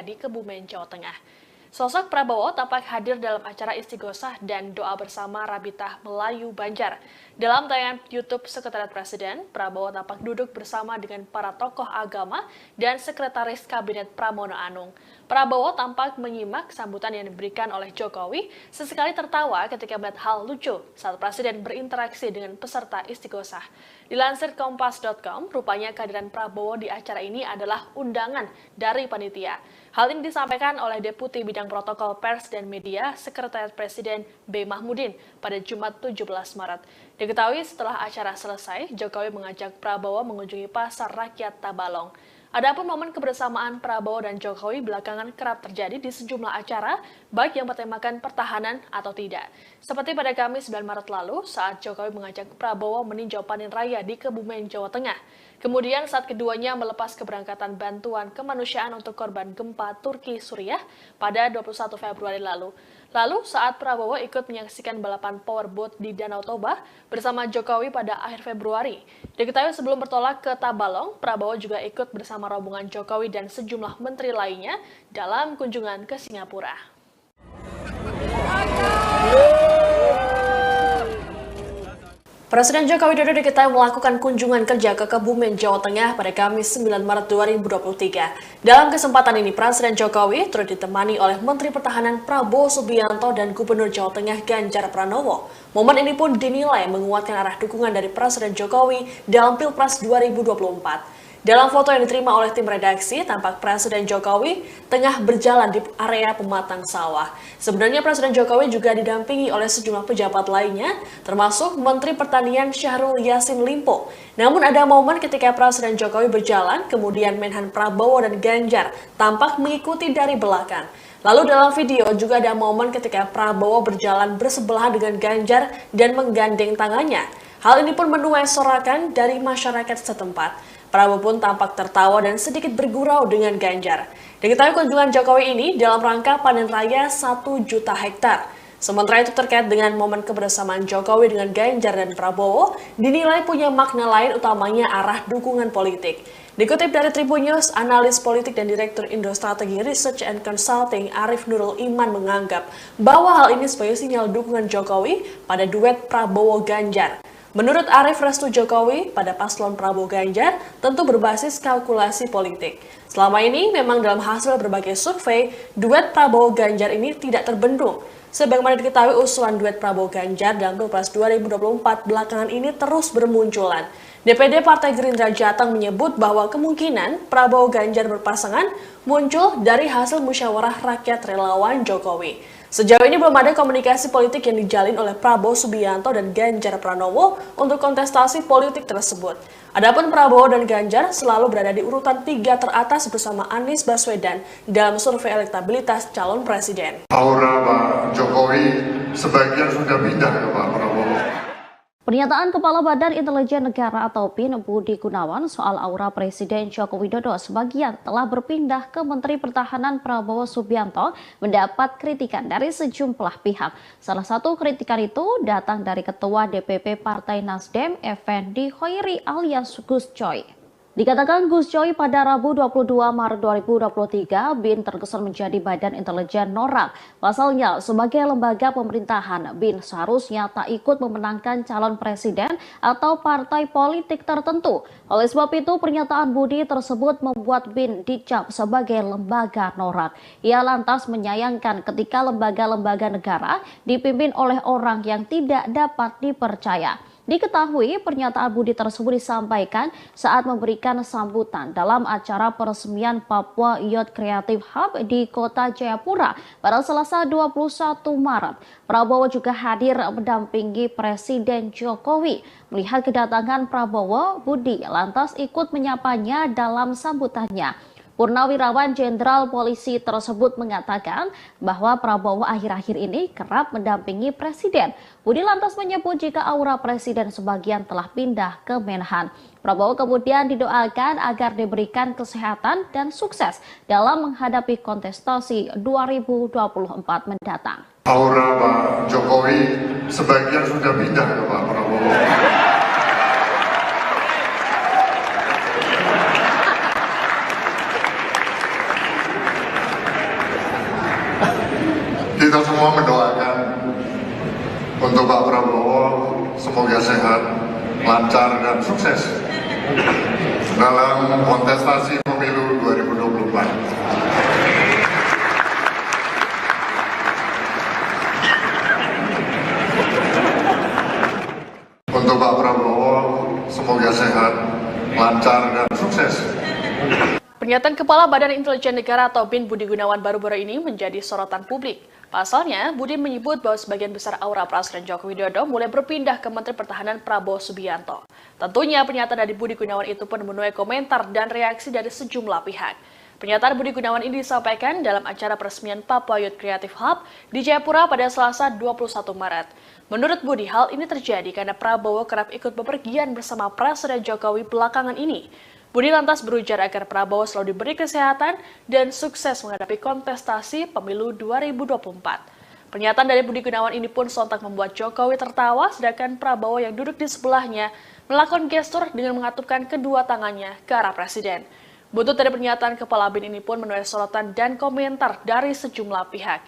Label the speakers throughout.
Speaker 1: di Kebumen, Jawa Tengah. Sosok Prabowo tampak hadir dalam acara istighosah dan doa bersama Rabitah Melayu Banjar. Dalam tayangan YouTube Sekretariat Presiden, Prabowo tampak duduk bersama dengan para tokoh agama dan Sekretaris Kabinet Pramono Anung. Prabowo tampak menyimak sambutan yang diberikan oleh Jokowi, sesekali tertawa ketika melihat hal lucu saat Presiden berinteraksi dengan peserta istighosah. Dilansir Kompas.com, rupanya kehadiran Prabowo di acara ini adalah undangan dari panitia. Hal ini disampaikan oleh Deputi Bidang Protokol Pers dan Media Sekretariat Presiden B. Mahmudin pada Jumat 17 Maret. Diketahui setelah acara selesai, Jokowi mengajak Prabowo mengunjungi Pasar Rakyat Tabalong. Adapun momen kebersamaan Prabowo dan Jokowi belakangan kerap terjadi di sejumlah acara, baik yang bertemakan pertahanan atau tidak. Seperti pada Kamis 9 Maret lalu, saat Jokowi mengajak Prabowo meninjau panen raya di Kebumen, Jawa Tengah. Kemudian saat keduanya melepas keberangkatan bantuan kemanusiaan untuk korban gempa Turki Suriah pada 21 Februari lalu. Lalu saat Prabowo ikut menyaksikan balapan powerboat di Danau Toba bersama Jokowi pada akhir Februari. Diketahui sebelum bertolak ke Tabalong, Prabowo juga ikut bersama rombongan Jokowi dan sejumlah menteri lainnya dalam kunjungan ke Singapura. Presiden Joko Widodo diketahui melakukan kunjungan kerja ke Kebumen, Jawa Tengah pada Kamis 9 Maret 2023. Dalam kesempatan ini, Presiden Jokowi turut ditemani oleh Menteri Pertahanan Prabowo Subianto dan Gubernur Jawa Tengah Ganjar Pranowo. Momen ini pun dinilai menguatkan arah dukungan dari Presiden Jokowi dalam Pilpres 2024. Dalam foto yang diterima oleh tim redaksi, tampak Presiden Jokowi tengah berjalan di area pematang sawah. Sebenarnya Presiden Jokowi juga didampingi oleh sejumlah pejabat lainnya, termasuk Menteri Pertanian Syahrul Yassin Limpo. Namun ada momen ketika Presiden Jokowi berjalan, kemudian Menhan Prabowo dan Ganjar tampak mengikuti dari belakang. Lalu dalam video juga ada momen ketika Prabowo berjalan bersebelahan dengan Ganjar dan menggandeng tangannya. Hal ini pun menuai sorakan dari masyarakat setempat. Prabowo pun tampak tertawa dan sedikit bergurau dengan Ganjar. Diketahui kunjungan Jokowi ini dalam rangka panen raya 1 juta hektar. Sementara itu terkait dengan momen kebersamaan Jokowi dengan Ganjar dan Prabowo, dinilai punya makna lain utamanya arah dukungan politik. Dikutip dari Tribun News, analis politik dan Direktur Indo Strategi Research and Consulting Arif Nurul Iman menganggap bahwa hal ini sebagai sinyal dukungan Jokowi pada duet Prabowo-Ganjar. Menurut Arif, restu Jokowi pada paslon Prabowo Ganjar tentu berbasis kalkulasi politik. Selama ini memang dalam hasil berbagai survei, duet Prabowo Ganjar ini tidak terbendung. Sebagaimana diketahui usulan duet Prabowo Ganjar dalam Pilpres 2024 belakangan ini terus bermunculan. DPD Partai Gerindra Jateng menyebut bahwa kemungkinan Prabowo Ganjar berpasangan muncul dari hasil musyawarah rakyat relawan Jokowi. Sejauh ini belum ada komunikasi politik yang dijalin oleh Prabowo Subianto dan Ganjar Pranowo untuk kontestasi politik tersebut. Adapun Prabowo dan Ganjar selalu berada di urutan 3 teratas bersama Anies Baswedan dalam survei elektabilitas calon presiden.
Speaker 2: Aura Pak Jokowi sebagian sudah pindah ke Pak Prabowo.
Speaker 3: Pernyataan Kepala Badan Intelijen Negara atau BIN Budi Gunawan soal aura Presiden Joko Widodo sebagian telah berpindah ke Menteri Pertahanan Prabowo Subianto mendapat kritikan dari sejumlah pihak. Salah satu kritikan itu datang dari Ketua DPP Partai Nasdem Effendi Khoiri alias Gus Coy. Dikatakan Gus Coy pada Rabu 22 Maret 2023, BIN terkesan menjadi badan intelijen norak. Pasalnya, sebagai lembaga pemerintahan, BIN seharusnya tak ikut memenangkan calon presiden atau partai politik tertentu. Oleh sebab itu, pernyataan Budi tersebut membuat BIN dicap sebagai lembaga norak. Ia lantas menyayangkan ketika lembaga-lembaga negara dipimpin oleh orang yang tidak dapat dipercaya. Diketahui pernyataan Budi tersebut disampaikan saat memberikan sambutan dalam acara peresmian Papua Youth Creative Hub di Kota Jayapura pada Selasa 21 Maret. Prabowo juga hadir mendampingi Presiden Jokowi. Melihat kedatangan Prabowo, Budi lantas ikut menyapanya dalam sambutannya. Purnawirawan Jenderal Polisi tersebut mengatakan bahwa Prabowo akhir-akhir ini kerap mendampingi Presiden. Budi lantas menyebut jika aura Presiden sebagian telah pindah ke Menhan. Prabowo kemudian didoakan agar diberikan kesehatan dan sukses dalam menghadapi kontestasi 2024 mendatang.
Speaker 2: Aura Pak Jokowi sebagian sudah pindah ke Pak Prabowo. Untuk Pak Prabowo, semoga sehat, lancar, dan sukses dalam kontestasi pemilu 2024. Untuk Pak Prabowo, semoga sehat, lancar, dan sukses.
Speaker 1: Pernyataan Kepala Badan Intelijen Negara atau BIN Budi Gunawan baru-baru ini menjadi sorotan publik. Pasalnya, Budi menyebut bahwa sebagian besar aura Presiden Joko Widodo mulai berpindah ke Menteri Pertahanan Prabowo Subianto. Tentunya pernyataan dari Budi Gunawan itu pun menuai komentar dan reaksi dari sejumlah pihak. Pernyataan Budi Gunawan ini disampaikan dalam acara peresmian Papua Youth Creative Hub di Jayapura pada Selasa 21 Maret. Menurut Budi, hal ini terjadi karena Prabowo kerap ikut bepergian bersama Presiden Jokowi belakangan ini. Budi lantas berujar agar Prabowo selalu diberi kesehatan dan sukses menghadapi kontestasi pemilu 2024. Pernyataan dari Budi Gunawan ini pun sontak membuat Jokowi tertawa, sedangkan Prabowo yang duduk di sebelahnya melakukan gestur dengan mengatupkan kedua tangannya ke arah Presiden. Buntut dari pernyataan Kepala BIN ini pun menuai sorotan dan komentar dari sejumlah pihak.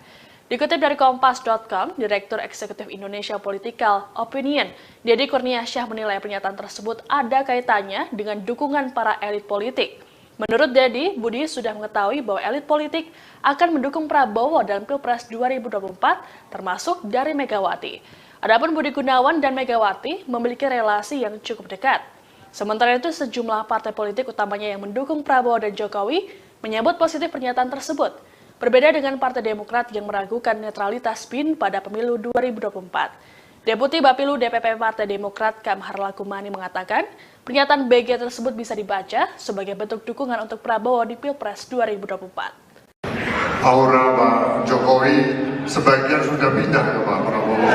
Speaker 1: Dikutip dari Kompas.com, Direktur Eksekutif Indonesia Political Opinion, Deddy Kurniasyah menilai pernyataan tersebut ada kaitannya dengan dukungan para elit politik. Menurut Deddy, Budi sudah mengetahui bahwa elit politik akan mendukung Prabowo dalam Pilpres 2024, termasuk dari Megawati. Adapun Budi Gunawan dan Megawati memiliki relasi yang cukup dekat. Sementara itu, sejumlah partai politik utamanya yang mendukung Prabowo dan Jokowi menyambut positif pernyataan tersebut. Berbeda dengan Partai Demokrat yang meragukan netralitas BIN pada pemilu 2024. Deputi Bapilu DPP Partai Demokrat Kamhar Lakumani mengatakan, pernyataan BG tersebut bisa dibaca sebagai bentuk dukungan untuk Prabowo di Pilpres 2024.
Speaker 2: Aura Pak Jokowi sebagian sudah pindah ke Pak Prabowo.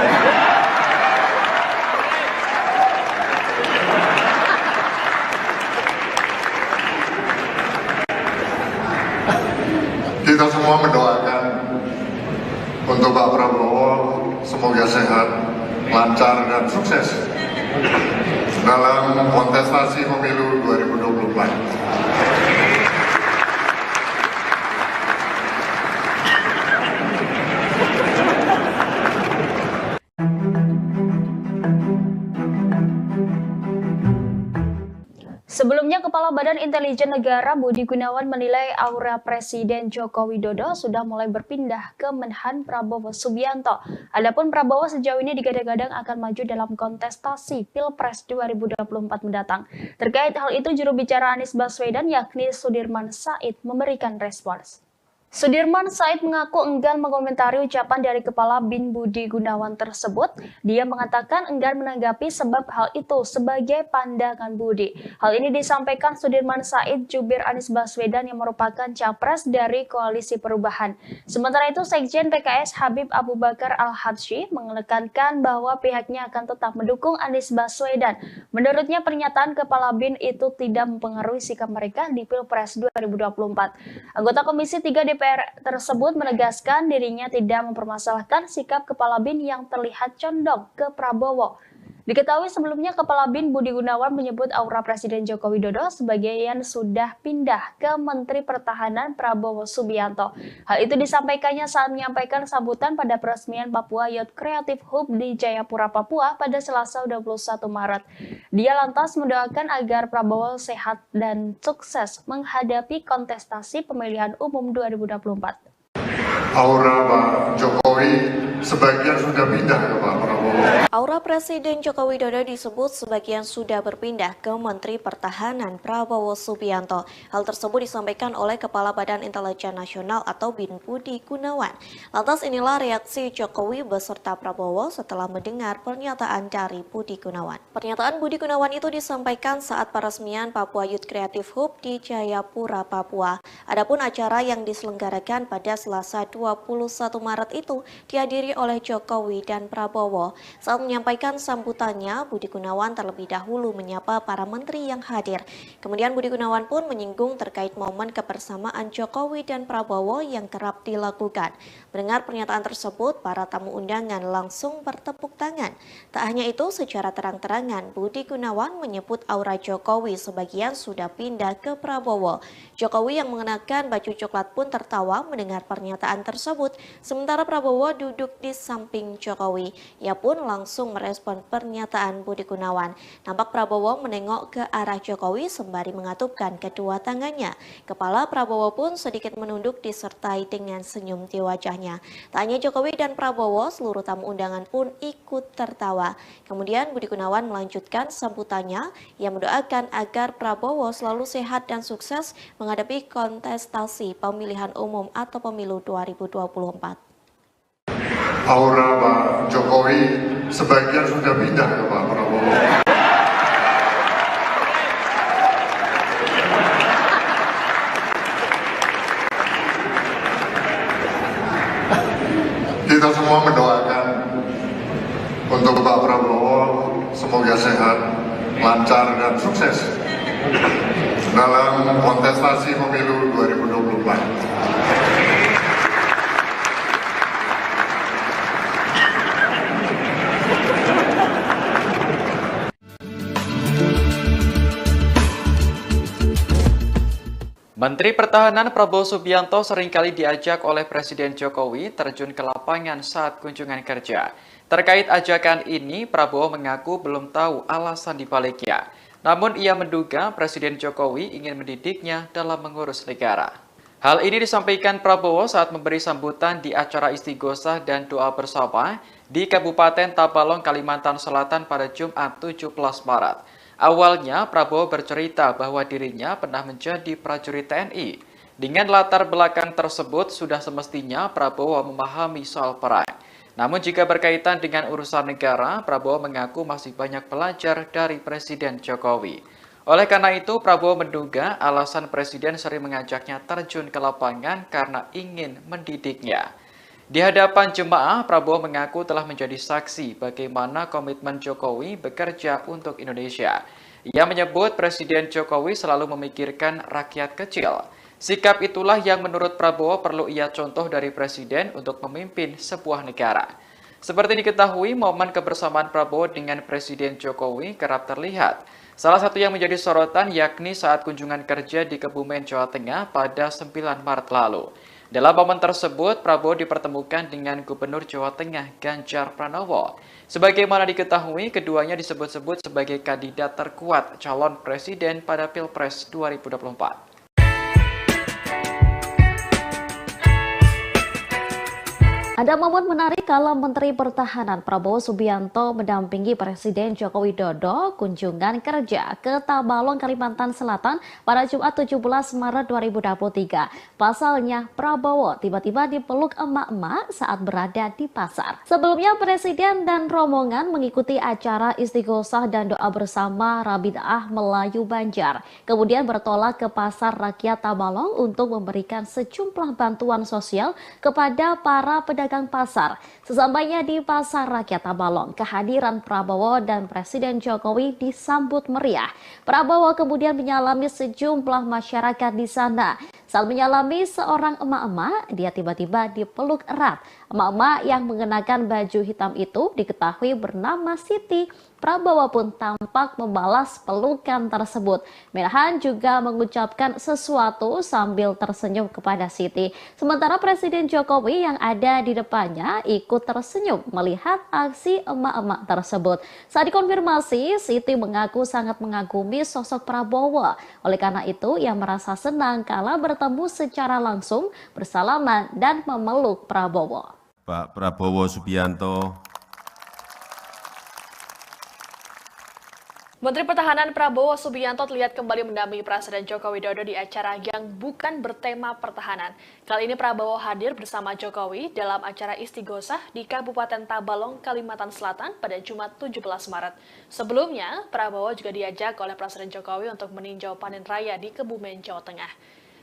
Speaker 2: Kita semua mendoakan untuk Pak Prabowo, semoga sehat, lancar, dan sukses dalam kontestasi pemilu 2024.
Speaker 3: Sebelumnya, Kepala Badan Intelijen Negara Budi Gunawan menilai aura Presiden Joko Widodo sudah mulai berpindah ke Menhan Prabowo Subianto. Adapun Prabowo sejauh ini digadang-gadang akan maju dalam kontestasi Pilpres 2024 mendatang. Terkait hal itu, juru bicara Anies Baswedan yakni Sudirman Said memberikan respons. Sudirman Said mengaku enggan mengomentari ucapan dari Kepala BIN Budi Gunawan tersebut. Dia mengatakan enggan menanggapi sebab hal itu sebagai pandangan Budi. Hal ini disampaikan Sudirman Said jubir Anies Baswedan yang merupakan capres dari Koalisi Perubahan. Sementara itu, Sekjen PKS Habib Abu Bakar Al-Habsyi menekankan bahwa pihaknya akan tetap mendukung Anies Baswedan. Menurutnya, pernyataan Kepala BIN itu tidak mempengaruhi sikap mereka di Pilpres 2024. Anggota Komisi 3 DPR tersebut menegaskan dirinya tidak mempermasalahkan sikap Kepala BIN yang terlihat condong ke Prabowo. Diketahui sebelumnya Kepala BIN Budi Gunawan menyebut aura Presiden Joko Widodo sebagian sudah pindah ke Menteri Pertahanan Prabowo Subianto. Hal itu disampaikannya saat menyampaikan sambutan pada peresmian Papua Youth Creative Hub di Jayapura, Papua pada Selasa 21 Maret. Dia lantas mendoakan agar Prabowo sehat dan sukses menghadapi kontestasi pemilihan umum 2024.
Speaker 2: Aura Pak Jokowi sebagian sudah pindah ke Pak Prabowo.
Speaker 4: Aura Presiden Joko Widodo disebut sebagian sudah berpindah ke Menteri Pertahanan Prabowo Subianto. Hal tersebut disampaikan oleh Kepala Badan Intelijen Nasional atau BIN Budi Gunawan. Lantas inilah reaksi Jokowi beserta Prabowo setelah mendengar pernyataan dari Budi Gunawan. Pernyataan Budi Gunawan itu disampaikan saat peresmian Papua Youth Creative Hub di Jayapura, Papua. Adapun acara yang diselenggarakan pada Selasa 21 Maret itu dihadiri oleh Jokowi dan Prabowo. Saat menyampaikan sambutannya, Budi Gunawan terlebih dahulu menyapa para menteri yang hadir. Kemudian Budi Gunawan pun menyinggung terkait momen kebersamaan Jokowi dan Prabowo yang kerap dilakukan. Mendengar pernyataan tersebut, para tamu undangan langsung bertepuk tangan. Tak hanya itu, secara terang-terangan Budi Gunawan menyebut aura Jokowi sebagian sudah pindah ke Prabowo. Jokowi yang mengenakan baju coklat pun tertawa mendengar pernyataan tersebut, sementara Prabowo duduk di di samping Jokowi. Ia pun langsung merespon pernyataan Budi Gunawan. Nampak Prabowo menengok ke arah Jokowi sembari mengatupkan kedua tangannya. Kepala Prabowo pun sedikit menunduk disertai dengan senyum di wajahnya. Tak hanya Jokowi dan Prabowo, seluruh tamu undangan pun ikut tertawa. Kemudian Budi Gunawan melanjutkan sambutannya. Ia mendoakan agar Prabowo selalu sehat dan sukses menghadapi kontestasi pemilihan umum atau pemilu 2024.
Speaker 2: Aura Pak Jokowi sebagian sudah pindah ke Pak Prabowo. Kita semua mendoakan untuk Pak Prabowo semoga sehat, lancar dan sukses dalam kontestasi pemilu 2024.
Speaker 5: Menteri Pertahanan Prabowo Subianto seringkali diajak oleh Presiden Jokowi terjun ke lapangan saat kunjungan kerja. Terkait ajakan ini, Prabowo mengaku belum tahu alasan dibaliknya. Namun ia menduga Presiden Jokowi ingin mendidiknya dalam mengurus negara. Hal ini disampaikan Prabowo saat memberi sambutan di acara istighosah dan doa bersama di Kabupaten Tabalong, Kalimantan Selatan pada Jumat 17 Maret. Awalnya, Prabowo bercerita bahwa dirinya pernah menjadi prajurit TNI. Dengan latar belakang tersebut, sudah semestinya Prabowo memahami soal perang. Namun jika berkaitan dengan urusan negara, Prabowo mengaku masih banyak belajar dari Presiden Jokowi. Oleh karena itu, Prabowo menduga alasan Presiden sering mengajaknya terjun ke lapangan karena ingin mendidiknya. Di hadapan jemaah, Prabowo mengaku telah menjadi saksi bagaimana komitmen Jokowi bekerja untuk Indonesia. Ia menyebut Presiden Jokowi selalu memikirkan rakyat kecil. Sikap itulah yang menurut Prabowo perlu ia contoh dari Presiden untuk memimpin sebuah negara. Seperti diketahui, momen kebersamaan Prabowo dengan Presiden Jokowi kerap terlihat. Salah satu yang menjadi sorotan yakni saat kunjungan kerja di Kebumen, Jawa Tengah pada 9 Maret lalu. Dalam momen tersebut, Prabowo dipertemukan dengan Gubernur Jawa Tengah Ganjar Pranowo. Sebagaimana diketahui, keduanya disebut-sebut sebagai kandidat terkuat calon presiden pada Pilpres 2024.
Speaker 3: Ada momen menarik kala Menteri Pertahanan Prabowo Subianto mendampingi Presiden Joko Widodo kunjungan kerja ke Tabalong, Kalimantan Selatan pada Jumat 17 Maret 2023. Pasalnya, Prabowo tiba-tiba dipeluk emak-emak saat berada di pasar. Sebelumnya, Presiden dan rombongan mengikuti acara istighosah dan doa bersama Rabitaah Melayu Banjar. Kemudian bertolak ke Pasar Rakyat Tabalong untuk memberikan sejumlah bantuan sosial kepada para pedagang pasar. Sesampainya di Pasar Rakyat Tabalong, kehadiran Prabowo dan Presiden Jokowi disambut meriah. Prabowo kemudian menyalami sejumlah masyarakat di sana. Saat menyalami seorang emak-emak, dia tiba-tiba dipeluk erat. Emak-emak yang mengenakan baju hitam itu diketahui bernama Siti. Prabowo pun tampak membalas pelukan tersebut. Menhan juga mengucapkan sesuatu sambil tersenyum kepada Siti. Sementara Presiden Jokowi yang ada di depannya ikut tersenyum melihat aksi emak-emak tersebut. Saat dikonfirmasi, Siti mengaku sangat mengagumi sosok Prabowo. Oleh karena itu, ia merasa senang kala bertemu secara langsung, bersalaman dan memeluk Prabowo.
Speaker 6: Pak Prabowo Subianto.
Speaker 1: Menteri Pertahanan Prabowo Subianto terlihat kembali mendampingi Presiden Joko Widodo di acara yang bukan bertema pertahanan. Kali ini Prabowo hadir bersama Jokowi dalam acara istighosah di Kabupaten Tabalong, Kalimantan Selatan pada Jumat 17 Maret. Sebelumnya, Prabowo juga diajak oleh Presiden Jokowi untuk meninjau panen raya di Kebumen, Jawa Tengah.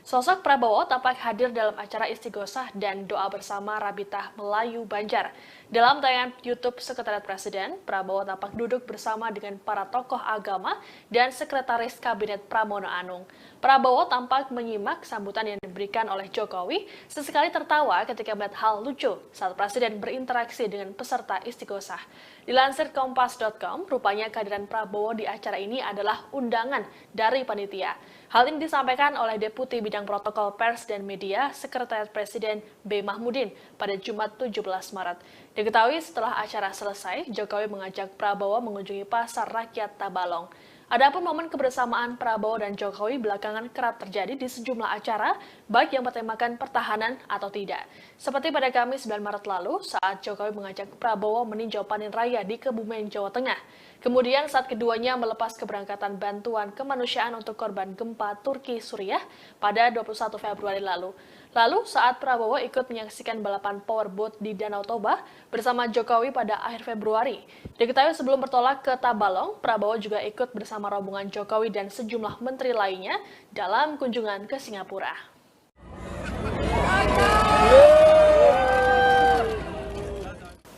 Speaker 1: Sosok Prabowo tampak hadir dalam acara istighosah dan doa bersama Rabitaah Melayu Banjar. Dalam tayangan YouTube Sekretariat Presiden, Prabowo tampak duduk bersama dengan para tokoh agama dan Sekretaris Kabinet Pramono Anung. Prabowo tampak menyimak sambutan yang diberikan oleh Jokowi, sesekali tertawa ketika melihat hal lucu saat Presiden berinteraksi dengan peserta istighosah. Dilansir Kompas.com, rupanya kehadiran Prabowo di acara ini adalah undangan dari panitia. Hal ini disampaikan oleh Deputi Bidang Protokol Pers dan Media, Sekretariat Presiden B. Mahmudin pada Jumat 17 Maret. Diketahui setelah acara selesai, Jokowi mengajak Prabowo mengunjungi Pasar Rakyat Tabalong. Adapun momen kebersamaan Prabowo dan Jokowi belakangan kerap terjadi di sejumlah acara, baik yang bertemakan pertahanan atau tidak. Seperti pada Kamis 9 Maret lalu, saat Jokowi mengajak Prabowo meninjau panen raya di Kebumen, Jawa Tengah. Kemudian saat keduanya melepas keberangkatan bantuan kemanusiaan untuk korban gempa Turki Suriah pada 21 Februari lalu. Lalu saat Prabowo ikut menyaksikan balapan powerboat di Danau Toba bersama Jokowi pada akhir Februari. Diketahui sebelum bertolak ke Tabalong, Prabowo juga ikut bersama rombongan Jokowi dan sejumlah menteri lainnya dalam kunjungan ke Singapura.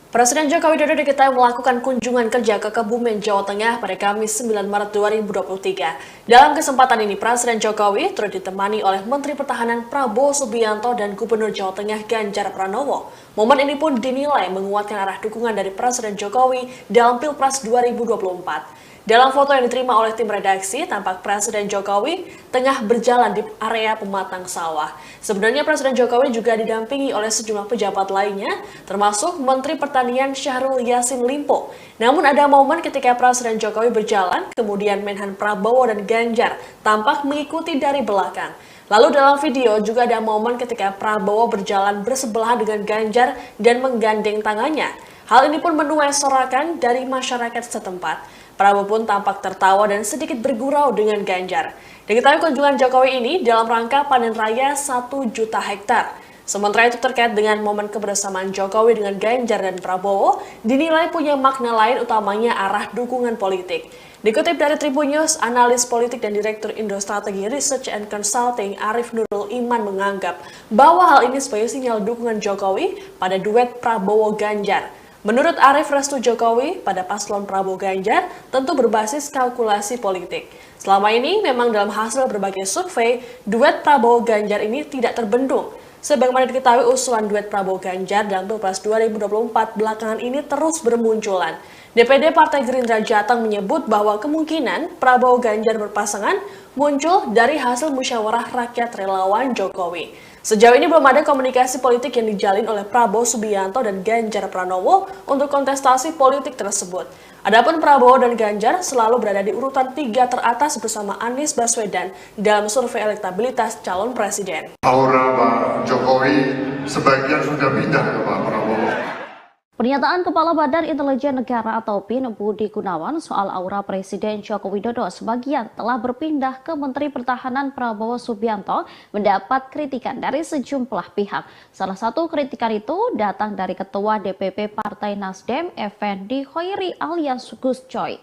Speaker 1: Presiden Joko Widodo diketahui melakukan kunjungan kerja ke Kebumen, Jawa Tengah pada Kamis 9 Maret 2023. Dalam kesempatan ini, Presiden Jokowi turut ditemani oleh Menteri Pertahanan Prabowo Subianto dan Gubernur Jawa Tengah Ganjar Pranowo. Momen ini pun dinilai menguatkan arah dukungan dari Presiden Jokowi dalam Pilpres 2024. Dalam foto yang diterima oleh tim redaksi, tampak Presiden Jokowi tengah berjalan di area pematang sawah. Sebenarnya Presiden Jokowi juga didampingi oleh sejumlah pejabat lainnya, termasuk Menteri Pertanian Syahrul Yassin Limpo. Namun ada momen ketika Presiden Jokowi berjalan, kemudian Menhan Prabowo dan Ganjar tampak mengikuti dari belakang. Lalu dalam video juga ada momen ketika Prabowo berjalan bersebelahan dengan Ganjar dan menggandeng tangannya. Hal ini pun menuai sorakan dari masyarakat setempat. Prabowo pun tampak tertawa dan sedikit bergurau dengan Ganjar. Diketahui kunjungan Jokowi ini dalam rangka panen raya 1 juta hektar. Sementara itu terkait dengan momen kebersamaan Jokowi dengan Ganjar dan Prabowo, dinilai punya makna lain utamanya arah dukungan politik. Dikutip dari Tribun News, analis politik dan Direktur Indo Strategi Research and Consulting Arif Nurul Iman menganggap bahwa hal ini sebagai sinyal dukungan Jokowi pada duet Prabowo-Ganjar. Menurut Arif, restu Jokowi pada paslon Prabowo Ganjar tentu berbasis kalkulasi politik. Selama ini memang dalam hasil berbagai survei, duet Prabowo Ganjar ini tidak terbendung. Sebagaimana diketahui usulan duet Prabowo Ganjar dalam Pilpres 2024 belakangan ini terus bermunculan. DPD Partai Gerindra Jateng menyebut bahwa kemungkinan Prabowo Ganjar berpasangan muncul dari hasil musyawarah rakyat relawan Jokowi. Sejauh ini belum ada komunikasi politik yang dijalin oleh Prabowo Subianto dan Ganjar Pranowo untuk kontestasi politik tersebut. Adapun Prabowo dan Ganjar selalu berada di urutan 3 teratas bersama Anies Baswedan dalam survei elektabilitas calon presiden.
Speaker 2: Aura Pak Jokowi sebagian sudah pindah ke Pak Prabowo.
Speaker 3: Pernyataan Kepala Badan Intelijen Negara atau BIN Budi Gunawan soal aura Presiden Joko Widodo sebagian telah berpindah ke Menteri Pertahanan Prabowo Subianto mendapat kritikan dari sejumlah pihak. Salah satu kritikan itu datang dari Ketua DPP Partai Nasdem, Effendi Khoiri alias Gus Coy.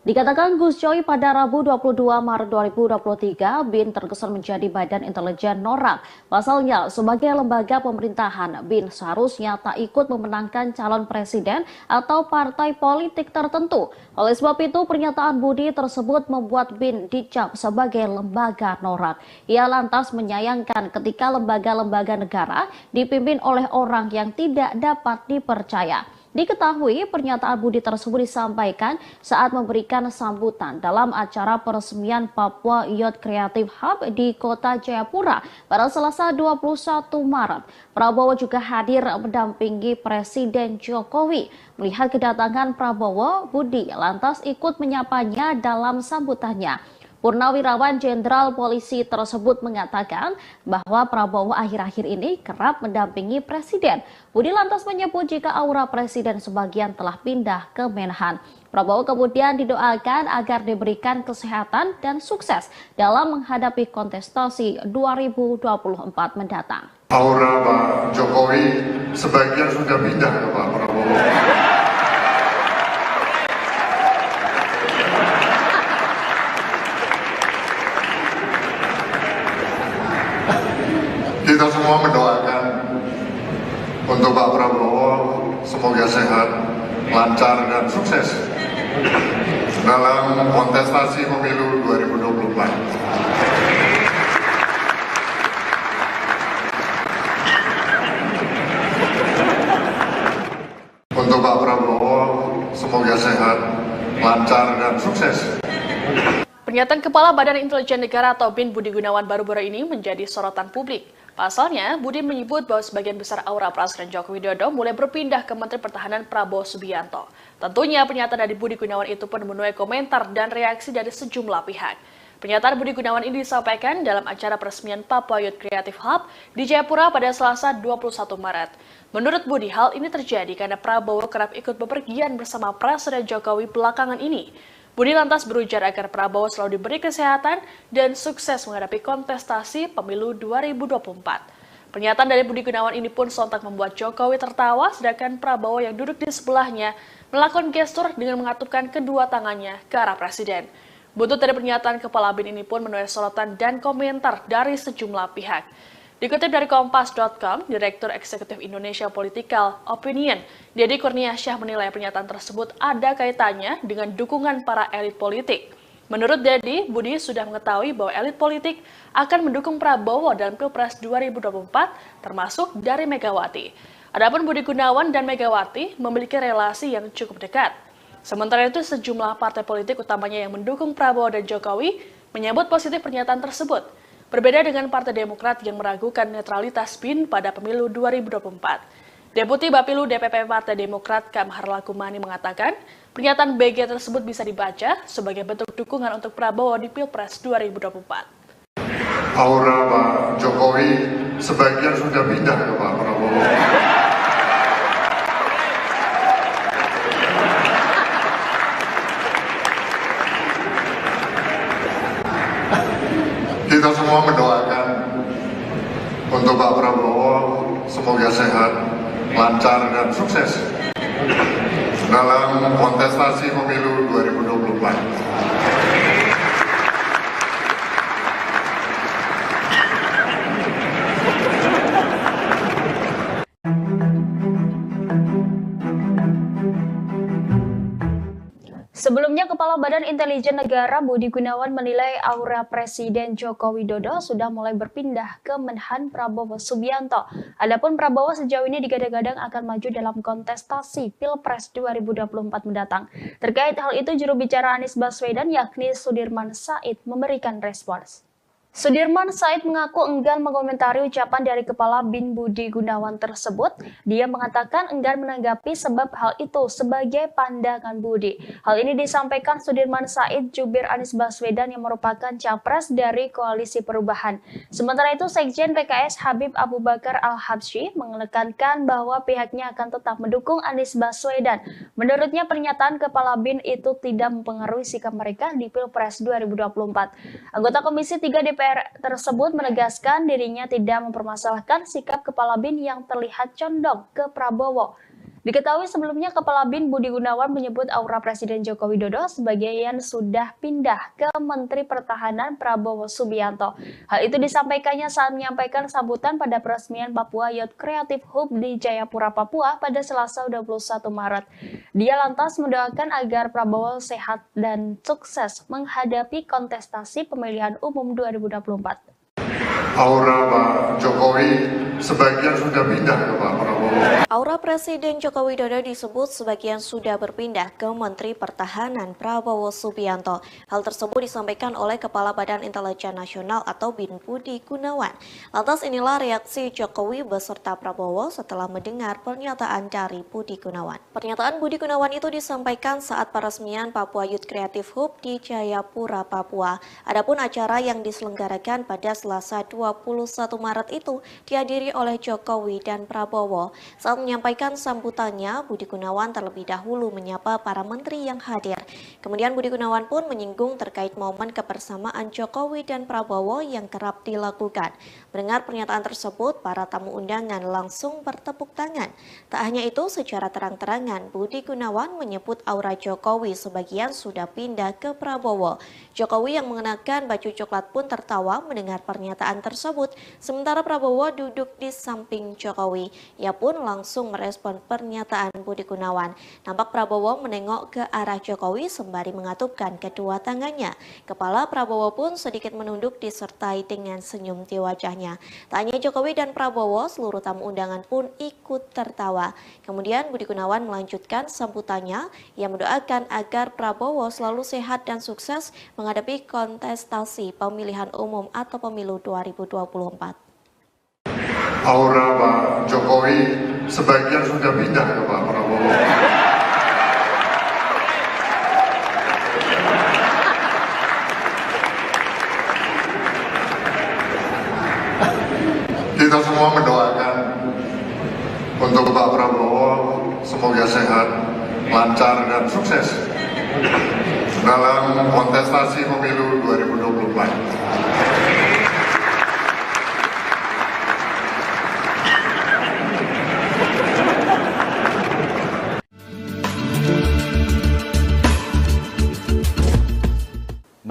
Speaker 3: Dikatakan Gus Coy pada Rabu 22 Maret 2023, BIN terkesan menjadi Badan Intelijen Norak. Pasalnya, sebagai lembaga pemerintahan, BIN seharusnya tak ikut memenangkan calon presiden atau partai politik tertentu. Oleh sebab itu, pernyataan Budi tersebut membuat BIN dicap sebagai lembaga norak. Ia lantas menyayangkan ketika lembaga-lembaga negara dipimpin oleh orang yang tidak dapat dipercaya. Diketahui pernyataan Budi tersebut disampaikan saat memberikan sambutan dalam acara peresmian Papua Youth Creative Hub di Kota Jayapura pada Selasa 21 Maret. Prabowo juga hadir mendampingi Presiden Jokowi. Melihat kedatangan Prabowo, Budi lantas ikut menyapanya dalam sambutannya. Purnawirawan Jenderal Polisi tersebut mengatakan bahwa Prabowo akhir-akhir ini kerap mendampingi Presiden. Budi lantas menyebut jika aura Presiden sebagian telah pindah ke Menhan. Prabowo kemudian didoakan agar diberikan kesehatan dan sukses dalam menghadapi kontestasi 2024 mendatang.
Speaker 2: Aura Pak Jokowi sebagian sudah pindah ke Pak Prabowo. Kita semua mendoakan untuk Pak Prabowo semoga sehat, lancar dan sukses dalam kontestasi pemilu 2024. Untuk Pak Prabowo semoga sehat, lancar dan sukses.
Speaker 1: Pernyataan Kepala Badan Intelijen Negara atau BIN Budi Gunawan baru-baru ini menjadi sorotan publik. Pasalnya, Budi menyebut bahwa sebagian besar aura Presiden Joko Widodo mulai berpindah ke Menteri Pertahanan Prabowo Subianto. Tentunya pernyataan dari Budi Gunawan itu pun menuai komentar dan reaksi dari sejumlah pihak. Pernyataan Budi Gunawan ini disampaikan dalam acara peresmian Papua Youth Creative Hub di Jayapura pada Selasa 21 Maret. Menurut Budi, hal ini terjadi karena Prabowo kerap ikut bepergian bersama Presiden Jokowi belakangan ini. Budi lantas berujar agar Prabowo selalu diberi kesehatan dan sukses menghadapi kontestasi pemilu 2024. Pernyataan dari Budi Gunawan ini pun sontak membuat Jokowi tertawa, sedangkan Prabowo yang duduk di sebelahnya melakukan gestur dengan mengatupkan kedua tangannya ke arah Presiden. Buntut dari pernyataan Kepala BIN ini pun menuai sorotan dan komentar dari sejumlah pihak. Dikutip dari Kompas.com, Direktur Eksekutif Indonesia Political Opinion, Deddy Kurniasyah menilai pernyataan tersebut ada kaitannya dengan dukungan para elit politik. Menurut Deddy, Budi sudah mengetahui bahwa elit politik akan mendukung Prabowo dalam Pilpres 2024, termasuk dari Megawati. Adapun Budi Gunawan dan Megawati memiliki relasi yang cukup dekat. Sementara itu, sejumlah partai politik utamanya yang mendukung Prabowo dan Jokowi menyambut positif pernyataan tersebut. Berbeda dengan Partai Demokrat yang meragukan netralitas BIN pada pemilu 2024. Deputi Bapilu DPP Partai Demokrat Kamhar Lakumani mengatakan, pernyataan BG tersebut bisa dibaca sebagai bentuk dukungan untuk Prabowo di Pilpres 2024.
Speaker 2: Aura Pak Jokowi sebagian sudah pindah ke Pak Prabowo. Kita semua mendoakan untuk Pak Prabowo semoga sehat, lancar, dan sukses dalam kontestasi pemilu 2024.
Speaker 3: Sebelumnya, Kepala Badan Intelijen Negara Budi Gunawan menilai aura Presiden Joko Widodo sudah mulai berpindah ke Menhan Prabowo Subianto. Adapun Prabowo sejauh ini digadang-gadang akan maju dalam kontestasi Pilpres 2024 mendatang. Terkait hal itu, juru bicara Anies Baswedan yakni Sudirman Said memberikan respons. Sudirman Said mengaku enggan mengomentari ucapan dari Kepala BIN Budi Gunawan tersebut. Dia mengatakan enggan menanggapi sebab hal itu sebagai pandangan Budi. Hal ini disampaikan Sudirman Said jubir Anies Baswedan yang merupakan capres dari Koalisi Perubahan. Sementara itu, Sekjen PKS Habib Abu Bakar Al-Habsyi menekankan bahwa pihaknya akan tetap mendukung Anies Baswedan. Menurutnya, pernyataan Kepala BIN itu tidak mempengaruhi sikap mereka di Pilpres 2024. Anggota Komisi 3 DPR tersebut menegaskan dirinya tidak mempermasalahkan sikap Kepala BIN yang terlihat condong ke Prabowo. Diketahui sebelumnya Kepala BIN Budi Gunawan menyebut aura Presiden Joko Widodo sebagian sudah pindah ke Menteri Pertahanan Prabowo Subianto. Hal itu disampaikannya saat menyampaikan sambutan pada peresmian Papua Youth Creative Hub di Jayapura, Papua pada Selasa 21 Maret. Dia lantas mendoakan agar Prabowo sehat dan sukses menghadapi kontestasi pemilihan umum 2024.
Speaker 2: Aura Pak Jokowi sebagian sudah pindah ke Pak Prabowo.
Speaker 4: Aura Presiden Joko Widodo disebut sebagian sudah berpindah ke Menteri Pertahanan Prabowo Subianto. Hal tersebut disampaikan oleh Kepala Badan Intelijen Nasional atau BIN Budi Gunawan. Lantas inilah reaksi Jokowi beserta Prabowo setelah mendengar pernyataan dari Budi Gunawan. Pernyataan Budi Gunawan itu disampaikan saat peresmian Papua Youth Creative Hub di Jayapura, Papua. Adapun acara yang diselenggarakan pada Selasa 21 Maret itu dihadiri oleh Jokowi dan Prabowo. Saat menyampaikan sambutannya, Budi Gunawan terlebih dahulu menyapa para menteri yang hadir. Kemudian Budi Gunawan pun menyinggung terkait momen kebersamaan Jokowi dan Prabowo yang kerap dilakukan. Mendengar pernyataan tersebut, para tamu undangan langsung bertepuk tangan. Tak hanya itu, secara terang-terangan Budi Gunawan menyebut aura Jokowi sebagian sudah pindah ke Prabowo. Jokowi yang mengenakan baju coklat pun tertawa mendengar pernyataan tersebut, sementara Prabowo duduk di samping Jokowi. Ia pun langsung merespon pernyataan Budi Gunawan. Nampak Prabowo menengok ke arah Jokowi sembari mengatupkan kedua tangannya. Kepala Prabowo pun sedikit menunduk disertai dengan senyum di wajahnya. Tak hanya Jokowi dan Prabowo, seluruh tamu undangan pun ikut tertawa. Kemudian Budi Gunawan melanjutkan sambutannya yang mendoakan agar Prabowo selalu sehat dan sukses menghadapi kontestasi pemilihan umum atau pemilu 2024.
Speaker 2: Aura Pak Jokowi sebagian sudah pindah ke Pak Prabowo. Kita semua mendoakan untuk Pak Prabowo semoga sehat, lancar dan sukses dalam kontestasi pemilu 2024.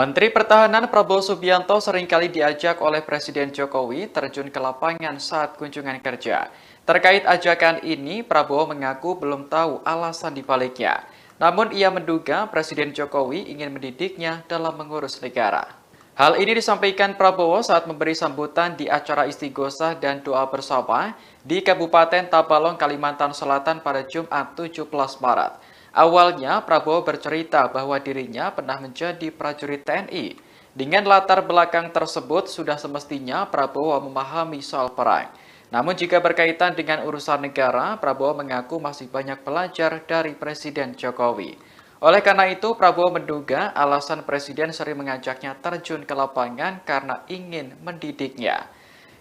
Speaker 5: Menteri Pertahanan Prabowo Subianto seringkali diajak oleh Presiden Jokowi terjun ke lapangan saat kunjungan kerja. Terkait ajakan ini, Prabowo mengaku belum tahu alasan dibaliknya. Namun ia menduga Presiden Jokowi ingin mendidiknya dalam mengurus negara. Hal ini disampaikan Prabowo saat memberi sambutan di acara istighosah dan doa bersama di Kabupaten Tabalong, Kalimantan Selatan pada Jumat 17 Maret. Awalnya, Prabowo bercerita bahwa dirinya pernah menjadi prajurit TNI. Dengan latar belakang tersebut, sudah semestinya Prabowo memahami soal perang. Namun jika berkaitan dengan urusan negara, Prabowo mengaku masih banyak belajar dari Presiden Jokowi. Oleh karena itu, Prabowo menduga alasan Presiden sering mengajaknya terjun ke lapangan karena ingin mendidiknya.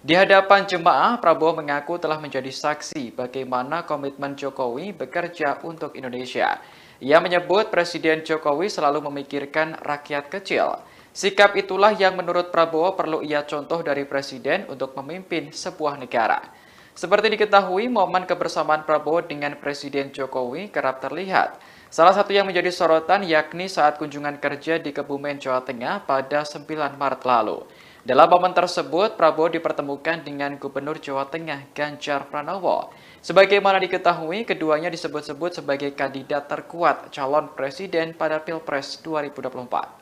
Speaker 5: Di hadapan jemaah, Prabowo mengaku telah menjadi saksi bagaimana komitmen Jokowi bekerja untuk Indonesia. Ia menyebut Presiden Jokowi selalu memikirkan rakyat kecil. Sikap itulah yang menurut Prabowo perlu ia contoh dari Presiden untuk memimpin sebuah negara. Seperti diketahui, momen kebersamaan Prabowo dengan Presiden Jokowi kerap terlihat. Salah satu yang menjadi sorotan yakni saat kunjungan kerja di Kebumen, Jawa Tengah pada 9 Maret lalu. Dalam momen tersebut, Prabowo dipertemukan dengan Gubernur Jawa Tengah Ganjar Pranowo. Sebagaimana diketahui, keduanya disebut-sebut sebagai kandidat terkuat calon presiden pada Pilpres 2024.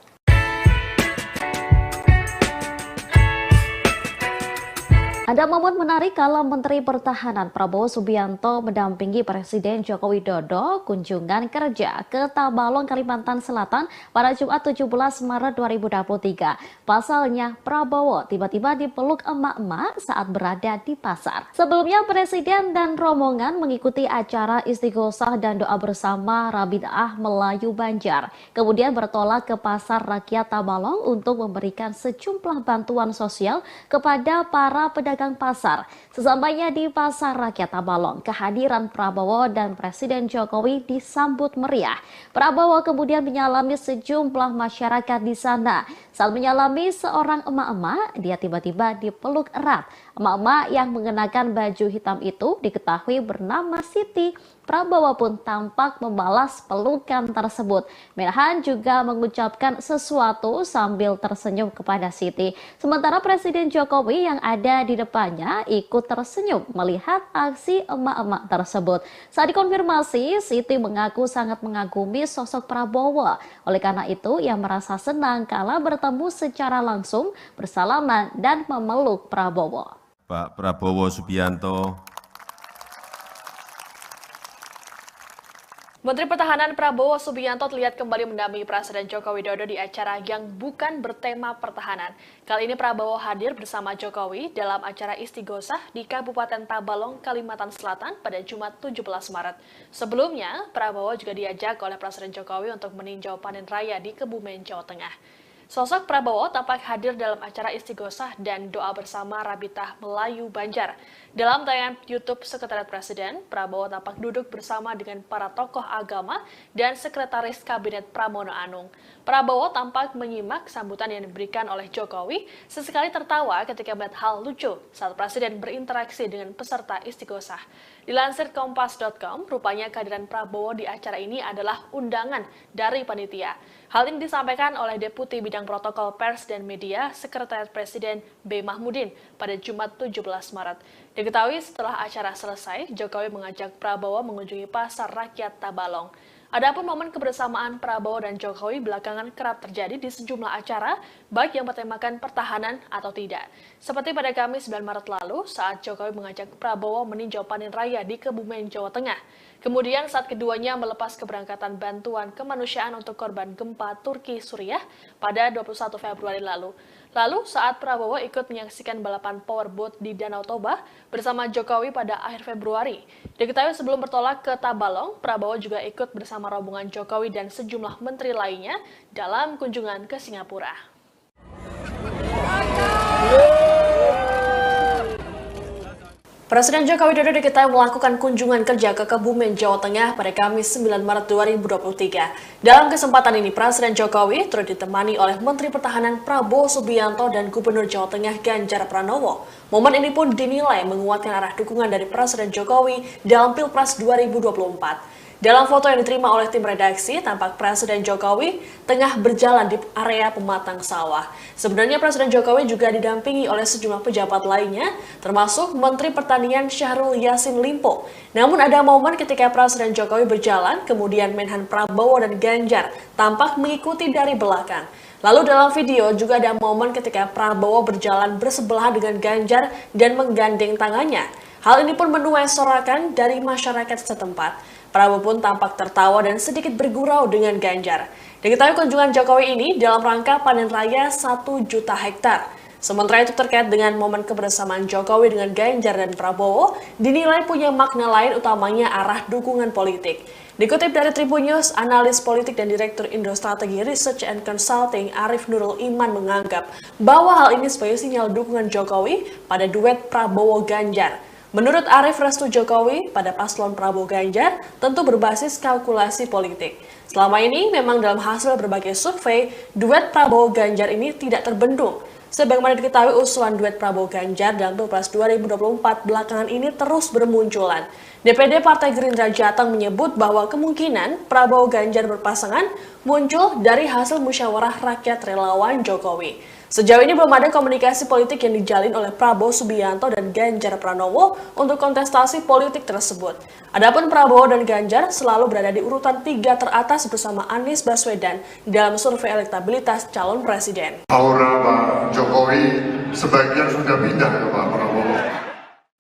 Speaker 3: Ada momen menarik kala Menteri Pertahanan Prabowo Subianto mendampingi Presiden Joko Widodo kunjungan kerja ke Tabalong, Kalimantan Selatan pada Jumat 17 Maret 2023. Pasalnya, Prabowo tiba-tiba dipeluk emak-emak saat berada di pasar. Sebelumnya, Presiden dan rombongan mengikuti acara istighosah dan doa bersama Rabi'ah Melayu Banjar. Kemudian bertolak ke Pasar Rakyat Tabalong untuk memberikan sejumlah bantuan sosial kepada para pedagang pasar. Sesampainya di Pasar Rakyat Tabalong, kehadiran Prabowo dan Presiden Jokowi disambut meriah. Prabowo kemudian menyalami sejumlah masyarakat di sana. Saat menyalami seorang emak-emak, dia tiba-tiba dipeluk erat. Emak-emak yang mengenakan baju hitam itu diketahui bernama Siti. Prabowo pun tampak membalas pelukan tersebut. Menhan juga mengucapkan sesuatu sambil tersenyum kepada Siti. Sementara Presiden Jokowi yang ada di depannya ikut tersenyum melihat aksi emak-emak tersebut. Saat dikonfirmasi, Siti mengaku sangat mengagumi sosok Prabowo. Oleh karena itu, ia merasa senang kala bertemu secara langsung, bersalaman dan memeluk Prabowo.
Speaker 6: Pak Prabowo Subianto.
Speaker 1: Menteri Pertahanan Prabowo Subianto terlihat kembali mendampingi Presiden Joko Widodo di acara yang bukan bertema pertahanan. Kali ini Prabowo hadir bersama Jokowi dalam acara istighosah di Kabupaten Tabalong, Kalimantan Selatan pada Jumat 17 Maret. Sebelumnya, Prabowo juga diajak oleh Presiden Jokowi untuk meninjau panen raya di Kebumen, Jawa Tengah. Sosok Prabowo tampak hadir dalam acara istighosah dan doa bersama Rabi'ah Melayu Banjar. Dalam tayangan YouTube Sekretariat Presiden, Prabowo tampak duduk bersama dengan para tokoh agama dan Sekretaris Kabinet Pramono Anung. Prabowo tampak menyimak sambutan yang diberikan oleh Jokowi, sesekali tertawa ketika melihat hal lucu saat Presiden berinteraksi dengan peserta istighosah. Dilansir Kompas.com, rupanya kehadiran Prabowo di acara ini adalah undangan dari panitia. Hal ini disampaikan oleh Deputi Bidang Protokol Pers dan Media, Sekretariat Presiden B. Mahmudin pada Jumat 17 Maret. Diketahui setelah acara selesai, Jokowi mengajak Prabowo mengunjungi Pasar Rakyat Tabalong. Adapun momen kebersamaan Prabowo dan Jokowi belakangan kerap terjadi di sejumlah acara, baik yang bertemakan pertahanan atau tidak. Seperti pada Kamis 9 Maret lalu, saat Jokowi mengajak Prabowo meninjau panen raya di Kebumen, Jawa Tengah. Kemudian saat keduanya melepas keberangkatan bantuan kemanusiaan untuk korban gempa Turki Suriah pada 21 Februari lalu. Lalu saat Prabowo ikut menyaksikan balapan powerboat di Danau Toba bersama Jokowi pada akhir Februari. Diketahui sebelum bertolak ke Tabalong, Prabowo juga ikut bersama rombongan Jokowi dan sejumlah menteri lainnya dalam kunjungan ke Singapura. Presiden Joko Widodo diketahui melakukan kunjungan kerja ke Kebumen, Jawa Tengah pada Kamis 9 Maret 2023. Dalam kesempatan ini, Presiden Jokowi turut ditemani oleh Menteri Pertahanan Prabowo Subianto dan Gubernur Jawa Tengah Ganjar Pranowo. Momen ini pun dinilai menguatkan arah dukungan dari Presiden Jokowi dalam Pilpres 2024. Dalam foto yang diterima oleh tim redaksi, tampak Presiden Jokowi tengah berjalan di area pematang sawah. Sebenarnya Presiden Jokowi juga didampingi oleh sejumlah pejabat lainnya, termasuk Menteri Pertanian Syahrul Yassin Limpo. Namun ada momen ketika Presiden Jokowi berjalan, kemudian Menhan Prabowo dan Ganjar tampak mengikuti dari belakang. Lalu dalam video juga ada momen ketika Prabowo berjalan bersebelahan dengan Ganjar dan menggandeng tangannya. Hal ini pun menuai sorakan dari masyarakat setempat. Prabowo pun tampak tertawa dan sedikit bergurau dengan Ganjar. Diketahui kunjungan Jokowi ini dalam rangka panen raya 1 juta hektar. Sementara itu terkait dengan momen kebersamaan Jokowi dengan Ganjar dan Prabowo, dinilai punya makna lain utamanya arah dukungan politik. Dikutip dari Tribun News, analis politik dan Direktur Indo Strategi Research and Consulting Arif Nurul Iman menganggap bahwa hal ini sebagai sinyal dukungan Jokowi pada duet Prabowo-Ganjar. Menurut Arif, restu Jokowi pada paslon Prabowo-Ganjar tentu berbasis kalkulasi politik. Selama ini memang dalam hasil berbagai survei, duet Prabowo-Ganjar ini tidak terbendung. Sebagaimana diketahui usulan duet Prabowo-Ganjar dalam Pilpres 2024 belakangan ini terus bermunculan. DPD Partai Gerindra Jateng menyebut bahwa kemungkinan Prabowo-Ganjar berpasangan muncul dari hasil musyawarah rakyat relawan Jokowi. Sejauh ini belum ada komunikasi politik yang dijalin oleh Prabowo Subianto dan Ganjar Pranowo untuk kontestasi politik tersebut. Adapun Prabowo dan Ganjar selalu berada di urutan 3 teratas bersama Anies Baswedan dalam survei elektabilitas calon presiden.
Speaker 2: Aura Pak Jokowi sebagian sudah pindah ke Pak Prabowo.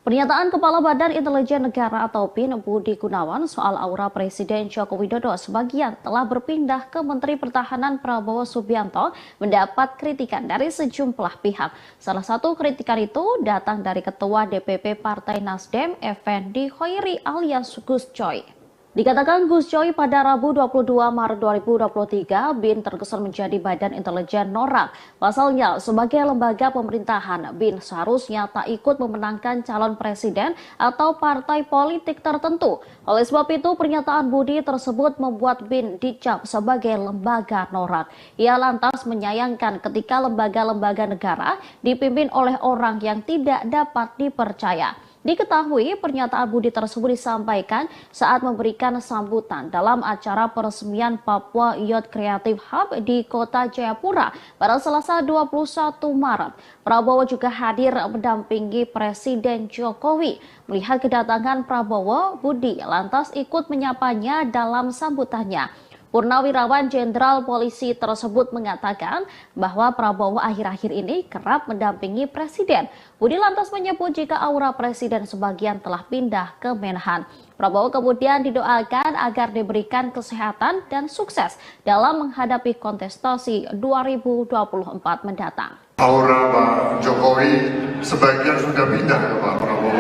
Speaker 3: Pernyataan Kepala Badan Intelijen Negara atau BIN Budi Gunawan soal aura Presiden Joko Widodo sebagian telah berpindah ke Menteri Pertahanan Prabowo Subianto mendapat kritikan dari sejumlah pihak. Salah satu kritikan itu datang dari Ketua DPP Partai Nasdem Effendi Khoiri alias Gus Coy. Dikatakan Gus Coy pada Rabu 22 Maret 2023, BIN terkesan menjadi badan intelijen norak. Pasalnya, sebagai lembaga pemerintahan, BIN seharusnya tak ikut memenangkan calon presiden atau partai politik tertentu. Oleh sebab itu, pernyataan Budi tersebut membuat BIN dicap sebagai lembaga norak. Ia lantas menyayangkan ketika lembaga-lembaga negara dipimpin oleh orang yang tidak dapat dipercaya. Diketahui pernyataan Budi tersebut disampaikan saat memberikan sambutan dalam acara peresmian Papua Youth Creative Hub di Kota Jayapura pada Selasa 21 Maret. Prabowo juga hadir mendampingi Presiden Jokowi. Melihat kedatangan Prabowo, Budi lantas ikut menyapanya dalam sambutannya. Purnawirawan Jenderal Polisi tersebut mengatakan bahwa Prabowo akhir-akhir ini kerap mendampingi Presiden. Budi lantas menyebut jika aura Presiden sebagian telah pindah ke Menhan. Prabowo kemudian didoakan agar diberikan kesehatan dan sukses dalam menghadapi kontestasi 2024 mendatang.
Speaker 2: Aura Pak Jokowi sebagian sudah pindah ke Pak Prabowo.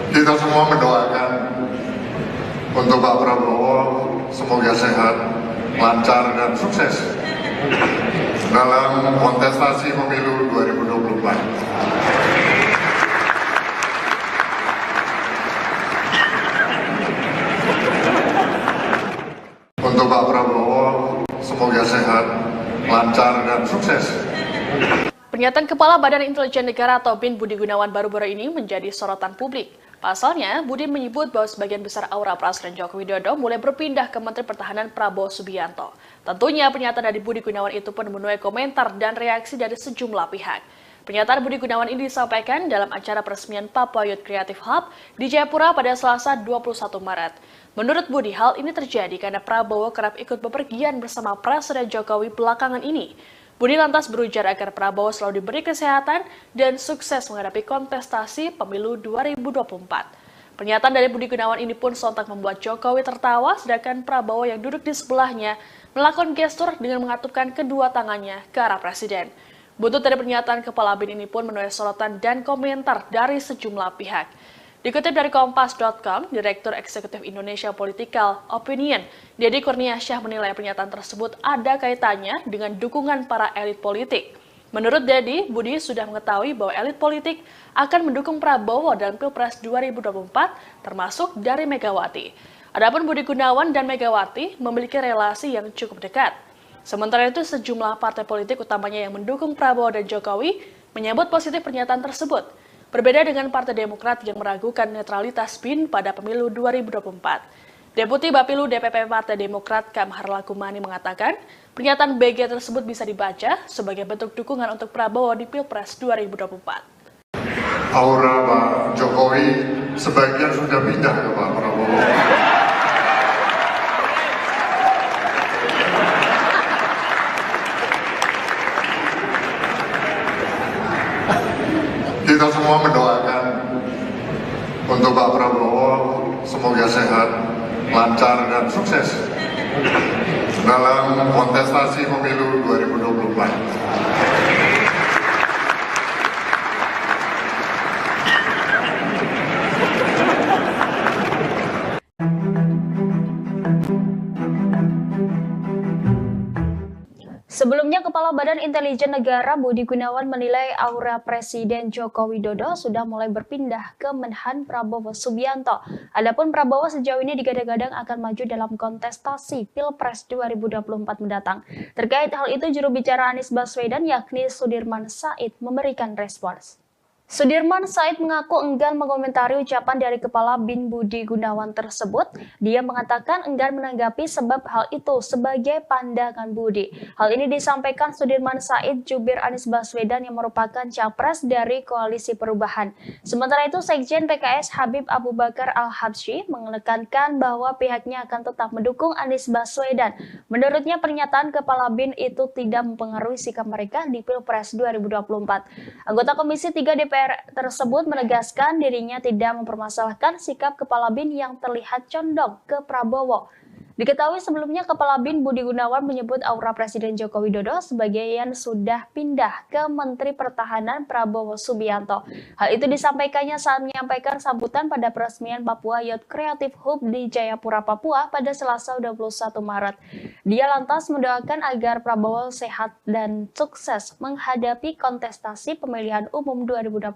Speaker 2: Kita semua mendoakan untuk Pak Prabowo semoga sehat, lancar dan sukses dalam kontestasi pemilu 2024. Untuk Pak Prabowo semoga lancar dan sukses.
Speaker 1: Pernyataan Kepala Badan Intelijen Negara atau BIN Budi Gunawan baru-baru ini menjadi sorotan publik. Pasalnya, Budi menyebut bahwa sebagian besar aura Presiden Joko Widodo mulai berpindah ke Menteri Pertahanan Prabowo Subianto. Tentunya pernyataan dari Budi Gunawan itu pun menuai komentar dan reaksi dari sejumlah pihak. Pernyataan Budi Gunawan ini disampaikan dalam acara peresmian Papua Youth Creative Hub di Jayapura pada Selasa 21 Maret. Menurut Budi, hal ini terjadi karena Prabowo kerap ikut bepergian bersama Presiden Jokowi belakangan ini. Budi lantas berujar agar Prabowo selalu diberi kesehatan dan sukses menghadapi kontestasi pemilu 2024. Pernyataan dari Budi Gunawan ini pun sontak membuat Jokowi tertawa, sedangkan Prabowo yang duduk di sebelahnya melakukan gestur dengan mengatupkan kedua tangannya ke arah Presiden. Buntut dari pernyataan Kepala BIN ini pun menuai sorotan dan komentar dari sejumlah pihak. Dikutip dari Kompas.com, Direktur Eksekutif Indonesia Political Opinion, Deddy Kurniasyah menilai pernyataan tersebut ada kaitannya dengan dukungan para elit politik. Menurut Deddy, Budi sudah mengetahui bahwa elit politik akan mendukung Prabowo dalam Pilpres 2024, termasuk dari Megawati. Adapun Budi Gunawan dan Megawati memiliki relasi yang cukup dekat. Sementara itu, sejumlah partai politik utamanya yang mendukung Prabowo dan Jokowi menyambut positif pernyataan tersebut. Berbeda dengan Partai Demokrat yang meragukan netralitas BIN pada pemilu 2024. Deputi Bapilu DPP Partai Demokrat Kamhar Lakumani mengatakan, pernyataan BG tersebut bisa dibaca sebagai bentuk dukungan untuk Prabowo di Pilpres 2024.
Speaker 2: Aura Pak Jokowi sebagian sudah pindah ke Pak Prabowo. Kita semua mendoakan untuk Pak Prabowo semoga sehat, lancar dan sukses dalam kontestasi pemilu 2024.
Speaker 3: Sebelumnya, Kepala Badan Intelijen Negara Budi Gunawan menilai aura Presiden Joko Widodo sudah mulai berpindah ke Menhan Prabowo Subianto. Adapun Prabowo sejauh ini digadang-gadang akan maju dalam kontestasi Pilpres 2024 mendatang. Terkait hal itu, juru bicara Anies Baswedan yakni Sudirman Said memberikan respons. Sudirman Said mengaku enggan mengomentari ucapan dari Kepala BIN Budi Gunawan tersebut. Dia mengatakan enggan menanggapi sebab hal itu sebagai pandangan Budi. Hal ini disampaikan Sudirman Said jubir Anies Baswedan yang merupakan capres dari Koalisi Perubahan. Sementara itu, Sekjen PKS Habib Abu Bakar Al-Habsyi menekankan bahwa pihaknya akan tetap mendukung Anies Baswedan. Menurutnya, pernyataan Kepala BIN itu tidak mempengaruhi sikap mereka di Pilpres 2024. Anggota Komisi 3 DPR tersebut menegaskan dirinya tidak mempermasalahkan sikap Kepala BIN yang terlihat condong ke Prabowo. Diketahui sebelumnya Kepala BIN Budi Gunawan menyebut aura Presiden Joko Widodo sebagian sudah pindah ke Menteri Pertahanan Prabowo Subianto. Hal itu disampaikannya saat menyampaikan sambutan pada peresmian Papua Youth Creative Hub di Jayapura, Papua pada Selasa 21 Maret. Dia lantas mendoakan agar Prabowo sehat dan sukses menghadapi kontestasi pemilihan umum 2024.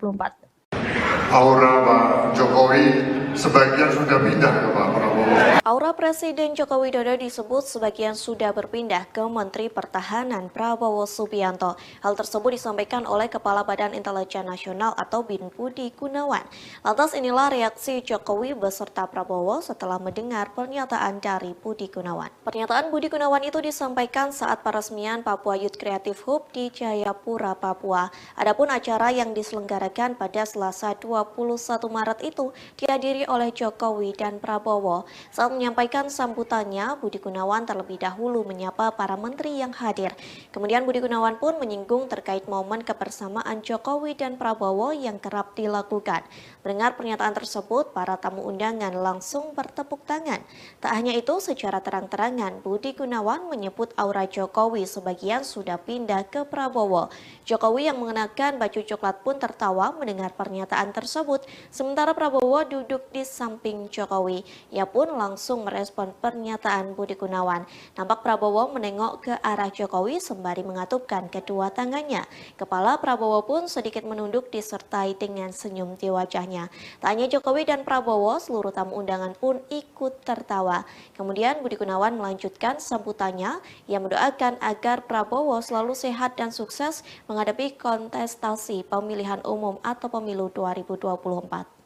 Speaker 2: Aura Pak Jokowi sebagian sudah pindah ke Pak Prabowo.
Speaker 4: Aura Presiden Joko Widodo disebut sebagian sudah berpindah ke Menteri Pertahanan Prabowo Subianto. Hal tersebut disampaikan oleh Kepala Badan Intelijen Nasional atau BIN Budi Gunawan. Lantas inilah reaksi Jokowi beserta Prabowo setelah mendengar pernyataan dari Budi Gunawan. Pernyataan Budi Gunawan itu disampaikan saat peresmian Papua Youth Creative Hub di Jayapura, Papua. Adapun acara yang diselenggarakan pada Selasa 21 Maret itu dihadiri oleh Jokowi dan Prabowo. Saat menyampaikan sambutannya, Budi Gunawan terlebih dahulu menyapa para menteri yang hadir. Kemudian Budi Gunawan pun menyinggung terkait momen kebersamaan Jokowi dan Prabowo yang kerap dilakukan. Mendengar pernyataan tersebut, para tamu undangan langsung bertepuk tangan. Tak hanya itu, secara terang-terangan Budi Gunawan menyebut aura Jokowi sebagian sudah pindah ke Prabowo. Jokowi yang mengenakan baju coklat pun tertawa mendengar pernyataan tersebut, sementara Prabowo duduk di samping Jokowi. Ia pun langsung merespon pernyataan Budi Gunawan. Nampak Prabowo menengok ke arah Jokowi sembari mengatupkan kedua tangannya. Kepala Prabowo pun sedikit menunduk disertai dengan senyum di wajahnya. Tak hanya Jokowi dan Prabowo, seluruh tamu undangan pun ikut tertawa. Kemudian Budi Gunawan melanjutkan sambutannya. Ia mendoakan agar Prabowo selalu sehat dan sukses menghadapi kontestasi pemilihan umum atau pemilu 2024.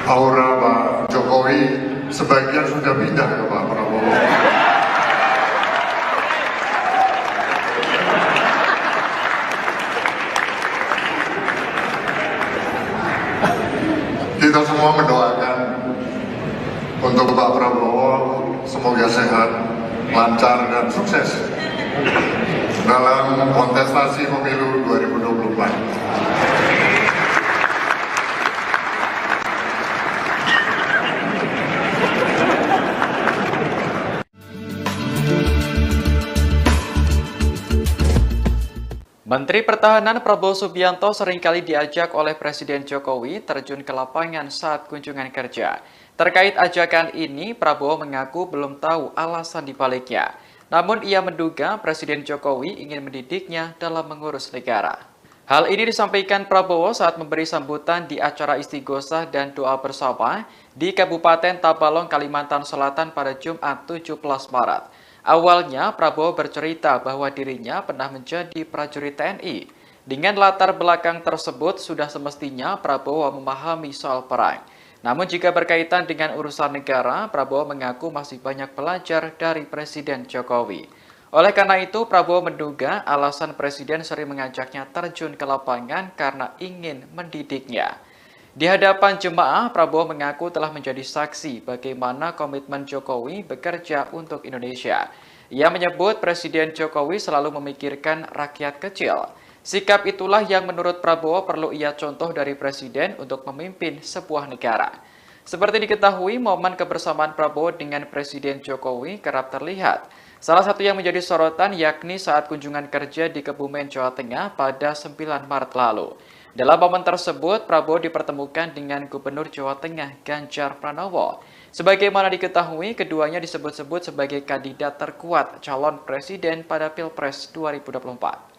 Speaker 2: Aura Pak Jokowi sebagian sudah pindah ke Pak Prabowo. Kita semua mendoakan untuk Pak Prabowo semoga sehat, lancar dan sukses dalam kontestasi pemilu 2024.
Speaker 5: Menteri Pertahanan Prabowo Subianto seringkali diajak oleh Presiden Jokowi terjun ke lapangan saat kunjungan kerja. Terkait ajakan ini, Prabowo mengaku belum tahu alasan dibaliknya. Namun ia menduga Presiden Jokowi ingin mendidiknya dalam mengurus negara. Hal ini disampaikan Prabowo saat memberi sambutan di acara istighosah dan doa bersama di Kabupaten Tabalong, Kalimantan Selatan pada Jumat 17 Maret. Awalnya, Prabowo bercerita bahwa dirinya pernah menjadi prajurit TNI. Dengan latar belakang tersebut, sudah semestinya Prabowo memahami soal perang. Namun jika berkaitan dengan urusan negara, Prabowo mengaku masih banyak belajar dari Presiden Jokowi. Oleh karena itu, Prabowo menduga alasan Presiden sering mengajaknya terjun ke lapangan karena ingin mendidiknya. Di hadapan jemaah, Prabowo mengaku telah menjadi saksi bagaimana komitmen Jokowi bekerja untuk Indonesia. Ia menyebut Presiden Jokowi selalu memikirkan rakyat kecil. Sikap itulah yang menurut Prabowo perlu ia contoh dari Presiden untuk memimpin sebuah negara. Seperti diketahui, momen kebersamaan Prabowo dengan Presiden Jokowi kerap terlihat. Salah satu yang menjadi sorotan yakni saat kunjungan kerja di Kebumen, Jawa Tengah pada 9 Maret lalu. Dalam momen tersebut, Prabowo dipertemukan dengan Gubernur Jawa Tengah Ganjar Pranowo. Sebagaimana diketahui, keduanya disebut-sebut sebagai kandidat terkuat calon presiden pada Pilpres 2024.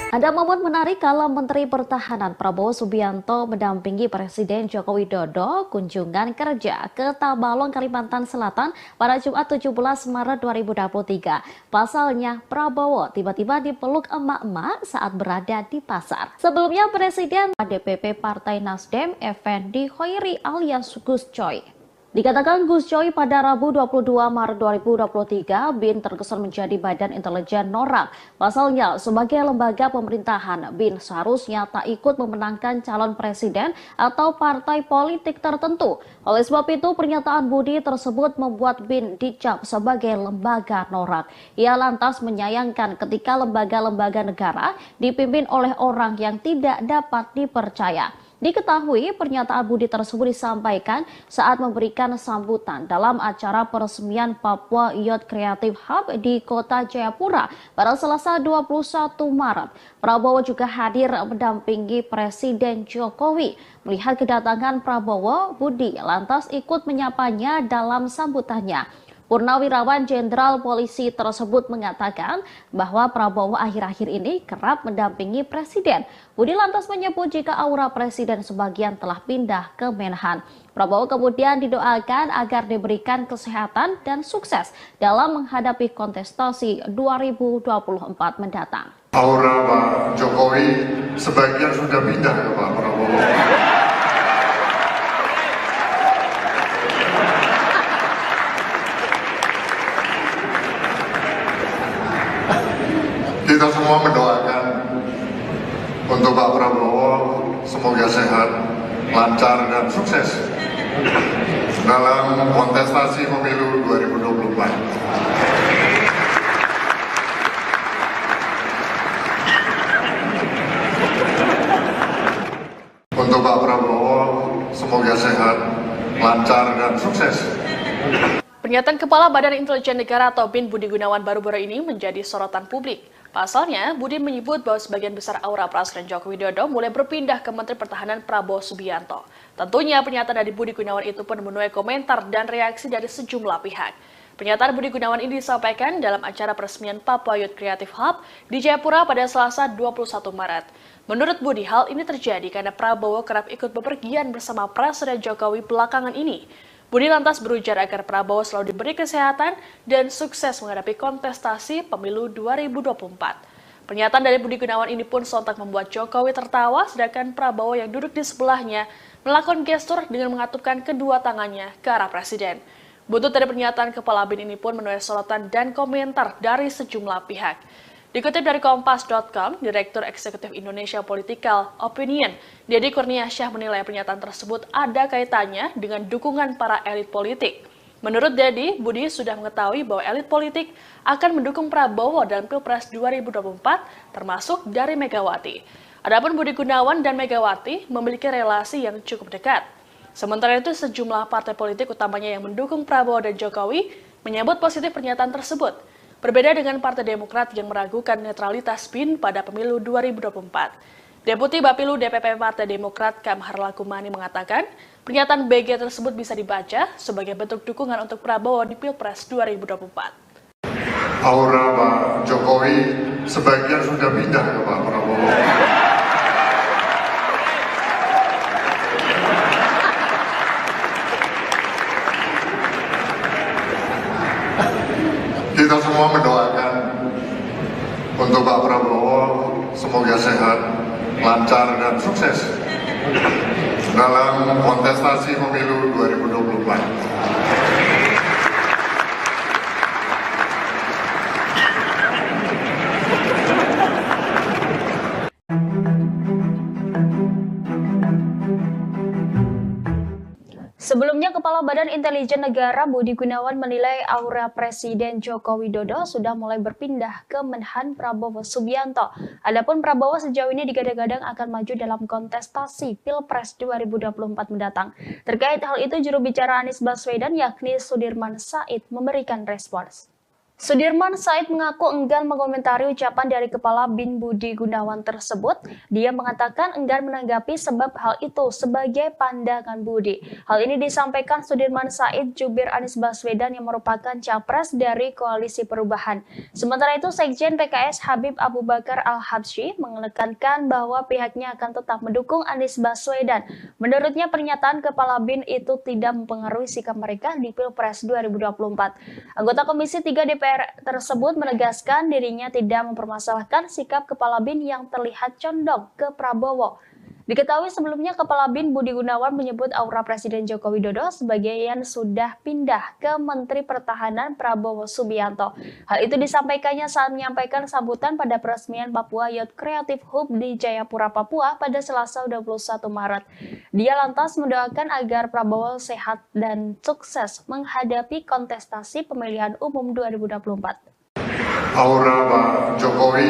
Speaker 3: Ada momen menarik kala Menteri Pertahanan Prabowo Subianto mendampingi Presiden Joko Widodo kunjungan kerja ke Tabalong, Kalimantan Selatan pada Jumat 17 Maret 2023. Pasalnya, Prabowo tiba-tiba dipeluk emak-emak saat berada di pasar. Sebelumnya, Presiden DPP Partai Nasdem, Effendi Khoiri alias Gus Coy. Dikatakan Gus Coy pada Rabu 22 Maret 2023, BIN terkesan menjadi Badan Intelijen Norak. Pasalnya, sebagai lembaga pemerintahan, BIN seharusnya tak ikut memenangkan calon presiden atau partai politik tertentu. Oleh sebab itu, pernyataan Budi tersebut membuat BIN dicap sebagai lembaga norak. Ia lantas menyayangkan ketika lembaga-lembaga negara dipimpin oleh orang yang tidak dapat dipercaya. Diketahui pernyataan Budi tersebut disampaikan saat memberikan sambutan dalam acara peresmian Papua Youth Creative Hub di Kota Jayapura pada Selasa 21 Maret. Prabowo juga hadir mendampingi Presiden Jokowi. Melihat kedatangan Prabowo, Budi lantas ikut menyapanya dalam sambutannya. Purnawirawan Jenderal Polisi tersebut mengatakan bahwa Prabowo akhir-akhir ini kerap mendampingi Presiden. Budi lantas menyebut jika aura Presiden sebagian telah pindah ke Menhan. Prabowo kemudian didoakan agar diberikan kesehatan dan sukses dalam menghadapi kontestasi 2024 mendatang.
Speaker 2: Aura Pak Jokowi sebagian sudah pindah ke Pak Prabowo. Kita semua mendoakan untuk Pak Prabowo semoga sehat, lancar dan sukses dalam kontestasi pemilu 2024. Untuk Pak Prabowo semoga sehat, lancar dan sukses.
Speaker 1: Pernyataan Kepala Badan Intelijen Negara atau BIN Budi Gunawan baru-baru ini menjadi sorotan publik. Pasalnya, Budi menyebut bahwa sebagian besar aura Presiden Joko Widodo mulai berpindah ke Menteri Pertahanan Prabowo Subianto. Tentunya pernyataan dari Budi Gunawan itu pun menuai komentar dan reaksi dari sejumlah pihak. Pernyataan Budi Gunawan ini disampaikan dalam acara peresmian Papua Youth Creative Hub di Jayapura pada Selasa 21 Maret. Menurut Budi, hal ini terjadi karena Prabowo kerap ikut bepergian bersama Presiden Jokowi belakangan ini. Budi lantas berujar agar Prabowo selalu diberi kesehatan dan sukses menghadapi kontestasi pemilu 2024. Pernyataan dari Budi Gunawan ini pun sontak membuat Jokowi tertawa, sedangkan Prabowo yang duduk di sebelahnya melakukan gestur dengan mengatupkan kedua tangannya ke arah Presiden. Buntut dari pernyataan Kepala BIN ini pun menuai sorotan dan komentar dari sejumlah pihak. Dikutip dari Kompas.com, Direktur Eksekutif Indonesia Political Opinion, Deddy Kurniasyah menilai pernyataan tersebut ada kaitannya dengan dukungan para elit politik. Menurut Deddy, Budi sudah mengetahui bahwa elit politik akan mendukung Prabowo dalam Pilpres 2024, termasuk dari Megawati. Adapun Budi Gunawan dan Megawati memiliki relasi yang cukup dekat. Sementara itu, sejumlah partai politik utamanya yang mendukung Prabowo dan Jokowi menyambut positif pernyataan tersebut. Berbeda dengan Partai Demokrat yang meragukan netralitas BIN pada pemilu 2024. Deputi Bapilu DPP Partai Demokrat Kamhar Lakumani mengatakan, pernyataan BG tersebut bisa dibaca sebagai bentuk dukungan untuk Prabowo di Pilpres 2024.
Speaker 2: Aura Pak Jokowi sebagian sudah pindah ke Pak Prabowo. Kita semua mendoakan untuk Pak Prabowo semoga sehat, lancar dan sukses dalam kontestasi pemilu 2024.
Speaker 3: Sebelumnya, Kepala Badan Intelijen Negara Budi Gunawan menilai aura Presiden Joko Widodo sudah mulai berpindah ke Menhan Prabowo Subianto. Adapun Prabowo sejauh ini digadang-gadang akan maju dalam kontestasi Pilpres 2024 mendatang. Terkait hal itu, juru bicara Anies Baswedan yakni Sudirman Said memberikan respons. Sudirman Said mengaku enggan mengomentari ucapan dari Kepala BIN Budi Gunawan tersebut. Dia mengatakan enggan menanggapi sebab hal itu sebagai pandangan Budi. Hal ini disampaikan Sudirman Said jubir Anies Baswedan yang merupakan capres dari Koalisi Perubahan. Sementara itu, Sekjen PKS Habib Abu Bakar Al-Habsyi menekankan bahwa pihaknya akan tetap mendukung Anies Baswedan. Menurutnya, pernyataan Kepala BIN itu tidak mempengaruhi sikap mereka di Pilpres 2024. Anggota Komisi 3 DPR tersebut menegaskan dirinya tidak mempermasalahkan sikap Kepala BIN yang terlihat condong ke Prabowo. Diketahui sebelumnya Kepala BIN Budi Gunawan menyebut aura Presiden Joko Widodo sebagian sudah pindah ke Menteri Pertahanan Prabowo Subianto. Hal itu disampaikannya saat menyampaikan sambutan pada peresmian Papua Youth Creative Hub di Jayapura, Papua pada Selasa 21 Maret. Dia lantas mendoakan agar Prabowo sehat dan sukses menghadapi kontestasi pemilihan umum 2024.
Speaker 2: Aura Pak Jokowi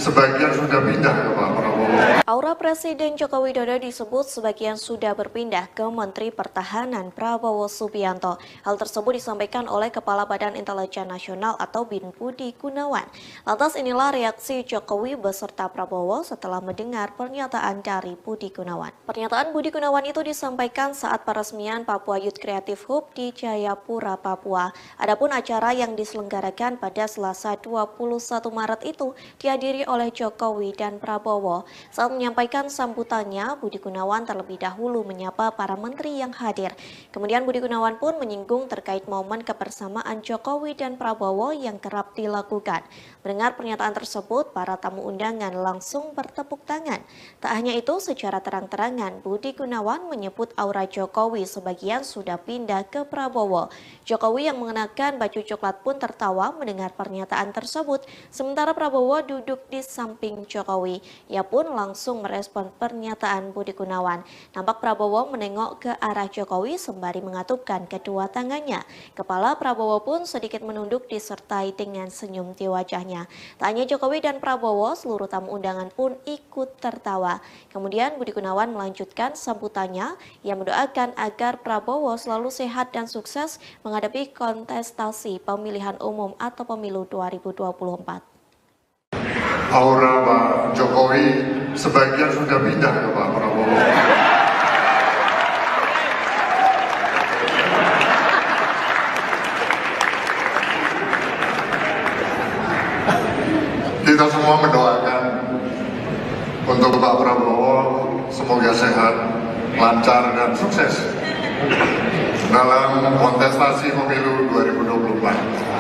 Speaker 2: sebagian sudah pindah ke Pak Prabowo.
Speaker 4: Aura Presiden Joko Widodo disebut sebagian sudah berpindah ke Menteri Pertahanan Prabowo Subianto. Hal tersebut disampaikan oleh Kepala Badan Intelijen Nasional atau BIN Budi Gunawan. Lantas inilah reaksi Jokowi beserta Prabowo setelah mendengar pernyataan dari Budi Gunawan. Pernyataan Budi Gunawan itu disampaikan saat peresmian Papua Youth Creative Hub di Jayapura, Papua. Adapun acara yang diselenggarakan pada Selasa 21 Maret itu dihadiri oleh Jokowi dan Prabowo. Saat menyampaikan sambutannya, Budi Gunawan terlebih dahulu menyapa para menteri yang hadir. Kemudian Budi Gunawan pun menyinggung terkait momen kebersamaan Jokowi dan Prabowo yang kerap dilakukan. Mendengar pernyataan tersebut, para tamu undangan langsung bertepuk tangan. Tak hanya itu, secara terang-terangan Budi Gunawan menyebut aura Jokowi sebagian sudah pindah ke Prabowo. Jokowi yang mengenakan baju coklat pun tertawa mendengar pernyataan tersebut, sementara Prabowo duduk di samping Jokowi. Ia pun pun langsung merespon pernyataan Budi Gunawan. Nampak Prabowo menengok ke arah Jokowi sembari mengatupkan kedua tangannya. Kepala Prabowo pun sedikit menunduk disertai dengan senyum di wajahnya. Tak hanya Jokowi dan Prabowo, seluruh tamu undangan pun ikut tertawa. Kemudian Budi Gunawan melanjutkan sambutannya. Ia mendoakan agar Prabowo selalu sehat dan sukses menghadapi kontestasi pemilihan umum atau pemilu 2024.
Speaker 2: Aura Pak Jokowi sebagian sudah pindah ke Pak Prabowo. Kita semua mendoakan untuk Pak Prabowo semoga sehat, lancar dan sukses dalam kontestasi pemilu 2024.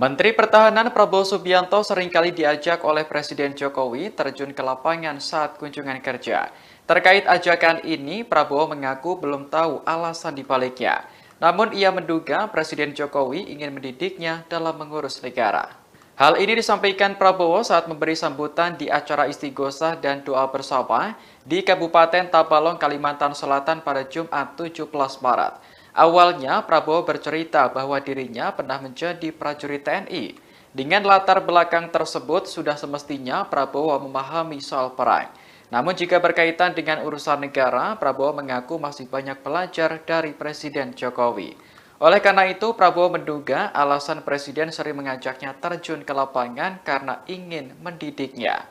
Speaker 5: Menteri Pertahanan Prabowo Subianto seringkali diajak oleh Presiden Jokowi terjun ke lapangan saat kunjungan kerja. Terkait ajakan ini, Prabowo mengaku belum tahu alasan dibaliknya. Namun ia menduga Presiden Jokowi ingin mendidiknya dalam mengurus negara. Hal ini disampaikan Prabowo saat memberi sambutan di acara istighosah dan doa bersama di Kabupaten Tabalong, Kalimantan Selatan pada Jumat 17 Maret. Awalnya, Prabowo bercerita bahwa dirinya pernah menjadi prajurit TNI. Dengan latar belakang tersebut, sudah semestinya Prabowo memahami soal perang. Namun jika berkaitan dengan urusan negara, Prabowo mengaku masih banyak belajar dari Presiden Jokowi. Oleh karena itu, Prabowo menduga alasan Presiden sering mengajaknya terjun ke lapangan karena ingin mendidiknya.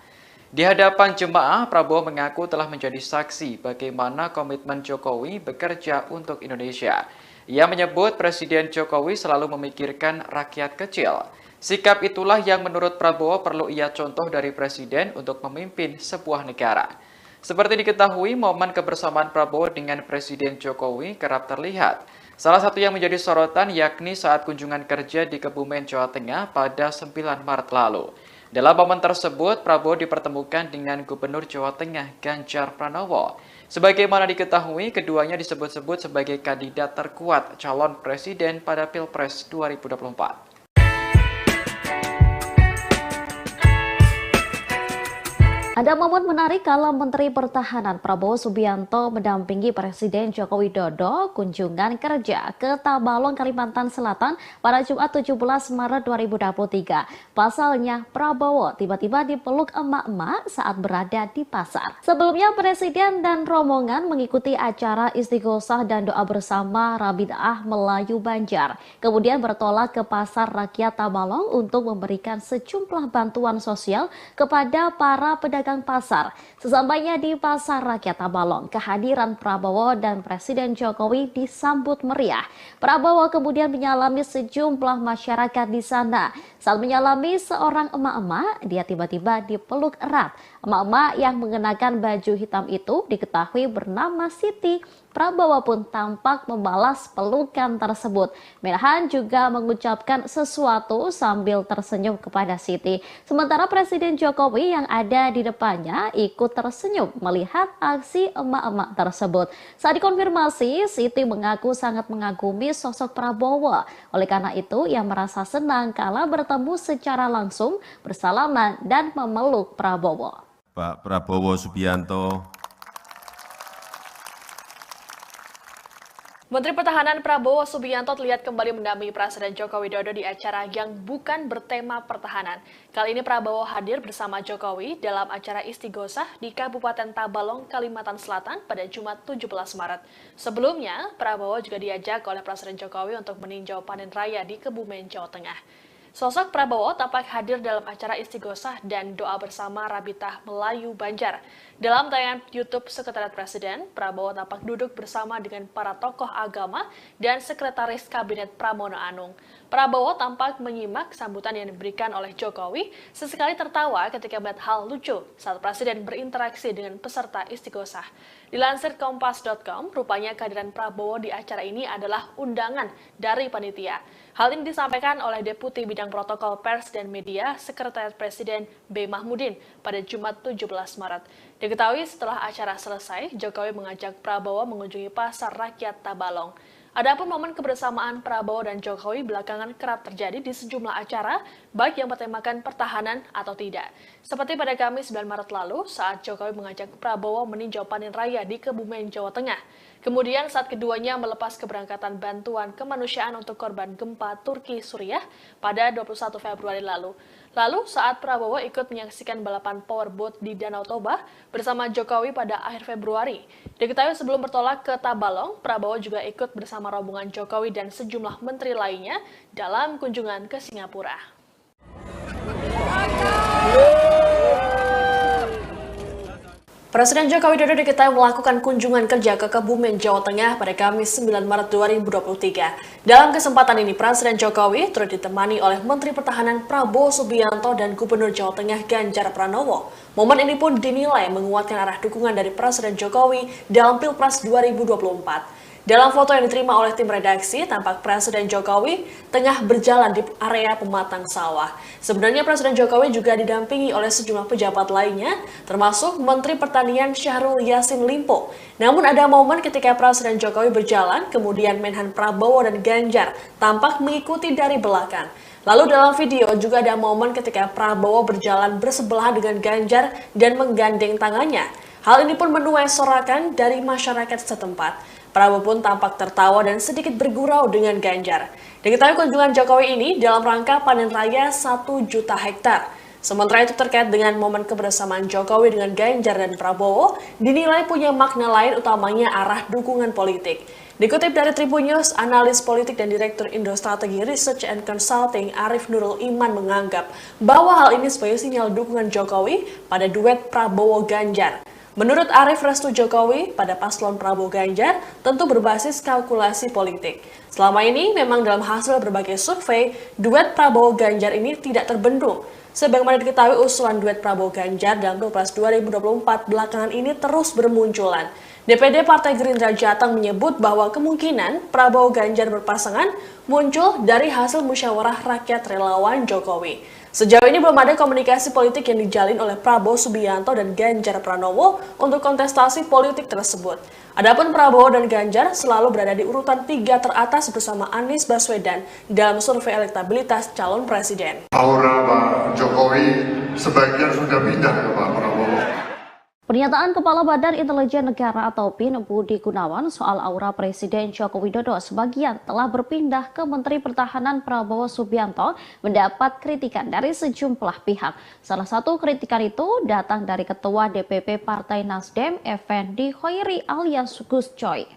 Speaker 5: Di hadapan jemaah, Prabowo mengaku telah menjadi saksi bagaimana komitmen Jokowi bekerja untuk Indonesia. Ia menyebut Presiden Jokowi selalu memikirkan rakyat kecil. Sikap itulah yang menurut Prabowo perlu ia contoh dari Presiden untuk memimpin sebuah negara. Seperti diketahui, momen kebersamaan Prabowo dengan Presiden Jokowi kerap terlihat. Salah satu yang menjadi sorotan yakni saat kunjungan kerja di Kebumen, Jawa Tengah pada 9 Maret lalu. Dalam momen tersebut, Prabowo dipertemukan dengan Gubernur Jawa Tengah Ganjar Pranowo. Sebagaimana diketahui, keduanya disebut-sebut sebagai kandidat terkuat calon presiden pada Pilpres 2024.
Speaker 3: Ada momen menarik kala Menteri Pertahanan Prabowo Subianto mendampingi Presiden Joko Widodo kunjungan kerja ke Tabalong, Kalimantan Selatan pada Jumat 17 Maret 2023. Pasalnya, Prabowo tiba-tiba dipeluk emak-emak saat berada di pasar. Sebelumnya, Presiden dan rombongan mengikuti acara istighosah dan doa bersama Rabi'ah Melayu Banjar. Kemudian bertolak ke Pasar Rakyat Tabalong untuk memberikan sejumlah bantuan sosial kepada para pedagang pasar. Sesampainya di Pasar Rakyat Tabalong, kehadiran Prabowo dan Presiden Jokowi disambut meriah. Prabowo kemudian menyalami sejumlah masyarakat di sana. Saat menyalami seorang emak-emak, dia tiba-tiba dipeluk erat. Emak-emak yang mengenakan baju hitam itu diketahui bernama Siti. Prabowo pun tampak membalas pelukan tersebut. Menhan juga mengucapkan sesuatu sambil tersenyum kepada Siti. Sementara Presiden Jokowi yang ada di depannya ikut tersenyum melihat aksi emak-emak tersebut. Saat dikonfirmasi, Siti mengaku sangat mengagumi sosok Prabowo. Oleh karena itu, ia merasa senang kala bertemu secara langsung, bersalaman dan memeluk Prabowo.
Speaker 6: Pak Prabowo Subianto.
Speaker 1: Menteri Pertahanan Prabowo Subianto terlihat kembali mendampingi Presiden Joko Widodo di acara yang bukan bertema pertahanan. Kali ini Prabowo hadir bersama Jokowi dalam acara istighosah di Kabupaten Tabalong, Kalimantan Selatan pada Jumat 17 Maret. Sebelumnya, Prabowo juga diajak oleh Presiden Jokowi untuk meninjau panen raya di Kebumen, Jawa Tengah. Sosok Prabowo tampak hadir dalam acara istighosah dan doa bersama Rabi'ah Melayu Banjar. Dalam tayangan YouTube Sekretariat Presiden, Prabowo tampak duduk bersama dengan para tokoh agama dan Sekretaris Kabinet Pramono Anung. Prabowo tampak menyimak sambutan yang diberikan oleh Jokowi, sesekali tertawa ketika melihat hal lucu saat Presiden berinteraksi dengan peserta istighosah. Dilansir Kompas.com, rupanya kehadiran Prabowo di acara ini adalah undangan dari panitia. Hal ini disampaikan oleh Deputi Bidang Protokol Pers dan Media, Sekretariat Presiden B. Mahmudin pada Jumat 17 Maret. Diketahui setelah acara selesai, Jokowi mengajak Prabowo mengunjungi Pasar Rakyat Tabalong. Adapun momen kebersamaan Prabowo dan Jokowi belakangan kerap terjadi di sejumlah acara, baik yang bertemakan pertahanan atau tidak. Seperti pada Kamis 9 Maret lalu, saat Jokowi mengajak Prabowo meninjau panen raya di Kebumen, Jawa Tengah. Kemudian saat keduanya melepas keberangkatan bantuan kemanusiaan untuk korban gempa Turki Suriah pada 21 Februari lalu. Lalu saat Prabowo ikut menyaksikan balapan powerboat di Danau Toba bersama Jokowi pada akhir Februari. Diketahui sebelum bertolak ke Tabalong, Prabowo juga ikut bersama rombongan Jokowi dan sejumlah menteri lainnya dalam kunjungan ke Singapura. Presiden Joko Widodo diketahui melakukan kunjungan kerja ke Kebumen, Jawa Tengah pada Kamis 9 Maret 2023. Dalam kesempatan ini, Presiden Jokowi turut ditemani oleh Menteri Pertahanan Prabowo Subianto dan Gubernur Jawa Tengah Ganjar Pranowo. Momen ini pun dinilai menguatkan arah dukungan dari Presiden Jokowi dalam Pilpres 2024. Dalam foto yang diterima oleh tim redaksi, tampak Presiden Jokowi tengah berjalan di area pematang sawah. Sebenarnya Presiden Jokowi juga didampingi oleh sejumlah pejabat lainnya, termasuk Menteri Pertanian Syahrul Yassin Limpo. Namun ada momen ketika Presiden Jokowi berjalan, kemudian Menhan Prabowo dan Ganjar tampak mengikuti dari belakang. Lalu dalam video juga ada momen ketika Prabowo berjalan bersebelahan dengan Ganjar dan menggandeng tangannya. Hal ini pun menuai sorakan dari masyarakat setempat. Prabowo pun tampak tertawa dan sedikit bergurau dengan Ganjar. Diketahui kunjungan Jokowi ini dalam rangka panen raya 1 juta hektar. Sementara itu terkait dengan momen kebersamaan Jokowi dengan Ganjar dan Prabowo, dinilai punya makna lain utamanya arah dukungan politik. Dikutip dari Tribun News, analis politik dan Direktur Indo Strategi Research and Consulting Arif Nurul Iman menganggap bahwa hal ini sebagai sinyal dukungan Jokowi pada duet Prabowo-Ganjar. Menurut Arif, restu Jokowi pada paslon Prabowo Ganjar tentu berbasis kalkulasi politik. Selama ini memang dalam hasil berbagai survei, duet Prabowo Ganjar ini tidak terbendung. Sebagaimana diketahui usulan duet Prabowo Ganjar dalam Pilpres 2024 belakangan ini terus bermunculan. DPD Partai Gerindra Jateng menyebut bahwa kemungkinan Prabowo Ganjar berpasangan muncul dari hasil musyawarah rakyat relawan Jokowi. Sejauh ini belum ada komunikasi politik yang dijalin oleh Prabowo Subianto dan Ganjar Pranowo untuk kontestasi politik tersebut. Adapun Prabowo dan Ganjar selalu berada di urutan 3 teratas bersama Anies Baswedan dalam survei elektabilitas calon presiden.
Speaker 2: Aura Pak Jokowi sebagian sudah pindah ke Pak Prabowo.
Speaker 3: Pernyataan Kepala Badan Intelijen Negara atau BIN Budi Gunawan soal aura Presiden Joko Widodo sebagian telah berpindah ke Menteri Pertahanan Prabowo Subianto mendapat kritikan dari sejumlah pihak. Salah satu kritikan itu datang dari Ketua DPP Partai Nasdem, Effendi Khoiri alias Gus Coy.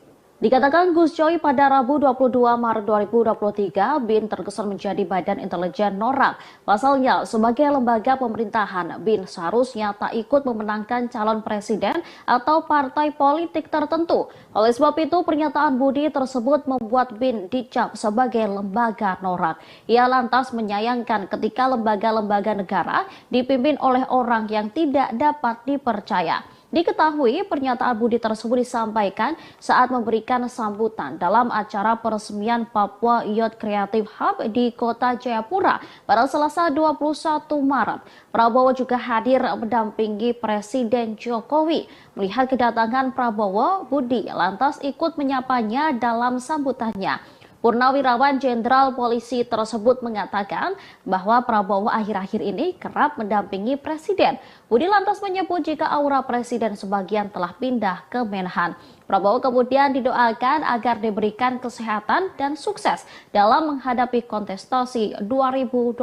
Speaker 3: Dikatakan Gus Coy pada Rabu 22 Maret 2023, BIN terkesan menjadi badan intelijen norak. Pasalnya, sebagai lembaga pemerintahan, BIN seharusnya tak ikut memenangkan calon presiden atau partai politik tertentu. Oleh sebab itu, pernyataan Budi tersebut membuat BIN dicap sebagai lembaga norak. Ia lantas menyayangkan ketika lembaga-lembaga negara dipimpin oleh orang yang tidak dapat dipercaya. Diketahui pernyataan Budi tersebut disampaikan saat memberikan sambutan dalam acara peresmian Papua Youth Creative Hub di Kota Jayapura pada Selasa 21 Maret. Prabowo juga hadir mendampingi Presiden Jokowi. Melihat kedatangan Prabowo, Budi lantas ikut menyapanya dalam sambutannya. Purnawirawan Jenderal Polisi tersebut mengatakan bahwa Prabowo akhir-akhir ini kerap mendampingi Presiden. Budi lantas menyebut jika aura Presiden sebagian telah pindah ke Menhan. Prabowo kemudian didoakan agar diberikan kesehatan dan sukses dalam menghadapi kontestasi 2024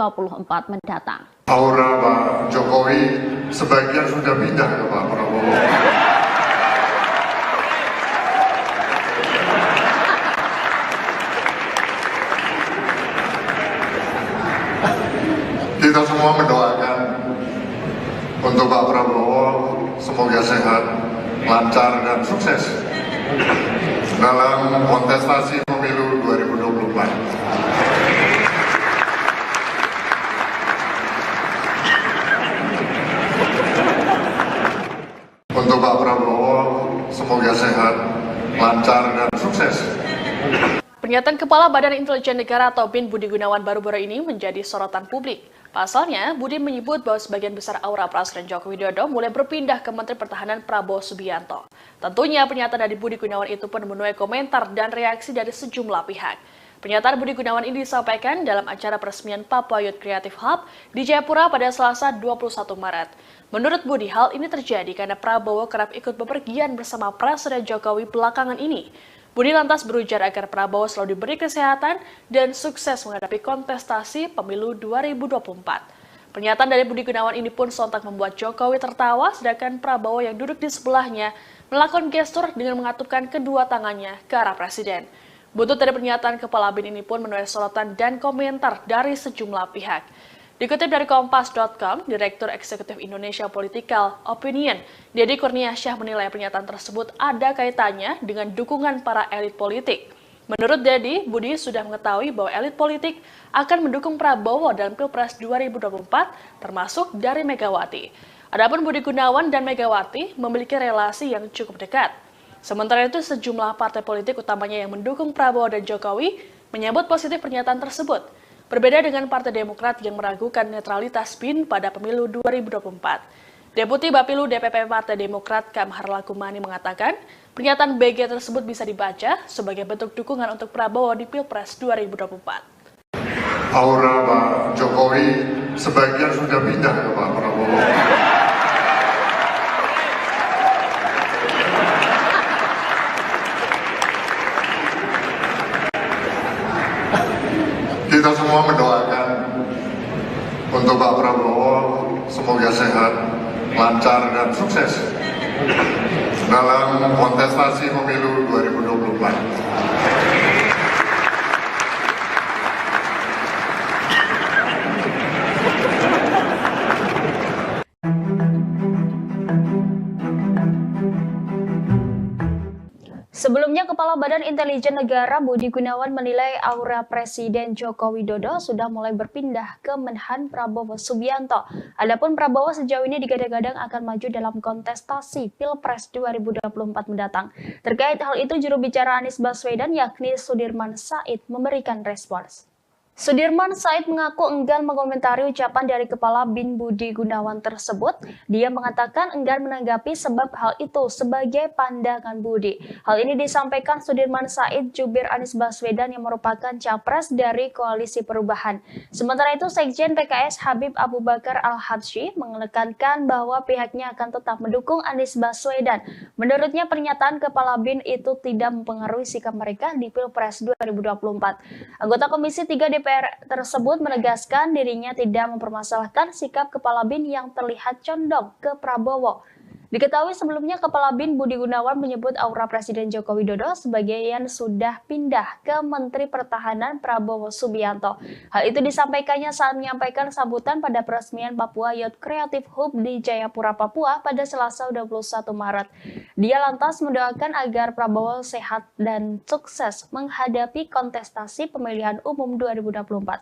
Speaker 3: mendatang.
Speaker 2: Aura Pak Jokowi sebagian sudah pindah ke Pak Prabowo. Kita semua mendoakan untuk Pak Prabowo semoga sehat, lancar dan sukses dalam kontestasi pemilu 2024. Untuk Pak Prabowo, semoga sehat, lancar, dan sukses.
Speaker 1: Pernyataan Kepala Badan Intelijen Negara atau BIN Budi Gunawan baru-baru ini menjadi sorotan publik. Pasalnya, Budi menyebut bahwa sebagian besar aura Presiden Joko Widodo mulai berpindah ke Menteri Pertahanan Prabowo Subianto. Tentunya pernyataan dari Budi Gunawan itu pun menuai komentar dan reaksi dari sejumlah pihak. Pernyataan Budi Gunawan ini disampaikan dalam acara peresmian Papua Youth Creative Hub di Jayapura pada Selasa 21 Maret. Menurut Budi, hal ini terjadi karena Prabowo kerap ikut bepergian bersama Presiden Jokowi belakangan ini. Budi lantas berujar agar Prabowo selalu diberi kesehatan dan sukses menghadapi kontestasi pemilu 2024. Pernyataan dari Budi Gunawan ini pun sontak membuat Jokowi tertawa, sedangkan Prabowo yang duduk di sebelahnya melakukan gestur dengan mengatupkan kedua tangannya ke arah Presiden. Buntut dari pernyataan Kepala BIN ini pun menuai sorotan dan komentar dari sejumlah pihak. Dikutip dari Kompas.com, Direktur Eksekutif Indonesia Political Opinion, Deddy Kurniasyah menilai pernyataan tersebut ada kaitannya dengan dukungan para elit politik. Menurut Deddy, Budi sudah mengetahui bahwa elit politik akan mendukung Prabowo dalam Pilpres 2024, termasuk dari Megawati. Adapun Budi Gunawan dan Megawati memiliki relasi yang cukup dekat. Sementara itu, sejumlah partai politik utamanya yang mendukung Prabowo dan Jokowi menyambut positif pernyataan tersebut. Berbeda dengan Partai Demokrat yang meragukan netralitas BIN pada pemilu 2024. Deputi Bapilu DPP Partai Demokrat Kamhar Lakumani mengatakan, pernyataan BG tersebut bisa dibaca sebagai bentuk dukungan untuk Prabowo di Pilpres 2024.
Speaker 2: Aura Pak Jokowi sebagian sudah pindah ke Pak Prabowo. Kita semua mendoakan untuk Pak Prabowo, semoga sehat, lancar, dan sukses dalam kontestasi pemilu 2024.
Speaker 3: Sebelumnya, Kepala Badan Intelijen Negara Budi Gunawan menilai aura Presiden Joko Widodo sudah mulai berpindah ke Menhan Prabowo Subianto. Adapun Prabowo sejauh ini digadang-gadang akan maju dalam kontestasi Pilpres 2024 mendatang. Terkait hal itu, juru bicara Anies Baswedan yakni Sudirman Said memberikan respons. Sudirman Said mengaku enggan mengomentari ucapan dari Kepala BIN Budi Gunawan tersebut. Dia mengatakan enggan menanggapi sebab hal itu sebagai pandangan Budi. Hal ini disampaikan Sudirman Said jubir Anies Baswedan yang merupakan capres dari Koalisi Perubahan. Sementara itu, Sekjen PKS Habib Abu Bakar Al-Habsyi menekankan bahwa pihaknya akan tetap mendukung Anies Baswedan. Menurutnya, pernyataan Kepala BIN itu tidak mempengaruhi sikap mereka di Pilpres 2024. Anggota Komisi 3 DPR tersebut menegaskan dirinya tidak mempermasalahkan sikap Kepala BIN yang terlihat condong ke Prabowo. Diketahui sebelumnya Kepala BIN Budi Gunawan menyebut aura Presiden Joko Widodo sebagian sudah pindah ke Menteri Pertahanan Prabowo Subianto. Hal itu disampaikannya saat menyampaikan sambutan pada peresmian Papua Youth Creative Hub di Jayapura, Papua pada Selasa 21 Maret. Dia lantas mendoakan agar Prabowo sehat dan sukses menghadapi kontestasi pemilihan umum 2024.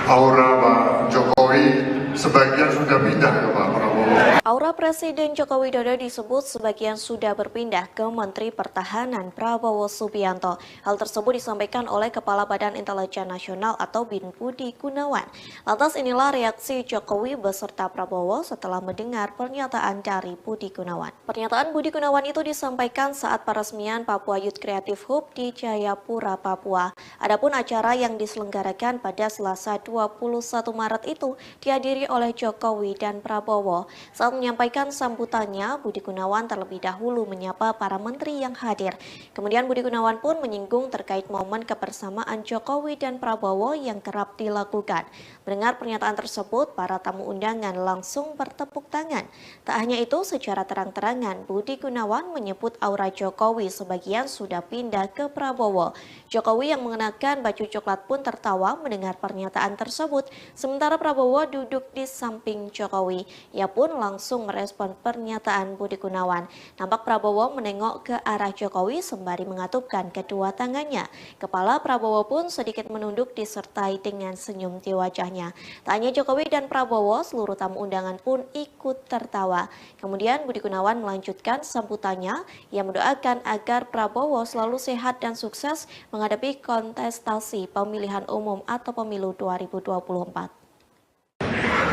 Speaker 2: Aura Pak Jokowi sebagian sudah pindah ke Pak Prabowo.
Speaker 4: Aura Presiden Joko Widodo disebut sebagian sudah berpindah ke Menteri Pertahanan Prabowo Subianto. Hal tersebut disampaikan oleh Kepala Badan Intelijen Nasional atau BIN Budi Gunawan. Lantas inilah reaksi Jokowi beserta Prabowo setelah mendengar pernyataan dari Budi Gunawan. Pernyataan Budi Gunawan itu disampaikan saat peresmian Papua Youth Creative Hub di Jayapura, Papua. Adapun acara yang diselenggarakan pada Selasa 21 Maret itu dihadiri oleh Jokowi dan Prabowo. Saat menyampaikan sambutannya, Budi Gunawan terlebih dahulu menyapa para menteri yang hadir. Kemudian Budi Gunawan pun menyinggung terkait momen kebersamaan Jokowi dan Prabowo yang kerap dilakukan. Mendengar pernyataan tersebut, para tamu undangan langsung bertepuk tangan. Tak hanya itu, secara terang-terangan Budi Gunawan menyebut aura Jokowi sebagian sudah pindah ke Prabowo. Jokowi yang mengenakan baju coklat pun tertawa mendengar pernyataan tersebut, sementara Prabowo duduk duduk di samping Jokowi. Ia pun langsung merespon pernyataan Budi Gunawan. Nampak Prabowo menengok ke arah Jokowi sembari mengatupkan kedua tangannya. Kepala Prabowo pun sedikit menunduk disertai dengan senyum di wajahnya. Tak hanya Jokowi dan Prabowo, seluruh tamu undangan pun ikut tertawa. Kemudian Budi Gunawan melanjutkan sambutannya. Ia mendoakan agar Prabowo selalu sehat dan sukses menghadapi kontestasi pemilihan umum atau pemilu 2024.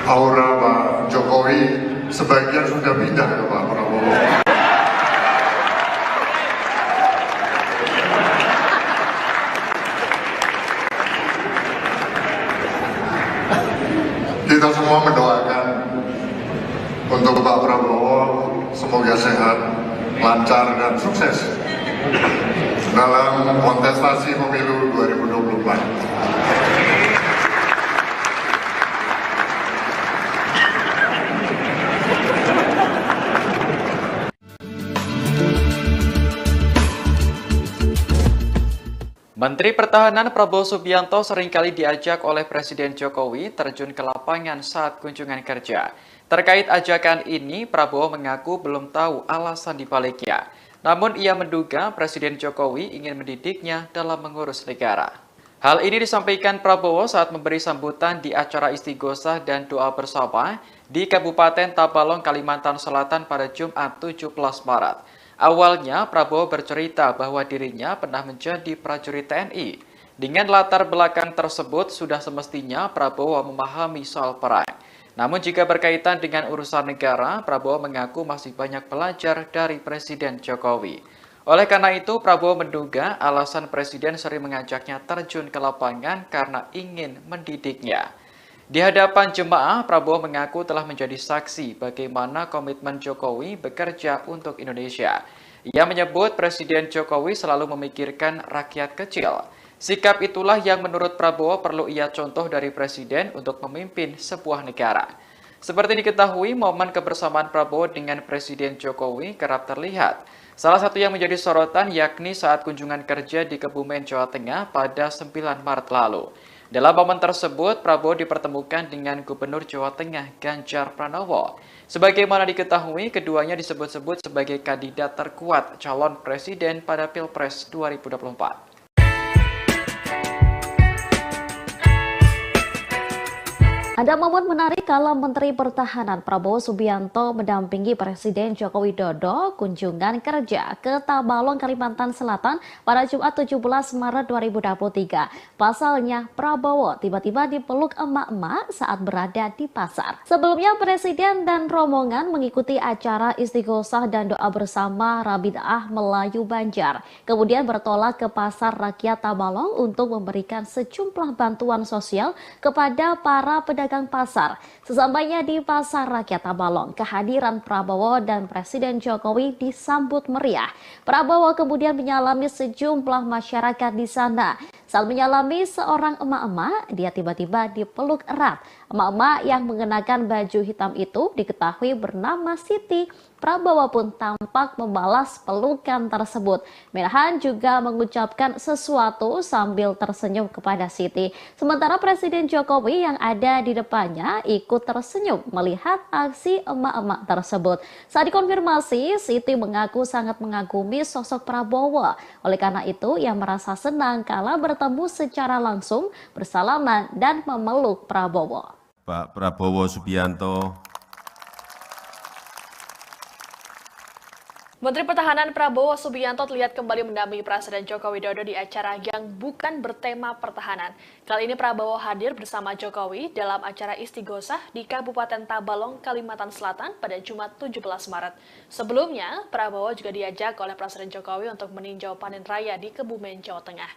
Speaker 2: Aura Pak Jokowi sebagian sudah pindah ke Pak Prabowo. Kita semua mendoakan untuk Pak Prabowo semoga sehat, lancar dan sukses dalam kontestasi pemilu 2024.
Speaker 5: Menteri Pertahanan Prabowo Subianto seringkali diajak oleh Presiden Jokowi terjun ke lapangan saat kunjungan kerja. Terkait ajakan ini, Prabowo mengaku belum tahu alasan dibaliknya. Namun ia menduga Presiden Jokowi ingin mendidiknya dalam mengurus negara. Hal ini disampaikan Prabowo saat memberi sambutan di acara istighosah dan doa bersama di Kabupaten Tabalong, Kalimantan Selatan pada Jumat 17 Maret. Awalnya, Prabowo bercerita bahwa dirinya pernah menjadi prajurit TNI. Dengan latar belakang tersebut, sudah semestinya Prabowo memahami soal perang. Namun jika berkaitan dengan urusan negara, Prabowo mengaku masih banyak belajar dari Presiden Jokowi. Oleh karena itu, Prabowo menduga alasan Presiden sering mengajaknya terjun ke lapangan karena ingin mendidiknya. Di hadapan jemaah, Prabowo mengaku telah menjadi saksi bagaimana komitmen Jokowi bekerja untuk Indonesia. Ia menyebut Presiden Jokowi selalu memikirkan rakyat kecil. Sikap itulah yang menurut Prabowo perlu ia contoh dari Presiden untuk memimpin sebuah negara. Seperti diketahui, momen kebersamaan Prabowo dengan Presiden Jokowi kerap terlihat. Salah satu yang menjadi sorotan yakni saat kunjungan kerja di Kebumen, Jawa Tengah pada 9 Maret lalu. Dalam momen tersebut, Prabowo dipertemukan dengan Gubernur Jawa Tengah Ganjar Pranowo. Sebagaimana diketahui, keduanya disebut-sebut sebagai kandidat terkuat calon presiden pada Pilpres 2024.
Speaker 3: Ada momen menarik kala Menteri Pertahanan Prabowo Subianto mendampingi Presiden Joko Widodo kunjungan kerja ke Tabalong, Kalimantan Selatan pada Jumat 17 Maret 2023. Pasalnya, Prabowo tiba-tiba dipeluk emak-emak saat berada di pasar. Sebelumnya, Presiden dan rombongan mengikuti acara istighosah dan doa bersama Rabitaah Melayu Banjar. Kemudian bertolak ke Pasar Rakyat Tabalong untuk memberikan sejumlah bantuan sosial kepada para pedagang pasar. Sesampainya di Pasar Rakyat Tabalong, kehadiran Prabowo dan Presiden Jokowi disambut meriah. Prabowo kemudian menyalami sejumlah masyarakat di sana. Saat menyalami seorang emak-emak, dia tiba-tiba dipeluk erat. Emak-emak yang mengenakan baju hitam itu diketahui bernama Siti. Prabowo pun tampak membalas pelukan tersebut. Menhan juga mengucapkan sesuatu sambil tersenyum kepada Siti. Sementara Presiden Jokowi yang ada di depannya ikut tersenyum melihat aksi emak-emak tersebut. Saat dikonfirmasi, Siti mengaku sangat mengagumi sosok Prabowo. Oleh karena itu, ia merasa senang kala bertemu secara langsung, bersalaman dan memeluk Prabowo.
Speaker 6: Pak Prabowo Subianto.
Speaker 1: Menteri Pertahanan Prabowo Subianto terlihat kembali mendampingi Presiden Joko Widodo di acara yang bukan bertema pertahanan. Kali ini Prabowo hadir bersama Jokowi dalam acara istighosah di Kabupaten Tabalong, Kalimantan Selatan pada Jumat 17 Maret. Sebelumnya, Prabowo juga diajak oleh Presiden Jokowi untuk meninjau panen raya di Kebumen, Jawa Tengah.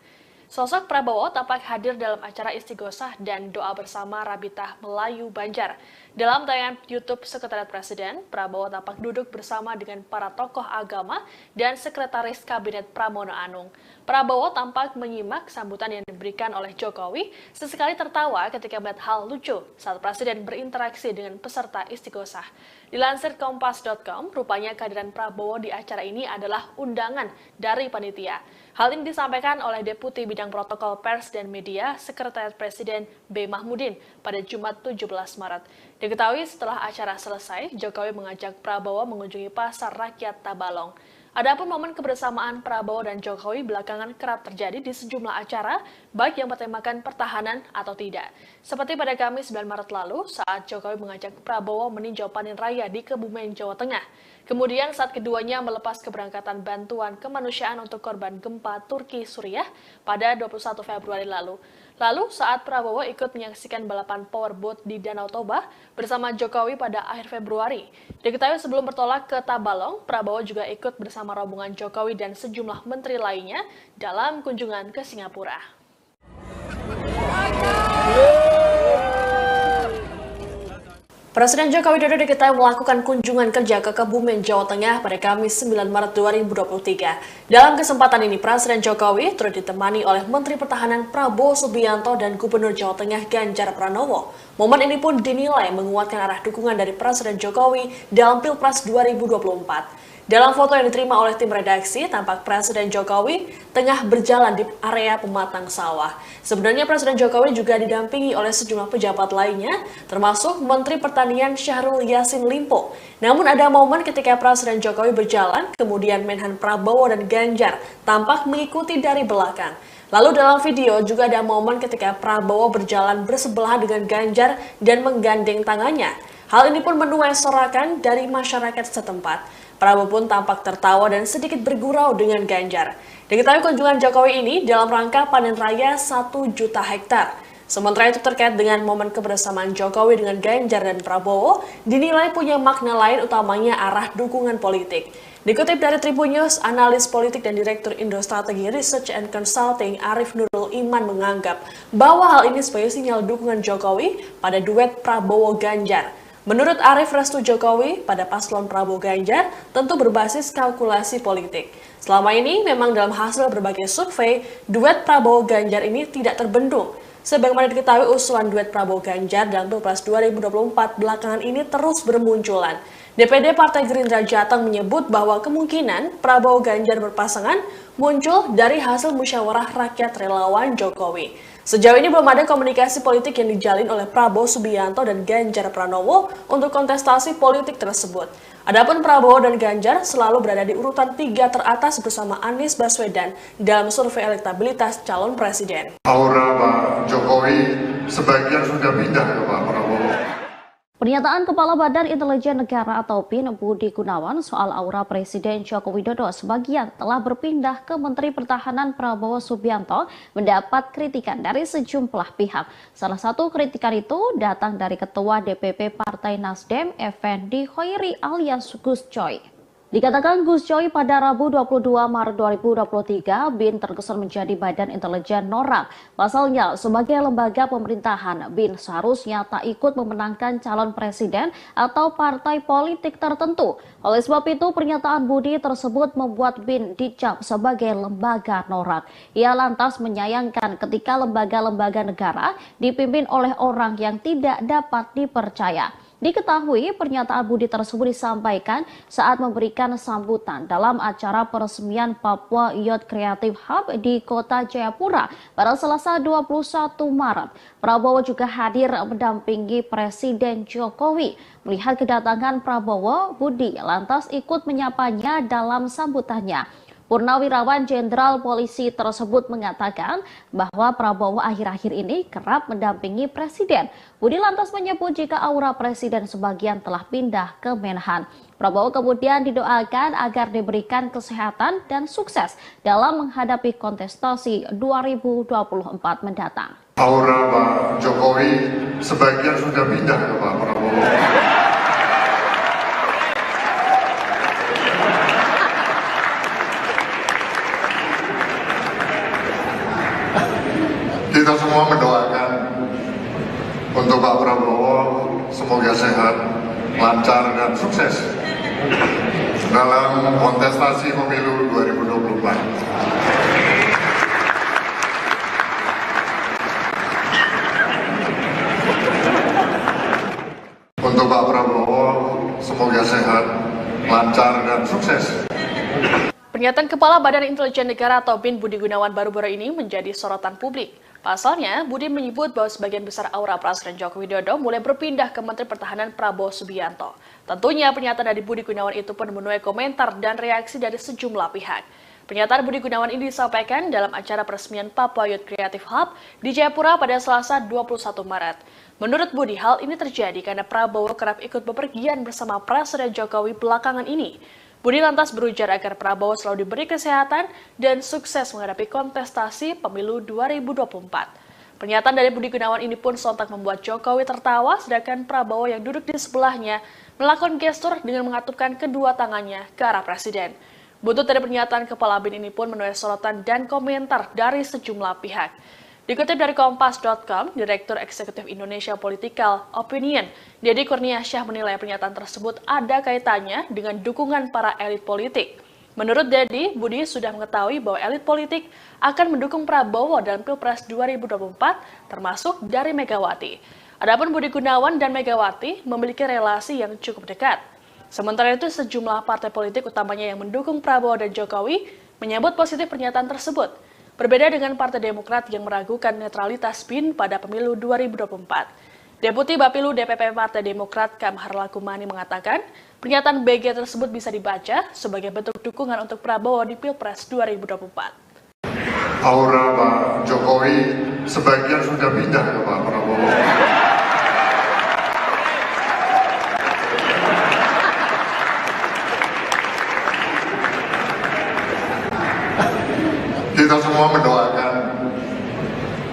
Speaker 1: Sosok Prabowo tampak hadir dalam acara istighosah dan doa bersama Rabitaah Melayu Banjar. Dalam tayangan YouTube Sekretariat Presiden, Prabowo tampak duduk bersama dengan para tokoh agama dan Sekretaris Kabinet Pramono Anung. Prabowo tampak menyimak sambutan yang diberikan oleh Jokowi, sesekali tertawa ketika melihat hal lucu saat Presiden berinteraksi dengan peserta istighosah. Dilansir Kompas.com, rupanya kehadiran Prabowo di acara ini adalah undangan dari panitia. Hal ini disampaikan oleh Deputi Bidang Bidang Protokol Pers dan Media, Sekretariat Presiden B. Mahmudin pada Jumat 17 Maret. Diketahui setelah acara selesai, Jokowi mengajak Prabowo mengunjungi Pasar Rakyat Tabalong. Adapun momen kebersamaan Prabowo dan Jokowi belakangan kerap terjadi di sejumlah acara, baik yang bertemakan pertahanan atau tidak. Seperti pada Kamis 9 Maret lalu, saat Jokowi mengajak Prabowo meninjau panen raya di Kebumen, Jawa Tengah. Kemudian saat keduanya melepas keberangkatan bantuan kemanusiaan untuk korban gempa Turki Suriah pada 21 Februari lalu. Lalu saat Prabowo ikut menyaksikan balapan powerboat di Danau Toba bersama Jokowi pada akhir Februari. Diketahui sebelum bertolak ke Tabalong, Prabowo juga ikut bersama rombongan Jokowi dan sejumlah menteri lainnya dalam kunjungan ke Singapura. Presiden Joko Widodo diketahui melakukan kunjungan kerja ke Kebumen, Jawa Tengah pada Kamis 9 Maret 2023. Dalam kesempatan ini, Presiden Jokowi turut ditemani oleh Menteri Pertahanan Prabowo Subianto dan Gubernur Jawa Tengah Ganjar Pranowo. Momen ini pun dinilai menguatkan arah dukungan dari Presiden Jokowi dalam Pilpres 2024. Dalam foto yang diterima oleh tim redaksi, tampak Presiden Jokowi tengah berjalan di area pematang sawah. Sebenarnya Presiden Jokowi juga didampingi oleh sejumlah pejabat lainnya, termasuk Menteri Pertanian Syahrul Yassin Limpo. Namun ada momen ketika Presiden Jokowi berjalan, kemudian Menhan Prabowo dan Ganjar tampak mengikuti dari belakang. Lalu dalam video juga ada momen ketika Prabowo berjalan bersebelahan dengan Ganjar dan menggandeng tangannya. Hal ini pun menuai sorakan dari masyarakat setempat. Prabowo pun tampak tertawa dan sedikit bergurau dengan Ganjar. Diketahui kunjungan Jokowi ini dalam rangka panen raya 1 juta hektar. Sementara itu terkait dengan momen kebersamaan Jokowi dengan Ganjar dan Prabowo, dinilai punya makna lain utamanya arah dukungan politik. Dikutip dari Tribun News, analis politik dan Direktur Indo Strategi Research and Consulting Arif Nurul Iman menganggap bahwa hal ini sebagai sinyal dukungan Jokowi pada duet Prabowo-Ganjar. Menurut Arif, restu Jokowi pada paslon Prabowo-Ganjar tentu berbasis kalkulasi politik. Selama ini memang dalam hasil berbagai survei, duet Prabowo-Ganjar ini tidak terbendung. Sebagaimana diketahui usulan duet Prabowo-Ganjar dalam Pilpres 2024 belakangan ini terus bermunculan. DPD Partai Gerindra Jateng menyebut bahwa kemungkinan Prabowo-Ganjar berpasangan muncul dari hasil musyawarah rakyat relawan Jokowi. Sejauh ini belum ada komunikasi politik yang dijalin oleh Prabowo Subianto dan Ganjar Pranowo untuk kontestasi politik tersebut. Adapun Prabowo dan Ganjar selalu berada di urutan 3 teratas bersama Anies Baswedan dalam survei elektabilitas calon presiden.
Speaker 2: Aura Pak Jokowi sebagian sudah pindah ke Pak Prabowo.
Speaker 3: Pernyataan Kepala Badan Intelijen Negara atau BIN Budi Gunawan soal aura Presiden Joko Widodo sebagian telah berpindah ke Menteri Pertahanan Prabowo Subianto mendapat kritikan dari sejumlah pihak. Salah satu kritikan itu datang dari Ketua DPP Partai Nasdem, Effendi Khoiri alias Gus Coy. Dikatakan Gus Coy pada Rabu 22 Maret 2023, BIN terkesan menjadi badan intelijen norak. Pasalnya, sebagai lembaga pemerintahan, BIN seharusnya tak ikut memenangkan calon presiden atau partai politik tertentu. Oleh sebab itu, pernyataan Budi tersebut membuat BIN dicap sebagai lembaga norak. Ia lantas menyayangkan ketika lembaga-lembaga negara dipimpin oleh orang yang tidak dapat dipercaya. Diketahui pernyataan Budi tersebut disampaikan saat memberikan sambutan dalam acara peresmian Papua Youth Creative Hub di Kota Jayapura pada Selasa 21 Maret. Prabowo juga hadir mendampingi Presiden Jokowi. Melihat kedatangan Prabowo, Budi lantas ikut menyapanya dalam sambutannya. Purnawirawan Jenderal Polisi tersebut mengatakan bahwa Prabowo akhir-akhir ini kerap mendampingi Presiden. Budi lantas menyebut jika aura Presiden sebagian telah pindah ke Menhan. Prabowo kemudian didoakan agar diberikan kesehatan dan sukses dalam menghadapi kontestasi 2024 mendatang.
Speaker 2: Aura Pak Jokowi sebagian sudah pindah ke Pak Prabowo. Kita semua mendoakan untuk Pak Prabowo semoga sehat, lancar dan sukses dalam kontestasi pemilu 2024. Untuk Pak Prabowo semoga sehat, lancar dan sukses.
Speaker 1: Pernyataan Kepala Badan Intelijen Negara atau BIN Budi Gunawan baru-baru ini menjadi sorotan publik. Pasalnya, Budi menyebut bahwa sebagian besar aura Presiden Joko Widodo mulai berpindah ke Menteri Pertahanan Prabowo Subianto. Tentunya pernyataan dari Budi Gunawan itu pun menuai komentar dan reaksi dari sejumlah pihak. Pernyataan Budi Gunawan ini disampaikan dalam acara peresmian Papua Youth Creative Hub di Jayapura pada Selasa 21 Maret. Menurut Budi, hal ini terjadi karena Prabowo kerap ikut bepergian bersama Presiden Jokowi belakangan ini. Budi lantas berujar agar Prabowo selalu diberi kesehatan dan sukses menghadapi kontestasi pemilu 2024. Pernyataan dari Budi Gunawan ini pun sontak membuat Jokowi tertawa, sedangkan Prabowo yang duduk di sebelahnya melakukan gestur dengan mengatupkan kedua tangannya ke arah Presiden. Buntut dari pernyataan Kepala BIN ini pun menuai sorotan dan komentar dari sejumlah pihak. Dikutip dari Kompas.com, Direktur Eksekutif Indonesia Political Opinion, Deddy Kurniasyah menilai pernyataan tersebut ada kaitannya dengan dukungan para elit politik. Menurut Deddy, Budi sudah mengetahui bahwa elit politik akan mendukung Prabowo dalam Pilpres 2024, termasuk dari Megawati. Adapun Budi Gunawan dan Megawati memiliki relasi yang cukup dekat. Sementara itu, sejumlah partai politik utamanya yang mendukung Prabowo dan Jokowi menyambut positif pernyataan tersebut. Berbeda dengan Partai Demokrat yang meragukan netralitas BIN pada pemilu 2024. Deputi Bapilu DPP Partai Demokrat Kamhar Lakumani mengatakan, pernyataan BG tersebut bisa dibaca sebagai bentuk dukungan untuk Prabowo di Pilpres 2024.
Speaker 2: Aura Pak Jokowi sebagian sudah pindah ke Pak Prabowo. Kita semua mendoakan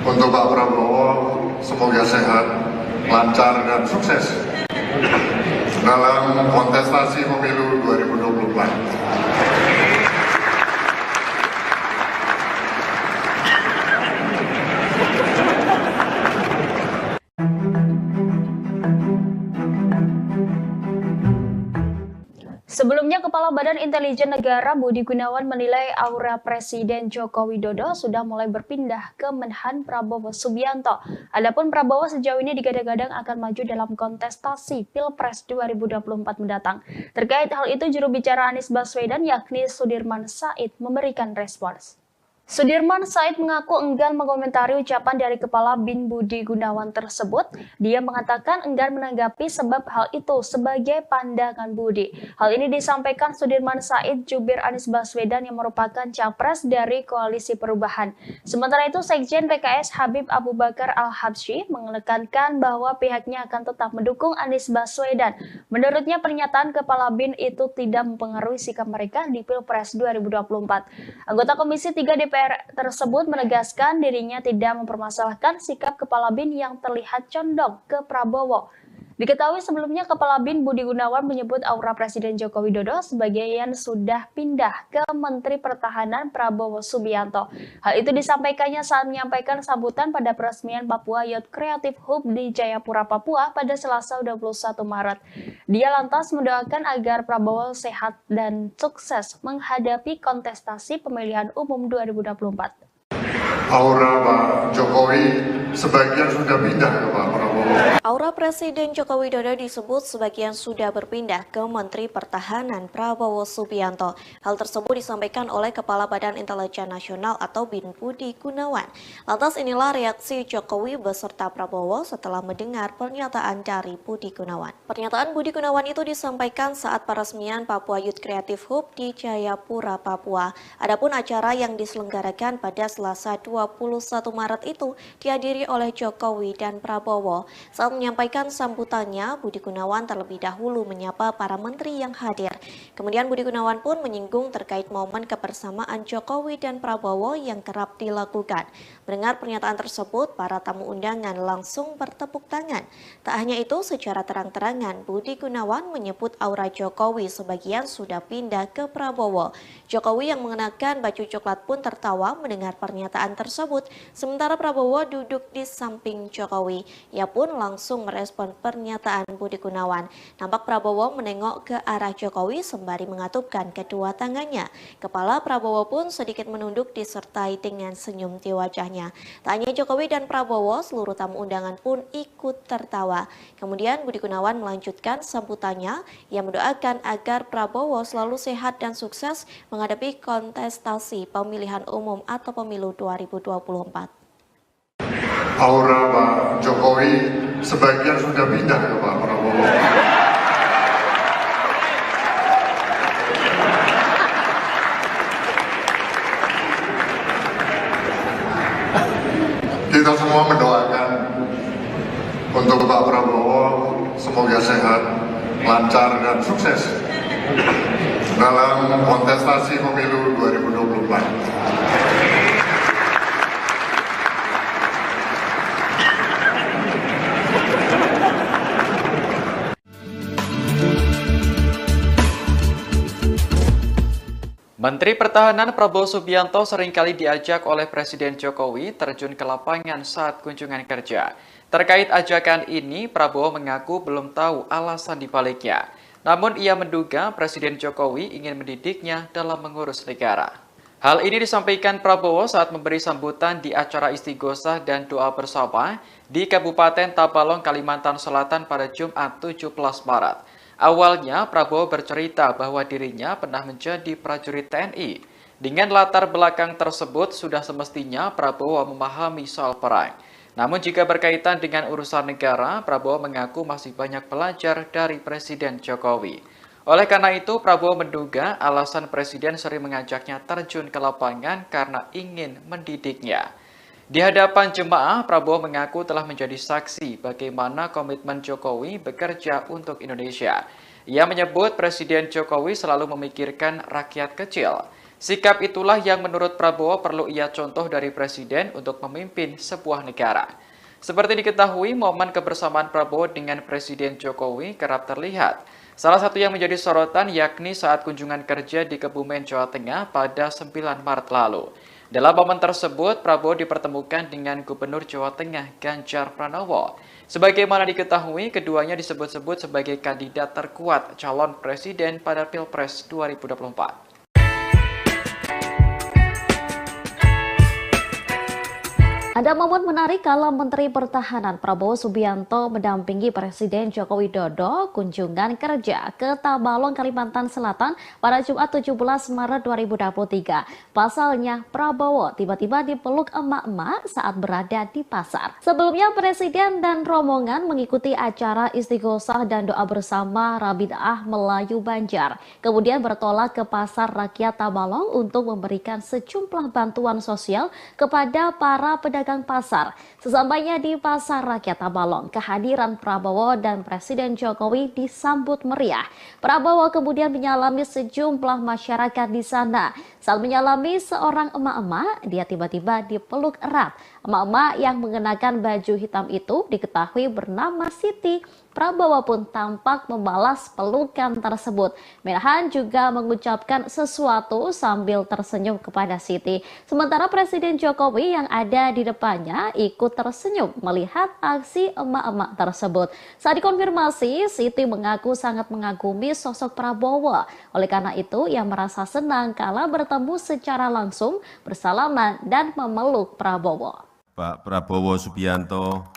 Speaker 2: untuk Pak Prabowo semoga sehat, lancar, dan sukses dalam kontestasi pemilu 2024.
Speaker 3: Sebelumnya, Kepala Badan Intelijen Negara Budi Gunawan menilai aura Presiden Joko Widodo sudah mulai berpindah ke Menhan Prabowo Subianto. Adapun Prabowo sejauh ini digadang-gadang akan maju dalam kontestasi Pilpres 2024 mendatang. Terkait hal itu, juru bicara Anies Baswedan yakni Sudirman Said memberikan respons. Sudirman Said mengaku enggan mengomentari ucapan dari Kepala BIN Budi Gunawan tersebut. Dia mengatakan enggan menanggapi sebab hal itu sebagai pandangan Budi. Hal ini disampaikan Sudirman Said jubir Anies Baswedan yang merupakan capres dari Koalisi Perubahan. Sementara itu, Sekjen PKS Habib Abu Bakar Al-Habsyi menekankan bahwa pihaknya akan tetap mendukung Anies Baswedan. Menurutnya, pernyataan Kepala BIN itu tidak mempengaruhi sikap mereka di Pilpres 2024. Anggota Komisi 3 DPR tersebut menegaskan dirinya tidak mempermasalahkan sikap Kepala BIN yang terlihat condong ke Prabowo. Diketahui sebelumnya Kepala BIN Budi Gunawan menyebut aura Presiden Joko Widodo sebagian sudah pindah ke Menteri Pertahanan Prabowo Subianto. Hal itu disampaikannya saat menyampaikan sambutan pada peresmian Papua Youth Creative Hub di Jayapura, Papua pada Selasa 21 Maret. Dia lantas mendoakan agar Prabowo sehat dan sukses menghadapi kontestasi pemilihan umum 2024.
Speaker 2: Aura Pak Jokowi sebagian sudah pindah ke Pak Prabowo.
Speaker 4: Aura Presiden Joko Widodo disebut sebagian sudah berpindah ke Menteri Pertahanan Prabowo Subianto. Hal tersebut disampaikan oleh Kepala Badan Intelijen Nasional atau BIN Budi Gunawan. Lantas inilah reaksi Jokowi beserta Prabowo setelah mendengar pernyataan dari Budi Gunawan. Pernyataan Budi Gunawan itu disampaikan saat peresmian Papua Youth Creative Hub di Jayapura, Papua. Adapun acara yang diselenggarakan pada Selasa 21 Maret itu dihadiri oleh Jokowi dan Prabowo. Saat menyampaikan sambutannya, Budi Gunawan terlebih dahulu menyapa para menteri yang hadir. Kemudian Budi Gunawan pun menyinggung terkait momen kebersamaan Jokowi dan Prabowo yang kerap dilakukan. Mendengar pernyataan tersebut, para tamu undangan langsung bertepuk tangan. Tak hanya itu, secara terang-terangan Budi Gunawan menyebut aura Jokowi sebagian sudah pindah ke Prabowo. Jokowi yang mengenakan baju coklat pun tertawa mendengar pernyataan tersebut, sementara Prabowo duduk di samping Jokowi. Ia pun langsung merespon pernyataan Budi Gunawan. Nampak Prabowo menengok ke arah Jokowi sembari sembari mengatupkan kedua tangannya. Kepala Prabowo pun sedikit menunduk disertai dengan senyum di wajahnya. Tak hanya Jokowi dan Prabowo, seluruh tamu undangan pun ikut tertawa. Kemudian Budi Gunawan melanjutkan sambutannya. Ia mendoakan agar Prabowo selalu sehat dan sukses menghadapi kontestasi pemilihan umum atau pemilu 2024.
Speaker 2: Aura Pak Jokowi sebagian sudah pindah ke Pak Prabowo. Kita semua mendoakan untuk Pak Prabowo semoga sehat, lancar dan sukses dalam kontestasi pemilu 2024.
Speaker 5: Menteri Pertahanan Prabowo Subianto seringkali diajak oleh Presiden Jokowi terjun ke lapangan saat kunjungan kerja. Terkait ajakan ini, Prabowo mengaku belum tahu alasan dibaliknya. Namun ia menduga Presiden Jokowi ingin mendidiknya dalam mengurus negara. Hal ini disampaikan Prabowo saat memberi sambutan di acara istighosah dan doa bersama di Kabupaten Tabalong, Kalimantan Selatan pada Jumat 17 Maret. Awalnya, Prabowo bercerita bahwa dirinya pernah menjadi prajurit TNI. Dengan latar belakang tersebut, sudah semestinya Prabowo memahami soal perang. Namun jika berkaitan dengan urusan negara, Prabowo mengaku masih banyak belajar dari Presiden Jokowi. Oleh karena itu, Prabowo menduga alasan Presiden sering mengajaknya terjun ke lapangan karena ingin mendidiknya. Di hadapan jemaah, Prabowo mengaku telah menjadi saksi bagaimana komitmen Jokowi bekerja untuk Indonesia. Ia menyebut Presiden Jokowi selalu memikirkan rakyat kecil. Sikap itulah yang menurut Prabowo perlu ia contoh dari Presiden untuk memimpin sebuah negara. Seperti diketahui, momen kebersamaan Prabowo dengan Presiden Jokowi kerap terlihat. Salah satu yang menjadi sorotan yakni saat kunjungan kerja di Kebumen, Jawa Tengah pada 9 Maret lalu. Dalam momen tersebut, Prabowo dipertemukan dengan Gubernur Jawa Tengah Ganjar Pranowo. Sebagaimana diketahui, keduanya disebut-sebut sebagai kandidat terkuat calon presiden pada Pilpres 2024.
Speaker 3: Ada momen menarik kala Menteri Pertahanan Prabowo Subianto mendampingi Presiden Joko Widodo kunjungan kerja ke Tabalong, Kalimantan Selatan pada Jumat 17 Maret 2023. Pasalnya, Prabowo tiba-tiba dipeluk emak-emak saat berada di pasar. Sebelumnya, Presiden dan rombongan mengikuti acara istighosah dan doa bersama Rabi'ah Melayu Banjar. Kemudian bertolak ke Pasar Rakyat Tabalong untuk memberikan sejumlah bantuan sosial kepada para pedagang pasar. Sesampainya di Pasar Rakyat Tabalong, kehadiran Prabowo dan Presiden Jokowi disambut meriah. Prabowo kemudian menyalami sejumlah masyarakat di sana. Saat menyalami seorang emak-emak, dia tiba-tiba dipeluk erat. Emak-emak yang mengenakan baju hitam itu diketahui bernama Siti. Prabowo pun tampak membalas pelukan tersebut. Menhan juga mengucapkan sesuatu sambil tersenyum kepada Siti. Sementara Presiden Jokowi yang ada di depannya ikut tersenyum melihat aksi emak-emak tersebut. Saat dikonfirmasi, Siti mengaku sangat mengagumi sosok Prabowo. Oleh karena itu, ia merasa senang kala bertemu secara langsung, bersalaman dan memeluk Prabowo.
Speaker 6: Pak Prabowo Subianto.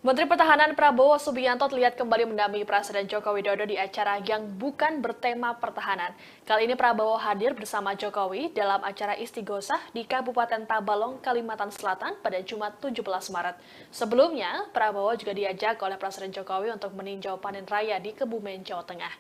Speaker 1: Menteri Pertahanan Prabowo Subianto terlihat kembali mendampingi Presiden Joko Widodo di acara yang bukan bertema pertahanan. Kali ini Prabowo hadir bersama Jokowi dalam acara istighosah di Kabupaten Tabalong, Kalimantan Selatan pada Jumat 17 Maret. Sebelumnya, Prabowo juga diajak oleh Presiden Jokowi untuk meninjau panen raya di Kebumen, Jawa Tengah.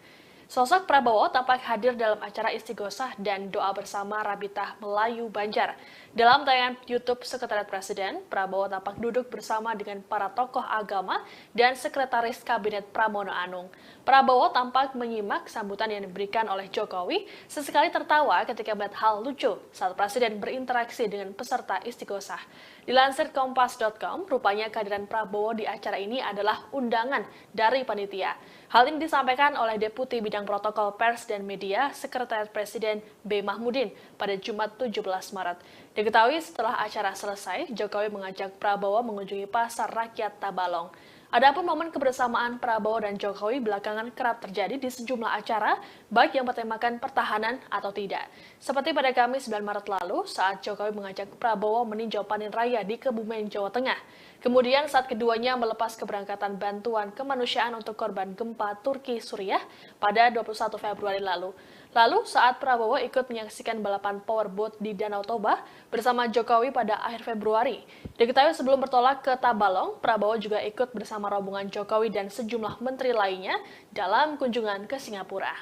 Speaker 1: Sosok Prabowo tampak hadir dalam acara istighosah dan doa bersama Rabi'ah Melayu Banjar. Dalam tayangan YouTube Sekretariat Presiden, Prabowo tampak duduk bersama dengan para tokoh agama dan Sekretaris Kabinet Pramono Anung. Prabowo tampak menyimak sambutan yang diberikan oleh Jokowi, sesekali tertawa ketika melihat hal lucu saat Presiden berinteraksi dengan peserta istighosah. Dilansir Kompas.com, rupanya kehadiran Prabowo di acara ini adalah undangan dari panitia. Hal ini disampaikan oleh Deputi Bidang Protokol Pers dan Media Sekretariat Presiden B. Mahmudin pada Jumat 17 Maret. Diketahui setelah acara selesai, Jokowi mengajak Prabowo mengunjungi Pasar Rakyat Tabalong. Adapun momen kebersamaan Prabowo dan Jokowi belakangan kerap terjadi di sejumlah acara, baik yang bertemakan pertahanan atau tidak. Seperti pada Kamis 9 Maret lalu, saat Jokowi mengajak Prabowo meninjau panen raya di Kebumen, Jawa Tengah. Kemudian saat keduanya melepas keberangkatan bantuan kemanusiaan untuk korban gempa Turki Suriah pada 21 Februari lalu. Lalu saat Prabowo ikut menyaksikan balapan powerboat di Danau Toba bersama Jokowi pada akhir Februari. Diketahui sebelum bertolak ke Tabalong, Prabowo juga ikut bersama rombongan Jokowi dan sejumlah menteri lainnya dalam kunjungan ke Singapura.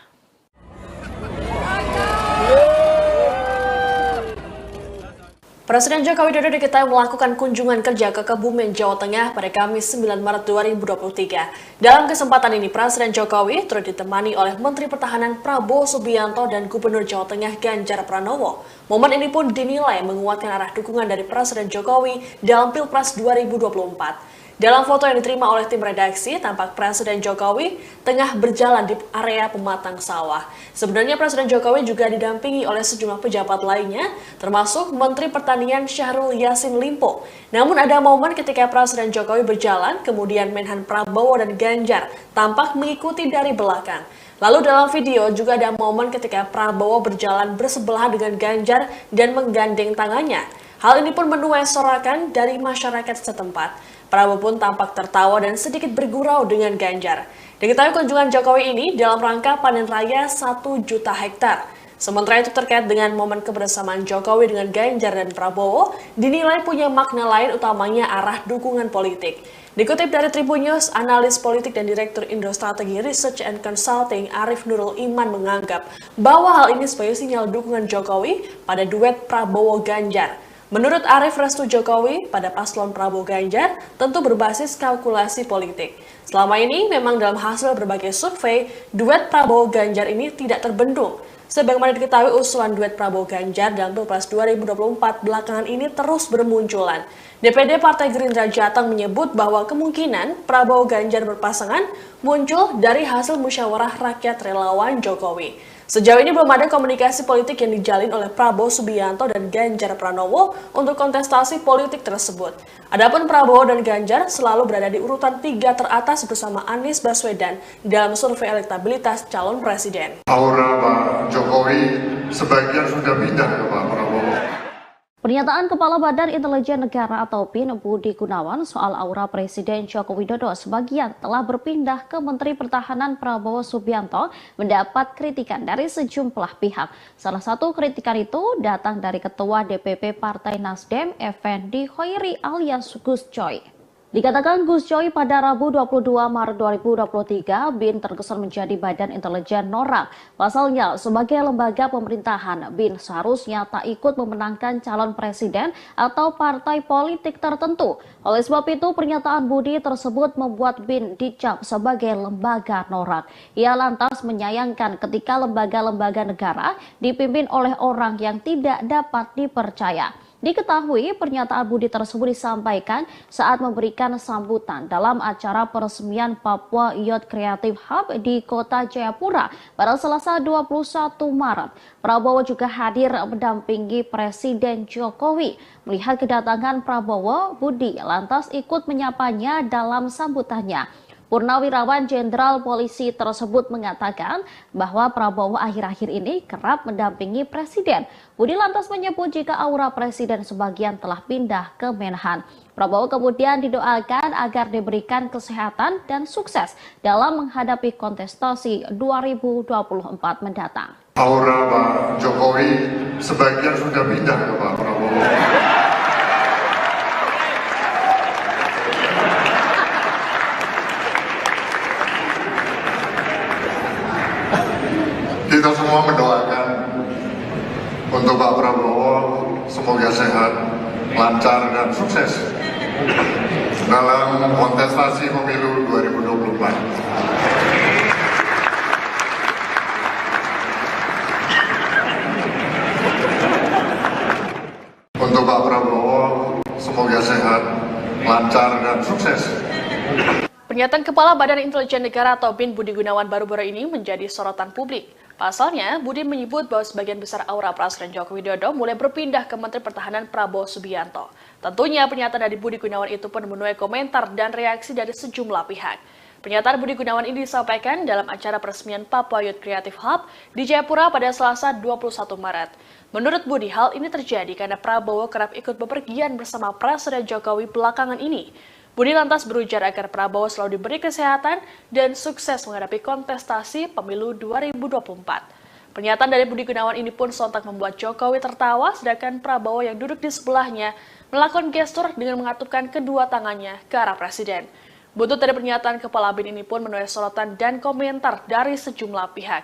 Speaker 1: Presiden Joko Widodo diketahui melakukan kunjungan kerja ke Kebumen, Jawa Tengah pada Kamis 9 Maret 2023. Dalam kesempatan ini, Presiden Jokowi turut ditemani oleh Menteri Pertahanan Prabowo Subianto dan Gubernur Jawa Tengah Ganjar Pranowo. Momen ini pun dinilai menguatkan arah dukungan dari Presiden Jokowi dalam Pilpres 2024. Dalam foto yang diterima oleh tim redaksi, tampak Presiden Jokowi tengah berjalan di area pematang sawah. Sebenarnya Presiden Jokowi juga didampingi oleh sejumlah pejabat lainnya, termasuk Menteri Pertanian Syahrul Yassin Limpo. Namun ada momen ketika Presiden Jokowi berjalan, kemudian Menhan Prabowo dan Ganjar tampak mengikuti dari belakang. Lalu dalam video juga ada momen ketika Prabowo berjalan bersebelahan dengan Ganjar dan menggandeng tangannya. Hal ini pun menuai sorakan dari masyarakat setempat. Prabowo pun tampak tertawa dan sedikit bergurau dengan Ganjar. Diketahui kunjungan Jokowi ini dalam rangka panen raya 1 juta hektar. Sementara itu terkait dengan momen kebersamaan Jokowi dengan Ganjar dan Prabowo, dinilai punya makna lain utamanya arah dukungan politik. Dikutip dari Tribun News, analis politik dan Direktur Indo Strategi Research and Consulting Arif Nurul Iman menganggap bahwa hal ini sebagai sinyal dukungan Jokowi pada duet Prabowo-Ganjar. Menurut Arif, restu Jokowi pada paslon Prabowo-Ganjar tentu berbasis kalkulasi politik. Selama ini memang dalam hasil berbagai survei, duet Prabowo-Ganjar ini tidak terbendung. Sebagaimana diketahui usulan duet Prabowo-Ganjar dalam Pilpres 2024 belakangan ini terus bermunculan. DPD Partai Gerindra Jateng menyebut bahwa kemungkinan Prabowo-Ganjar berpasangan muncul dari hasil musyawarah rakyat relawan Jokowi. Sejauh ini belum ada komunikasi politik yang dijalin oleh Prabowo Subianto dan Ganjar Pranowo untuk kontestasi politik tersebut. Adapun Prabowo dan Ganjar selalu berada di urutan 3 teratas bersama Anies Baswedan dalam survei elektabilitas calon presiden.
Speaker 2: Aura Pak Jokowi sebagian sudah pindah ke Pak Prabowo.
Speaker 3: Pernyataan Kepala Badan Intelijen Negara atau BIN Budi Gunawan soal aura Presiden Joko Widodo sebagian telah berpindah ke Menteri Pertahanan Prabowo Subianto mendapat kritikan dari sejumlah pihak. Salah satu kritikan itu datang dari Ketua DPP Partai Nasdem Effendi Khoiri alias Gus Coy. Dikatakan Gus Coy pada Rabu 22 Maret 2023, BIN terkesan menjadi badan intelijen norak. Pasalnya, sebagai lembaga pemerintahan, BIN seharusnya tak ikut memenangkan calon presiden atau partai politik tertentu. Oleh sebab itu, pernyataan Budi tersebut membuat BIN dicap sebagai lembaga norak. Ia lantas menyayangkan ketika lembaga-lembaga negara dipimpin oleh orang yang tidak dapat dipercaya. Diketahui pernyataan Budi tersebut disampaikan saat memberikan sambutan dalam acara peresmian Papua Youth Creative Hub di Kota Jayapura pada Selasa 21 Maret. Prabowo juga hadir mendampingi Presiden Jokowi. Melihat kedatangan Prabowo, Budi lantas ikut menyapanya dalam sambutannya. Purnawirawan Jenderal Polisi tersebut mengatakan bahwa Prabowo akhir-akhir ini kerap mendampingi Presiden. Budi lantas menyebut jika aura Presiden sebagian telah pindah ke Menhan. Prabowo kemudian didoakan agar diberikan kesehatan dan sukses dalam menghadapi kontestasi 2024 mendatang.
Speaker 2: Aura Pak Jokowi sebagian sudah pindah ke Pak Prabowo. Kita semua mendoakan untuk Pak Prabowo semoga sehat, lancar dan sukses dalam kontestasi pemilu 2024. Untuk Pak Prabowo semoga sehat, lancar dan sukses.
Speaker 1: Pernyataan Kepala Badan Intelijen Negara atau BIN Budi Gunawan baru-baru ini menjadi sorotan publik. Pasalnya, Budi menyebut bahwa sebagian besar aura Presiden Joko Widodo mulai berpindah ke Menteri Pertahanan Prabowo Subianto. Tentunya pernyataan dari Budi Gunawan itu pun menuai komentar dan reaksi dari sejumlah pihak. Pernyataan Budi Gunawan ini disampaikan dalam acara peresmian Papua Youth Creative Hub di Jayapura pada Selasa 21 Maret. Menurut Budi, hal ini terjadi karena Prabowo kerap ikut bepergian bersama Presiden Jokowi belakangan ini. Budi lantas berujar agar Prabowo selalu diberi kesehatan dan sukses menghadapi kontestasi pemilu 2024. Pernyataan dari Budi Gunawan ini pun sontak membuat Jokowi tertawa, sedangkan Prabowo yang duduk di sebelahnya melakukan gestur dengan mengatupkan kedua tangannya ke arah Presiden. Buntut dari pernyataan Kepala BIN ini pun menuai sorotan dan komentar dari sejumlah pihak.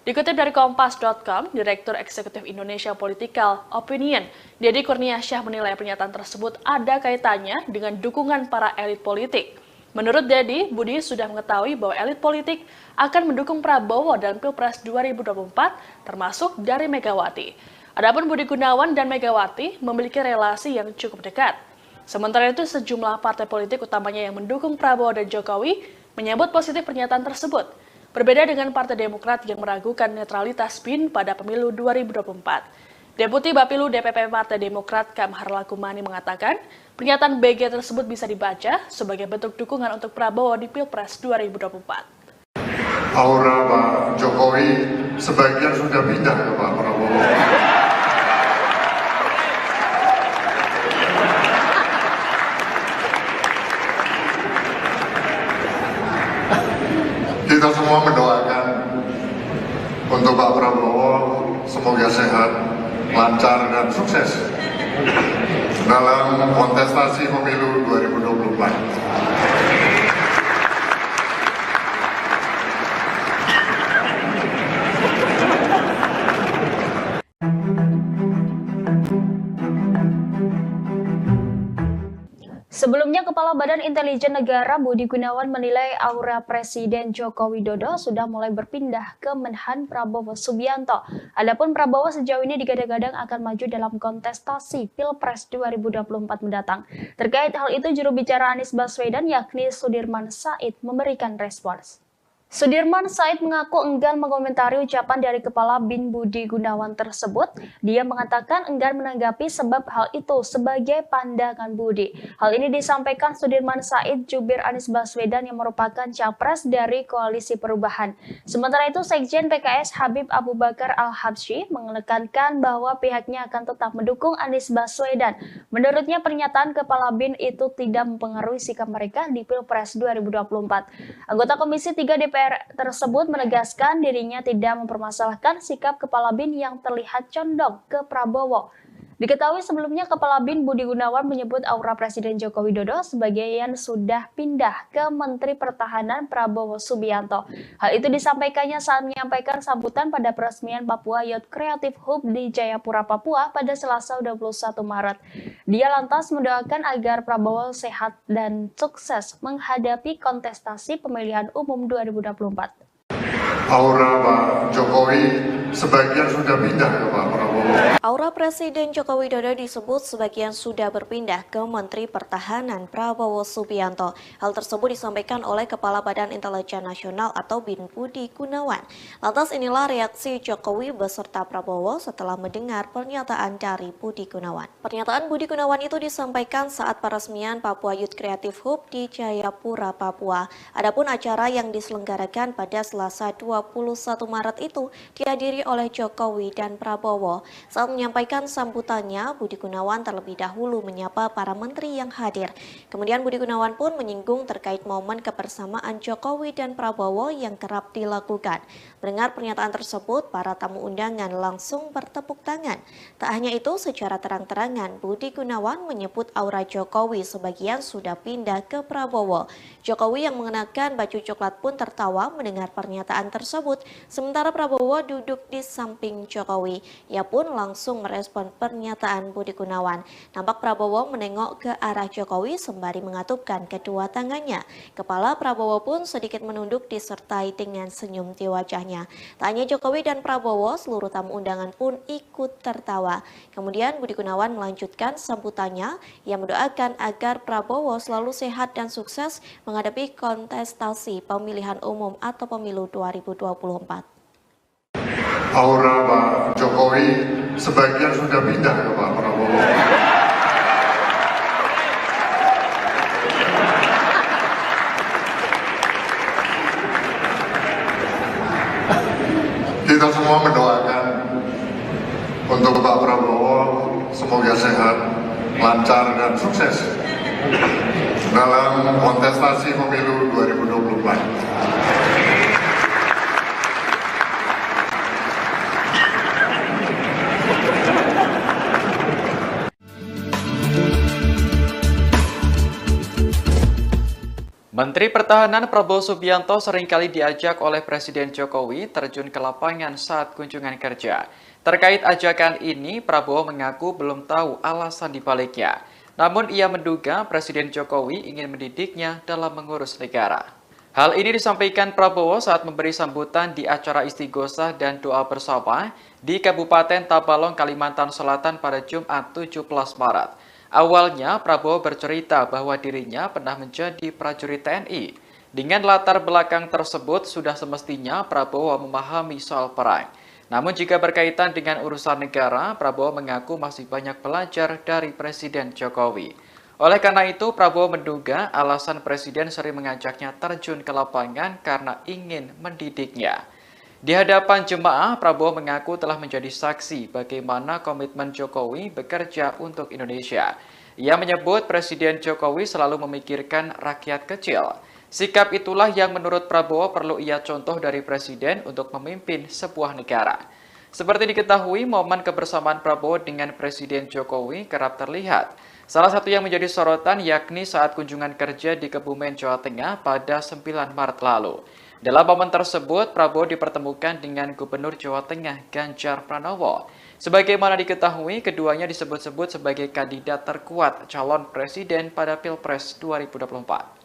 Speaker 1: Dikutip dari Kompas.com, Direktur Eksekutif Indonesia Political Opinion, Deddy Kurniasyah menilai pernyataan tersebut ada kaitannya dengan dukungan para elit politik. Menurut Deddy, Budi sudah mengetahui bahwa elit politik akan mendukung Prabowo dalam Pilpres 2024, termasuk dari Megawati. Adapun Budi Gunawan dan Megawati memiliki relasi yang cukup dekat. Sementara itu, sejumlah partai politik utamanya yang mendukung Prabowo dan Jokowi menyambut positif pernyataan tersebut. Berbeda dengan Partai Demokrat yang meragukan netralitas BIN pada pemilu 2024. Deputi Bapilu DPP Partai Demokrat Kamhar Lakumani mengatakan, pernyataan BG tersebut bisa dibaca sebagai bentuk dukungan untuk Prabowo di Pilpres 2024.
Speaker 2: Aura Pak Jokowi sebagian sudah pindah ke Pak Prabowo. Kita semua mendoakan untuk Pak Prabowo semoga sehat, lancar dan sukses dalam kontestasi pemilu 2024.
Speaker 3: Sebelumnya, Kepala Badan Intelijen Negara Budi Gunawan menilai aura Presiden Joko Widodo sudah mulai berpindah ke Menhan Prabowo Subianto. Adapun Prabowo sejauh ini digadang-gadang akan maju dalam kontestasi Pilpres 2024 mendatang. Terkait hal itu, juru bicara Anies Baswedan yakni Sudirman Said memberikan respons. Sudirman Said mengaku enggan mengomentari ucapan dari Kepala BIN Budi Gunawan tersebut. Dia mengatakan enggan menanggapi sebab hal itu sebagai pandangan Budi. Hal ini disampaikan Sudirman Said jubir Anies Baswedan yang merupakan capres dari Koalisi Perubahan. Sementara itu, Sekjen PKS Habib Abu Bakar Al-Habsyi menekankan bahwa pihaknya akan tetap mendukung Anies Baswedan. Menurutnya, pernyataan Kepala BIN itu tidak mempengaruhi sikap mereka di Pilpres 2024. Anggota Komisi 3 DPR tersebut menegaskan dirinya tidak mempermasalahkan sikap Kepala BIN yang terlihat condong ke Prabowo. Diketahui sebelumnya Kepala BIN Budi Gunawan menyebut aura Presiden Joko Widodo sebagian sudah pindah ke Menteri Pertahanan Prabowo Subianto. Hal itu disampaikannya saat menyampaikan sambutan pada peresmian Papua Youth Creative Hub di Jayapura, Papua pada Selasa 21 Maret. Dia lantas mendoakan agar Prabowo sehat dan sukses menghadapi kontestasi pemilihan umum 2024.
Speaker 2: Aura Pak Jokowi sebagian sudah pindah ke Pak Prabowo.
Speaker 4: Aura Presiden Joko Widodo disebut sebagian sudah berpindah ke Menteri Pertahanan Prabowo Subianto. Hal tersebut disampaikan oleh Kepala Badan Intelijen Nasional atau BIN Budi Gunawan. Lantas inilah reaksi Jokowi beserta Prabowo setelah mendengar pernyataan dari Budi Gunawan. Pernyataan Budi Gunawan itu disampaikan saat peresmian Papua Youth Creative Hub di Jayapura, Papua. Adapun acara yang diselenggarakan pada Selasa 21 Maret itu dihadiri oleh Jokowi dan Prabowo. Saat menyampaikan sambutannya, Budi Gunawan terlebih dahulu menyapa para menteri yang hadir. Kemudian Budi Gunawan pun menyinggung terkait momen kebersamaan Jokowi dan Prabowo yang kerap dilakukan. Mendengar pernyataan tersebut, para tamu undangan langsung bertepuk tangan. Tak hanya itu, secara terang-terangan Budi Gunawan menyebut aura Jokowi sebagian sudah pindah ke Prabowo. Jokowi yang mengenakan baju coklat pun tertawa mendengar pernyataan tersebut, sementara Prabowo duduk di samping Jokowi. Ia pun langsung merespon pernyataan Budi Gunawan. Nampak Prabowo menengok ke arah Jokowi sembari mengatupkan kedua tangannya. Kepala Prabowo pun sedikit menunduk disertai dengan senyum di wajahnya. Tak hanya Jokowi dan Prabowo, seluruh tamu undangan pun ikut tertawa. Kemudian Budi Gunawan melanjutkan sambutannya. Ia mendoakan agar Prabowo selalu sehat dan sukses menghadapi kontestasi pemilihan umum atau pemilu 2024.
Speaker 2: aura Pak Jokowi sebagian sudah pindah ke Pak Prabowo. Kita semua mendoakan untuk Pak Prabowo semoga sehat, lancar dan sukses dalam kontestasi pemilu 2024.
Speaker 5: Menteri Pertahanan Prabowo Subianto seringkali diajak oleh Presiden Jokowi terjun ke lapangan saat kunjungan kerja. Terkait ajakan ini, Prabowo mengaku belum tahu alasan dibaliknya. Namun ia menduga Presiden Jokowi ingin mendidiknya dalam mengurus negara. Hal ini disampaikan Prabowo saat memberi sambutan di acara istighosah dan doa bersama di Kabupaten Tabalong, Kalimantan Selatan pada Jumat 17 Maret. Awalnya, Prabowo bercerita bahwa dirinya pernah menjadi prajurit TNI. Dengan latar belakang tersebut, sudah semestinya Prabowo memahami soal perang. Namun jika berkaitan dengan urusan negara, Prabowo mengaku masih banyak belajar dari Presiden Jokowi. Oleh karena itu, Prabowo menduga alasan Presiden sering mengajaknya terjun ke lapangan karena ingin mendidiknya. Di hadapan jemaah, Prabowo mengaku telah menjadi saksi bagaimana komitmen Jokowi bekerja untuk Indonesia. Ia menyebut Presiden Jokowi selalu memikirkan rakyat kecil. Sikap itulah yang menurut Prabowo perlu ia contoh dari Presiden untuk memimpin sebuah negara. Seperti diketahui, momen kebersamaan Prabowo dengan Presiden Jokowi kerap terlihat. Salah satu yang menjadi sorotan yakni saat kunjungan kerja di Kebumen, Jawa Tengah pada 9 Maret lalu. Dalam momen tersebut, Prabowo dipertemukan dengan Gubernur Jawa Tengah Ganjar Pranowo. Sebagaimana diketahui, keduanya disebut-sebut sebagai kandidat terkuat calon presiden pada Pilpres 2024.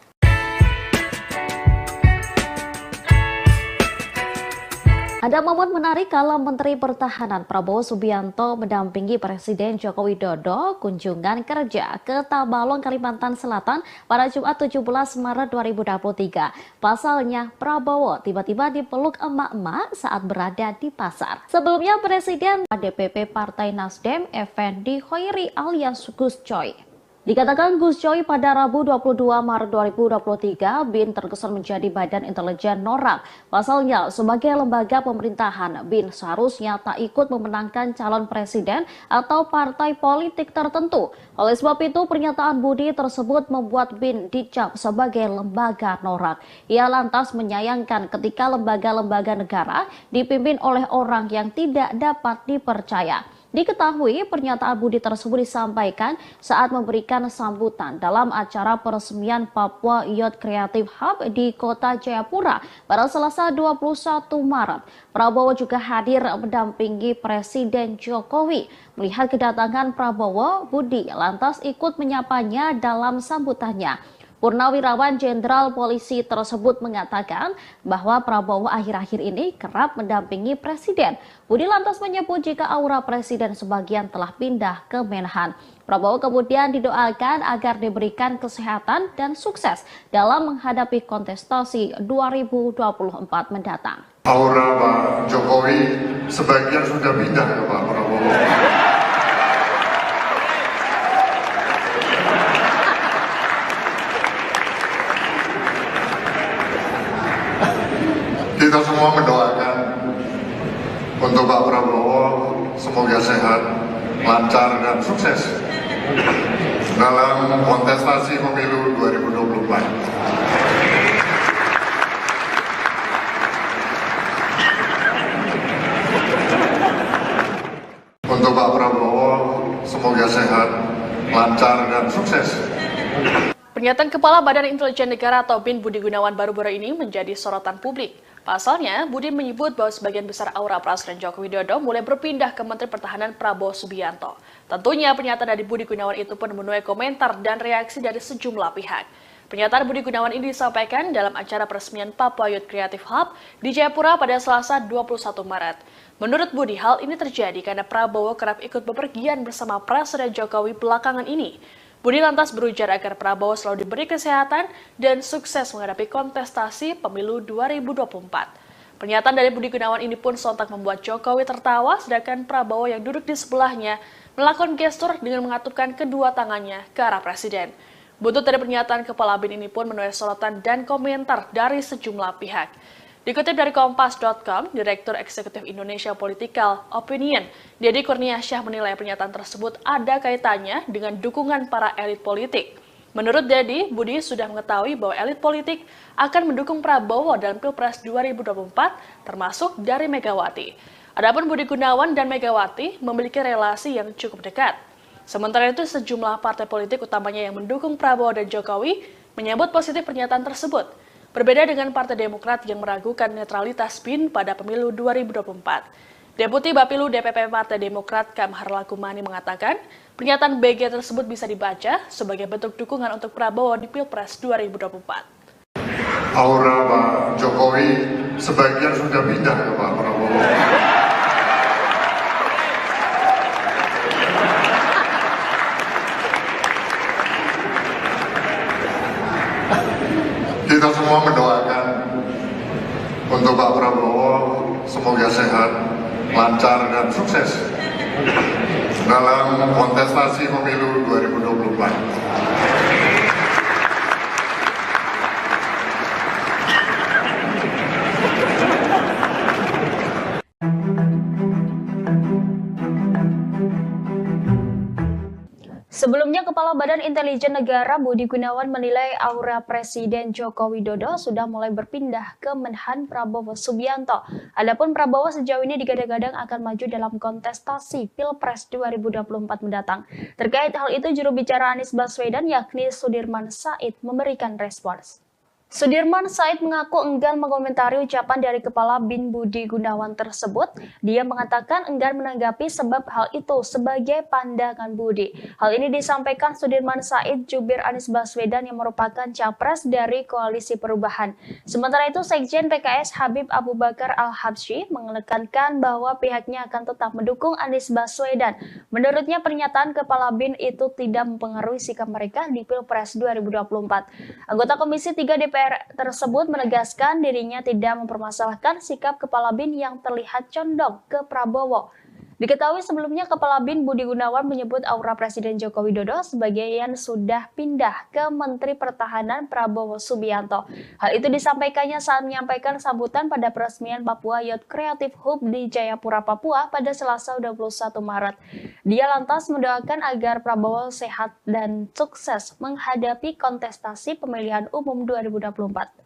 Speaker 3: Ada momen menarik kala Menteri Pertahanan Prabowo Subianto mendampingi Presiden Joko Widodo kunjungan kerja ke Tabalong, Kalimantan Selatan pada Jumat 17 Maret 2023. Pasalnya, Prabowo tiba-tiba dipeluk emak-emak saat berada di pasar. Sebelumnya, Presiden DPP Partai Nasdem, Effendi Khoiri alias Gus Coy. Dikatakan Gus Coy pada Rabu 22 Maret 2023, BIN terkesan menjadi badan intelijen norak. Pasalnya, sebagai lembaga pemerintahan, BIN seharusnya tak ikut memenangkan calon presiden atau partai politik tertentu. Oleh sebab itu, pernyataan Budi tersebut membuat BIN dicap sebagai lembaga norak. Ia lantas menyayangkan ketika lembaga-lembaga negara dipimpin oleh orang yang tidak dapat dipercaya. Diketahui pernyataan Budi tersebut disampaikan saat memberikan sambutan dalam acara peresmian Papua Youth Creative Hub di Kota Jayapura pada Selasa 21 Maret. Prabowo juga hadir mendampingi Presiden Jokowi. Melihat kedatangan Prabowo, Budi lantas ikut menyapanya dalam sambutannya. Purnawirawan Jenderal Polisi tersebut mengatakan bahwa Prabowo akhir-akhir ini kerap mendampingi Presiden. Budi lantas menyebut jika aura Presiden sebagian telah pindah ke Menhan. Prabowo kemudian didoakan agar diberikan kesehatan dan sukses dalam menghadapi kontestasi 2024 mendatang.
Speaker 2: Aura Pak Jokowi sebagian sudah pindah ke Pak Prabowo. Kita semua mendoakan untuk Pak Prabowo semoga sehat, lancar dan sukses dalam kontestasi pemilu 2024. Untuk Pak Prabowo semoga sehat, lancar dan sukses.
Speaker 1: Pernyataan Kepala Badan Intelijen Negara atau BIN Budi Gunawan baru-baru ini menjadi sorotan publik. Pasalnya, Budi menyebut bahwa sebagian besar aura Presiden Joko Widodo mulai berpindah ke Menteri Pertahanan Prabowo Subianto. Tentunya pernyataan dari Budi Gunawan itu pun menuai komentar dan reaksi dari sejumlah pihak. Pernyataan Budi Gunawan ini disampaikan dalam acara peresmian Papua Youth Creative Hub di Jayapura pada Selasa 21 Maret. Menurut Budi, hal ini terjadi karena Prabowo kerap ikut bepergian bersama Presiden Jokowi belakangan ini. Budi lantas berujar agar Prabowo selalu diberi kesehatan dan sukses menghadapi kontestasi pemilu 2024. Pernyataan dari Budi Gunawan ini pun sontak membuat Jokowi tertawa, sedangkan Prabowo yang duduk di sebelahnya melakukan gestur dengan mengatupkan kedua tangannya ke arah Presiden. Buntut dari pernyataan Kepala BIN ini pun menuai sorotan dan komentar dari sejumlah pihak. Dikutip dari Kompas.com, Direktur Eksekutif Indonesia Political Opinion, Deddy Kurniasyah menilai pernyataan tersebut ada kaitannya dengan dukungan para elit politik. Menurut Deddy, Budi sudah mengetahui bahwa elit politik akan mendukung Prabowo dalam Pilpres 2024, termasuk dari Megawati. Adapun Budi Gunawan dan Megawati memiliki relasi yang cukup dekat. Sementara itu, sejumlah partai politik utamanya yang mendukung Prabowo dan Jokowi menyambut positif pernyataan tersebut. Berbeda dengan Partai Demokrat yang meragukan netralitas BIN pada pemilu 2024. Deputi Bapilu DPP Partai Demokrat Kamhar Lakumani mengatakan, pernyataan BG tersebut bisa dibaca sebagai bentuk dukungan untuk Prabowo di Pilpres 2024.
Speaker 2: Aura Pak Jokowi sebagian sudah pindah ke Pak Prabowo. Kita semua mendoakan untuk Pak Prabowo semoga sehat, lancar dan sukses dalam kontestasi pemilu 2024.
Speaker 3: Sebelumnya, Kepala Badan Intelijen Negara Budi Gunawan menilai aura Presiden Joko Widodo sudah mulai berpindah ke Menhan Prabowo Subianto. Adapun Prabowo sejauh ini digadang-gadang akan maju dalam kontestasi Pilpres 2024 mendatang. Terkait hal itu, juru bicara Anies Baswedan yakni Sudirman Said memberikan respons. Sudirman Said mengaku enggan mengomentari ucapan dari Kepala BIN Budi Gunawan tersebut. Dia mengatakan enggan menanggapi sebab hal itu sebagai pandangan Budi. Hal ini disampaikan Sudirman Said jubir Anies Baswedan yang merupakan capres dari Koalisi Perubahan. Sementara itu, Sekjen PKS Habib Abu Bakar Al-Habsyi menekankan bahwa pihaknya akan tetap mendukung Anies Baswedan. Menurutnya, pernyataan Kepala BIN itu tidak mempengaruhi sikap mereka di Pilpres 2024. Anggota Komisi 3 DPR tersebut menegaskan dirinya tidak mempermasalahkan sikap Kepala BIN yang terlihat condong ke Prabowo. Diketahui sebelumnya Kepala BIN Budi Gunawan menyebut aura Presiden Joko Widodo sebagian sudah pindah ke Menteri Pertahanan Prabowo Subianto. Hal itu disampaikannya saat menyampaikan sambutan pada peresmian Papua Youth Creative Hub di Jayapura, Papua pada Selasa 21 Maret. Dia lantas mendoakan agar Prabowo sehat dan sukses menghadapi kontestasi pemilihan umum 2024.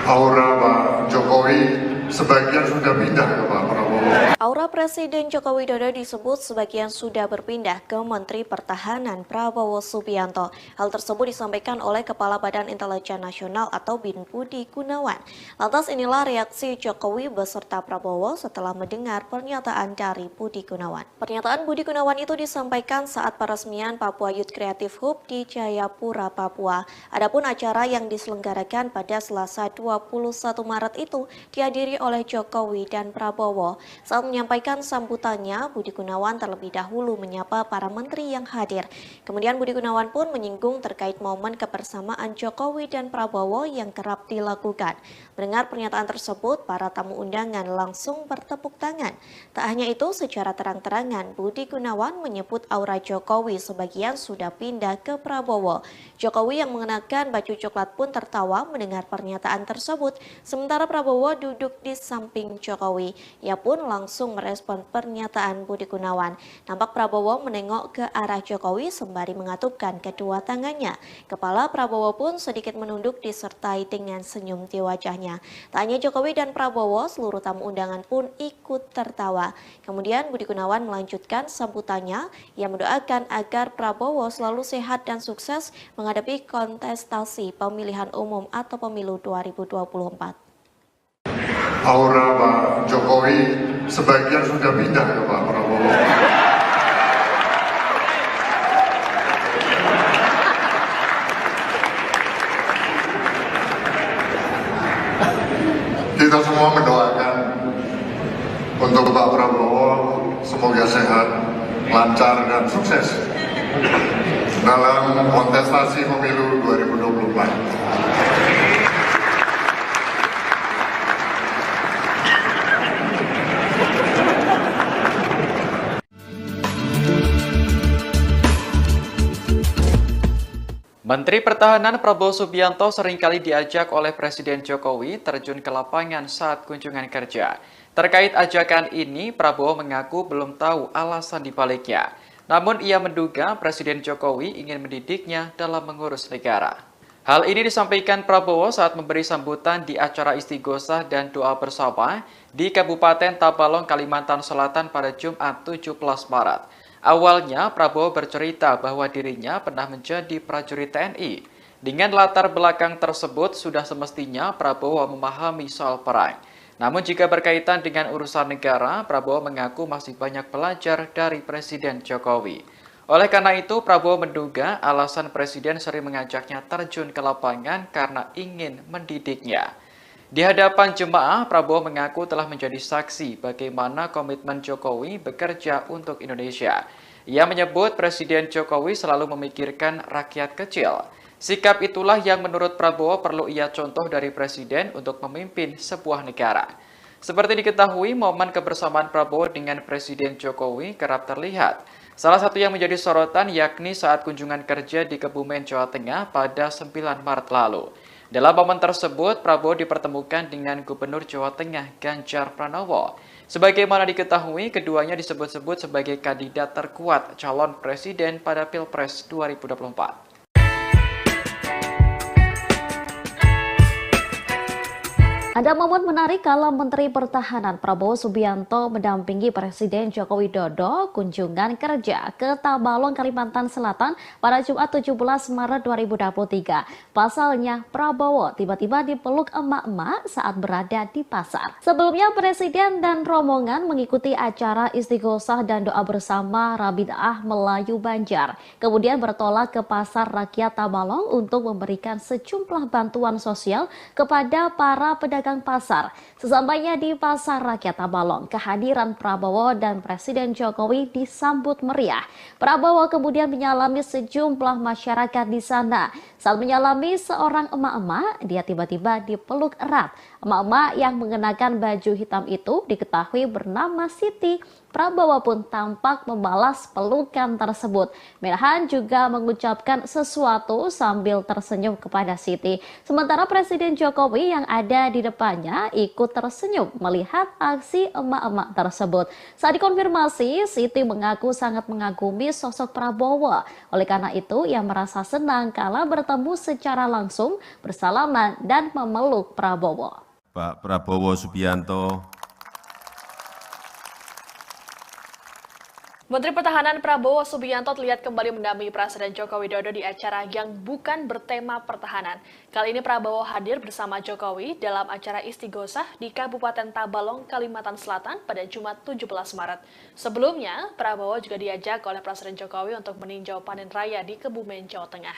Speaker 2: Aura Pak Jokowi sebagian sudah pindah ke Pak Prabowo.
Speaker 4: Aura Presiden Joko Widodo disebut sebagian sudah berpindah ke Menteri Pertahanan Prabowo Subianto. Hal tersebut disampaikan oleh Kepala Badan Intelijen Nasional atau BIN Budi Gunawan. Lantas inilah reaksi Jokowi beserta Prabowo setelah mendengar pernyataan dari Budi Gunawan. Pernyataan Budi Gunawan itu disampaikan saat peresmian Papua Youth Creative Hub di Jayapura, Papua. Adapun acara yang diselenggarakan pada Selasa 21 Maret itu dihadiri oleh Jokowi dan Prabowo. Saat menyampaikan sambutannya, Budi Gunawan terlebih dahulu menyapa para menteri yang hadir. Kemudian Budi Gunawan pun menyinggung terkait momen kebersamaan Jokowi dan Prabowo yang kerap dilakukan. Mendengar pernyataan tersebut, para tamu undangan langsung bertepuk tangan. Tak hanya itu, secara terang-terangan Budi Gunawan menyebut aura Jokowi sebagian sudah pindah ke Prabowo. Jokowi yang mengenakan baju coklat pun tertawa mendengar pernyataan tersebut, sementara Prabowo duduk di samping Jokowi. Ia pun langsung merespon pernyataan Budi Gunawan. Nampak Prabowo menengok ke arah Jokowi sembari mengatupkan kedua tangannya. Kepala Prabowo pun sedikit menunduk disertai dengan senyum di wajahnya. Tak hanya Jokowi dan Prabowo, seluruh tamu undangan pun ikut tertawa. Kemudian Budi Gunawan melanjutkan sambutannya. Ia mendoakan agar Prabowo selalu sehat dan sukses menghadapi kontestasi pemilihan umum atau pemilu 2024.
Speaker 2: Aura Pak Jokowi sebagian sudah pindah ke Pak Prabowo. Kita semua mendoakan untuk Pak Prabowo semoga sehat, lancar dan sukses dalam kontestasi pemilu 2024.
Speaker 5: Menteri Pertahanan Prabowo Subianto seringkali diajak oleh Presiden Jokowi terjun ke lapangan saat kunjungan kerja. Terkait ajakan ini, Prabowo mengaku belum tahu alasan dibaliknya. Namun ia menduga Presiden Jokowi ingin mendidiknya dalam mengurus negara. Hal ini disampaikan Prabowo saat memberi sambutan di acara istighosah dan doa bersama di Kabupaten Tabalong, Kalimantan Selatan pada Jumat 17 Maret. Awalnya, Prabowo bercerita bahwa dirinya pernah menjadi prajurit TNI. Dengan latar belakang tersebut, sudah semestinya Prabowo memahami soal perang. Namun jika berkaitan dengan urusan negara, Prabowo mengaku masih banyak belajar dari Presiden Jokowi. Oleh karena itu, Prabowo menduga alasan Presiden sering mengajaknya terjun ke lapangan karena ingin mendidiknya. Di hadapan jemaah, Prabowo mengaku telah menjadi saksi bagaimana komitmen Jokowi bekerja untuk Indonesia. Ia menyebut Presiden Jokowi selalu memikirkan rakyat kecil. Sikap itulah yang menurut Prabowo perlu ia contoh dari Presiden untuk memimpin sebuah negara. Seperti diketahui, momen kebersamaan Prabowo dengan Presiden Jokowi kerap terlihat. Salah satu yang menjadi sorotan yakni saat kunjungan kerja di Kebumen, Jawa Tengah pada 9 Maret lalu. Dalam momen tersebut, Prabowo dipertemukan dengan Gubernur Jawa Tengah Ganjar Pranowo. Sebagaimana diketahui, keduanya disebut-sebut sebagai kandidat terkuat calon presiden pada Pilpres 2024.
Speaker 3: Ada momen menarik kala Menteri Pertahanan Prabowo Subianto mendampingi Presiden Joko Widodo kunjungan kerja ke Tabalong, Kalimantan Selatan pada Jumat 17 Maret 2023. Pasalnya, Prabowo tiba-tiba dipeluk emak-emak saat berada di pasar. Sebelumnya, Presiden dan rombongan mengikuti acara istighosah dan doa bersama Rabi'ah Melayu Banjar. Kemudian bertolak ke Pasar Rakyat Tabalong untuk memberikan sejumlah bantuan sosial kepada para pedagang pasar. Sesampainya di Pasar Rakyat Tabalong, kehadiran Prabowo dan Presiden Jokowi disambut meriah. Prabowo kemudian menyalami sejumlah masyarakat di sana. Saat menyalami seorang emak-emak, dia tiba-tiba dipeluk erat. Emak-emak yang mengenakan baju hitam itu diketahui bernama Siti. Prabowo pun tampak membalas pelukan tersebut. Menhan juga mengucapkan sesuatu sambil tersenyum kepada Siti. Sementara Presiden Jokowi yang ada di depannya ikut tersenyum melihat aksi emak-emak tersebut. Saat dikonfirmasi, Siti mengaku sangat mengagumi sosok Prabowo. Oleh karena itu, ia merasa senang kala bertemu secara langsung, bersalaman dan memeluk Prabowo.
Speaker 6: Pak Prabowo Subianto.
Speaker 1: Menteri Pertahanan Prabowo Subianto terlihat kembali mendampingi Presiden Joko Widodo di acara yang bukan bertema pertahanan. Kali ini Prabowo hadir bersama Jokowi dalam acara istighosah di Kabupaten Tabalong, Kalimantan Selatan pada Jumat 17 Maret. Sebelumnya, Prabowo juga diajak oleh Presiden Jokowi untuk meninjau panen raya di Kebumen, Jawa Tengah.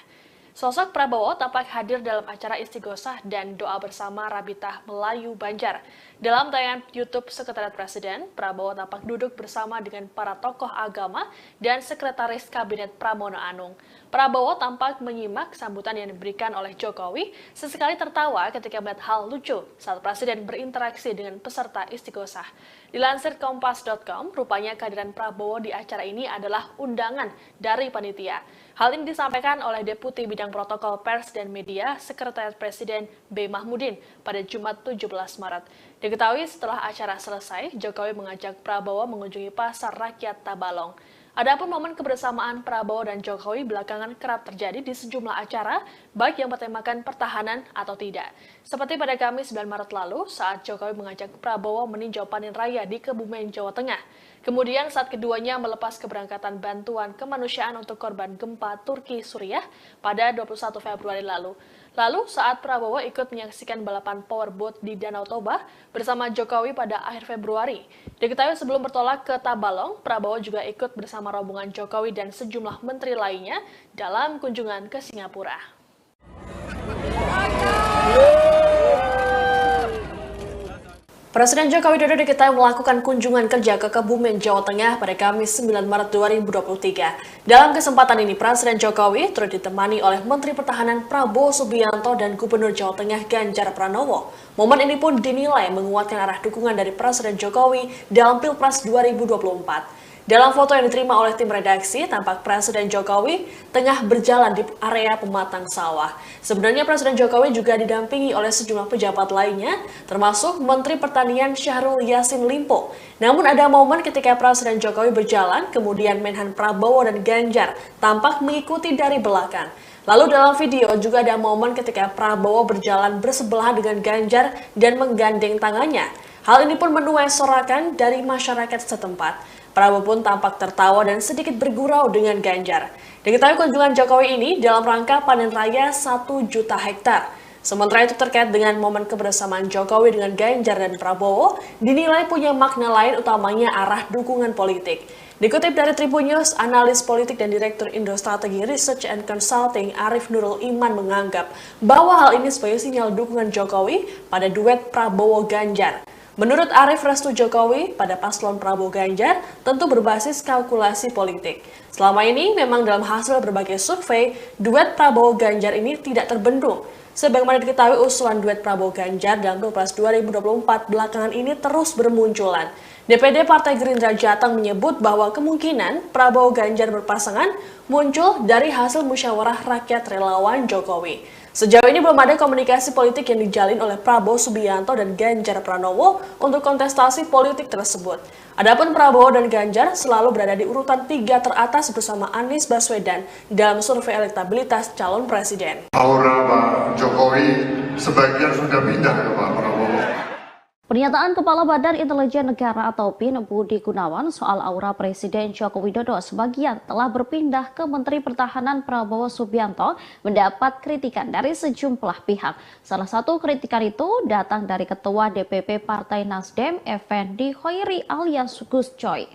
Speaker 1: Sosok Prabowo tampak hadir dalam acara istighosah dan doa bersama Rabi'ah Melayu Banjar. Dalam tayangan YouTube Sekretariat Presiden, Prabowo tampak duduk bersama dengan para tokoh agama dan Sekretaris Kabinet Pramono Anung. Prabowo tampak menyimak sambutan yang diberikan oleh Jokowi, sesekali tertawa ketika melihat hal lucu saat Presiden berinteraksi dengan peserta istighosah. Dilansir Kompas.com, rupanya kehadiran Prabowo di acara ini adalah undangan dari panitia. Hal ini disampaikan oleh Deputi Bidang Protokol Pers dan Media Sekretariat Presiden B. Mahmudin pada Jumat 17 Maret. Diketahui setelah acara selesai, Jokowi mengajak Prabowo mengunjungi Pasar Rakyat Tabalong. Adapun momen kebersamaan Prabowo dan Jokowi belakangan kerap terjadi di sejumlah acara, baik yang bertemakan pertahanan atau tidak. Seperti pada Kamis 9 Maret lalu, saat Jokowi mengajak Prabowo meninjau panen raya di Kebumen, Jawa Tengah. Kemudian saat keduanya melepas keberangkatan bantuan kemanusiaan untuk korban gempa Turki Suriah pada 21 Februari lalu. Lalu saat Prabowo ikut menyaksikan balapan powerboat di Danau Toba bersama Jokowi pada akhir Februari. Diketahui sebelum bertolak ke Tabalong, Prabowo juga ikut bersama rombongan Jokowi dan sejumlah menteri lainnya dalam kunjungan ke Singapura. Presiden Joko Widodo diketahui melakukan kunjungan kerja ke Kebumen, Jawa Tengah pada Kamis 9 Maret 2023. Dalam kesempatan ini, Presiden Jokowi turut ditemani oleh Menteri Pertahanan Prabowo Subianto dan Gubernur Jawa Tengah Ganjar Pranowo. Momen ini pun dinilai menguatkan arah dukungan dari Presiden Jokowi dalam Pilpres 2024. Dalam foto yang diterima oleh tim redaksi, tampak Presiden Jokowi tengah berjalan di area pematang sawah. Sebenarnya Presiden Jokowi juga didampingi oleh sejumlah pejabat lainnya, termasuk Menteri Pertanian Syahrul Yassin Limpo. Namun ada momen ketika Presiden Jokowi berjalan, kemudian Menhan Prabowo dan Ganjar tampak mengikuti dari belakang. Lalu dalam video juga ada momen ketika Prabowo berjalan bersebelahan dengan Ganjar dan menggandeng tangannya. Hal ini pun menuai sorakan dari masyarakat setempat. Prabowo pun tampak tertawa dan sedikit bergurau dengan Ganjar. Diketahui kunjungan Jokowi ini dalam rangka panen raya 1 juta hektar. Sementara itu terkait dengan momen kebersamaan Jokowi dengan Ganjar dan Prabowo, dinilai punya makna lain utamanya arah dukungan politik. Dikutip dari Tribun News, analis politik dan Direktur Indo Strategi Research and Consulting Arif Nurul Iman menganggap bahwa hal ini sebagai sinyal dukungan Jokowi pada duet Prabowo-Ganjar. Menurut Arif, restu Jokowi pada paslon Prabowo Ganjar tentu berbasis kalkulasi politik. Selama ini memang dalam hasil berbagai survei, duet Prabowo Ganjar ini tidak terbendung. Sebagaimana diketahui usulan duet Prabowo Ganjar dalam Pilpres 2024 belakangan ini terus bermunculan. DPD Partai Gerindra Jateng menyebut bahwa kemungkinan Prabowo Ganjar berpasangan muncul dari hasil musyawarah rakyat relawan Jokowi. Sejauh ini belum ada komunikasi politik yang dijalin oleh Prabowo Subianto dan Ganjar Pranowo untuk kontestasi politik tersebut. Adapun Prabowo dan Ganjar selalu berada di urutan 3 teratas bersama Anies Baswedan dalam survei elektabilitas calon presiden.
Speaker 2: Aura Pak Jokowi sebagian sudah pindah ke Pak Prabowo.
Speaker 3: Pernyataan Kepala Badan Intelijen Negara atau BIN Budi Gunawan soal aura Presiden Joko Widodo sebagian telah berpindah ke Menteri Pertahanan Prabowo Subianto mendapat kritikan dari sejumlah pihak. Salah satu kritikan itu datang dari Ketua DPP Partai Nasdem, Effendi Hoiri alias Gus Coy.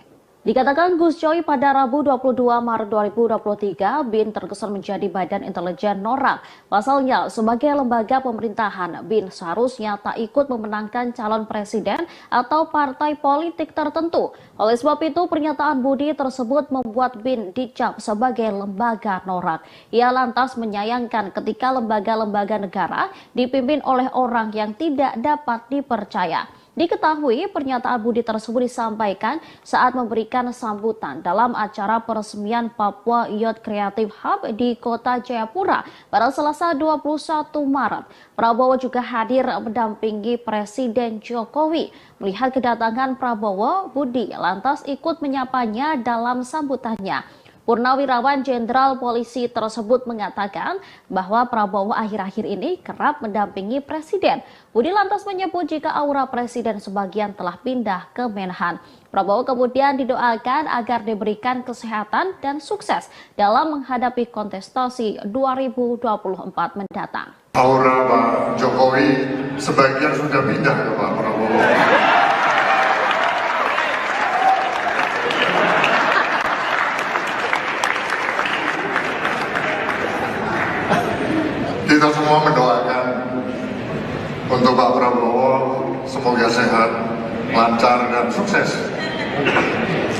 Speaker 3: Dikatakan Gus Coy pada Rabu 22 Maret 2023, BIN terkesan menjadi Badan Intelijen Norak. Pasalnya, sebagai lembaga pemerintahan, BIN seharusnya tak ikut memenangkan calon presiden atau partai politik tertentu. Oleh sebab itu, pernyataan Budi tersebut membuat BIN dicap sebagai lembaga norak. Ia lantas menyayangkan ketika lembaga-lembaga negara dipimpin oleh orang yang tidak dapat dipercaya. Diketahui pernyataan Budi tersebut disampaikan saat memberikan sambutan dalam acara peresmian Papua Youth Creative Hub di Kota Jayapura pada Selasa 21 Maret. Prabowo juga hadir mendampingi Presiden Jokowi. Melihat kedatangan Prabowo, Budi lantas ikut menyapanya dalam sambutannya. Purnawirawan Jenderal Polisi tersebut mengatakan bahwa Prabowo akhir-akhir ini kerap mendampingi Presiden. Budi lantas menyebut jika aura Presiden sebagian telah pindah ke Menhan. Prabowo kemudian didoakan agar diberikan kesehatan dan sukses dalam menghadapi kontestasi 2024 mendatang.
Speaker 2: Aura Pak Jokowi sebagian sudah pindah ke Pak Prabowo. Kita semua mendoakan untuk Pak Prabowo semoga sehat, lancar dan sukses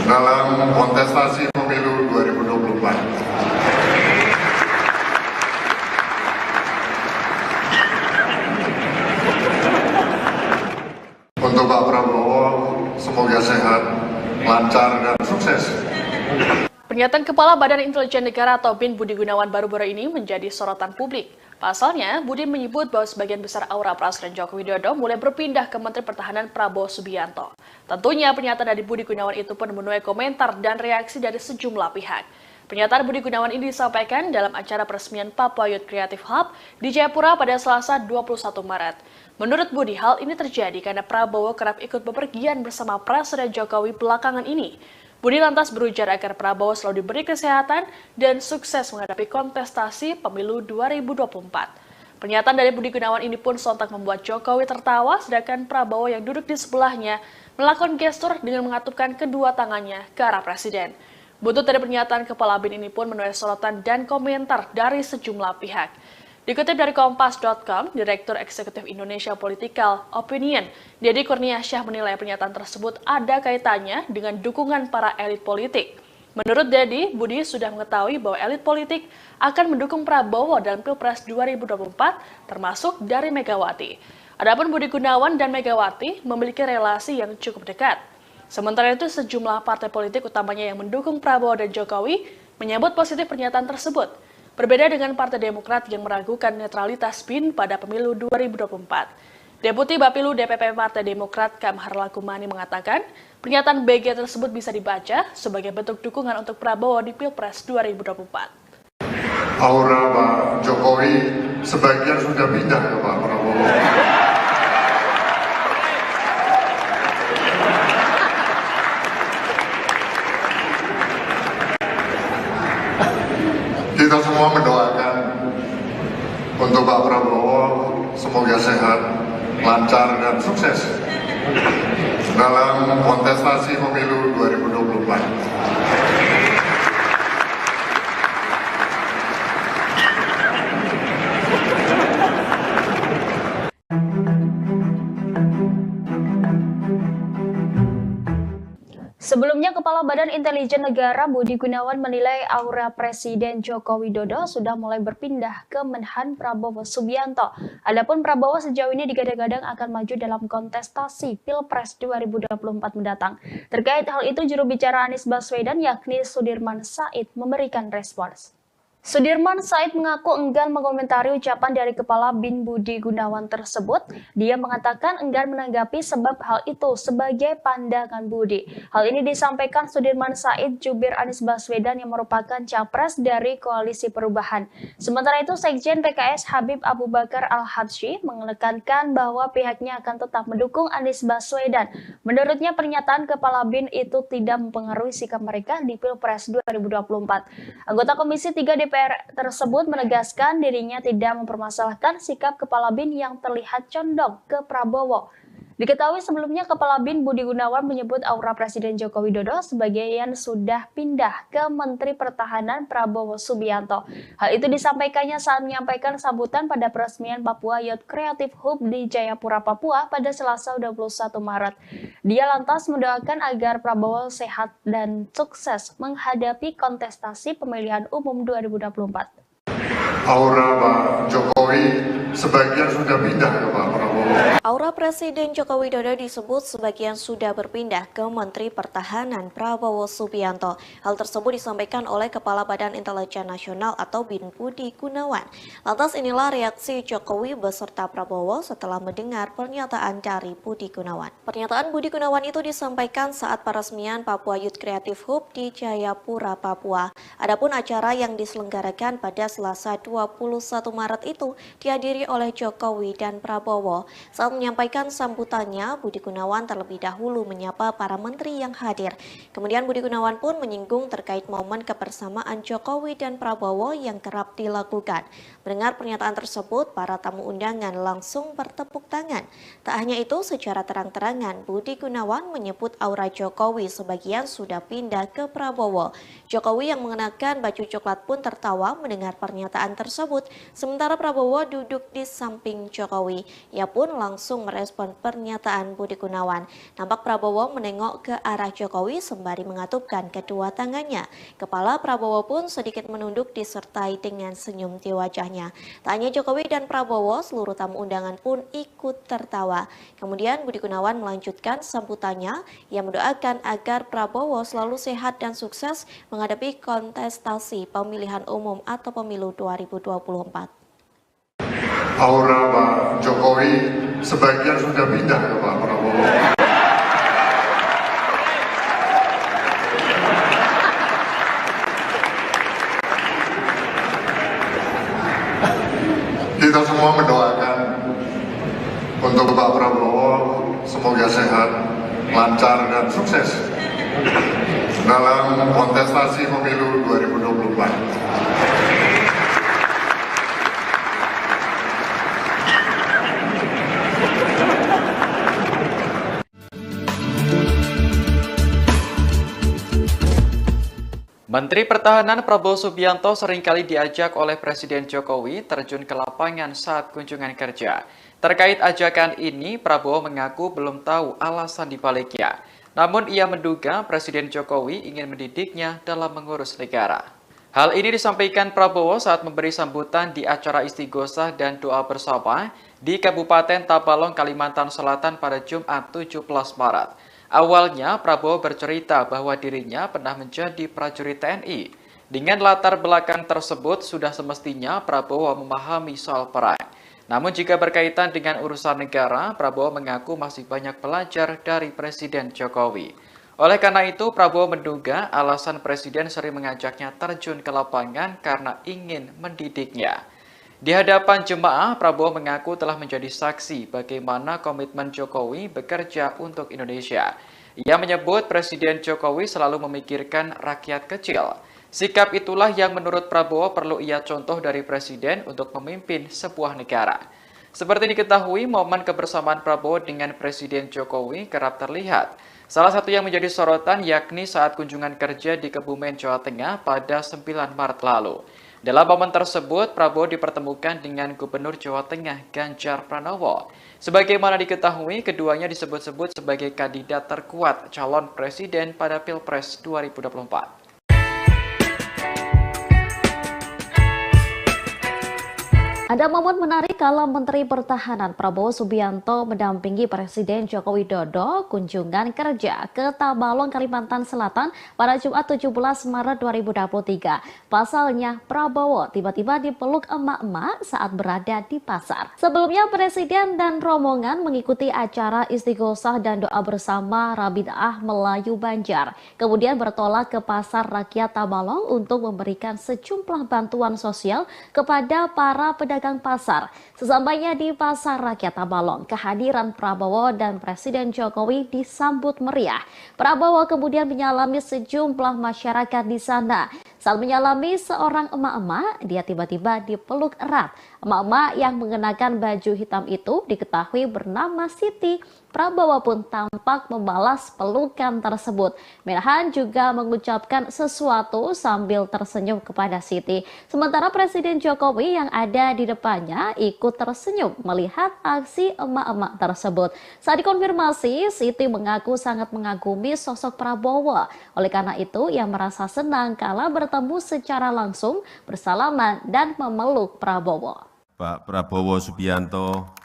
Speaker 2: dalam kontestasi pemilu 2024. Untuk Pak Prabowo semoga sehat, lancar dan sukses.
Speaker 1: Pernyataan Kepala Badan Intelijen Negara atau BIN Budi Gunawan baru-baru ini menjadi sorotan publik. Pasalnya, Budi menyebut bahwa sebagian besar aura Presiden Joko Widodo mulai berpindah ke Menteri Pertahanan Prabowo Subianto. Tentunya pernyataan dari Budi Gunawan itu pun menuai komentar dan reaksi dari sejumlah pihak. Pernyataan Budi Gunawan ini disampaikan dalam acara peresmian Papua Youth Creative Hub di Jayapura pada Selasa 21 Maret. Menurut Budi, hal ini terjadi karena Prabowo kerap ikut bepergian bersama Presiden Jokowi belakangan ini. Budi lantas berujar agar Prabowo selalu diberi kesehatan dan sukses menghadapi kontestasi pemilu 2024. Pernyataan dari Budi Gunawan ini pun sontak membuat Jokowi tertawa, sedangkan Prabowo yang duduk di sebelahnya melakukan gestur dengan mengatupkan kedua tangannya ke arah Presiden. Buntut dari pernyataan Kepala BIN ini pun menuai sorotan dan komentar dari sejumlah pihak. Dikutip dari Kompas.com, Direktur Eksekutif Indonesia Political Opinion, Deddy Kurniasyah menilai pernyataan tersebut ada kaitannya dengan dukungan para elit politik. Menurut Deddy, Budi sudah mengetahui bahwa elit politik akan mendukung Prabowo dalam Pilpres 2024, termasuk dari Megawati. Adapun Budi Gunawan dan Megawati memiliki relasi yang cukup dekat. Sementara itu, sejumlah partai politik utamanya yang mendukung Prabowo dan Jokowi menyambut positif pernyataan tersebut. Berbeda dengan Partai Demokrat yang meragukan netralitas BIN pada pemilu 2024. Deputi Bapilu DPP Partai Demokrat Kamhar Lakumani mengatakan, pernyataan BG tersebut bisa dibaca sebagai bentuk dukungan untuk Prabowo di Pilpres 2024.
Speaker 2: Aura Pak Jokowi sebagian sudah pindah ke Pak Prabowo. Kita semua mendoakan untuk Pak Prabowo semoga sehat, lancar dan sukses dalam kontestasi pemilu 2024.
Speaker 3: Sebelumnya, Kepala Badan Intelijen Negara Budi Gunawan menilai aura Presiden Joko Widodo sudah mulai berpindah ke Menhan Prabowo Subianto. Adapun Prabowo sejauh ini digadang-gadang akan maju dalam kontestasi Pilpres 2024 mendatang. Terkait hal itu, juru bicara Anies Baswedan yakni Sudirman Said memberikan respons. Sudirman Said mengaku enggan mengomentari ucapan dari Kepala BIN Budi Gunawan tersebut. Dia mengatakan enggan menanggapi sebab hal itu sebagai pandangan Budi. Hal ini disampaikan Sudirman Said jubir Anies Baswedan yang merupakan capres dari Koalisi Perubahan. Sementara itu, Sekjen PKS Habib Abu Bakar Al-Habsyi menekankan bahwa pihaknya akan tetap mendukung Anies Baswedan. Menurutnya, pernyataan Kepala BIN itu tidak mempengaruhi sikap mereka di Pilpres 2024. Anggota Komisi 3 DPR tersebut menegaskan dirinya tidak mempermasalahkan sikap Kepala BIN yang terlihat condong ke Prabowo. Diketahui sebelumnya Kepala BIN Budi Gunawan menyebut aura Presiden Joko Widodo sebagian sudah pindah ke Menteri Pertahanan Prabowo Subianto. Hal itu disampaikannya saat menyampaikan sambutan pada peresmian Papua Youth Creative Hub di Jayapura, Papua pada Selasa 21 Maret. Dia lantas mendoakan agar Prabowo sehat dan sukses menghadapi kontestasi pemilihan umum 2024.
Speaker 2: Aura Pak Jokowi sebagian sudah pindah ke Pak Prabowo.
Speaker 4: Aura Presiden Joko Widodo disebut sebagian sudah berpindah ke Menteri Pertahanan Prabowo Subianto. Hal tersebut disampaikan oleh Kepala Badan Intelijen Nasional atau BIN Budi Gunawan. Lantas inilah reaksi Jokowi beserta Prabowo setelah mendengar pernyataan dari Budi Gunawan. Pernyataan Budi Gunawan itu disampaikan saat peresmian Papua Youth Creative Hub di Jayapura, Papua. Adapun acara yang diselenggarakan pada Selasa 21 Maret itu dihadiri oleh Jokowi dan Prabowo. Saat menyampaikan sambutannya, Budi Gunawan terlebih dahulu menyapa para menteri yang hadir. Kemudian Budi Gunawan pun menyinggung terkait momen kebersamaan Jokowi dan Prabowo yang kerap dilakukan. Mendengar pernyataan tersebut, para tamu undangan langsung bertepuk tangan. Tak hanya itu, secara terang-terangan Budi Gunawan menyebut aura Jokowi sebagian sudah pindah ke Prabowo. Jokowi yang mengenakan baju coklat pun tertawa mendengar pernyataan tersebut, sementara Prabowo duduk di samping Jokowi. Ia pun langsung merespon pernyataan Budi Gunawan. Nampak Prabowo menengok ke arah Jokowi sembari mengatupkan kedua tangannya. Kepala Prabowo pun sedikit menunduk disertai dengan senyum di wajahnya. Tak hanya Jokowi dan Prabowo, seluruh tamu undangan pun ikut tertawa. Kemudian Budi Gunawan melanjutkan sambutannya. Ia mendoakan agar Prabowo selalu sehat dan sukses menghadapi kontestasi pemilihan umum atau pemilu 2024.
Speaker 2: Aura Pak Jokowi sebagian sudah pindah ke Pak Prabowo. Kita semua mendoakan untuk Pak Prabowo semoga sehat, lancar dan sukses dalam kontestasi pemilu 2024.
Speaker 5: Menteri Pertahanan Prabowo Subianto seringkali diajak oleh Presiden Jokowi terjun ke lapangan saat kunjungan kerja. Terkait ajakan ini, Prabowo mengaku belum tahu alasan dibaliknya. Namun ia menduga Presiden Jokowi ingin mendidiknya dalam mengurus negara. Hal ini disampaikan Prabowo saat memberi sambutan di acara istighosah dan doa bersama di Kabupaten Tabalong, Kalimantan Selatan pada Jumat 17 Maret. Awalnya, Prabowo bercerita bahwa dirinya pernah menjadi prajurit TNI. Dengan latar belakang tersebut, sudah semestinya Prabowo memahami soal perang. Namun jika berkaitan dengan urusan negara, Prabowo mengaku masih banyak belajar dari Presiden Jokowi. Oleh karena itu, Prabowo menduga alasan Presiden sering mengajaknya terjun ke lapangan karena ingin mendidiknya. Di hadapan jemaah, Prabowo mengaku telah menjadi saksi bagaimana komitmen Jokowi bekerja untuk Indonesia. Ia menyebut Presiden Jokowi selalu memikirkan rakyat kecil. Sikap itulah yang menurut Prabowo perlu ia contoh dari Presiden untuk memimpin sebuah negara. Seperti diketahui, momen kebersamaan Prabowo dengan Presiden Jokowi kerap terlihat. Salah satu yang menjadi sorotan yakni saat kunjungan kerja di Kebumen, Jawa Tengah pada 9 Maret lalu. Dalam momen tersebut, Prabowo dipertemukan dengan Gubernur Jawa Tengah Ganjar Pranowo. Sebagaimana diketahui, keduanya disebut-sebut sebagai kandidat terkuat calon presiden pada Pilpres 2024.
Speaker 3: Ada momen menarik kala Menteri Pertahanan Prabowo Subianto mendampingi Presiden Joko Widodo kunjungan kerja ke Tabalong, Kalimantan Selatan pada Jumat 17 Maret 2023. Pasalnya, Prabowo tiba-tiba dipeluk emak-emak saat berada di pasar. Sebelumnya, Presiden dan rombongan mengikuti acara istighosah dan doa bersama Rabi'ah Melayu Banjar. Kemudian bertolak ke Pasar Rakyat Tabalong untuk memberikan sejumlah bantuan sosial kepada para pedagang pasar. Sesampainya di Pasar Rakyat Tabalong, kehadiran Prabowo dan Presiden Jokowi disambut meriah. Prabowo kemudian menyalami sejumlah masyarakat di sana. Saat menyalami seorang emak-emak, dia tiba-tiba dipeluk erat. Emak-emak yang mengenakan baju hitam itu diketahui bernama Siti. Prabowo pun tampak membalas pelukan tersebut. Menhan juga mengucapkan sesuatu sambil tersenyum kepada Siti. Sementara Presiden Jokowi yang ada di depannya ikut tersenyum melihat aksi emak-emak tersebut. Saat dikonfirmasi, Siti mengaku sangat mengagumi sosok Prabowo. Oleh karena itu, ia merasa senang kala bertemu secara langsung, bersalaman dan memeluk Prabowo.
Speaker 6: Pak Prabowo Subianto.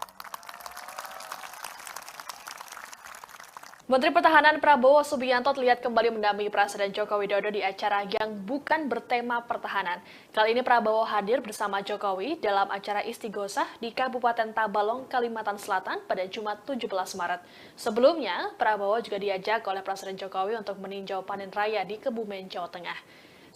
Speaker 1: Menteri Pertahanan Prabowo Subianto terlihat kembali mendampingi Presiden Joko Widodo di acara yang bukan bertema pertahanan. Kali ini Prabowo hadir bersama Jokowi dalam acara istighosah di Kabupaten Tabalong, Kalimantan Selatan pada Jumat 17 Maret. Sebelumnya, Prabowo juga diajak oleh Presiden Jokowi untuk meninjau panen raya di Kebumen, Jawa Tengah.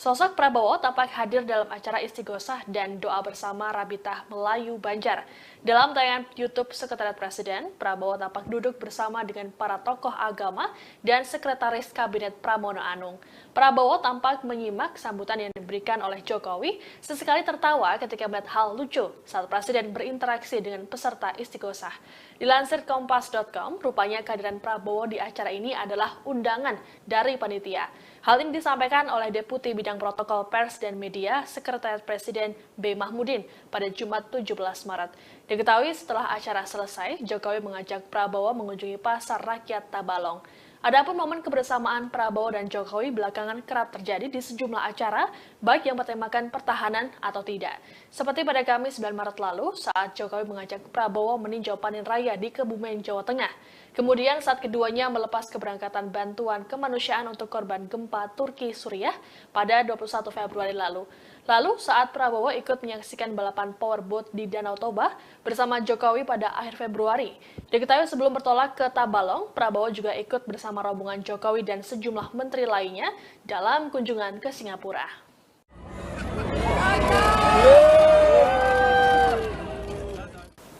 Speaker 1: Sosok Prabowo tampak hadir dalam acara istighosah dan doa bersama Rabi'ah Melayu Banjar. Dalam tayangan YouTube Sekretariat Presiden, Prabowo tampak duduk bersama dengan para tokoh agama dan Sekretaris Kabinet Pramono Anung. Prabowo tampak menyimak sambutan yang diberikan oleh Jokowi, sesekali tertawa ketika melihat hal lucu saat Presiden berinteraksi dengan peserta istighosah. Dilansir Kompas.com, rupanya kehadiran Prabowo di acara ini adalah undangan dari panitia. Hal ini disampaikan oleh Deputi Bidang Protokol Pers dan Media Sekretariat Presiden B. Mahmudin pada Jumat 17 Maret. Diketahui setelah acara selesai, Jokowi mengajak Prabowo mengunjungi Pasar Rakyat Tabalong. Adapun momen kebersamaan Prabowo dan Jokowi belakangan kerap terjadi di sejumlah acara, baik yang bertemakan pertahanan atau tidak. Seperti pada Kamis 9 Maret lalu, saat Jokowi mengajak Prabowo meninjau panen raya di Kebumen, Jawa Tengah. Kemudian saat keduanya melepas keberangkatan bantuan kemanusiaan untuk korban gempa Turki Suriah pada 21 Februari lalu. Lalu saat Prabowo ikut menyaksikan balapan powerboat di Danau Toba bersama Jokowi pada akhir Februari. Diketahui sebelum bertolak ke Tabalong, Prabowo juga ikut bersama rombongan Jokowi dan sejumlah menteri lainnya dalam kunjungan ke Singapura.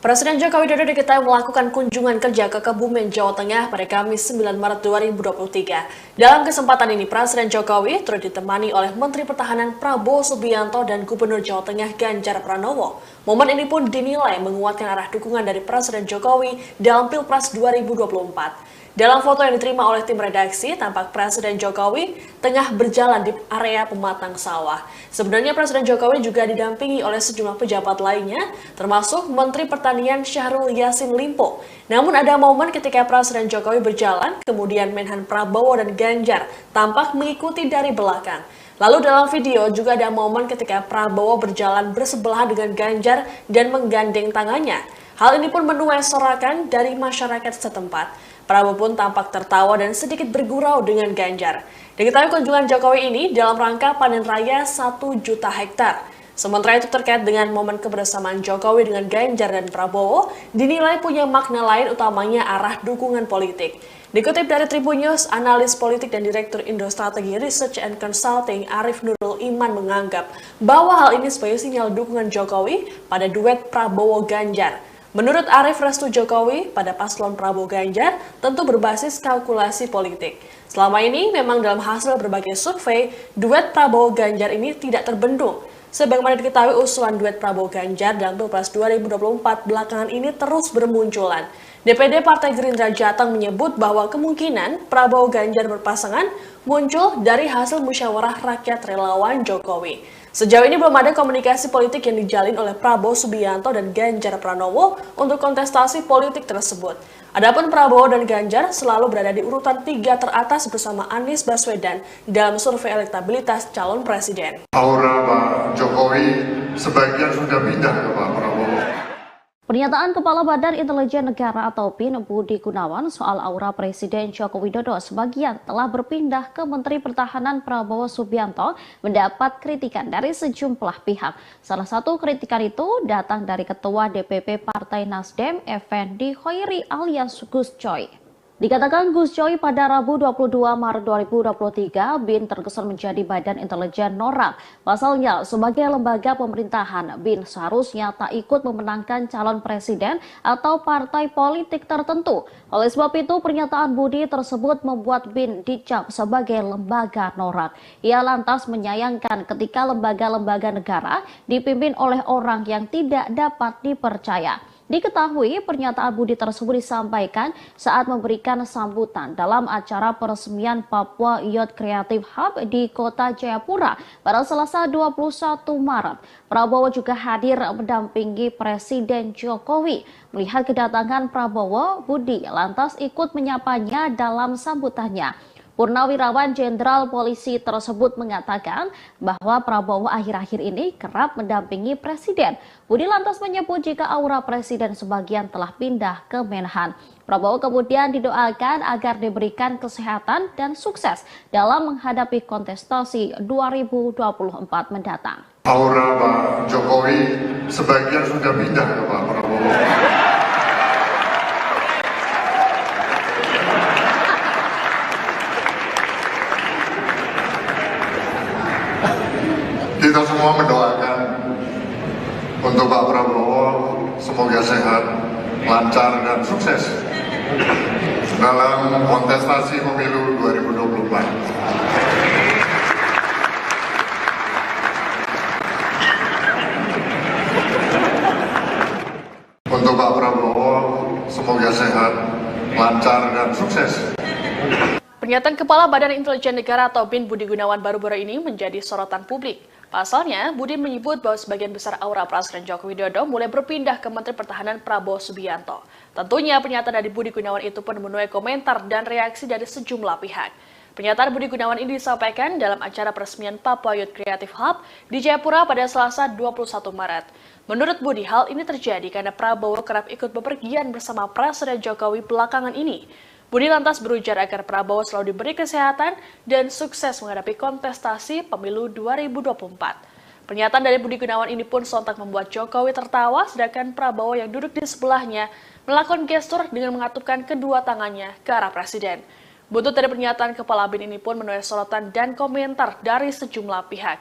Speaker 1: Presiden Joko Widodo diketahui melakukan kunjungan kerja ke Kebumen, Jawa Tengah pada Kamis 9 Maret 2023. Dalam kesempatan ini, Presiden Jokowi turut ditemani oleh Menteri Pertahanan Prabowo Subianto dan Gubernur Jawa Tengah Ganjar Pranowo. Momen ini pun dinilai menguatkan arah dukungan dari Presiden Jokowi dalam Pilpres 2024. Dalam foto yang diterima oleh tim redaksi, tampak Presiden Jokowi tengah berjalan di area pematang sawah. Sebenarnya Presiden Jokowi juga didampingi oleh sejumlah pejabat lainnya, termasuk Menteri Pertanian Syahrul Yassin Limpo. Namun ada momen ketika Presiden Jokowi berjalan, kemudian Menhan Prabowo dan Ganjar tampak mengikuti dari belakang. Lalu dalam video juga ada momen ketika Prabowo berjalan bersebelahan dengan Ganjar dan menggandeng tangannya. Hal ini pun menuai sorakan dari masyarakat setempat. Prabowo pun tampak tertawa dan sedikit bergurau dengan Ganjar. Diketahui kunjungan Jokowi ini dalam rangka panen raya 1 juta hektar. Sementara itu terkait dengan momen kebersamaan Jokowi dengan Ganjar dan Prabowo, dinilai punya makna lain utamanya arah dukungan politik. Dikutip dari Tribun News, analis politik dan Direktur Indo Strategi Research and Consulting Arif Nurul Iman menganggap bahwa hal ini sebagai sinyal dukungan Jokowi pada duet Prabowo-Ganjar. Menurut Arif, restu Jokowi pada paslon Prabowo-Ganjar tentu berbasis kalkulasi politik. Selama ini memang dalam hasil berbagai survei, duet Prabowo-Ganjar ini tidak terbendung. Sebagaimana diketahui, usulan duet Prabowo-Ganjar dalam Pilpres 2024 belakangan ini terus bermunculan. DPD Partai Gerindra Jateng menyebut bahwa kemungkinan Prabowo-Ganjar berpasangan muncul dari hasil musyawarah rakyat relawan Jokowi. Sejauh ini belum ada komunikasi politik yang dijalin oleh Prabowo Subianto dan Ganjar Pranowo untuk kontestasi politik tersebut. Adapun Prabowo dan Ganjar selalu berada di urutan 3 teratas bersama Anies Baswedan dalam survei elektabilitas calon presiden.
Speaker 2: Aura Pak Jokowi sebagian sudah pindah ke Pak Prabowo.
Speaker 3: Pernyataan Kepala Badan Intelijen Negara atau BIN Budi Gunawan soal aura Presiden Joko Widodo sebagian telah berpindah ke Menteri Pertahanan Prabowo Subianto mendapat kritikan dari sejumlah pihak. Salah satu kritikan itu datang dari Ketua DPP Partai Nasdem Effendi Khoiri alias Gus Coy. Dikatakan Gus Coy pada Rabu 22 Maret 2023, BIN terkesan menjadi badan intelijen norak. Pasalnya, sebagai lembaga pemerintahan, BIN seharusnya tak ikut memenangkan calon presiden atau partai politik tertentu. Oleh sebab itu, pernyataan Budi tersebut membuat BIN dicap sebagai lembaga norak. Ia lantas menyayangkan ketika lembaga-lembaga negara dipimpin oleh orang yang tidak dapat dipercaya. Diketahui pernyataan Budi tersebut disampaikan saat memberikan sambutan dalam acara peresmian Papua Youth Creative Hub di Kota Jayapura pada Selasa 21 Maret. Prabowo juga hadir mendampingi Presiden Jokowi. Melihat kedatangan Prabowo, Budi lantas ikut menyapanya dalam sambutannya. Purnawirawan Jenderal Polisi tersebut mengatakan bahwa Prabowo akhir-akhir ini kerap mendampingi Presiden. Budi lantas menyebut jika aura Presiden sebagian telah pindah ke Menhan. Prabowo kemudian didoakan agar diberikan kesehatan dan sukses dalam menghadapi kontestasi 2024 mendatang.
Speaker 2: Aura Pak Jokowi sebagian sudah pindah ke Pak Prabowo. Kita semua mendoakan untuk Pak Prabowo semoga sehat, lancar dan sukses dalam kontestasi pemilu 2024. Untuk Pak Prabowo semoga sehat, lancar dan sukses.
Speaker 1: Pernyataan Kepala Badan Intelijen Negara atau BIN Budi Gunawan baru-baru ini menjadi sorotan publik. Pasalnya, Budi menyebut bahwa sebagian besar aura Presiden Joko Widodo mulai berpindah ke Menteri Pertahanan Prabowo Subianto. Tentunya pernyataan dari Budi Gunawan itu pun menuai komentar dan reaksi dari sejumlah pihak. Pernyataan Budi Gunawan ini disampaikan dalam acara peresmian Papua Youth Creative Hub di Jayapura pada Selasa 21 Maret. Menurut Budi, hal ini terjadi karena Prabowo kerap ikut bepergian bersama Presiden Jokowi belakangan ini. Budi lantas berujar agar Prabowo selalu diberi kesehatan dan sukses menghadapi kontestasi pemilu 2024. Pernyataan dari Budi Gunawan ini pun sontak membuat Jokowi tertawa, sedangkan Prabowo yang duduk di sebelahnya melakukan gestur dengan mengatupkan kedua tangannya ke arah Presiden. Buntut dari pernyataan Kepala BIN ini pun menuai sorotan dan komentar dari sejumlah pihak.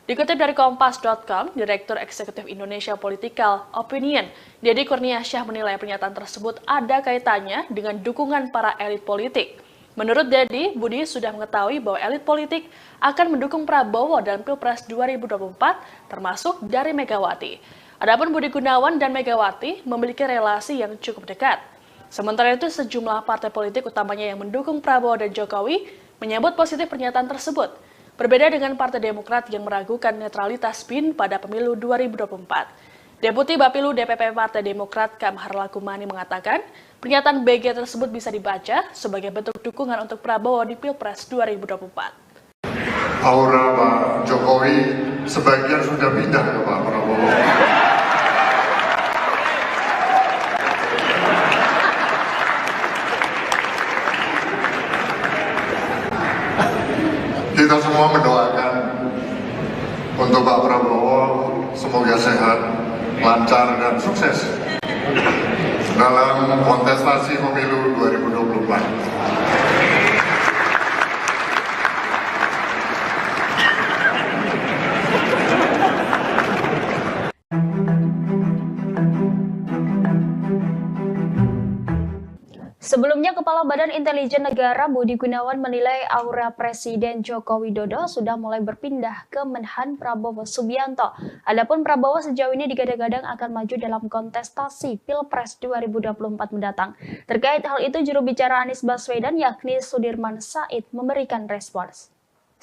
Speaker 1: Dikutip dari Kompas.com, Direktur Eksekutif Indonesia Political Opinion, Deddy Kurniasyah menilai pernyataan tersebut ada kaitannya dengan dukungan para elit politik. Menurut Deddy, Budi sudah mengetahui bahwa elit politik akan mendukung Prabowo dalam Pilpres 2024, termasuk dari Megawati. Adapun Budi Gunawan dan Megawati memiliki relasi yang cukup dekat. Sementara itu, sejumlah partai politik utamanya yang mendukung Prabowo dan Jokowi menyambut positif pernyataan tersebut. Berbeda dengan Partai Demokrat yang meragukan netralitas BIN pada pemilu 2024. Deputi Bapilu DPP Partai Demokrat Kamhar Lakumani mengatakan, pernyataan BG tersebut bisa dibaca sebagai bentuk dukungan untuk Prabowo di Pilpres 2024.
Speaker 2: Aura Pak Jokowi sebagian sudah pindah ke Pak Prabowo. Kita semua mendoakan untuk Pak Prabowo semoga sehat, lancar, dan sukses dalam kontestasi pemilu 2024.
Speaker 3: Sebelumnya, Kepala Badan Intelijen Negara Budi Gunawan menilai aura Presiden Joko Widodo sudah mulai berpindah ke Menhan Prabowo Subianto. Adapun Prabowo sejauh ini digadang-gadang akan maju dalam kontestasi Pilpres 2024 mendatang. Terkait hal itu, juru bicara Anies Baswedan yakni Sudirman Said memberikan respons.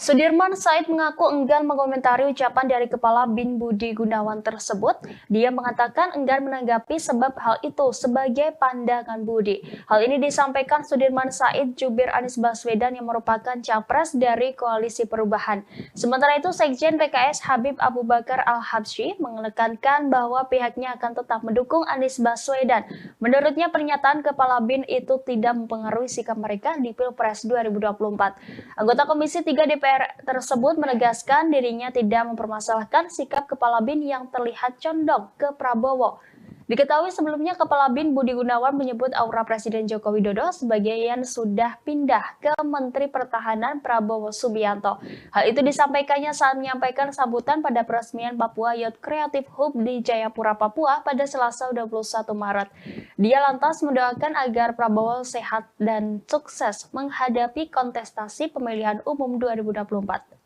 Speaker 3: Sudirman Said mengaku enggan mengomentari ucapan dari Kepala BIN Budi Gunawan tersebut. Dia mengatakan enggan menanggapi sebab hal itu sebagai pandangan Budi. Hal ini disampaikan Sudirman Said jubir Anies Baswedan yang merupakan capres dari Koalisi Perubahan. Sementara itu, Sekjen PKS Habib Abu Bakar Al-Habsyi menekankan bahwa pihaknya akan tetap mendukung Anies Baswedan. Menurutnya, pernyataan Kepala BIN itu tidak mempengaruhi sikap mereka di Pilpres 2024. Anggota Komisi 3 DPR tersebut menegaskan dirinya tidak mempermasalahkan sikap Kepala BIN yang terlihat condong ke Prabowo. Diketahui sebelumnya Kepala BIN Budi Gunawan menyebut aura Presiden Joko Widodo sebagian sudah pindah ke Menteri Pertahanan Prabowo Subianto. Hal itu disampaikannya saat menyampaikan sambutan pada peresmian Papua Youth Creative Hub di Jayapura, Papua pada Selasa 21 Maret. Dia lantas mendoakan agar Prabowo sehat dan sukses menghadapi kontestasi pemilihan umum 2024.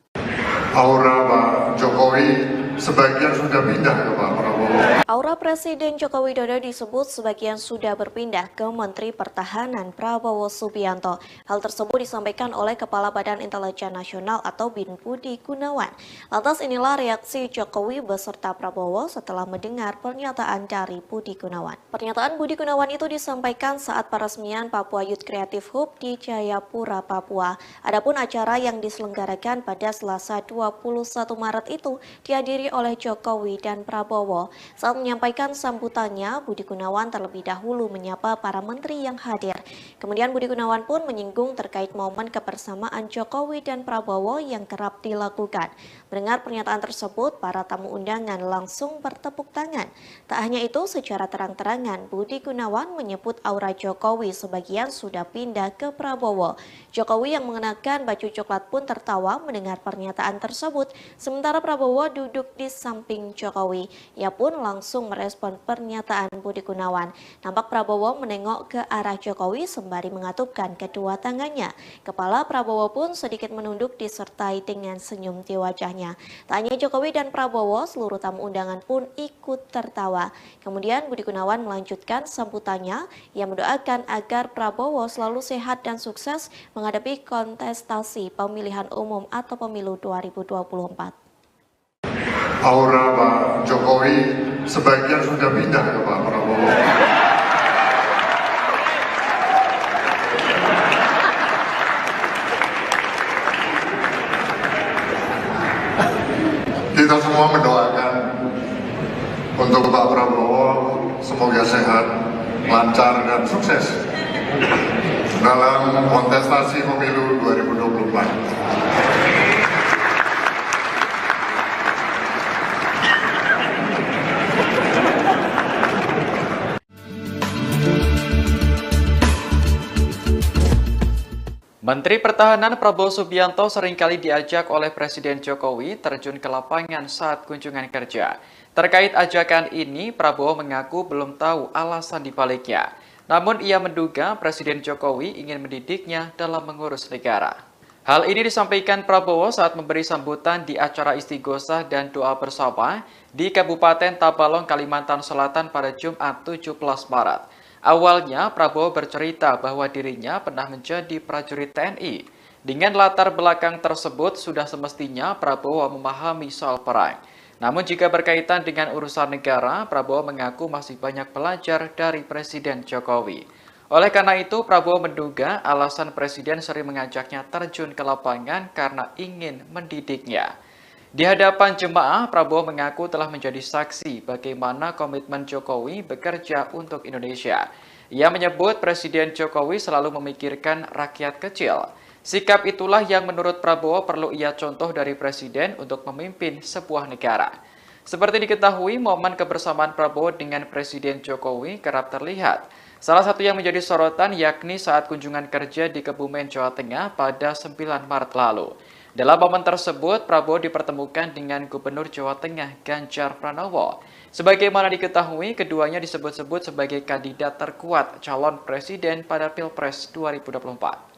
Speaker 2: Aura Pak Jokowi sebagian sudah pindah ke Pak Prabowo.
Speaker 4: Aura Presiden Joko Widodo disebut sebagian sudah berpindah ke Menteri Pertahanan Prabowo Subianto. Hal tersebut disampaikan oleh Kepala Badan Intelijen Nasional atau BIN Budi Gunawan. Lantas inilah reaksi Jokowi beserta Prabowo setelah mendengar pernyataan dari Budi Gunawan. Pernyataan Budi Gunawan itu disampaikan saat peresmian Papua Youth Creative Hub di Jayapura, Papua. Adapun acara yang diselenggarakan pada Selasa 21 Maret itu dihadiri oleh Jokowi dan Prabowo. Saat menyampaikan sambutannya, Budi Gunawan terlebih dahulu menyapa para menteri yang hadir. Kemudian Budi Gunawan pun menyinggung terkait momen kebersamaan Jokowi dan Prabowo yang kerap dilakukan. Mendengar pernyataan tersebut, para tamu undangan langsung bertepuk tangan. Tak hanya itu, secara terang-terangan Budi Gunawan menyebut aura Jokowi sebagian sudah pindah ke Prabowo. Jokowi yang mengenakan baju coklat pun tertawa mendengar pernyataan tersebut, sementara Prabowo duduk di samping Jokowi. Ia pun langsung merespon pernyataan Budi Gunawan. Nampak Prabowo menengok ke arah Jokowi sembari mengatupkan kedua tangannya. Kepala Prabowo pun sedikit menunduk disertai dengan senyum di wajahnya. Tak hanya Jokowi dan Prabowo, seluruh tamu undangan pun ikut tertawa. Kemudian Budi Gunawan melanjutkan sambutannya. Ia mendoakan agar Prabowo selalu sehat dan sukses menghadapi kontestasi pemilihan umum atau pemilu 2024.
Speaker 2: Aura Pak Jokowi sebagian sudah pindah ke Pak Prabowo. Kita semua mendoakan untuk Pak Prabowo semoga sehat, lancar, dan sukses dalam kontestasi pemilu 2024.
Speaker 5: Menteri Pertahanan Prabowo Subianto seringkali diajak oleh Presiden Jokowi terjun ke lapangan saat kunjungan kerja. Terkait ajakan ini, Prabowo mengaku belum tahu alasan dibaliknya. Namun ia menduga Presiden Jokowi ingin mendidiknya dalam mengurus negara. Hal ini disampaikan Prabowo saat memberi sambutan di acara istighosah dan doa bersama di Kabupaten Tabalong, Kalimantan Selatan pada Jumat 17 Maret. Awalnya, Prabowo bercerita bahwa dirinya pernah menjadi prajurit TNI. Dengan latar belakang tersebut, sudah semestinya Prabowo memahami soal perang. Namun jika berkaitan dengan urusan negara, Prabowo mengaku masih banyak belajar dari Presiden Jokowi. Oleh karena itu, Prabowo menduga alasan Presiden sering mengajaknya terjun ke lapangan karena ingin mendidiknya. Di hadapan jemaah, Prabowo mengaku telah menjadi saksi bagaimana komitmen Jokowi bekerja untuk Indonesia. Ia menyebut Presiden Jokowi selalu memikirkan rakyat kecil. Sikap itulah yang menurut Prabowo perlu ia contoh dari Presiden untuk memimpin sebuah negara. Seperti diketahui, momen kebersamaan Prabowo dengan Presiden Jokowi kerap terlihat. Salah satu yang menjadi sorotan yakni saat kunjungan kerja di Kebumen, Jawa Tengah pada 9 Maret lalu. Dalam momen tersebut, Prabowo dipertemukan dengan Gubernur Jawa Tengah Ganjar Pranowo. Sebagaimana diketahui, keduanya disebut-sebut sebagai kandidat terkuat calon presiden pada Pilpres 2024.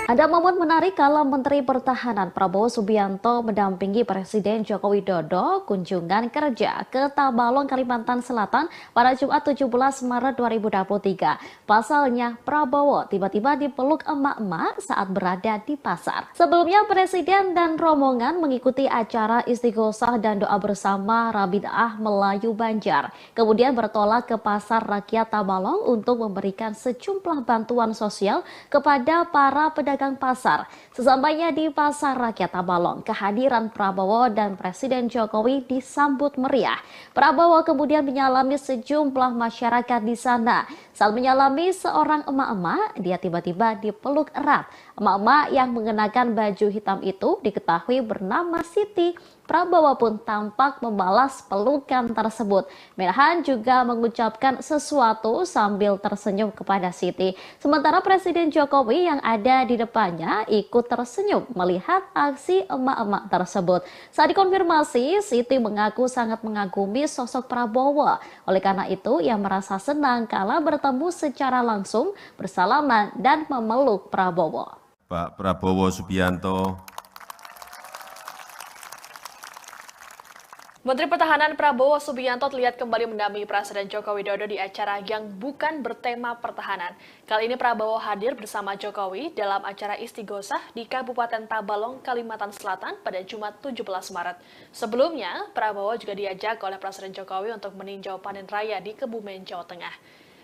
Speaker 3: Ada momen menarik kala Menteri Pertahanan Prabowo Subianto mendampingi Presiden Joko Widodo kunjungan kerja ke Tabalong, Kalimantan Selatan pada Jumat 17 Maret 2023. Pasalnya, Prabowo tiba-tiba dipeluk emak-emak saat berada di pasar. Sebelumnya, Presiden dan rombongan mengikuti acara istighosah dan doa bersama Rabidah Melayu Banjar. Kemudian bertolak ke Pasar Rakyat Tabalong untuk memberikan sejumlah bantuan sosial kepada para pedagang pasar. Sesampainya di Pasar Rakyat Tabalong, kehadiran Prabowo dan Presiden Jokowi disambut meriah. Prabowo kemudian menyalami sejumlah masyarakat di sana. Saat menyalami seorang emak-emak, dia tiba-tiba dipeluk erat. Emak-emak yang mengenakan baju hitam itu diketahui bernama Siti. Prabowo pun tampak membalas pelukan tersebut. Menhan juga mengucapkan sesuatu sambil tersenyum kepada Siti. Sementara Presiden Jokowi yang ada di depannya ikut tersenyum melihat aksi emak-emak tersebut. Saat dikonfirmasi, Siti mengaku sangat mengagumi sosok Prabowo. Oleh karena itu, ia merasa senang kala bertemu secara langsung, bersalaman dan memeluk Prabowo.
Speaker 6: Pak Prabowo Subianto.
Speaker 1: Menteri Pertahanan Prabowo Subianto terlihat kembali mendampingi Presiden Joko Widodo di acara yang bukan bertema pertahanan. Kali ini Prabowo hadir bersama Jokowi dalam acara istighosah di Kabupaten Tabalong, Kalimantan Selatan pada Jumat 17 Maret. Sebelumnya, Prabowo juga diajak oleh Presiden Jokowi untuk meninjau panen raya di Kebumen, Jawa Tengah.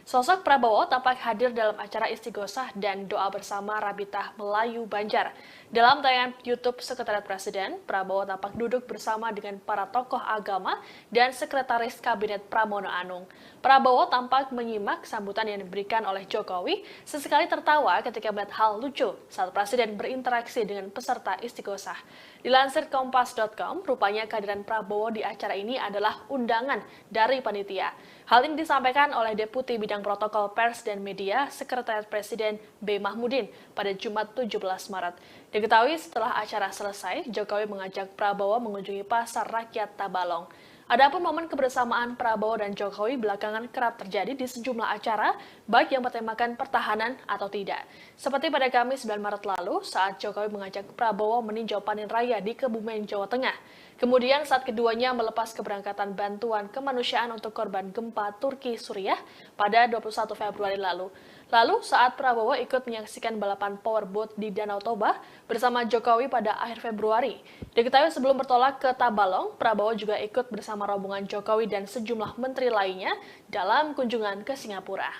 Speaker 1: Sosok Prabowo tampak hadir dalam acara istighosah dan doa bersama Rabidah Melayu Banjar. Dalam tayangan YouTube Sekretariat Presiden, Prabowo tampak duduk bersama dengan para tokoh agama dan Sekretaris Kabinet Pramono Anung. Prabowo tampak menyimak sambutan yang diberikan oleh Jokowi, sesekali tertawa ketika melihat hal lucu saat Presiden berinteraksi dengan peserta istighosah. Dilansir Kompas.com, rupanya kehadiran Prabowo di acara ini adalah undangan dari panitia. Hal ini disampaikan oleh Deputi Bidang Protokol Pers dan Media Sekretariat Presiden B. Mahmudin pada Jumat 17 Maret. Diketahui setelah acara selesai, Jokowi mengajak Prabowo mengunjungi Pasar Rakyat Tabalong. Adapun momen kebersamaan Prabowo dan Jokowi belakangan kerap terjadi di sejumlah acara, baik yang bertemakan pertahanan atau tidak. Seperti pada Kamis 9 Maret lalu, saat Jokowi mengajak Prabowo meninjau panen raya di Kebumen, Jawa Tengah. Kemudian saat keduanya melepas keberangkatan bantuan kemanusiaan untuk korban gempa Turki Suriah pada 21 Februari lalu. Lalu saat Prabowo ikut menyaksikan balapan powerboat di Danau Toba bersama Jokowi pada akhir Februari. Diketahui sebelum bertolak ke Tabalong, Prabowo juga ikut bersama rombongan Jokowi dan sejumlah menteri lainnya dalam kunjungan ke Singapura.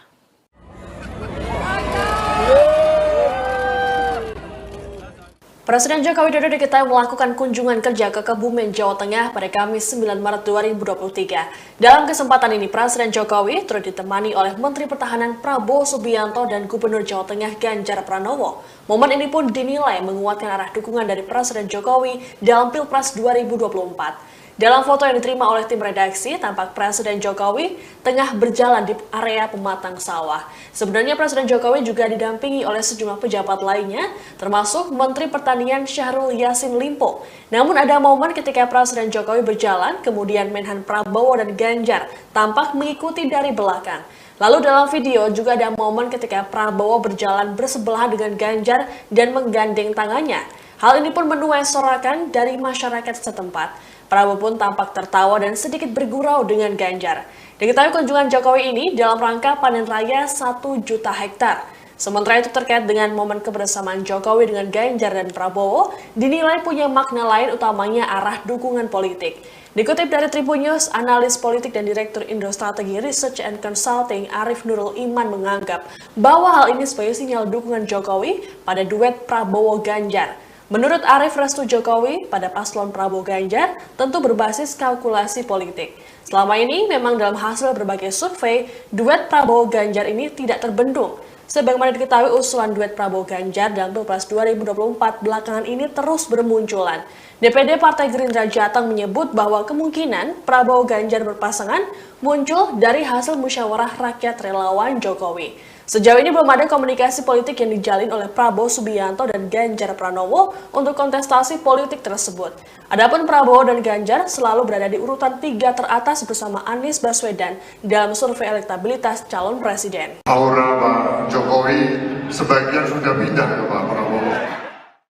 Speaker 1: Presiden Joko Widodo diketahui melakukan kunjungan kerja ke Kebumen, Jawa Tengah pada Kamis 9 Maret 2023. Dalam kesempatan ini, Presiden Jokowi turut ditemani oleh Menteri Pertahanan Prabowo Subianto dan Gubernur Jawa Tengah Ganjar Pranowo. Momen ini pun dinilai menguatkan arah dukungan dari Presiden Jokowi dalam Pilpres 2024. Dalam foto yang diterima oleh tim redaksi, tampak Presiden Jokowi tengah berjalan di area pematang sawah. Sebenarnya Presiden Jokowi juga didampingi oleh sejumlah pejabat lainnya, termasuk Menteri Pertanian Syahrul Yassin Limpo. Namun ada momen ketika Presiden Jokowi berjalan, kemudian Menhan Prabowo dan Ganjar tampak mengikuti dari belakang. Lalu dalam video juga ada momen ketika Prabowo berjalan bersebelahan dengan Ganjar dan menggandeng tangannya. Hal ini pun menuai sorakan dari masyarakat setempat. Prabowo pun tampak tertawa dan sedikit bergurau dengan Ganjar. Diketahui kunjungan Jokowi ini dalam rangka panen raya 1 juta hektar. Sementara itu terkait dengan momen kebersamaan Jokowi dengan Ganjar dan Prabowo, dinilai punya makna lain utamanya arah dukungan politik. Dikutip dari Tribun News, analis politik dan Direktur Indo Strategi Research and Consulting Arif Nurul Iman menganggap bahwa hal ini sebagai sinyal dukungan Jokowi pada duet Prabowo-Ganjar. Menurut Arif, restu Jokowi pada paslon Prabowo Ganjar tentu berbasis kalkulasi politik. Selama ini memang dalam hasil berbagai survei, duet Prabowo-Ganjar ini tidak terbendung. Sebagaimana diketahui, usulan duet Prabowo-Ganjar dalam Pilpres 2024 belakangan ini terus bermunculan. DPD Partai Gerindra Jateng menyebut bahwa kemungkinan Prabowo-Ganjar berpasangan muncul dari hasil musyawarah rakyat relawan Jokowi. Sejauh ini belum ada komunikasi politik yang dijalin oleh Prabowo Subianto dan Ganjar Pranowo untuk kontestasi politik tersebut. Adapun Prabowo dan Ganjar selalu berada di urutan 3 teratas bersama Anies Baswedan dalam survei elektabilitas calon presiden.
Speaker 2: Aura Pak Jokowi sebagian sudah pindah ke Pak Prabowo.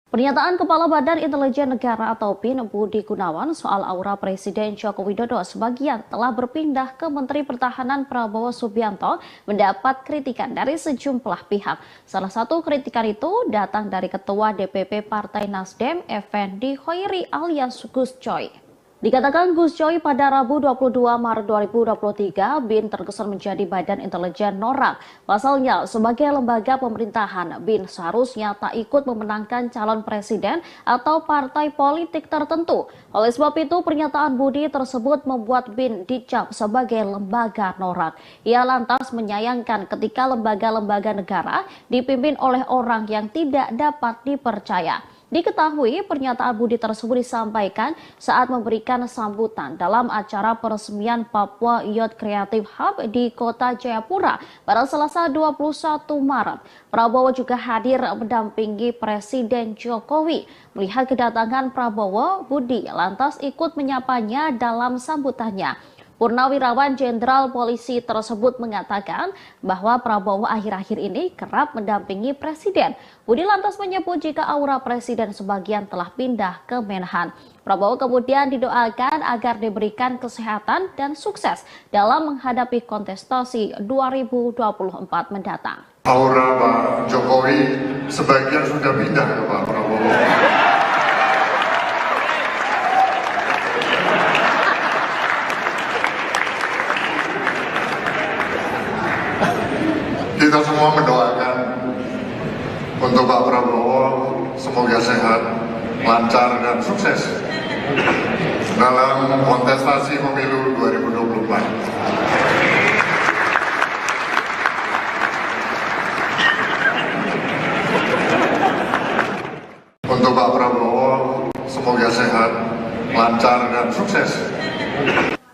Speaker 3: Pernyataan Kepala Badan Intelijen Negara atau BIN Budi Gunawan soal aura Presiden Joko Widodo sebagian telah berpindah ke Menteri Pertahanan Prabowo Subianto mendapat kritikan dari sejumlah pihak. Salah satu kritikan itu datang dari Ketua DPP Partai Nasdem, Effendi Hoiri alias Gus Coy. Dikatakan Gus Coy pada Rabu 22 Maret 2023, BIN terkesan menjadi Badan Intelijen Norak. Pasalnya, sebagai lembaga pemerintahan, BIN seharusnya tak ikut memenangkan calon presiden atau partai politik tertentu. Oleh sebab itu, pernyataan Budi tersebut membuat BIN dicap sebagai lembaga norak. Ia lantas menyayangkan ketika lembaga-lembaga negara dipimpin oleh orang yang tidak dapat dipercaya. Diketahui pernyataan Budi tersebut disampaikan saat memberikan sambutan dalam acara peresmian Papua Youth Creative Hub di Kota Jayapura pada Selasa 21 Maret. Prabowo juga hadir mendampingi Presiden Jokowi. Melihat kedatangan Prabowo, Budi lantas ikut menyapanya dalam sambutannya. Purnawirawan Jenderal Polisi tersebut mengatakan bahwa Prabowo akhir-akhir ini kerap mendampingi Presiden. Budi lantas menyebut jika aura Presiden sebagian telah pindah ke Menhan. Prabowo kemudian didoakan agar diberikan kesehatan dan sukses dalam menghadapi kontestasi 2024 mendatang.
Speaker 2: Aura Pak Jokowi sebagian sudah pindah ke Pak Prabowo. Kita semua mendoakan untuk Pak Prabowo semoga sehat, lancar dan sukses dalam kontestasi pemilu 2024. Untuk Pak Prabowo semoga sehat, lancar dan sukses.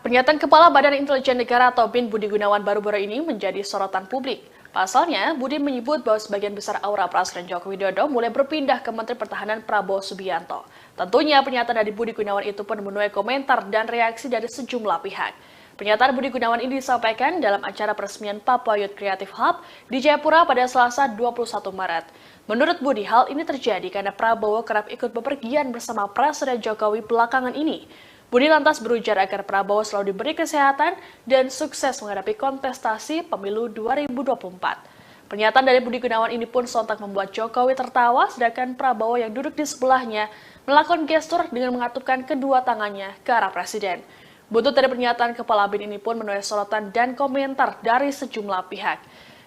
Speaker 1: Pernyataan Kepala Badan Intelijen Negara atau BIN Budi Gunawan baru-baru ini menjadi sorotan publik. Pasalnya, Budi menyebut bahwa sebagian besar aura Presiden Joko Widodo mulai berpindah ke Menteri Pertahanan Prabowo Subianto. Tentunya pernyataan dari Budi Gunawan itu pun menuai komentar dan reaksi dari sejumlah pihak. Pernyataan Budi Gunawan ini disampaikan dalam acara peresmian Papua Youth Creative Hub di Jayapura pada Selasa 21 Maret. Menurut Budi, hal ini terjadi karena Prabowo kerap ikut bepergian bersama Presiden Jokowi belakangan ini. Budi lantas berujar agar Prabowo selalu diberi kesehatan dan sukses menghadapi kontestasi pemilu 2024. Pernyataan dari Budi Gunawan ini pun sontak membuat Jokowi tertawa, sedangkan Prabowo yang duduk di sebelahnya melakukan gestur dengan mengatupkan kedua tangannya ke arah Presiden. Buntut dari pernyataan Kepala BIN ini pun menuai sorotan dan komentar dari sejumlah pihak.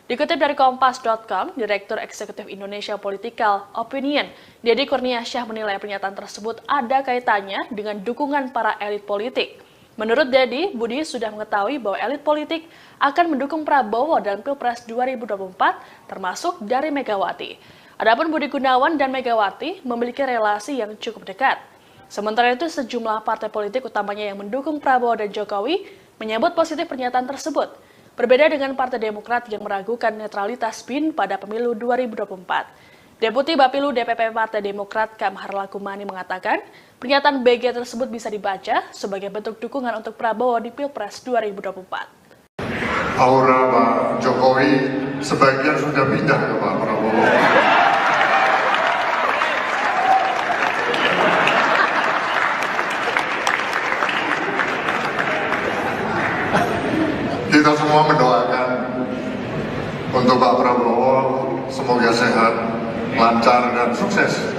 Speaker 1: Dikutip dari Kompas.com, Direktur Eksekutif Indonesia Political Opinion, Deddy Kurniasyah menilai pernyataan tersebut ada kaitannya dengan dukungan para elit politik. Menurut Deddy, Budi sudah mengetahui bahwa elit politik akan mendukung Prabowo dalam Pilpres 2024, termasuk dari Megawati. Adapun Budi Gunawan dan Megawati memiliki relasi yang cukup dekat. Sementara itu, sejumlah partai politik utamanya yang mendukung Prabowo dan Jokowi menyambut positif pernyataan tersebut. Berbeda dengan Partai Demokrat yang meragukan netralitas BIN pada pemilu 2024. Deputi Bapilu DPP Partai Demokrat Kamhar Lakumani mengatakan, pernyataan BG tersebut bisa dibaca sebagai bentuk dukungan untuk Prabowo di Pilpres 2024.
Speaker 2: Aura Pak Jokowi sebagian sudah pindah ke Pak Prabowo. Kita semua mendoakan untuk Pak Prabowo semoga sehat, lancar dan sukses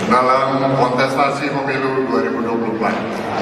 Speaker 2: dalam kontestasi pemilu 2024.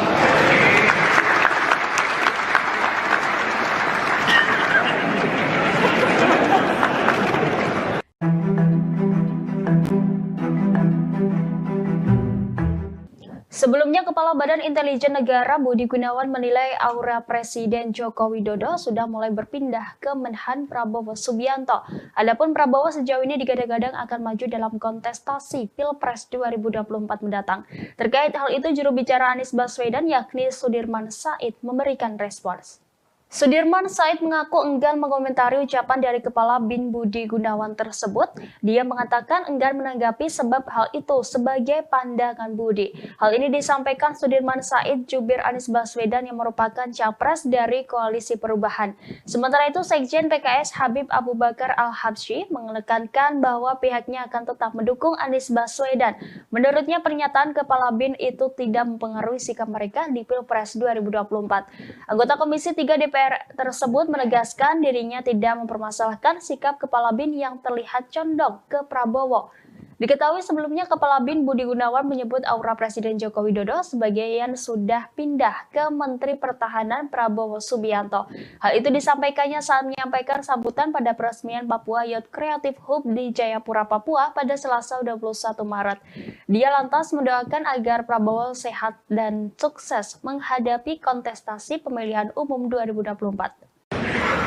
Speaker 3: Sebelumnya, Kepala Badan Intelijen Negara Budi Gunawan menilai aura Presiden Joko Widodo sudah mulai berpindah ke Menhan Prabowo Subianto. Adapun Prabowo sejauh ini digadang-gadang akan maju dalam kontestasi Pilpres 2024 mendatang. Terkait hal itu, juru bicara Anies Baswedan yakni Sudirman Said memberikan respons. Sudirman Said mengaku enggan mengomentari ucapan dari Kepala BIN Budi Gunawan tersebut. Dia mengatakan enggan menanggapi sebab hal itu sebagai pandangan Budi. Hal ini disampaikan Sudirman Said jubir Anies Baswedan yang merupakan capres dari Koalisi Perubahan. Sementara itu, Sekjen PKS Habib Abu Bakar Al-Habsyi menekankan bahwa pihaknya akan tetap mendukung Anies Baswedan. Menurutnya, pernyataan Kepala BIN itu tidak mempengaruhi sikap mereka di Pilpres 2024. Anggota Komisi 3 DPR tersebut menegaskan dirinya tidak mempermasalahkan sikap Kepala BIN yang terlihat condong ke Prabowo. Diketahui sebelumnya Kepala BIN Budi Gunawan menyebut aura Presiden Joko Widodo sebagian sudah pindah ke Menteri Pertahanan Prabowo Subianto. Hal itu disampaikannya saat menyampaikan sambutan pada peresmian Papua Youth Creative Hub di Jayapura, Papua pada Selasa 21 Maret. Dia lantas mendoakan agar Prabowo sehat dan sukses menghadapi kontestasi pemilihan umum 2024.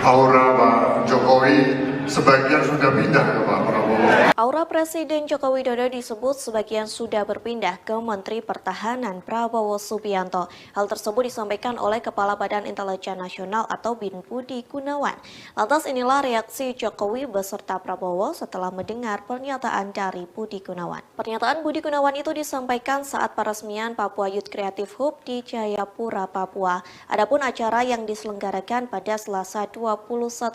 Speaker 2: Aura Pak Jokowi sebagian sudah pindah ke Pak Prabowo.
Speaker 4: Aura Presiden Joko Widodo disebut sebagian sudah berpindah ke Menteri Pertahanan Prabowo Subianto. Hal tersebut disampaikan oleh Kepala Badan Intelijen Nasional atau BIN Budi Gunawan. Lantas inilah reaksi Jokowi beserta Prabowo setelah mendengar pernyataan dari Budi Gunawan. Pernyataan Budi Gunawan itu disampaikan saat peresmian Papua Youth Creative Hub di Jayapura, Papua. Adapun acara yang diselenggarakan pada Selasa 21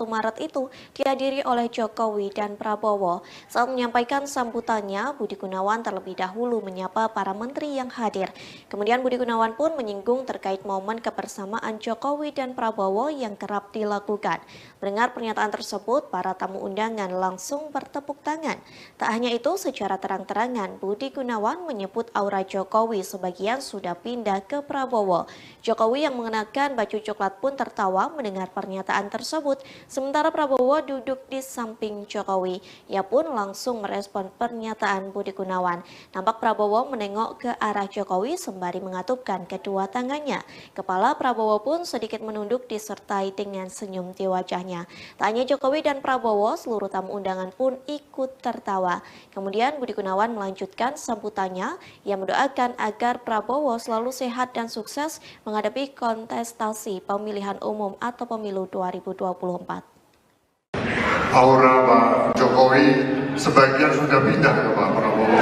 Speaker 4: Maret itu dihadiri oleh Jokowi dan Prabowo. Saat menyampaikan sambutannya, Budi Gunawan terlebih dahulu menyapa para menteri yang hadir. Kemudian Budi Gunawan pun menyinggung terkait momen kebersamaan Jokowi dan Prabowo yang kerap dilakukan. Mendengar pernyataan tersebut, para tamu undangan langsung bertepuk tangan. Tak hanya itu, secara terang-terangan Budi Gunawan menyebut aura Jokowi sebagian sudah pindah ke Prabowo. Jokowi yang mengenakan baju coklat pun tertawa mendengar pernyataan tersebut, sementara Prabowo duduk di samping Jokowi. Ia pun langsung merespon pernyataan Budi Gunawan. Nampak Prabowo menengok ke arah Jokowi sembari mengatupkan kedua tangannya. Kepala Prabowo pun sedikit menunduk disertai dengan senyum di wajahnya. Tak hanya Jokowi dan Prabowo, seluruh tamu undangan pun ikut tertawa. Kemudian Budi Gunawan melanjutkan sambutannya. Ia mendoakan agar Prabowo selalu sehat dan sukses menghadapi kontestasi pemilihan umum atau pemilu 2024.
Speaker 2: Aura Pak Jokowi sebagian sudah pindah ke Pak Prabowo.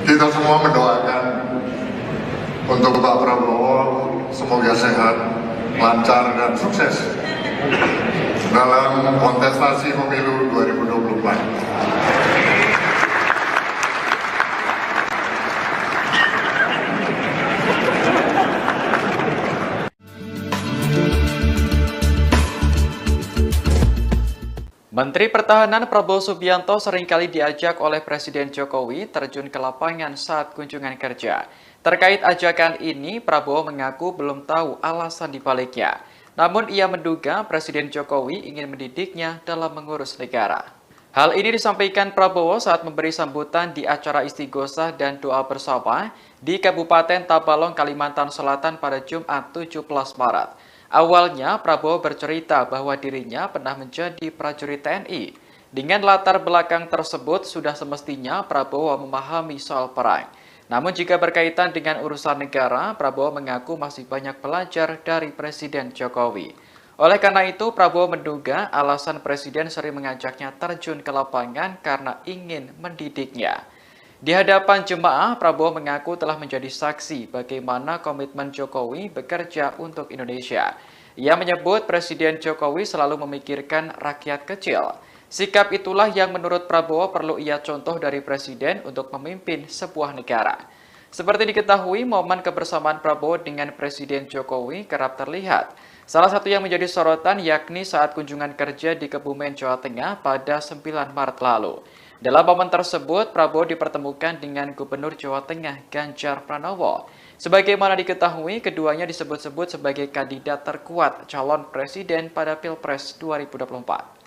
Speaker 2: Kita semua mendoakan untuk Pak Prabowo semoga sehat, lancar dan sukses dalam kontestasi pemilu 2024.
Speaker 5: Menteri Pertahanan Prabowo Subianto seringkali diajak oleh Presiden Jokowi terjun ke lapangan saat kunjungan kerja. Terkait ajakan ini, Prabowo mengaku belum tahu alasan dibaliknya. Namun ia menduga Presiden Jokowi ingin mendidiknya dalam mengurus negara. Hal ini disampaikan Prabowo saat memberi sambutan di acara istighosah dan doa bersama di Kabupaten Tabalong, Kalimantan Selatan pada Jumat 17 Maret. Awalnya, Prabowo bercerita bahwa dirinya pernah menjadi prajurit TNI. Dengan latar belakang tersebut, sudah semestinya Prabowo memahami soal perang. Namun jika berkaitan dengan urusan negara, Prabowo mengaku masih banyak belajar dari Presiden Jokowi. Oleh karena itu, Prabowo menduga alasan Presiden sering mengajaknya terjun ke lapangan karena ingin mendidiknya. Di hadapan jemaah, Prabowo mengaku telah menjadi saksi bagaimana komitmen Jokowi bekerja untuk Indonesia. Ia menyebut Presiden Jokowi selalu memikirkan rakyat kecil. Sikap itulah yang menurut Prabowo perlu ia contoh dari Presiden untuk memimpin sebuah negara. Seperti diketahui, momen kebersamaan Prabowo dengan Presiden Jokowi kerap terlihat. Salah satu yang menjadi sorotan yakni saat kunjungan kerja di Kebumen, Jawa Tengah pada 9 Maret lalu. Dalam momen tersebut, Prabowo dipertemukan dengan Gubernur Jawa Tengah Ganjar Pranowo. Sebagaimana diketahui, keduanya disebut-sebut sebagai kandidat terkuat calon presiden pada Pilpres 2024.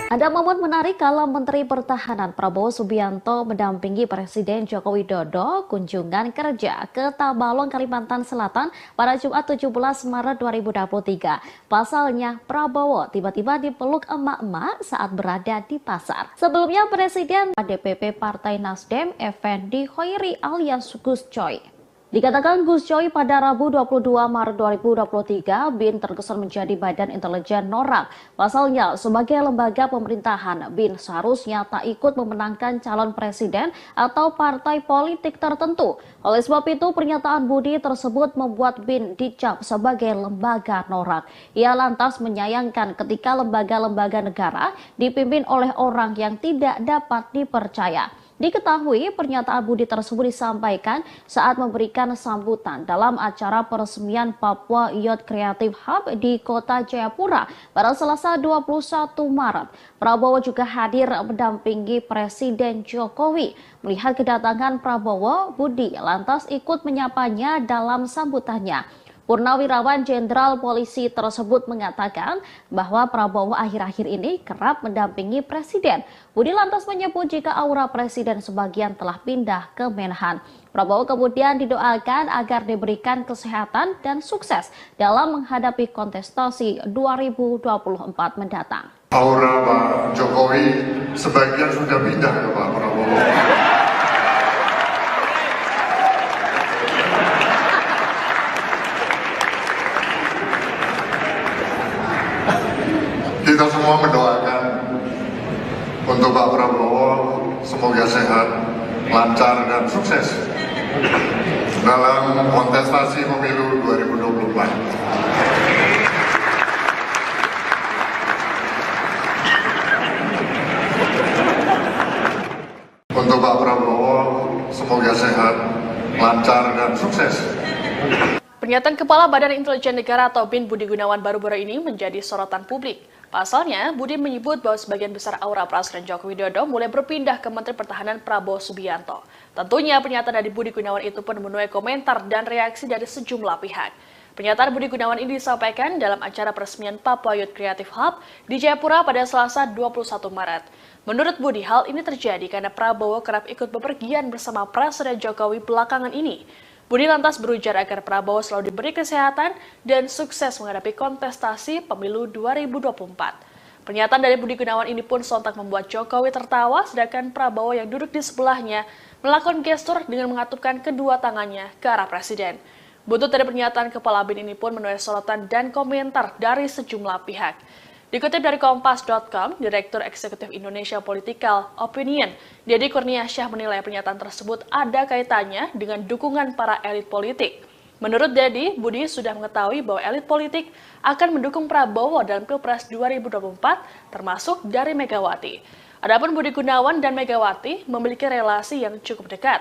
Speaker 3: Ada momen menarik kala Menteri Pertahanan Prabowo Subianto mendampingi Presiden Joko Widodo kunjungan kerja ke Tabalong, Kalimantan Selatan pada Jumat 17 Maret 2023. Pasalnya, Prabowo tiba-tiba dipeluk emak-emak saat berada di pasar. Sebelumnya, Presiden DPP Partai Nasdem, Effendi Khoiri alias Gus Coy. Dikatakan Gus Coy pada Rabu 22 Maret 2023, BIN terkesan menjadi Badan Intelijen Norak. Pasalnya, sebagai lembaga pemerintahan, BIN seharusnya tak ikut memenangkan calon presiden atau partai politik tertentu. Oleh sebab itu, pernyataan Budi tersebut membuat BIN dicap sebagai lembaga norak. Ia lantas menyayangkan ketika lembaga-lembaga negara dipimpin oleh orang yang tidak dapat dipercaya. Diketahui pernyataan Budi tersebut disampaikan saat memberikan sambutan dalam acara peresmian Papua Youth Creative Hub di Kota Jayapura pada Selasa 21 Maret. Prabowo juga hadir mendampingi Presiden Jokowi. Melihat kedatangan Prabowo, Budi lantas ikut menyapanya dalam sambutannya. Purnawirawan Jenderal Polisi tersebut mengatakan bahwa Prabowo akhir-akhir ini kerap mendampingi Presiden. Budi lantas menyebut jika aura Presiden sebagian telah pindah ke Menhan. Prabowo kemudian didoakan agar diberikan kesehatan dan sukses dalam menghadapi kontestasi 2024 mendatang.
Speaker 2: Aura Pak Jokowi sebagian sudah pindah ke Pak Prabowo. Kita semua mendoakan untuk Pak Prabowo semoga sehat, lancar dan sukses dalam kontestasi pemilu 2024. Untuk Pak Prabowo semoga sehat, lancar dan sukses.
Speaker 1: Pernyataan Kepala Badan Intelijen Negara atau BIN Budi Gunawan baru-baru ini menjadi sorotan publik. Pasalnya, Budi menyebut bahwa sebagian besar aura Presiden Joko Widodo mulai berpindah ke Menteri Pertahanan Prabowo Subianto. Tentunya pernyataan dari Budi Gunawan itu pun menuai komentar dan reaksi dari sejumlah pihak. Pernyataan Budi Gunawan ini disampaikan dalam acara peresmian Papua Youth Creative Hub di Jayapura pada Selasa 21 Maret. Menurut Budi, hal ini terjadi karena Prabowo kerap ikut bepergian bersama Presiden Jokowi belakangan ini. Budi lantas berujar agar Prabowo selalu diberi kesehatan dan sukses menghadapi kontestasi pemilu 2024. Pernyataan dari Budi Gunawan ini pun sontak membuat Jokowi tertawa, sedangkan Prabowo yang duduk di sebelahnya melakukan gestur dengan mengatupkan kedua tangannya ke arah Presiden. Buntut dari pernyataan Kepala BIN ini pun menuai sorotan dan komentar dari sejumlah pihak. Dikutip dari Kompas.com, Direktur Eksekutif Indonesia Political Opinion, Deddy Kurniasyah menilai pernyataan tersebut ada kaitannya dengan dukungan para elit politik. Menurut Deddy, Budi sudah mengetahui bahwa elit politik akan mendukung Prabowo dalam Pilpres 2024, termasuk dari Megawati. Adapun Budi Gunawan dan Megawati memiliki relasi yang cukup dekat.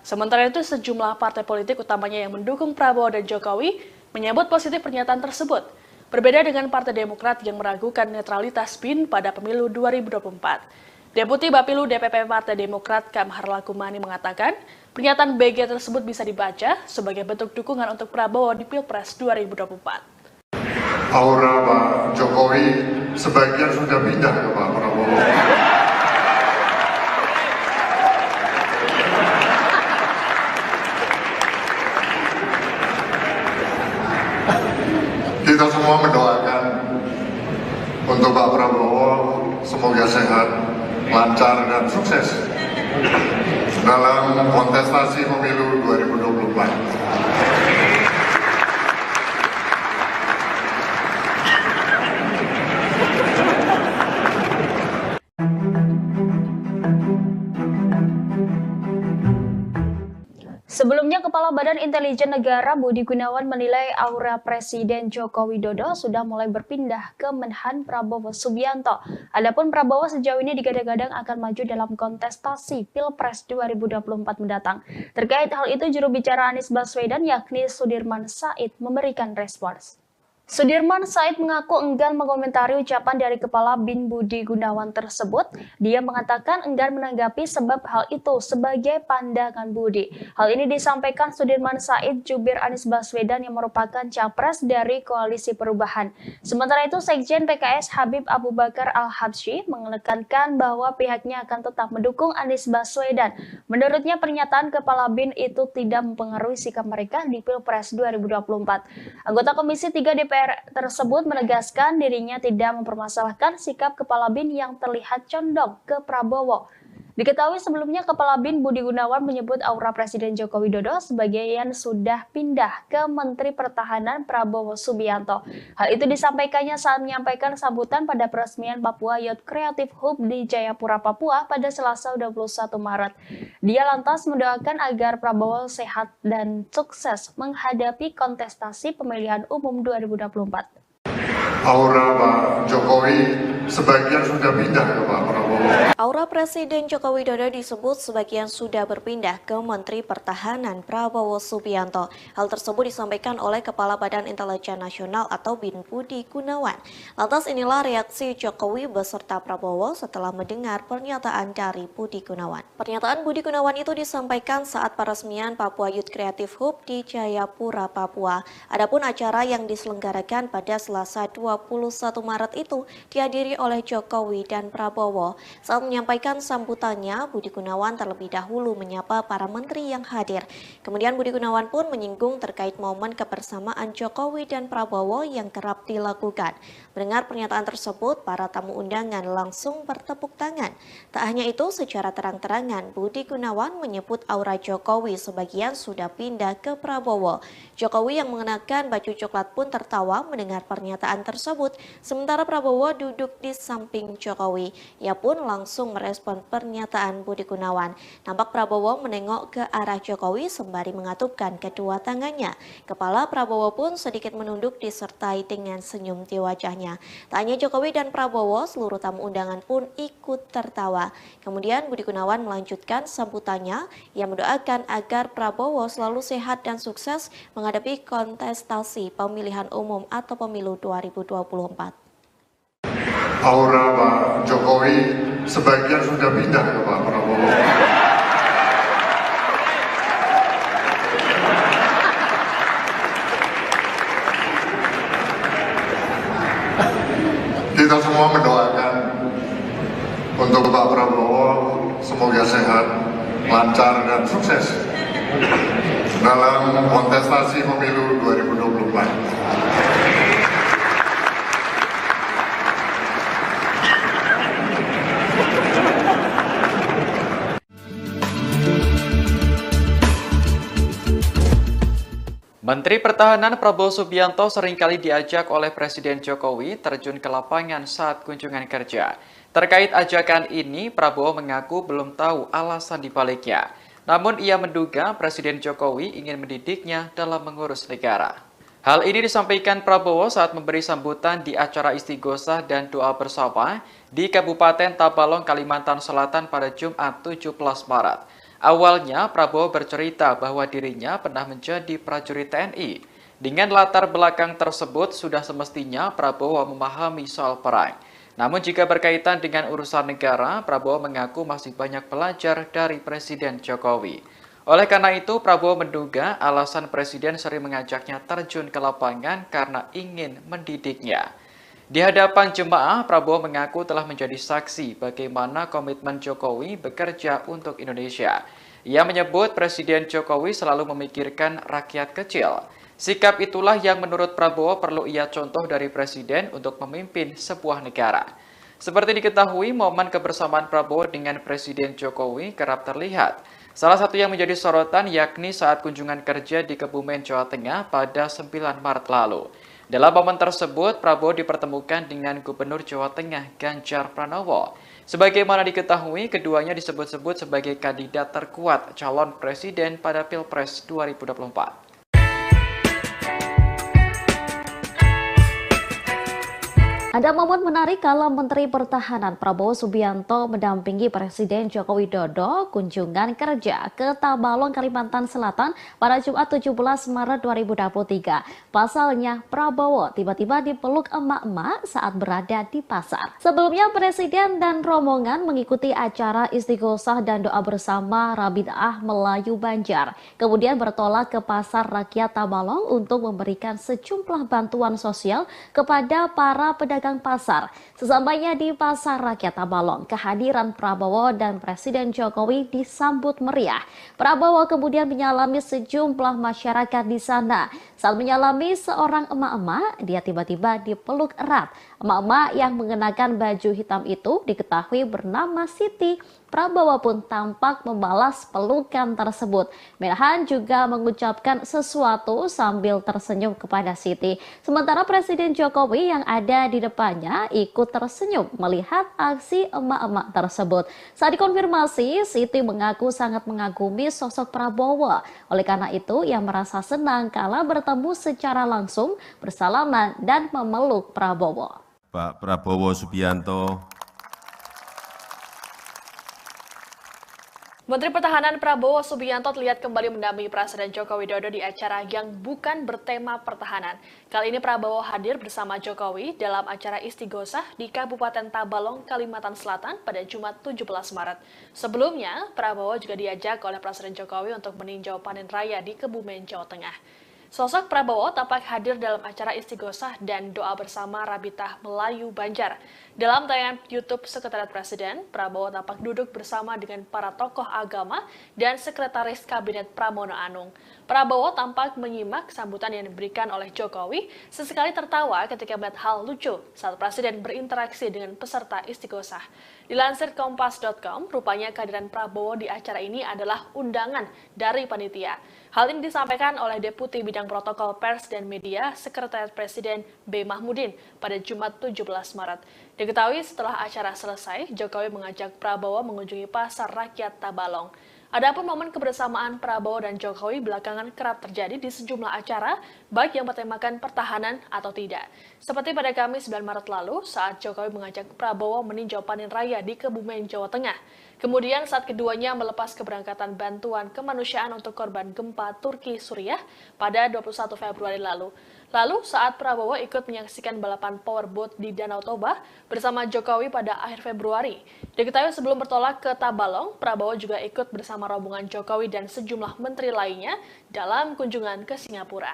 Speaker 1: Sementara itu, sejumlah partai politik utamanya yang mendukung Prabowo dan Jokowi menyambut positif pernyataan tersebut. Berbeda dengan Partai Demokrat yang meragukan netralitas BIN pada pemilu 2024. Deputi Bapilu DPP Partai Demokrat Kamhar Lakumani mengatakan, pernyataan BG tersebut bisa dibaca sebagai bentuk dukungan untuk Prabowo di Pilpres 2024.
Speaker 2: Aura Pak Jokowi sebagian sudah pindah ke Pak Prabowo. Kita semua mendoakan untuk Pak Prabowo semoga sehat, lancar dan sukses dalam kontestasi pemilu 2024.
Speaker 3: Sebelumnya, Kepala Badan Intelijen Negara Budi Gunawan menilai aura Presiden Joko Widodo sudah mulai berpindah ke Menhan Prabowo Subianto. Adapun Prabowo sejauh ini digadang-gadang akan maju dalam kontestasi Pilpres 2024 mendatang. Terkait hal itu, juru bicara Anies Baswedan yakni Sudirman Said memberikan respons.
Speaker 7: Sudirman Said mengaku enggan mengomentari ucapan dari Kepala BIN Budi Gunawan tersebut. Dia mengatakan enggan menanggapi sebab hal itu sebagai pandangan Budi. Hal ini disampaikan Sudirman Said jubir Anies Baswedan yang merupakan capres dari Koalisi Perubahan. Sementara itu, Sekjen PKS Habib Abu Bakar Al-Habsyi menekankan bahwa pihaknya akan tetap mendukung Anies Baswedan. Menurutnya, pernyataan Kepala BIN itu tidak mempengaruhi sikap mereka di Pilpres 2024. Anggota Komisi 3 DPR tersebut menegaskan dirinya tidak mempermasalahkan sikap Kepala BIN yang terlihat condong ke Prabowo. Diketahui sebelumnya Kepala BIN Budi Gunawan menyebut aura Presiden Joko Widodo sebagian sudah pindah ke Menteri Pertahanan Prabowo Subianto. Hal itu disampaikannya saat menyampaikan sambutan pada peresmian Papua Youth Creative Hub di Jayapura, Papua pada Selasa 21 Maret. Dia lantas mendoakan agar Prabowo sehat dan sukses menghadapi kontestasi pemilihan umum 2024.
Speaker 2: Aura Pak Jokowi sebagian sudah pindah ke Pak Prabowo.
Speaker 4: Aura Presiden Joko Widodo disebut sebagian sudah berpindah ke Menteri Pertahanan Prabowo Subianto. Hal tersebut disampaikan oleh Kepala Badan Intelijen Nasional atau BIN Budi Gunawan. Lantas inilah reaksi Jokowi beserta Prabowo setelah mendengar pernyataan dari Budi Gunawan. Pernyataan Budi Gunawan itu disampaikan saat peresmian Papua Youth Creative Hub di Jayapura, Papua. Adapun acara yang diselenggarakan pada Selasa 21 Maret itu dihadiri oleh Jokowi dan Prabowo. Saat menyampaikan sambutannya, Budi Gunawan terlebih dahulu menyapa para menteri yang hadir. Kemudian Budi Gunawan pun menyinggung terkait momen kebersamaan Jokowi dan Prabowo yang kerap dilakukan. Mendengar pernyataan tersebut, para tamu undangan langsung bertepuk tangan. Tak hanya itu, secara terang-terangan Budi Gunawan menyebut aura Jokowi sebagian sudah pindah ke Prabowo. Jokowi yang mengenakan baju coklat pun tertawa mendengar pernyataan tersebut, sementara Prabowo duduk di samping Jokowi. Ia pun langsung merespon pernyataan Budi Gunawan. Nampak Prabowo menengok ke arah Jokowi sembari mengatupkan kedua tangannya. Kepala Prabowo pun sedikit menunduk disertai dengan senyum di wajahnya. Tak hanya Jokowi dan Prabowo, seluruh tamu undangan pun ikut tertawa. Kemudian Budi Gunawan melanjutkan sambutannya. Ia mendoakan agar Prabowo selalu sehat dan sukses menghadapi kontestasi pemilihan umum atau pemilu 2024.
Speaker 2: Aura Pak Jokowi sebagian sudah pindah ke Pak Prabowo. Kita semua mendoakan untuk Pak Prabowo semoga sehat, lancar dan sukses dalam kontestasi pemilu 2024.
Speaker 5: Menteri Pertahanan Prabowo Subianto seringkali diajak oleh Presiden Jokowi terjun ke lapangan saat kunjungan kerja. Terkait ajakan ini, Prabowo mengaku belum tahu alasan dibaliknya. Namun ia menduga Presiden Jokowi ingin mendidiknya dalam mengurus negara. Hal ini disampaikan Prabowo saat memberi sambutan di acara istighosah dan doa bersama di Kabupaten Tabalong, Kalimantan Selatan pada Jumat 17 Maret. Awalnya, Prabowo bercerita bahwa dirinya pernah menjadi prajurit TNI. Dengan latar belakang tersebut, sudah semestinya Prabowo memahami soal perang. Namun jika berkaitan dengan urusan negara, Prabowo mengaku masih banyak belajar dari Presiden Jokowi. Oleh karena itu, Prabowo menduga alasan Presiden sering mengajaknya terjun ke lapangan karena ingin mendidiknya. Di hadapan jemaah, Prabowo mengaku telah menjadi saksi bagaimana komitmen Jokowi bekerja untuk Indonesia. Ia menyebut Presiden Jokowi selalu memikirkan rakyat kecil. Sikap itulah yang menurut Prabowo perlu ia contoh dari Presiden untuk memimpin sebuah negara. Seperti diketahui, momen kebersamaan Prabowo dengan Presiden Jokowi kerap terlihat. Salah satu yang menjadi sorotan yakni saat kunjungan kerja di Kebumen, Jawa Tengah pada 9 Maret lalu. Dalam momen tersebut, Prabowo dipertemukan dengan Gubernur Jawa Tengah Ganjar Pranowo. Sebagaimana diketahui, keduanya disebut-sebut sebagai kandidat terkuat calon presiden pada Pilpres 2024.
Speaker 3: Ada momen menarik kala Menteri Pertahanan Prabowo Subianto mendampingi Presiden Joko Widodo kunjungan kerja ke Tabalong, Kalimantan Selatan pada Jumat 17 Maret 2023. Pasalnya, Prabowo tiba-tiba dipeluk emak-emak saat berada di pasar. Sebelumnya, Presiden dan rombongan mengikuti acara istighosah dan doa bersama Rabitaah Melayu Banjar. Kemudian bertolak ke Pasar Rakyat Tabalong untuk memberikan sejumlah bantuan sosial kepada para pedagang pasar. Sesampainya di Pasar Rakyat Tabalong, kehadiran Prabowo dan Presiden Jokowi disambut meriah. Prabowo kemudian menyalami sejumlah masyarakat di sana. Saat menyalami seorang emak-emak, dia tiba-tiba dipeluk erat. Emak-emak yang mengenakan baju hitam itu diketahui bernama Siti. Prabowo pun tampak membalas pelukan tersebut. Menhan juga mengucapkan sesuatu sambil tersenyum kepada Siti. Sementara Presiden Jokowi yang ada di depannya ikut tersenyum melihat aksi emak-emak tersebut. Saat dikonfirmasi, Siti mengaku sangat mengagumi sosok Prabowo. Oleh karena itu, ia merasa senang kala bertemu secara langsung, bersalaman dan memeluk Prabowo.
Speaker 6: Pak Prabowo Subianto.
Speaker 1: Menteri Pertahanan Prabowo Subianto terlihat kembali mendampingi Presiden Joko Widodo di acara yang bukan bertema pertahanan. Kali ini Prabowo hadir bersama Jokowi dalam acara istighosah di Kabupaten Tabalong, Kalimantan Selatan pada Jumat 17 Maret. Sebelumnya, Prabowo juga diajak oleh Presiden Jokowi untuk meninjau panen raya di Kebumen, Jawa Tengah. Sosok Prabowo tampak hadir dalam acara istighosah dan doa bersama Rabitaah Melayu Banjar. Dalam tayangan YouTube Sekretariat Presiden, Prabowo tampak duduk bersama dengan para tokoh agama dan Sekretaris Kabinet Pramono Anung. Prabowo tampak menyimak sambutan yang diberikan oleh Jokowi, sesekali tertawa ketika melihat hal lucu saat Presiden berinteraksi dengan peserta istighosah. Dilansir Kompas.com, rupanya kehadiran Prabowo di acara ini adalah undangan dari panitia. Hal ini disampaikan oleh Deputi Bidang Protokol Pers dan Media Sekretariat Presiden B. Mahmudin pada Jumat 17 Maret. Diketahui setelah acara selesai, Jokowi mengajak Prabowo mengunjungi Pasar Rakyat Tabalong. Adapun momen kebersamaan Prabowo dan Jokowi belakangan kerap terjadi di sejumlah acara, baik yang bertemakan pertahanan atau tidak. Seperti pada Kamis 9 Maret lalu, saat Jokowi mengajak Prabowo meninjau panen raya di Kebumen, Jawa Tengah. Kemudian saat keduanya melepas keberangkatan bantuan kemanusiaan untuk korban gempa Turki Suriah pada 21 Februari lalu. Lalu saat Prabowo ikut menyaksikan balapan powerboat di Danau Toba bersama Jokowi pada akhir Februari. Diketahui sebelum bertolak ke Tabalong, Prabowo juga ikut bersama rombongan Jokowi dan sejumlah menteri lainnya dalam kunjungan ke Singapura.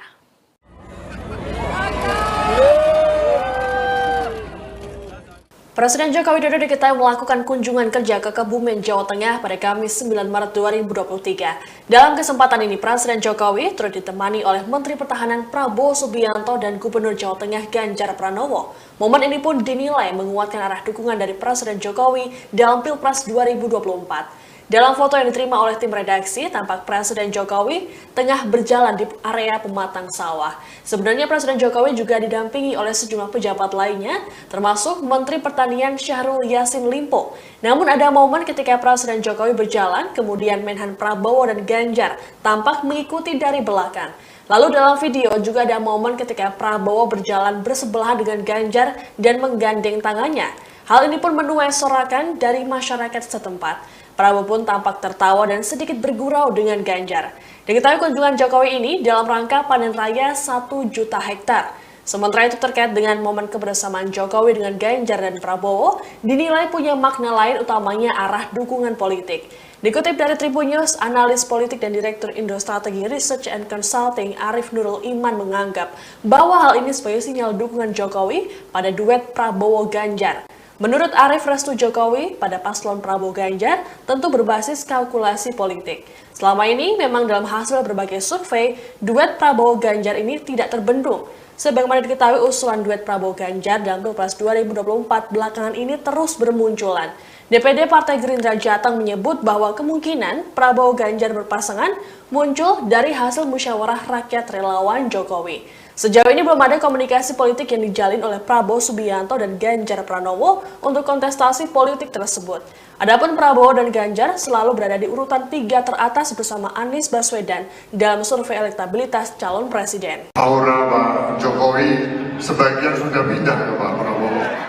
Speaker 1: Presiden Joko Widodo diketahui melakukan kunjungan kerja ke Kebumen, Jawa Tengah pada Kamis 9 Maret 2023. Dalam kesempatan ini, Presiden Jokowi turut ditemani oleh Menteri Pertahanan Prabowo Subianto dan Gubernur Jawa Tengah Ganjar Pranowo. Momen ini pun dinilai menguatkan arah dukungan dari Presiden Jokowi dalam Pilpres 2024. Dalam foto yang diterima oleh tim redaksi, tampak Presiden Jokowi tengah berjalan di area pematang sawah. Sebenarnya Presiden Jokowi juga didampingi oleh sejumlah pejabat lainnya, termasuk Menteri Pertanian Syahrul Yassin Limpo. Namun ada momen ketika Presiden Jokowi berjalan, kemudian Menhan Prabowo dan Ganjar tampak mengikuti dari belakang. Lalu dalam video juga ada momen ketika Prabowo berjalan bersebelahan dengan Ganjar dan menggandeng tangannya. Hal ini pun menuai sorakan dari masyarakat setempat. Prabowo pun tampak tertawa dan sedikit bergurau dengan Ganjar. Diketahui kunjungan Jokowi ini dalam rangka panen raya 1 juta hektar. Sementara itu terkait dengan momen kebersamaan Jokowi dengan Ganjar dan Prabowo, dinilai punya makna lain utamanya arah dukungan politik. Dikutip dari Tribun News, analis politik dan Direktur Indo Strategi Research and Consulting Arif Nurul Iman menganggap bahwa hal ini sebagai sinyal dukungan Jokowi pada duet Prabowo-Ganjar. Menurut Arif, restu Jokowi pada paslon Prabowo Ganjar tentu berbasis kalkulasi politik. Selama ini memang dalam hasil berbagai survei, duet Prabowo Ganjar ini tidak terbendung. Sebagaimana diketahui usulan duet Prabowo Ganjar dalam Pilpres 2024 belakangan ini terus bermunculan. DPD Partai Gerindra Jateng menyebut bahwa kemungkinan Prabowo Ganjar berpasangan muncul dari hasil musyawarah rakyat relawan Jokowi. Sejauh ini belum ada komunikasi politik yang dijalin oleh Prabowo Subianto dan Ganjar Pranowo untuk kontestasi politik tersebut. Adapun Prabowo dan Ganjar selalu berada di urutan 3 teratas bersama Anies Baswedan dalam survei elektabilitas calon presiden.
Speaker 2: Aura Pak Jokowi sebagian sudah pindah ke Pak Prabowo.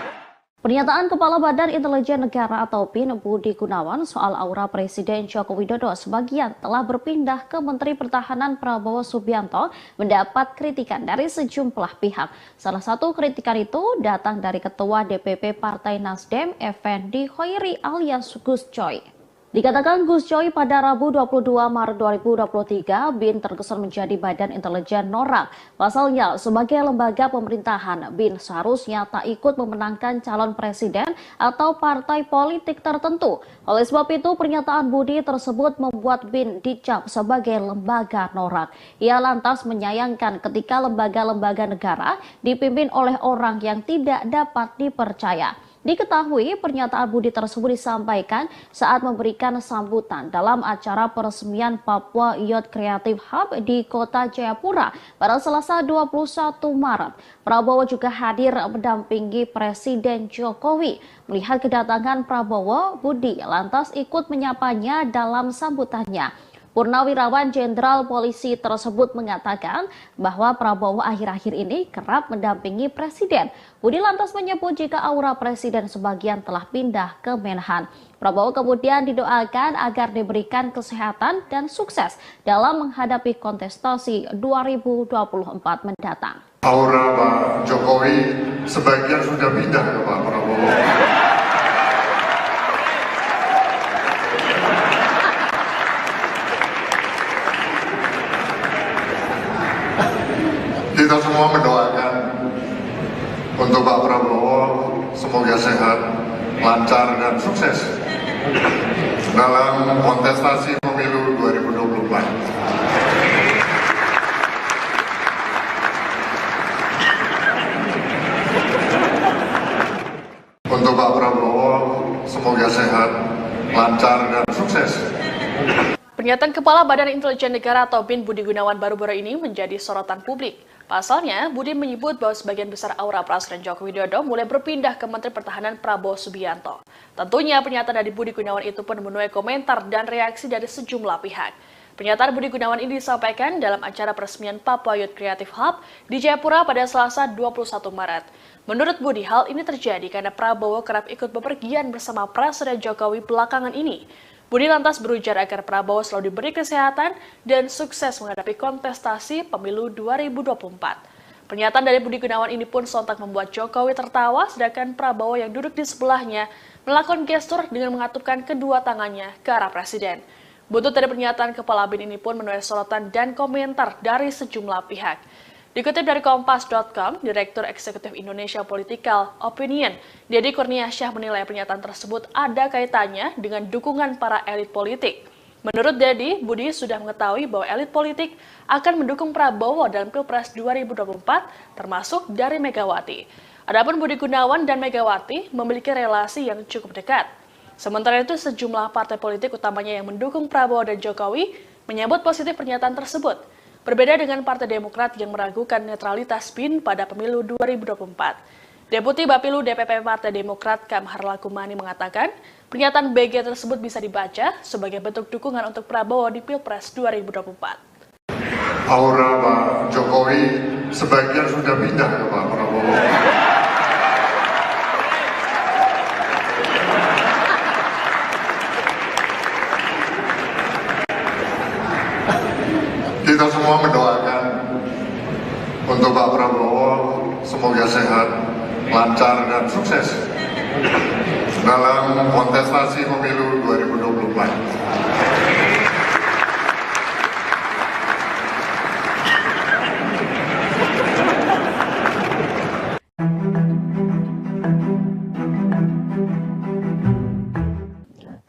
Speaker 3: Pernyataan Kepala Badan Intelijen Negara atau BIN Budi Gunawan soal aura Presiden Joko Widodo sebagian telah berpindah ke Menteri Pertahanan Prabowo Subianto mendapat kritikan dari sejumlah pihak. Salah satu kritikan itu datang dari Ketua DPP Partai Nasdem, Effendi Khoiri alias Gus Coy. Dikatakan Gus Coy pada Rabu 22 Maret 2023, BIN terkesan menjadi badan intelijen norak. Pasalnya, sebagai lembaga pemerintahan, BIN seharusnya tak ikut memenangkan calon presiden atau partai politik tertentu. Oleh sebab itu, pernyataan Budi tersebut membuat BIN dicap sebagai lembaga norak. Ia lantas menyayangkan ketika lembaga-lembaga negara dipimpin oleh orang yang tidak dapat dipercaya. Diketahui pernyataan Budi tersebut disampaikan saat memberikan sambutan dalam acara peresmian Papua Youth Creative Hub di Kota Jayapura pada Selasa 21 Maret. Prabowo juga hadir mendampingi Presiden Jokowi. Melihat kedatangan Prabowo, Budi lantas ikut menyapanya dalam sambutannya. Purnawirawan Jenderal Polisi tersebut mengatakan bahwa Prabowo akhir-akhir ini kerap mendampingi Presiden. Budi lantas menyebut jika aura Presiden sebagian telah pindah ke Menhan. Prabowo kemudian didoakan agar diberikan kesehatan dan sukses dalam menghadapi kontestasi 2024 mendatang.
Speaker 2: Aura Pak Jokowi sebagian sudah pindah ke Pak Prabowo. Kita semua mendoakan untuk Pak Prabowo semoga sehat, lancar dan sukses dalam kontestasi pemilu 2024. Untuk Pak Prabowo semoga sehat, lancar dan sukses.
Speaker 1: Pernyataan Kepala Badan Intelijen Negara atau BIN Budi Gunawan baru-baru ini menjadi sorotan publik. Pasalnya, Budi menyebut bahwa sebagian besar aura Presiden Joko Widodo mulai berpindah ke Menteri Pertahanan Prabowo Subianto. Tentunya pernyataan dari Budi Gunawan itu pun menuai komentar dan reaksi dari sejumlah pihak. Pernyataan Budi Gunawan ini disampaikan dalam acara peresmian Papua Youth Creative Hub di Jayapura pada Selasa 21 Maret. Menurut Budi, hal ini terjadi karena Prabowo kerap ikut bepergian bersama Presiden Jokowi belakangan ini. Budi lantas berujar agar Prabowo selalu diberi kesehatan dan sukses menghadapi kontestasi pemilu 2024. Pernyataan dari Budi Gunawan ini pun sontak membuat Jokowi tertawa, sedangkan Prabowo yang duduk di sebelahnya melakukan gestur dengan mengatupkan kedua tangannya ke arah Presiden. Buntut dari pernyataan Kepala BIN ini pun menuai sorotan dan komentar dari sejumlah pihak. Dikutip dari Kompas.com, Direktur Eksekutif Indonesia Political Opinion, Deddy Kurniasyah menilai pernyataan tersebut ada kaitannya dengan dukungan para elit politik. Menurut Deddy, Budi sudah mengetahui bahwa elit politik akan mendukung Prabowo dalam Pilpres 2024, termasuk dari Megawati. Adapun Budi Gunawan dan Megawati memiliki relasi yang cukup dekat. Sementara itu, sejumlah partai politik utamanya yang mendukung Prabowo dan Jokowi menyambut positif pernyataan tersebut. Berbeda dengan Partai Demokrat yang meragukan netralitas BIN pada pemilu 2024. Deputi Bapilu DPP Partai Demokrat Kamhar Lakumani mengatakan, pernyataan BG tersebut bisa dibaca sebagai bentuk dukungan untuk Prabowo di Pilpres 2024.
Speaker 2: Aura Pak Jokowi sebagian sudah pindah ke Pak Prabowo. Kita semua mendoakan untuk Pak Prabowo semoga sehat, lancar dan sukses dalam kontestasi pemilu 2024.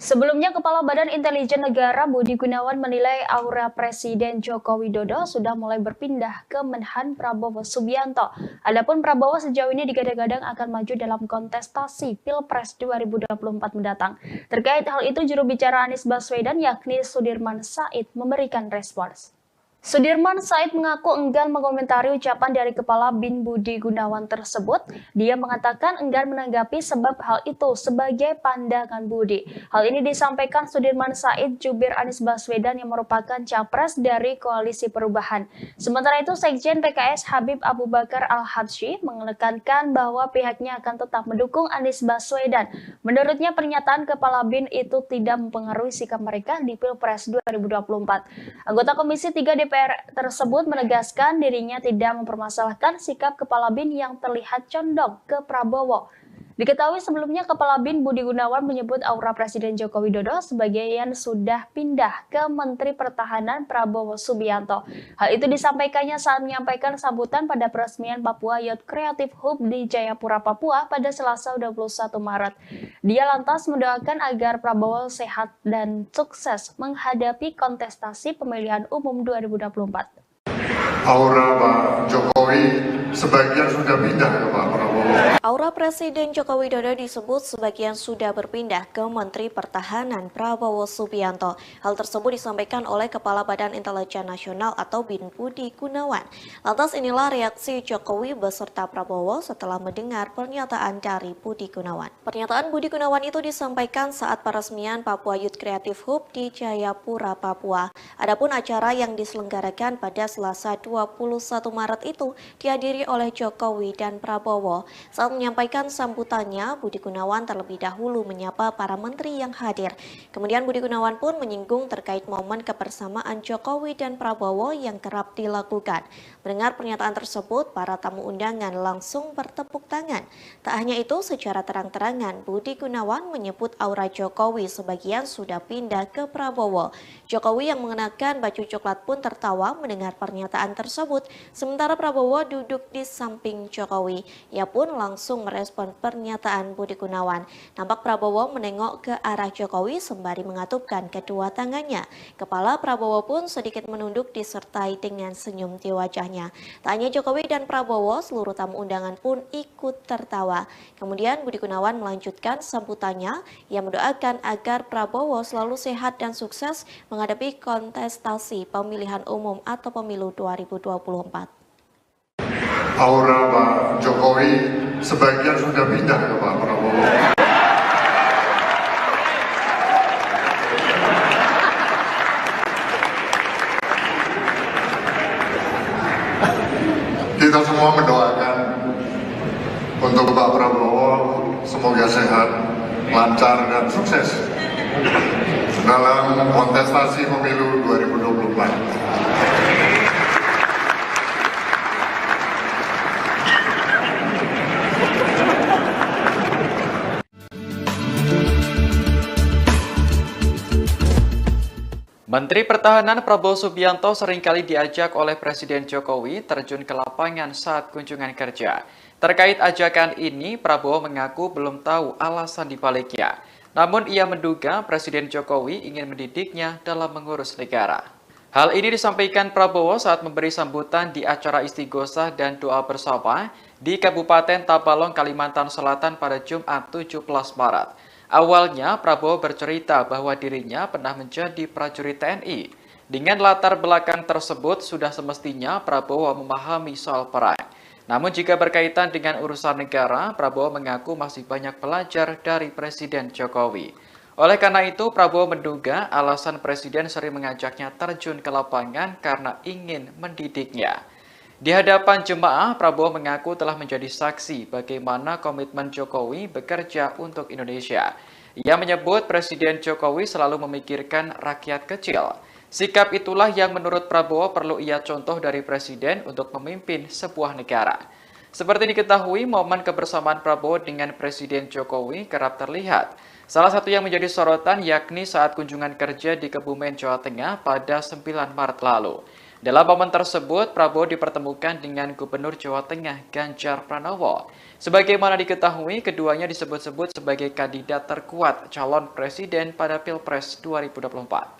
Speaker 7: Sebelumnya, Kepala Badan Intelijen Negara Budi Gunawan menilai aura Presiden Joko Widodo sudah mulai berpindah ke Menhan Prabowo Subianto. Adapun Prabowo sejauh ini digadang-gadang akan maju dalam kontestasi Pilpres 2024 mendatang. Terkait hal itu, juru bicara Anies Baswedan yakni Sudirman Said memberikan respons. Sudirman Said mengaku enggan mengomentari ucapan dari Kepala BIN Budi Gunawan tersebut. Dia mengatakan enggan menanggapi sebab hal itu sebagai pandangan Budi. Hal ini disampaikan Sudirman Said jubir Anies Baswedan yang merupakan capres dari Koalisi Perubahan. Sementara itu Sekjen PKS Habib Abu Bakar Al-Habsyi menekankan bahwa pihaknya akan tetap mendukung Anies Baswedan. Menurutnya pernyataan Kepala BIN itu tidak mempengaruhi sikap mereka di Pilpres 2024. Anggota Komisi 3 DPR tersebut menegaskan dirinya tidak mempermasalahkan sikap Kepala BIN yang terlihat condong ke Prabowo. Diketahui sebelumnya Kepala BIN Budi Gunawan menyebut aura Presiden Joko Widodo sebagian sudah pindah ke Menteri Pertahanan Prabowo Subianto. Hal itu disampaikannya saat menyampaikan sambutan pada peresmian Papua Youth Creative Hub di Jayapura, Papua pada Selasa 21 Maret. Dia lantas mendoakan agar Prabowo sehat dan sukses menghadapi kontestasi pemilihan umum 2024.
Speaker 2: Aura Pak Jokowi sebagian sudah pindah ke Pak Prabowo.
Speaker 4: Aura Presiden Joko Widodo disebut sebagian sudah berpindah ke Menteri Pertahanan Prabowo Subianto. Hal tersebut disampaikan oleh Kepala Badan Intelijen Nasional atau BIN Budi Gunawan. Lantas inilah reaksi Jokowi beserta Prabowo setelah mendengar pernyataan dari Budi Gunawan. Pernyataan Budi Gunawan itu disampaikan saat peresmian Papua Youth Creative Hub di Jayapura, Papua. Adapun acara yang diselenggarakan pada Selasa 21 Maret itu dihadiri oleh Jokowi dan Prabowo. Saat menyampaikan sambutannya, Budi Gunawan terlebih dahulu menyapa para menteri yang hadir. Kemudian Budi Gunawan pun menyinggung terkait momen kebersamaan Jokowi dan Prabowo yang kerap dilakukan. Mendengar pernyataan tersebut, para tamu undangan langsung bertepuk tangan. Tak hanya itu, secara terang-terangan Budi Gunawan menyebut aura Jokowi sebagian sudah pindah ke Prabowo. Jokowi yang mengenakan baju coklat pun tertawa mendengar pernyataan tersebut, sementara Prabowo duduk di samping Jokowi. Ia pun langsung merespon pernyataan Budi Gunawan. Nampak Prabowo menengok ke arah Jokowi sembari mengatupkan kedua tangannya. Kepala Prabowo pun sedikit menunduk disertai dengan senyum di wajahnya. Tak hanya Jokowi dan Prabowo, seluruh tamu undangan pun ikut tertawa. Kemudian Budi Gunawan melanjutkan sambutannya. Ia mendoakan agar Prabowo selalu sehat dan sukses menghadapi kontestasi pemilihan umum atau pemilu 2024.
Speaker 2: Aura Pak Jokowi sebagian sudah pindah ke Pak Prabowo. Kita semua mendoakan untuk Pak Prabowo semoga sehat, lancar dan sukses dalam kontestasi pemilu 2024.
Speaker 5: Menteri Pertahanan Prabowo Subianto seringkali diajak oleh Presiden Jokowi terjun ke lapangan saat kunjungan kerja. Terkait ajakan ini, Prabowo mengaku belum tahu alasan dibaliknya. Namun ia menduga Presiden Jokowi ingin mendidiknya dalam mengurus negara. Hal ini disampaikan Prabowo saat memberi sambutan di acara istighosah dan doa bersama di Kabupaten Tabalong, Kalimantan Selatan pada Jumat 17 Maret. Awalnya, Prabowo bercerita bahwa dirinya pernah menjadi prajurit TNI. Dengan latar belakang tersebut, sudah semestinya Prabowo memahami soal perang. Namun jika berkaitan dengan urusan negara, Prabowo mengaku masih banyak belajar dari Presiden Jokowi. Oleh karena itu, Prabowo menduga alasan Presiden sering mengajaknya terjun ke lapangan karena ingin mendidiknya. Di hadapan jemaah, Prabowo mengaku telah menjadi saksi bagaimana komitmen Jokowi bekerja untuk Indonesia. Ia menyebut Presiden Jokowi selalu memikirkan rakyat kecil. Sikap itulah yang menurut Prabowo perlu ia contoh dari Presiden untuk memimpin sebuah negara. Seperti diketahui, momen kebersamaan Prabowo dengan Presiden Jokowi kerap terlihat. Salah satu yang menjadi sorotan yakni saat kunjungan kerja di Kebumen, Jawa Tengah pada 9 Maret lalu. Dalam momen tersebut, Prabowo dipertemukan dengan Gubernur Jawa Tengah Ganjar Pranowo. Sebagaimana diketahui, keduanya disebut-sebut sebagai kandidat terkuat calon presiden pada Pilpres 2024.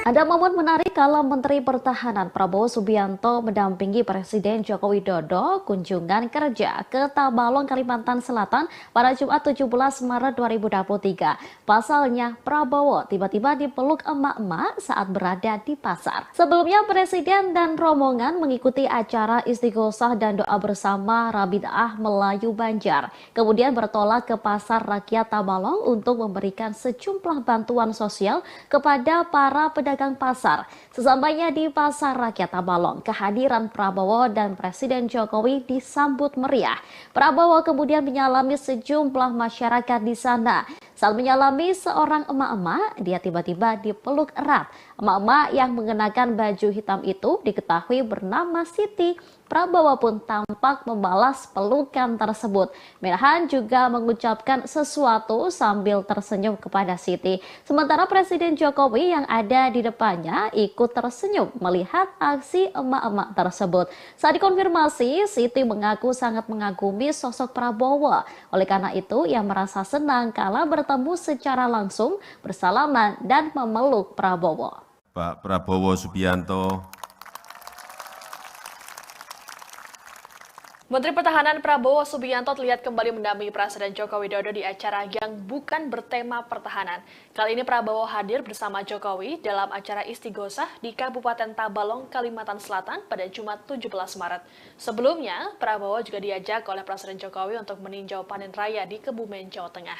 Speaker 3: Ada momen menarik kala Menteri Pertahanan Prabowo Subianto mendampingi Presiden Joko Widodo kunjungan kerja ke Tabalong, Kalimantan Selatan pada Jumat 17 Maret 2023. Pasalnya, Prabowo tiba-tiba dipeluk emak-emak saat berada di pasar. Sebelumnya, Presiden dan rombongan mengikuti acara istighosah dan doa bersama Rabitaah Melayu Banjar. Kemudian bertolak ke Pasar Rakyat Tabalong untuk memberikan sejumlah bantuan sosial kepada para pedagang pasar. Sesampainya di Pasar Rakyat Tabalong, kehadiran Prabowo dan Presiden Jokowi disambut meriah. Prabowo kemudian menyalami sejumlah masyarakat di sana. Saat menyalami seorang emak-emak, dia tiba-tiba dipeluk erat. Emak-emak yang mengenakan baju hitam itu diketahui bernama Siti. Prabowo pun tampak membalas pelukan tersebut. Menhan juga mengucapkan sesuatu sambil tersenyum kepada Siti. Sementara Presiden Jokowi yang ada di depannya ikut tersenyum melihat aksi emak-emak tersebut. Saat dikonfirmasi, Siti mengaku sangat mengagumi sosok Prabowo. Oleh karena itu, ia merasa senang kala bertemu secara langsung, bersalaman dan memeluk Prabowo.
Speaker 6: Pak Prabowo Subianto.
Speaker 1: Menteri Pertahanan Prabowo Subianto terlihat kembali mendampingi Presiden Joko Widodo di acara yang bukan bertema pertahanan. Kali ini Prabowo hadir bersama Jokowi dalam acara istighosah di Kabupaten Tabalong, Kalimantan Selatan pada Jumat 17 Maret. Sebelumnya, Prabowo juga diajak oleh Presiden Jokowi untuk meninjau panen raya di Kebumen, Jawa Tengah.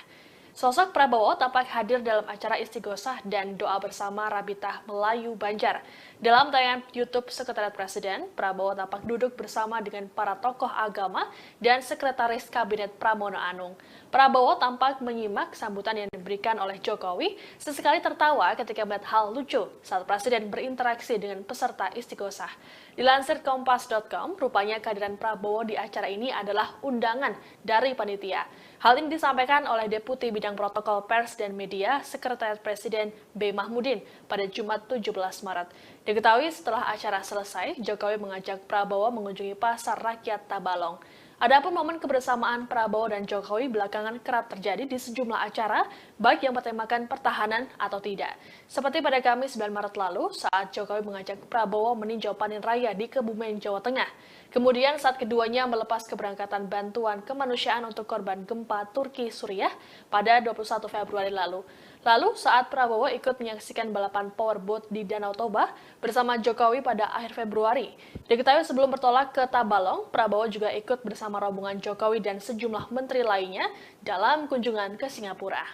Speaker 1: Sosok Prabowo tampak hadir dalam acara istighosah dan doa bersama Rabitaah Melayu Banjar. Dalam tayangan YouTube Sekretariat Presiden, Prabowo tampak duduk bersama dengan para tokoh agama dan Sekretaris Kabinet Pramono Anung. Prabowo tampak menyimak sambutan yang diberikan oleh Jokowi, sesekali tertawa ketika melihat hal lucu saat Presiden berinteraksi dengan peserta istighosah. Dilansir Kompas.com, rupanya kehadiran Prabowo di acara ini adalah undangan dari panitia. Hal ini disampaikan oleh Deputi Bidang Protokol Pers dan Media Sekretariat Presiden B. Mahmudin pada Jumat 17 Maret. Diketahui setelah acara selesai, Jokowi mengajak Prabowo mengunjungi Pasar Rakyat Tabalong. Adapun momen kebersamaan Prabowo dan Jokowi belakangan kerap terjadi di sejumlah acara, baik yang bertemakan pertahanan atau tidak. Seperti pada Kamis 9 Maret lalu, saat Jokowi mengajak Prabowo meninjau panen raya di Kebumen, Jawa Tengah. Kemudian saat keduanya melepas keberangkatan bantuan kemanusiaan untuk korban gempa Turki Suriah pada 21 Februari lalu. Lalu saat Prabowo ikut menyaksikan balapan powerboat di Danau Toba bersama Jokowi pada akhir Februari. Diketahui sebelum bertolak ke Tabalong, Prabowo juga ikut bersama rombongan Jokowi dan sejumlah menteri lainnya dalam kunjungan ke Singapura.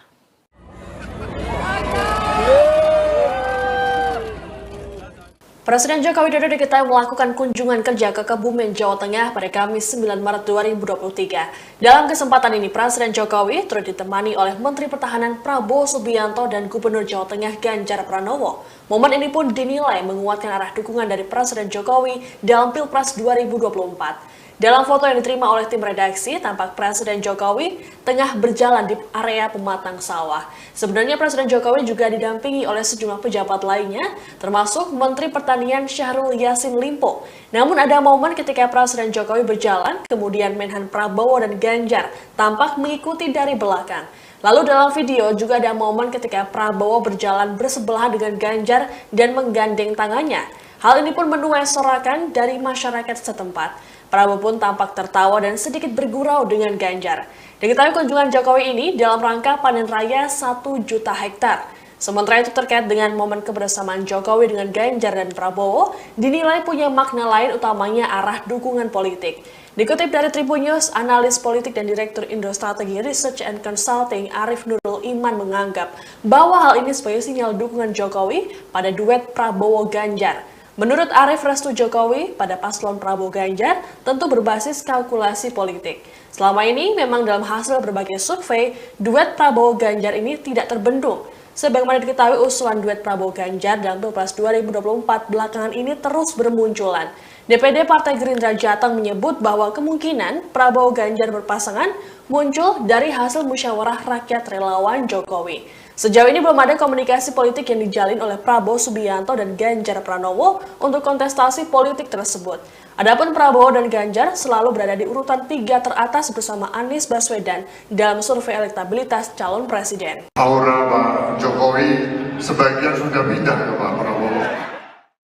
Speaker 1: Presiden Joko Widodo diketahui melakukan kunjungan kerja ke Kebumen, Jawa Tengah pada Kamis 9 Maret 2023. Dalam kesempatan ini, Presiden Jokowi turut ditemani oleh Menteri Pertahanan Prabowo Subianto dan Gubernur Jawa Tengah Ganjar Pranowo. Momen ini pun dinilai menguatkan arah dukungan dari Presiden Jokowi dalam Pilpres 2024. Dalam foto yang diterima oleh tim redaksi, tampak Presiden Jokowi tengah berjalan di area pematang sawah. Sebenarnya Presiden Jokowi juga didampingi oleh sejumlah pejabat lainnya, termasuk Menteri Pertanian Syahrul Yassin Limpo. Namun ada momen ketika Presiden Jokowi berjalan, kemudian Menhan Prabowo dan Ganjar tampak mengikuti dari belakang. Lalu dalam video juga ada momen ketika Prabowo berjalan bersebelahan dengan Ganjar dan menggandeng tangannya. Hal ini pun menuai sorakan dari masyarakat setempat. Prabowo pun tampak tertawa dan sedikit bergurau dengan Ganjar. Diketahui kunjungan Jokowi ini dalam rangka panen raya 1 juta hektar. Sementara itu terkait dengan momen kebersamaan Jokowi dengan Ganjar dan Prabowo, dinilai punya makna lain utamanya arah dukungan politik. Dikutip dari Tribun News, analis politik dan Direktur Indo Strategi Research and Consulting Arif Nurul Iman menganggap bahwa hal ini sebagai sinyal dukungan Jokowi pada duet Prabowo-Ganjar. Menurut Arif, restu Jokowi pada paslon Prabowo-Ganjar tentu berbasis kalkulasi politik. Selama ini memang dalam hasil berbagai survei, duet Prabowo-Ganjar ini tidak terbendung. Sebagaimana diketahui usulan duet Prabowo-Ganjar dalam Pilpres 2024 belakangan ini terus bermunculan. DPD Partai Gerindra Jateng menyebut bahwa kemungkinan Prabowo-Ganjar berpasangan muncul dari hasil musyawarah rakyat relawan Jokowi. Sejauh ini belum ada komunikasi politik yang dijalin oleh Prabowo Subianto dan Ganjar Pranowo untuk kontestasi politik tersebut. Adapun Prabowo dan Ganjar selalu berada di urutan 3 teratas bersama Anies Baswedan dalam survei elektabilitas calon presiden.
Speaker 2: Aura Pak Jokowi sebagian sudah pindah ke Pak Prabowo.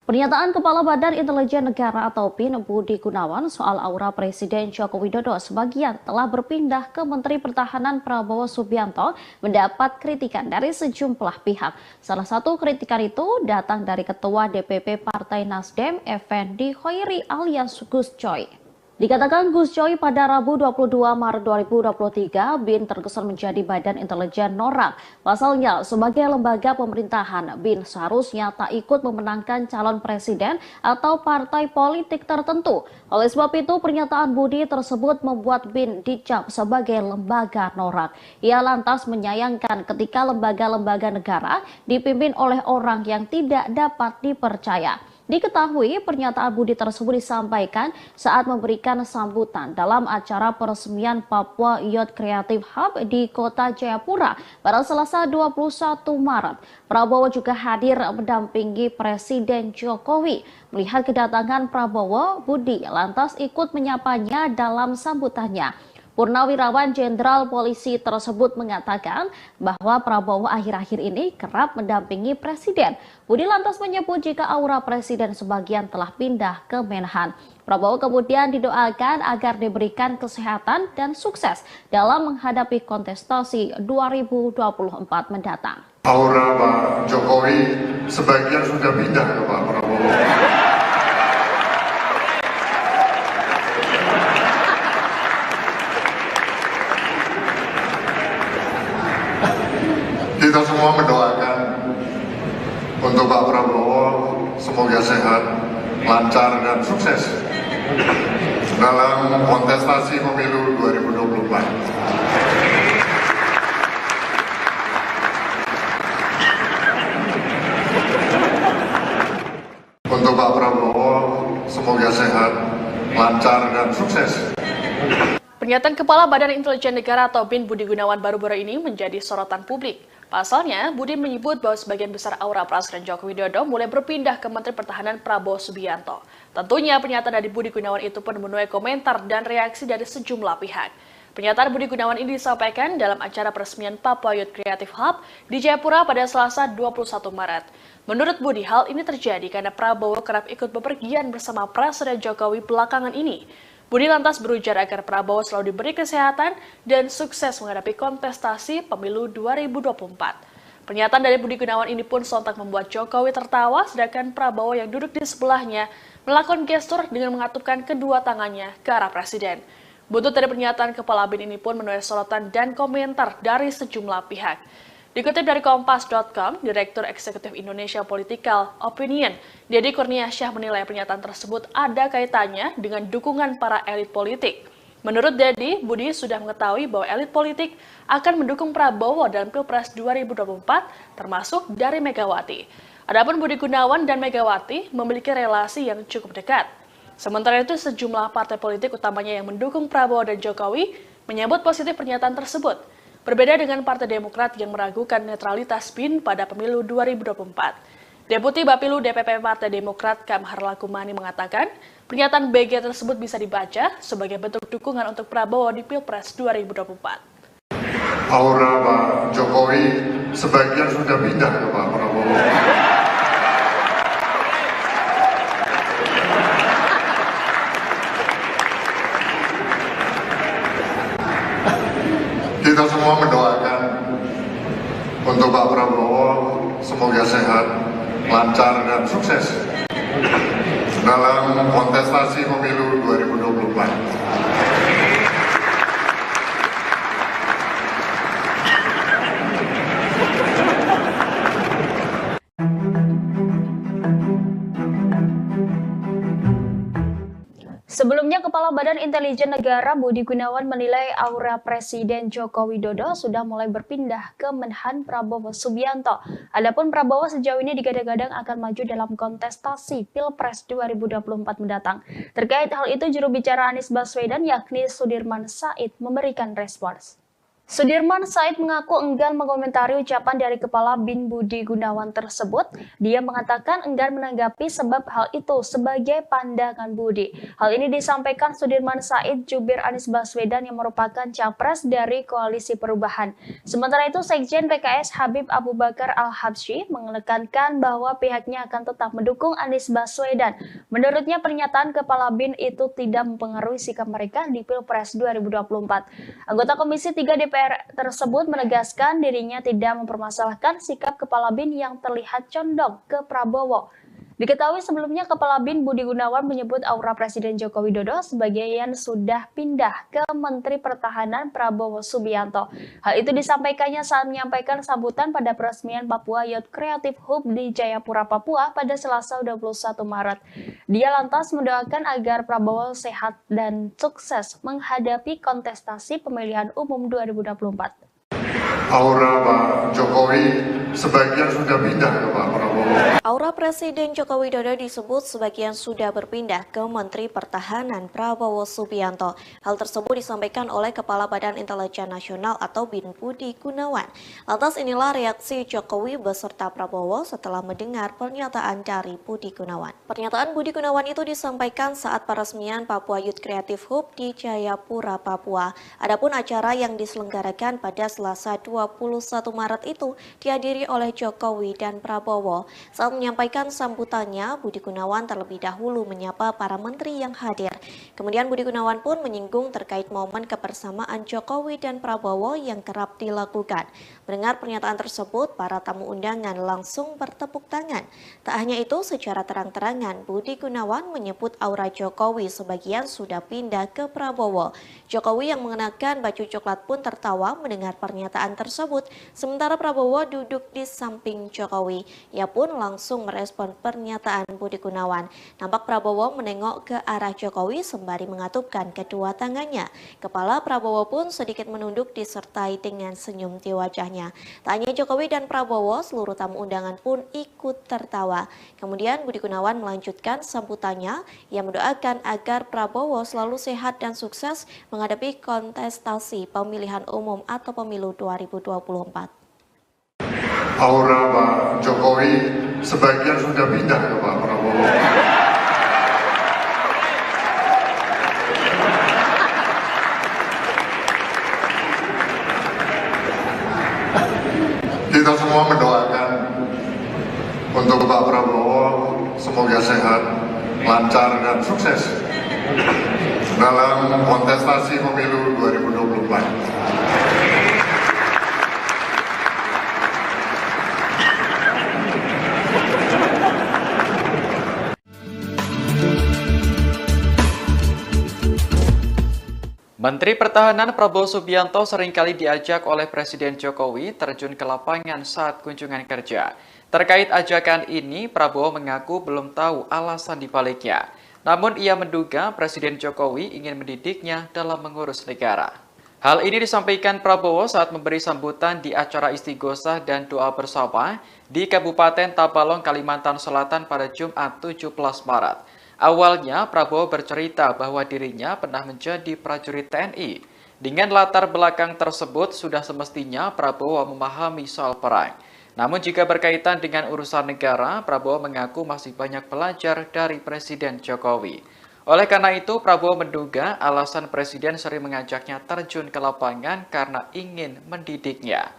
Speaker 3: Pernyataan Kepala Badan Intelijen Negara atau BIN Budi Gunawan soal aura Presiden Joko Widodo sebagian telah berpindah ke Menteri Pertahanan Prabowo Subianto mendapat kritikan dari sejumlah pihak. Salah satu kritikan itu datang dari Ketua DPP Partai Nasdem, Effendi Khoiri alias Gus Coy. Dikatakan Gus Coy pada Rabu 22 Maret 2023, BIN terkesan menjadi Badan Intelijen Norak. Pasalnya, sebagai lembaga pemerintahan, BIN seharusnya tak ikut memenangkan calon presiden atau partai politik tertentu. Oleh sebab itu, pernyataan Budi tersebut membuat BIN dicap sebagai lembaga norak. Ia lantas menyayangkan ketika lembaga-lembaga negara dipimpin oleh orang yang tidak dapat dipercaya. Diketahui pernyataan Budi tersebut disampaikan saat memberikan sambutan dalam acara peresmian Papua Youth Creative Hub di Kota Jayapura pada Selasa 21 Maret. Prabowo juga hadir mendampingi Presiden Jokowi. Melihat kedatangan Prabowo, Budi lantas ikut menyapanya dalam sambutannya. Purnawirawan Jenderal Polisi tersebut mengatakan bahwa Prabowo akhir-akhir ini kerap mendampingi Presiden. Budi lantas menyebut jika aura Presiden sebagian telah pindah ke Menhan. Prabowo kemudian didoakan agar diberikan kesehatan dan sukses dalam menghadapi kontestasi 2024 mendatang.
Speaker 2: Aura Pak Jokowi sebagian sudah pindah ke Pak Prabowo. Kita semua mendoakan untuk Pak Prabowo semoga sehat, lancar dan sukses dalam kontestasi pemilu 2024. Untuk Pak Prabowo semoga sehat, lancar dan sukses.
Speaker 1: Pernyataan Kepala Badan Intelijen Negara atau BIN Budi Gunawan baru-baru ini menjadi sorotan publik. Pasalnya, Budi menyebut bahwa sebagian besar aura Presiden Joko Widodo mulai berpindah ke Menteri Pertahanan Prabowo Subianto. Tentunya pernyataan dari Budi Gunawan itu pun menuai komentar dan reaksi dari sejumlah pihak. Pernyataan Budi Gunawan ini disampaikan dalam acara peresmian Papua Youth Creative Hub di Jayapura pada Selasa 21 Maret. Menurut Budi, hal ini terjadi karena Prabowo kerap ikut bepergian bersama Presiden Jokowi belakangan ini. Budi lantas berujar agar Prabowo selalu diberi kesehatan dan sukses menghadapi kontestasi pemilu 2024. Pernyataan dari Budi Gunawan ini pun sontak membuat Jokowi tertawa, sedangkan Prabowo yang duduk di sebelahnya melakukan gestur dengan mengatupkan kedua tangannya ke arah Presiden. Buntut dari pernyataan Kepala BIN ini pun menuai sorotan dan komentar dari sejumlah pihak. Dikutip dari Kompas.com, Direktur Eksekutif Indonesia Political Opinion, Deddy Kurniasyah menilai pernyataan tersebut ada kaitannya dengan dukungan para elit politik. Menurut Deddy, Budi sudah mengetahui bahwa elit politik akan mendukung Prabowo dalam Pilpres 2024, termasuk dari Megawati. Adapun Budi Gunawan dan Megawati memiliki relasi yang cukup dekat. Sementara itu, sejumlah partai politik utamanya yang mendukung Prabowo dan Jokowi menyambut positif pernyataan tersebut. Berbeda dengan Partai Demokrat yang meragukan netralitas BIN pada pemilu 2024. Deputi Bapilu DPP Partai Demokrat Kamhar Lakumani mengatakan, pernyataan BG tersebut bisa dibaca sebagai bentuk dukungan untuk Prabowo di Pilpres 2024.
Speaker 2: Aura Pak Jokowi sebagian sudah pindah ke Pak Prabowo. Kita semua mendoakan untuk Pak Prabowo semoga sehat, lancar dan sukses dalam kontestasi pemilu 2024.
Speaker 7: Sebelumnya, Kepala Badan Intelijen Negara Budi Gunawan menilai aura Presiden Joko Widodo sudah mulai berpindah ke Menhan Prabowo Subianto. Adapun Prabowo sejauh ini digadang-gadang akan maju dalam kontestasi Pilpres 2024 mendatang. Terkait hal itu, juru bicara Anies Baswedan yakni Sudirman Said memberikan respons. Sudirman Said mengaku enggan mengomentari ucapan dari Kepala BIN Budi Gunawan tersebut. Dia mengatakan enggan menanggapi sebab hal itu sebagai pandangan Budi. Hal ini disampaikan Sudirman Said jubir Anies Baswedan yang merupakan capres dari Koalisi Perubahan. Sementara itu, Sekjen PKS Habib Abu Bakar Al-Habsyi menekankan bahwa pihaknya akan tetap mendukung Anies Baswedan. Menurutnya, pernyataan Kepala BIN itu tidak mempengaruhi sikap mereka di Pilpres 2024. Anggota Komisi 3 DPR tersebut menegaskan dirinya tidak mempermasalahkan sikap Kepala BIN yang terlihat condong ke Prabowo. Diketahui sebelumnya Kepala BIN Budi Gunawan menyebut aura Presiden Joko Widodo sebagian sudah pindah ke Menteri Pertahanan Prabowo Subianto. Hal itu disampaikannya saat menyampaikan sambutan pada peresmian Papua Youth Creative Hub di Jayapura, Papua pada Selasa 21 Maret. Dia lantas mendoakan agar Prabowo sehat dan sukses menghadapi kontestasi pemilihan umum 2024.
Speaker 2: Aura Pak Jokowi sebagian sudah pindah ke Pak Prabowo.
Speaker 4: Aura Presiden Joko Widodo disebut sebagian sudah berpindah ke Menteri Pertahanan Prabowo Subianto. Hal tersebut disampaikan oleh Kepala Badan Intelijen Nasional atau BIN Budi Gunawan. Lantas inilah reaksi Jokowi beserta Prabowo setelah mendengar pernyataan dari Budi Gunawan. Pernyataan Budi Gunawan itu disampaikan saat peresmian Papua Youth Creative Hub di Jayapura, Papua. Adapun acara yang diselenggarakan pada Selasa 21 Maret itu dihadiri oleh Jokowi dan Prabowo. Saat menyampaikan sambutannya, Budi Gunawan terlebih dahulu menyapa para menteri yang hadir. Kemudian Budi Gunawan pun menyinggung terkait momen kebersamaan Jokowi dan Prabowo yang kerap dilakukan. Mendengar pernyataan tersebut, para tamu undangan langsung bertepuk tangan. Tak hanya itu, secara terang-terangan Budi Gunawan menyebut aura Jokowi sebagian sudah pindah ke Prabowo. Jokowi yang mengenakan baju coklat pun tertawa mendengar pernyataan tersebut, sementara Prabowo duduk di samping Jokowi. Ia pun langsung merespon pernyataan Budi Gunawan. Nampak Prabowo menengok ke arah Jokowi sembari mengatupkan kedua tangannya. Kepala Prabowo pun sedikit menunduk disertai dengan senyum di wajahnya. Tak hanya Jokowi dan Prabowo, seluruh tamu undangan pun ikut tertawa. Kemudian Budi Gunawan melanjutkan sambutannya. Ia mendoakan agar Prabowo selalu sehat dan sukses menghadapi kontestasi pemilihan umum atau pemilu 2024.
Speaker 2: Aura Pak Jokowi sebagian sudah pindah ke Pak Prabowo. Kita semua mendoakan untuk Pak Prabowo semoga sehat, lancar dan sukses dalam kontestasi pemilu 2024.
Speaker 5: Menteri Pertahanan Prabowo Subianto seringkali diajak oleh Presiden Jokowi terjun ke lapangan saat kunjungan kerja. Terkait ajakan ini, Prabowo mengaku belum tahu alasan dibaliknya. Namun ia menduga Presiden Jokowi ingin mendidiknya dalam mengurus negara. Hal ini disampaikan Prabowo saat memberi sambutan di acara istighosah dan doa bersama di Kabupaten Tabalong, Kalimantan Selatan pada Jumat 17 Maret. Awalnya, Prabowo bercerita bahwa dirinya pernah menjadi prajurit TNI. Dengan latar belakang tersebut, sudah semestinya Prabowo memahami soal perang. Namun jika berkaitan dengan urusan negara, Prabowo mengaku masih banyak belajar dari Presiden Jokowi. Oleh karena itu, Prabowo menduga alasan Presiden sering mengajaknya terjun ke lapangan karena ingin mendidiknya.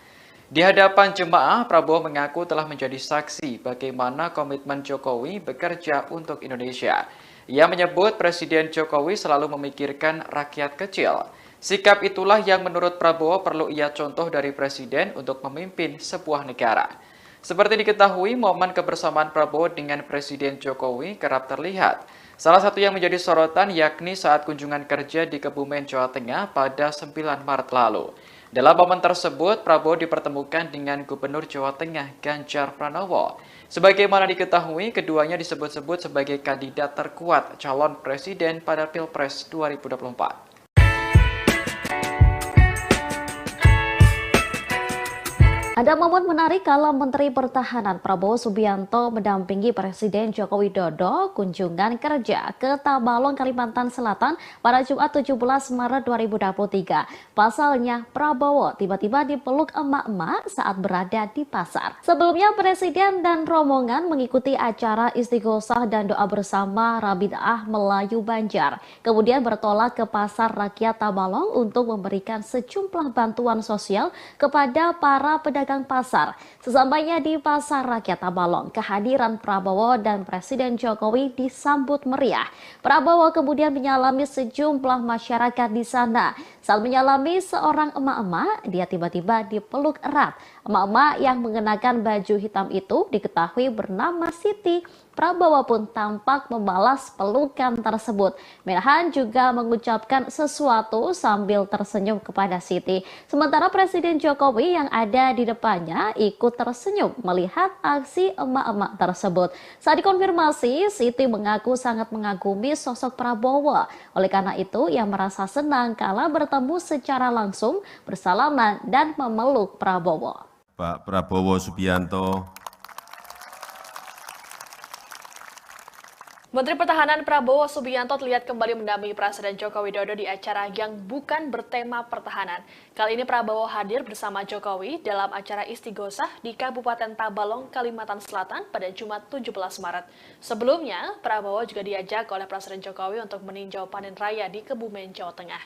Speaker 5: Di hadapan jemaah, Prabowo mengaku telah menjadi saksi bagaimana komitmen Jokowi bekerja untuk Indonesia. Ia menyebut Presiden Jokowi selalu memikirkan rakyat kecil. Sikap itulah yang menurut Prabowo perlu ia contoh dari Presiden untuk memimpin sebuah negara. Seperti diketahui, momen kebersamaan Prabowo dengan Presiden Jokowi kerap terlihat. Salah satu yang menjadi sorotan yakni saat kunjungan kerja di Kebumen, Jawa Tengah pada 9 Maret lalu. Dalam momen tersebut, Prabowo dipertemukan dengan Gubernur Jawa Tengah Ganjar Pranowo. Sebagaimana diketahui, keduanya disebut-sebut sebagai kandidat terkuat calon presiden pada Pilpres 2024.
Speaker 3: Ada momen menarik kala Menteri Pertahanan Prabowo Subianto mendampingi Presiden Joko Widodo kunjungan kerja ke Tabalong, Kalimantan Selatan pada Jumat 17 Maret 2023. Pasalnya, Prabowo tiba-tiba dipeluk emak-emak saat berada di pasar. Sebelumnya, Presiden dan rombongan mengikuti acara istighosah dan doa bersama Rabitah Melayu Banjar. Kemudian bertolak ke Pasar Rakyat Tabalong untuk memberikan sejumlah bantuan sosial kepada para pedagang pasar. Sesampainya di Pasar Rakyat Tabalong, kehadiran Prabowo dan Presiden Jokowi disambut meriah. Prabowo kemudian menyalami sejumlah masyarakat di sana. Saat menyalami seorang emak-emak, dia tiba-tiba dipeluk erat. Emak-emak yang mengenakan baju hitam itu diketahui bernama Siti. Prabowo pun tampak membalas pelukan tersebut. Menhan juga mengucapkan sesuatu sambil tersenyum kepada Siti. Sementara Presiden Jokowi yang ada di depannya ikut tersenyum melihat aksi emak-emak tersebut. Saat dikonfirmasi, Siti mengaku sangat mengagumi sosok Prabowo. Oleh karena itu, ia merasa senang kala bertemu secara langsung, bersalaman dan memeluk Prabowo.
Speaker 6: Pak Prabowo Subianto.
Speaker 1: Menteri Pertahanan Prabowo Subianto terlihat kembali mendampingi Presiden Joko Widodo di acara yang bukan bertema pertahanan. Kali ini Prabowo hadir bersama Jokowi dalam acara istighosah di Kabupaten Tabalong, Kalimantan Selatan pada Jumat 17 Maret. Sebelumnya, Prabowo juga diajak oleh Presiden Jokowi untuk meninjau panen raya di Kebumen, Jawa Tengah.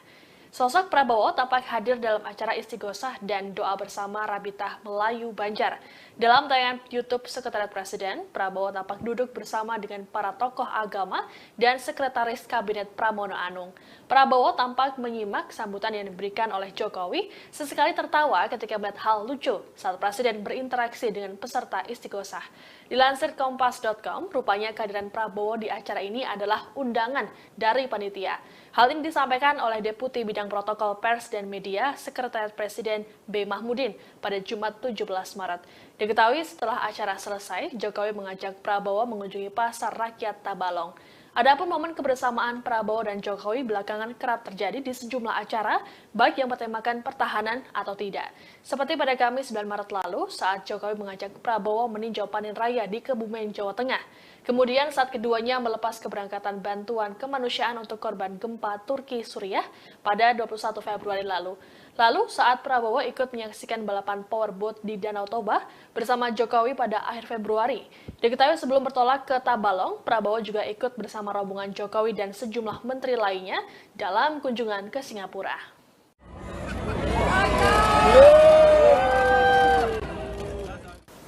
Speaker 1: Sosok Prabowo tampak hadir dalam acara istighosah dan doa bersama Rabitah Melayu Banjar. Dalam tayangan YouTube Sekretariat Presiden, Prabowo tampak duduk bersama dengan para tokoh agama dan Sekretaris Kabinet Pramono Anung. Prabowo tampak menyimak sambutan yang diberikan oleh Jokowi, sesekali tertawa ketika melihat hal lucu saat Presiden berinteraksi dengan peserta istighosah. Dilansir Kompas.com, rupanya kehadiran Prabowo di acara ini adalah undangan dari panitia. Hal ini disampaikan oleh Deputi Bidang Protokol Pers dan Media Sekretariat Presiden B. Mahmudin pada Jumat 17 Maret. Diketahui setelah acara selesai, Jokowi mengajak Prabowo mengunjungi Pasar Rakyat Tabalong. Adapun momen kebersamaan Prabowo dan Jokowi belakangan kerap terjadi di sejumlah acara, baik yang bertemakan pertahanan atau tidak. Seperti pada Kamis 9 Maret lalu, saat Jokowi mengajak Prabowo meninjau panen raya di Kebumen, Jawa Tengah. Kemudian saat keduanya melepas keberangkatan bantuan kemanusiaan untuk korban gempa Turki Suriah pada 21 Februari lalu. Lalu saat Prabowo ikut menyaksikan balapan powerboat di Danau Toba bersama Jokowi pada akhir Februari. Diketahui sebelum bertolak ke Tabalong, Prabowo juga ikut bersama rombongan Jokowi dan sejumlah menteri lainnya dalam kunjungan ke Singapura.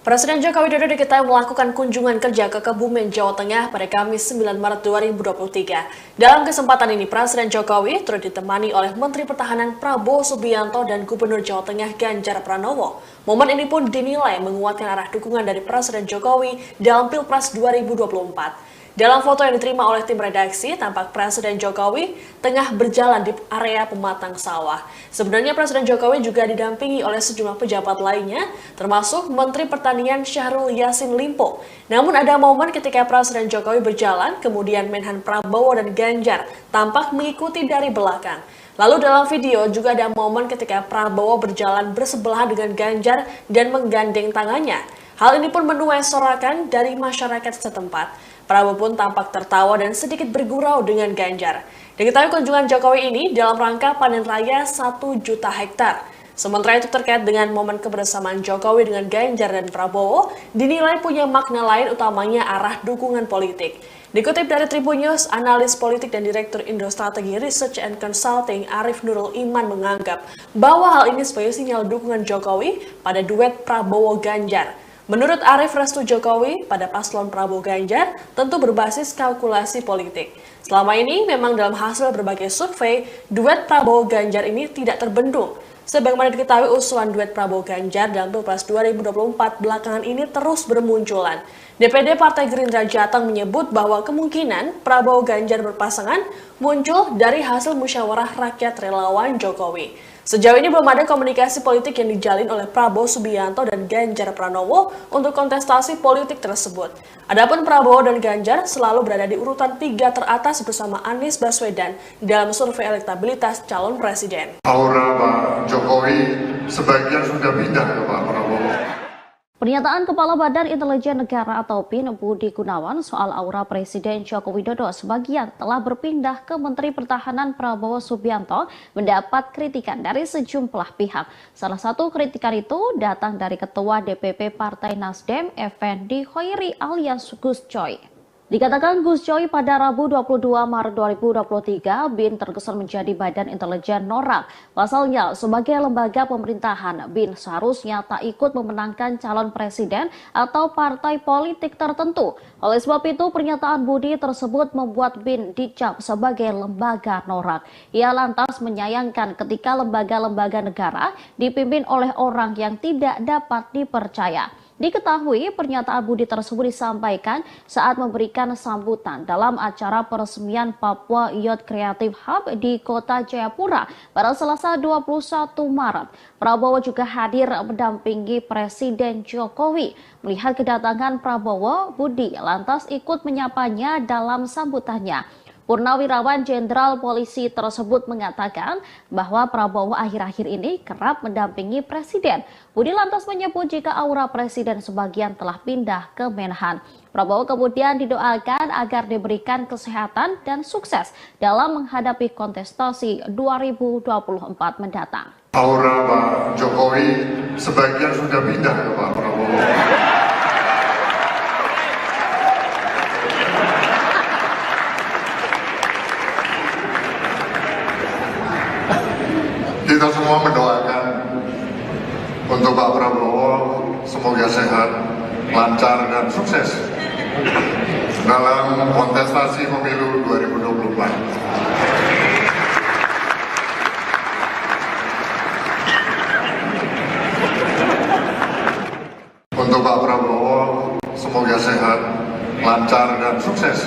Speaker 1: Presiden Joko Widodo diketahui melakukan kunjungan kerja ke Kebumen, Jawa Tengah pada Kamis 9 Maret 2023. Dalam kesempatan ini, Presiden Jokowi turut ditemani oleh Menteri Pertahanan Prabowo Subianto dan Gubernur Jawa Tengah Ganjar Pranowo. Momen ini pun dinilai menguatkan arah dukungan dari Presiden Jokowi dalam Pilpres 2024. Dalam foto yang diterima oleh tim redaksi, tampak Presiden Jokowi tengah berjalan di area pematang sawah. Sebenarnya Presiden Jokowi juga didampingi oleh sejumlah pejabat lainnya, termasuk Menteri Pertanian Syahrul Yassin Limpo. Namun ada momen ketika Presiden Jokowi berjalan, kemudian Menhan Prabowo dan Ganjar tampak mengikuti dari belakang. Lalu dalam video juga ada momen ketika Prabowo berjalan bersebelahan dengan Ganjar dan menggandeng tangannya. Hal ini pun menuai sorakan dari masyarakat setempat. Prabowo pun tampak tertawa dan sedikit bergurau dengan Ganjar. Diketahui kunjungan Jokowi ini dalam rangka panen raya 1 juta hektar. Sementara itu terkait dengan momen kebersamaan Jokowi dengan Ganjar dan Prabowo, dinilai punya makna lain utamanya arah dukungan politik. Dikutip dari Tribun News, analis politik dan Direktur Indo Strategi Research and Consulting Arif Nurul Iman menganggap bahwa hal ini sebagai sinyal dukungan Jokowi pada duet Prabowo-Ganjar. Menurut Arif, restu Jokowi pada paslon Prabowo Ganjar tentu berbasis kalkulasi politik. Selama ini memang dalam hasil berbagai survei, duet Prabowo Ganjar ini tidak terbendung. Sebagaimana diketahui usulan duet Prabowo Ganjar dalam Pilpres 2024 belakangan ini terus bermunculan. DPD Partai Gerindra Jateng menyebut bahwa kemungkinan Prabowo Ganjar berpasangan muncul dari hasil musyawarah rakyat relawan Jokowi. Sejauh ini belum ada komunikasi politik yang dijalin oleh Prabowo Subianto dan Ganjar Pranowo untuk kontestasi politik tersebut. Adapun Prabowo dan Ganjar selalu berada di urutan 3 teratas bersama Anies Baswedan dalam survei elektabilitas calon presiden.
Speaker 2: Aura Pak Jokowi sebagian sudah pindah ke Pak Prabowo.
Speaker 3: Pernyataan Kepala Badan Intelijen Negara atau BIN Budi Gunawan soal aura Presiden Joko Widodo sebagian telah berpindah ke Menteri Pertahanan Prabowo Subianto mendapat kritikan dari sejumlah pihak. Salah satu kritikan itu datang dari Ketua DPP Partai Nasdem, Effendi Khoiri alias Gus Coy. Dikatakan Gus Coy pada Rabu 22 Maret 2023, BIN terkesan menjadi badan intelijen norak. Pasalnya, sebagai lembaga pemerintahan, BIN seharusnya tak ikut memenangkan calon presiden atau partai politik tertentu. Oleh sebab itu, pernyataan Budi tersebut membuat BIN dicap sebagai lembaga norak. Ia lantas menyayangkan ketika lembaga-lembaga negara dipimpin oleh orang yang tidak dapat dipercaya. Diketahui pernyataan Budi tersebut disampaikan saat memberikan sambutan dalam acara peresmian Papua Youth Creative Hub di Kota Jayapura pada Selasa 21 Maret. Prabowo juga hadir mendampingi Presiden Jokowi. Melihat kedatangan Prabowo, Budi lantas ikut menyapanya dalam sambutannya. Purnawirawan Jenderal Polisi tersebut mengatakan bahwa Prabowo akhir-akhir ini kerap mendampingi Presiden. Budi lantas menyebut jika aura Presiden sebagian telah pindah ke Menhan. Prabowo kemudian didoakan agar diberikan kesehatan dan sukses dalam menghadapi kontestasi 2024 mendatang.
Speaker 2: Aura Pak Jokowi sebagian sudah pindah ke Pak Prabowo. Kita semua mendoakan untuk Pak Prabowo semoga sehat, lancar dan sukses dalam kontestasi pemilu 2024. Untuk Pak Prabowo semoga sehat, lancar dan sukses.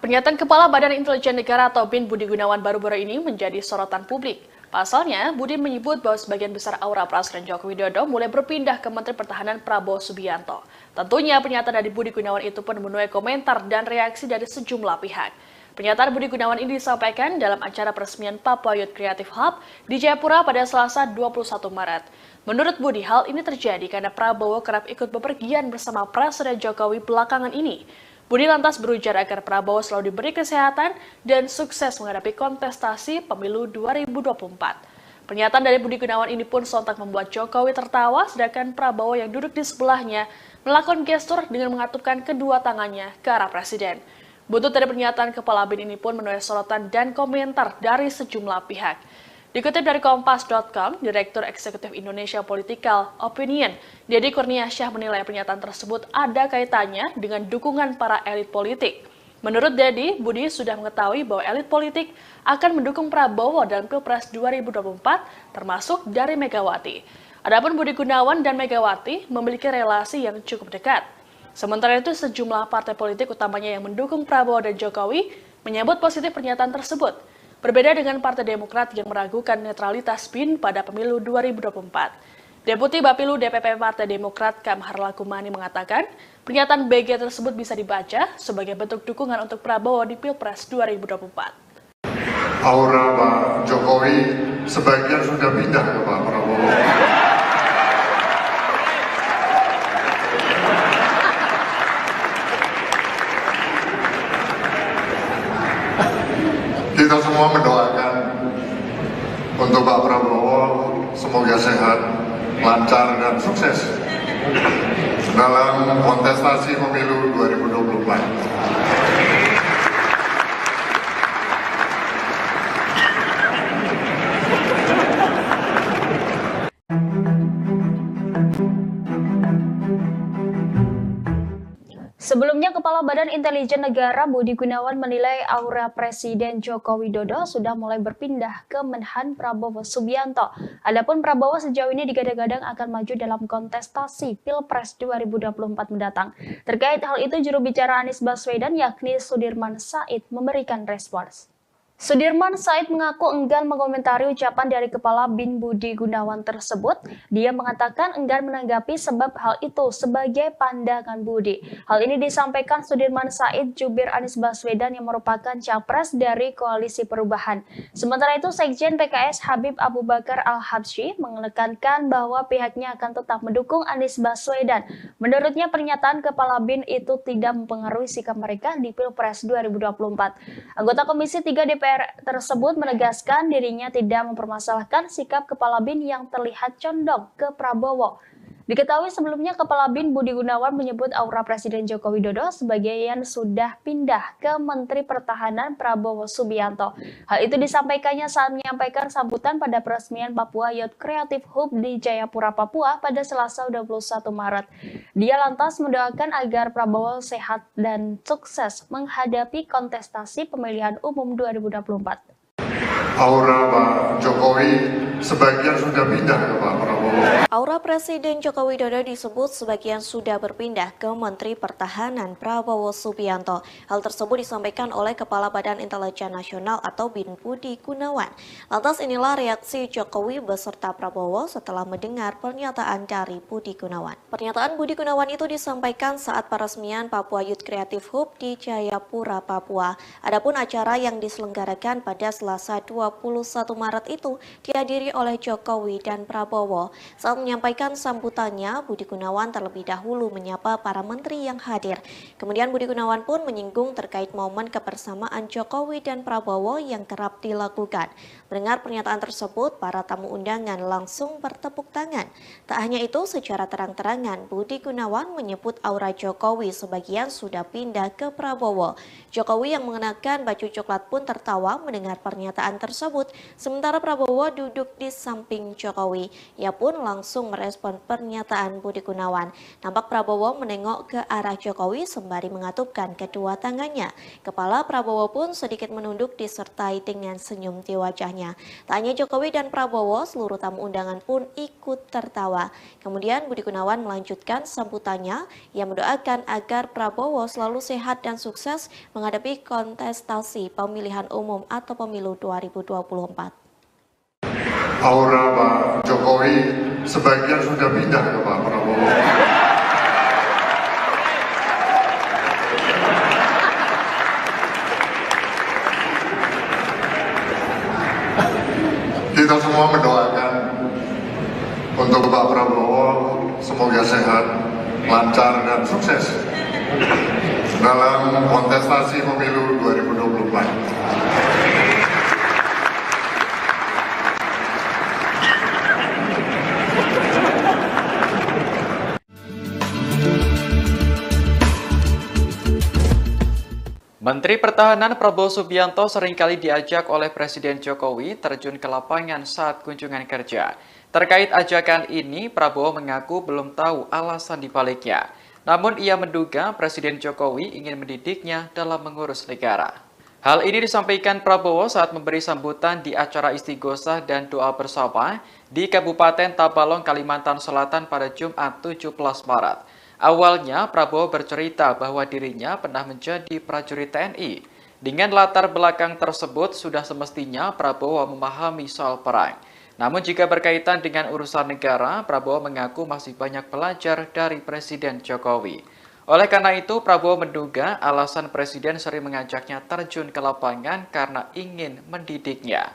Speaker 1: Pernyataan Kepala Badan Intelijen Negara atau BIN Budi Gunawan baru-baru ini menjadi sorotan publik. Pasalnya, Budi menyebut bahwa sebagian besar aura Presiden Joko Widodo mulai berpindah ke Menteri Pertahanan Prabowo Subianto. Tentunya pernyataan dari Budi Gunawan itu pun menuai komentar dan reaksi dari sejumlah pihak. Pernyataan Budi Gunawan ini disampaikan dalam acara peresmian Papua Youth Creative Hub di Jayapura pada Selasa 21 Maret. Menurut Budi, hal ini terjadi karena Prabowo kerap ikut bepergian bersama Presiden Jokowi belakangan ini. Budi lantas berujar agar Prabowo selalu diberi kesehatan dan sukses menghadapi kontestasi pemilu 2024. Pernyataan dari Budi Gunawan ini pun sontak membuat Jokowi tertawa, sedangkan Prabowo yang duduk di sebelahnya melakukan gestur dengan mengatupkan kedua tangannya ke arah Presiden. Buntut dari pernyataan Kepala BIN ini pun menuai sorotan dan komentar dari sejumlah pihak. Dikutip dari Kompas.com, Direktur Eksekutif Indonesia Political Opinion, Deddy Kurniasyah menilai pernyataan tersebut ada kaitannya dengan dukungan para elit politik. Menurut Deddy, Budi sudah mengetahui bahwa elit politik akan mendukung Prabowo dalam Pilpres 2024, termasuk dari Megawati. Adapun Budi Gunawan dan Megawati memiliki relasi yang cukup dekat. Sementara itu, sejumlah partai politik utamanya yang mendukung Prabowo dan Jokowi menyambut positif pernyataan tersebut. Berbeda dengan Partai Demokrat yang meragukan netralitas BIN pada pemilu 2024. Deputi Bapilu DPP Partai Demokrat Kamhar Lakumani mengatakan, pernyataan BG tersebut bisa dibaca sebagai bentuk dukungan untuk Prabowo di Pilpres 2024.
Speaker 2: Aura Pak Jokowi sebagian sudah pindah ke Pak Prabowo. Kita semua mendoakan untuk Pak Prabowo semoga sehat, lancar dan sukses dalam kontestasi pemilu 2024.
Speaker 7: Sebelumnya, Kepala Badan Intelijen Negara Budi Gunawan menilai aura Presiden Joko Widodo sudah mulai berpindah ke Menhan Prabowo Subianto. Adapun Prabowo sejauh ini digadang-gadang akan maju dalam kontestasi Pilpres 2024 mendatang. Terkait hal itu, juru bicara Anies Baswedan yakni Sudirman Said memberikan respons. Sudirman Said mengaku enggan mengomentari ucapan dari Kepala BIN Budi Gunawan tersebut. Dia mengatakan enggan menanggapi sebab hal itu sebagai pandangan Budi. Hal ini disampaikan Sudirman Said jubir Anies Baswedan yang merupakan capres dari Koalisi Perubahan. Sementara itu, Sekjen PKS Habib Abu Bakar Al-Habsyi menekankan bahwa pihaknya akan tetap mendukung Anies Baswedan. Menurutnya, pernyataan Kepala BIN itu tidak mempengaruhi sikap mereka di Pilpres 2024. Anggota Komisi 3 DPR tersebut menegaskan dirinya tidak mempermasalahkan sikap Kepala BIN yang terlihat condong ke Prabowo. Diketahui sebelumnya Kepala BIN Budi Gunawan menyebut aura Presiden Joko Widodo sebagian sudah pindah ke Menteri Pertahanan Prabowo Subianto. Hal itu disampaikannya saat menyampaikan sambutan pada peresmian Papua Youth Creative Hub di Jayapura, Papua pada Selasa 21 Maret. Dia lantas mendoakan agar Prabowo sehat dan sukses menghadapi kontestasi pemilihan umum 2024.
Speaker 2: Aura Pak Jokowi sebagian sudah pindah ke Pak Prabowo.
Speaker 4: Aura Presiden Joko Widodo disebut sebagian sudah berpindah ke Menteri Pertahanan Prabowo Subianto. Hal tersebut disampaikan oleh Kepala Badan Intelijen Nasional atau BIN Budi Gunawan. Lantas inilah reaksi Jokowi beserta Prabowo setelah mendengar pernyataan dari Budi Gunawan. Pernyataan Budi Gunawan itu disampaikan saat peresmian Papua Youth Creative Hub di Jayapura, Papua. Adapun acara yang diselenggarakan pada Selasa 21 Maret itu dihadiri oleh Jokowi dan Prabowo. Saat menyampaikan sambutannya, Budi Gunawan terlebih dahulu menyapa para menteri yang hadir. Kemudian Budi Gunawan pun menyinggung terkait momen kebersamaan Jokowi dan Prabowo yang kerap dilakukan. Mendengar pernyataan tersebut, para tamu undangan langsung bertepuk tangan. Tak hanya itu, secara terang-terangan Budi Gunawan menyebut aura Jokowi sebagian sudah pindah ke Prabowo. Jokowi yang mengenakan baju coklat pun tertawa mendengar pernyataan tersebut, sementara Prabowo duduk di samping Jokowi. Ia pun langsung merespon pernyataan Budi Gunawan. Nampak Prabowo menengok ke arah Jokowi sembari mengatupkan kedua tangannya. Kepala Prabowo pun sedikit menunduk disertai dengan senyum di wajahnya. Tak hanya Jokowi dan Prabowo, seluruh tamu undangan pun ikut tertawa. Kemudian Budi Gunawan melanjutkan sambutannya. Ia mendoakan agar Prabowo selalu sehat dan sukses menghadapi kontestasi pemilihan umum atau pemilu 2024.
Speaker 2: Aura Pak Jokowi sebagian sudah pindah ke Pak Prabowo. Kita semua mendoakan untuk Pak Prabowo semoga sehat, lancar dan sukses dalam kontestasi pemilu 2024.
Speaker 5: Menteri Pertahanan Prabowo Subianto seringkali diajak oleh Presiden Jokowi terjun ke lapangan saat kunjungan kerja. Terkait ajakan ini, Prabowo mengaku belum tahu alasan dibaliknya. Namun ia menduga Presiden Jokowi ingin mendidiknya dalam mengurus negara. Hal ini disampaikan Prabowo saat memberi sambutan di acara istighosah dan doa bersama di Kabupaten Tabalong, Kalimantan Selatan pada Jumat 17 Maret. Awalnya, Prabowo bercerita bahwa dirinya pernah menjadi prajurit TNI. Dengan latar belakang tersebut, sudah semestinya Prabowo memahami soal perang. Namun jika berkaitan dengan urusan negara, Prabowo mengaku masih banyak belajar dari Presiden Jokowi. Oleh karena itu, Prabowo menduga alasan Presiden sering mengajaknya terjun ke lapangan karena ingin mendidiknya.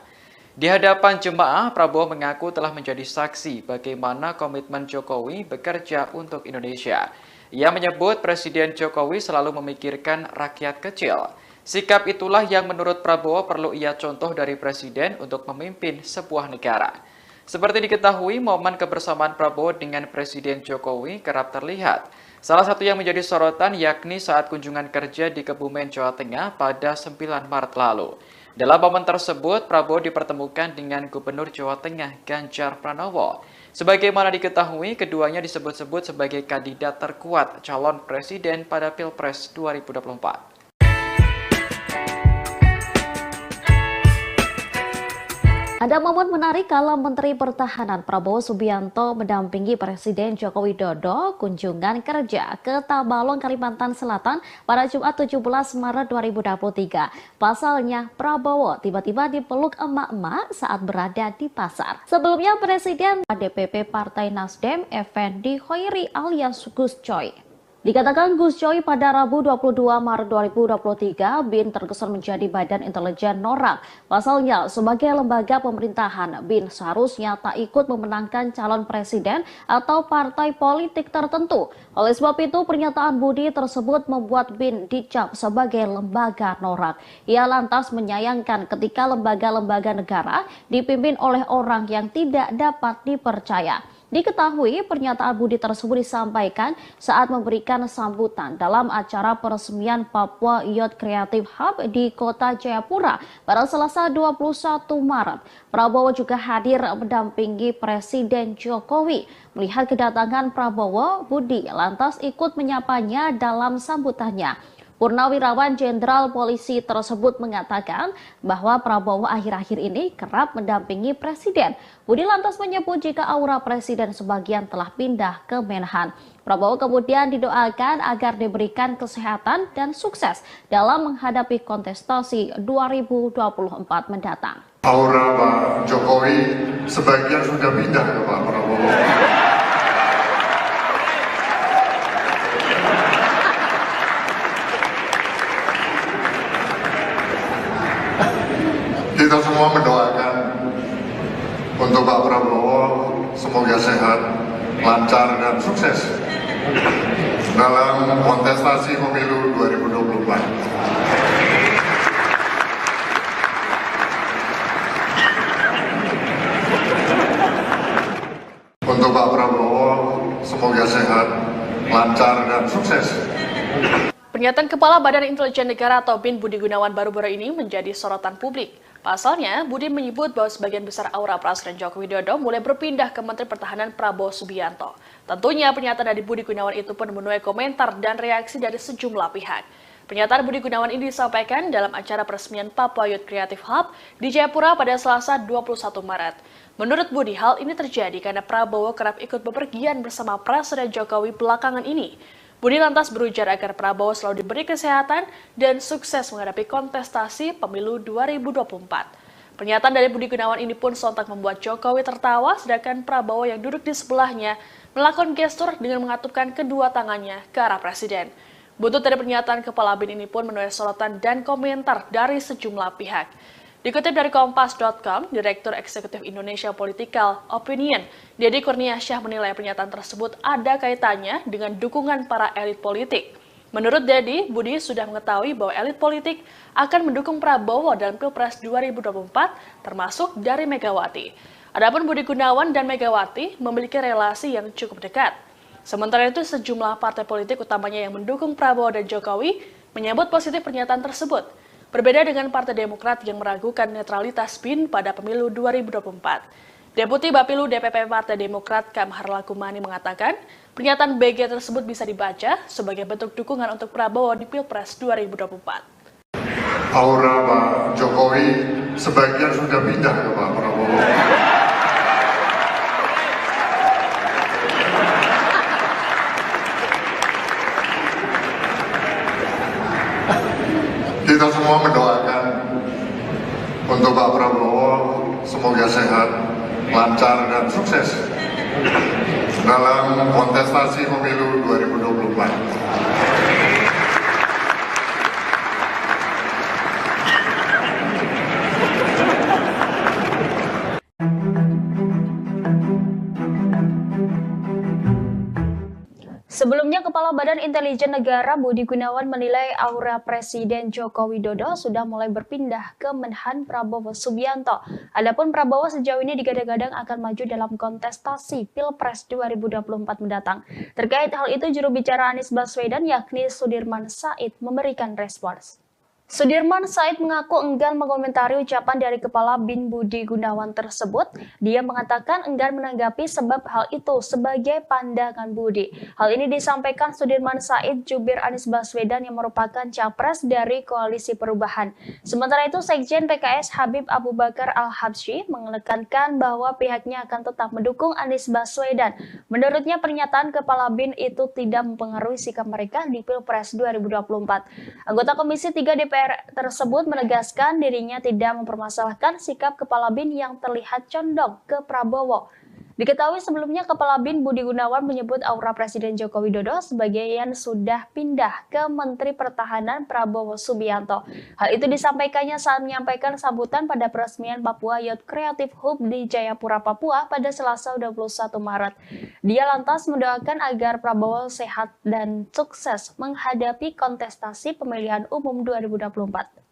Speaker 5: Di hadapan jemaah, Prabowo mengaku telah menjadi saksi bagaimana komitmen Jokowi bekerja untuk Indonesia. Ia menyebut Presiden Jokowi selalu memikirkan rakyat kecil. Sikap itulah yang menurut Prabowo perlu ia contoh dari Presiden untuk memimpin sebuah negara. Seperti diketahui, momen kebersamaan Prabowo dengan Presiden Jokowi kerap terlihat. Salah satu yang menjadi sorotan yakni saat kunjungan kerja di Kebumen, Jawa Tengah pada 9 Maret lalu. Dalam momen tersebut, Prabowo dipertemukan dengan Gubernur Jawa Tengah Ganjar Pranowo. Sebagaimana diketahui, keduanya disebut-sebut sebagai kandidat terkuat calon presiden pada Pilpres 2024.
Speaker 3: Anda Ada momen menarik kala Menteri Pertahanan Prabowo Subianto mendampingi Presiden Joko Widodo kunjungan kerja ke Tabalong, Kalimantan Selatan pada Jumat 17 Maret 2023. Pasalnya, Prabowo tiba-tiba dipeluk emak-emak saat berada di pasar. Sebelumnya, Presiden DPP Partai Nasdem, Effendi Khoiri alias Gus Coy. Dikatakan Gus Coy pada Rabu 22 Maret 2023, BIN terkesan menjadi Badan Intelijen Norak. Pasalnya, sebagai lembaga pemerintahan, BIN seharusnya tak ikut memenangkan calon presiden atau partai politik tertentu. Oleh sebab itu, pernyataan Budi tersebut membuat BIN dicap sebagai lembaga norak. Ia lantas menyayangkan ketika lembaga-lembaga negara dipimpin oleh orang yang tidak dapat dipercaya. Diketahui pernyataan Budi tersebut disampaikan saat memberikan sambutan dalam acara peresmian Papua Youth Creative Hub di Kota Jayapura pada Selasa 21 Maret. Prabowo juga hadir mendampingi Presiden Jokowi. Melihat kedatangan Prabowo, Budi lantas ikut menyapanya dalam sambutannya. Purnawirawan Jenderal Polisi tersebut mengatakan bahwa Prabowo akhir-akhir ini kerap mendampingi Presiden. Budi lantas menyebut jika aura Presiden sebagian telah pindah ke Menhan. Prabowo kemudian didoakan agar diberikan kesehatan dan sukses dalam menghadapi kontestasi 2024 mendatang.
Speaker 2: Aura Pak Jokowi sebagian sudah pindah ke Pak Prabowo. Kita semua mendoakan untuk Pak Prabowo semoga sehat, lancar dan sukses dalam kontestasi pemilu 2024. Untuk Pak Prabowo semoga sehat, lancar dan sukses.
Speaker 1: Pernyataan Kepala Badan Intelijen Negara atau BIN Budi Gunawan baru-baru ini menjadi sorotan publik. Pasalnya, Budi menyebut bahwa sebagian besar aura Presiden Joko Widodo mulai berpindah ke Menteri Pertahanan Prabowo Subianto. Tentunya pernyataan dari Budi Gunawan itu pun menuai komentar dan reaksi dari sejumlah pihak. Pernyataan Budi Gunawan ini disampaikan dalam acara peresmian Papua Youth Creative Hub di Jayapura pada Selasa 21 Maret. Menurut Budi, hal ini terjadi karena Prabowo kerap ikut bepergian bersama Presiden Jokowi belakangan ini. Budi lantas berujar agar Prabowo selalu diberi kesehatan dan sukses menghadapi kontestasi pemilu 2024. Pernyataan dari Budi Gunawan ini pun sontak membuat Jokowi tertawa, sedangkan Prabowo yang duduk di sebelahnya melakukan gestur dengan mengatupkan kedua tangannya ke arah Presiden. Buntut dari pernyataan Kepala BIN ini pun menuai sorotan dan komentar dari sejumlah pihak. Dikutip dari Kompas.com, Direktur Eksekutif Indonesia Political Opinion, Deddy Kurniasyah menilai pernyataan tersebut ada kaitannya dengan dukungan para elit politik. Menurut Deddy, Budi sudah mengetahui bahwa elit politik akan mendukung Prabowo dalam Pilpres 2024, termasuk dari Megawati. Adapun Budi Gunawan dan Megawati memiliki relasi yang cukup dekat. Sementara itu, sejumlah partai politik utamanya yang mendukung Prabowo dan Jokowi menyambut positif pernyataan tersebut. Berbeda dengan Partai Demokrat yang meragukan netralitas BIN pada pemilu 2024. Deputi Bapilu DPP Partai Demokrat Kamhar Lakumani mengatakan, pernyataan BG tersebut bisa dibaca sebagai bentuk dukungan untuk Prabowo di Pilpres 2024.
Speaker 2: Aura Pak Jokowi sebagian sudah pindah ke Pak Prabowo. Kita semua mendoakan untuk Pak Prabowo semoga sehat, lancar dan sukses dalam kontestasi pemilu 2024.
Speaker 7: Sebelumnya, Kepala Badan Intelijen Negara Budi Gunawan menilai aura Presiden Joko Widodo sudah mulai berpindah ke Menhan Prabowo Subianto. Adapun Prabowo sejauh ini digadang-gadang akan maju dalam kontestasi Pilpres 2024 mendatang. Terkait hal itu, juru bicara Anies Baswedan yakni Sudirman Said memberikan respons. Sudirman Said mengaku enggan mengomentari ucapan dari Kepala BIN Budi Gunawan tersebut. Dia mengatakan enggan menanggapi sebab hal itu sebagai pandangan Budi. Hal ini disampaikan Sudirman Said jubir Anies Baswedan yang merupakan capres dari Koalisi Perubahan. Sementara itu, Sekjen PKS Habib Abu Bakar Al-Habsyi menekankan bahwa pihaknya akan tetap mendukung Anies Baswedan. Menurutnya, pernyataan Kepala BIN itu tidak mempengaruhi sikap mereka di Pilpres 2024. Anggota Komisi 3 DPR tersebut menegaskan dirinya tidak mempermasalahkan sikap Kepala BIN yang terlihat condong ke Prabowo. Diketahui sebelumnya Kepala BIN Budi Gunawan menyebut aura Presiden Joko Widodo sebagian sudah pindah ke Menteri Pertahanan Prabowo Subianto. Hal itu disampaikannya saat menyampaikan sambutan pada peresmian Papua Youth Creative Hub di Jayapura, Papua pada Selasa 21 Maret. Dia lantas mendoakan agar Prabowo sehat dan sukses menghadapi kontestasi pemilihan umum 2024.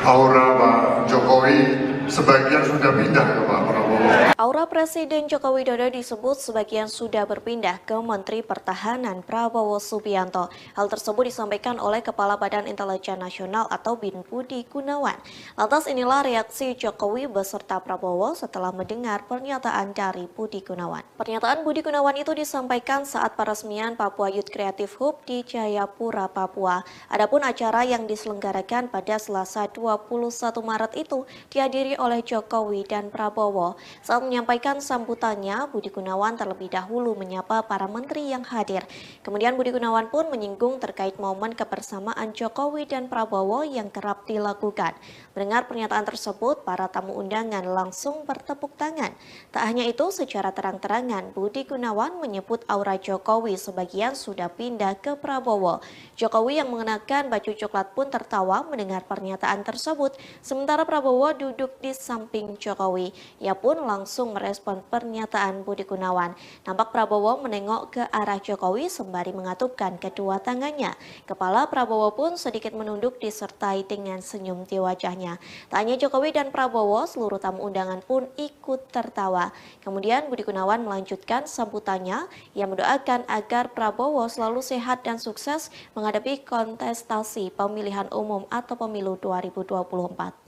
Speaker 2: Aura Pak Jokowi sebagian sudah pindah ke Pak Prabowo.
Speaker 4: Aura Presiden Joko Widodo disebut sebagian sudah berpindah ke Menteri Pertahanan Prabowo Subianto. Hal tersebut disampaikan oleh Kepala Badan Intelijen Nasional atau BIN Budi Gunawan. Lantas inilah reaksi Jokowi beserta Prabowo setelah mendengar pernyataan dari Budi Gunawan. Pernyataan Budi Gunawan itu disampaikan saat peresmian Papua Youth Creative Hub di Jayapura, Papua. Adapun acara yang diselenggarakan pada Selasa 21 Maret itu dihadiri oleh Jokowi dan Prabowo. Saat menyampaikan sambutannya, Budi Gunawan terlebih dahulu menyapa para menteri yang hadir. Kemudian Budi Gunawan pun menyinggung terkait momen kebersamaan Jokowi dan Prabowo yang kerap dilakukan. Mendengar pernyataan tersebut, para tamu undangan langsung bertepuk tangan. Tak hanya itu, secara terang-terangan Budi Gunawan menyebut aura Jokowi sebagian sudah pindah ke Prabowo. Jokowi yang mengenakan baju coklat pun tertawa mendengar pernyataan tersebut, sementara Prabowo duduk di samping Jokowi. Ia pun langsung merespon pernyataan Budi Gunawan. Nampak Prabowo menengok ke arah Jokowi sembari mengatupkan kedua tangannya. Kepala Prabowo pun sedikit menunduk disertai dengan senyum di wajahnya. Tak hanya Jokowi dan Prabowo, seluruh tamu undangan pun ikut tertawa. Kemudian Budi Gunawan melanjutkan sambutannya. Ia mendoakan agar Prabowo selalu sehat dan sukses menghadapi kontestasi pemilihan umum atau pemilu 2024.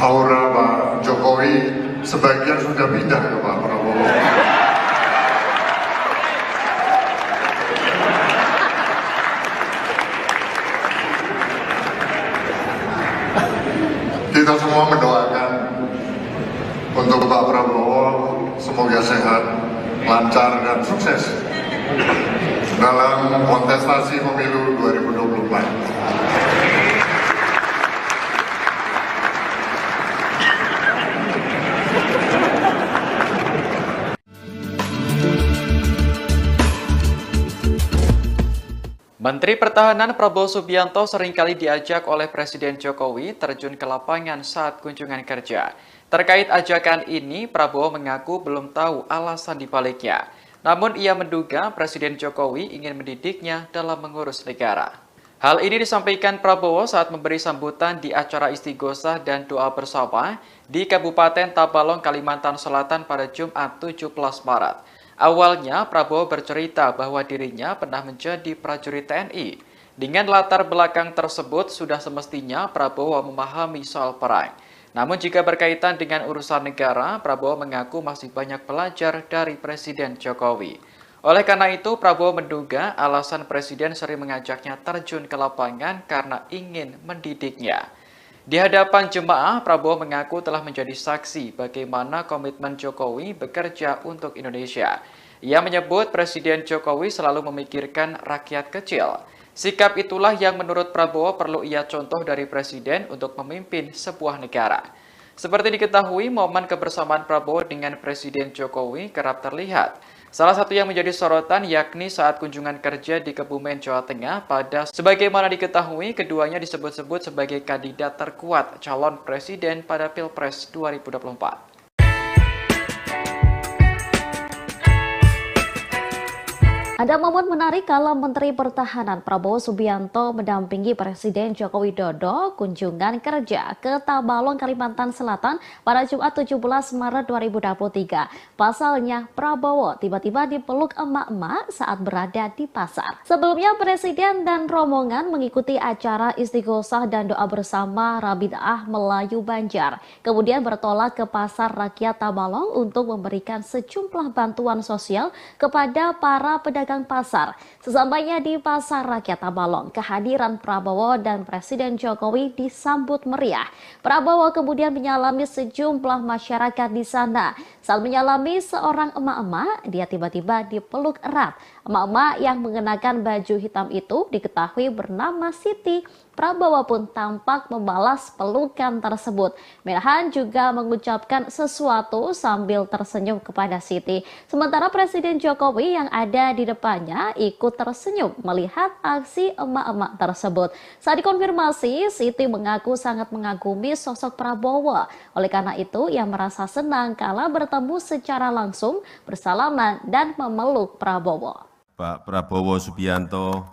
Speaker 2: Aura Pak Jokowi sebagian sudah pindah ke Pak Prabowo. Kita semua mendoakan untuk Pak Prabowo semoga sehat, lancar dan sukses dalam kontestasi pemilu 2024.
Speaker 5: Menteri Pertahanan Prabowo Subianto seringkali diajak oleh Presiden Jokowi terjun ke lapangan saat kunjungan kerja. Terkait ajakan ini, Prabowo mengaku belum tahu alasan dibaliknya. Namun ia menduga Presiden Jokowi ingin mendidiknya dalam mengurus negara. Hal ini disampaikan Prabowo saat memberi sambutan di acara istighosah dan doa bersama di Kabupaten Tabalong, Kalimantan Selatan pada Jumat 17 Maret. Awalnya, Prabowo bercerita bahwa dirinya pernah menjadi prajurit TNI. Dengan latar belakang tersebut, sudah semestinya Prabowo memahami soal perang. Namun jika berkaitan dengan urusan negara, Prabowo mengaku masih banyak belajar dari Presiden Jokowi. Oleh karena itu, Prabowo menduga alasan Presiden sering mengajaknya terjun ke lapangan karena ingin mendidiknya. Di hadapan jemaah, Prabowo mengaku telah menjadi saksi bagaimana komitmen Jokowi bekerja untuk Indonesia. Ia menyebut Presiden Jokowi selalu memikirkan rakyat kecil. Sikap itulah yang menurut Prabowo perlu ia contoh dari Presiden untuk memimpin sebuah negara. Seperti diketahui, momen kebersamaan Prabowo dengan Presiden Jokowi kerap terlihat. Salah satu yang menjadi sorotan yakni saat kunjungan kerja di Kebumen, Jawa Tengah sebagaimana diketahui keduanya disebut-sebut sebagai kandidat terkuat calon presiden pada Pilpres 2024.
Speaker 3: Ada momen menarik kala Menteri Pertahanan Prabowo Subianto mendampingi Presiden Joko Widodo kunjungan kerja ke Tabalong, Kalimantan Selatan pada Jumat 17 Maret 2023. Pasalnya, Prabowo tiba-tiba dipeluk emak-emak saat berada di pasar. Sebelumnya, Presiden dan rombongan mengikuti acara istighosah dan doa bersama Rabitaah Melayu Banjar. Kemudian bertolak ke Pasar Rakyat Tabalong untuk memberikan sejumlah bantuan sosial kepada para pedagang pasar. Sesampainya di Pasar Rakyat Tabalong, kehadiran Prabowo dan Presiden Jokowi disambut meriah. Prabowo kemudian menyalami sejumlah masyarakat di sana. Saat menyalami seorang emak-emak, dia tiba-tiba dipeluk erat. Emak-emak yang mengenakan baju hitam itu diketahui bernama Siti. Prabowo pun tampak membalas pelukan tersebut. Menhan juga mengucapkan sesuatu sambil tersenyum kepada Siti. Sementara Presiden Jokowi yang ada di depannya ikut tersenyum melihat aksi emak-emak tersebut. Saat dikonfirmasi, Siti mengaku sangat mengagumi sosok Prabowo. Oleh karena itu, ia merasa senang kala bertemu secara langsung, bersalaman dan memeluk Prabowo.
Speaker 6: Pak Prabowo Subianto.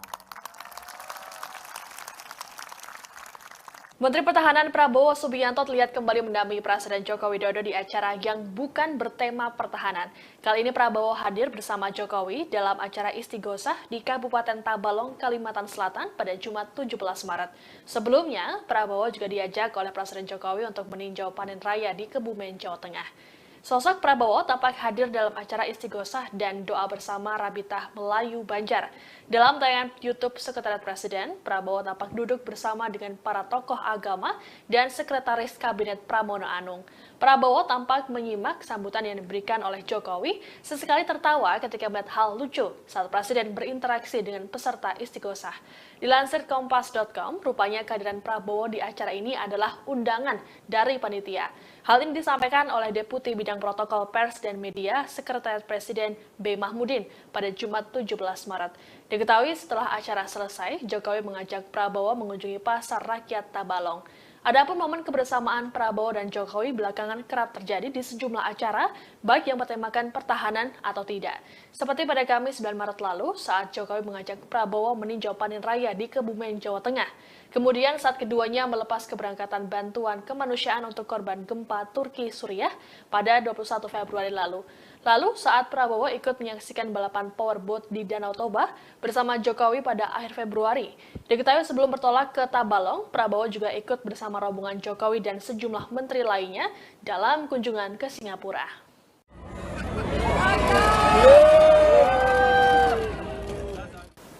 Speaker 1: Menteri Pertahanan Prabowo Subianto terlihat kembali mendampingi Presiden Joko Widodo di acara yang bukan bertema pertahanan. Kali ini Prabowo hadir bersama Jokowi dalam acara istighosah di Kabupaten Tabalong, Kalimantan Selatan pada Jumat 17 Maret. Sebelumnya, Prabowo juga diajak oleh Presiden Jokowi untuk meninjau panen raya di Kebumen, Jawa Tengah. Sosok Prabowo tampak hadir dalam acara istighosah dan doa bersama Rabitaah Melayu Banjar. Dalam tayangan YouTube Sekretariat Presiden, Prabowo tampak duduk bersama dengan para tokoh agama dan Sekretaris Kabinet Pramono Anung. Prabowo tampak menyimak sambutan yang diberikan oleh Jokowi, sesekali tertawa ketika melihat hal lucu saat Presiden berinteraksi dengan peserta istighosah. Dilansir Kompas.com, rupanya kehadiran Prabowo di acara ini adalah undangan dari panitia. Hal ini disampaikan oleh Deputi Bidang Protokol Pers dan Media Sekretariat Presiden B. Mahmudin pada Jumat 17 Maret. Diketahui setelah acara selesai, Jokowi mengajak Prabowo mengunjungi Pasar Rakyat Tabalong. Adapun momen kebersamaan Prabowo dan Jokowi belakangan kerap terjadi di sejumlah acara, baik yang bertemakan pertahanan atau tidak. Seperti pada Kamis 9 Maret lalu, saat Jokowi mengajak Prabowo meninjau panen raya di Kebumen, Jawa Tengah. Kemudian saat keduanya melepas keberangkatan bantuan kemanusiaan untuk korban gempa Turki Suriah pada 21 Februari lalu. Lalu saat Prabowo ikut menyaksikan balapan powerboat di Danau Toba bersama Jokowi pada akhir Februari. Diketahui sebelum bertolak ke Tabalong, Prabowo juga ikut bersama rombongan Jokowi dan sejumlah menteri lainnya dalam kunjungan ke Singapura.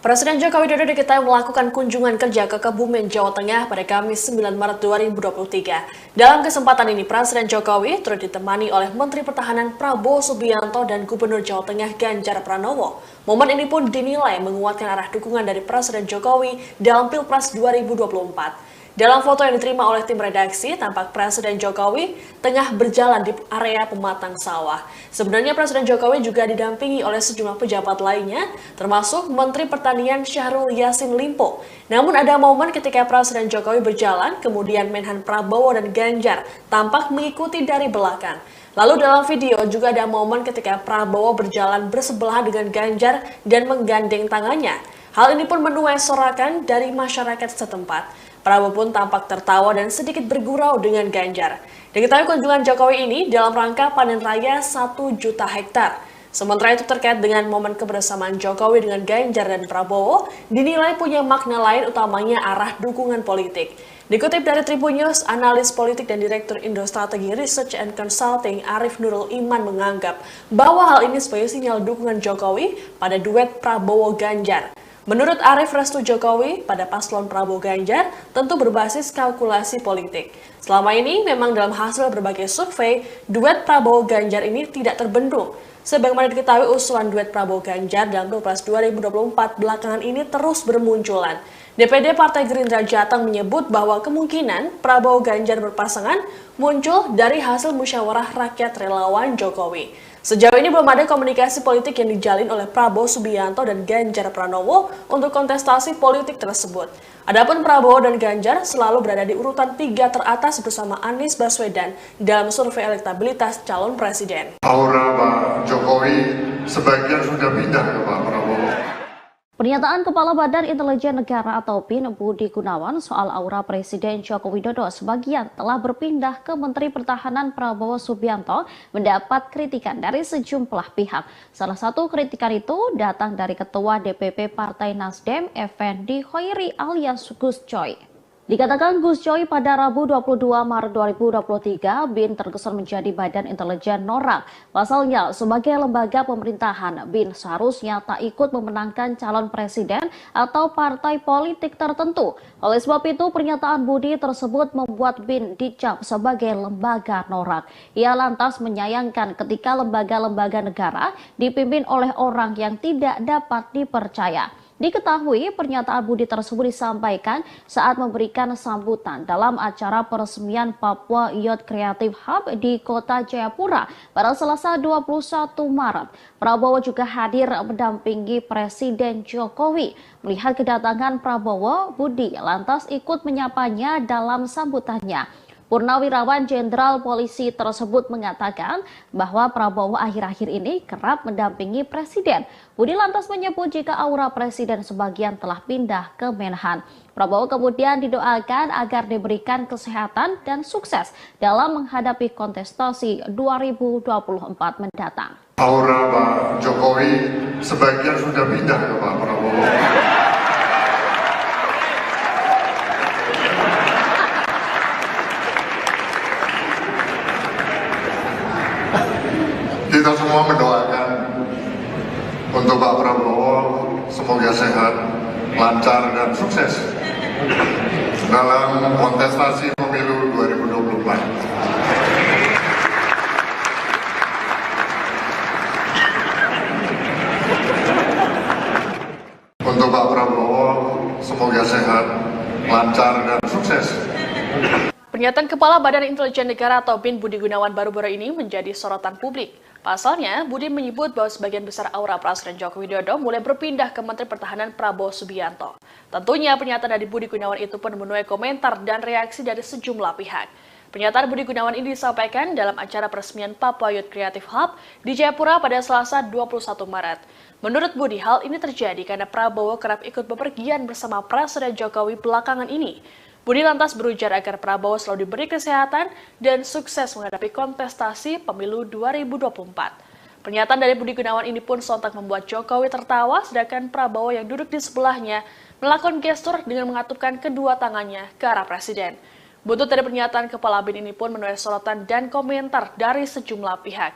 Speaker 1: Presiden Joko Widodo diketahui melakukan kunjungan kerja ke Kebumen, Jawa Tengah pada Kamis 9 Maret 2023. Dalam kesempatan ini, Presiden Jokowi turut ditemani oleh Menteri Pertahanan Prabowo Subianto dan Gubernur Jawa Tengah Ganjar Pranowo. Momen ini pun dinilai menguatkan arah dukungan dari Presiden Jokowi dalam Pilpres 2024. Dalam foto yang diterima oleh tim redaksi, tampak Presiden Jokowi tengah berjalan di area pematang sawah. Sebenarnya Presiden Jokowi juga didampingi oleh sejumlah pejabat lainnya, termasuk Menteri Pertanian Syahrul Yassin Limpo. Namun ada momen ketika Presiden Jokowi berjalan, kemudian Menhan Prabowo dan Ganjar tampak mengikuti dari belakang. Lalu dalam video juga ada momen ketika Prabowo berjalan bersebelahan dengan Ganjar dan menggandeng tangannya. Hal ini pun menuai sorakan dari masyarakat setempat. Prabowo pun tampak tertawa dan sedikit bergurau dengan Ganjar. Diketahui kunjungan Jokowi ini dalam rangka panen raya 1 juta hektar. Sementara itu terkait dengan momen kebersamaan Jokowi dengan Ganjar dan Prabowo, dinilai punya makna lain utamanya arah dukungan politik. Dikutip dari Tribun News, analis politik dan Direktur Indo Strategi Research and Consulting Arif Nurul Iman menganggap bahwa hal ini sebagai sinyal dukungan Jokowi pada duet Prabowo-Ganjar. Menurut Arif, restu Jokowi pada paslon Prabowo Ganjar tentu berbasis kalkulasi politik. Selama ini memang dalam hasil berbagai survei, duet Prabowo Ganjar ini tidak terbendung. Sebagaimana diketahui usulan duet Prabowo Ganjar dalam Pilpres 2024 belakangan ini terus bermunculan. DPD Partai Gerindra Jateng menyebut bahwa kemungkinan Prabowo Ganjar berpasangan muncul dari hasil musyawarah rakyat relawan Jokowi. Sejauh ini belum ada komunikasi politik yang dijalin oleh Prabowo Subianto dan Ganjar Pranowo untuk kontestasi politik tersebut. Adapun Prabowo dan Ganjar selalu berada di urutan 3 teratas bersama Anies Baswedan dalam survei elektabilitas calon presiden.
Speaker 2: Aura Pak Jokowi sebagian sudah pindah ke Pak Prabowo.
Speaker 3: Pernyataan Kepala Badan Intelijen Negara atau BIN Budi Gunawan soal aura Presiden Joko Widodo sebagian telah berpindah ke Menteri Pertahanan Prabowo Subianto mendapat kritikan dari sejumlah pihak. Salah satu kritikan itu datang dari Ketua DPP Partai Nasdem, Effendi Khoiri alias Gus Coy. Dikatakan Gus Coy pada Rabu 22 Maret 2023, BIN terkesan menjadi badan intelijen norak. Pasalnya, sebagai lembaga pemerintahan, BIN seharusnya tak ikut memenangkan calon presiden atau partai politik tertentu. Oleh sebab itu, pernyataan Budi tersebut membuat BIN dicap sebagai lembaga norak. Ia lantas menyayangkan ketika lembaga-lembaga negara dipimpin oleh orang yang tidak dapat dipercaya. Diketahui pernyataan Budi tersebut disampaikan saat memberikan sambutan dalam acara peresmian Papua Youth Creative Hub di Kota Jayapura pada Selasa 21 Maret. Prabowo juga hadir mendampingi Presiden Jokowi. Melihat kedatangan Prabowo, Budi lantas ikut menyapanya dalam sambutannya. Purnawirawan Jenderal Polisi tersebut mengatakan bahwa Prabowo akhir-akhir ini kerap mendampingi Presiden. Budi lantas menyebut jika aura Presiden sebagian telah pindah ke Menhan. Prabowo kemudian didoakan agar diberikan kesehatan dan sukses dalam menghadapi kontestasi 2024 mendatang.
Speaker 2: Aura Pak Jokowi sebagian sudah pindah ke Pak Prabowo. Kita semua mendoakan untuk Pak Prabowo semoga sehat, lancar dan sukses dalam kontestasi pemilu 2024. Untuk Pak Prabowo semoga sehat, lancar dan sukses.
Speaker 1: Pernyataan Kepala Badan Intelijen Negara atau BIN Budi Gunawan baru-baru ini menjadi sorotan publik. Pasalnya, Budi menyebut bahwa sebagian besar aura Presiden Joko Widodo mulai berpindah ke Menteri Pertahanan Prabowo Subianto. Tentunya pernyataan dari Budi Gunawan itu pun menuai komentar dan reaksi dari sejumlah pihak. Pernyataan Budi Gunawan ini disampaikan dalam acara peresmian Papua Youth Creative Hub di Jayapura pada Selasa 21 Maret. Menurut Budi, hal ini terjadi karena Prabowo kerap ikut bepergian bersama Presiden Jokowi belakangan ini. Budi lantas berujar agar Prabowo selalu diberi kesehatan dan sukses menghadapi kontestasi pemilu 2024. Pernyataan dari Budi Gunawan ini pun sontak membuat Jokowi tertawa, sedangkan Prabowo yang duduk di sebelahnya melakukan gestur dengan mengatupkan kedua tangannya ke arah Presiden. Buntut dari pernyataan Kepala BIN ini pun menuai sorotan dan komentar dari sejumlah pihak.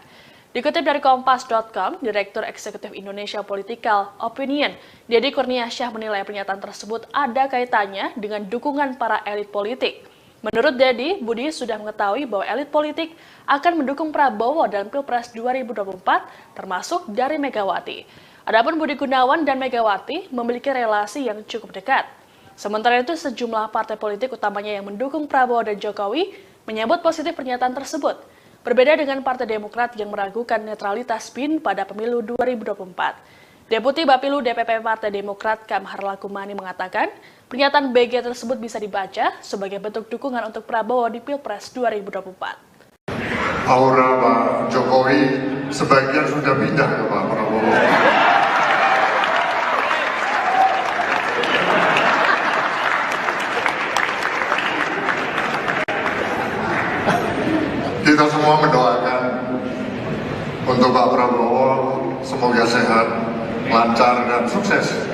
Speaker 1: Dikutip dari Kompas.com, Direktur Eksekutif Indonesia Political Opinion, Deddy Kurniasyah menilai pernyataan tersebut ada kaitannya dengan dukungan para elit politik. Menurut Deddy, Budi sudah mengetahui bahwa elit politik akan mendukung Prabowo dalam Pilpres 2024, termasuk dari Megawati. Adapun Budi Gunawan dan Megawati memiliki relasi yang cukup dekat. Sementara itu, sejumlah partai politik utamanya yang mendukung Prabowo dan Jokowi menyambut positif pernyataan tersebut. Berbeda dengan Partai Demokrat yang meragukan netralitas BIN pada pemilu 2024. Deputi Bapilu DPP Partai Demokrat Kamhar Lakumani mengatakan, pernyataan BG tersebut bisa dibaca sebagai bentuk dukungan untuk Prabowo di Pilpres 2024.
Speaker 2: Aura Pak Jokowi sebagian sudah pindah ke Pak Prabowo. Kita semua mendoakan untuk Pak Prabowo semoga sehat, lancar dan sukses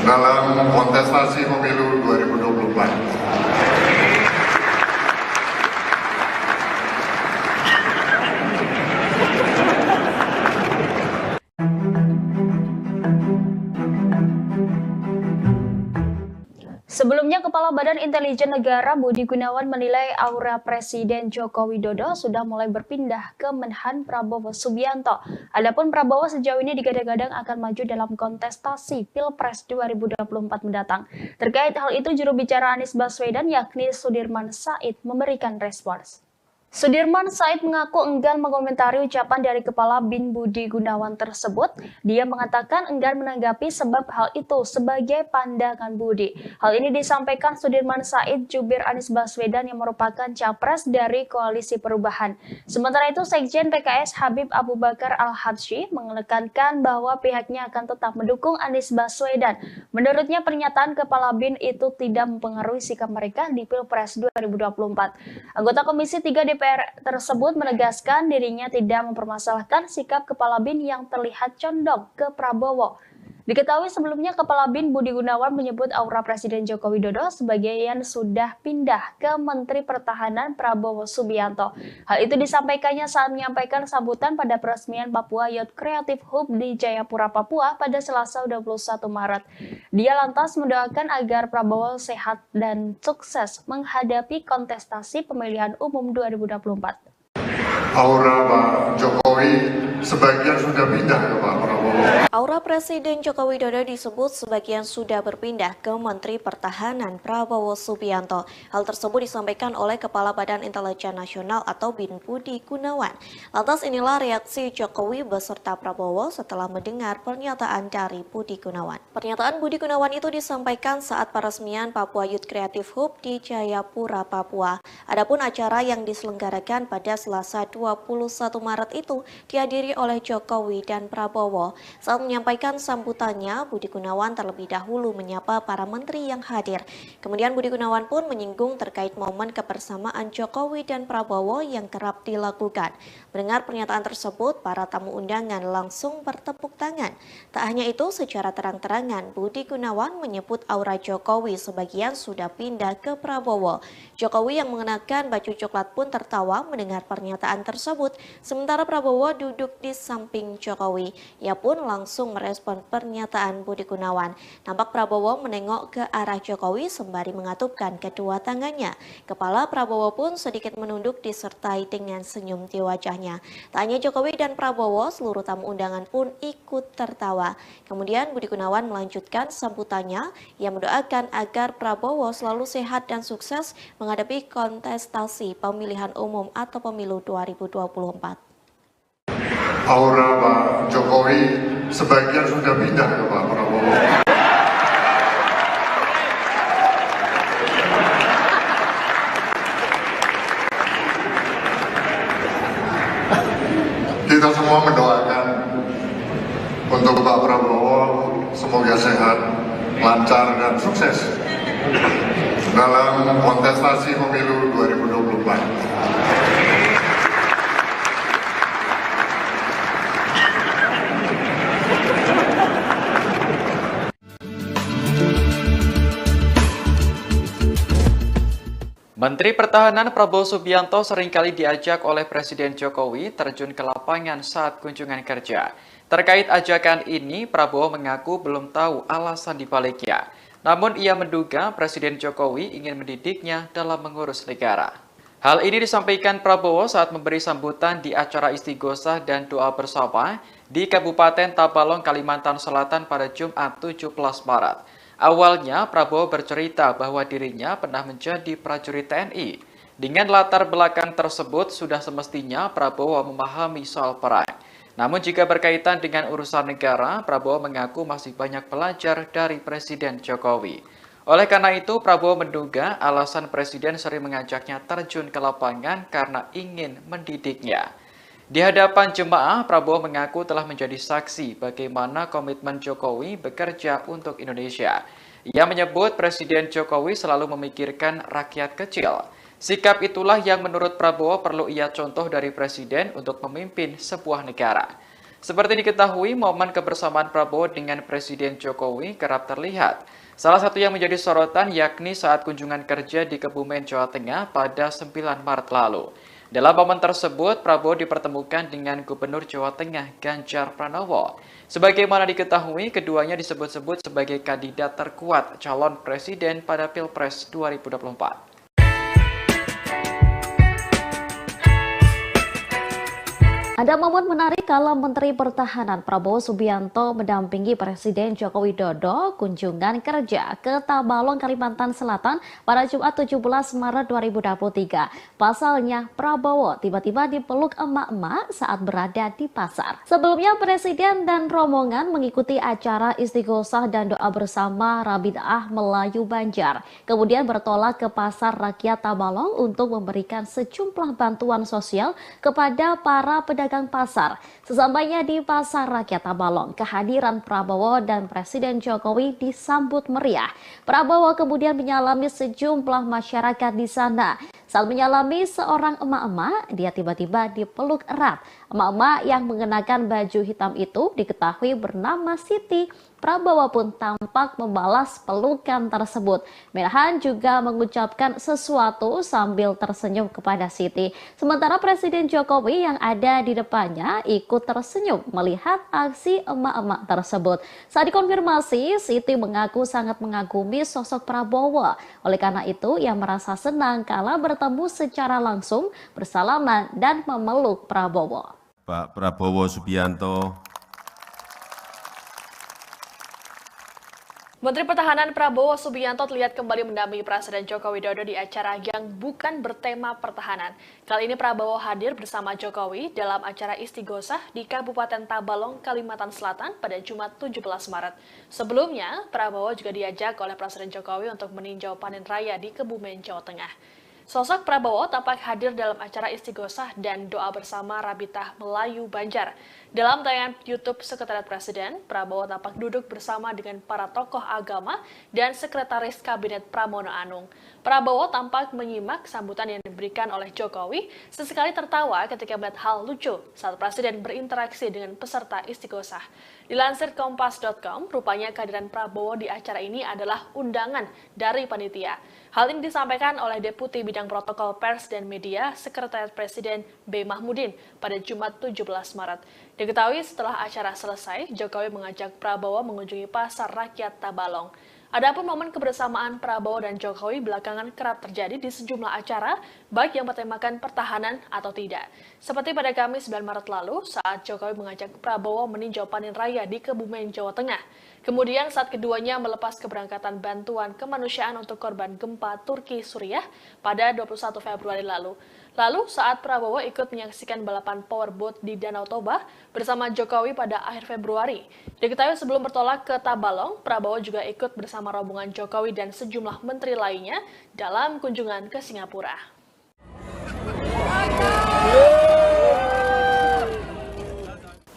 Speaker 2: dalam kontestasi pemilu 2024.
Speaker 7: Sebelumnya, Kepala Badan Intelijen Negara Budi Gunawan menilai aura Presiden Joko Widodo sudah mulai berpindah ke Menhan Prabowo Subianto. Adapun Prabowo sejauh ini digadang-gadang akan maju dalam kontestasi Pilpres 2024 mendatang. Terkait hal itu, juru bicara Anies Baswedan yakni Sudirman Said memberikan respons. Sudirman Said mengaku enggan mengomentari ucapan dari Kepala BIN Budi Gunawan tersebut. Dia mengatakan enggan menanggapi sebab hal itu sebagai pandangan Budi. Hal ini disampaikan Sudirman Said jubir Anies Baswedan yang merupakan capres dari Koalisi Perubahan. Sementara itu, Sekjen PKS Habib Abu Bakar Al-Habsyi menekankan bahwa pihaknya akan tetap mendukung Anies Baswedan. Menurutnya, pernyataan Kepala BIN itu tidak mempengaruhi sikap mereka di Pilpres 2024. Anggota Komisi 3 DPR tersebut menegaskan dirinya tidak mempermasalahkan sikap Kepala BIN yang terlihat condong ke Prabowo. Diketahui sebelumnya Kepala BIN Budi Gunawan menyebut aura Presiden Joko Widodo sebagian sudah pindah ke Menteri Pertahanan Prabowo Subianto. Hal itu disampaikannya saat menyampaikan sambutan pada peresmian Papua Youth Creative Hub di Jayapura, Papua pada Selasa 21 Maret. Dia lantas mendoakan agar Prabowo sehat dan sukses menghadapi kontestasi pemilihan umum 2024.
Speaker 2: Aura Pak Jokowi sebagian sudah pindah ke Pak Prabowo.
Speaker 4: Aura Presiden Joko Widodo disebut sebagian sudah berpindah ke Menteri Pertahanan Prabowo Subianto. Hal tersebut disampaikan oleh Kepala Badan Intelijen Nasional atau BIN Budi Gunawan. Lantas inilah reaksi Jokowi beserta Prabowo setelah mendengar pernyataan dari Budi Gunawan. Pernyataan Budi Gunawan itu disampaikan saat peresmian Papua Youth Creative Hub di Jayapura, Papua. Adapun acara yang diselenggarakan pada Selasa 21 Maret itu dihadiri oleh Jokowi dan Prabowo. Saat menyampaikan sambutannya, Budi Gunawan terlebih dahulu menyapa para menteri yang hadir. Kemudian Budi Gunawan pun menyinggung terkait momen kebersamaan Jokowi dan Prabowo yang kerap dilakukan. Mendengar pernyataan tersebut, para tamu undangan langsung bertepuk tangan. Tak hanya itu, secara terang-terangan Budi Gunawan menyebut aura Jokowi sebagian sudah pindah ke Prabowo. Jokowi yang mengenakan baju coklat pun tertawa mendengar pernyataan tersebut, sementara Prabowo duduk di samping Jokowi. Ia pun langsung merespon pernyataan Budi Gunawan. Nampak Prabowo menengok ke arah Jokowi sembari mengatupkan kedua tangannya. Kepala Prabowo pun sedikit menunduk disertai dengan senyum di wajahnya. Tak hanya Jokowi dan Prabowo, seluruh tamu undangan pun ikut tertawa. Kemudian Budi Gunawan melanjutkan sambutannya. Ia mendoakan agar Prabowo selalu sehat dan sukses menghadapi kontestasi pemilihan umum atau pemilu 2024.
Speaker 2: Aura Pak Jokowi sebagian sudah pindah ke Pak Prabowo. Kita semua mendoakan untuk Pak Prabowo semoga sehat, lancar dan sukses dalam kontestasi pemilu 2024.
Speaker 5: Menteri Pertahanan Prabowo Subianto seringkali diajak oleh Presiden Jokowi terjun ke lapangan saat kunjungan kerja. Terkait ajakan ini, Prabowo mengaku belum tahu alasan dibaliknya. Namun ia menduga Presiden Jokowi ingin mendidiknya dalam mengurus negara. Hal ini disampaikan Prabowo saat memberi sambutan di acara istighosah dan doa bersama di Kabupaten Tabalong, Kalimantan Selatan pada Jumat 17 Maret. Awalnya, Prabowo bercerita bahwa dirinya pernah menjadi prajurit TNI. Dengan latar belakang tersebut, sudah semestinya Prabowo memahami soal perang. Namun jika berkaitan dengan urusan negara, Prabowo mengaku masih banyak belajar dari Presiden Jokowi. Oleh karena itu, Prabowo menduga alasan Presiden sering mengajaknya terjun ke lapangan karena ingin mendidiknya. Di hadapan jemaah, Prabowo mengaku telah menjadi saksi bagaimana komitmen Jokowi bekerja untuk Indonesia. Ia menyebut Presiden Jokowi selalu memikirkan rakyat kecil. Sikap itulah yang menurut Prabowo perlu ia contoh dari Presiden untuk memimpin sebuah negara. Seperti diketahui, momen kebersamaan Prabowo dengan Presiden Jokowi kerap terlihat. Salah satu yang menjadi sorotan yakni saat kunjungan kerja di Kebumen, Jawa Tengah pada 9 Maret lalu. Dalam momen tersebut, Prabowo dipertemukan dengan Gubernur Jawa Tengah Ganjar Pranowo. Sebagaimana diketahui, keduanya disebut-sebut sebagai kandidat terkuat calon presiden pada Pilpres 2024.
Speaker 3: Ada momen menarik kala Menteri Pertahanan Prabowo Subianto mendampingi Presiden Joko Widodo kunjungan kerja ke Tabalong, Kalimantan Selatan pada Jumat 17 Maret 2023. Pasalnya, Prabowo tiba-tiba dipeluk emak-emak saat berada di pasar. Sebelumnya, Presiden dan rombongan mengikuti acara istighosah dan doa bersama Rabitaah Melayu Banjar. Kemudian bertolak ke Pasar Rakyat Tabalong untuk memberikan sejumlah bantuan sosial kepada para pedagang pasar. Sesampainya di Pasar Rakyat Tabalong, kehadiran Prabowo dan Presiden Jokowi disambut meriah. Prabowo kemudian menyalami sejumlah masyarakat di sana. Saat menyalami seorang emak-emak, dia tiba-tiba dipeluk erat. Emak-emak yang mengenakan baju hitam itu diketahui bernama Siti. Prabowo pun tampak membalas pelukan tersebut. Menhan juga mengucapkan sesuatu sambil tersenyum kepada Siti. Sementara Presiden Jokowi yang ada di depannya ikut tersenyum melihat aksi emak-emak tersebut. Saat dikonfirmasi, Siti mengaku sangat mengagumi sosok Prabowo. Oleh karena itu, ia merasa senang kala bertemu secara langsung, bersalaman dan memeluk Prabowo.
Speaker 6: Pak Prabowo Subianto.
Speaker 1: Menteri Pertahanan Prabowo Subianto terlihat kembali mendampingi Presiden Joko Widodo di acara yang bukan bertema pertahanan. Kali ini Prabowo hadir bersama Jokowi dalam acara istighosah di Kabupaten Tabalong, Kalimantan Selatan pada Jumat 17 Maret. Sebelumnya, Prabowo juga diajak oleh Presiden Jokowi untuk meninjau panen raya di Kebumen, Jawa Tengah. Sosok Prabowo tampak hadir dalam acara istighosah dan doa bersama Rabitaah Melayu Banjar. Dalam tayangan YouTube Sekretariat Presiden, Prabowo tampak duduk bersama dengan para tokoh agama dan Sekretaris Kabinet Pramono Anung. Prabowo tampak menyimak sambutan yang diberikan oleh Jokowi, sesekali tertawa ketika melihat hal lucu saat Presiden berinteraksi dengan peserta istighosah. Dilansir Kompas.com, rupanya kehadiran Prabowo di acara ini adalah undangan dari panitia. Hal ini disampaikan oleh Deputi Bidang Protokol Pers dan Media Sekretariat Presiden B. Mahmudin pada Jumat 17 Maret. Diketahui setelah acara selesai, Jokowi mengajak Prabowo mengunjungi Pasar Rakyat Tabalong. Adapun momen kebersamaan Prabowo dan Jokowi belakangan kerap terjadi di sejumlah acara, baik yang bertemakan pertahanan atau tidak. Seperti pada Kamis 9 Maret lalu, saat Jokowi mengajak Prabowo meninjau panen raya di Kebumen, Jawa Tengah. Kemudian saat keduanya melepas keberangkatan bantuan kemanusiaan untuk korban gempa Turki Suriah pada 21 Februari lalu. Lalu saat Prabowo ikut menyaksikan balapan powerboat di Danau Toba bersama Jokowi pada akhir Februari. Diketahui sebelum bertolak ke Tabalong, Prabowo juga ikut bersama rombongan Jokowi dan sejumlah menteri lainnya dalam kunjungan ke Singapura.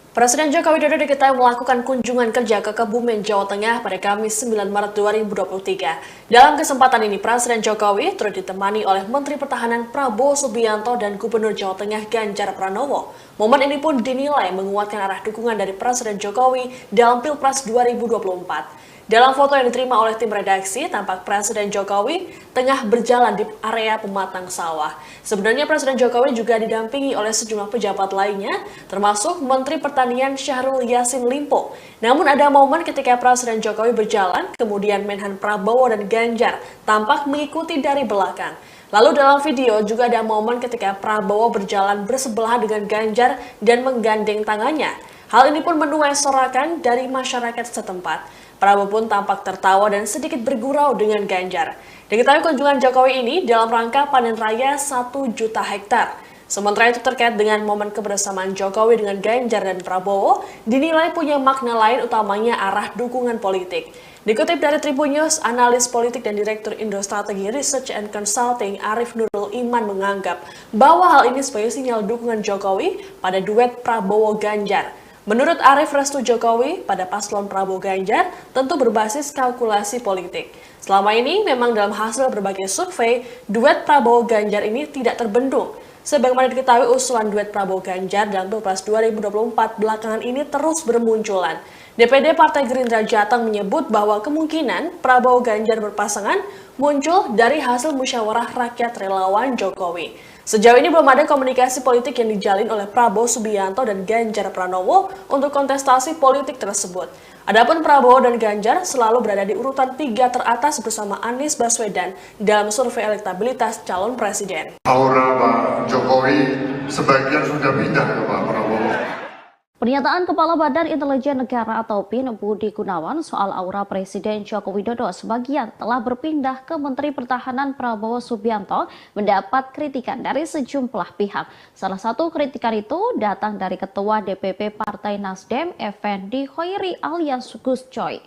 Speaker 1: Presiden Joko Widodo diketahui melakukan kunjungan kerja ke Kebumen, Jawa Tengah pada Kamis 9 Maret 2023. Dalam kesempatan ini, Presiden Jokowi turut ditemani oleh Menteri Pertahanan Prabowo Subianto dan Gubernur Jawa Tengah Ganjar Pranowo. Momen ini pun dinilai menguatkan arah dukungan dari Presiden Jokowi dalam Pilpres 2024. Dalam foto yang diterima oleh tim redaksi, tampak Presiden Jokowi tengah berjalan di area pematang sawah. Sebenarnya Presiden Jokowi juga didampingi oleh sejumlah pejabat lainnya, termasuk Menteri Pertanian Syahrul Yassin Limpo. Namun ada momen ketika Presiden Jokowi berjalan, kemudian Menhan Prabowo dan Ganjar tampak mengikuti dari belakang. Lalu dalam video juga ada momen ketika Prabowo berjalan bersebelahan dengan Ganjar dan menggandeng tangannya. Hal ini pun menuai sorakan dari masyarakat setempat. Prabowo pun tampak tertawa dan sedikit bergurau dengan Ganjar. Diketahui kunjungan Jokowi ini dalam rangka panen raya 1 juta hektar. Sementara itu terkait dengan momen kebersamaan Jokowi dengan Ganjar dan Prabowo, dinilai punya makna lain utamanya arah dukungan politik. Dikutip dari Tribun News, analis politik dan Direktur Indo Strategi Research and Consulting Arif Nurul Iman menganggap bahwa hal ini sebagai sinyal dukungan Jokowi pada duet Prabowo-Ganjar. Menurut Arif, restu Jokowi pada paslon Prabowo Ganjar tentu berbasis kalkulasi politik. Selama ini memang dalam hasil berbagai survei, duet Prabowo Ganjar ini tidak terbendung. Sebagaimana diketahui usulan duet Prabowo Ganjar dalam Pilpres 2024 belakangan ini terus bermunculan. DPD Partai Gerindra Jateng menyebut bahwa kemungkinan Prabowo Ganjar berpasangan muncul dari hasil musyawarah rakyat relawan Jokowi. Sejauh ini belum ada komunikasi politik yang dijalin oleh Prabowo Subianto dan Ganjar Pranowo untuk kontestasi politik tersebut. Adapun Prabowo dan Ganjar selalu berada di urutan 3 teratas bersama Anies Baswedan dalam survei elektabilitas calon presiden.
Speaker 2: Aura Pak Jokowi sebagian sudah pindah ke Pak Prabowo.
Speaker 3: Pernyataan Kepala Badan Intelijen Negara atau BIN Budi Gunawan soal aura Presiden Joko Widodo sebagian telah berpindah ke Menteri Pertahanan Prabowo Subianto mendapat kritikan dari sejumlah pihak. Salah satu kritikan itu datang dari Ketua DPP Partai Nasdem, Effendi Khoiri alias Gus Coy.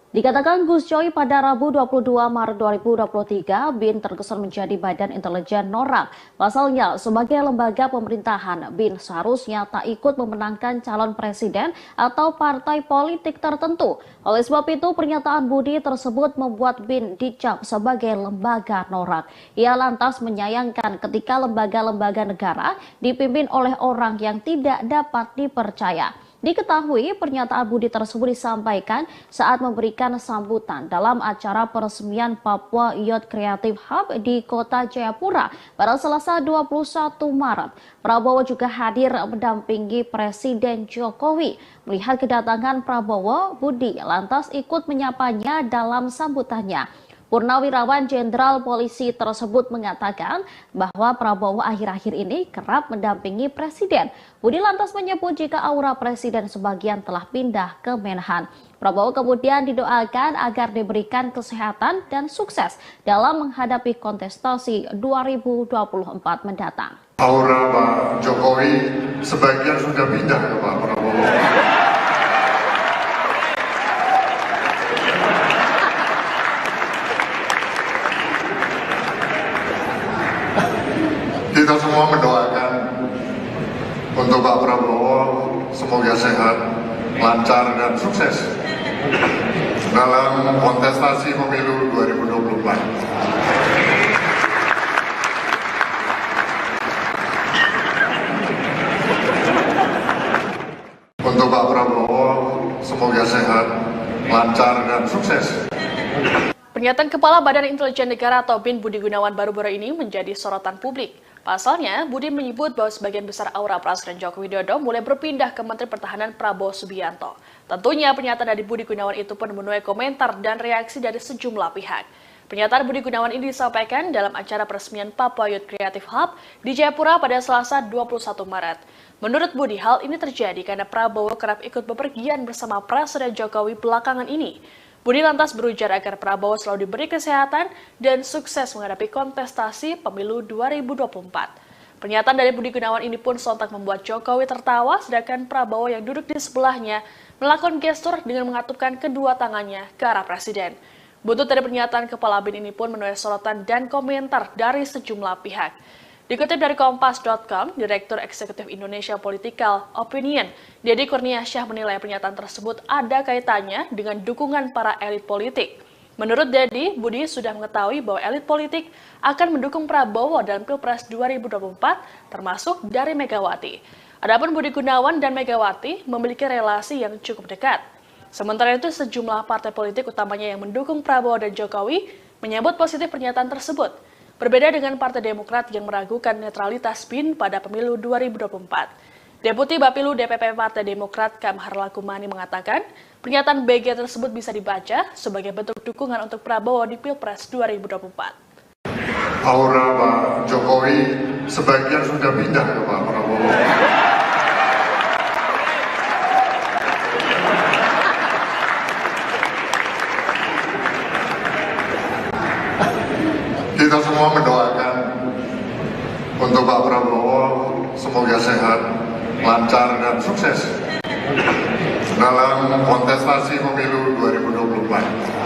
Speaker 3: Dikatakan Gus Coy pada Rabu 22 Maret 2023, BIN terkesan menjadi Badan Intelijen Norak. Pasalnya, sebagai lembaga pemerintahan, BIN seharusnya tak ikut memenangkan calon presiden atau partai politik tertentu. Oleh sebab itu, pernyataan Budi tersebut membuat BIN dicap sebagai lembaga norak. Ia lantas menyayangkan ketika lembaga-lembaga negara dipimpin oleh orang yang tidak dapat dipercaya. Diketahui pernyataan Budi tersebut disampaikan saat memberikan sambutan dalam acara peresmian Papua Youth Creative Hub di Kota Jayapura pada Selasa 21 Maret. Prabowo juga hadir mendampingi Presiden Jokowi. Melihat kedatangan Prabowo, Budi lantas ikut menyapanya dalam sambutannya. Purnawirawan Jenderal Polisi tersebut mengatakan bahwa Prabowo akhir-akhir ini kerap mendampingi Presiden. Budi lantas menyebut jika aura Presiden sebagian telah pindah ke Menhan. Prabowo kemudian didoakan agar diberikan kesehatan dan sukses dalam menghadapi kontestasi 2024 mendatang.
Speaker 2: Aura Pak Jokowi sebagian sudah pindah ke Pak Prabowo. Kita semua mendoakan untuk Pak Prabowo semoga sehat, lancar dan sukses dalam kontestasi pemilu 2024. Untuk Pak Prabowo semoga sehat, lancar dan sukses.
Speaker 1: Pernyataan Kepala Badan Intelijen Negara atau BIN Budi Gunawan baru-baru ini menjadi sorotan publik. Pasalnya, Budi menyebut bahwa sebagian besar aura Presiden Joko Widodo mulai berpindah ke Menteri Pertahanan Prabowo Subianto. Tentunya pernyataan dari Budi Gunawan itu pun menuai komentar dan reaksi dari sejumlah pihak. Pernyataan Budi Gunawan ini disampaikan dalam acara peresmian Papua Youth Creative Hub di Jayapura pada Selasa 21 Maret. Menurut Budi, hal ini terjadi karena Prabowo kerap ikut bepergian bersama Presiden Jokowi belakangan ini. Budi lantas berujar agar Prabowo selalu diberi kesehatan dan sukses menghadapi kontestasi pemilu 2024. Pernyataan dari Budi Gunawan ini pun sontak membuat Jokowi tertawa, sedangkan Prabowo yang duduk di sebelahnya melakukan gestur dengan mengatupkan kedua tangannya ke arah Presiden. Buntut dari pernyataan Kepala BIN ini pun menuai sorotan dan komentar dari sejumlah pihak. Dikutip dari Kompas.com, Direktur Eksekutif Indonesia Political Opinion, Deddy Kurniasyah menilai pernyataan tersebut ada kaitannya dengan dukungan para elit politik. Menurut Deddy, Budi sudah mengetahui bahwa elit politik akan mendukung Prabowo dalam Pilpres 2024, termasuk dari Megawati. Adapun Budi Gunawan dan Megawati memiliki relasi yang cukup dekat. Sementara itu, sejumlah partai politik utamanya yang mendukung Prabowo dan Jokowi menyambut positif pernyataan tersebut. Berbeda dengan Partai Demokrat yang meragukan netralitas BIN pada pemilu 2024. Deputi Bapilu DPP Partai Demokrat Kamhar Lakumani mengatakan, pernyataan BG tersebut bisa dibaca sebagai bentuk dukungan untuk Prabowo di Pilpres 2024.
Speaker 2: Aura Pak Jokowi sebagian sudah pindah ke Pak Prabowo. Kita semua mendoakan untuk Pak Prabowo semoga sehat, lancar dan sukses dalam kontestasi pemilu 2024.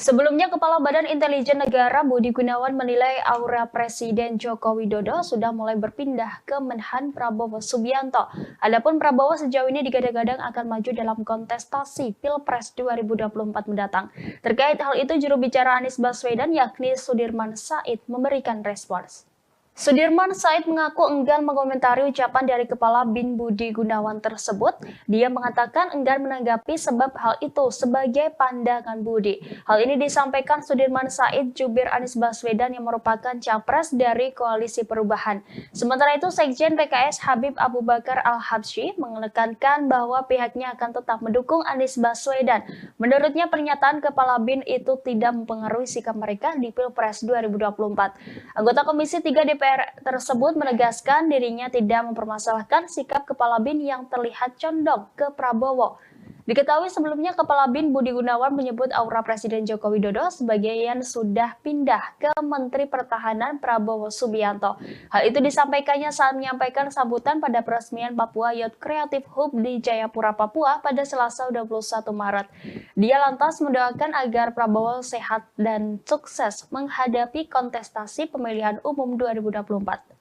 Speaker 7: Sebelumnya, Kepala Badan Intelijen Negara Budi Gunawan menilai aura Presiden Joko Widodo sudah mulai berpindah ke Menhan Prabowo Subianto. Adapun Prabowo sejauh ini digadang-gadang akan maju dalam kontestasi Pilpres 2024 mendatang. Terkait hal itu, juru bicara Anies Baswedan yakni Sudirman Said memberikan respons. Sudirman Said mengaku enggan mengomentari ucapan dari Kepala BIN Budi Gunawan tersebut. Dia mengatakan enggan menanggapi sebab hal itu sebagai pandangan Budi. Hal ini disampaikan Sudirman Said jubir Anies Baswedan yang merupakan capres dari Koalisi Perubahan. Sementara itu, Sekjen PKS Habib Abu Bakar Al-Habsyi menekankan bahwa pihaknya akan tetap mendukung Anies Baswedan. Menurutnya, pernyataan Kepala BIN itu tidak mempengaruhi sikap mereka di Pilpres 2024. Anggota Komisi 3 DPR tersebut menegaskan dirinya tidak mempermasalahkan sikap Kepala BIN yang terlihat condong ke Prabowo. Diketahui sebelumnya Kepala BIN Budi Gunawan menyebut aura Presiden Joko Widodo sebagian sudah pindah ke Menteri Pertahanan Prabowo Subianto. Hal itu disampaikannya saat menyampaikan sambutan pada peresmian Papua Youth Creative Hub di Jayapura, Papua pada Selasa 21 Maret. Dia lantas mendoakan agar Prabowo sehat dan sukses menghadapi kontestasi pemilihan umum 2024.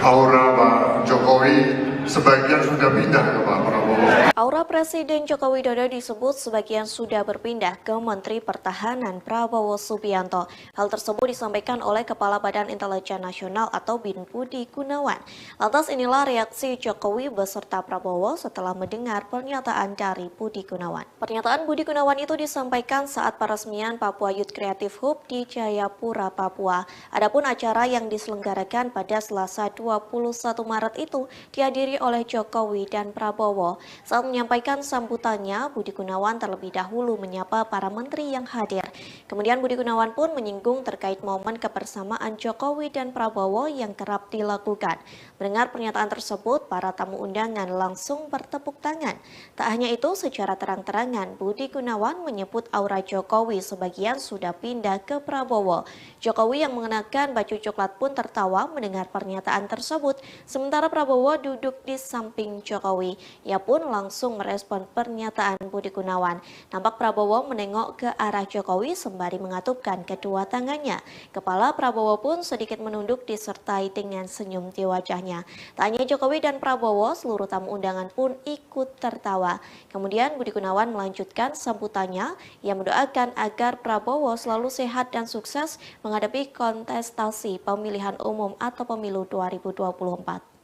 Speaker 2: Aura Pak Jokowi sebagian sudah pindah ke Pak Prabowo.
Speaker 4: Aura Presiden Joko Widodo disebut sebagian sudah berpindah ke Menteri Pertahanan Prabowo Subianto. Hal tersebut disampaikan oleh Kepala Badan Intelijen Nasional atau BIN Budi Gunawan. Lantas inilah reaksi Jokowi beserta Prabowo setelah mendengar pernyataan dari Budi Gunawan. Pernyataan Budi Gunawan itu disampaikan saat peresmian Papua Youth Creative Hub di Jayapura, Papua. Adapun acara yang diselenggarakan pada Selasa 21 Maret itu dihadiri oleh Jokowi dan Prabowo. Saat menyampaikan sambutannya, Budi Gunawan terlebih dahulu menyapa para menteri yang hadir. Kemudian Budi Gunawan pun menyinggung terkait momen kebersamaan Jokowi dan Prabowo yang kerap dilakukan. Mendengar pernyataan tersebut, para tamu undangan langsung bertepuk tangan. Tak hanya itu, secara terang-terangan Budi Gunawan menyebut aura Jokowi sebagian sudah pindah ke Prabowo. Jokowi yang mengenakan baju coklat pun tertawa mendengar pernyataan tersebut, sementara Prabowo duduk di samping Jokowi. Ia pun langsung merespon pernyataan Budi Gunawan. Nampak Prabowo menengok ke arah Jokowi sembari mengatupkan kedua tangannya. Kepala Prabowo pun sedikit menunduk disertai dengan senyum di wajahnya. Tak hanya Jokowi dan Prabowo, seluruh tamu undangan pun ikut tertawa. Kemudian Budi Gunawan melanjutkan sambutannya. Ia mendoakan agar Prabowo selalu sehat dan sukses menghadapi kontestasi pemilihan umum atau pemilu 2024.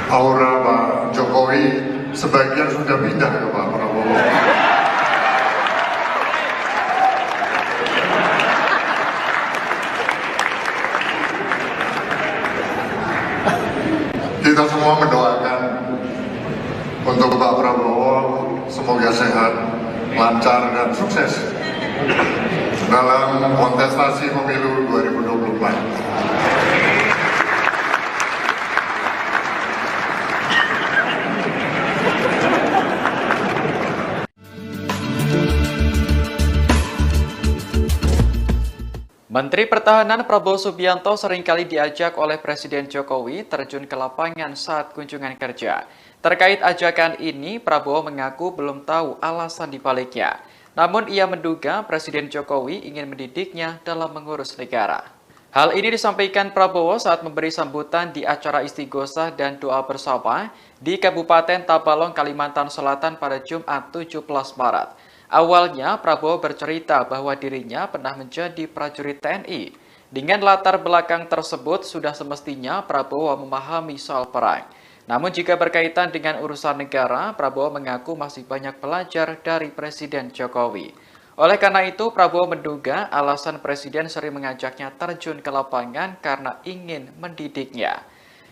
Speaker 2: Aura Pak Jokowi sebagian sudah pindah ke Pak Prabowo. Kita semua mendoakan untuk Pak Prabowo semoga sehat, lancar dan sukses dalam kontestasi pemilu 2024.
Speaker 5: Menteri Pertahanan Prabowo Subianto seringkali diajak oleh Presiden Jokowi terjun ke lapangan saat kunjungan kerja. Terkait ajakan ini, Prabowo mengaku belum tahu alasan dibaliknya. Namun ia menduga Presiden Jokowi ingin mendidiknya dalam mengurus negara. Hal ini disampaikan Prabowo saat memberi sambutan di acara istighosah dan doa bersama di Kabupaten Tabalong, Kalimantan Selatan pada Jumat 17 Maret. Awalnya, Prabowo bercerita bahwa dirinya pernah menjadi prajurit TNI. Dengan latar belakang tersebut, sudah semestinya Prabowo memahami soal perang. Namun jika berkaitan dengan urusan negara, Prabowo mengaku masih banyak belajar dari Presiden Jokowi. Oleh karena itu, Prabowo menduga alasan Presiden sering mengajaknya terjun ke lapangan karena ingin mendidiknya.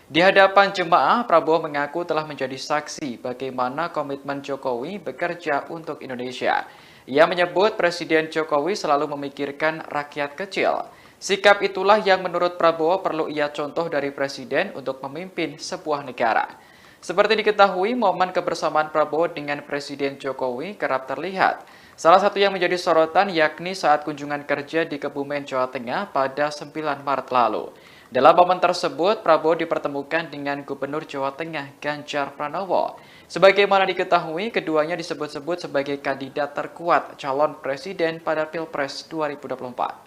Speaker 5: Di hadapan jemaah, Prabowo mengaku telah menjadi saksi bagaimana komitmen Jokowi bekerja untuk Indonesia. Ia menyebut Presiden Jokowi selalu memikirkan rakyat kecil. Sikap itulah yang menurut Prabowo perlu ia contoh dari Presiden untuk memimpin sebuah negara. Seperti diketahui, momen kebersamaan Prabowo dengan Presiden Jokowi kerap terlihat. Salah satu yang menjadi sorotan yakni saat kunjungan kerja di Kebumen, Jawa Tengah pada 9 Maret lalu. Dalam momen tersebut, Prabowo dipertemukan dengan Gubernur Jawa Tengah Ganjar Pranowo. Sebagaimana diketahui, keduanya disebut-sebut sebagai kandidat terkuat calon presiden pada Pilpres 2024.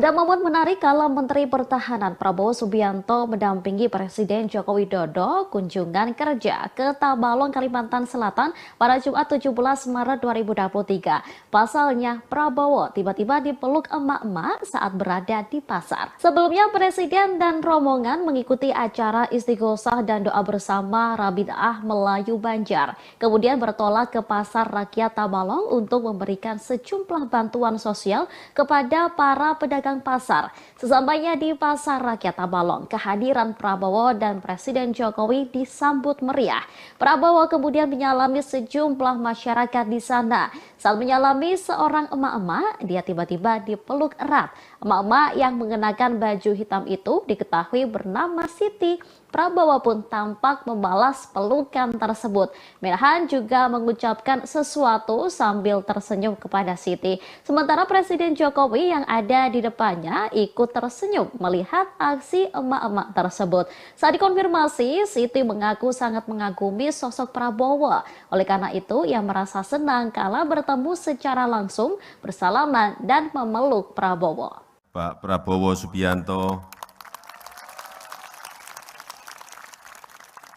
Speaker 3: Ada momen menarik kala Menteri Pertahanan Prabowo Subianto mendampingi Presiden Joko Widodo kunjungan kerja ke Tabalong, Kalimantan Selatan pada Jumat 17 Maret 2023. Pasalnya, Prabowo tiba-tiba dipeluk emak-emak saat berada di pasar. Sebelumnya, Presiden dan rombongan mengikuti acara istighosah dan doa bersama Rabitaah Melayu Banjar. Kemudian bertolak ke Pasar Rakyat Tabalong untuk memberikan sejumlah bantuan sosial kepada para pedagang pasar. Sesampainya di Pasar Rakyat Tabalong, kehadiran Prabowo dan Presiden Jokowi disambut meriah. Prabowo kemudian menyalami sejumlah masyarakat di sana. Saat menyalami seorang emak-emak, dia tiba-tiba dipeluk erat. Emak-emak yang mengenakan baju hitam itu diketahui bernama Siti. Prabowo pun tampak membalas pelukan tersebut. Menhan juga mengucapkan sesuatu sambil tersenyum kepada Siti. Sementara Presiden Jokowi yang ada di depannya ikut tersenyum melihat aksi emak-emak tersebut. Saat dikonfirmasi, Siti mengaku sangat mengagumi sosok Prabowo. Oleh karena itu, ia merasa senang kala bertemu secara langsung, bersalaman dan memeluk Prabowo.
Speaker 6: Pak Prabowo Subianto.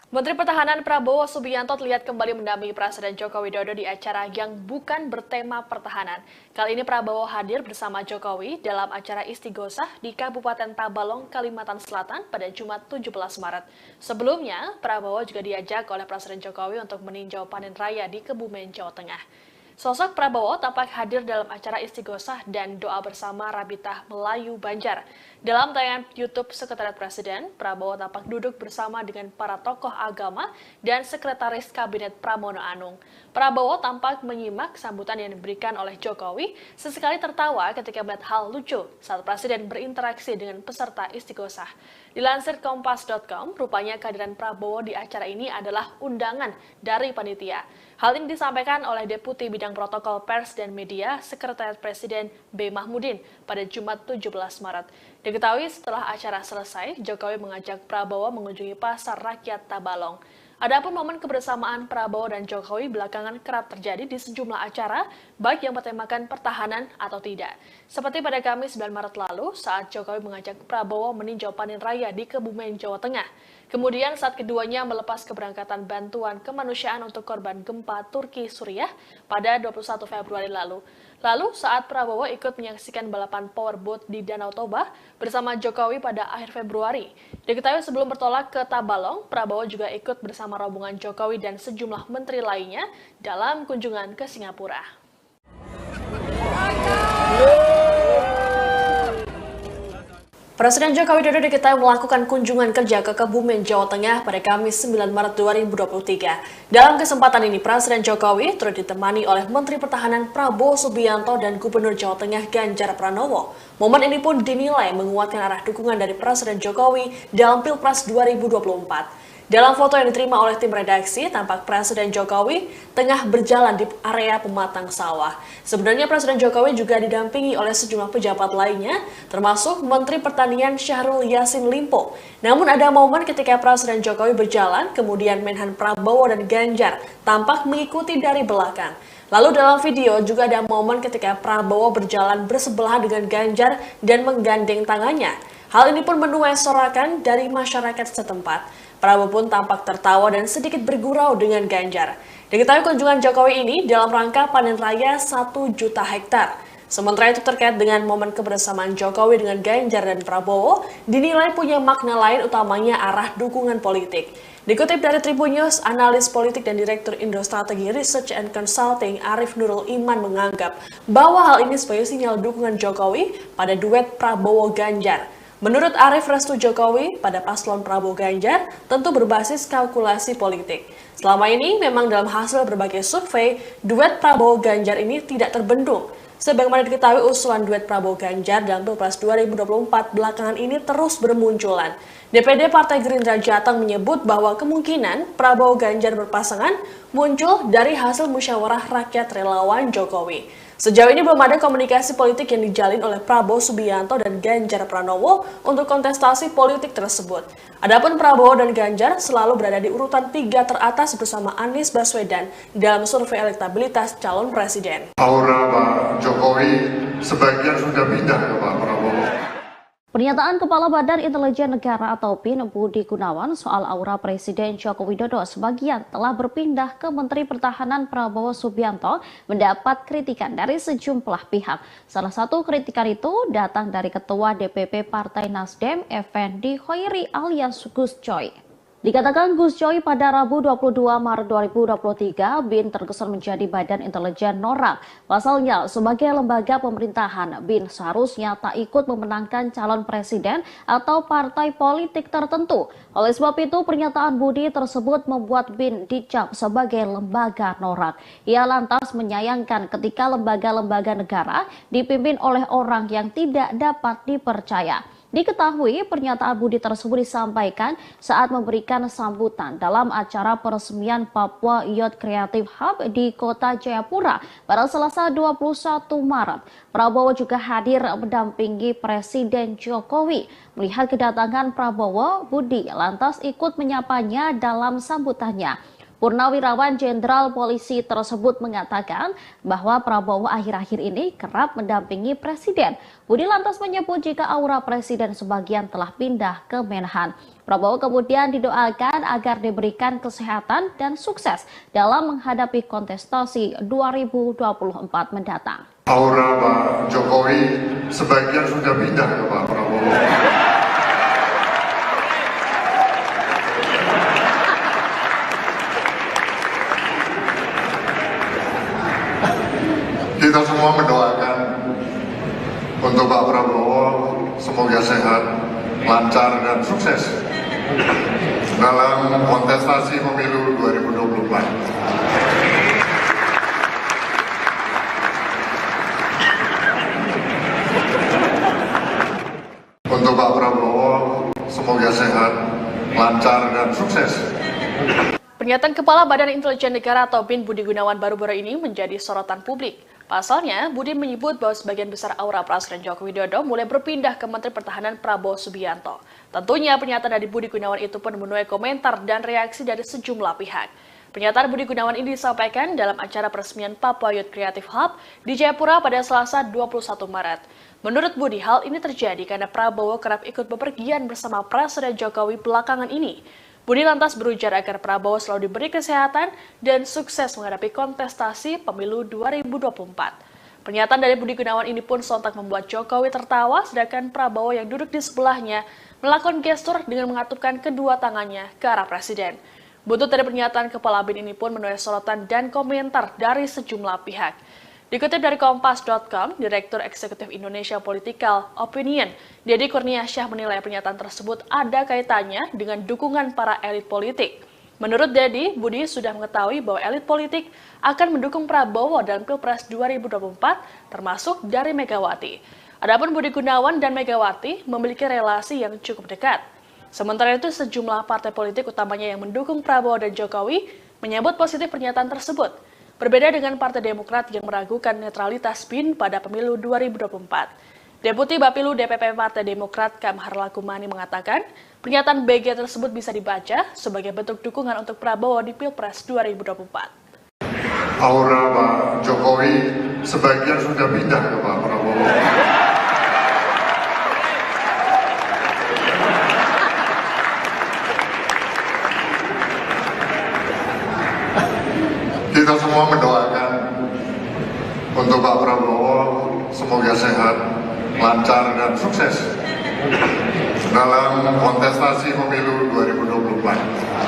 Speaker 1: Menteri Pertahanan Prabowo Subianto terlihat kembali mendampingi Presiden Joko Widodo di acara yang bukan bertema pertahanan. Kali ini Prabowo hadir bersama Jokowi dalam acara istighosah di Kabupaten Tabalong, Kalimantan Selatan pada Jumat 17 Maret. Sebelumnya, Prabowo juga diajak oleh Presiden Jokowi untuk meninjau panen raya di Kebumen, Jawa Tengah. Sosok Prabowo tampak hadir dalam acara istighosah dan doa bersama Rabitaah Melayu Banjar. Dalam tayangan YouTube Sekretariat Presiden, Prabowo tampak duduk bersama dengan para tokoh agama dan Sekretaris Kabinet Pramono Anung. Prabowo tampak menyimak sambutan yang diberikan oleh Jokowi, sesekali tertawa ketika melihat hal lucu saat Presiden berinteraksi dengan peserta istighosah. Dilansir Kompas.com, rupanya kehadiran Prabowo di acara ini adalah undangan dari panitia. Hal ini disampaikan oleh Deputi Bidang Protokol Pers dan Media Sekretariat Presiden B. Mahmudin pada Jumat 17 Maret. Diketahui setelah acara selesai, Jokowi mengajak Prabowo mengunjungi Pasar Rakyat Tabalong. Adapun momen kebersamaan Prabowo dan Jokowi belakangan kerap terjadi di sejumlah acara, baik yang bertemakan pertahanan atau tidak. Seperti pada Kamis 9 Maret lalu, saat Jokowi mengajak Prabowo meninjau panen raya di Kebumen, Jawa Tengah. Kemudian saat keduanya melepas keberangkatan bantuan kemanusiaan untuk korban gempa Turki Suriah pada 21 Februari lalu. Lalu saat Prabowo ikut menyaksikan balapan powerboat di Danau Toba bersama Jokowi pada akhir Februari. Diketahui sebelum bertolak ke Tabalong, Prabowo juga ikut bersama rombongan Jokowi dan sejumlah menteri lainnya dalam kunjungan ke Singapura. Presiden Joko Widodo diketahui melakukan kunjungan kerja ke Kebumen, Jawa Tengah pada Kamis 9 Maret 2023. Dalam kesempatan ini, Presiden Jokowi turut ditemani oleh Menteri Pertahanan Prabowo Subianto dan Gubernur Jawa Tengah Ganjar Pranowo. Momen ini pun dinilai menguatkan arah dukungan dari Presiden Jokowi dalam Pilpres 2024. Dalam foto yang diterima oleh tim redaksi, tampak Presiden Jokowi tengah berjalan di area pematang sawah. Sebenarnya Presiden Jokowi juga didampingi oleh sejumlah pejabat lainnya, termasuk Menteri Pertanian Syahrul Yassin Limpo. Namun ada momen ketika Presiden Jokowi berjalan, kemudian Menhan Prabowo dan Ganjar tampak mengikuti dari belakang. Lalu dalam video juga ada momen ketika Prabowo berjalan bersebelahan dengan Ganjar dan menggandeng tangannya. Hal ini pun menuai sorakan dari masyarakat setempat. Prabowo pun tampak tertawa dan sedikit bergurau dengan Ganjar. Diketahui kunjungan Jokowi ini dalam rangka panen raya 1 juta hektar. Sementara itu terkait dengan momen kebersamaan Jokowi dengan Ganjar dan Prabowo, dinilai punya makna lain utamanya arah dukungan politik. Dikutip dari Tribun News, analis politik dan Direktur Indo Strategi Research and Consulting Arif Nurul Iman menganggap bahwa hal ini sebagai sinyal dukungan Jokowi pada duet Prabowo-Ganjar. Menurut Arif, restu Jokowi pada paslon Prabowo Ganjar tentu berbasis kalkulasi politik. Selama ini memang dalam hasil berbagai survei, duet Prabowo Ganjar ini tidak terbendung. Sebagaimana diketahui usulan duet Prabowo Ganjar dalam Pilpres 2024 belakangan ini terus bermunculan. DPD Partai Gerindra Jateng menyebut bahwa kemungkinan Prabowo Ganjar berpasangan muncul dari hasil musyawarah rakyat relawan Jokowi. Sejauh ini belum ada komunikasi politik yang dijalin oleh Prabowo Subianto dan Ganjar Pranowo untuk kontestasi politik tersebut. Adapun Prabowo dan Ganjar selalu berada di urutan 3 teratas bersama Anies Baswedan dalam survei elektabilitas calon presiden.
Speaker 2: Aura Pak Jokowi sebagian sudah pindah ke Pak Prabowo. Prabowo.
Speaker 3: Pernyataan Kepala Badan Intelijen Negara atau BIN Budi Gunawan soal aura Presiden Joko Widodo sebagian telah berpindah ke Menteri Pertahanan Prabowo Subianto mendapat kritikan dari sejumlah pihak. Salah satu kritikan itu datang dari Ketua DPP Partai Nasdem, Effendi Khoiri alias Gus Coy. Dikatakan Gus Coy pada Rabu 22 Maret 2023, BIN terkesan menjadi badan intelijen norak. Pasalnya, sebagai lembaga pemerintahan, BIN seharusnya tak ikut memenangkan calon presiden atau partai politik tertentu. Oleh sebab itu, pernyataan Budi tersebut membuat BIN dicap sebagai lembaga norak. Ia lantas menyayangkan ketika lembaga-lembaga negara dipimpin oleh orang yang tidak dapat dipercaya. Diketahui pernyataan Budi tersebut disampaikan saat memberikan sambutan dalam acara peresmian Papua Youth Creative Hub di Kota Jayapura pada Selasa 21 Maret. Prabowo juga hadir mendampingi Presiden Jokowi. Melihat kedatangan Prabowo, Budi lantas ikut menyapanya dalam sambutannya. Purnawirawan Jenderal Polisi tersebut mengatakan bahwa Prabowo akhir-akhir ini kerap mendampingi Presiden. Budi lantas menyebut jika aura Presiden sebagian telah pindah ke Menhan. Prabowo kemudian didoakan agar diberikan kesehatan dan sukses dalam menghadapi kontestasi 2024 mendatang.
Speaker 2: Aura Pak Jokowi sebagian sudah pindah ke Pak Prabowo. Kita semua mendoakan untuk Pak Prabowo semoga sehat, lancar dan sukses dalam kontestasi pemilu 2024. Untuk Pak Prabowo semoga sehat, lancar dan sukses.
Speaker 1: Pernyataan Kepala Badan Intelijen Negara atau BIN Budi Gunawan baru-baru ini menjadi sorotan publik. Pasalnya, Budi menyebut bahwa sebagian besar aura Presiden Joko Widodo mulai berpindah ke Menteri Pertahanan Prabowo Subianto. Tentunya pernyataan dari Budi Gunawan itu pun menuai komentar dan reaksi dari sejumlah pihak. Pernyataan Budi Gunawan ini disampaikan dalam acara peresmian Papua Youth Creative Hub di Jayapura pada Selasa 21 Maret. Menurut Budi, hal ini terjadi karena Prabowo kerap ikut bepergian bersama Presiden Jokowi belakangan ini. Budi lantas berujar agar Prabowo selalu diberi kesehatan dan sukses menghadapi kontestasi pemilu 2024. Pernyataan dari Budi Gunawan ini pun sontak membuat Jokowi tertawa, sedangkan Prabowo yang duduk di sebelahnya melakukan gestur dengan mengatupkan kedua tangannya ke arah Presiden. Buntut dari pernyataan Kepala BIN ini pun menuai sorotan dan komentar dari sejumlah pihak. Dikutip dari Kompas.com, Direktur Eksekutif Indonesia Political Opinion, Deddy Kurniasyah menilai pernyataan tersebut ada kaitannya dengan dukungan para elit politik. Menurut Deddy, Budi sudah mengetahui bahwa elit politik akan mendukung Prabowo dalam Pilpres 2024, termasuk dari Megawati. Adapun Budi Gunawan dan Megawati memiliki relasi yang cukup dekat. Sementara itu, sejumlah partai politik utamanya yang mendukung Prabowo dan Jokowi menyambut positif pernyataan tersebut. Berbeda dengan Partai Demokrat yang meragukan netralitas BIN pada pemilu 2024. Deputi Bapilu DPP Partai Demokrat Kamhar Lakumani mengatakan, pernyataan BG tersebut bisa dibaca sebagai bentuk dukungan untuk Prabowo di Pilpres 2024.
Speaker 2: Aura Pak Jokowi sebagian sudah pindah ke Pak Prabowo. Kita semua mendoakan untuk Pak Prabowo semoga sehat, lancar dan sukses dalam kontestasi pemilu 2024.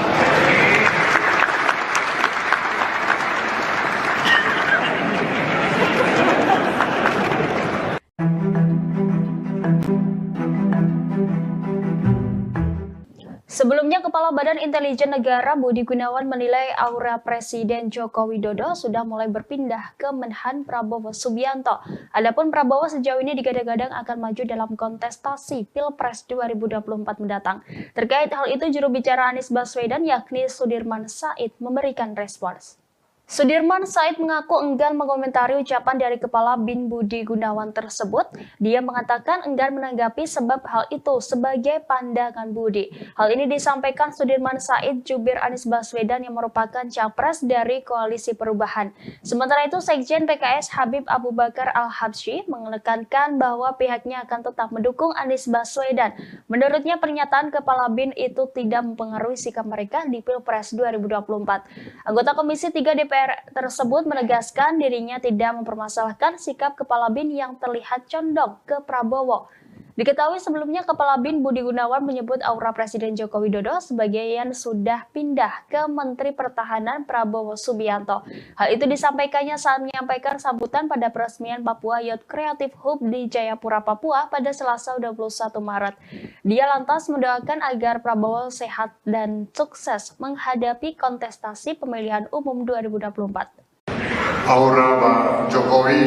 Speaker 7: Sebelumnya, Kepala Badan Intelijen Negara Budi Gunawan menilai aura Presiden Joko Widodo sudah mulai berpindah ke Menhan Prabowo Subianto. Adapun Prabowo sejauh ini digadang-gadang akan maju dalam kontestasi Pilpres 2024 mendatang. Terkait hal itu, juru bicara Anies Baswedan yakni Sudirman Said memberikan respons. Sudirman Said mengaku enggan mengomentari ucapan dari Kepala BIN Budi Gunawan tersebut. Dia mengatakan enggan menanggapi sebab hal itu sebagai pandangan Budi. Hal ini disampaikan Sudirman Said jubir Anies Baswedan yang merupakan capres dari Koalisi Perubahan. Sementara itu, Sekjen PKS Habib Abu Bakar Al-Habsyi menekankan bahwa pihaknya akan tetap mendukung Anies Baswedan. Menurutnya, pernyataan Kepala BIN itu tidak mempengaruhi sikap mereka di Pilpres 2024. Anggota Komisi 3 DPR tersebut menegaskan dirinya tidak mempermasalahkan sikap Kepala BIN yang terlihat condong ke Prabowo. Diketahui sebelumnya Kepala BIN Budi Gunawan menyebut aura Presiden Joko Widodo sebagian sudah pindah ke Menteri Pertahanan Prabowo Subianto. Hal itu disampaikannya saat menyampaikan sambutan pada peresmian Papua Youth Creative Hub di Jayapura, Papua pada Selasa 21 Maret. Dia lantas mendoakan agar Prabowo sehat dan sukses menghadapi kontestasi pemilihan umum 2024.
Speaker 2: Aura Pak Jokowi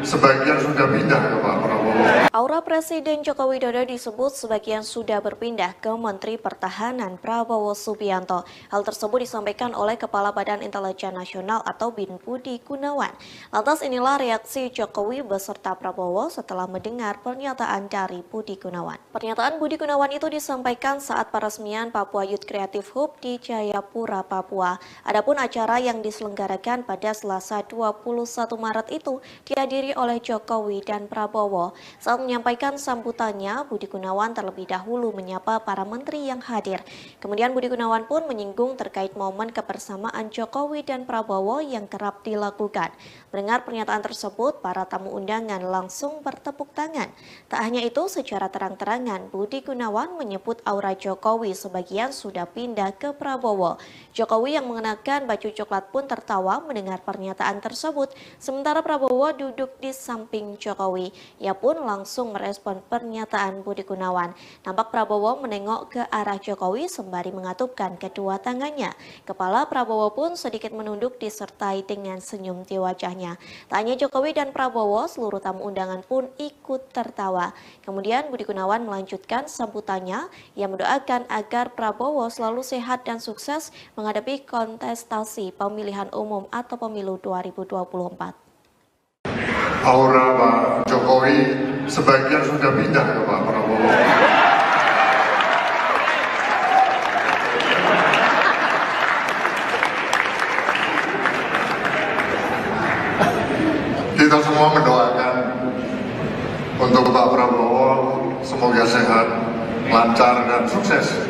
Speaker 2: sebagian sudah pindah ke Pak Prabowo.
Speaker 4: Aura Presiden Joko Widodo disebut sebagian sudah berpindah ke Menteri Pertahanan Prabowo Subianto. Hal tersebut disampaikan oleh Kepala Badan Intelijen Nasional atau BIN Budi Gunawan. Lantas inilah reaksi Jokowi beserta Prabowo setelah mendengar pernyataan dari Budi Gunawan. Pernyataan Budi Gunawan itu disampaikan saat peresmian Papua Youth Creative Hub di Jayapura, Papua. Adapun acara yang diselenggarakan pada Selasa 21 Maret itu dihadiri oleh Jokowi dan Prabowo. Saat menyampaikan sambutannya, Budi Gunawan terlebih dahulu menyapa para menteri yang hadir. Kemudian Budi Gunawan pun menyinggung terkait momen kebersamaan Jokowi dan Prabowo yang kerap dilakukan. Mendengar pernyataan tersebut, para tamu undangan langsung bertepuk tangan. Tak hanya itu, secara terang-terangan Budi Gunawan menyebut aura Jokowi sebagian sudah pindah ke Prabowo. Jokowi yang mengenakan baju coklat pun tertawa mendengar pernyataan tersebut, sementara Prabowo duduk di samping Jokowi. Ia pun langsung merespon pernyataan Budi Gunawan. Nampak Prabowo menengok ke arah Jokowi sembari mengatupkan kedua tangannya. Kepala Prabowo pun sedikit menunduk disertai dengan senyum di wajahnya. Tak hanya Jokowi dan Prabowo, seluruh tamu undangan pun ikut tertawa. Kemudian Budi Gunawan melanjutkan sambutannya. Ia mendoakan agar Prabowo selalu sehat dan sukses menghadapi kontestasi pemilihan umum atau pemilu 2024.
Speaker 2: Aura Pak Jokowi sebagian sudah pindah ke Pak Prabowo. Kita semua mendoakan untuk Pak Prabowo semoga sehat, lancar dan sukses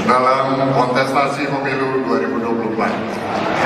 Speaker 2: dalam kontestasi pemilu 2024.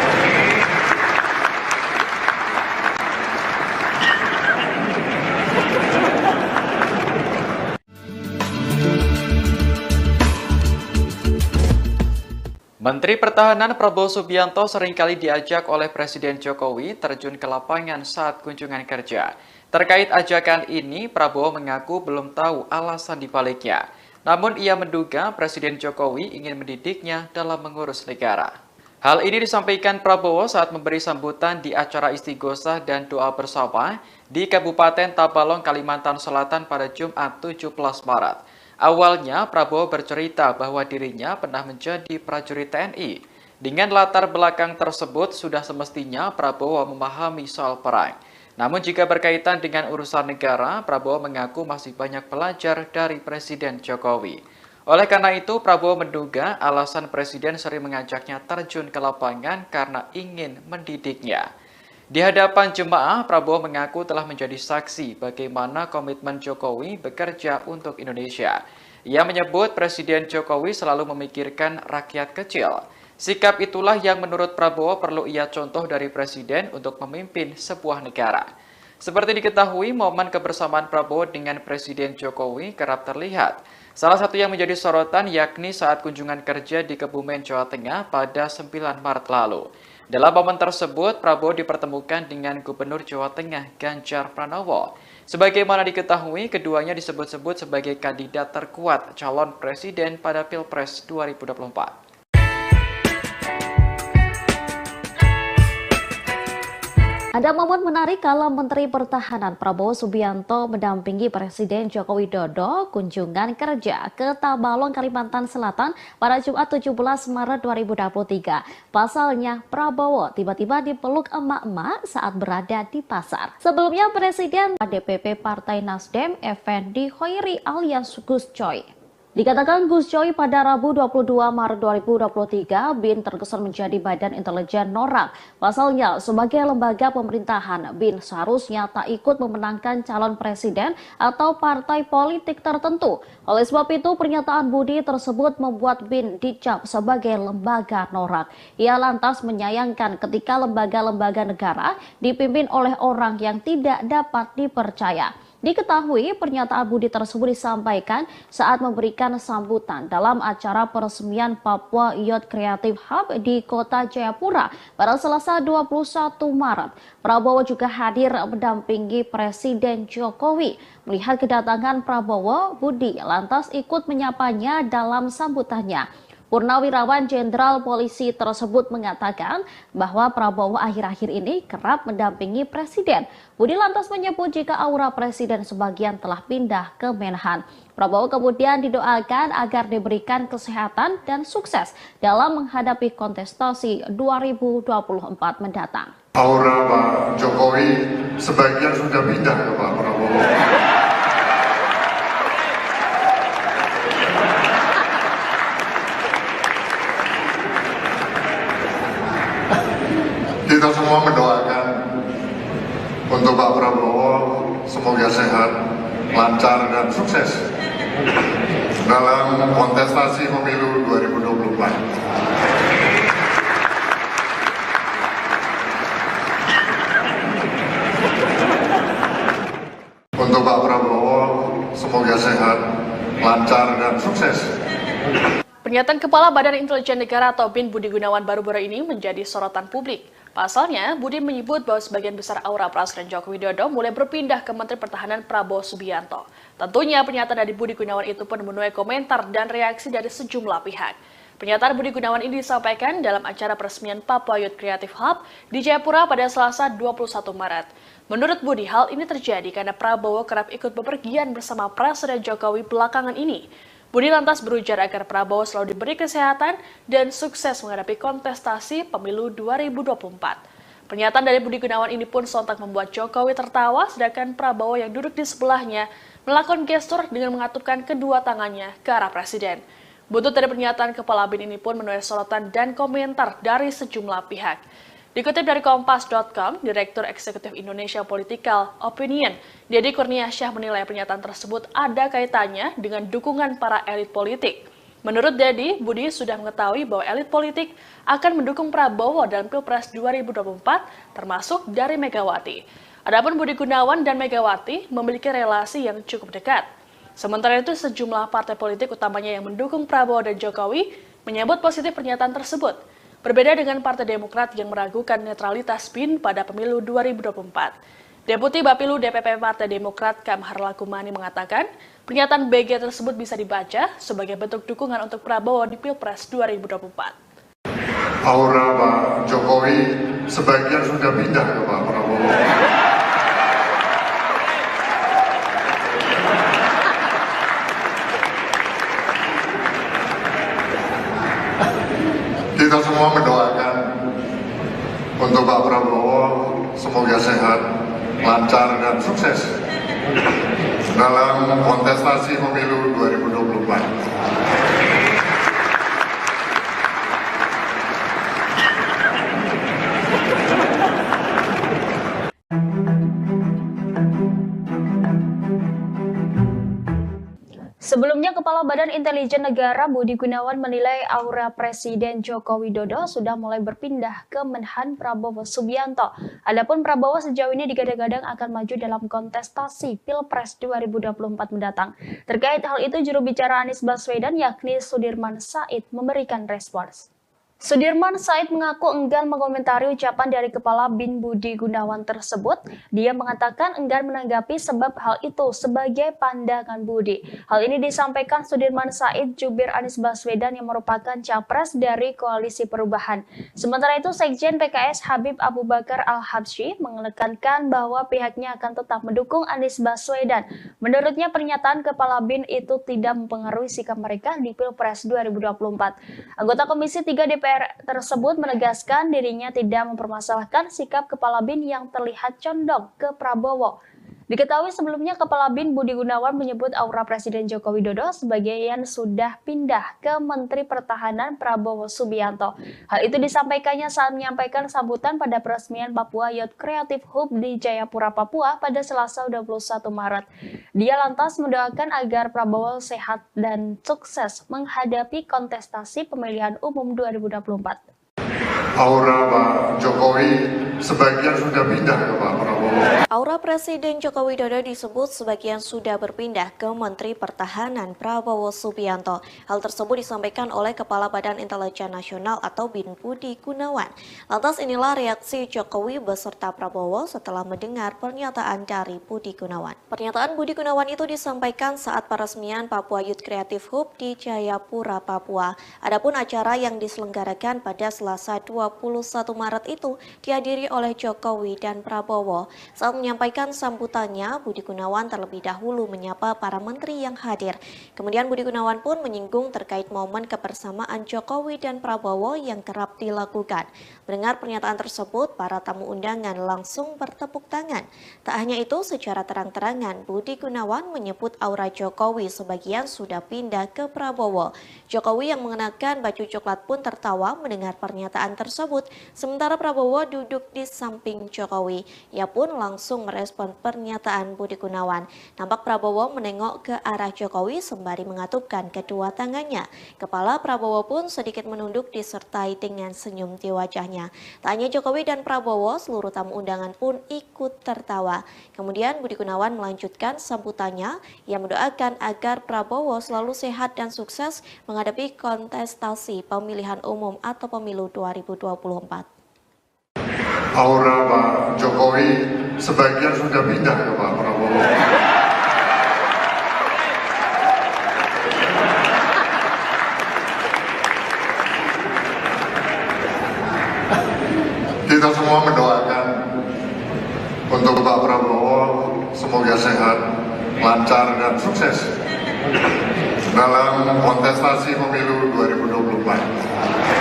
Speaker 5: Menteri Pertahanan Prabowo Subianto seringkali diajak oleh Presiden Jokowi terjun ke lapangan saat kunjungan kerja. Terkait ajakan ini, Prabowo mengaku belum tahu alasan dibaliknya. Namun ia menduga Presiden Jokowi ingin mendidiknya dalam mengurus negara. Hal ini disampaikan Prabowo saat memberi sambutan di acara istighosah dan doa bersama di Kabupaten Tabalong, Kalimantan Selatan pada Jumat 17 Maret. Awalnya, Prabowo bercerita bahwa dirinya pernah menjadi prajurit TNI. Dengan latar belakang tersebut, sudah semestinya Prabowo memahami soal perang. Namun jika berkaitan dengan urusan negara, Prabowo mengaku masih banyak belajar dari Presiden Jokowi. Oleh karena itu, Prabowo menduga alasan Presiden sering mengajaknya terjun ke lapangan karena ingin mendidiknya. Di hadapan jemaah, Prabowo mengaku telah menjadi saksi bagaimana komitmen Jokowi bekerja untuk Indonesia. Ia menyebut Presiden Jokowi selalu memikirkan rakyat kecil. Sikap itulah yang menurut Prabowo perlu ia contoh dari Presiden untuk memimpin sebuah negara. Seperti diketahui, momen kebersamaan Prabowo dengan Presiden Jokowi kerap terlihat. Salah satu yang menjadi sorotan yakni saat kunjungan kerja di Kebumen, Jawa Tengah pada 9 Maret lalu. Dalam momen tersebut, Prabowo dipertemukan dengan Gubernur Jawa Tengah Ganjar Pranowo. Sebagaimana diketahui, keduanya disebut-sebut sebagai kandidat terkuat calon presiden pada Pilpres 2024.
Speaker 3: Ada momen menarik kala Menteri Pertahanan Prabowo Subianto mendampingi Presiden Joko Widodo kunjungan kerja ke Tabalong, Kalimantan Selatan pada Jumat 17 Maret 2023. Pasalnya, Prabowo tiba-tiba dipeluk emak-emak saat berada di pasar. Sebelumnya, Presiden DPP Partai Nasdem, Effendi Khoiri alias Gus Coy. Dikatakan Gus Coy pada Rabu 22 Maret 2023, BIN terkesan menjadi Badan Intelijen Norak. Pasalnya, sebagai lembaga pemerintahan, BIN seharusnya tak ikut memenangkan calon presiden atau partai politik tertentu. Oleh sebab itu, pernyataan Budi tersebut membuat BIN dicap sebagai lembaga norak. Ia lantas menyayangkan ketika lembaga-lembaga negara dipimpin oleh orang yang tidak dapat dipercaya. Diketahui pernyataan Budi tersebut disampaikan saat memberikan sambutan dalam acara peresmian Papua Youth Creative Hub di Kota Jayapura pada Selasa 21 Maret. Prabowo juga hadir mendampingi Presiden Jokowi. Melihat kedatangan Prabowo, Budi lantas ikut menyapanya dalam sambutannya. Purnawirawan Jenderal Polisi tersebut mengatakan bahwa Prabowo akhir-akhir ini kerap mendampingi Presiden. Budi lantas menyebut jika aura Presiden sebagian telah pindah ke Menhan. Prabowo kemudian didoakan agar diberikan kesehatan dan sukses dalam menghadapi kontestasi 2024 mendatang.
Speaker 2: Aura Pak Jokowi sebagian sudah pindah ke Pak Prabowo. Kita semua mendoakan untuk Pak Prabowo semoga sehat, lancar dan sukses dalam kontestasi pemilu 2024. Untuk Pak Prabowo semoga sehat, lancar dan sukses.
Speaker 1: Pernyataan Kepala Badan Intelijen Negara atau BIN Budi Gunawan baru-baru ini menjadi sorotan publik. Pasalnya, Budi menyebut bahwa sebagian besar aura Presiden Joko Widodo mulai berpindah ke Menteri Pertahanan Prabowo Subianto. Tentunya pernyataan dari Budi Gunawan itu pun menuai komentar dan reaksi dari sejumlah pihak. Pernyataan Budi Gunawan ini disampaikan dalam acara peresmian Papua Youth Creative Hub di Jayapura pada Selasa 21 Maret. Menurut Budi, hal ini terjadi karena Prabowo kerap ikut bepergian bersama Presiden Jokowi belakangan ini. Budi lantas berujar agar Prabowo selalu diberi kesehatan dan sukses menghadapi kontestasi pemilu 2024. Pernyataan dari Budi Gunawan ini pun sontak membuat Jokowi tertawa, sedangkan Prabowo yang duduk di sebelahnya melakukan gestur dengan mengatupkan kedua tangannya ke arah Presiden. Buntut dari pernyataan Kepala BIN ini pun menuai sorotan dan komentar dari sejumlah pihak. Dikutip dari Kompas.com, Direktur Eksekutif Indonesia Political Opinion, Deddy Kurniasyah menilai pernyataan tersebut ada kaitannya dengan dukungan para elit politik. Menurut Deddy, Budi sudah mengetahui bahwa elit politik akan mendukung Prabowo dalam Pilpres 2024, termasuk dari Megawati. Adapun Budi Gunawan dan Megawati memiliki relasi yang cukup dekat. Sementara itu, sejumlah partai politik utamanya yang mendukung Prabowo dan Jokowi menyambut positif pernyataan tersebut. Berbeda dengan Partai Demokrat yang meragukan netralitas BIN pada pemilu 2024. Deputi Bapilu DPP Partai Demokrat Kamhar Lakumani mengatakan, pernyataan BG tersebut bisa dibaca sebagai bentuk dukungan untuk Prabowo di Pilpres 2024.
Speaker 2: Aura Pak Jokowi sebagian sudah pindah ke Pak Prabowo. Kita semua mendoakan untuk Pak Prabowo semoga sehat, lancar dan sukses dalam kontestasi pemilu 2024.
Speaker 7: Sebelumnya, Kepala Badan Intelijen Negara Budi Gunawan menilai aura Presiden Joko Widodo sudah mulai berpindah ke Menhan Prabowo Subianto. Adapun Prabowo sejauh ini digadang-gadang akan maju dalam kontestasi Pilpres 2024 mendatang. Terkait hal itu, juru bicara Anies Baswedan yakni Sudirman Said memberikan respons. Sudirman Said mengaku enggan mengomentari ucapan dari Kepala BIN Budi Gunawan tersebut. Dia mengatakan enggan menanggapi sebab hal itu sebagai pandangan Budi. Hal ini disampaikan Sudirman Said jubir Anies Baswedan yang merupakan capres dari Koalisi Perubahan. Sementara itu, Sekjen PKS Habib Abu Bakar Al-Habsyi menekankan bahwa pihaknya akan tetap mendukung Anies Baswedan. Menurutnya, pernyataan Kepala BIN itu tidak mempengaruhi sikap mereka di Pilpres 2024. Anggota Komisi 3 DPR tersebut menegaskan dirinya tidak mempermasalahkan sikap Kepala BIN yang terlihat condong ke Prabowo. Diketahui sebelumnya Kepala BIN Budi Gunawan menyebut aura Presiden Joko Widodo sebagian sudah pindah ke Menteri Pertahanan Prabowo Subianto. Hal itu disampaikannya saat menyampaikan sambutan pada peresmian Papua Youth Creative Hub di Jayapura, Papua pada Selasa 21 Maret. Dia lantas mendoakan agar Prabowo sehat dan sukses menghadapi kontestasi pemilihan umum 2024.
Speaker 2: Aura Pak Jokowi sebagian sudah pindah ke Pak Prabowo.
Speaker 4: Aura Presiden Joko Widodo disebut sebagian sudah berpindah ke Menteri Pertahanan Prabowo Subianto. Hal tersebut disampaikan oleh Kepala Badan Intelijen Nasional atau BIN Budi Gunawan. Lantas inilah reaksi Jokowi beserta Prabowo setelah mendengar pernyataan dari Budi Gunawan. Pernyataan Budi Gunawan itu disampaikan saat peresmian Papua Youth Creative Hub di Jayapura, Papua. Adapun acara yang diselenggarakan pada Selasa 21 Maret itu dihadiri oleh Jokowi dan Prabowo. Saat menyampaikan sambutannya, Budi Gunawan terlebih dahulu menyapa para menteri yang hadir. Kemudian Budi Gunawan pun menyinggung terkait momen kebersamaan Jokowi dan Prabowo yang kerap dilakukan. Mendengar pernyataan tersebut, para tamu undangan langsung bertepuk tangan. Tak hanya itu, secara terang-terangan Budi Gunawan menyebut aura Jokowi sebagian sudah pindah ke Prabowo. Jokowi yang mengenakan baju coklat pun tertawa mendengar pernyataan tersebut, sementara Prabowo duduk di samping Jokowi. Ia pun langsung merespon pernyataan Budi Gunawan. Nampak Prabowo menengok ke arah Jokowi sembari mengatupkan kedua tangannya. Kepala Prabowo pun sedikit menunduk disertai dengan senyum di wajahnya. Tak hanya Jokowi dan Prabowo, seluruh tamu undangan pun ikut tertawa. Kemudian Budi Gunawan melanjutkan sambutannya. Ia mendoakan agar Prabowo selalu sehat dan sukses menghadapi kontestasi pemilihan umum atau pemilu 2024.
Speaker 2: Aura Pak Jokowi sebagian sudah pindah ke Pak Prabowo. Kita semua mendoakan untuk Pak Prabowo semoga sehat, lancar dan sukses dalam kontestasi pemilu 2024.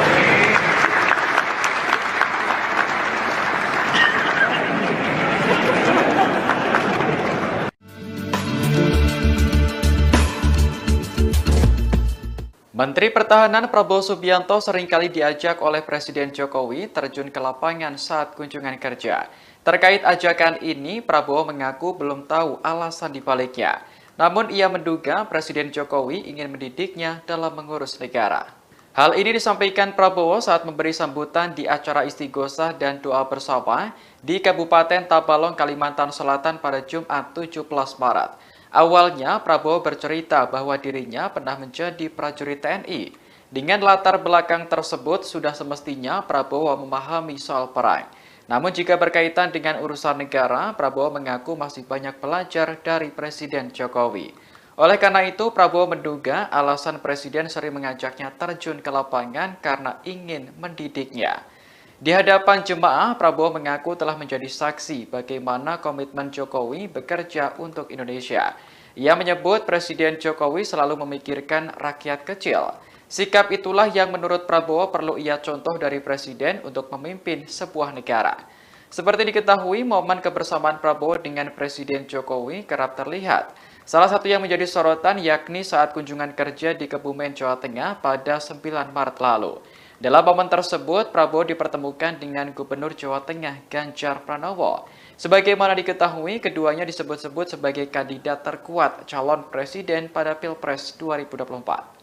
Speaker 5: Menteri Pertahanan Prabowo Subianto seringkali diajak oleh Presiden Jokowi terjun ke lapangan saat kunjungan kerja. Terkait ajakan ini, Prabowo mengaku belum tahu alasan dibaliknya. Namun ia menduga Presiden Jokowi ingin mendidiknya dalam mengurus negara. Hal ini disampaikan Prabowo saat memberi sambutan di acara istighosah dan doa bersama di Kabupaten Tabalong, Kalimantan Selatan pada Jumat 17 Maret. Awalnya, Prabowo bercerita bahwa dirinya pernah menjadi prajurit TNI. Dengan latar belakang tersebut, sudah semestinya Prabowo memahami soal perang. Namun jika berkaitan dengan urusan negara, Prabowo mengaku masih banyak belajar dari Presiden Jokowi. Oleh karena itu, Prabowo menduga alasan Presiden sering mengajaknya terjun ke lapangan karena ingin mendidiknya. Di hadapan jemaah, Prabowo mengaku telah menjadi saksi bagaimana komitmen Jokowi bekerja untuk Indonesia. Ia menyebut Presiden Jokowi selalu memikirkan rakyat kecil. Sikap itulah yang menurut Prabowo perlu ia contoh dari Presiden untuk memimpin sebuah negara. Seperti diketahui, momen kebersamaan Prabowo dengan Presiden Jokowi kerap terlihat. Salah satu yang menjadi sorotan yakni saat kunjungan kerja di Kebumen, Jawa Tengah pada 9 Maret lalu. Dalam momen tersebut, Prabowo dipertemukan dengan Gubernur Jawa Tengah Ganjar Pranowo. Sebagaimana diketahui, keduanya disebut-sebut sebagai kandidat terkuat calon presiden pada Pilpres 2024.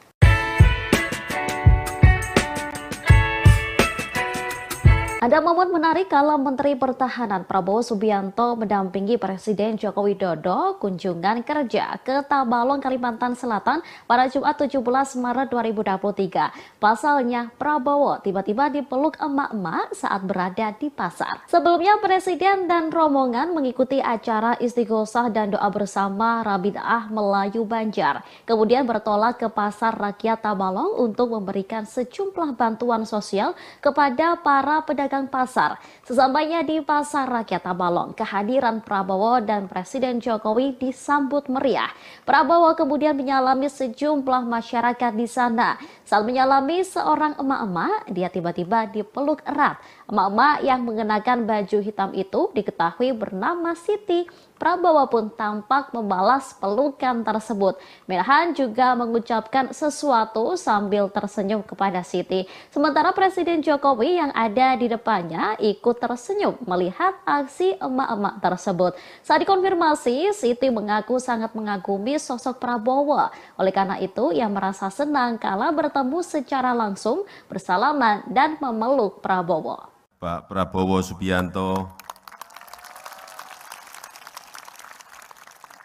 Speaker 3: Ada momen menarik kala Menteri Pertahanan Prabowo Subianto mendampingi Presiden Joko Widodo kunjungan kerja ke Tabalong, Kalimantan Selatan pada Jumat 17 Maret 2023. Pasalnya, Prabowo tiba-tiba dipeluk emak-emak saat berada di pasar. Sebelumnya, Presiden dan rombongan mengikuti acara istighosah dan doa bersama Rabitah Melayu Banjar. Kemudian bertolak ke Pasar Rakyat Tabalong untuk memberikan sejumlah bantuan sosial kepada para pedagang pasar. Sesampainya di Pasar Rakyat Tabalong, kehadiran Prabowo dan Presiden Jokowi disambut meriah. Prabowo kemudian menyalami sejumlah masyarakat di sana. Saat menyalami seorang emak-emak, dia tiba-tiba dipeluk erat. Emak-emak yang mengenakan baju hitam itu diketahui bernama Siti. Prabowo pun tampak membalas pelukan tersebut. Menhan juga mengucapkan sesuatu sambil tersenyum kepada Siti. Sementara Presiden Jokowi yang ada di depannya ikut tersenyum melihat aksi emak-emak tersebut. Saat dikonfirmasi, Siti mengaku sangat mengagumi sosok Prabowo. Oleh karena itu, ia merasa senang kala bertemu secara langsung, bersalaman dan memeluk Prabowo.
Speaker 6: Pak Prabowo Subianto.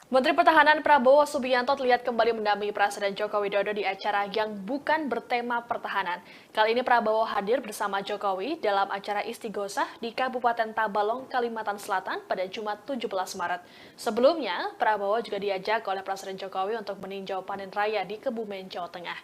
Speaker 1: Menteri Pertahanan Prabowo Subianto terlihat kembali mendampingi Presiden Joko Widodo di acara yang bukan bertema pertahanan. Kali ini Prabowo hadir bersama Jokowi dalam acara istighosah di Kabupaten Tabalong, Kalimantan Selatan pada Jumat 17 Maret. Sebelumnya, Prabowo juga diajak oleh Presiden Jokowi untuk meninjau panen raya di Kebumen, Jawa Tengah.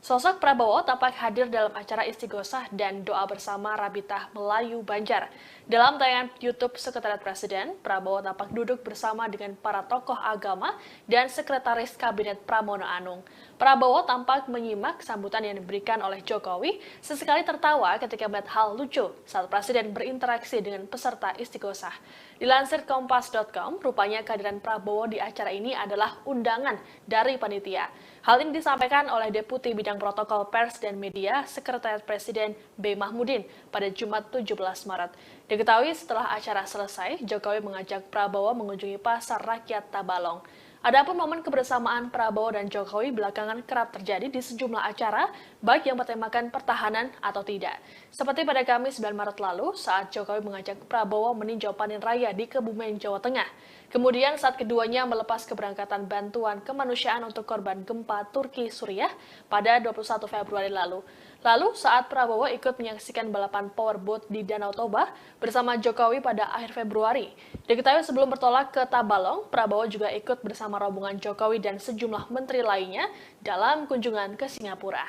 Speaker 1: Sosok Prabowo tampak hadir dalam acara istighosah dan doa bersama Rabitah Melayu Banjar. Dalam tayangan YouTube Sekretariat Presiden, Prabowo tampak duduk bersama dengan para tokoh agama dan Sekretaris Kabinet Pramono Anung. Prabowo tampak menyimak sambutan yang diberikan oleh Jokowi, sesekali tertawa ketika melihat hal lucu saat Presiden berinteraksi dengan peserta istighosah. Dilansir Kompas.com, rupanya kehadiran Prabowo di acara ini adalah undangan dari panitia. Hal ini disampaikan oleh Deputi Bidang Protokol Pers dan Media Sekretariat Presiden B. Mahmudin pada Jumat 17 Maret. Diketahui setelah acara selesai, Jokowi mengajak Prabowo mengunjungi Pasar Rakyat Tabalong. Adapun momen kebersamaan Prabowo dan Jokowi belakangan kerap terjadi di sejumlah acara, baik yang bertemakan pertahanan atau tidak. Seperti pada Kamis 9 Maret lalu, saat Jokowi mengajak Prabowo meninjau panen raya di Kebumen, Jawa Tengah. Kemudian saat keduanya melepas keberangkatan bantuan kemanusiaan untuk korban gempa Turki Suriah pada 21 Februari lalu. Lalu saat Prabowo ikut menyaksikan balapan powerboat di Danau Toba bersama Jokowi pada akhir Februari. Diketahui sebelum bertolak ke Tabalong, Prabowo juga ikut bersama rombongan Jokowi dan sejumlah menteri lainnya dalam kunjungan ke Singapura.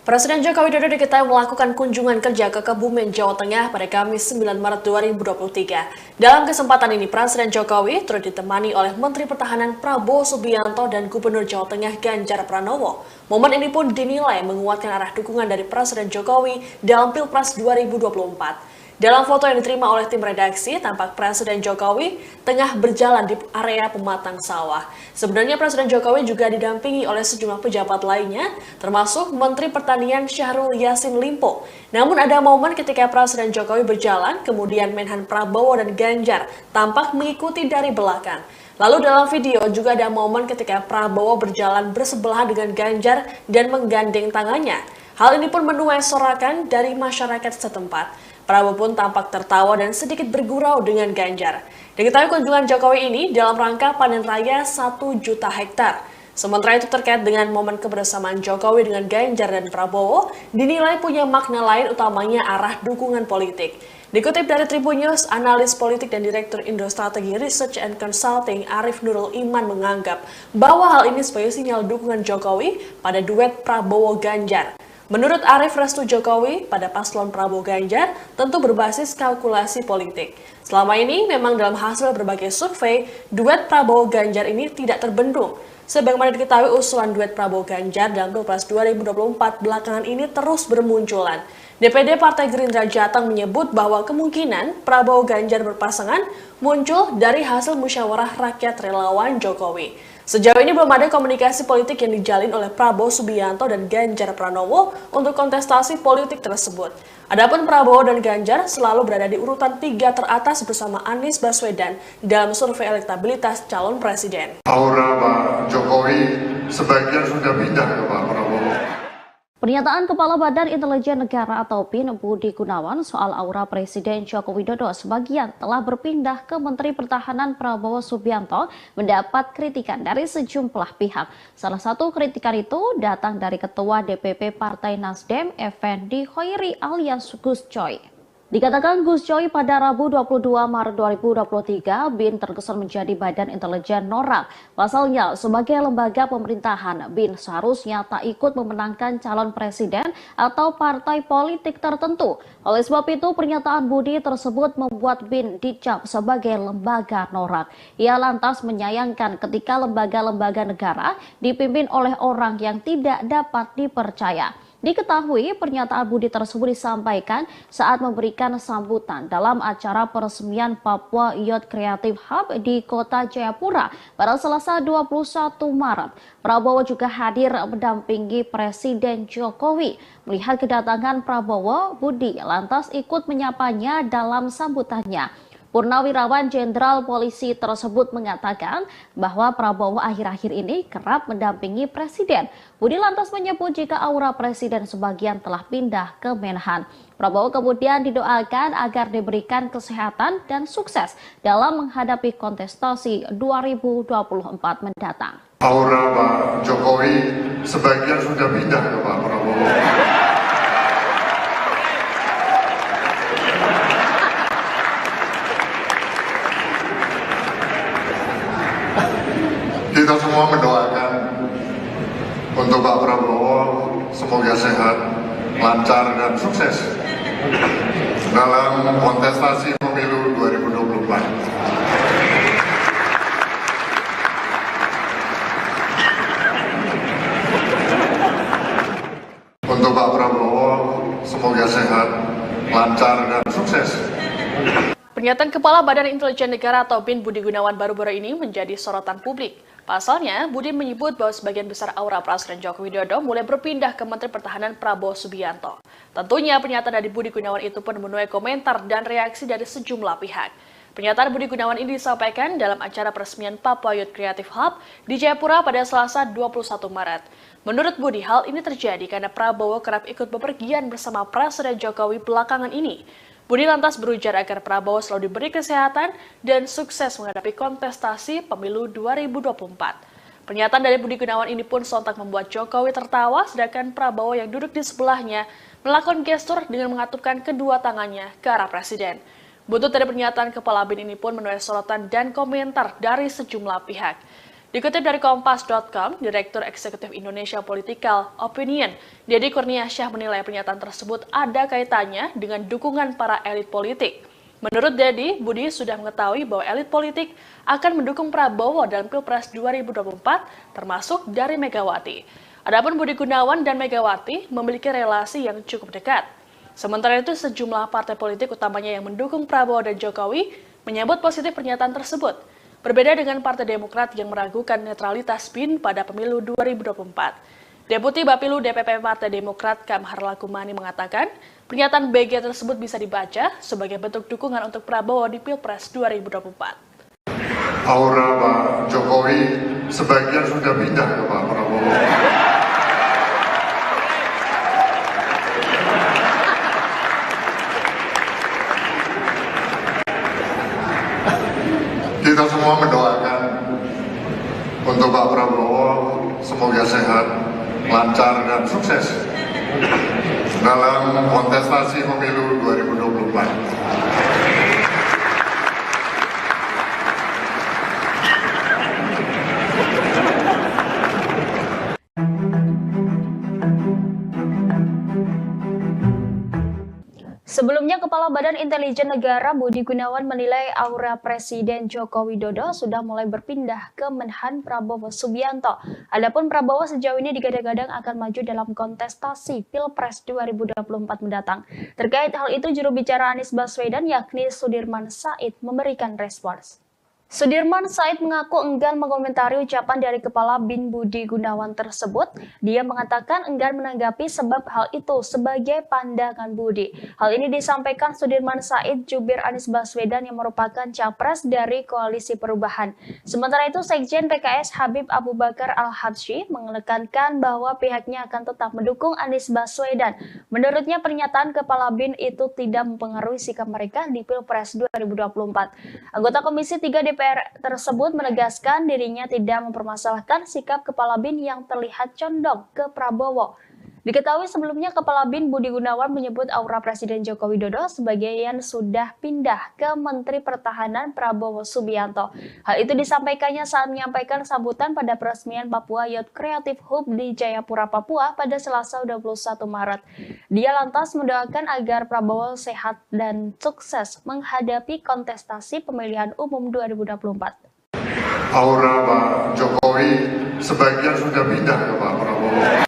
Speaker 1: Presiden Joko Widodo diketahui melakukan kunjungan kerja ke Kebumen, Jawa Tengah pada Kamis 9 Maret 2023. Dalam kesempatan ini, Presiden Jokowi turut ditemani oleh Menteri Pertahanan Prabowo Subianto dan Gubernur Jawa Tengah Ganjar Pranowo. Momen ini pun dinilai menguatkan arah dukungan dari Presiden Jokowi dalam Pilpres 2024. Dalam foto yang diterima oleh tim redaksi, tampak Presiden Jokowi tengah berjalan di area pematang sawah. Sebenarnya Presiden Jokowi juga didampingi oleh sejumlah pejabat lainnya, termasuk Menteri Pertanian Syahrul Yassin Limpo. Namun ada momen ketika Presiden Jokowi berjalan, kemudian Menhan Prabowo dan Ganjar tampak mengikuti dari belakang. Lalu dalam video juga ada momen ketika Prabowo berjalan bersebelahan dengan Ganjar dan menggandeng tangannya. Hal ini pun menuai sorakan dari masyarakat setempat. Prabowo pun tampak tertawa dan sedikit bergurau dengan Ganjar. Diketahui kunjungan Jokowi ini dalam rangka panen raya 1 juta hektar. Sementara itu terkait dengan momen kebersamaan Jokowi dengan Ganjar dan Prabowo, dinilai punya makna lain utamanya arah dukungan politik. Dikutip dari Tribun News, analis politik dan Direktur Indo Strategi Research and Consulting Arif Nurul Iman menganggap bahwa hal ini sebagai sinyal dukungan Jokowi pada duet Prabowo-Ganjar. Menurut Arif, restu Jokowi pada paslon Prabowo Ganjar tentu berbasis kalkulasi politik. Selama ini memang dalam hasil berbagai survei, duet Prabowo Ganjar ini tidak terbendung. Sebagaimana diketahui usulan duet Prabowo Ganjar dalam Pilpres 2024 belakangan ini terus bermunculan. DPD Partai Gerindra Jateng menyebut bahwa kemungkinan Prabowo Ganjar berpasangan muncul dari hasil musyawarah rakyat relawan Jokowi. Sejauh ini belum ada komunikasi politik yang dijalin oleh Prabowo Subianto dan Ganjar Pranowo untuk kontestasi politik tersebut. Adapun Prabowo dan Ganjar selalu berada di urutan 3 teratas bersama Anies Baswedan dalam survei elektabilitas calon presiden.
Speaker 2: Aura Pak Jokowi sebagian sudah pindah ke Pak Prabowo.
Speaker 3: Pernyataan Kepala Badan Intelijen Negara atau BIN Budi Gunawan soal aura Presiden Joko Widodo sebagian telah berpindah ke Menteri Pertahanan Prabowo Subianto mendapat kritikan dari sejumlah pihak. Salah satu kritikan itu datang dari Ketua DPP Partai Nasdem, Effendi Khoiri alias Gus Coy. Dikatakan Gus Coy pada Rabu 22 Maret 2023, BIN terkesan menjadi badan intelijen norak. Pasalnya, sebagai lembaga pemerintahan, BIN seharusnya tak ikut memenangkan calon presiden atau partai politik tertentu. Oleh sebab itu, pernyataan Budi tersebut membuat BIN dicap sebagai lembaga norak. Ia lantas menyayangkan ketika lembaga-lembaga negara dipimpin oleh orang yang tidak dapat dipercaya. Diketahui pernyataan Budi tersebut disampaikan saat memberikan sambutan dalam acara peresmian Papua Youth Creative Hub di Kota Jayapura pada Selasa 21 Maret. Prabowo juga hadir mendampingi Presiden Jokowi. Melihat kedatangan Prabowo, Budi lantas ikut menyapanya dalam sambutannya. Purnawirawan Jenderal Polisi tersebut mengatakan bahwa Prabowo akhir-akhir ini kerap mendampingi Presiden. Budi lantas menyebut jika aura Presiden sebagian telah pindah ke Menhan. Prabowo kemudian didoakan agar diberikan kesehatan dan sukses dalam menghadapi kontestasi 2024 mendatang.
Speaker 2: Aura Pak Jokowi sebagian sudah pindah ke Pak Prabowo. Kita semua mendoakan untuk Pak Prabowo semoga sehat, lancar dan sukses dalam kontestasi pemilu 2024. Untuk Pak Prabowo semoga sehat, lancar dan sukses.
Speaker 1: Pernyataan Kepala Badan Intelijen Negara atau BIN Budi Gunawan baru-baru ini menjadi sorotan publik. Pasalnya, Budi menyebut bahwa sebagian besar aura Presiden Joko Widodo mulai berpindah ke Menteri Pertahanan Prabowo Subianto. Tentunya pernyataan dari Budi Gunawan itu pun menuai komentar dan reaksi dari sejumlah pihak. Pernyataan Budi Gunawan ini disampaikan dalam acara peresmian Papua Youth Creative Hub di Jayapura pada Selasa 21 Maret. Menurut Budi, hal ini terjadi karena Prabowo kerap ikut bepergian bersama Presiden Jokowi belakangan ini. Budi lantas berujar agar Prabowo selalu diberi kesehatan dan sukses menghadapi kontestasi pemilu 2024. Pernyataan dari Budi Gunawan ini pun sontak membuat Jokowi tertawa, sedangkan Prabowo yang duduk di sebelahnya melakukan gestur dengan mengatupkan kedua tangannya ke arah Presiden. Buntut dari pernyataan Kepala BIN ini pun menuai sorotan dan komentar dari sejumlah pihak. Dikutip dari Kompas.com, Direktur Eksekutif Indonesia Political Opinion, Deddy Kurniasyah menilai pernyataan tersebut ada kaitannya dengan dukungan para elit politik. Menurut Deddy, Budi sudah mengetahui bahwa elit politik akan mendukung Prabowo dalam Pilpres 2024, termasuk dari Megawati. Adapun Budi Gunawan dan Megawati memiliki relasi yang cukup dekat. Sementara itu, sejumlah partai politik utamanya yang mendukung Prabowo dan Jokowi menyambut positif pernyataan tersebut. Berbeda dengan Partai Demokrat yang meragukan netralitas BIN pada pemilu 2024. Deputi Bapilu DPP Partai Demokrat Kamhar Lakumani mengatakan, pernyataan BG tersebut bisa dibaca sebagai bentuk dukungan untuk Prabowo di Pilpres 2024.
Speaker 2: Aura Pak Jokowi sebagian sudah pindah ke Pak Prabowo. Kita semua mendoakan untuk Pak Prabowo semoga sehat, lancar dan sukses dalam kontestasi pemilu 2024.
Speaker 7: Sebelumnya, Kepala Badan Intelijen Negara Budi Gunawan menilai aura Presiden Joko Widodo sudah mulai berpindah ke Menhan Prabowo Subianto. Adapun Prabowo sejauh ini digadang-gadang akan maju dalam kontestasi Pilpres 2024 mendatang. Terkait hal itu, juru bicara Anies Baswedan yakni Sudirman Said memberikan respons. Sudirman Said mengaku enggan mengomentari ucapan dari Kepala BIN Budi Gunawan tersebut. Dia mengatakan enggan menanggapi sebab hal itu sebagai pandangan Budi. Hal ini disampaikan Sudirman Said jubir Anies Baswedan yang merupakan capres dari Koalisi Perubahan. Sementara itu, Sekjen PKS Habib Abu Bakar Al-Habsyi menekankan bahwa pihaknya akan tetap mendukung Anies Baswedan. Menurutnya, pernyataan Kepala BIN itu tidak mempengaruhi sikap mereka di Pilpres 2024. Anggota Komisi 3 DPR tersebut menegaskan dirinya tidak mempermasalahkan sikap Kepala BIN yang terlihat condong ke Prabowo. Diketahui sebelumnya Kepala BIN Budi Gunawan menyebut aura Presiden Joko Widodo sebagian sudah pindah ke Menteri Pertahanan Prabowo Subianto. Hal itu disampaikannya saat menyampaikan sambutan pada peresmian Papua Youth Creative Hub di Jayapura, Papua pada Selasa 21 Maret. Dia lantas mendoakan agar Prabowo sehat dan sukses menghadapi kontestasi pemilihan umum 2024.
Speaker 2: Aura Pak Jokowi sebagian sudah pindah ke Pak Prabowo.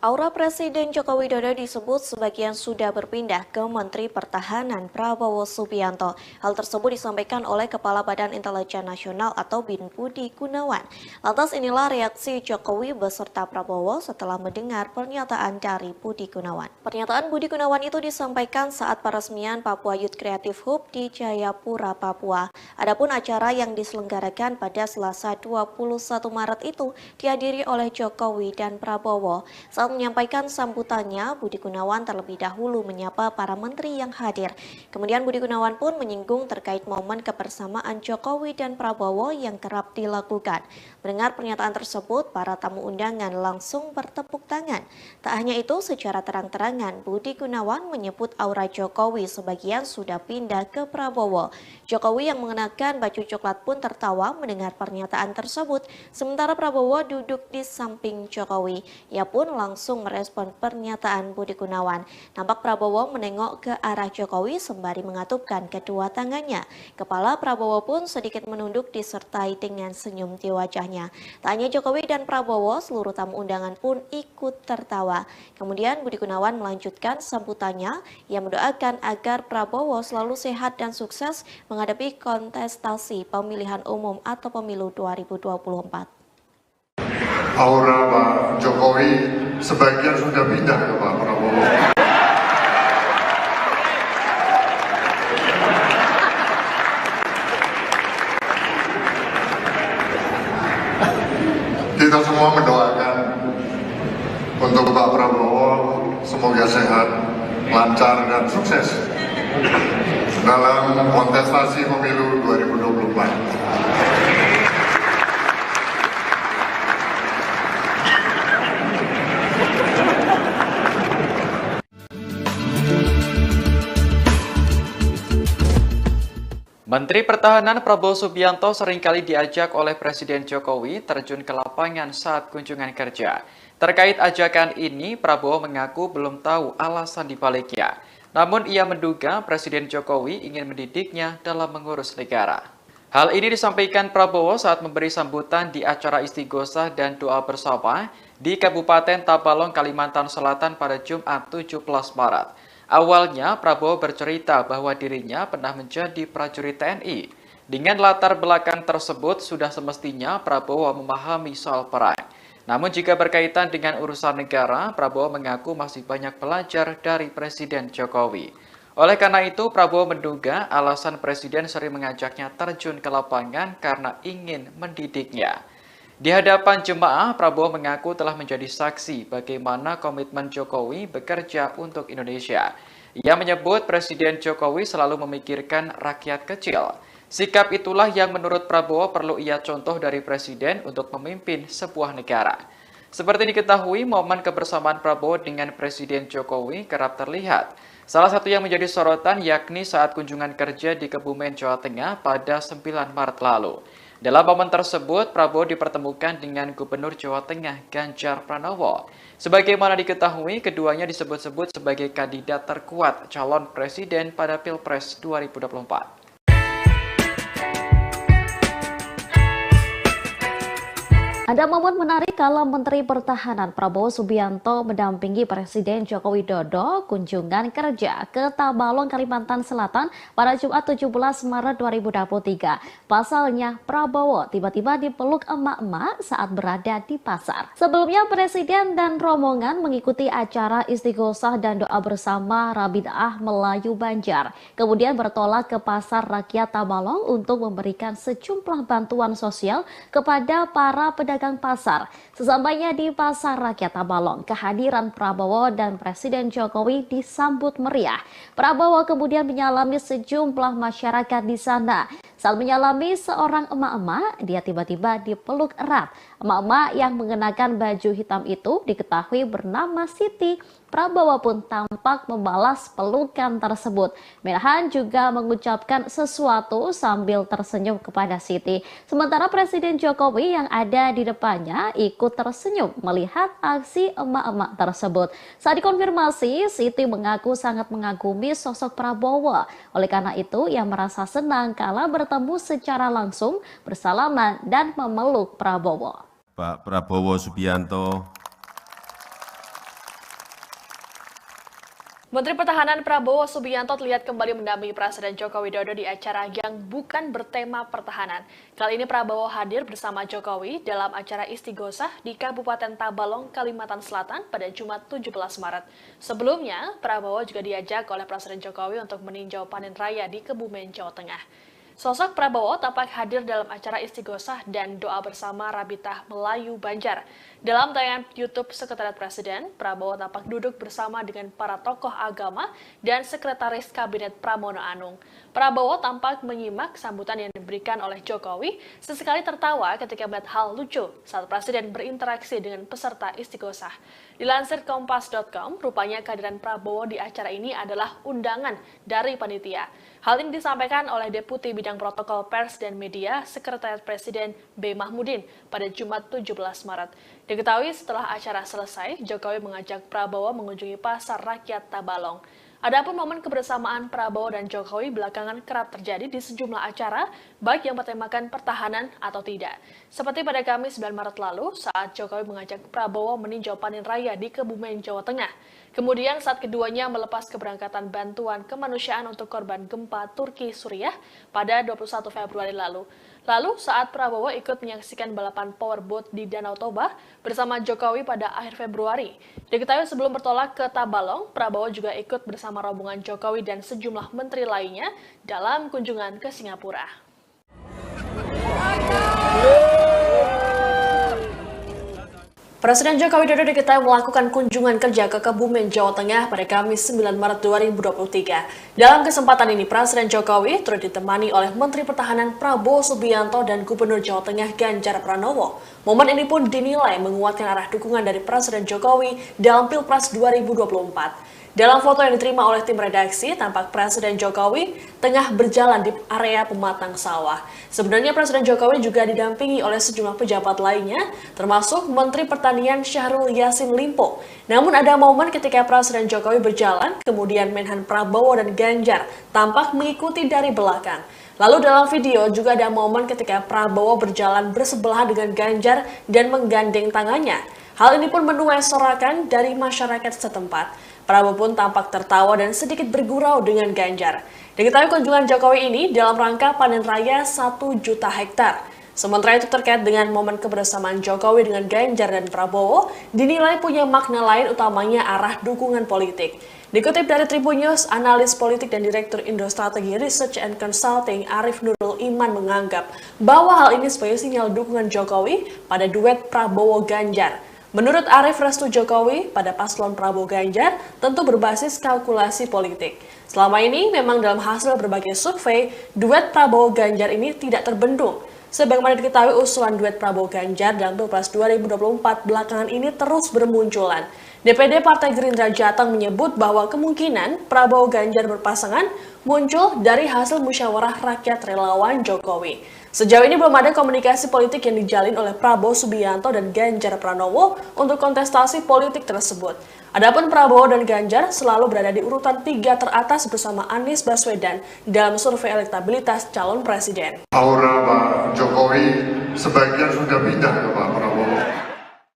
Speaker 4: Aura Presiden Joko Widodo disebut sebagian sudah berpindah ke Menteri Pertahanan Prabowo Subianto. Hal tersebut disampaikan oleh Kepala Badan Intelijen Nasional atau BIN Budi Gunawan. Lantas inilah reaksi Jokowi beserta Prabowo setelah mendengar pernyataan dari Budi Gunawan. Pernyataan Budi Gunawan itu disampaikan saat peresmian Papua Youth Creative Hub di Jayapura, Papua. Adapun acara yang diselenggarakan pada Selasa 21 Maret itu dihadiri oleh Jokowi dan Prabowo. Saat menyampaikan sambutannya, Budi Gunawan terlebih dahulu menyapa para menteri yang hadir. Kemudian Budi Gunawan pun menyinggung terkait momen kebersamaan Jokowi dan Prabowo yang kerap dilakukan. Mendengar pernyataan tersebut, para tamu undangan langsung bertepuk tangan. Tak hanya itu, secara terang-terangan Budi Gunawan menyebut aura Jokowi sebagian sudah pindah ke Prabowo. Jokowi yang mengenakan baju coklat pun tertawa mendengar pernyataan tersebut, sementara Prabowo duduk di samping Jokowi. Ia pun langsung merespon pernyataan Budi Gunawan. Nampak Prabowo menengok ke arah Jokowi sembari mengatupkan kedua tangannya. Kepala Prabowo pun sedikit menunduk disertai dengan senyum di wajahnya. Tak hanya Jokowi dan Prabowo, seluruh tamu undangan pun ikut tertawa. Kemudian Budi Gunawan melanjutkan sambutannya. Ia mendoakan agar Prabowo selalu sehat dan sukses menghadapi kontestasi pemilihan umum atau pemilu 2024.
Speaker 2: Aura Pak Jokowi sebagian sudah pindah ke Pak Prabowo. Kita semua mendoakan untuk Pak Prabowo semoga sehat, lancar dan sukses dalam kontestasi pemilu 2024.
Speaker 5: Menteri Pertahanan Prabowo Subianto seringkali diajak oleh Presiden Jokowi terjun ke lapangan saat kunjungan kerja. Terkait ajakan ini, Prabowo mengaku belum tahu alasan dibaliknya. Namun ia menduga Presiden Jokowi ingin mendidiknya dalam mengurus negara. Hal ini disampaikan Prabowo saat memberi sambutan di acara istighosah dan doa bersama di Kabupaten Tabalong, Kalimantan Selatan pada Jumat 17 Maret. Awalnya, Prabowo bercerita bahwa dirinya pernah menjadi prajurit TNI. Dengan latar belakang tersebut, sudah semestinya Prabowo memahami soal perang. Namun jika berkaitan dengan urusan negara, Prabowo mengaku masih banyak belajar dari Presiden Jokowi. Oleh karena itu, Prabowo menduga alasan Presiden sering mengajaknya terjun ke lapangan karena ingin mendidiknya. Di hadapan jemaah, Prabowo mengaku telah menjadi saksi bagaimana komitmen Jokowi bekerja untuk Indonesia. Ia menyebut Presiden Jokowi selalu memikirkan rakyat kecil. Sikap itulah yang menurut Prabowo perlu ia contoh dari Presiden untuk memimpin sebuah negara. Seperti diketahui, momen kebersamaan Prabowo dengan Presiden Jokowi kerap terlihat. Salah satu yang menjadi sorotan yakni saat kunjungan kerja di Kebumen, Jawa Tengah pada 9 Maret lalu. Dalam momen tersebut, Prabowo dipertemukan dengan Gubernur Jawa Tengah Ganjar Pranowo. Sebagaimana diketahui, keduanya disebut-sebut sebagai kandidat terkuat calon presiden pada Pilpres 2024.
Speaker 3: Ada momen menarik kala Menteri Pertahanan Prabowo Subianto mendampingi Presiden Joko Widodo kunjungan kerja ke Tabalong, Kalimantan Selatan pada Jumat 17 Maret 2023. Pasalnya, Prabowo tiba-tiba dipeluk emak-emak saat berada di pasar. Sebelumnya, Presiden dan rombongan mengikuti acara istighosah dan doa bersama Rabitaah Melayu Banjar. Kemudian bertolak ke Pasar Rakyat Tabalong untuk memberikan sejumlah bantuan sosial kepada para pedagang pasar. Sesampainya di Pasar Rakyat Tabalong, kehadiran Prabowo dan Presiden Jokowi disambut meriah. Prabowo kemudian menyalami sejumlah masyarakat di sana. Saat menyalami seorang emak-emak, dia tiba-tiba dipeluk erat. Emak-emak yang mengenakan baju hitam itu diketahui bernama Siti. Prabowo pun tampak membalas pelukan tersebut. Menhan juga mengucapkan sesuatu sambil tersenyum kepada Siti. Sementara Presiden Jokowi yang ada di depannya ikut tersenyum melihat aksi emak-emak tersebut. Saat dikonfirmasi, Siti mengaku sangat mengagumi sosok Prabowo. Oleh karena itu, ia merasa senang kala bertemu secara langsung, bersalaman dan memeluk Prabowo.
Speaker 6: Pak Prabowo Subianto.
Speaker 1: Menteri Pertahanan Prabowo Subianto terlihat kembali mendampingi Presiden Joko Widodo di acara yang bukan bertema pertahanan. Kali ini Prabowo hadir bersama Jokowi dalam acara istighosah di Kabupaten Tabalong, Kalimantan Selatan pada Jumat 17 Maret. Sebelumnya, Prabowo juga diajak oleh Presiden Jokowi untuk meninjau panen raya di Kebumen, Jawa Tengah. Sosok Prabowo tampak hadir dalam acara istighosah dan doa bersama Rabitaah Melayu Banjar. Dalam tayangan YouTube Sekretariat Presiden, Prabowo tampak duduk bersama dengan para tokoh agama dan Sekretaris Kabinet Pramono Anung. Prabowo tampak menyimak sambutan yang diberikan oleh Jokowi, sesekali tertawa ketika melihat hal lucu saat Presiden berinteraksi dengan peserta istighosah. Dilansir Kompas.com, rupanya kehadiran Prabowo di acara ini adalah undangan dari panitia. Hal ini disampaikan oleh Deputi Bidang Protokol Pers dan Media Sekretariat Presiden B. Mahmudin pada Jumat 17 Maret. Diketahui setelah acara selesai, Jokowi mengajak Prabowo mengunjungi Pasar Rakyat Tabalong. Adapun momen kebersamaan Prabowo dan Jokowi belakangan kerap terjadi di sejumlah acara, baik yang bertemakan pertahanan atau tidak. Seperti pada Kamis 9 Maret lalu, saat Jokowi mengajak Prabowo meninjau panen raya di Kebumen, Jawa Tengah. Kemudian saat keduanya melepas keberangkatan bantuan kemanusiaan untuk korban gempa Turki Suriah pada 21 Februari lalu. Lalu saat Prabowo ikut menyaksikan balapan powerboat di Danau Toba bersama Jokowi pada akhir Februari. Diketahui sebelum bertolak ke Tabalong, Prabowo juga ikut bersama rombongan Jokowi dan sejumlah menteri lainnya dalam kunjungan ke Singapura. Presiden Joko Widodo diketahui melakukan kunjungan kerja ke Kebumen, Jawa Tengah pada Kamis 9 Maret 2023. Dalam kesempatan ini, Presiden Jokowi turut ditemani oleh Menteri Pertahanan Prabowo Subianto dan Gubernur Jawa Tengah Ganjar Pranowo. Momen ini pun dinilai menguatkan arah dukungan dari Presiden Jokowi dalam Pilpres 2024. Dalam foto yang diterima oleh tim redaksi, tampak Presiden Jokowi tengah berjalan di area pematang sawah. Sebenarnya Presiden Jokowi juga didampingi oleh sejumlah pejabat lainnya, termasuk Menteri Pertanian Syahrul Yassin Limpo. Namun ada momen ketika Presiden Jokowi berjalan, kemudian Menhan Prabowo dan Ganjar tampak mengikuti dari belakang. Lalu dalam video juga ada momen ketika Prabowo berjalan bersebelahan dengan Ganjar dan menggandeng tangannya. Hal ini pun menuai sorakan dari masyarakat setempat. Prabowo pun tampak tertawa dan sedikit bergurau dengan Ganjar. Diketahui kunjungan Jokowi ini dalam rangka panen raya 1 juta hektar. Sementara itu terkait dengan momen kebersamaan Jokowi dengan Ganjar dan Prabowo, dinilai punya makna lain utamanya arah dukungan politik. Dikutip dari Tribun News, analis politik dan Direktur Indo Strategi Research and Consulting Arif Nurul Iman menganggap bahwa hal ini sebagai sinyal dukungan Jokowi pada duet Prabowo-Ganjar. Menurut Arif, restu Jokowi pada paslon Prabowo Ganjar tentu berbasis kalkulasi politik. Selama ini memang dalam hasil berbagai survei, duet Prabowo Ganjar ini tidak terbendung. Sebagaimana diketahui usulan duet Prabowo Ganjar dalam Pilpres 2024 belakangan ini terus bermunculan. DPD Partai Gerindra Jateng menyebut bahwa kemungkinan Prabowo Ganjar berpasangan muncul dari hasil musyawarah rakyat relawan Jokowi. Sejauh ini belum ada komunikasi politik yang dijalin oleh Prabowo Subianto dan Ganjar Pranowo untuk kontestasi politik tersebut. Adapun Prabowo dan Ganjar selalu berada di urutan 3 teratas bersama Anies Baswedan dalam survei elektabilitas calon presiden.
Speaker 2: Aura Pak Jokowi sebagian sudah pindah ke Pak Prabowo.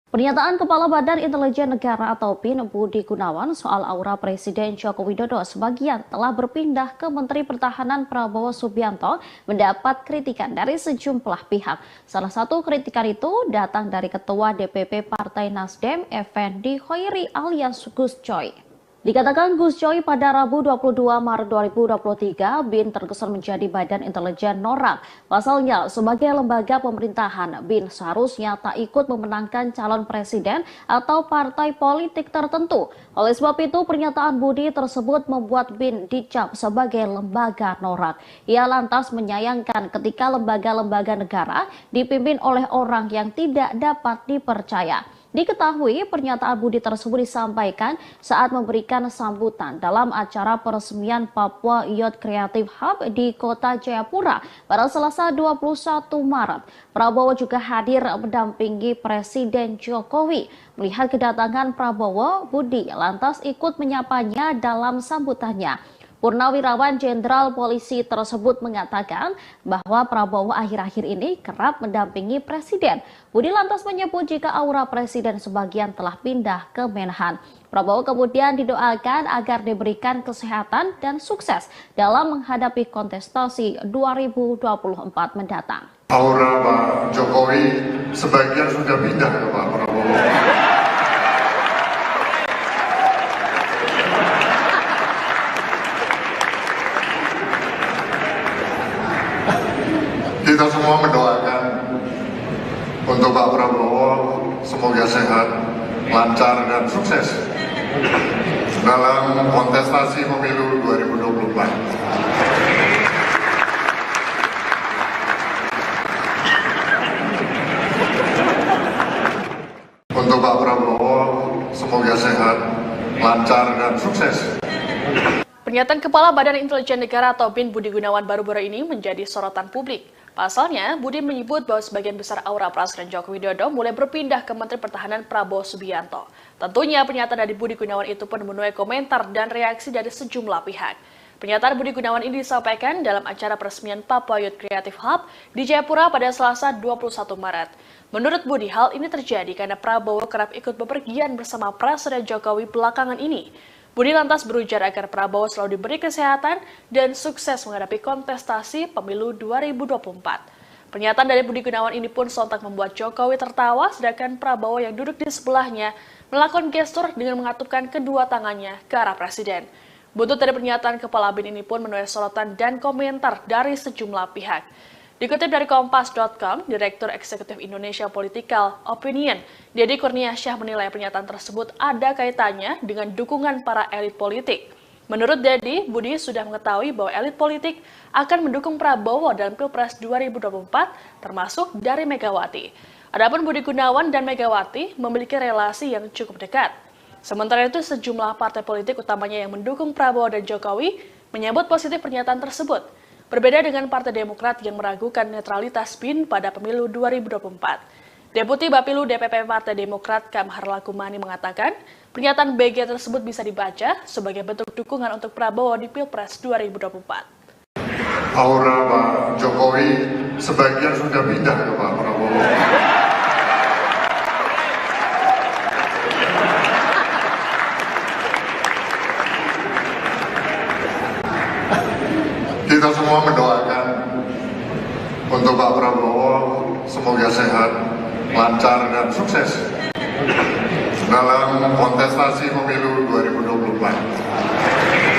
Speaker 3: Pernyataan Kepala Badan Intelijen Negara atau BIN Budi Gunawan soal aura Presiden Joko Widodo sebagian telah berpindah ke Menteri Pertahanan Prabowo Subianto mendapat kritikan dari sejumlah pihak. Salah satu kritikan itu datang dari Ketua DPP Partai Nasdem, Effendi Khoiri alias Gus Coy. Dikatakan Gus Coy pada Rabu 22 Maret 2023, BIN terkesan menjadi badan intelijen norak. Pasalnya, sebagai lembaga pemerintahan, BIN seharusnya tak ikut memenangkan calon presiden atau partai politik tertentu. Oleh sebab itu, pernyataan Budi tersebut membuat BIN dicap sebagai lembaga norak. Ia lantas menyayangkan ketika lembaga-lembaga negara dipimpin oleh orang yang tidak dapat dipercaya. Diketahui pernyataan Budi tersebut disampaikan saat memberikan sambutan dalam acara peresmian Papua Youth Creative Hub di Kota Jayapura pada Selasa 21 Maret. Prabowo juga hadir mendampingi Presiden Jokowi. Melihat kedatangan Prabowo, Budi lantas ikut menyapanya dalam sambutannya. Purnawirawan Jenderal Polisi tersebut mengatakan bahwa Prabowo akhir-akhir ini kerap mendampingi Presiden. Budi lantas menyebut jika aura Presiden sebagian telah pindah ke Menhan. Prabowo kemudian didoakan agar diberikan kesehatan dan sukses dalam menghadapi kontestasi 2024 mendatang.
Speaker 2: Aura Pak Jokowi sebagian sudah pindah ke Pak Prabowo. Kita semua mendoakan untuk Pak Prabowo semoga sehat, lancar dan sukses dalam kontestasi pemilu 2024. Untuk Pak Prabowo semoga sehat, lancar dan sukses.
Speaker 1: Pernyataan Kepala Badan Intelijen Negara atau BIN Budi Gunawan baru-baru ini menjadi sorotan publik. Pasalnya, Budi menyebut bahwa sebagian besar aura Presiden Joko Widodo mulai berpindah ke Menteri Pertahanan Prabowo Subianto. Tentunya pernyataan dari Budi Gunawan itu pun menuai komentar dan reaksi dari sejumlah pihak. Pernyataan Budi Gunawan ini disampaikan dalam acara peresmian Papua Youth Creative Hub di Jayapura pada Selasa 21 Maret. Menurut Budi, hal ini terjadi karena Prabowo kerap ikut bepergian bersama Presiden Jokowi belakangan ini. Budi lantas berujar agar Prabowo selalu diberi kesehatan dan sukses menghadapi kontestasi pemilu 2024. Pernyataan dari Budi Gunawan ini pun sontak membuat Jokowi tertawa, sedangkan Prabowo yang duduk di sebelahnya melakukan gestur dengan mengatupkan kedua tangannya ke arah Presiden. Buntut dari pernyataan Kepala BIN ini pun menuai sorotan dan komentar dari sejumlah pihak. Dikutip dari Kompas.com, Direktur Eksekutif Indonesia Political Opinion, Deddy Kurniasyah menilai pernyataan tersebut ada kaitannya dengan dukungan para elit politik. Menurut Deddy, Budi sudah mengetahui bahwa elit politik akan mendukung Prabowo dalam Pilpres 2024, termasuk dari Megawati. Adapun Budi Gunawan dan Megawati memiliki relasi yang cukup dekat. Sementara itu, sejumlah partai politik utamanya yang mendukung Prabowo dan Jokowi menyambut positif pernyataan tersebut. Berbeda dengan Partai Demokrat yang meragukan netralitas BIN pada pemilu 2024. Deputi Bapilu DPP Partai Demokrat Kamhar Lakumani mengatakan, pernyataan BG tersebut bisa dibaca sebagai bentuk dukungan untuk Prabowo di Pilpres 2024.
Speaker 2: Aura Pak Jokowi sebagian sudah pindah ke Pak Prabowo. Kita semua mendoakan untuk Pak Prabowo semoga sehat, lancar dan sukses dalam kontestasi pemilu 2024.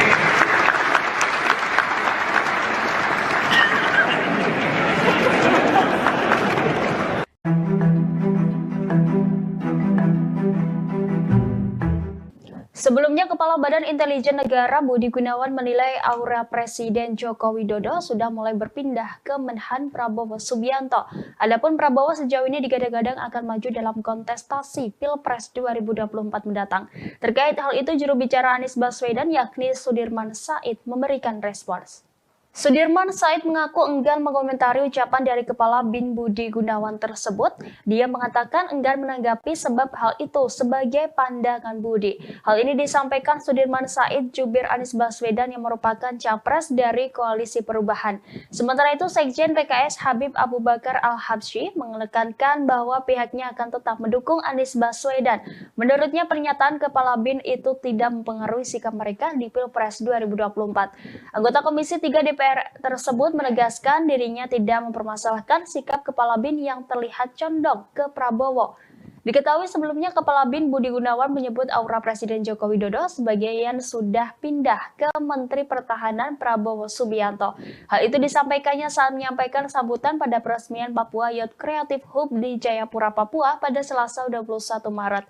Speaker 7: Sebelumnya, Kepala Badan Intelijen Negara Budi Gunawan menilai aura Presiden Joko Widodo sudah mulai berpindah ke Menhan Prabowo Subianto. Adapun Prabowo sejauh ini digadang-gadang akan maju dalam kontestasi Pilpres 2024 mendatang. Terkait hal itu, juru bicara Anies Baswedan yakni Sudirman Said memberikan respons. Sudirman Said mengaku enggan mengomentari ucapan dari Kepala BIN Budi Gunawan tersebut. Dia mengatakan enggan menanggapi sebab hal itu sebagai pandangan Budi. Hal ini disampaikan Sudirman Said jubir Anies Baswedan yang merupakan capres dari Koalisi Perubahan. Sementara itu, Sekjen PKS Habib Abu Bakar Al-Habsyi menekankan bahwa pihaknya akan tetap mendukung Anies Baswedan. Menurutnya, pernyataan Kepala BIN itu tidak mempengaruhi sikap mereka di Pilpres 2024. Anggota Komisi 3 DPR tersebut menegaskan dirinya tidak mempermasalahkan sikap Kepala BIN yang terlihat condong ke Prabowo. Diketahui sebelumnya Kepala BIN Budi Gunawan menyebut aura Presiden Joko Widodo sebagian sudah pindah ke Menteri Pertahanan Prabowo Subianto. Hal itu disampaikannya saat menyampaikan sambutan pada peresmian Papua Youth Creative Hub di Jayapura, Papua pada Selasa 21 Maret.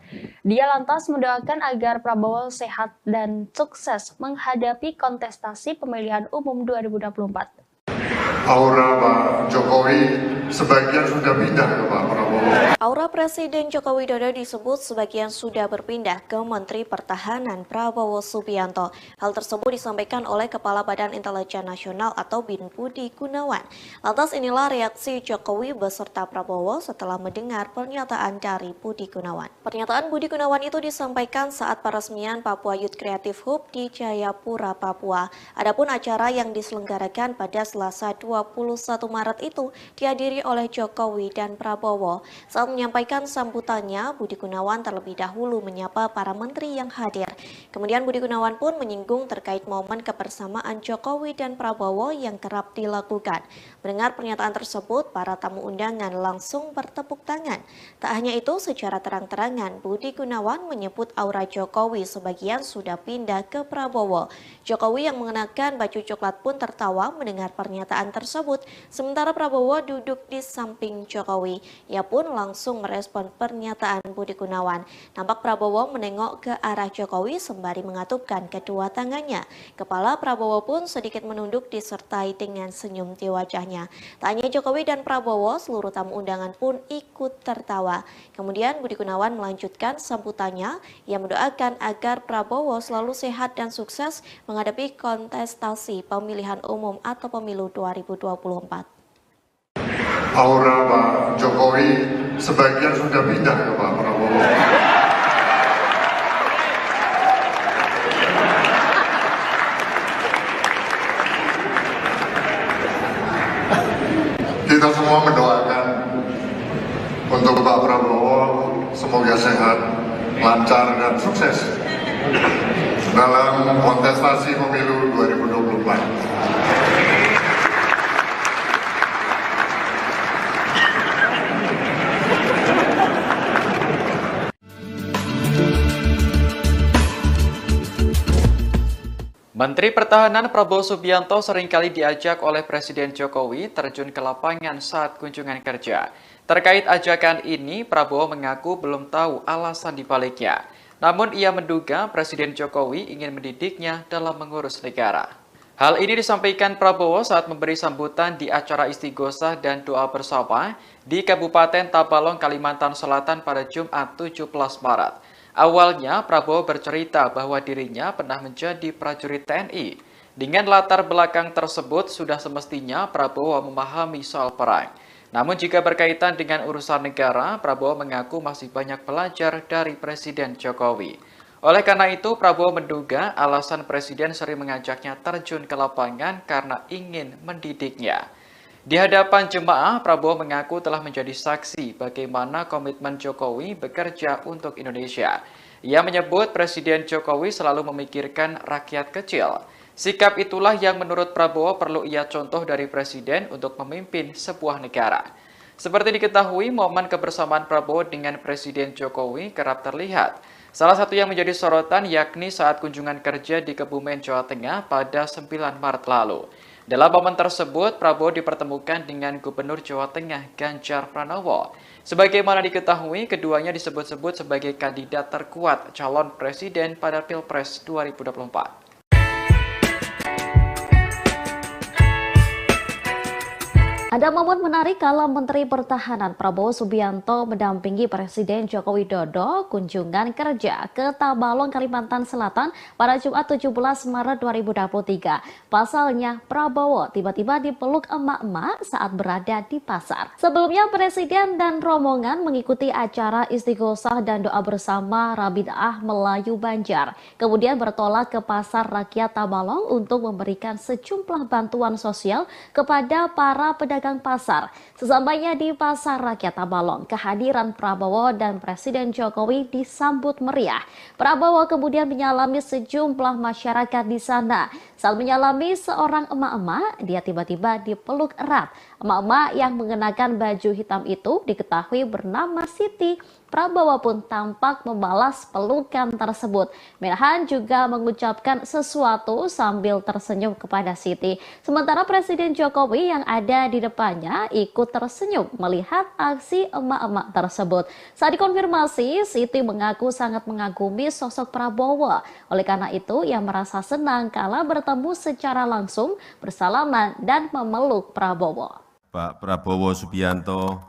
Speaker 7: Dia lantas mendoakan agar Prabowo sehat dan sukses menghadapi kontestasi pemilihan umum 2024.
Speaker 2: Aura Pak Jokowi sebagian sudah pindah ke Pak Prabowo.
Speaker 4: Aura Presiden Joko Widodo disebut sebagian sudah berpindah ke Menteri Pertahanan Prabowo Subianto. Hal tersebut disampaikan oleh Kepala Badan Intelijen Nasional atau BIN Budi Gunawan. Lantas inilah reaksi Jokowi beserta Prabowo setelah mendengar pernyataan dari Budi Gunawan. Pernyataan Budi Gunawan itu disampaikan saat peresmian Papua Youth Creative Hub di Jayapura, Papua. Adapun acara yang diselenggarakan pada Selasa 21 Maret itu dihadiri oleh Jokowi dan Prabowo. Saat menyampaikan sambutannya, Budi Gunawan terlebih dahulu menyapa para menteri yang hadir. Kemudian Budi Gunawan pun menyinggung terkait momen kebersamaan Jokowi dan Prabowo yang kerap dilakukan. Mendengar pernyataan tersebut, para tamu undangan langsung bertepuk tangan. Tak hanya itu, secara terang-terangan Budi Gunawan menyebut aura Jokowi sebagian sudah pindah ke Prabowo. Jokowi yang mengenakan baju coklat pun tertawa mendengar pernyataan tersebut, sementara Prabowo duduk di samping Jokowi. Ia pun langsung merespon pernyataan Budi Gunawan. Nampak Prabowo menengok ke arah Jokowi sembari mengatupkan kedua tangannya. Kepala Prabowo pun sedikit menunduk disertai dengan senyum di wajahnya. Tak hanya Jokowi dan Prabowo, seluruh tamu undangan pun ikut tertawa. Kemudian Budi Gunawan melanjutkan sambutannya. Ia mendoakan agar Prabowo selalu sehat dan sukses menghadapi kontestasi pemilihan umum atau pemilu 2024.
Speaker 2: Aura Pak Jokowi sebagian sudah pindah ke Pak Prabowo. Kita semua mendoakan untuk Pak Prabowo semoga sehat, lancar dan sukses dalam kontestasi pemilu 2024.
Speaker 5: Menteri Pertahanan Prabowo Subianto seringkali diajak oleh Presiden Jokowi terjun ke lapangan saat kunjungan kerja. Terkait ajakan ini, Prabowo mengaku belum tahu alasan dibaliknya. Namun ia menduga Presiden Jokowi ingin mendidiknya dalam mengurus negara. Hal ini disampaikan Prabowo saat memberi sambutan di acara istighosah dan doa bersama di Kabupaten Tabalong, Kalimantan Selatan pada Jumat 17 Maret. Awalnya, Prabowo bercerita bahwa dirinya pernah menjadi prajurit TNI. Dengan latar belakang tersebut, sudah semestinya Prabowo memahami soal perang. Namun jika berkaitan dengan urusan negara, Prabowo mengaku masih banyak belajar dari Presiden Jokowi. Oleh karena itu, Prabowo menduga alasan Presiden sering mengajaknya terjun ke lapangan karena ingin mendidiknya. Di hadapan jemaah, Prabowo mengaku telah menjadi saksi bagaimana komitmen Jokowi bekerja untuk Indonesia. Ia menyebut Presiden Jokowi selalu memikirkan rakyat kecil. Sikap itulah yang menurut Prabowo perlu ia contoh dari Presiden untuk memimpin sebuah negara. Seperti diketahui, momen kebersamaan Prabowo dengan Presiden Jokowi kerap terlihat. Salah satu yang menjadi sorotan yakni saat kunjungan kerja di Kebumen, Jawa Tengah pada 9 Maret lalu. Dalam momen tersebut, Prabowo dipertemukan dengan Gubernur Jawa Tengah Ganjar Pranowo. Sebagaimana diketahui, keduanya disebut-sebut sebagai kandidat terkuat calon presiden pada Pilpres 2024.
Speaker 3: Ada momen menarik kala Menteri Pertahanan Prabowo Subianto mendampingi Presiden Joko Widodo kunjungan kerja ke Tabalong, Kalimantan Selatan pada Jumat 17 Maret 2023. Pasalnya, Prabowo tiba-tiba dipeluk emak-emak saat berada di pasar. Sebelumnya, Presiden dan rombongan mengikuti acara istighosah dan doa bersama Rabidah Melayu Banjar. Kemudian bertolak ke Pasar Rakyat Tabalong untuk memberikan sejumlah bantuan sosial kepada para pedagang pasar. Sesampainya di Pasar Rakyat Tabalong, kehadiran Prabowo dan Presiden Jokowi disambut meriah. Prabowo kemudian menyalami sejumlah masyarakat di sana. Saat menyalami seorang emak-emak, dia tiba-tiba dipeluk erat. Emak-emak yang mengenakan baju hitam itu diketahui bernama Siti. Prabowo pun tampak membalas pelukan tersebut. Menhan juga mengucapkan sesuatu sambil tersenyum kepada Siti. Sementara Presiden Jokowi yang ada di depannya ikut tersenyum melihat aksi emak-emak tersebut. Saat dikonfirmasi, Siti mengaku sangat mengagumi sosok Prabowo. Oleh karena itu, ia merasa senang kala bertemu secara langsung, bersalaman dan memeluk Prabowo.
Speaker 6: Pak Prabowo Subianto.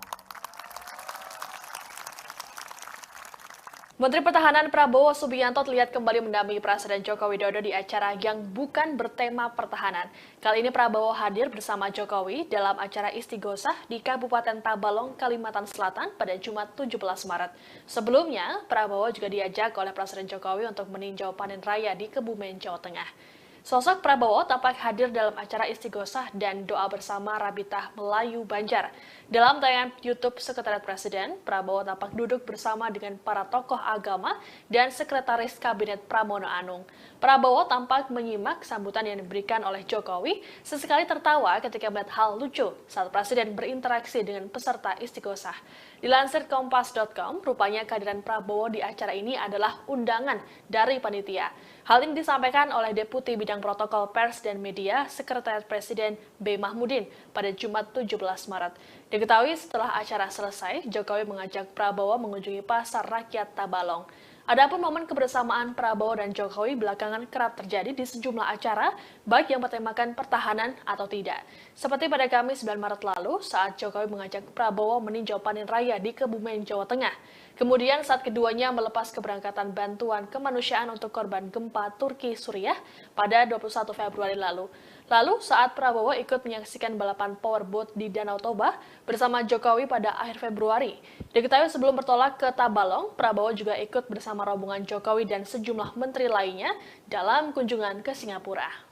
Speaker 1: Menteri Pertahanan Prabowo Subianto terlihat kembali mendampingi Presiden Joko Widodo di acara yang bukan bertema pertahanan. Kali ini Prabowo hadir bersama Jokowi dalam acara istighosah di Kabupaten Tabalong, Kalimantan Selatan pada Jumat 17 Maret. Sebelumnya, Prabowo juga diajak oleh Presiden Jokowi untuk meninjau panen raya di Kebumen, Jawa Tengah. Sosok Prabowo tampak hadir dalam acara istighosah dan doa bersama Rabidah Melayu Banjar. Dalam tayangan YouTube Sekretariat Presiden, Prabowo tampak duduk bersama dengan para tokoh agama dan Sekretaris Kabinet Pramono Anung. Prabowo tampak menyimak sambutan yang diberikan oleh Jokowi, sesekali tertawa ketika melihat hal lucu saat Presiden berinteraksi dengan peserta istighosah. Dilansir Kompas.com, rupanya kehadiran Prabowo di acara ini adalah undangan dari panitia. Hal ini disampaikan oleh Deputi Bidang Protokol Pers dan Media Sekretariat Presiden B. Mahmudin pada Jumat 17 Maret. Diketahui setelah acara selesai, Jokowi mengajak Prabowo mengunjungi Pasar Rakyat Tabalong. Adapun momen kebersamaan Prabowo dan Jokowi belakangan kerap terjadi di sejumlah acara, baik yang bertemakan pertahanan atau tidak. Seperti pada Kamis 9 Maret lalu, saat Jokowi mengajak Prabowo meninjau panen raya di Kebumen, Jawa Tengah. Kemudian saat keduanya melepas keberangkatan bantuan kemanusiaan untuk korban gempa Turki Suriah pada 21 Februari lalu. Lalu saat Prabowo ikut menyaksikan balapan powerboat di Danau Toba bersama Jokowi pada akhir Februari. Diketahui sebelum bertolak ke Tabalong, Prabowo juga ikut bersama rombongan Jokowi dan sejumlah menteri lainnya dalam kunjungan ke Singapura.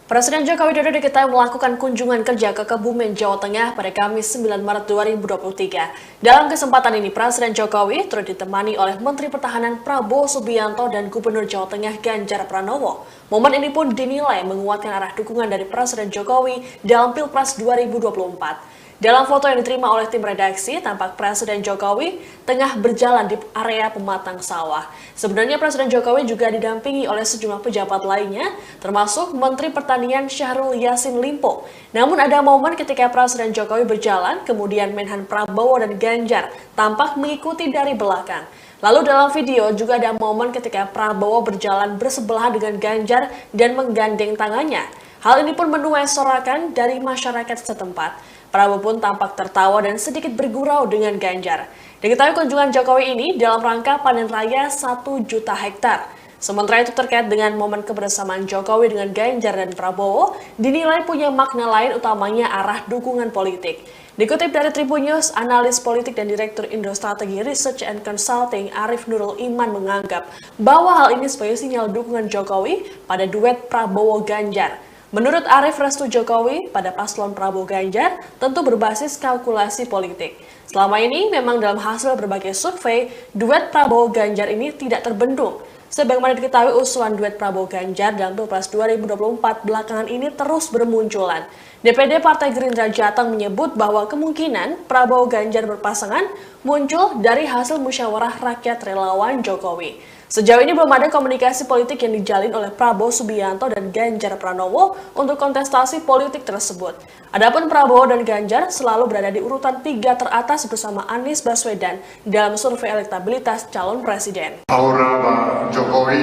Speaker 1: Presiden Joko Widodo diketahui melakukan kunjungan kerja ke Kebumen, Jawa Tengah pada Kamis 9 Maret 2023. Dalam kesempatan ini, Presiden Jokowi turut ditemani oleh Menteri Pertahanan Prabowo Subianto dan Gubernur Jawa Tengah Ganjar Pranowo. Momen ini pun dinilai menguatkan arah dukungan dari Presiden Jokowi dalam Pilpres 2024. Dalam foto yang diterima oleh tim redaksi, tampak Presiden Jokowi tengah berjalan di area pematang sawah. Sebenarnya Presiden Jokowi juga didampingi oleh sejumlah pejabat lainnya, termasuk Menteri Pertanian Syahrul Yassin Limpo. Namun ada momen ketika Presiden Jokowi berjalan, kemudian Menhan Prabowo dan Ganjar tampak mengikuti dari belakang. Lalu dalam video juga ada momen ketika Prabowo berjalan bersebelahan dengan Ganjar dan menggandeng tangannya. Hal ini pun menuai sorakan dari masyarakat setempat. Prabowo pun tampak tertawa dan sedikit bergurau dengan Ganjar. Diketahui kunjungan Jokowi ini dalam rangka panen raya 1 juta hektar. Sementara itu terkait dengan momen kebersamaan Jokowi dengan Ganjar dan Prabowo, dinilai punya makna lain utamanya arah dukungan politik. Dikutip dari Tribun News, analis politik dan Direktur Indo Strategi Research and Consulting Arif Nurul Iman menganggap bahwa hal ini sebagai sinyal dukungan Jokowi pada duet Prabowo-Ganjar. Menurut Arif, restu Jokowi pada paslon Prabowo Ganjar tentu berbasis kalkulasi politik. Selama ini memang dalam hasil berbagai survei, duet Prabowo Ganjar ini tidak terbendung. Sebagaimana diketahui usulan duet Prabowo Ganjar dalam Pilpres 2024 belakangan ini terus bermunculan. DPD Partai Gerindra Jateng menyebut bahwa kemungkinan Prabowo Ganjar berpasangan muncul dari hasil musyawarah rakyat relawan Jokowi. Sejauh ini belum ada komunikasi politik yang dijalin oleh Prabowo Subianto dan Ganjar Pranowo untuk kontestasi politik tersebut. Adapun Prabowo dan Ganjar selalu berada di urutan 3 teratas bersama Anies Baswedan dalam survei elektabilitas calon presiden.
Speaker 2: Aura Pak Jokowi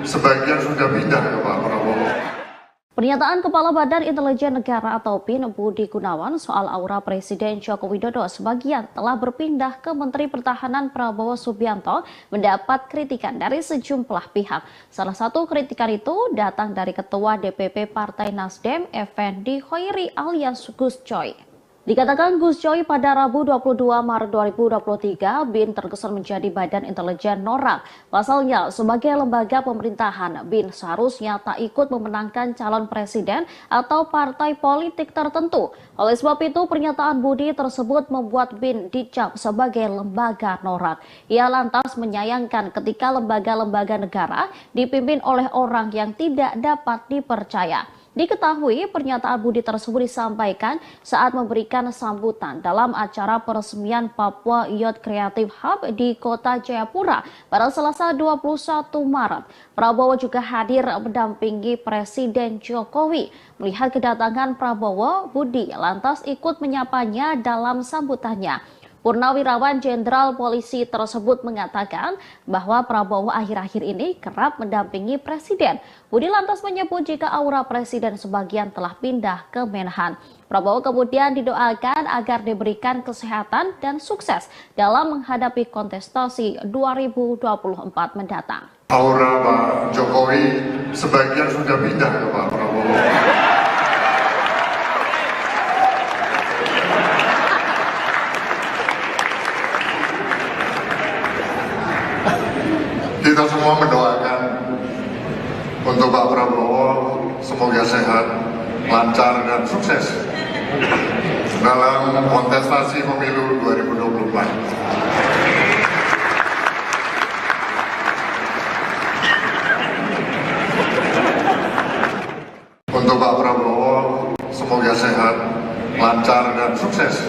Speaker 2: sebagian sudah pindah ke Pak Prabowo.
Speaker 3: Pernyataan Kepala Badan Intelijen Negara atau BIN Budi Gunawan soal aura Presiden Joko Widodo sebagian telah berpindah ke Menteri Pertahanan Prabowo Subianto mendapat kritikan dari sejumlah pihak. Salah satu kritikan itu datang dari Ketua DPP Partai Nasdem, Effendi Khoiri alias Gus Coy. Dikatakan Gus Coy pada Rabu 22 Maret 2023, BIN terkesan menjadi badan intelijen norak. Pasalnya, sebagai lembaga pemerintahan, BIN seharusnya tak ikut memenangkan calon presiden atau partai politik tertentu. Oleh sebab itu, pernyataan Budi tersebut membuat BIN dicap sebagai lembaga norak. Ia lantas menyayangkan ketika lembaga-lembaga negara dipimpin oleh orang yang tidak dapat dipercaya. Diketahui pernyataan Budi tersebut disampaikan saat memberikan sambutan dalam acara peresmian Papua Youth Creative Hub di Kota Jayapura pada Selasa 21 Maret. Prabowo juga hadir mendampingi Presiden Jokowi. Melihat kedatangan Prabowo, Budi lantas ikut menyapanya dalam sambutannya. Purnawirawan Jenderal Polisi tersebut mengatakan bahwa Prabowo akhir-akhir ini kerap mendampingi Presiden. Budi lantas menyebut jika aura Presiden sebagian telah pindah ke Menhan. Prabowo kemudian didoakan agar diberikan kesehatan dan sukses dalam menghadapi kontestasi 2024 mendatang.
Speaker 2: Aura Pak Jokowi sebagian sudah pindah ke Pak Prabowo. Kita semua mendoakan untuk Pak Prabowo semoga sehat, lancar dan sukses dalam kontestasi pemilu 2024. Untuk Pak Prabowo semoga sehat, lancar dan sukses.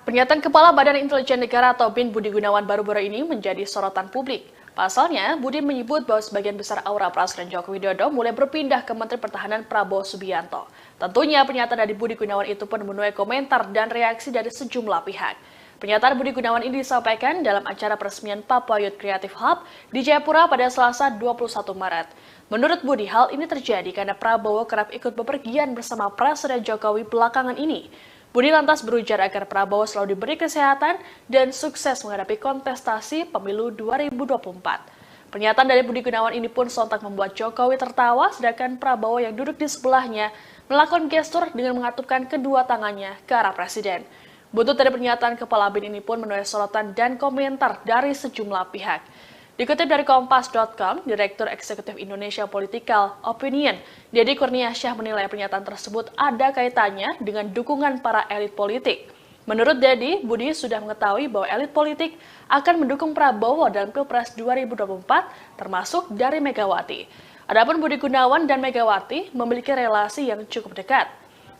Speaker 1: Pernyataan Kepala Badan Intelijen Negara atau BIN Budi Gunawan baru-baru ini menjadi sorotan publik. Pasalnya, Budi menyebut bahwa sebagian besar aura Presiden Joko Widodo mulai berpindah ke Menteri Pertahanan Prabowo Subianto. Tentunya pernyataan dari Budi Gunawan itu pun menuai komentar dan reaksi dari sejumlah pihak. Pernyataan Budi Gunawan ini disampaikan dalam acara peresmian Papua Youth Creative Hub di Jayapura pada Selasa 21 Maret. Menurut Budi, hal ini terjadi karena Prabowo kerap ikut bepergian bersama Presiden Jokowi belakangan ini. Budi lantas berujar agar Prabowo selalu diberi kesehatan dan sukses menghadapi kontestasi pemilu 2024. Pernyataan dari Budi Gunawan ini pun sontak membuat Jokowi tertawa, sedangkan Prabowo yang duduk di sebelahnya melakukan gestur dengan mengatupkan kedua tangannya ke arah Presiden. Buntut dari pernyataan Kepala BIN ini pun menuai sorotan dan komentar dari sejumlah pihak. Dikutip dari Kompas.com, Direktur Eksekutif Indonesia Political Opinion, Deddy Kurniasyah menilai pernyataan tersebut ada kaitannya dengan dukungan para elit politik. Menurut Deddy, Budi sudah mengetahui bahwa elit politik akan mendukung Prabowo dalam Pilpres 2024, termasuk dari Megawati. Adapun Budi Gunawan dan Megawati memiliki relasi yang cukup dekat.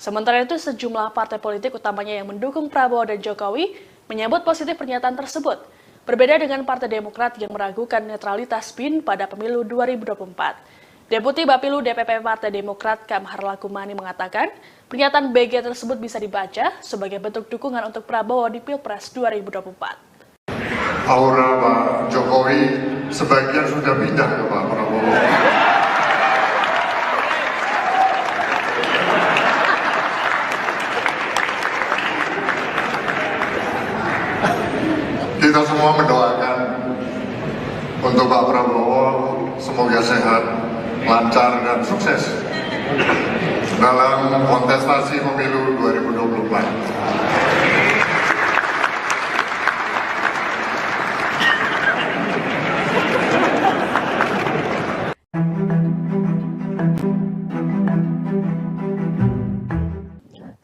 Speaker 1: Sementara itu, sejumlah partai politik utamanya yang mendukung Prabowo dan Jokowi menyambut positif pernyataan tersebut. Berbeda dengan Partai Demokrat yang meragukan netralitas BIN pada pemilu 2024. Deputi Bapilu DPP Partai Demokrat Kamhar Lakumani mengatakan, pernyataan BG tersebut bisa dibaca sebagai bentuk dukungan untuk Prabowo di Pilpres 2024.
Speaker 2: Aura Pak Jokowi sebagian sudah pindah ke Pak Prabowo. Kita semua mendoakan untuk Pak Prabowo semoga sehat, lancar dan sukses dalam kontestasi pemilu 2024.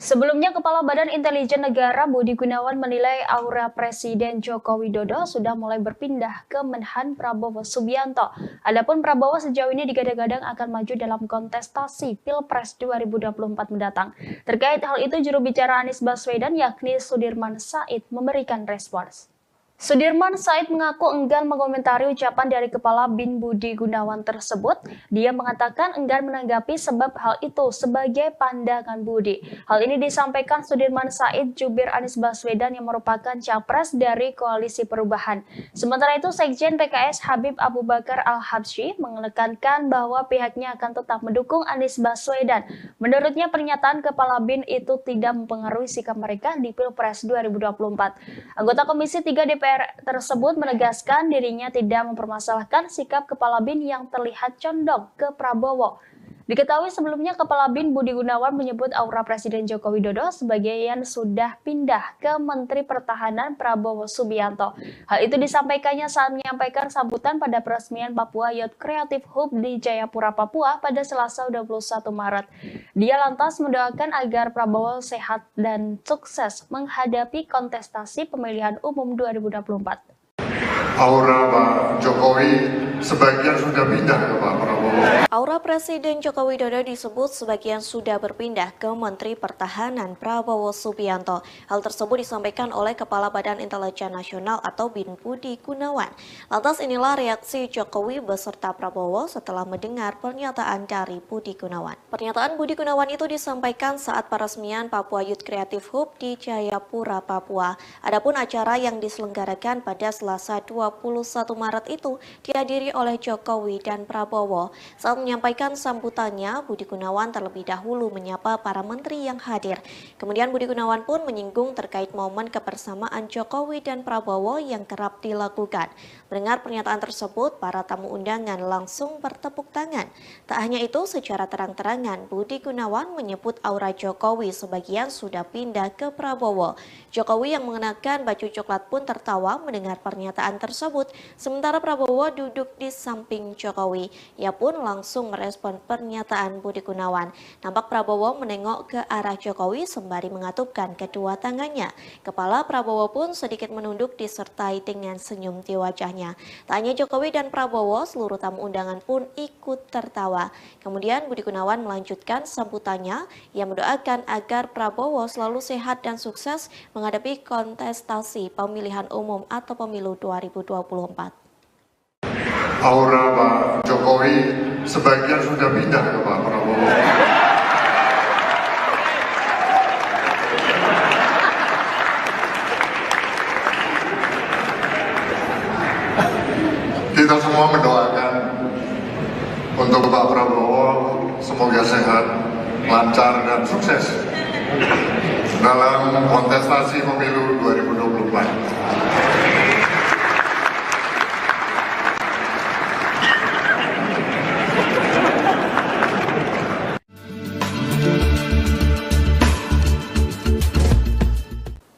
Speaker 7: Sebelumnya, Kepala Badan Intelijen Negara Budi Gunawan menilai aura Presiden Joko Widodo sudah mulai berpindah ke Menhan Prabowo Subianto. Adapun Prabowo sejauh ini digadang-gadang akan maju dalam kontestasi Pilpres 2024 mendatang. Terkait hal itu, juru bicara Anies Baswedan yakni Sudirman Said memberikan respons. Sudirman Said mengaku enggan mengomentari ucapan dari Kepala BIN Budi Gunawan tersebut. Dia mengatakan enggan menanggapi sebab hal itu sebagai pandangan Budi. Hal ini disampaikan Sudirman Said jubir Anies Baswedan yang merupakan capres dari Koalisi Perubahan. Sementara itu, Sekjen PKS Habib Abu Bakar Al-Habsyi menekankan bahwa pihaknya akan tetap mendukung Anies Baswedan. Menurutnya, pernyataan Kepala BIN itu tidak mempengaruhi sikap mereka di Pilpres 2024. Anggota Komisi 3 DPR tersebut menegaskan dirinya tidak mempermasalahkan sikap Kepala BIN yang terlihat condong ke Prabowo. Diketahui sebelumnya Kepala BIN Budi Gunawan menyebut aura Presiden Joko Widodo sebagian sudah pindah ke Menteri Pertahanan Prabowo Subianto. Hal itu disampaikannya saat menyampaikan sambutan pada peresmian Papua Youth Creative Hub di Jayapura, Papua pada Selasa 21 Maret. Dia lantas mendoakan agar Prabowo sehat dan sukses menghadapi kontestasi pemilihan umum 2024.
Speaker 2: Aura Pak Jokowi sebagian sudah pindah ke Pak Prabowo.
Speaker 4: Aura Presiden Joko Widodo disebut sebagian sudah berpindah ke Menteri Pertahanan Prabowo Subianto. Hal tersebut disampaikan oleh Kepala Badan Intelijen Nasional atau BIN Budi Gunawan. Lantas inilah reaksi Jokowi beserta Prabowo setelah mendengar pernyataan dari Budi Gunawan. Pernyataan Budi Gunawan itu disampaikan saat peresmian Papua Youth Creative Hub di Jayapura, Papua. Adapun acara yang diselenggarakan pada Selasa 21 Maret itu dihadiri oleh Jokowi dan Prabowo. Saat menyampaikan sambutannya, Budi Gunawan terlebih dahulu menyapa para menteri yang hadir. Kemudian Budi Gunawan pun menyinggung terkait momen kebersamaan Jokowi dan Prabowo yang kerap dilakukan. Mendengar pernyataan tersebut, para tamu undangan langsung bertepuk tangan. Tak hanya itu, secara terang-terangan Budi Gunawan menyebut aura Jokowi sebagian sudah pindah ke Prabowo. Jokowi yang mengenakan baju coklat pun tertawa mendengar pernyataan tersebut, sementara Prabowo duduk di samping Jokowi. Ia pun langsung merespon pernyataan Budi Gunawan. Nampak Prabowo menengok ke arah Jokowi sembari mengatupkan kedua tangannya. Kepala Prabowo pun sedikit menunduk disertai dengan senyum di wajahnya. Tak hanya Jokowi dan Prabowo, seluruh tamu undangan pun ikut tertawa. Kemudian Budi Gunawan melanjutkan sambutannya. Ia mendoakan agar Prabowo selalu sehat dan sukses menghadapi kontestasi pemilihan umum atau pemilu 2024.
Speaker 2: Aura Pak Jokowi sebagian sudah pindah ke Pak Prabowo. Kita semua mendoakan untuk Pak Prabowo semoga sehat, lancar dan sukses dalam kontestasi pemilu 2024.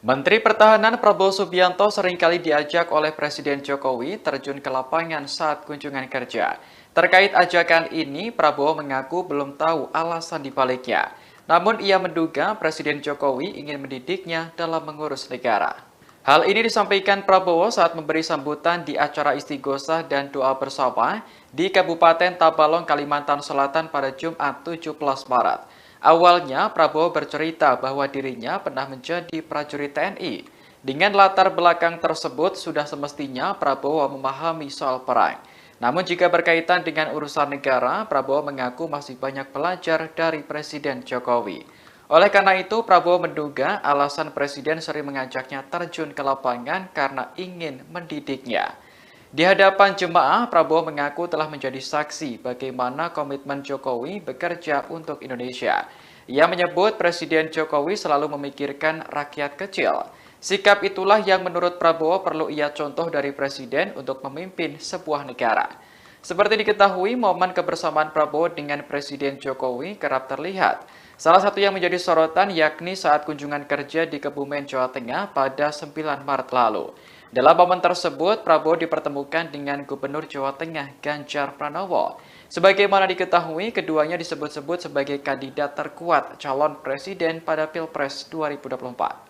Speaker 5: Menteri Pertahanan Prabowo Subianto seringkali diajak oleh Presiden Jokowi terjun ke lapangan saat kunjungan kerja. Terkait ajakan ini, Prabowo mengaku belum tahu alasan dibaliknya. Namun ia menduga Presiden Jokowi ingin mendidiknya dalam mengurus negara. Hal ini disampaikan Prabowo saat memberi sambutan di acara istighosah dan doa bersama di Kabupaten Tabalong, Kalimantan Selatan pada Jumat 17 Maret. Awalnya, Prabowo bercerita bahwa dirinya pernah menjadi prajurit TNI. Dengan latar belakang tersebut, sudah semestinya Prabowo memahami soal perang. Namun jika berkaitan dengan urusan negara, Prabowo mengaku masih banyak belajar dari Presiden Jokowi. Oleh karena itu, Prabowo menduga alasan Presiden sering mengajaknya terjun ke lapangan karena ingin mendidiknya. Di hadapan jemaah, Prabowo mengaku telah menjadi saksi bagaimana komitmen Jokowi bekerja untuk Indonesia. Ia menyebut Presiden Jokowi selalu memikirkan rakyat kecil. Sikap itulah yang menurut Prabowo perlu ia contoh dari Presiden untuk memimpin sebuah negara. Seperti diketahui, momen kebersamaan Prabowo dengan Presiden Jokowi kerap terlihat. Salah satu yang menjadi sorotan yakni saat kunjungan kerja di Kebumen, Jawa Tengah pada 9 Maret lalu. Dalam momen tersebut, Prabowo dipertemukan dengan Gubernur Jawa Tengah Ganjar Pranowo. Sebagaimana diketahui, keduanya disebut-sebut sebagai kandidat terkuat calon presiden pada Pilpres 2024.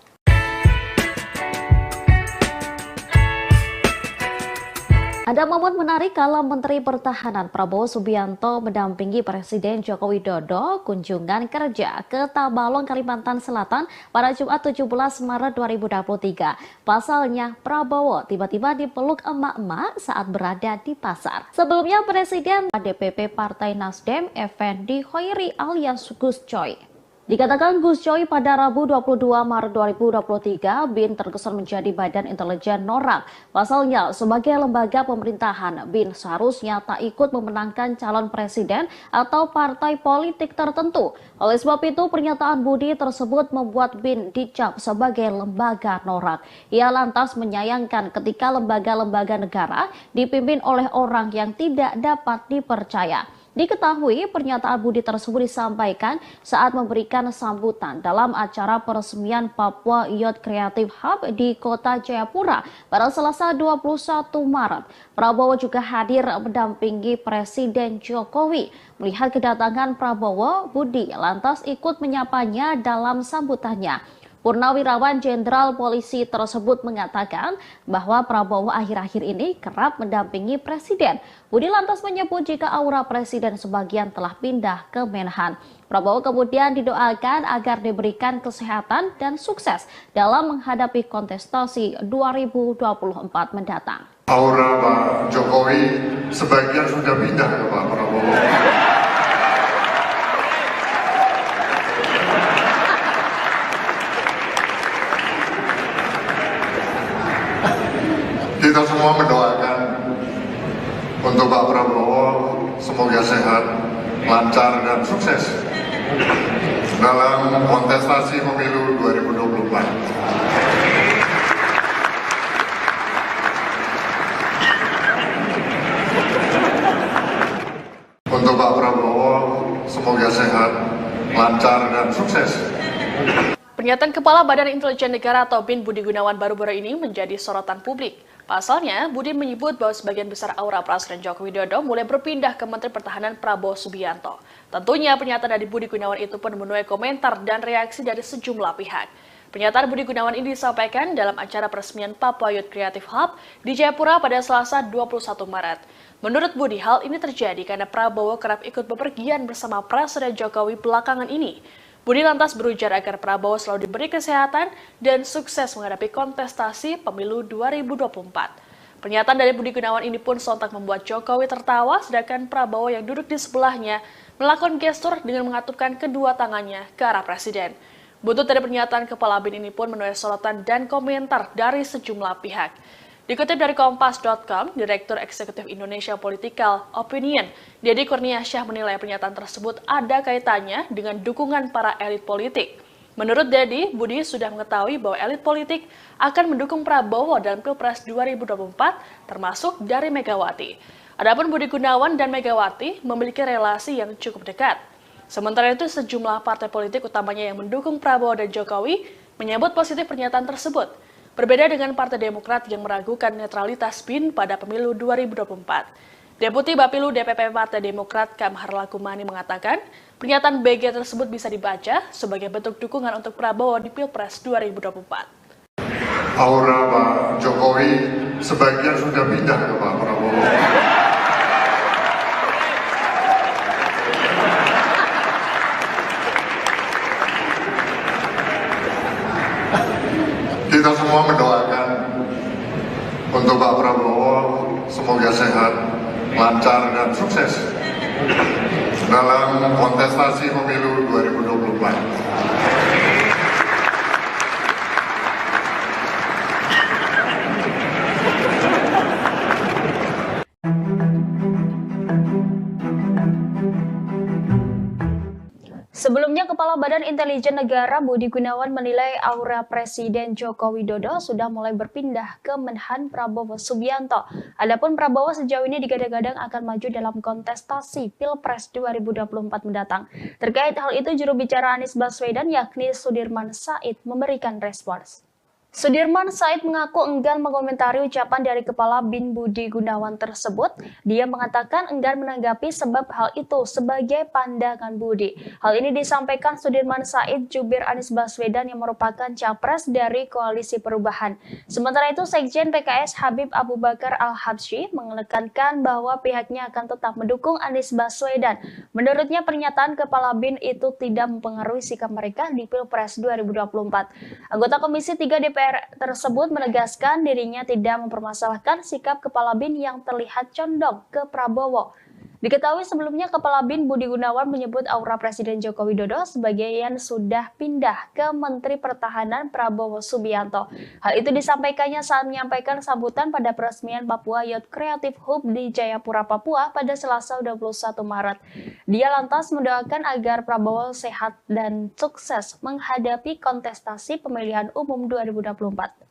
Speaker 3: Ada momen menarik kala Menteri Pertahanan Prabowo Subianto mendampingi Presiden Joko Widodo kunjungan kerja ke Tabalong, Kalimantan Selatan pada Jumat 17 Maret 2023. Pasalnya, Prabowo tiba-tiba dipeluk emak-emak saat berada di pasar. Sebelumnya, Presiden DPP Partai Nasdem, Effendi Hoiri alias Gus Coy. Dikatakan Gus Coy pada Rabu 22 Maret 2023, BIN terkesan menjadi Badan Intelijen Norak. Pasalnya, sebagai lembaga pemerintahan, BIN seharusnya tak ikut memenangkan calon presiden atau partai politik tertentu. Oleh sebab itu, pernyataan Budi tersebut membuat BIN dicap sebagai lembaga norak. Ia lantas menyayangkan ketika lembaga-lembaga negara dipimpin oleh orang yang tidak dapat dipercaya. Diketahui pernyataan Budi tersebut disampaikan saat memberikan sambutan dalam acara peresmian Papua Youth Creative Hub di Kota Jayapura pada Selasa 21 Maret. Prabowo juga hadir mendampingi Presiden Jokowi. Melihat kedatangan Prabowo, Budi lantas ikut menyapanya dalam sambutannya. Purnawirawan Jenderal Polisi tersebut mengatakan bahwa Prabowo akhir-akhir ini kerap mendampingi Presiden. Budi lantas menyebut jika aura Presiden sebagian telah pindah ke Menhan. Prabowo kemudian didoakan agar diberikan kesehatan dan sukses dalam menghadapi kontestasi 2024 mendatang.
Speaker 2: Aura Pak Jokowi sebagian sudah pindah ke Pak Prabowo. Kita semua mendoakan untuk Pak Prabowo semoga sehat, lancar dan sukses dalam kontestasi pemilu 2024. Untuk Pak Prabowo semoga sehat, lancar dan sukses.
Speaker 1: Pernyataan Kepala Badan Intelijen Negara atau BIN Budi Gunawan baru-baru ini menjadi sorotan publik. Pasalnya, Budi menyebut bahwa sebagian besar aura Presiden Joko Widodo mulai berpindah ke Menteri Pertahanan Prabowo Subianto. Tentunya pernyataan dari Budi Gunawan itu pun menuai komentar dan reaksi dari sejumlah pihak. Pernyataan Budi Gunawan ini disampaikan dalam acara peresmian Papua Youth Creative Hub di Jayapura pada Selasa 21 Maret. Menurut Budi, hal ini terjadi karena Prabowo kerap ikut bepergian bersama Presiden Jokowi belakangan ini. Budi lantas berujar agar Prabowo selalu diberi kesehatan dan sukses menghadapi kontestasi pemilu 2024. Pernyataan dari Budi Gunawan ini pun sontak membuat Jokowi tertawa, sedangkan Prabowo yang duduk di sebelahnya melakukan gestur dengan mengatupkan kedua tangannya ke arah Presiden. Buntut dari pernyataan Kepala BIN ini pun menuai sorotan dan komentar dari sejumlah pihak. Dikutip dari Kompas.com, Direktur Eksekutif Indonesia Political Opinion, Deddy Kurniasyah menilai pernyataan tersebut ada kaitannya dengan dukungan para elit politik. Menurut Deddy, Budi sudah mengetahui bahwa elit politik akan mendukung Prabowo dalam Pilpres 2024, termasuk dari Megawati. Adapun Budi Gunawan dan Megawati memiliki relasi yang cukup dekat. Sementara itu, sejumlah partai politik utamanya yang mendukung Prabowo dan Jokowi menyambut positif pernyataan tersebut. Berbeda dengan Partai Demokrat yang meragukan netralitas BIN pada pemilu 2024. Deputi Bapilu DPP Partai Demokrat Kamhar Lakumani mengatakan, pernyataan BG tersebut bisa dibaca sebagai bentuk dukungan untuk Prabowo di Pilpres 2024.
Speaker 2: Aura Pak Jokowi sebagian sudah pindah ke Pak Prabowo. Kita semua mendoakan untuk Pak Prabowo semoga sehat, lancar dan sukses dalam kontestasi pemilu 2024.
Speaker 7: Sebelumnya, Kepala Badan Intelijen Negara Budi Gunawan menilai aura Presiden Joko Widodo sudah mulai berpindah ke Menhan Prabowo Subianto. Adapun Prabowo sejauh ini digadang-gadang akan maju dalam kontestasi Pilpres 2024 mendatang. Terkait hal itu, juru bicara Anies Baswedan yakni Sudirman Said memberikan respons. Sudirman Said mengaku enggan mengomentari ucapan dari Kepala BIN Budi Gunawan tersebut. Dia mengatakan enggan menanggapi sebab hal itu sebagai pandangan Budi. Hal ini disampaikan Sudirman Said jubir Anies Baswedan yang merupakan capres dari Koalisi Perubahan. Sementara itu, Sekjen PKS Habib Abu Bakar Al-Habsyi menekankan bahwa pihaknya akan tetap mendukung Anies Baswedan. Menurutnya, pernyataan Kepala BIN itu tidak mempengaruhi sikap mereka di Pilpres 2024. Anggota Komisi 3 DPR tersebut menegaskan dirinya tidak mempermasalahkan sikap Kepala BIN yang terlihat condong ke Prabowo. Diketahui sebelumnya Kepala BIN Budi Gunawan menyebut aura Presiden Joko Widodo sebagian sudah pindah ke Menteri Pertahanan Prabowo Subianto. Hal itu disampaikannya saat menyampaikan sambutan pada peresmian Papua Youth Creative Hub di Jayapura, Papua pada Selasa 21 Maret. Dia lantas mendoakan agar Prabowo sehat dan sukses menghadapi kontestasi pemilihan umum 2024.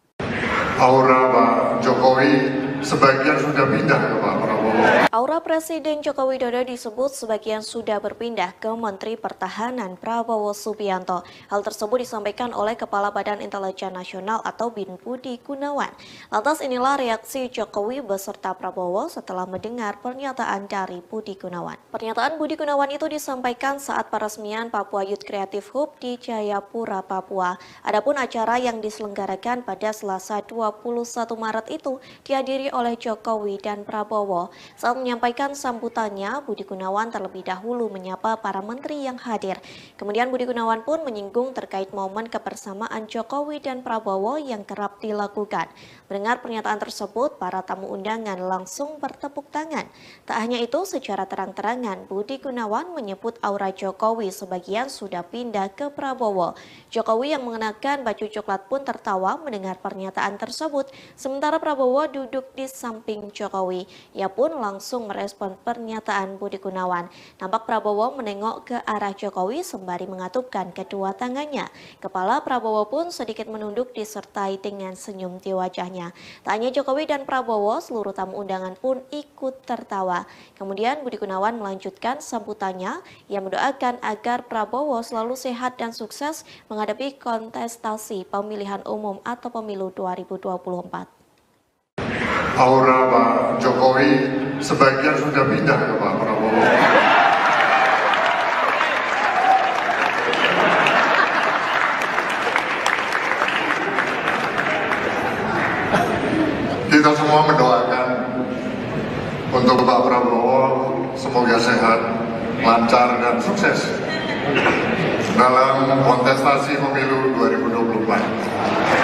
Speaker 2: Aura Pak Jokowi sebagian sudah pindah ke Pak Prabowo.
Speaker 4: Aura Presiden Joko Widodo disebut sebagian sudah berpindah ke Menteri Pertahanan Prabowo Subianto. Hal tersebut disampaikan oleh Kepala Badan Intelijen Nasional atau BIN Budi Gunawan. Lantas inilah reaksi Jokowi beserta Prabowo setelah mendengar pernyataan dari Budi Gunawan. Pernyataan Budi Gunawan itu disampaikan saat peresmian Papua Youth Creative Hub di Jayapura, Papua. Adapun acara yang diselenggarakan pada Selasa 21 Maret itu dihadiri oleh Jokowi dan Prabowo. Saat menyampaikan sambutannya, Budi Gunawan terlebih dahulu menyapa para menteri yang hadir. Kemudian Budi Gunawan pun menyinggung terkait momen kebersamaan Jokowi dan Prabowo yang kerap dilakukan. Mendengar pernyataan tersebut, para tamu undangan langsung bertepuk tangan. Tak hanya itu, secara terang-terangan Budi Gunawan menyebut aura Jokowi sebagian sudah pindah ke Prabowo. Jokowi yang mengenakan baju coklat pun tertawa mendengar pernyataan tersebut, sementara Prabowo duduk di samping Jokowi. Ia pun langsung merespon pernyataan Budi Gunawan. Nampak Prabowo menengok ke arah Jokowi sembari mengatupkan kedua tangannya. Kepala Prabowo pun sedikit menunduk disertai dengan senyum di wajahnya. Tak hanya Jokowi dan Prabowo, seluruh tamu undangan pun ikut tertawa. Kemudian Budi Gunawan melanjutkan sambutannya. Ia mendoakan agar Prabowo selalu sehat dan sukses menghadapi kontestasi pemilihan umum atau pemilu 2024.
Speaker 2: Aura Pak Jokowi sebagian sudah pindah ke Pak Prabowo. Kita semua mendoakan untuk Pak Prabowo semoga sehat, lancar dan sukses dalam kontestasi pemilu 2024.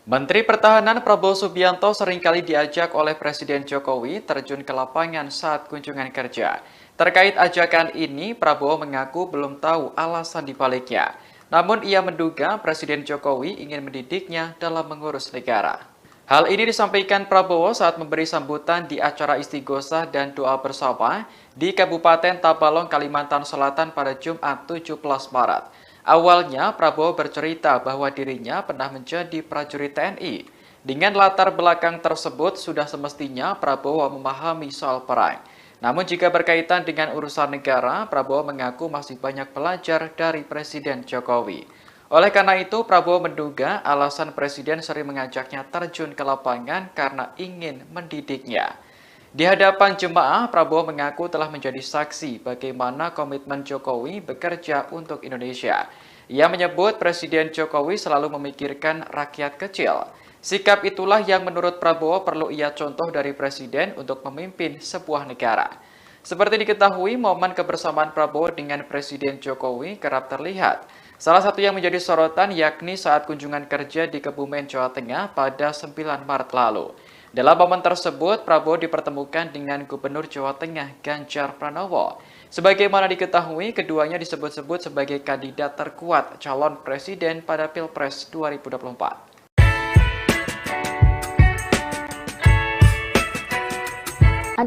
Speaker 5: Menteri Pertahanan Prabowo Subianto seringkali diajak oleh Presiden Jokowi terjun ke lapangan saat kunjungan kerja. Terkait ajakan ini, Prabowo mengaku belum tahu alasan dibaliknya. Namun ia menduga Presiden Jokowi ingin mendidiknya dalam mengurus negara. Hal ini disampaikan Prabowo saat memberi sambutan di acara istighosah dan doa bersama di Kabupaten Tabalong, Kalimantan Selatan pada Jumat 17 Maret. Awalnya, Prabowo bercerita bahwa dirinya pernah menjadi prajurit TNI. Dengan latar belakang tersebut, sudah semestinya Prabowo memahami soal perang. Namun jika berkaitan dengan urusan negara, Prabowo mengaku masih banyak belajar dari Presiden Jokowi. Oleh karena itu, Prabowo menduga alasan Presiden sering mengajaknya terjun ke lapangan karena ingin mendidiknya. Di hadapan jemaah, Prabowo mengaku telah menjadi saksi bagaimana komitmen Jokowi bekerja untuk Indonesia. Ia menyebut Presiden Jokowi selalu memikirkan rakyat kecil. Sikap itulah yang menurut Prabowo perlu ia contoh dari Presiden untuk memimpin sebuah negara. Seperti diketahui, momen kebersamaan Prabowo dengan Presiden Jokowi kerap terlihat. Salah satu yang menjadi sorotan yakni saat kunjungan kerja di Kebumen, Jawa Tengah pada 9 Maret lalu. Dalam momen tersebut, Prabowo dipertemukan dengan Gubernur Jawa Tengah Ganjar Pranowo. Sebagaimana diketahui, keduanya disebut-sebut sebagai kandidat terkuat calon presiden pada Pilpres 2024.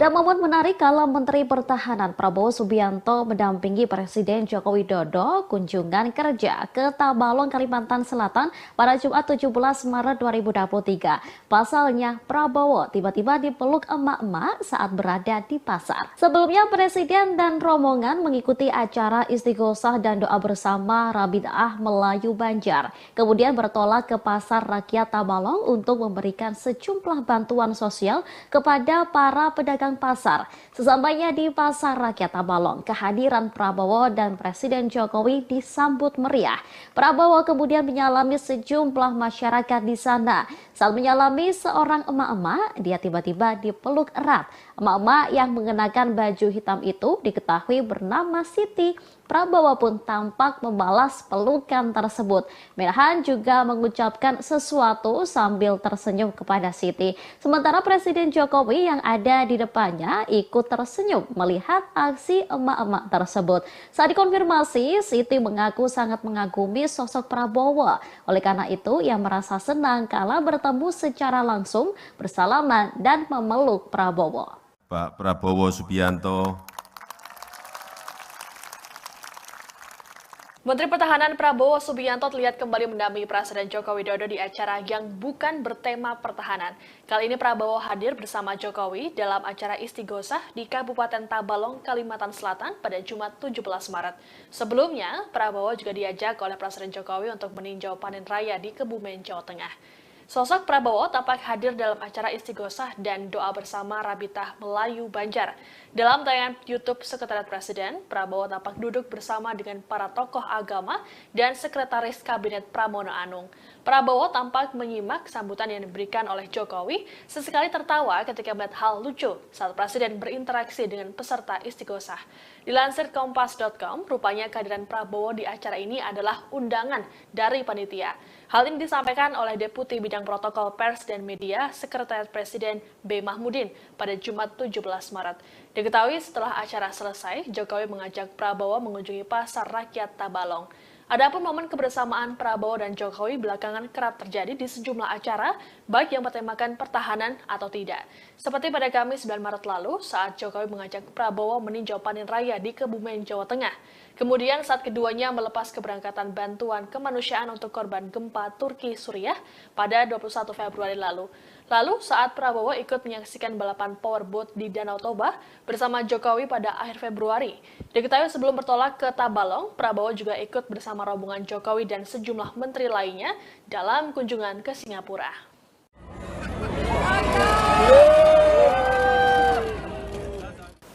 Speaker 3: Ada momen menarik kala Menteri Pertahanan Prabowo Subianto mendampingi Presiden Joko Widodo kunjungan kerja ke Tabalong, Kalimantan Selatan pada Jumat 17 Maret 2023. Pasalnya, Prabowo tiba-tiba dipeluk emak-emak saat berada di pasar. Sebelumnya, Presiden dan rombongan mengikuti acara istighosah dan doa bersama Rabitah Melayu Banjar. Kemudian bertolak ke Pasar Rakyat Tabalong untuk memberikan sejumlah bantuan sosial kepada para pedagang pasar. Sesampainya di Pasar Rakyat Tabalong, kehadiran Prabowo dan Presiden Jokowi disambut meriah. Prabowo kemudian menyalami sejumlah masyarakat di sana. Saat menyalami seorang emak-emak, dia tiba-tiba dipeluk erat. Emak-emak yang mengenakan baju hitam itu diketahui bernama Siti. Prabowo pun tampak membalas pelukan tersebut. Menhan juga mengucapkan sesuatu sambil tersenyum kepada Siti. Sementara Presiden Jokowi yang ada di depannya ikut tersenyum melihat aksi emak-emak tersebut. Saat dikonfirmasi, Siti mengaku sangat mengagumi sosok Prabowo. Oleh karena itu, ia merasa senang kala bertemu secara langsung, bersalaman dan memeluk Prabowo.
Speaker 6: Pak Prabowo Subianto,
Speaker 1: Menteri Pertahanan Prabowo Subianto terlihat kembali mendampingi Presiden Joko Widodo di acara yang bukan bertema pertahanan. Kali ini Prabowo hadir bersama Jokowi dalam acara istighosah di Kabupaten Tabalong, Kalimantan Selatan pada Jumat 17 Maret. Sebelumnya, Prabowo juga diajak oleh Presiden Jokowi untuk meninjau panen raya di Kebumen, Jawa Tengah. Sosok Prabowo tampak hadir dalam acara istighosah dan doa bersama Rabitah Melayu Banjar. Dalam tayangan YouTube Sekretariat Presiden, Prabowo tampak duduk bersama dengan para tokoh agama dan Sekretaris Kabinet Pramono Anung. Prabowo tampak menyimak sambutan yang diberikan oleh Jokowi, sesekali tertawa ketika melihat hal lucu saat Presiden berinteraksi dengan peserta istighosah. Dilansir Kompas.com, rupanya kehadiran Prabowo di acara ini adalah undangan dari panitia. Hal ini disampaikan oleh Deputi Bidang Protokol Pers dan Media Sekretariat Presiden B. Mahmudin pada Jumat 17 Maret. Diketahui setelah acara selesai, Jokowi mengajak Prabowo mengunjungi Pasar Rakyat Tabalong. Adapun momen kebersamaan Prabowo dan Jokowi belakangan kerap terjadi di sejumlah acara, baik yang bertemakan pertahanan atau tidak. Seperti pada Kamis 9 Maret lalu, saat Jokowi mengajak Prabowo meninjau panen raya di Kebumen, Jawa Tengah. Kemudian saat keduanya melepas keberangkatan bantuan kemanusiaan untuk korban gempa Turki Suriah pada 21 Februari lalu. Lalu saat Prabowo ikut menyaksikan balapan powerboat di Danau Toba bersama Jokowi pada akhir Februari. Diketahui sebelum bertolak ke Tabalong, Prabowo juga ikut bersama rombongan Jokowi dan sejumlah menteri lainnya dalam kunjungan ke Singapura.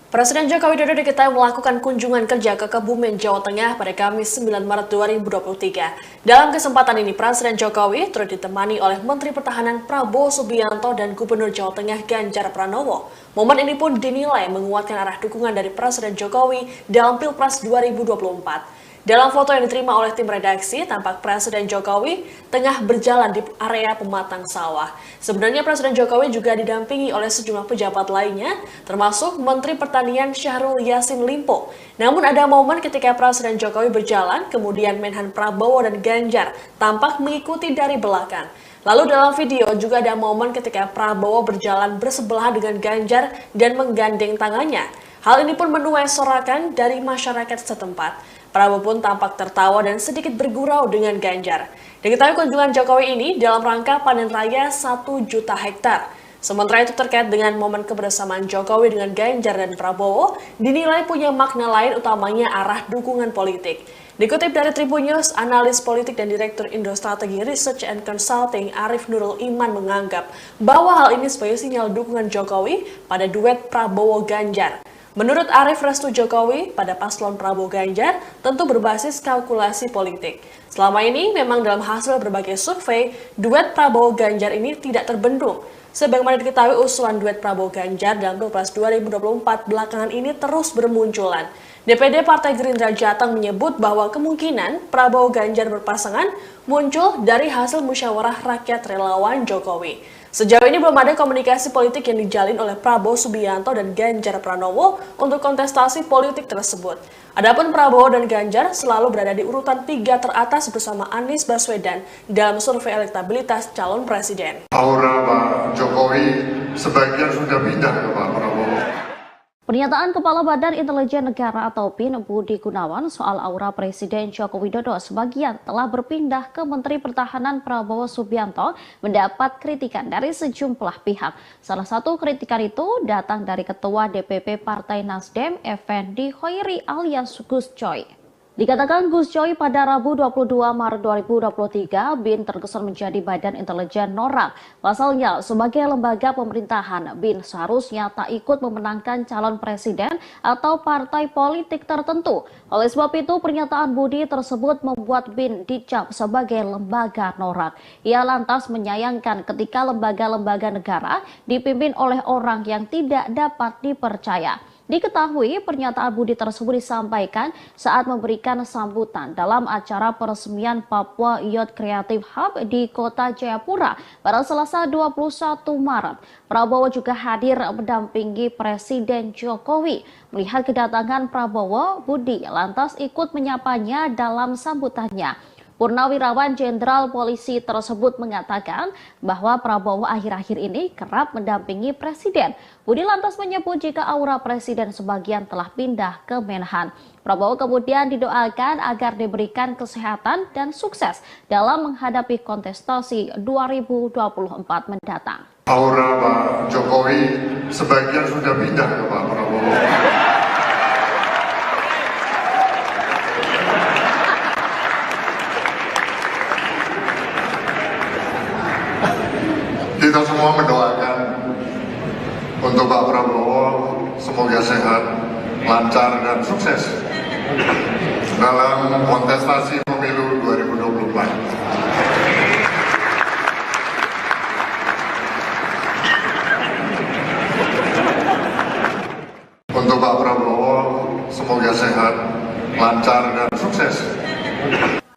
Speaker 1: Presiden Joko Widodo diketahui melakukan kunjungan kerja ke Kebumen, Jawa Tengah pada Kamis 9 Maret 2023. Dalam kesempatan ini, Presiden Jokowi turut ditemani oleh Menteri Pertahanan Prabowo Subianto dan Gubernur Jawa Tengah Ganjar Pranowo. Momen ini pun dinilai menguatkan arah dukungan dari Presiden Jokowi dalam Pilpres 2024. Dalam foto yang diterima oleh tim redaksi, tampak Presiden Jokowi tengah berjalan di area pematang sawah. Sebenarnya Presiden Jokowi juga didampingi oleh sejumlah pejabat lainnya, termasuk Menteri Pertanian Syahrul Yassin Limpo. Namun ada momen ketika Presiden Jokowi berjalan, kemudian Menhan Prabowo dan Ganjar tampak mengikuti dari belakang. Lalu dalam video juga ada momen ketika Prabowo berjalan bersebelahan dengan Ganjar dan menggandeng tangannya. Hal ini pun menuai sorakan dari masyarakat setempat. Prabowo pun tampak tertawa dan sedikit bergurau dengan Ganjar. Diketahui kunjungan Jokowi ini dalam rangka panen raya 1 juta hektar. Sementara itu terkait dengan momen kebersamaan Jokowi dengan Ganjar dan Prabowo, dinilai punya makna lain utamanya arah dukungan politik. Dikutip dari Tribun News, analis politik dan Direktur Indo Strategi Research and Consulting Arif Nurul Iman menganggap bahwa hal ini sebagai sinyal dukungan Jokowi pada duet Prabowo-Ganjar. Menurut Arif, restu Jokowi pada paslon Prabowo Ganjar tentu berbasis kalkulasi politik. Selama ini memang dalam hasil berbagai survei, duet Prabowo Ganjar ini tidak terbendung. Sebagaimana diketahui usulan duet Prabowo Ganjar dalam Pilpres 2024 belakangan ini terus bermunculan. DPD Partai Gerindra Jateng menyebut bahwa kemungkinan Prabowo Ganjar berpasangan muncul dari hasil musyawarah rakyat relawan Jokowi. Sejauh ini belum ada komunikasi politik yang dijalin oleh Prabowo Subianto dan Ganjar Pranowo untuk kontestasi politik tersebut. Adapun Prabowo dan Ganjar selalu berada di urutan 3 teratas bersama Anies Baswedan dalam survei elektabilitas calon presiden.
Speaker 2: Aura Pak Jokowi sebagian sudah pindah ke Pak Prabowo.
Speaker 3: Pernyataan Kepala Badan Intelijen Negara atau BIN Budi Gunawan soal aura Presiden Joko Widodo sebagian telah berpindah ke Menteri Pertahanan Prabowo Subianto mendapat kritikan dari sejumlah pihak. Salah satu kritikan itu datang dari Ketua DPP Partai Nasdem, Effendi Hoiri alias Gus Coy. Dikatakan Gus Coy pada Rabu 22 Maret 2023, BIN terkesan menjadi Badan Intelijen Norak. Pasalnya, sebagai lembaga pemerintahan, BIN seharusnya tak ikut memenangkan calon presiden atau partai politik tertentu. Oleh sebab itu, pernyataan Budi tersebut membuat BIN dicap sebagai lembaga norak. Ia lantas menyayangkan ketika lembaga-lembaga negara dipimpin oleh orang yang tidak dapat dipercaya. Diketahui pernyataan Budi tersebut disampaikan saat memberikan sambutan dalam acara peresmian Papua Youth Creative Hub di Kota Jayapura pada Selasa 21 Maret. Prabowo juga hadir mendampingi Presiden Jokowi. Melihat kedatangan Prabowo, Budi lantas ikut menyapanya dalam sambutannya. Purnawirawan Jenderal Polisi tersebut mengatakan bahwa Prabowo akhir-akhir ini kerap mendampingi Presiden. Budi lantas menyebut jika aura Presiden sebagian telah pindah ke Menhan. Prabowo kemudian didoakan agar diberikan kesehatan dan sukses dalam menghadapi kontestasi 2024 mendatang.
Speaker 2: Aura Pak Jokowi sebagian sudah pindah ke Pak Prabowo. Kita semua mendoakan untuk Pak Prabowo semoga sehat, lancar dan sukses dalam kontestasi pemilu 2024. Untuk Pak Prabowo semoga sehat, lancar dan sukses.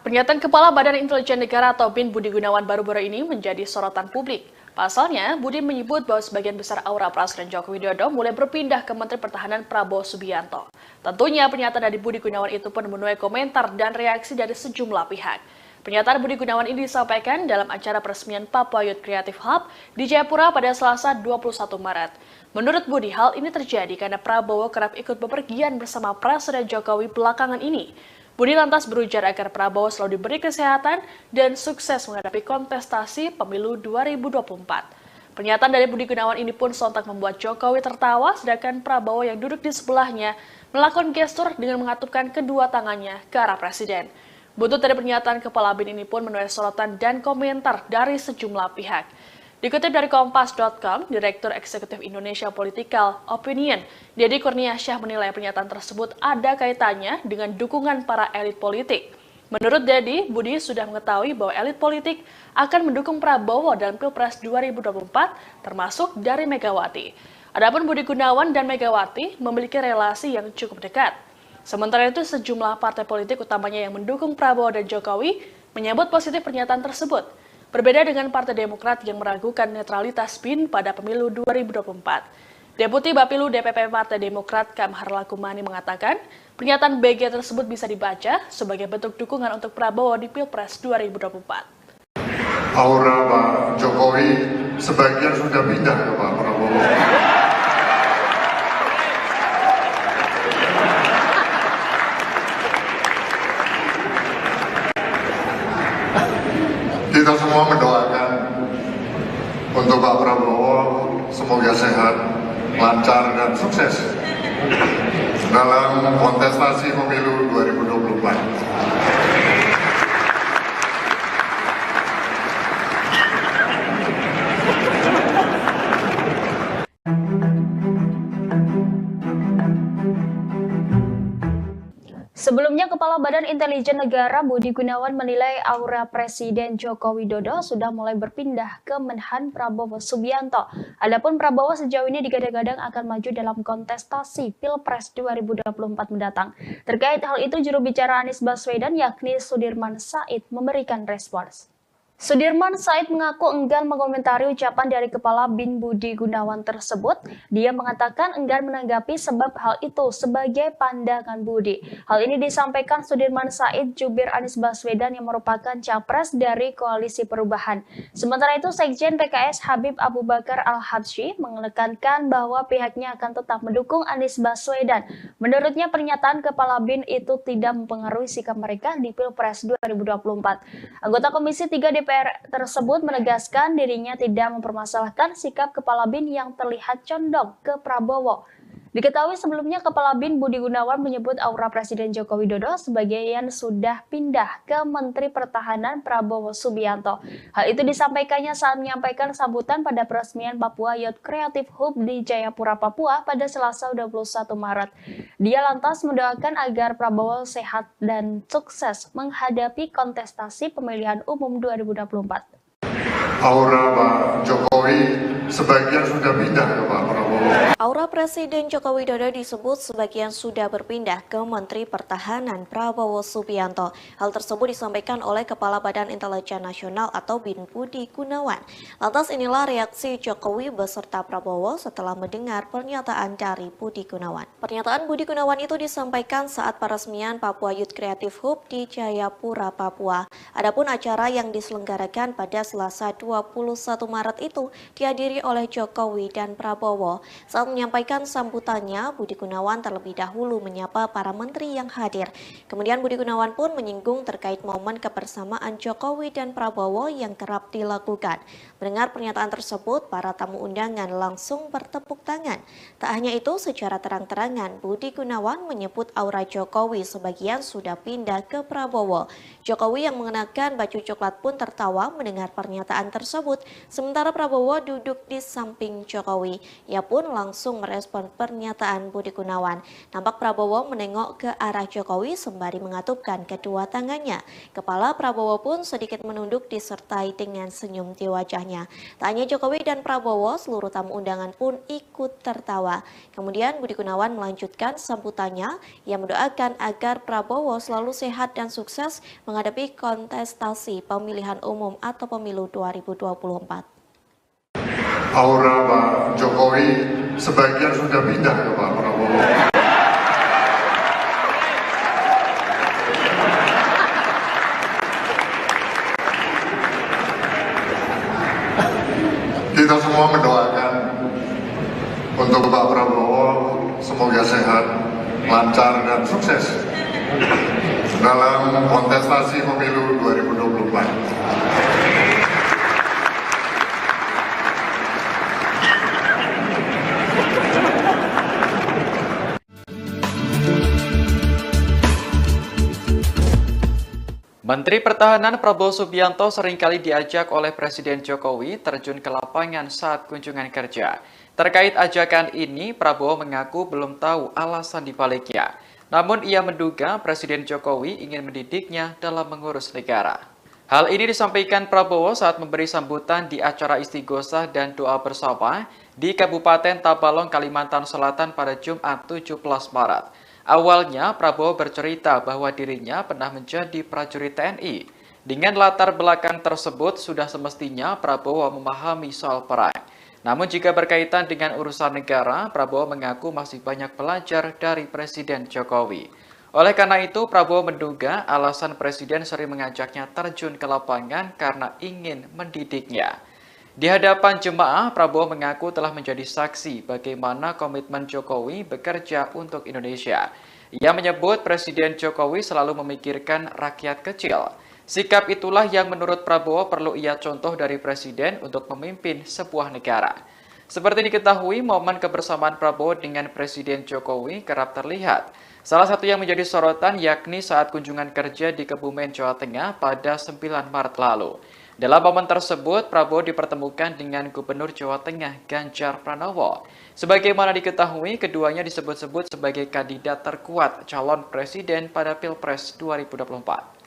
Speaker 1: Pernyataan Kepala Badan Intelijen Negara atau BIN Budi Gunawan baru-baru ini menjadi sorotan publik. Pasalnya, Budi menyebut bahwa sebagian besar aura Presiden Joko Widodo mulai berpindah ke Menteri Pertahanan Prabowo Subianto. Tentunya pernyataan dari Budi Gunawan itu pun menuai komentar dan reaksi dari sejumlah pihak. Pernyataan Budi Gunawan ini disampaikan dalam acara peresmian Papua Youth Creative Hub di Jayapura pada Selasa 21 Maret. Menurut Budi, hal ini terjadi karena Prabowo kerap ikut bepergian bersama Presiden Jokowi belakangan ini. Budi lantas berujar agar Prabowo selalu diberi kesehatan dan sukses menghadapi kontestasi pemilu 2024. Pernyataan dari Budi Gunawan ini pun sontak membuat Jokowi tertawa, sedangkan Prabowo yang duduk di sebelahnya melakukan gestur dengan mengatupkan kedua tangannya ke arah Presiden. Buntut dari pernyataan Kepala BIN ini pun menuai sorotan dan komentar dari sejumlah pihak. Dikutip dari Kompas.com, Direktur Eksekutif Indonesia Political Opinion, Deddy Kurniasyah menilai pernyataan tersebut ada kaitannya dengan dukungan para elit politik. Menurut Deddy, Budi sudah mengetahui bahwa elit politik akan mendukung Prabowo dalam Pilpres 2024, termasuk dari Megawati. Adapun Budi Gunawan dan Megawati memiliki relasi yang cukup dekat. Sementara itu, sejumlah partai politik utamanya yang mendukung Prabowo dan Jokowi menyambut positif pernyataan tersebut. Berbeda dengan Partai Demokrat yang meragukan netralitas BIN pada pemilu 2024. Deputi Bapilu DPP Partai Demokrat Kamhar Lakumani mengatakan, pernyataan BG tersebut bisa dibaca sebagai bentuk dukungan untuk Prabowo di Pilpres 2024.
Speaker 2: Aura Pak Jokowi sebagian sudah pindah ke Pak Prabowo. Kita semua mendoakan untuk Pak Prabowo semoga sehat, lancar dan sukses dalam kontestasi pemilu 2024.
Speaker 7: Sebelumnya, Kepala Badan Intelijen Negara Budi Gunawan menilai aura Presiden Joko Widodo sudah mulai berpindah ke Menhan Prabowo Subianto. Adapun Prabowo sejauh ini digadang-gadang akan maju dalam kontestasi Pilpres 2024 mendatang. Terkait hal itu, juru bicara Anies Baswedan yakni Sudirman Said memberikan respons. Sudirman Said mengaku enggan mengomentari ucapan dari Kepala BIN Budi Gunawan tersebut. Dia mengatakan enggan menanggapi sebab hal itu sebagai pandangan Budi. Hal ini disampaikan Sudirman Said jubir Anies Baswedan yang merupakan capres dari Koalisi Perubahan. Sementara itu, Sekjen PKS Habib Abu Bakar Al-Habsyi menekankan bahwa pihaknya akan tetap mendukung Anies Baswedan. Menurutnya, pernyataan Kepala BIN itu tidak mempengaruhi sikap mereka di Pilpres 2024. Anggota Komisi 3 DPR tersebut menegaskan dirinya tidak mempermasalahkan sikap Kepala BIN yang terlihat condong ke Prabowo. Diketahui sebelumnya Kepala BIN Budi Gunawan menyebut aura Presiden Joko Widodo sebagian sudah pindah ke Menteri Pertahanan Prabowo Subianto. Hal itu disampaikannya saat menyampaikan sambutan pada peresmian Papua Youth Creative Hub di Jayapura, Papua pada Selasa 21 Maret. Dia lantas mendoakan agar Prabowo sehat dan sukses menghadapi kontestasi pemilihan umum 2024.
Speaker 2: Aura Pak Jokowi sebagian sudah pindah ke Pak Prabowo.
Speaker 4: Aura Presiden Joko Widodo disebut sebagian sudah berpindah ke Menteri Pertahanan Prabowo Subianto. Hal tersebut disampaikan oleh Kepala Badan Intelijen Nasional atau BIN Budi Gunawan. Lantas inilah reaksi Jokowi beserta Prabowo setelah mendengar pernyataan dari Budi Gunawan. Pernyataan Budi Gunawan itu disampaikan saat peresmian Papua Youth Creative Hub di Jayapura, Papua. Adapun acara yang diselenggarakan pada Selasa 21 Maret itu dihadiri oleh Jokowi dan Prabowo. Saat menyampaikan sambutannya, Budi Gunawan terlebih dahulu menyapa para menteri yang hadir. Kemudian Budi Gunawan pun menyinggung terkait momen kebersamaan Jokowi dan Prabowo yang kerap dilakukan. Mendengar pernyataan tersebut, para tamu undangan langsung bertepuk tangan. Tak hanya itu, secara terang-terangan Budi Gunawan menyebut aura Jokowi sebagian sudah pindah ke Prabowo. Jokowi yang mengenakan baju coklat pun tertawa mendengar pernyataan tersebut, sementara Prabowo duduk di samping Jokowi. Ia pun langsung merespon pernyataan Budi Gunawan. Nampak Prabowo menengok ke arah Jokowi sembari mengatupkan kedua tangannya. Kepala Prabowo pun sedikit menunduk disertai dengan senyum di wajahnya. Tak hanya Jokowi dan Prabowo, seluruh tamu undangan pun ikut tertawa. Kemudian Budi Gunawan melanjutkan sambutannya. Ia mendoakan agar Prabowo selalu sehat dan sukses menghadapi kontestasi pemilihan umum atau pemilu 2024.
Speaker 2: Aura Pak Jokowi sebagian sudah pindah ke Pak Prabowo. Kita semua mendoakan untuk Pak Prabowo semoga sehat, lancar dan sukses dalam kontestasi pemilu 2024.
Speaker 5: Menteri Pertahanan Prabowo Subianto seringkali diajak oleh Presiden Jokowi terjun ke lapangan saat kunjungan kerja. Terkait ajakan ini, Prabowo mengaku belum tahu alasan dibaliknya. Namun ia menduga Presiden Jokowi ingin mendidiknya dalam mengurus negara. Hal ini disampaikan Prabowo saat memberi sambutan di acara istighosah dan doa bersama di Kabupaten Tabalong, Kalimantan Selatan pada Jumat 17 Maret. Awalnya, Prabowo bercerita bahwa dirinya pernah menjadi prajurit TNI. Dengan latar belakang tersebut, sudah semestinya Prabowo memahami soal perang. Namun jika berkaitan dengan urusan negara, Prabowo mengaku masih banyak belajar dari Presiden Jokowi. Oleh karena itu, Prabowo menduga alasan Presiden sering mengajaknya terjun ke lapangan karena ingin mendidiknya. Di hadapan jemaah, Prabowo mengaku telah menjadi saksi bagaimana komitmen Jokowi bekerja untuk Indonesia. Ia menyebut Presiden Jokowi selalu memikirkan rakyat kecil. Sikap itulah yang menurut Prabowo perlu ia contoh dari Presiden untuk memimpin sebuah negara. Seperti diketahui, momen kebersamaan Prabowo dengan Presiden Jokowi kerap terlihat. Salah satu yang menjadi sorotan yakni saat kunjungan kerja di Kebumen, Jawa Tengah pada 9 Maret lalu. Dalam momen tersebut, Prabowo dipertemukan dengan Gubernur Jawa Tengah Ganjar Pranowo. Sebagaimana diketahui, keduanya disebut-sebut sebagai kandidat terkuat calon presiden pada Pilpres 2024.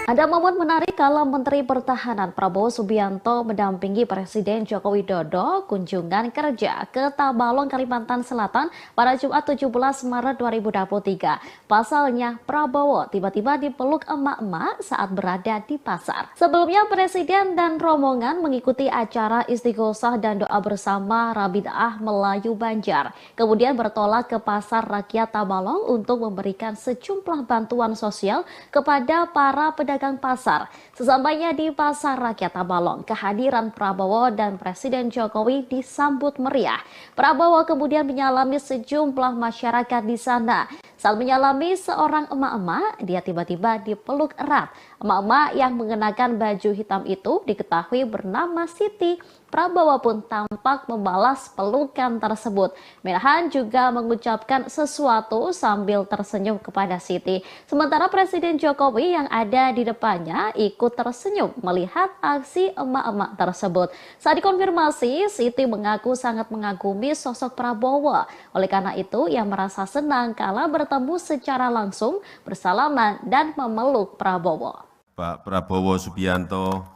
Speaker 3: Ada momen menarik kala Menteri Pertahanan Prabowo Subianto mendampingi Presiden Joko Widodo kunjungan kerja ke Tabalong, Kalimantan Selatan pada Jumat 17 Maret 2023. Pasalnya, Prabowo tiba-tiba dipeluk emak-emak saat berada di pasar. Sebelumnya, Presiden dan rombongan mengikuti acara istighosah dan doa bersama Rabi'ah Melayu Banjar. Kemudian bertolak ke Pasar Rakyat Tabalong untuk memberikan sejumlah bantuan sosial kepada para pedagang pasar. Sesampainya di Pasar Rakyat Tabalong, kehadiran Prabowo dan Presiden Jokowi disambut meriah. Prabowo kemudian menyalami sejumlah masyarakat di sana. Saat menyalami seorang emak-emak, dia tiba-tiba dipeluk erat. Emak-emak yang mengenakan baju hitam itu diketahui bernama Siti. Prabowo pun tampak membalas pelukan tersebut. Menhan juga mengucapkan sesuatu sambil tersenyum kepada Siti. Sementara Presiden Jokowi yang ada di depannya ikut tersenyum melihat aksi emak-emak tersebut. Saat dikonfirmasi, Siti mengaku sangat mengagumi sosok Prabowo. Oleh karena itu, ia merasa senang kala bertemu secara langsung, bersalaman dan memeluk Prabowo.
Speaker 6: Pak Prabowo Subianto.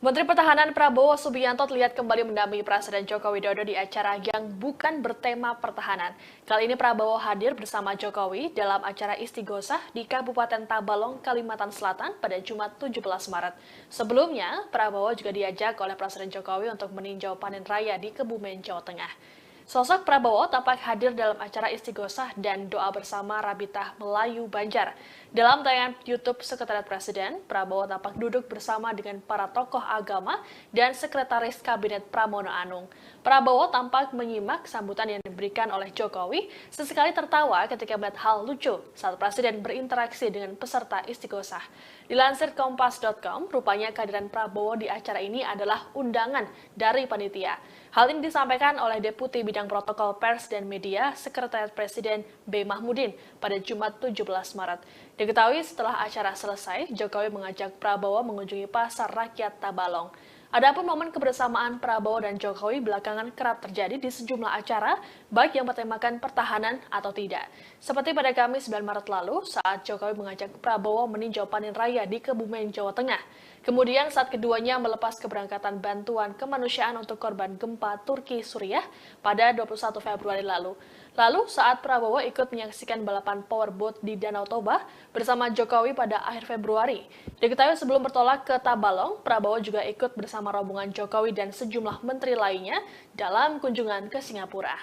Speaker 1: Menteri Pertahanan Prabowo Subianto terlihat kembali mendampingi Presiden Joko Widodo di acara yang bukan bertema pertahanan. Kali ini Prabowo hadir bersama Jokowi dalam acara istighosah di Kabupaten Tabalong, Kalimantan Selatan pada Jumat 17 Maret. Sebelumnya, Prabowo juga diajak oleh Presiden Jokowi untuk meninjau panen raya di Kebumen, Jawa Tengah. Sosok Prabowo tampak hadir dalam acara istighosah dan doa bersama Rabi'ah Melayu Banjar. Dalam tayangan YouTube Sekretariat Presiden, Prabowo tampak duduk bersama dengan para tokoh agama dan Sekretaris Kabinet Pramono Anung. Prabowo tampak menyimak sambutan yang diberikan oleh Jokowi, sesekali tertawa ketika melihat hal lucu saat Presiden berinteraksi dengan peserta istighosah. Dilansir Kompas.com, rupanya kehadiran Prabowo di acara ini adalah undangan dari panitia. Hal ini disampaikan oleh Deputi Bidang Protokol Pers dan Media Sekretariat Presiden B. Mahmudin pada Jumat 17 Maret. Diketahui setelah acara selesai, Jokowi mengajak Prabowo mengunjungi Pasar Rakyat Tabalong. Adapun momen kebersamaan Prabowo dan Jokowi belakangan kerap terjadi di sejumlah acara, baik yang bertemakan pertahanan atau tidak. Seperti pada Kamis 9 Maret lalu, saat Jokowi mengajak Prabowo meninjau panen raya di Kebumen, Jawa Tengah. Kemudian saat keduanya melepas keberangkatan bantuan kemanusiaan untuk korban gempa Turki Suriah pada 21 Februari lalu. Lalu saat Prabowo ikut menyaksikan balapan powerboat di Danau Toba bersama Jokowi pada akhir Februari. Diketahui sebelum bertolak ke Tabalong, Prabowo juga ikut bersama rombongan Jokowi dan sejumlah menteri lainnya dalam kunjungan ke Singapura.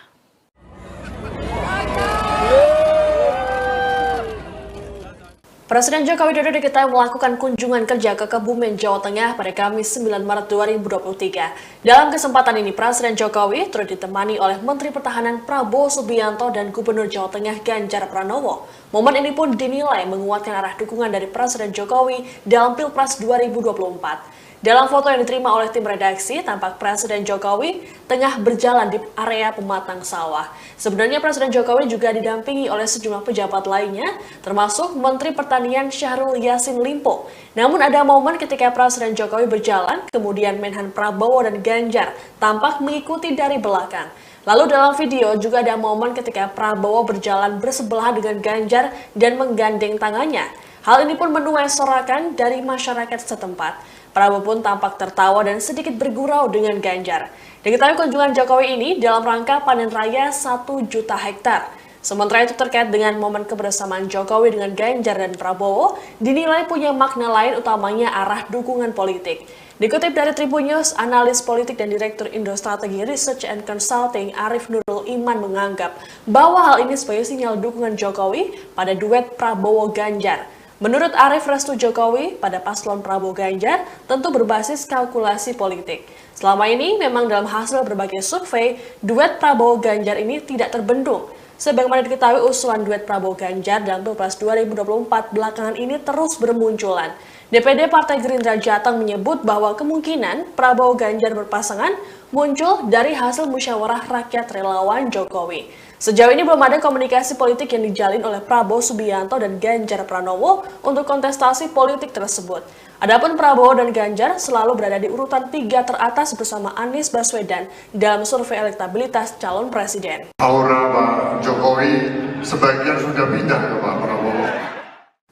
Speaker 1: Presiden Joko Widodo diketahui melakukan kunjungan kerja ke Kebumen, Jawa Tengah pada Kamis 9 Maret 2023. Dalam kesempatan ini, Presiden Jokowi turut ditemani oleh Menteri Pertahanan Prabowo Subianto dan Gubernur Jawa Tengah Ganjar Pranowo. Momen ini pun dinilai menguatkan arah dukungan dari Presiden Jokowi dalam Pilpres 2024. Dalam foto yang diterima oleh tim redaksi, tampak Presiden Jokowi tengah berjalan di area pematang sawah. Sebenarnya Presiden Jokowi juga didampingi oleh sejumlah pejabat lainnya, termasuk Menteri Pertanian Syahrul Yassin Limpo. Namun ada momen ketika Presiden Jokowi berjalan, kemudian Menhan Prabowo dan Ganjar tampak mengikuti dari belakang. Lalu dalam video juga ada momen ketika Prabowo berjalan bersebelahan dengan Ganjar dan menggandeng tangannya. Hal ini pun menuai sorakan dari masyarakat setempat. Prabowo pun tampak tertawa dan sedikit bergurau dengan Ganjar. Diketahui kunjungan Jokowi ini dalam rangka panen raya 1 juta hektar. Sementara itu terkait dengan momen kebersamaan Jokowi dengan Ganjar dan Prabowo, dinilai punya makna lain utamanya arah dukungan politik. Dikutip dari Tribun News, analis politik dan Direktur Indo Strategi Research and Consulting Arif Nurul Iman menganggap bahwa hal ini sebagai sinyal dukungan Jokowi pada duet Prabowo-Ganjar. Menurut Arif, restu Jokowi pada paslon Prabowo Ganjar tentu berbasis kalkulasi politik. Selama ini memang dalam hasil berbagai survei, duet Prabowo Ganjar ini tidak terbendung. Sebagaimana diketahui usulan duet Prabowo Ganjar dalam Pilpres 2024 belakangan ini terus bermunculan. DPD Partai Gerindra Jateng menyebut bahwa kemungkinan Prabowo Ganjar berpasangan muncul dari hasil musyawarah rakyat relawan Jokowi. Sejauh ini belum ada komunikasi politik yang dijalin oleh Prabowo Subianto dan Ganjar Pranowo untuk kontestasi politik tersebut. Adapun Prabowo dan Ganjar selalu berada di urutan 3 teratas bersama Anies Baswedan dalam survei elektabilitas calon presiden.
Speaker 2: Aura Pak Jokowi sebagian sudah pindah ke Pak Prabowo.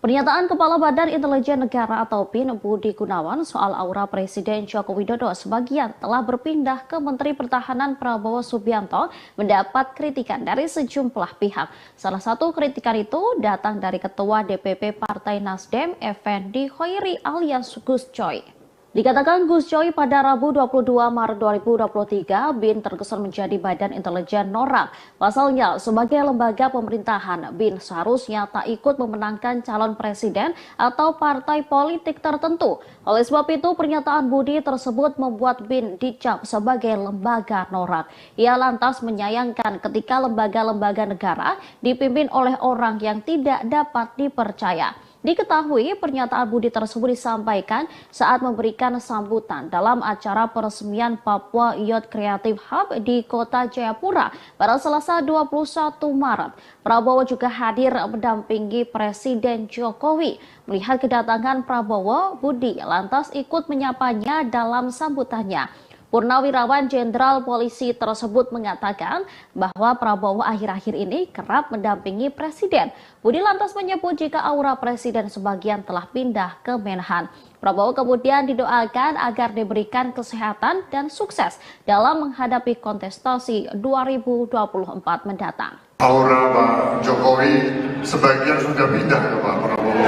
Speaker 3: Pernyataan Kepala Badan Intelijen Negara atau BIN Budi Gunawan soal aura Presiden Joko Widodo sebagian telah berpindah ke Menteri Pertahanan Prabowo Subianto mendapat kritikan dari sejumlah pihak. Salah satu kritikan itu datang dari Ketua DPP Partai Nasdem, Effendi Khoiri alias Gus Coy. Dikatakan Gus Coy pada Rabu 22 Maret 2023, BIN terkesan menjadi badan intelijen norak. Pasalnya, sebagai lembaga pemerintahan, BIN seharusnya tak ikut memenangkan calon presiden atau partai politik tertentu. Oleh sebab itu, pernyataan Budi tersebut membuat BIN dicap sebagai lembaga norak. Ia lantas menyayangkan ketika lembaga-lembaga negara dipimpin oleh orang yang tidak dapat dipercaya. Diketahui pernyataan Budi tersebut disampaikan saat memberikan sambutan dalam acara peresmian Papua Youth Creative Hub di Kota Jayapura pada Selasa 21 Maret. Prabowo juga hadir mendampingi Presiden Jokowi. Melihat kedatangan Prabowo, Budi lantas ikut menyapanya dalam sambutannya. Purnawirawan Jenderal Polisi tersebut mengatakan bahwa Prabowo akhir-akhir ini kerap mendampingi Presiden. Budi lantas menyebut jika aura Presiden sebagian telah pindah ke Menhan. Prabowo kemudian didoakan agar diberikan kesehatan dan sukses dalam menghadapi kontestasi 2024 mendatang.
Speaker 2: Aura Pak Jokowi sebagian sudah pindah ke Pak Prabowo.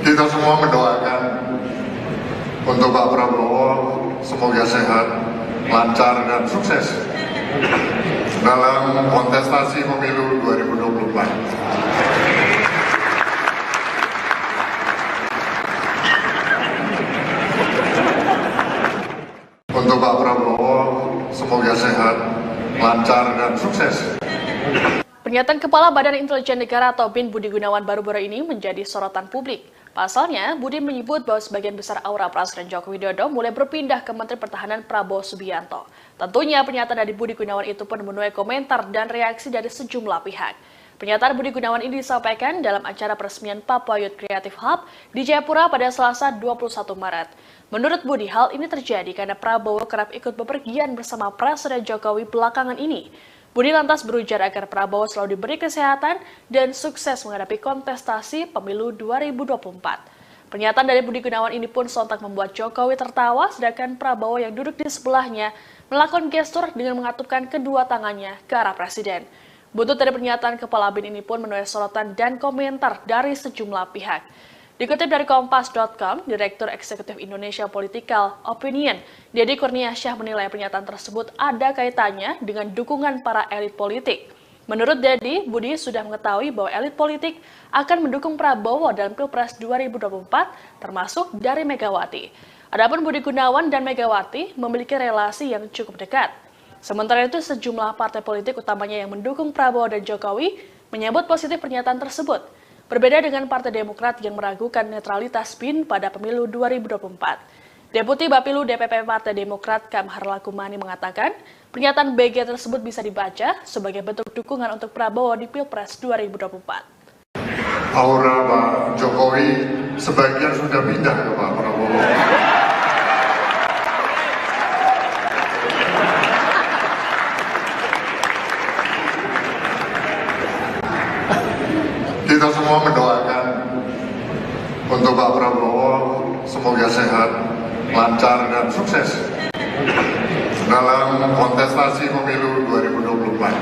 Speaker 2: Kita semua mendoakan untuk Pak Prabowo semoga sehat, lancar dan sukses dalam kontestasi pemilu 2024. Untuk Pak Prabowo semoga sehat, lancar dan sukses.
Speaker 1: Pernyataan Kepala Badan Intelijen Negara atau BIN Budi Gunawan baru-baru ini menjadi sorotan publik. Pasalnya, Budi menyebut bahwa sebagian besar aura Presiden Joko Widodo mulai berpindah ke Menteri Pertahanan Prabowo Subianto. Tentunya pernyataan dari Budi Gunawan itu pun menuai komentar dan reaksi dari sejumlah pihak. Pernyataan Budi Gunawan ini disampaikan dalam acara peresmian Papua Youth Creative Hub di Jayapura pada Selasa 21 Maret. Menurut Budi, hal ini terjadi karena Prabowo kerap ikut bepergian bersama Presiden Jokowi belakangan ini. Budi lantas berujar agar Prabowo selalu diberi kesehatan dan sukses menghadapi kontestasi pemilu 2024. Pernyataan dari Budi Gunawan ini pun sontak membuat Jokowi tertawa, sedangkan Prabowo yang duduk di sebelahnya melakukan gestur dengan mengatupkan kedua tangannya ke arah Presiden. Buntut dari pernyataan Kepala BIN ini pun menuai sorotan dan komentar dari sejumlah pihak. Dikutip dari Kompas.com, Direktur Eksekutif Indonesia Political Opinion, Deddy Kurniasyah menilai pernyataan tersebut ada kaitannya dengan dukungan para elit politik. Menurut Deddy, Budi sudah mengetahui bahwa elit politik akan mendukung Prabowo dalam Pilpres 2024, termasuk dari Megawati. Adapun Budi Gunawan dan Megawati memiliki relasi yang cukup dekat. Sementara itu, sejumlah partai politik utamanya yang mendukung Prabowo dan Jokowi menyambut positif pernyataan tersebut. Berbeda dengan Partai Demokrat yang meragukan netralitas BIN pada pemilu 2024. Deputi Bapilu DPP Partai Demokrat Kamhar Lakumani mengatakan, pernyataan BG tersebut bisa dibaca sebagai bentuk dukungan untuk Prabowo di Pilpres 2024.
Speaker 2: Aura Pak Jokowi sebagian sudah pindah ke Pak Prabowo. Kita semua mendoakan untuk Pak Prabowo semoga sehat, lancar dan sukses dalam kontestasi pemilu 2024.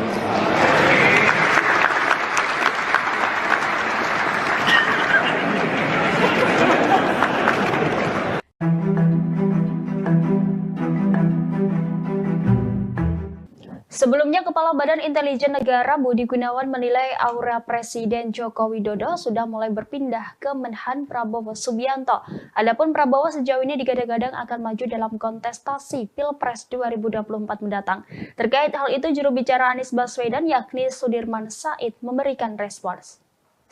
Speaker 7: Sebelumnya, Kepala Badan Intelijen Negara Budi Gunawan menilai aura Presiden Joko Widodo sudah mulai berpindah ke Menhan Prabowo Subianto. Adapun Prabowo sejauh ini digadang-gadang akan maju dalam kontestasi Pilpres 2024 mendatang. Terkait hal itu, juru bicara Anies Baswedan yakni Sudirman Said memberikan respons.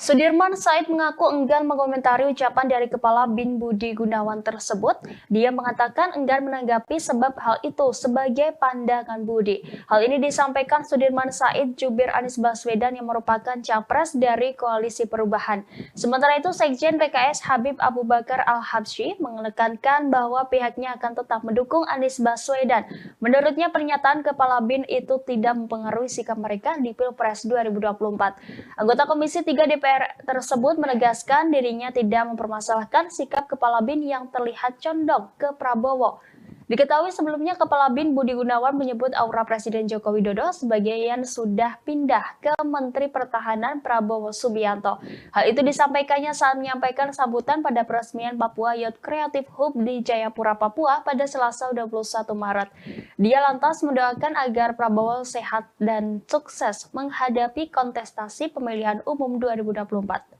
Speaker 7: Sudirman Said mengaku enggan mengomentari ucapan dari Kepala BIN Budi Gunawan tersebut. Dia mengatakan enggan menanggapi sebab hal itu sebagai pandangan Budi. Hal ini disampaikan Sudirman Said jubir Anies Baswedan yang merupakan capres dari Koalisi Perubahan. Sementara itu, Sekjen PKS Habib Abu Bakar Al-Habsyi menekankan bahwa pihaknya akan tetap mendukung Anies Baswedan. Menurutnya, pernyataan Kepala BIN itu tidak mempengaruhi sikap mereka di Pilpres 2024. Anggota Komisi 3 DPR tersebut menegaskan dirinya tidak mempermasalahkan sikap Kepala BIN yang terlihat condong ke Prabowo. Diketahui sebelumnya Kepala BIN Budi Gunawan menyebut aura Presiden Joko Widodo sebagian sudah pindah ke Menteri Pertahanan Prabowo Subianto. Hal itu disampaikannya saat menyampaikan sambutan pada peresmian Papua Youth Creative Hub di Jayapura, Papua pada Selasa 21 Maret. Dia lantas mendoakan agar Prabowo sehat dan sukses menghadapi kontestasi pemilihan umum 2024.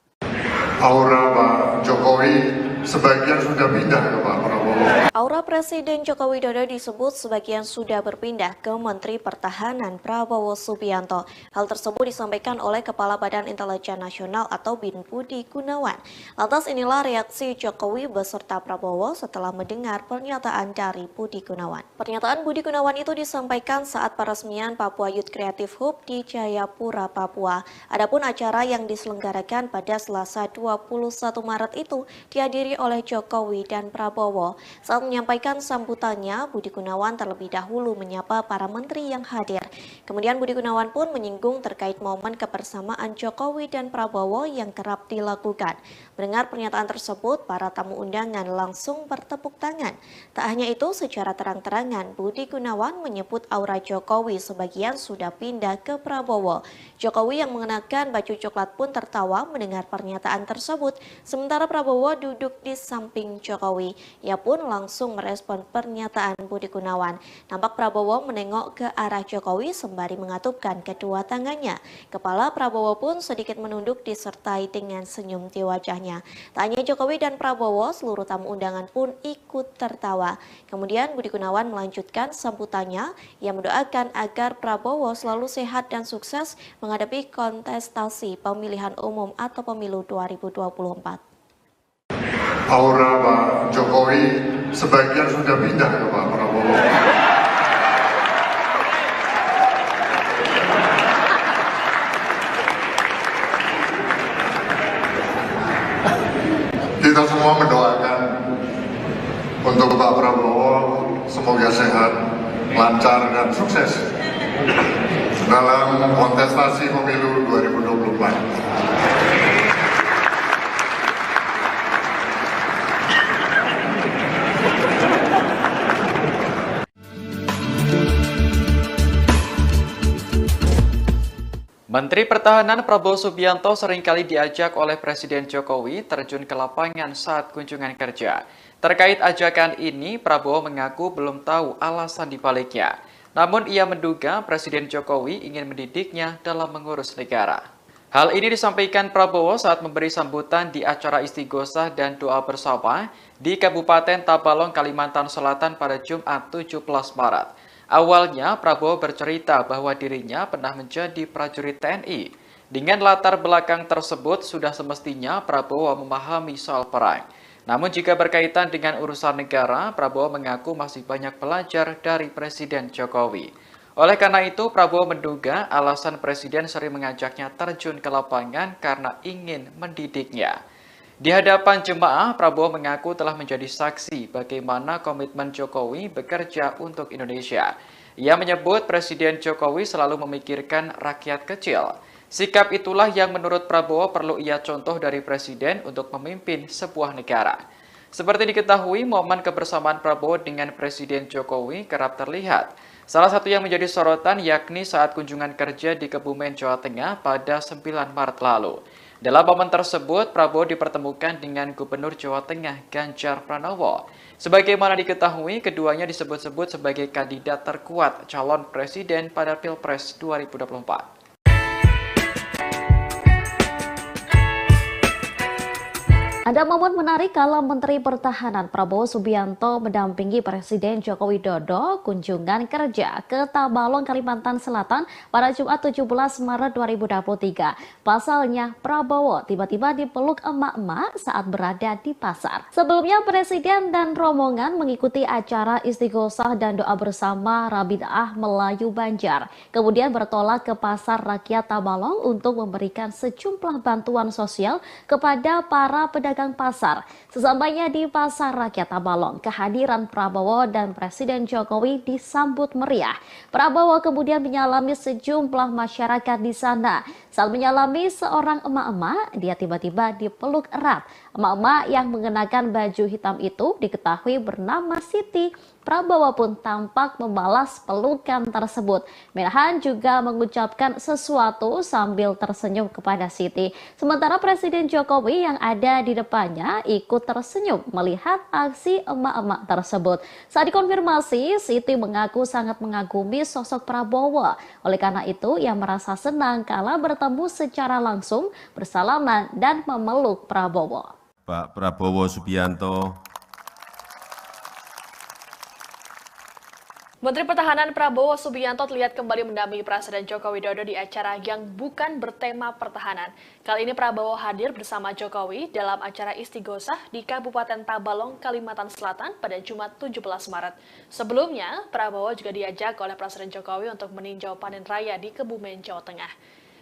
Speaker 2: Aura Pak Jokowi sebagian sudah pindah ke Pak Prabowo.
Speaker 4: Aura Presiden Joko Widodo disebut sebagian sudah berpindah ke Menteri Pertahanan Prabowo Subianto. Hal tersebut disampaikan oleh Kepala Badan Intelijen Nasional atau BIN Budi Gunawan. Lantas inilah reaksi Jokowi beserta Prabowo setelah mendengar pernyataan dari Budi Gunawan. Pernyataan Budi Gunawan itu disampaikan saat peresmian Papua Youth Creative Hub di Jayapura, Papua. Adapun acara yang diselenggarakan pada Selasa 21 Maret itu dihadiri oleh Jokowi dan Prabowo. Saat menyampaikan sambutannya, Budi Gunawan terlebih dahulu menyapa para menteri yang hadir. Kemudian Budi Gunawan pun menyinggung terkait momen kebersamaan Jokowi dan Prabowo yang kerap dilakukan. Mendengar pernyataan tersebut, para tamu undangan langsung bertepuk tangan. Tak hanya itu, secara terang-terangan Budi Gunawan menyebut aura Jokowi sebagian sudah pindah ke Prabowo. Jokowi yang mengenakan baju coklat pun tertawa mendengar pernyataan tersebut, sementara Prabowo duduk di samping Jokowi. Ia pun langsung merespon pernyataan Budi Gunawan. Nampak Prabowo menengok ke arah Jokowi sembari mengatupkan kedua tangannya. Kepala Prabowo pun sedikit menunduk disertai dengan senyum di wajahnya. Tak hanya Jokowi dan Prabowo, seluruh tamu undangan pun ikut tertawa. Kemudian Budi Gunawan melanjutkan sambutannya. Ia mendoakan agar Prabowo selalu sehat dan sukses menghadapi kontestasi pemilihan umum atau pemilu 2024.
Speaker 2: Aura Pak Jokowi sebagian sudah pindah ke Pak Prabowo. Kita semua mendoakan untuk Pak Prabowo semoga sehat, lancar dan sukses dalam kontestasi pemilu 2024.
Speaker 5: Menteri Pertahanan Prabowo Subianto seringkali diajak oleh Presiden Jokowi terjun ke lapangan saat kunjungan kerja. Terkait ajakan ini, Prabowo mengaku belum tahu alasan dibaliknya. Namun ia menduga Presiden Jokowi ingin mendidiknya dalam mengurus negara. Hal ini disampaikan Prabowo saat memberi sambutan di acara istighosah dan doa bersama di Kabupaten Tabalong, Kalimantan Selatan pada Jumat 17 Maret. Awalnya, Prabowo bercerita bahwa dirinya pernah menjadi prajurit TNI. Dengan latar belakang tersebut, sudah semestinya Prabowo memahami soal perang. Namun jika berkaitan dengan urusan negara, Prabowo mengaku masih banyak belajar dari Presiden Jokowi. Oleh karena itu, Prabowo menduga alasan Presiden sering mengajaknya terjun ke lapangan karena ingin mendidiknya. Di hadapan jemaah, Prabowo mengaku telah menjadi saksi bagaimana komitmen Jokowi bekerja untuk Indonesia. Ia menyebut Presiden Jokowi selalu memikirkan rakyat kecil. Sikap itulah yang menurut Prabowo perlu ia contoh dari Presiden untuk memimpin sebuah negara. Seperti diketahui, momen kebersamaan Prabowo dengan Presiden Jokowi kerap terlihat. Salah satu yang menjadi sorotan yakni saat kunjungan kerja di Kebumen, Jawa Tengah pada 9 Maret lalu. Dalam momen tersebut, Prabowo dipertemukan dengan Gubernur Jawa Tengah Ganjar Pranowo. Sebagaimana diketahui, keduanya disebut-sebut sebagai kandidat terkuat calon presiden pada Pilpres 2024.
Speaker 3: Anda Ada momen menarik kala Menteri Pertahanan Prabowo Subianto mendampingi Presiden Joko Widodo kunjungan kerja ke Tabalong, Kalimantan Selatan pada Jumat 17 Maret 2023. Pasalnya, Prabowo tiba-tiba dipeluk emak-emak saat berada di pasar. Sebelumnya, Presiden dan rombongan mengikuti acara istighosah dan doa bersama Rabitaah Melayu Banjar. Kemudian bertolak ke Pasar Rakyat Tabalong untuk memberikan sejumlah bantuan sosial kepada para pedagang pasar. Sesampainya di Pasar Rakyat Tabalong, kehadiran Prabowo dan Presiden Jokowi disambut meriah. Prabowo kemudian menyalami sejumlah masyarakat di sana. Saat menyalami seorang emak-emak, dia tiba-tiba dipeluk erat. Emak-emak yang mengenakan baju hitam itu diketahui bernama Siti. Prabowo pun tampak membalas pelukan tersebut. Menhan juga mengucapkan sesuatu sambil tersenyum kepada Siti. Sementara Presiden Jokowi yang ada di depannya ikut tersenyum melihat aksi emak-emak tersebut. Saat dikonfirmasi, Siti mengaku sangat mengagumi sosok Prabowo. Oleh karena itu, ia merasa senang kala bertemu secara langsung, bersalaman dan memeluk Prabowo.
Speaker 6: Pak Prabowo Subianto.
Speaker 1: Menteri Pertahanan Prabowo Subianto terlihat kembali mendampingi Presiden Joko Widodo di acara yang bukan bertema pertahanan. Kali ini Prabowo hadir bersama Jokowi dalam acara istighosah di Kabupaten Tabalong, Kalimantan Selatan pada Jumat 17 Maret. Sebelumnya, Prabowo juga diajak oleh Presiden Jokowi untuk meninjau panen raya di Kebumen, Jawa Tengah.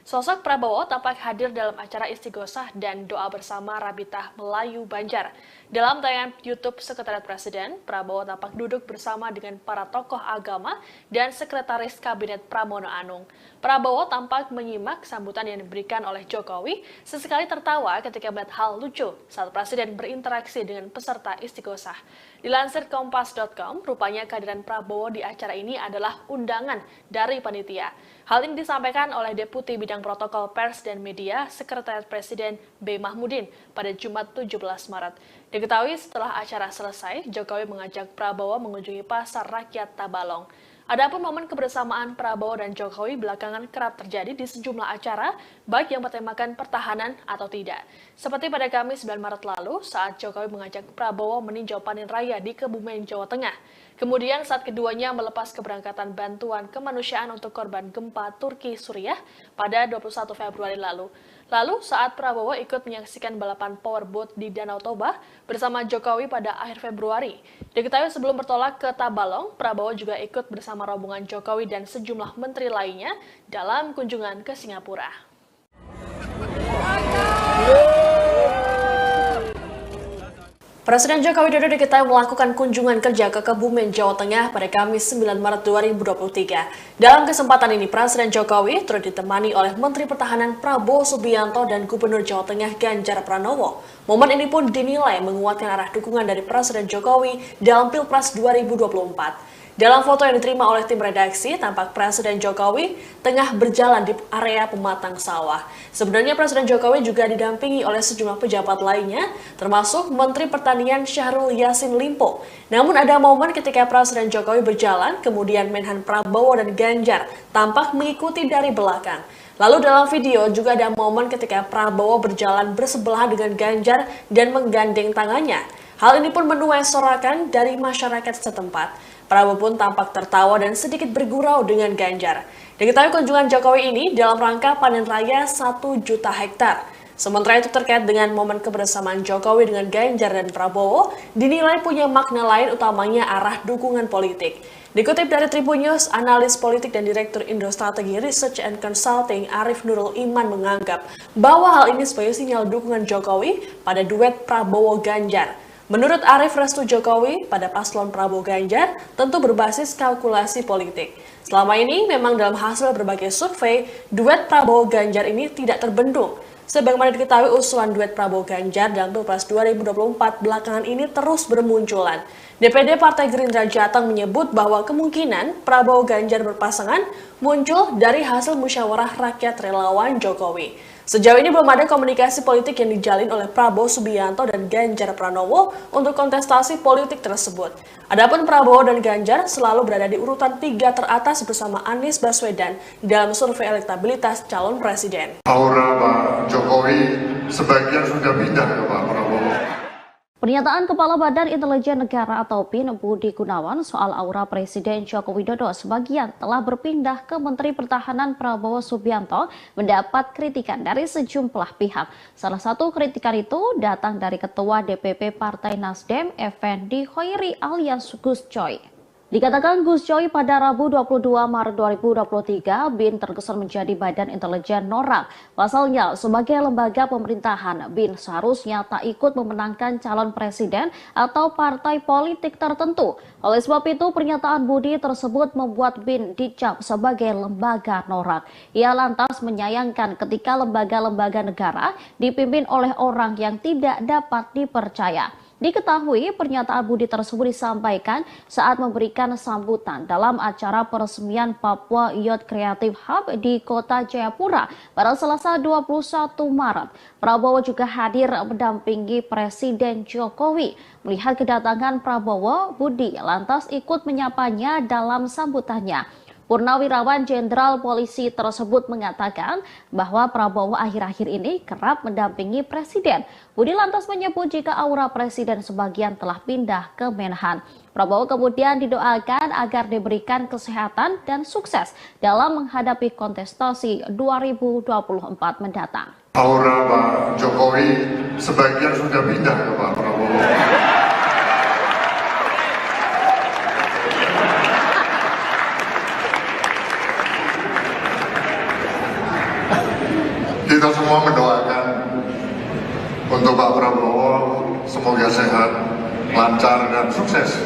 Speaker 1: Sosok Prabowo tampak hadir dalam acara istighosah dan doa bersama Rabitaah Melayu Banjar. Dalam tayangan YouTube Sekretariat Presiden, Prabowo tampak duduk bersama dengan para tokoh agama dan Sekretaris Kabinet Pramono Anung. Prabowo tampak menyimak sambutan yang diberikan oleh Jokowi, sesekali tertawa ketika melihat hal lucu saat Presiden berinteraksi dengan peserta istighosah. Dilansir Kompas.com, rupanya kehadiran Prabowo di acara ini adalah undangan dari panitia. Hal ini disampaikan oleh Deputi Bidang Protokol Pers dan Media Sekretariat Presiden B. Mahmudin pada Jumat 17 Maret. Diketahui setelah acara selesai, Jokowi mengajak Prabowo mengunjungi Pasar Rakyat Tabalong. Adapun momen kebersamaan Prabowo dan Jokowi belakangan kerap terjadi di sejumlah acara, baik yang bertemakan pertahanan atau tidak. Seperti pada Kamis 9 Maret lalu, saat Jokowi mengajak Prabowo meninjau panen raya di Kebumen, Jawa Tengah. Kemudian saat keduanya melepas keberangkatan bantuan kemanusiaan untuk korban gempa Turki Suriah pada 21 Februari lalu. Lalu saat Prabowo ikut menyaksikan balapan powerboat di Danau Toba bersama Jokowi pada akhir Februari. Diketahui sebelum bertolak ke Tabalong, Prabowo juga ikut bersama rombongan Jokowi dan sejumlah menteri lainnya dalam kunjungan ke Singapura. Presiden Joko Widodo diketahui melakukan kunjungan kerja ke Kebumen, Jawa Tengah pada Kamis 9 Maret 2023. Dalam kesempatan ini, Presiden Jokowi turut ditemani oleh Menteri Pertahanan Prabowo Subianto dan Gubernur Jawa Tengah Ganjar Pranowo. Momen ini pun dinilai menguatkan arah dukungan dari Presiden Jokowi dalam Pilpres 2024. Dalam foto yang diterima oleh tim redaksi, tampak Presiden Jokowi tengah berjalan di area pematang sawah. Sebenarnya Presiden Jokowi juga didampingi oleh sejumlah pejabat lainnya, termasuk Menteri Pertanian Syahrul Yassin Limpo. Namun ada momen ketika Presiden Jokowi berjalan, kemudian Menhan Prabowo dan Ganjar tampak mengikuti dari belakang. Lalu dalam video juga ada momen ketika Prabowo berjalan bersebelahan dengan Ganjar dan menggandeng tangannya. Hal ini pun menuai sorakan dari masyarakat setempat. Prabowo pun tampak tertawa dan sedikit bergurau dengan Ganjar. Diketahui kunjungan Jokowi ini dalam rangka panen raya 1 juta hektar. Sementara itu terkait dengan momen kebersamaan Jokowi dengan Ganjar dan Prabowo, dinilai punya makna lain utamanya arah dukungan politik. Dikutip dari Tribun News, analis politik dan Direktur Indo Strategi Research and Consulting Arif Nurul Iman menganggap bahwa hal ini sebagai sinyal dukungan Jokowi pada duet Prabowo-Ganjar. Menurut Arif, restu Jokowi pada paslon Prabowo Ganjar tentu berbasis kalkulasi politik. Selama ini memang dalam hasil berbagai survei, duet Prabowo Ganjar ini tidak terbendung. Sebagaimana diketahui usulan duet Prabowo Ganjar dalam Pilpres 2024 belakangan ini terus bermunculan. DPD Partai Gerindra Jateng menyebut bahwa kemungkinan Prabowo Ganjar berpasangan muncul dari hasil musyawarah rakyat relawan Jokowi. Sejauh ini belum ada komunikasi politik yang dijalin oleh Prabowo Subianto dan Ganjar Pranowo untuk kontestasi politik tersebut. Adapun Prabowo dan Ganjar selalu berada di urutan 3 teratas bersama Anies Baswedan dalam survei elektabilitas calon presiden.
Speaker 2: Aura Pak Jokowi sebagian sudah pindah ke Pak Prabowo.
Speaker 3: Pernyataan Kepala Badan Intelijen Negara atau BIN Budi Gunawan soal aura Presiden Joko Widodo sebagian telah berpindah ke Menteri Pertahanan Prabowo Subianto mendapat kritikan dari sejumlah pihak. Salah satu kritikan itu datang dari Ketua DPP Partai Nasdem, Effendi Khoiri alias Gus Coy. Dikatakan Gus Coy pada Rabu 22 Maret 2023, BIN terkesan menjadi Badan Intelijen Norak. Pasalnya, sebagai lembaga pemerintahan, BIN seharusnya tak ikut memenangkan calon presiden atau partai politik tertentu. Oleh sebab itu, pernyataan Budi tersebut membuat BIN dicap sebagai lembaga norak. Ia lantas menyayangkan ketika lembaga-lembaga negara dipimpin oleh orang yang tidak dapat dipercaya. Diketahui pernyataan Budi tersebut disampaikan saat memberikan sambutan dalam acara peresmian Papua Youth Creative Hub di Kota Jayapura pada Selasa 21 Maret. Prabowo juga hadir mendampingi Presiden Jokowi. Melihat kedatangan Prabowo, Budi lantas ikut menyapanya dalam sambutannya. Purnawirawan Jenderal Polisi tersebut mengatakan bahwa Prabowo akhir-akhir ini kerap mendampingi Presiden. Budi lantas menyebut jika aura Presiden sebagian telah pindah ke Menhan. Prabowo kemudian didoakan agar diberikan kesehatan dan sukses dalam menghadapi kontestasi 2024 mendatang.
Speaker 2: Aura Pak Jokowi sebagian sudah pindah ke Pak Prabowo. Kita semua mendoakan untuk Pak Prabowo semoga sehat, lancar dan sukses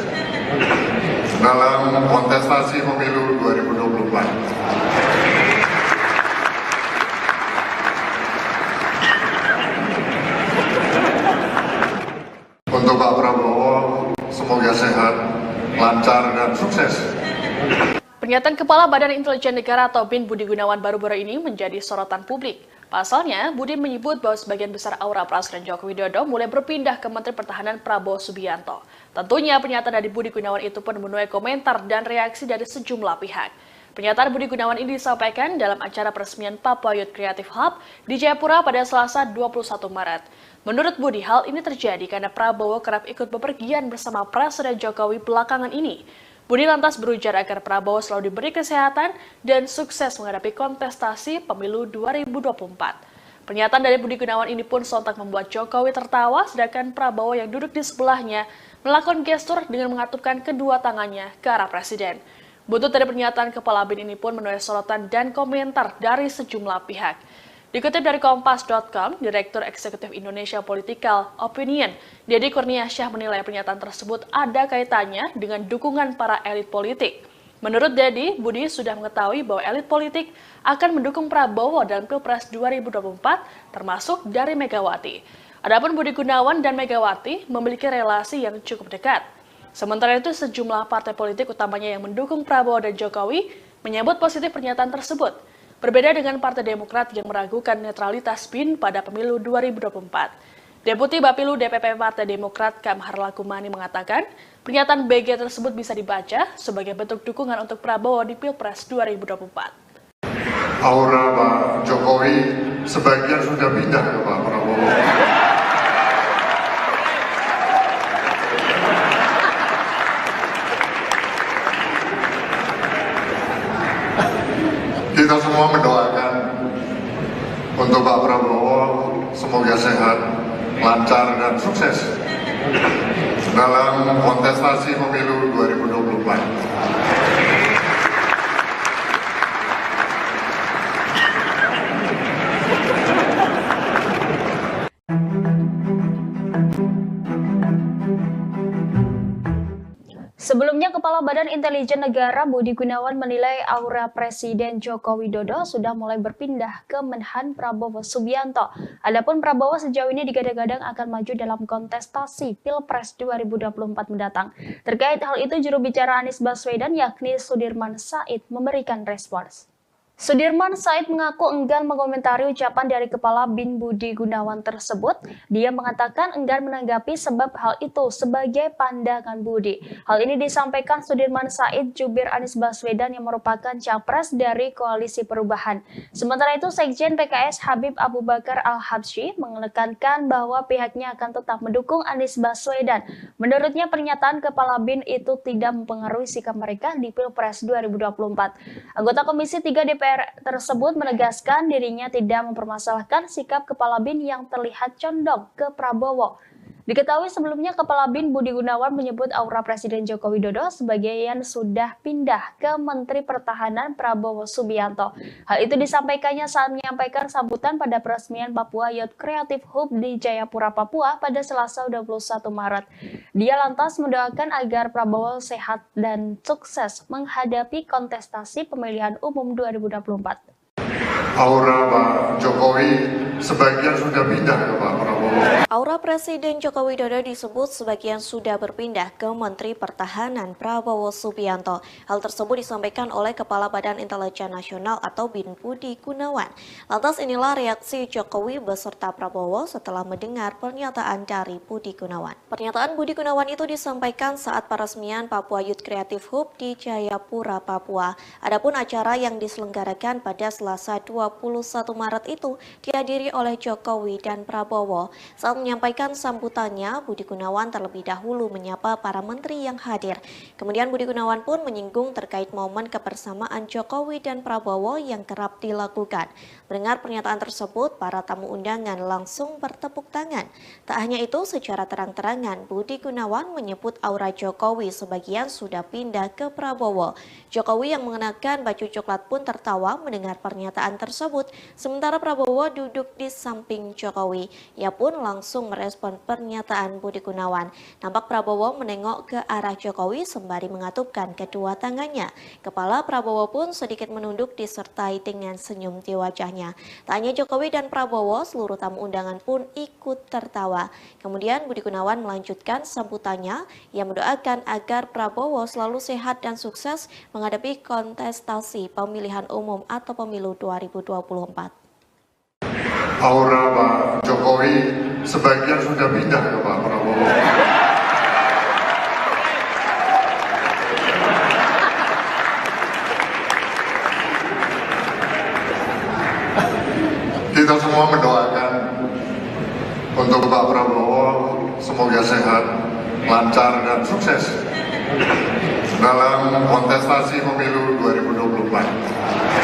Speaker 2: dalam kontestasi pemilu 2024. Untuk Pak Prabowo semoga sehat, lancar dan sukses.
Speaker 1: Pernyataan Kepala Badan Intelijen Negara atau BIN Budi Gunawan baru-baru ini menjadi sorotan publik. Pasalnya, Budi menyebut bahwa sebagian besar aura Presiden Joko Widodo mulai berpindah ke Menteri Pertahanan Prabowo Subianto. Tentunya pernyataan dari Budi Gunawan itu pun menuai komentar dan reaksi dari sejumlah pihak. Pernyataan Budi Gunawan ini disampaikan dalam acara peresmian Papua Youth Creative Hub di Jayapura pada Selasa 21 Maret. Menurut Budi, hal ini terjadi karena Prabowo kerap ikut bepergian bersama Presiden Jokowi belakangan ini. Budi lantas berujar agar Prabowo selalu diberi kesehatan dan sukses menghadapi kontestasi pemilu 2024. Pernyataan dari Budi Gunawan ini pun sontak membuat Jokowi tertawa, sedangkan Prabowo yang duduk di sebelahnya melakukan gestur dengan mengatupkan kedua tangannya ke arah Presiden. Buntut dari pernyataan Kepala BIN ini pun menuai sorotan dan komentar dari sejumlah pihak. Dikutip dari Kompas.com, Direktur Eksekutif Indonesia Political Opinion, Deddy Kurniasyah menilai pernyataan tersebut ada kaitannya dengan dukungan para elit politik. Menurut Deddy, Budi sudah mengetahui bahwa elit politik akan mendukung Prabowo dalam Pilpres 2024, termasuk dari Megawati. Adapun Budi Gunawan dan Megawati memiliki relasi yang cukup dekat. Sementara itu, sejumlah partai politik utamanya yang mendukung Prabowo dan Jokowi menyambut positif pernyataan tersebut. Berbeda dengan Partai Demokrat yang meragukan netralitas BIN pada pemilu 2024. Deputi Bapilu DPP Partai Demokrat Kamhar Lakumani mengatakan, pernyataan BG tersebut bisa dibaca sebagai bentuk dukungan untuk Prabowo di Pilpres 2024.
Speaker 2: Aura Pak Jokowi sebagian sudah pindah ke Pak Prabowo. Kita semua mendoakan untuk Pak Prabowo semoga sehat, lancar dan sukses dalam kontestasi pemilu 2024.
Speaker 7: Sebelumnya, Kepala Badan Intelijen Negara Budi Gunawan menilai aura Presiden Joko Widodo sudah mulai berpindah ke Menhan Prabowo Subianto. Adapun Prabowo sejauh ini digadang-gadang akan maju dalam kontestasi Pilpres 2024 mendatang. Terkait hal itu, juru bicara Anies Baswedan yakni Sudirman Said memberikan respons. Sudirman Said mengaku enggan mengomentari ucapan dari Kepala BIN Budi Gunawan tersebut. Dia mengatakan enggan menanggapi sebab hal itu sebagai pandangan Budi. Hal ini disampaikan Sudirman Said jubir Anies Baswedan yang merupakan capres dari Koalisi Perubahan. Sementara itu, Sekjen PKS Habib Abu Bakar Al-Habsyi menekankan bahwa pihaknya akan tetap mendukung Anies Baswedan. Menurutnya, pernyataan Kepala BIN itu tidak mempengaruhi sikap mereka di Pilpres 2024. Anggota Komisi 3 DPR tersebut menegaskan dirinya tidak mempermasalahkan sikap Kepala BIN yang terlihat condong ke Prabowo. Diketahui sebelumnya Kepala BIN Budi Gunawan menyebut aura Presiden Joko Widodo sebagian sudah pindah ke Menteri Pertahanan Prabowo Subianto. Hal itu disampaikannya saat menyampaikan sambutan pada peresmian Papua Youth Creative Hub di Jayapura, Papua pada Selasa 21 Maret. Dia lantas mendoakan agar Prabowo sehat dan sukses menghadapi kontestasi pemilihan umum 2024.
Speaker 2: Aura Pak Jokowi sebagian sudah pindah ke Pak Prabowo.
Speaker 4: Aura Presiden Joko Widodo disebut sebagian sudah berpindah ke Menteri Pertahanan Prabowo Subianto. Hal tersebut disampaikan oleh Kepala Badan Intelijen Nasional atau BIN Budi Gunawan. Lantas inilah reaksi Jokowi beserta Prabowo setelah mendengar pernyataan dari Budi Gunawan. Pernyataan Budi Gunawan itu disampaikan saat peresmian Papua Youth Creative Hub di Jayapura, Papua. Adapun acara yang diselenggarakan pada Selasa 21 Maret itu dihadiri oleh Jokowi dan Prabowo. Saat menyampaikan sambutannya, Budi Gunawan terlebih dahulu menyapa para menteri yang hadir. Kemudian Budi Gunawan pun menyinggung terkait momen kebersamaan Jokowi dan Prabowo yang kerap dilakukan. Mendengar pernyataan tersebut, para tamu undangan langsung bertepuk tangan. Tak hanya itu, secara terang-terangan Budi Gunawan menyebut aura Jokowi sebagian sudah pindah ke Prabowo. Jokowi yang mengenakan baju coklat pun tertawa mendengar pernyataan tersebut, sementara Prabowo duduk di samping Jokowi. Ia pun langsung merespon pernyataan Budi Gunawan. Nampak Prabowo menengok ke arah Jokowi sembari mengatupkan kedua tangannya. Kepala Prabowo pun sedikit menunduk disertai dengan senyum di wajahnya. Tak hanya Jokowi dan Prabowo, seluruh tamu undangan pun ikut tertawa. Kemudian Budi Gunawan melanjutkan sambutannya. Ia mendoakan agar Prabowo selalu sehat dan sukses menghadapi kontestasi pemilihan umum atau pemilu 2024.
Speaker 2: Aura Pak Jokowi sebagian sudah pindah ke Pak Prabowo. Kita semua mendoakan untuk Pak Prabowo semoga sehat, lancar dan sukses dalam kontestasi pemilu 2024.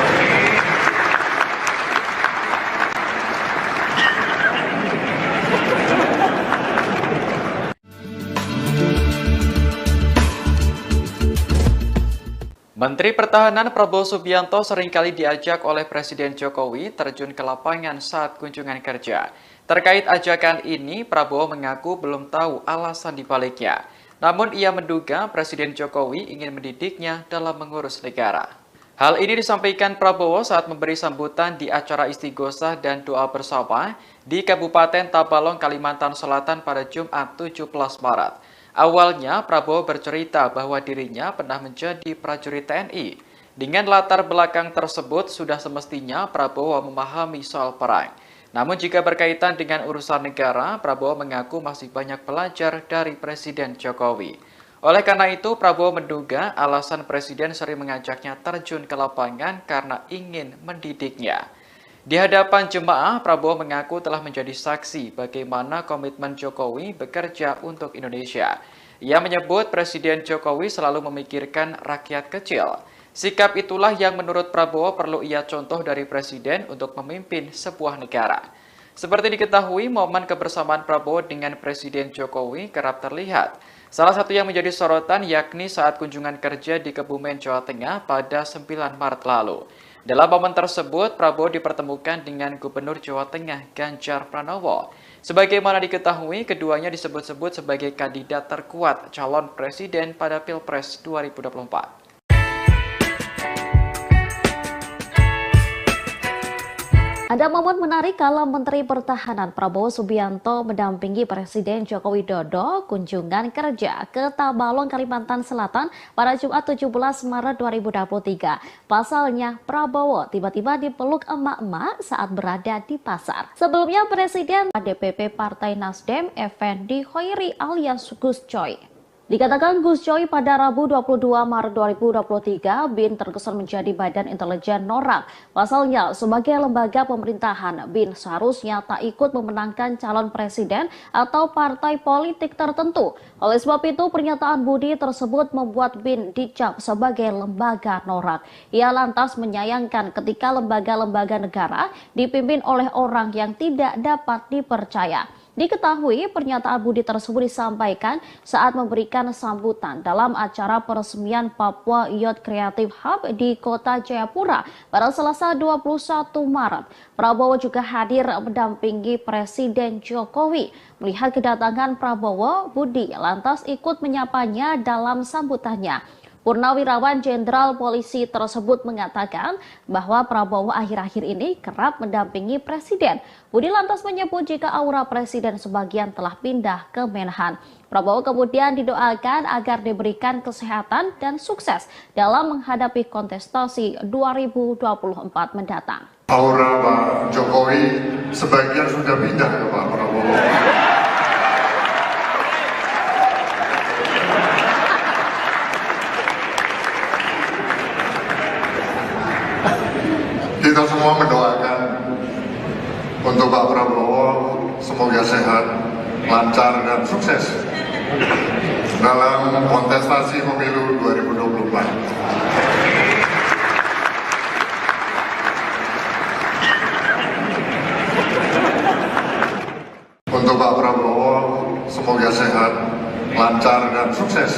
Speaker 5: Menteri Pertahanan Prabowo Subianto seringkali diajak oleh Presiden Jokowi terjun ke lapangan saat kunjungan kerja. Terkait ajakan ini, Prabowo mengaku belum tahu alasan dibaliknya. Namun ia menduga Presiden Jokowi ingin mendidiknya dalam mengurus negara. Hal ini disampaikan Prabowo saat memberi sambutan di acara istighosah dan doa bersama di Kabupaten Tabalong, Kalimantan Selatan pada Jumat 17 Maret. Awalnya, Prabowo bercerita bahwa dirinya pernah menjadi prajurit TNI. Dengan latar belakang tersebut, sudah semestinya Prabowo memahami soal perang. Namun jika berkaitan dengan urusan negara, Prabowo mengaku masih banyak belajar dari Presiden Jokowi. Oleh karena itu, Prabowo menduga alasan Presiden sering mengajaknya terjun ke lapangan karena ingin mendidiknya. Di hadapan jemaah, Prabowo mengaku telah menjadi saksi bagaimana komitmen Jokowi bekerja untuk Indonesia. Ia menyebut Presiden Jokowi selalu memikirkan rakyat kecil. Sikap itulah yang menurut Prabowo perlu ia contoh dari Presiden untuk memimpin sebuah negara. Seperti diketahui, momen kebersamaan Prabowo dengan Presiden Jokowi kerap terlihat. Salah satu yang menjadi sorotan yakni saat kunjungan kerja di Kebumen, Jawa Tengah pada 9 Maret lalu. Dalam momen tersebut, Prabowo dipertemukan dengan Gubernur Jawa Tengah Ganjar Pranowo. Sebagaimana diketahui, keduanya disebut-sebut sebagai kandidat terkuat calon presiden pada Pilpres 2024.
Speaker 3: Ada momen menarik kala Menteri Pertahanan Prabowo Subianto mendampingi Presiden Joko Widodo kunjungan kerja ke Tabalong, Kalimantan Selatan pada Jumat 17 Maret 2023. Pasalnya, Prabowo tiba-tiba dipeluk emak-emak saat berada di pasar. Sebelumnya, Presiden DPP Partai Nasdem, Effendi Hoiri alias Gus Coy. Dikatakan Gus Coy pada Rabu 22 Maret 2023, BIN terkesan menjadi Badan Intelijen Norak. Pasalnya, sebagai lembaga pemerintahan, BIN seharusnya tak ikut memenangkan calon presiden atau partai politik tertentu. Oleh sebab itu, pernyataan Budi tersebut membuat BIN dicap sebagai lembaga norak. Ia lantas menyayangkan ketika lembaga-lembaga negara dipimpin oleh orang yang tidak dapat dipercaya. Diketahui pernyataan Budi tersebut disampaikan saat memberikan sambutan dalam acara peresmian Papua Youth Creative Hub di Kota Jayapura pada Selasa 21 Maret. Prabowo juga hadir mendampingi Presiden Jokowi. Melihat kedatangan Prabowo, Budi lantas ikut menyapanya dalam sambutannya. Purnawirawan Jenderal Polisi tersebut mengatakan bahwa Prabowo akhir-akhir ini kerap mendampingi Presiden. Budi lantas menyebut jika aura Presiden sebagian telah pindah ke Menhan. Prabowo kemudian didoakan agar diberikan kesehatan dan sukses dalam menghadapi kontestasi 2024 mendatang.
Speaker 2: Aura Pak Jokowi sebagian sudah pindah ke Pak Prabowo. Kita semua mendoakan untuk Pak Prabowo semoga sehat, lancar dan sukses dalam kontestasi pemilu 2024. Untuk Pak Prabowo semoga sehat, lancar dan sukses.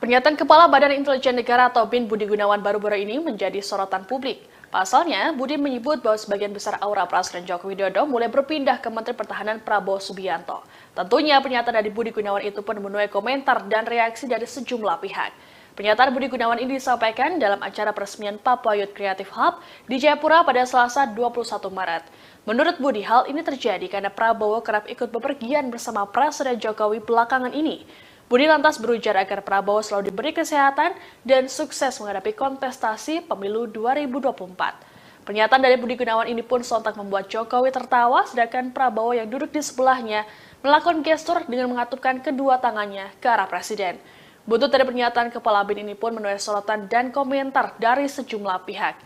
Speaker 1: Pernyataan Kepala Badan Intelijen Negara atau BIN Budi Gunawan baru-baru ini menjadi sorotan publik. Pasalnya, Budi menyebut bahwa sebagian besar aura Presiden Joko Widodo mulai berpindah ke Menteri Pertahanan Prabowo Subianto. Tentunya pernyataan dari Budi Gunawan itu pun menuai komentar dan reaksi dari sejumlah pihak. Pernyataan Budi Gunawan ini disampaikan dalam acara peresmian Papua Youth Creative Hub di Jayapura pada Selasa 21 Maret. Menurut Budi, hal ini terjadi karena Prabowo kerap ikut bepergian bersama Presiden Jokowi belakangan ini. Budi lantas berujar agar Prabowo selalu diberi kesehatan dan sukses menghadapi kontestasi pemilu 2024. Pernyataan dari Budi Gunawan ini pun sontak membuat Jokowi tertawa, sedangkan Prabowo yang duduk di sebelahnya melakukan gestur dengan mengatupkan kedua tangannya ke arah Presiden. Buntut dari pernyataan Kepala BIN ini pun menuai sorotan dan komentar dari sejumlah pihak.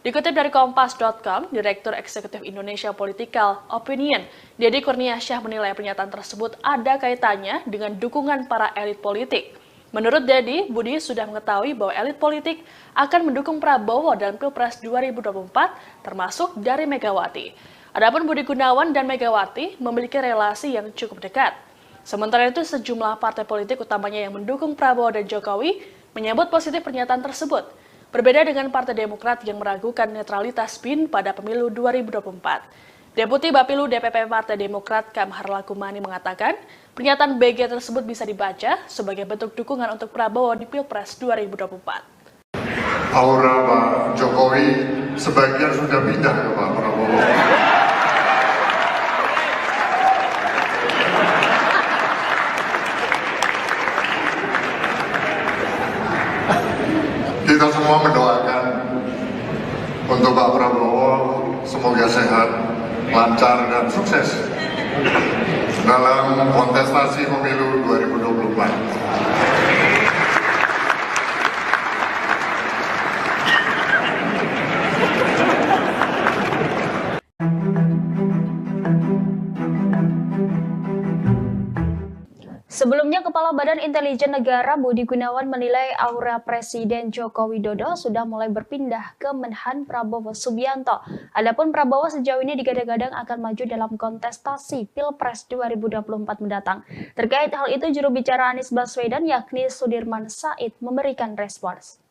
Speaker 1: Dikutip dari Kompas.com, Direktur Eksekutif Indonesia Political Opinion, Deddy Kurniasyah menilai pernyataan tersebut ada kaitannya dengan dukungan para elit politik. Menurut Deddy, Budi sudah mengetahui bahwa elit politik akan mendukung Prabowo dalam Pilpres 2024, termasuk dari Megawati. Adapun Budi Gunawan dan Megawati memiliki relasi yang cukup dekat. Sementara itu, sejumlah partai politik utamanya yang mendukung Prabowo dan Jokowi menyambut positif pernyataan tersebut. Berbeda dengan Partai Demokrat yang meragukan netralitas BIN pada pemilu 2024. Deputi Bapilu DPP Partai Demokrat Kamhar Lakumani mengatakan, pernyataan BG tersebut bisa dibaca sebagai bentuk dukungan untuk Prabowo di Pilpres 2024.
Speaker 2: Aura Pak Jokowi sebagian sudah pindah ke Pak Prabowo. Kita semua mendoakan untuk Pak Prabowo semoga sehat, lancar dan sukses dalam kontestasi pemilu 2024.
Speaker 7: Sebelumnya, Kepala Badan Intelijen Negara Budi Gunawan menilai aura Presiden Joko Widodo sudah mulai berpindah ke Menhan Prabowo Subianto. Adapun Prabowo sejauh ini digadang-gadang akan maju dalam kontestasi Pilpres 2024 mendatang. Terkait hal itu, juru bicara Anies Baswedan yakni Sudirman Said memberikan respons.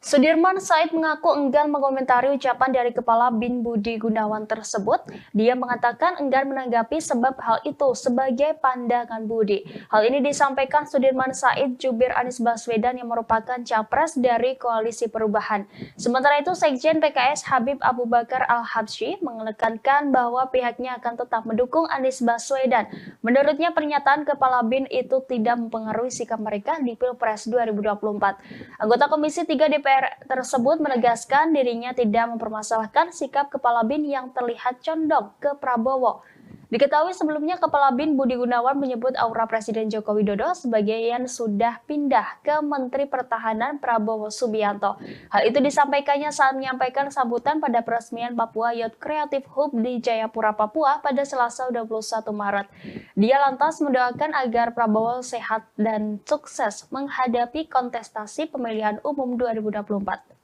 Speaker 7: Sudirman Said mengaku enggan mengomentari ucapan dari Kepala BIN Budi Gunawan tersebut. Dia mengatakan enggan menanggapi sebab hal itu sebagai pandangan Budi. Hal ini disampaikan Sudirman Said jubir Anies Baswedan yang merupakan capres dari Koalisi Perubahan. Sementara itu, Sekjen PKS Habib Abu Bakar Al-Habsyi menekankan bahwa pihaknya akan tetap mendukung Anies Baswedan. Menurutnya, pernyataan Kepala BIN itu tidak mempengaruhi sikap mereka di Pilpres 2024. Anggota Komisi 3 DPR tersebut menegaskan dirinya tidak mempermasalahkan sikap Kepala BIN yang terlihat condong ke Prabowo. Diketahui sebelumnya Kepala BIN Budi Gunawan menyebut aura Presiden Joko Widodo sebagian sudah pindah ke Menteri Pertahanan Prabowo Subianto. Hal itu disampaikannya saat menyampaikan sambutan pada peresmian Papua Youth Creative Hub di Jayapura, Papua pada Selasa 21 Maret. Dia lantas mendoakan agar Prabowo sehat dan sukses menghadapi kontestasi pemilihan umum 2024.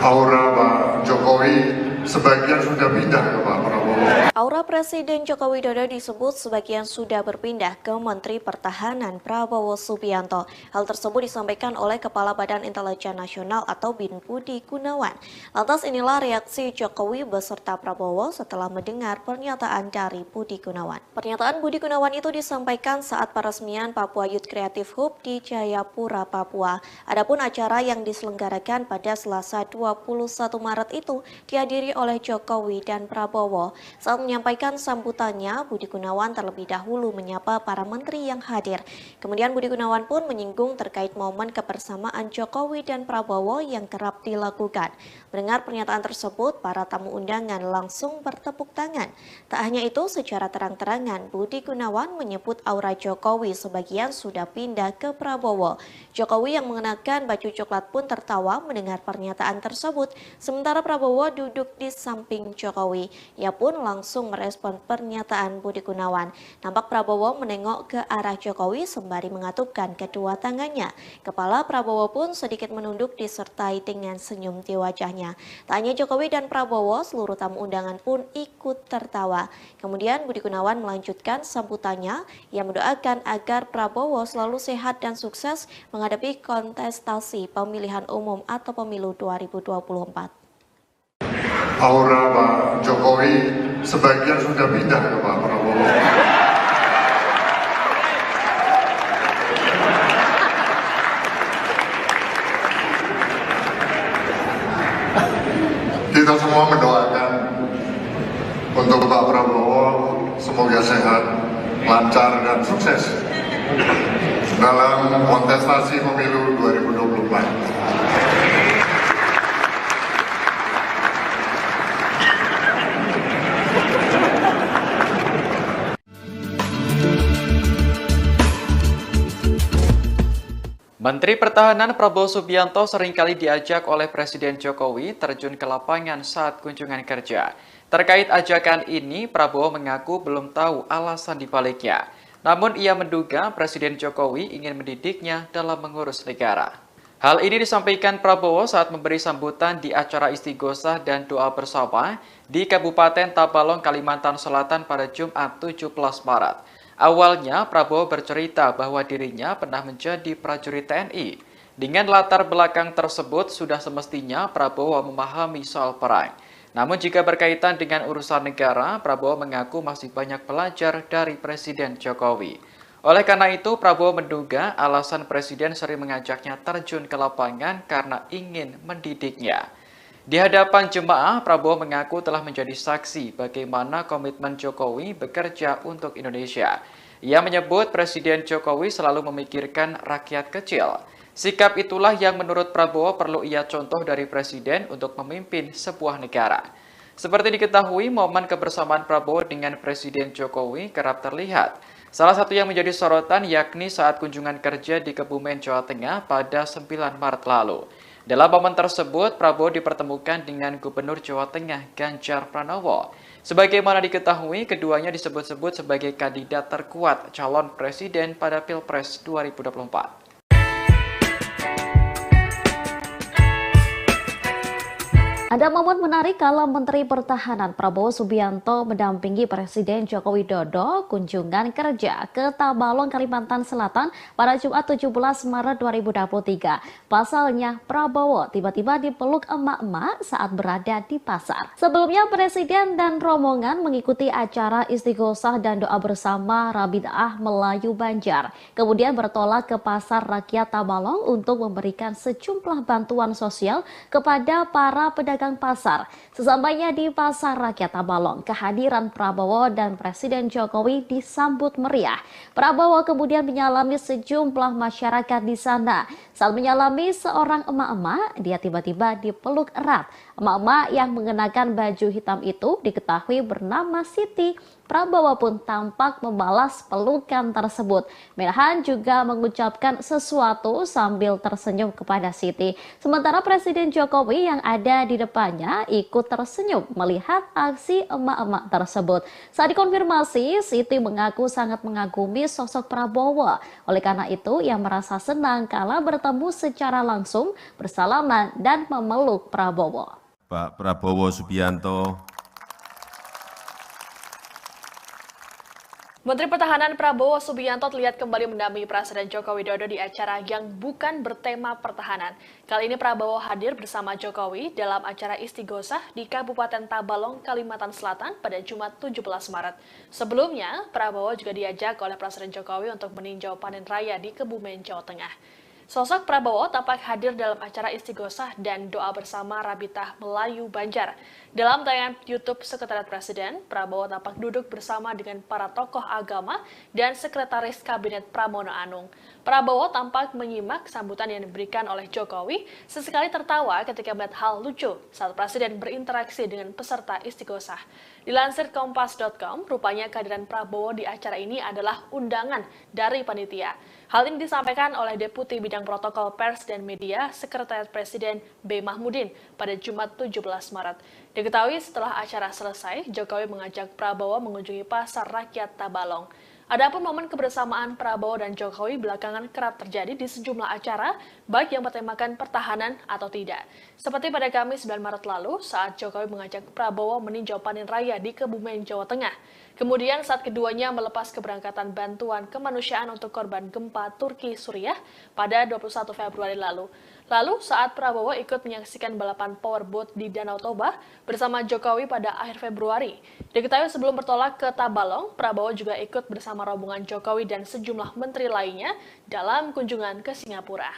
Speaker 2: Aura Pak Jokowi sebagian sudah pindah ke Pak Prabowo.
Speaker 4: Aura Presiden Joko Widodo disebut sebagian sudah berpindah ke Menteri Pertahanan Prabowo Subianto. Hal tersebut disampaikan oleh Kepala Badan Intelijen Nasional atau BIN Budi Gunawan. Lantas inilah reaksi Jokowi beserta Prabowo setelah mendengar pernyataan dari Budi Gunawan. Pernyataan Budi Gunawan itu disampaikan saat peresmian Papua Youth Creative Hub di Jayapura, Papua. Adapun acara yang diselenggarakan pada Selasa 21 Maret itu dihadiri oleh Jokowi dan Prabowo. Saat menyampaikan sambutannya, Budi Gunawan terlebih dahulu menyapa para menteri yang hadir. Kemudian Budi Gunawan pun menyinggung terkait momen kebersamaan Jokowi dan Prabowo yang kerap dilakukan. Mendengar pernyataan tersebut, para tamu undangan langsung bertepuk tangan. Tak hanya itu, secara terang-terangan Budi Gunawan menyebut aura Jokowi sebagian sudah pindah ke Prabowo. Jokowi yang mengenakan baju coklat pun tertawa mendengar pernyataan tersebut, sementara Prabowo duduk di samping Jokowi. Ia pun langsung merespon pernyataan Budi Gunawan. Nampak Prabowo menengok ke arah Jokowi sembari mengatupkan kedua tangannya. Kepala Prabowo pun sedikit menunduk disertai dengan senyum di wajahnya. Tak hanya Jokowi dan Prabowo, seluruh tamu undangan pun ikut tertawa. Kemudian Budi Gunawan melanjutkan sambutannya. Ia mendoakan agar Prabowo selalu sehat dan sukses menghadapi kontestasi pemilihan umum atau pemilu 2024.
Speaker 2: Aura Pak Jokowi sebagian sudah pindah ke Pak Prabowo. Kita semua mendoakan untuk Pak Prabowo semoga sehat, lancar dan sukses dalam kontestasi pemilu 2024.
Speaker 5: Menteri Pertahanan Prabowo Subianto seringkali diajak oleh Presiden Jokowi terjun ke lapangan saat kunjungan kerja. Terkait ajakan ini, Prabowo mengaku belum tahu alasan dibaliknya. Namun ia menduga Presiden Jokowi ingin mendidiknya dalam mengurus negara. Hal ini disampaikan Prabowo saat memberi sambutan di acara istighosah dan doa bersama di Kabupaten Tabalong, Kalimantan Selatan pada Jumat 17 Maret. Awalnya, Prabowo bercerita bahwa dirinya pernah menjadi prajurit TNI. Dengan latar belakang tersebut, sudah semestinya Prabowo memahami soal perang. Namun jika berkaitan dengan urusan negara, Prabowo mengaku masih banyak belajar dari Presiden Jokowi. Oleh karena itu, Prabowo menduga alasan Presiden sering mengajaknya terjun ke lapangan karena ingin mendidiknya. Di hadapan jemaah, Prabowo mengaku telah menjadi saksi bagaimana komitmen Jokowi bekerja untuk Indonesia. Ia menyebut Presiden Jokowi selalu memikirkan rakyat kecil. Sikap itulah yang menurut Prabowo perlu ia contoh dari Presiden untuk memimpin sebuah negara. Seperti diketahui, momen kebersamaan Prabowo dengan Presiden Jokowi kerap terlihat. Salah satu yang menjadi sorotan yakni saat kunjungan kerja di Kebumen, Jawa Tengah pada 9 Maret lalu. Dalam momen tersebut, Prabowo dipertemukan dengan Gubernur Jawa Tengah Ganjar Pranowo. Sebagaimana diketahui, keduanya disebut-sebut sebagai kandidat terkuat calon presiden pada Pilpres 2024.
Speaker 3: Ada momen menarik kala Menteri Pertahanan Prabowo Subianto mendampingi Presiden Joko Widodo kunjungan kerja ke Tabalong, Kalimantan Selatan pada Jumat 17 Maret 2023. Pasalnya, Prabowo tiba-tiba dipeluk emak-emak saat berada di pasar. Sebelumnya, Presiden dan rombongan mengikuti acara istighosah dan doa bersama Rabi'ah Melayu Banjar. Kemudian bertolak ke Pasar Rakyat Tabalong untuk memberikan sejumlah bantuan sosial kepada para pedagang pasar. Sesampainya di Pasar Rakyat Tabalong, kehadiran Prabowo dan Presiden Jokowi disambut meriah. Prabowo kemudian menyalami sejumlah masyarakat di sana. Saat menyalami seorang emak-emak, dia tiba-tiba dipeluk erat. Emak-emak yang mengenakan baju hitam itu diketahui bernama Siti. Prabowo pun tampak membalas pelukan tersebut. Menhan juga mengucapkan sesuatu sambil tersenyum kepada Siti. Sementara Presiden Jokowi yang ada di depannya ikut tersenyum melihat aksi emak-emak tersebut. Saat dikonfirmasi, Siti mengaku sangat mengagumi sosok Prabowo. Oleh karena itu, ia merasa senang kala bertemu secara langsung, bersalaman dan memeluk Prabowo.
Speaker 6: Pak Prabowo Subianto,
Speaker 1: Menteri Pertahanan Prabowo Subianto terlihat kembali mendampingi Presiden Joko Widodo di acara yang bukan bertema pertahanan. Kali ini Prabowo hadir bersama Jokowi dalam acara istighosah di Kabupaten Tabalong, Kalimantan Selatan pada Jumat 17 Maret. Sebelumnya, Prabowo juga diajak oleh Presiden Jokowi untuk meninjau panen raya di Kebumen, Jawa Tengah. Sosok Prabowo tampak hadir dalam acara istighosah dan doa bersama Rabi'ah Melayu Banjar. Dalam tayangan YouTube Sekretariat Presiden, Prabowo tampak duduk bersama dengan para tokoh agama dan Sekretaris Kabinet Pramono Anung. Prabowo tampak menyimak sambutan yang diberikan oleh Jokowi, sesekali tertawa ketika melihat hal lucu saat Presiden berinteraksi dengan peserta istighosah. Dilansir Kompas.com, rupanya kehadiran Prabowo di acara ini adalah undangan dari panitia. Hal ini disampaikan oleh Deputi Bidang Protokol Pers dan Media Sekretariat Presiden B. Mahmudin pada Jumat 17 Maret. Diketahui setelah acara selesai, Jokowi mengajak Prabowo mengunjungi Pasar Rakyat Tabalong. Adapun momen kebersamaan Prabowo dan Jokowi belakangan kerap terjadi di sejumlah acara, baik yang bertemakan pertahanan atau tidak. Seperti pada Kamis 9 Maret lalu, saat Jokowi mengajak Prabowo meninjau panen raya di Kebumen, Jawa Tengah. Kemudian saat keduanya melepas keberangkatan bantuan kemanusiaan untuk korban gempa Turki Suriah pada 21 Februari lalu. Lalu saat Prabowo ikut menyaksikan balapan powerboat di Danau Toba bersama Jokowi pada akhir Februari. Diketahui sebelum bertolak ke Tabalong, Prabowo juga ikut bersama rombongan Jokowi dan sejumlah menteri lainnya dalam kunjungan ke Singapura.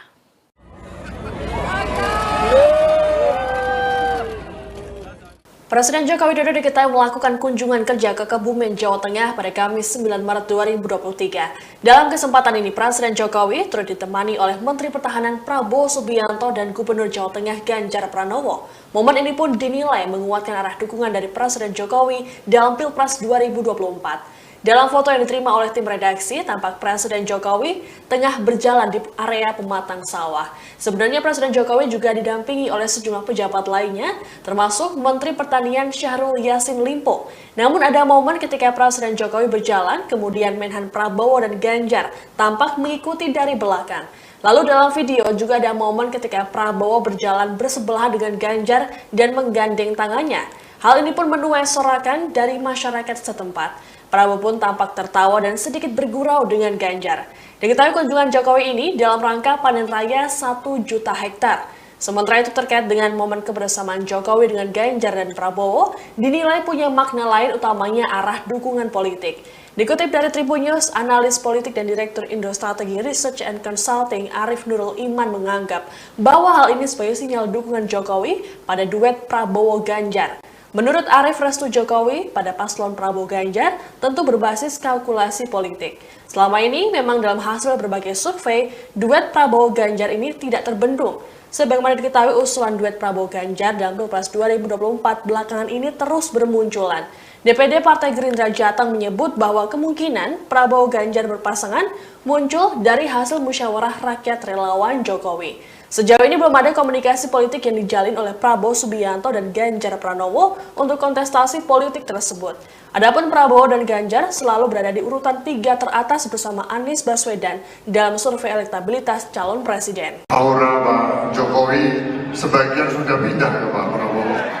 Speaker 1: Presiden Joko Widodo diketahui melakukan kunjungan kerja ke Kebumen, Jawa Tengah pada Kamis 9 Maret 2023. Dalam kesempatan ini, Presiden Jokowi turut ditemani oleh Menteri Pertahanan Prabowo Subianto dan Gubernur Jawa Tengah Ganjar Pranowo. Momen ini pun dinilai menguatkan arah dukungan dari Presiden Jokowi dalam Pilpres 2024. Dalam foto yang diterima oleh tim redaksi, tampak Presiden Jokowi tengah berjalan di area pematang sawah. Sebenarnya Presiden Jokowi juga didampingi oleh sejumlah pejabat lainnya, termasuk Menteri Pertanian Syahrul Yassin Limpo. Namun ada momen ketika Presiden Jokowi berjalan, kemudian Menhan Prabowo dan Ganjar tampak mengikuti dari belakang. Lalu dalam video juga ada momen ketika Prabowo berjalan bersebelahan dengan Ganjar dan menggandeng tangannya. Hal ini pun menuai sorakan dari masyarakat setempat. Prabowo pun tampak tertawa dan sedikit bergurau dengan Ganjar. Diketahui kunjungan Jokowi ini dalam rangka panen raya 1 juta hektar. Sementara itu terkait dengan momen kebersamaan Jokowi dengan Ganjar dan Prabowo, dinilai punya makna lain utamanya arah dukungan politik. Dikutip dari Tribun News, analis politik dan Direktur Indo Strategi Research and Consulting Arif Nurul Iman menganggap bahwa hal ini sebagai sinyal dukungan Jokowi pada duet Prabowo-Ganjar. Menurut Arif, restu Jokowi pada paslon Prabowo Ganjar tentu berbasis kalkulasi politik. Selama ini memang dalam hasil berbagai survei, duet Prabowo Ganjar ini tidak terbendung. Sebagaimana diketahui usulan duet Prabowo Ganjar dalam Pilpres 2024 belakangan ini terus bermunculan. DPD Partai Gerindra Jateng menyebut bahwa kemungkinan Prabowo Ganjar berpasangan muncul dari hasil musyawarah rakyat relawan Jokowi. Sejauh ini belum ada komunikasi politik yang dijalin oleh Prabowo Subianto dan Ganjar Pranowo untuk kontestasi politik tersebut. Adapun Prabowo dan Ganjar selalu berada di urutan 3 teratas bersama Anies Baswedan dalam survei elektabilitas calon presiden.
Speaker 2: Aura Pak Jokowi sebagian sudah pindah ke Pak Prabowo.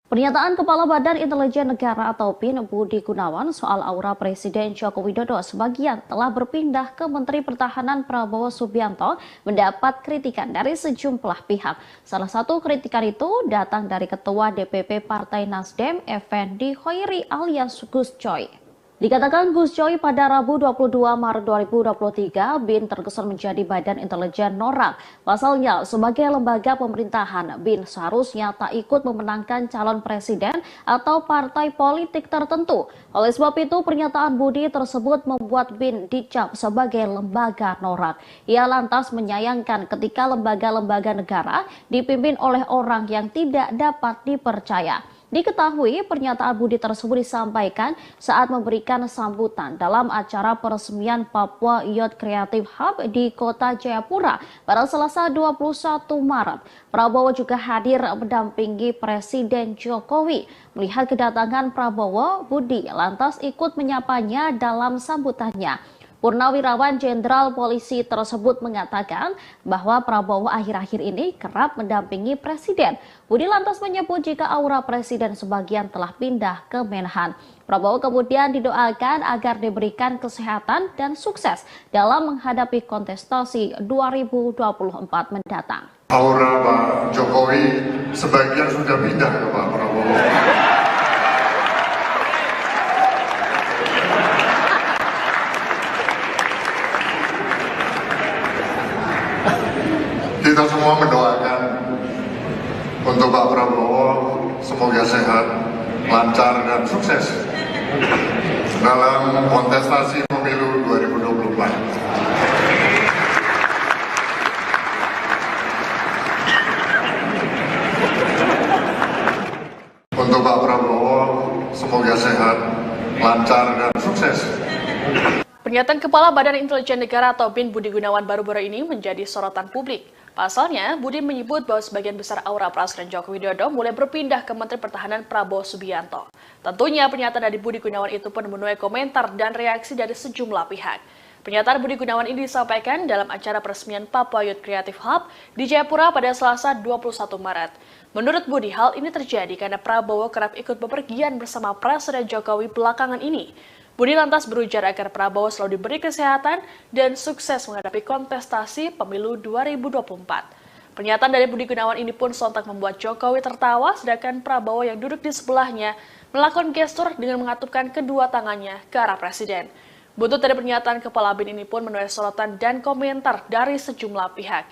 Speaker 3: Pernyataan Kepala Badan Intelijen Negara atau BIN Budi Gunawan soal aura Presiden Joko Widodo sebagian telah berpindah ke Menteri Pertahanan Prabowo Subianto mendapat kritikan dari sejumlah pihak. Salah satu kritikan itu datang dari Ketua DPP Partai Nasdem, Effendi Hoiri alias Gus Coy. Dikatakan Gus Coy pada Rabu 22 Maret 2023, BIN terkesan menjadi Badan Intelijen Norak. Pasalnya, sebagai lembaga pemerintahan, BIN seharusnya tak ikut memenangkan calon presiden atau partai politik tertentu. Oleh sebab itu, pernyataan Budi tersebut membuat BIN dicap sebagai lembaga norak. Ia lantas menyayangkan ketika lembaga-lembaga negara dipimpin oleh orang yang tidak dapat dipercaya. Diketahui pernyataan Budi tersebut disampaikan saat memberikan sambutan dalam acara peresmian Papua Youth Creative Hub di Kota Jayapura pada Selasa 21 Maret. Prabowo juga hadir mendampingi Presiden Jokowi. Melihat kedatangan Prabowo, Budi lantas ikut menyapanya dalam sambutannya. Purnawirawan Jenderal Polisi tersebut mengatakan bahwa Prabowo akhir-akhir ini kerap mendampingi Presiden. Budi lantas menyebut jika aura Presiden sebagian telah pindah ke Menhan. Prabowo kemudian didoakan agar diberikan kesehatan dan sukses dalam menghadapi kontestasi 2024 mendatang.
Speaker 2: Aura Pak Jokowi sebagian sudah pindah ke Pak Prabowo. Kita semua mendoakan untuk Pak Prabowo semoga sehat, lancar dan sukses dalam kontestasi pemilu 2024. Untuk Pak Prabowo semoga sehat, lancar dan sukses.
Speaker 1: Pernyataan Kepala Badan Intelijen Negara atau BIN Budi Gunawan baru-baru ini menjadi sorotan publik. Pasalnya, Budi menyebut bahwa sebagian besar aura Presiden Joko Widodo mulai berpindah ke Menteri Pertahanan Prabowo Subianto. Tentunya pernyataan dari Budi Gunawan itu pun menuai komentar dan reaksi dari sejumlah pihak. Pernyataan Budi Gunawan ini disampaikan dalam acara peresmian Papua Youth Creative Hub di Jayapura pada Selasa 21 Maret. Menurut Budi, hal ini terjadi karena Prabowo kerap ikut bepergian bersama Presiden Jokowi belakangan ini. Budi lantas berujar agar Prabowo selalu diberi kesehatan dan sukses menghadapi kontestasi pemilu 2024. Pernyataan dari Budi Gunawan ini pun sontak membuat Jokowi tertawa, sedangkan Prabowo yang duduk di sebelahnya melakukan gestur dengan mengatupkan kedua tangannya ke arah Presiden. Buntut dari pernyataan Kepala BIN ini pun menuai sorotan dan komentar dari sejumlah pihak.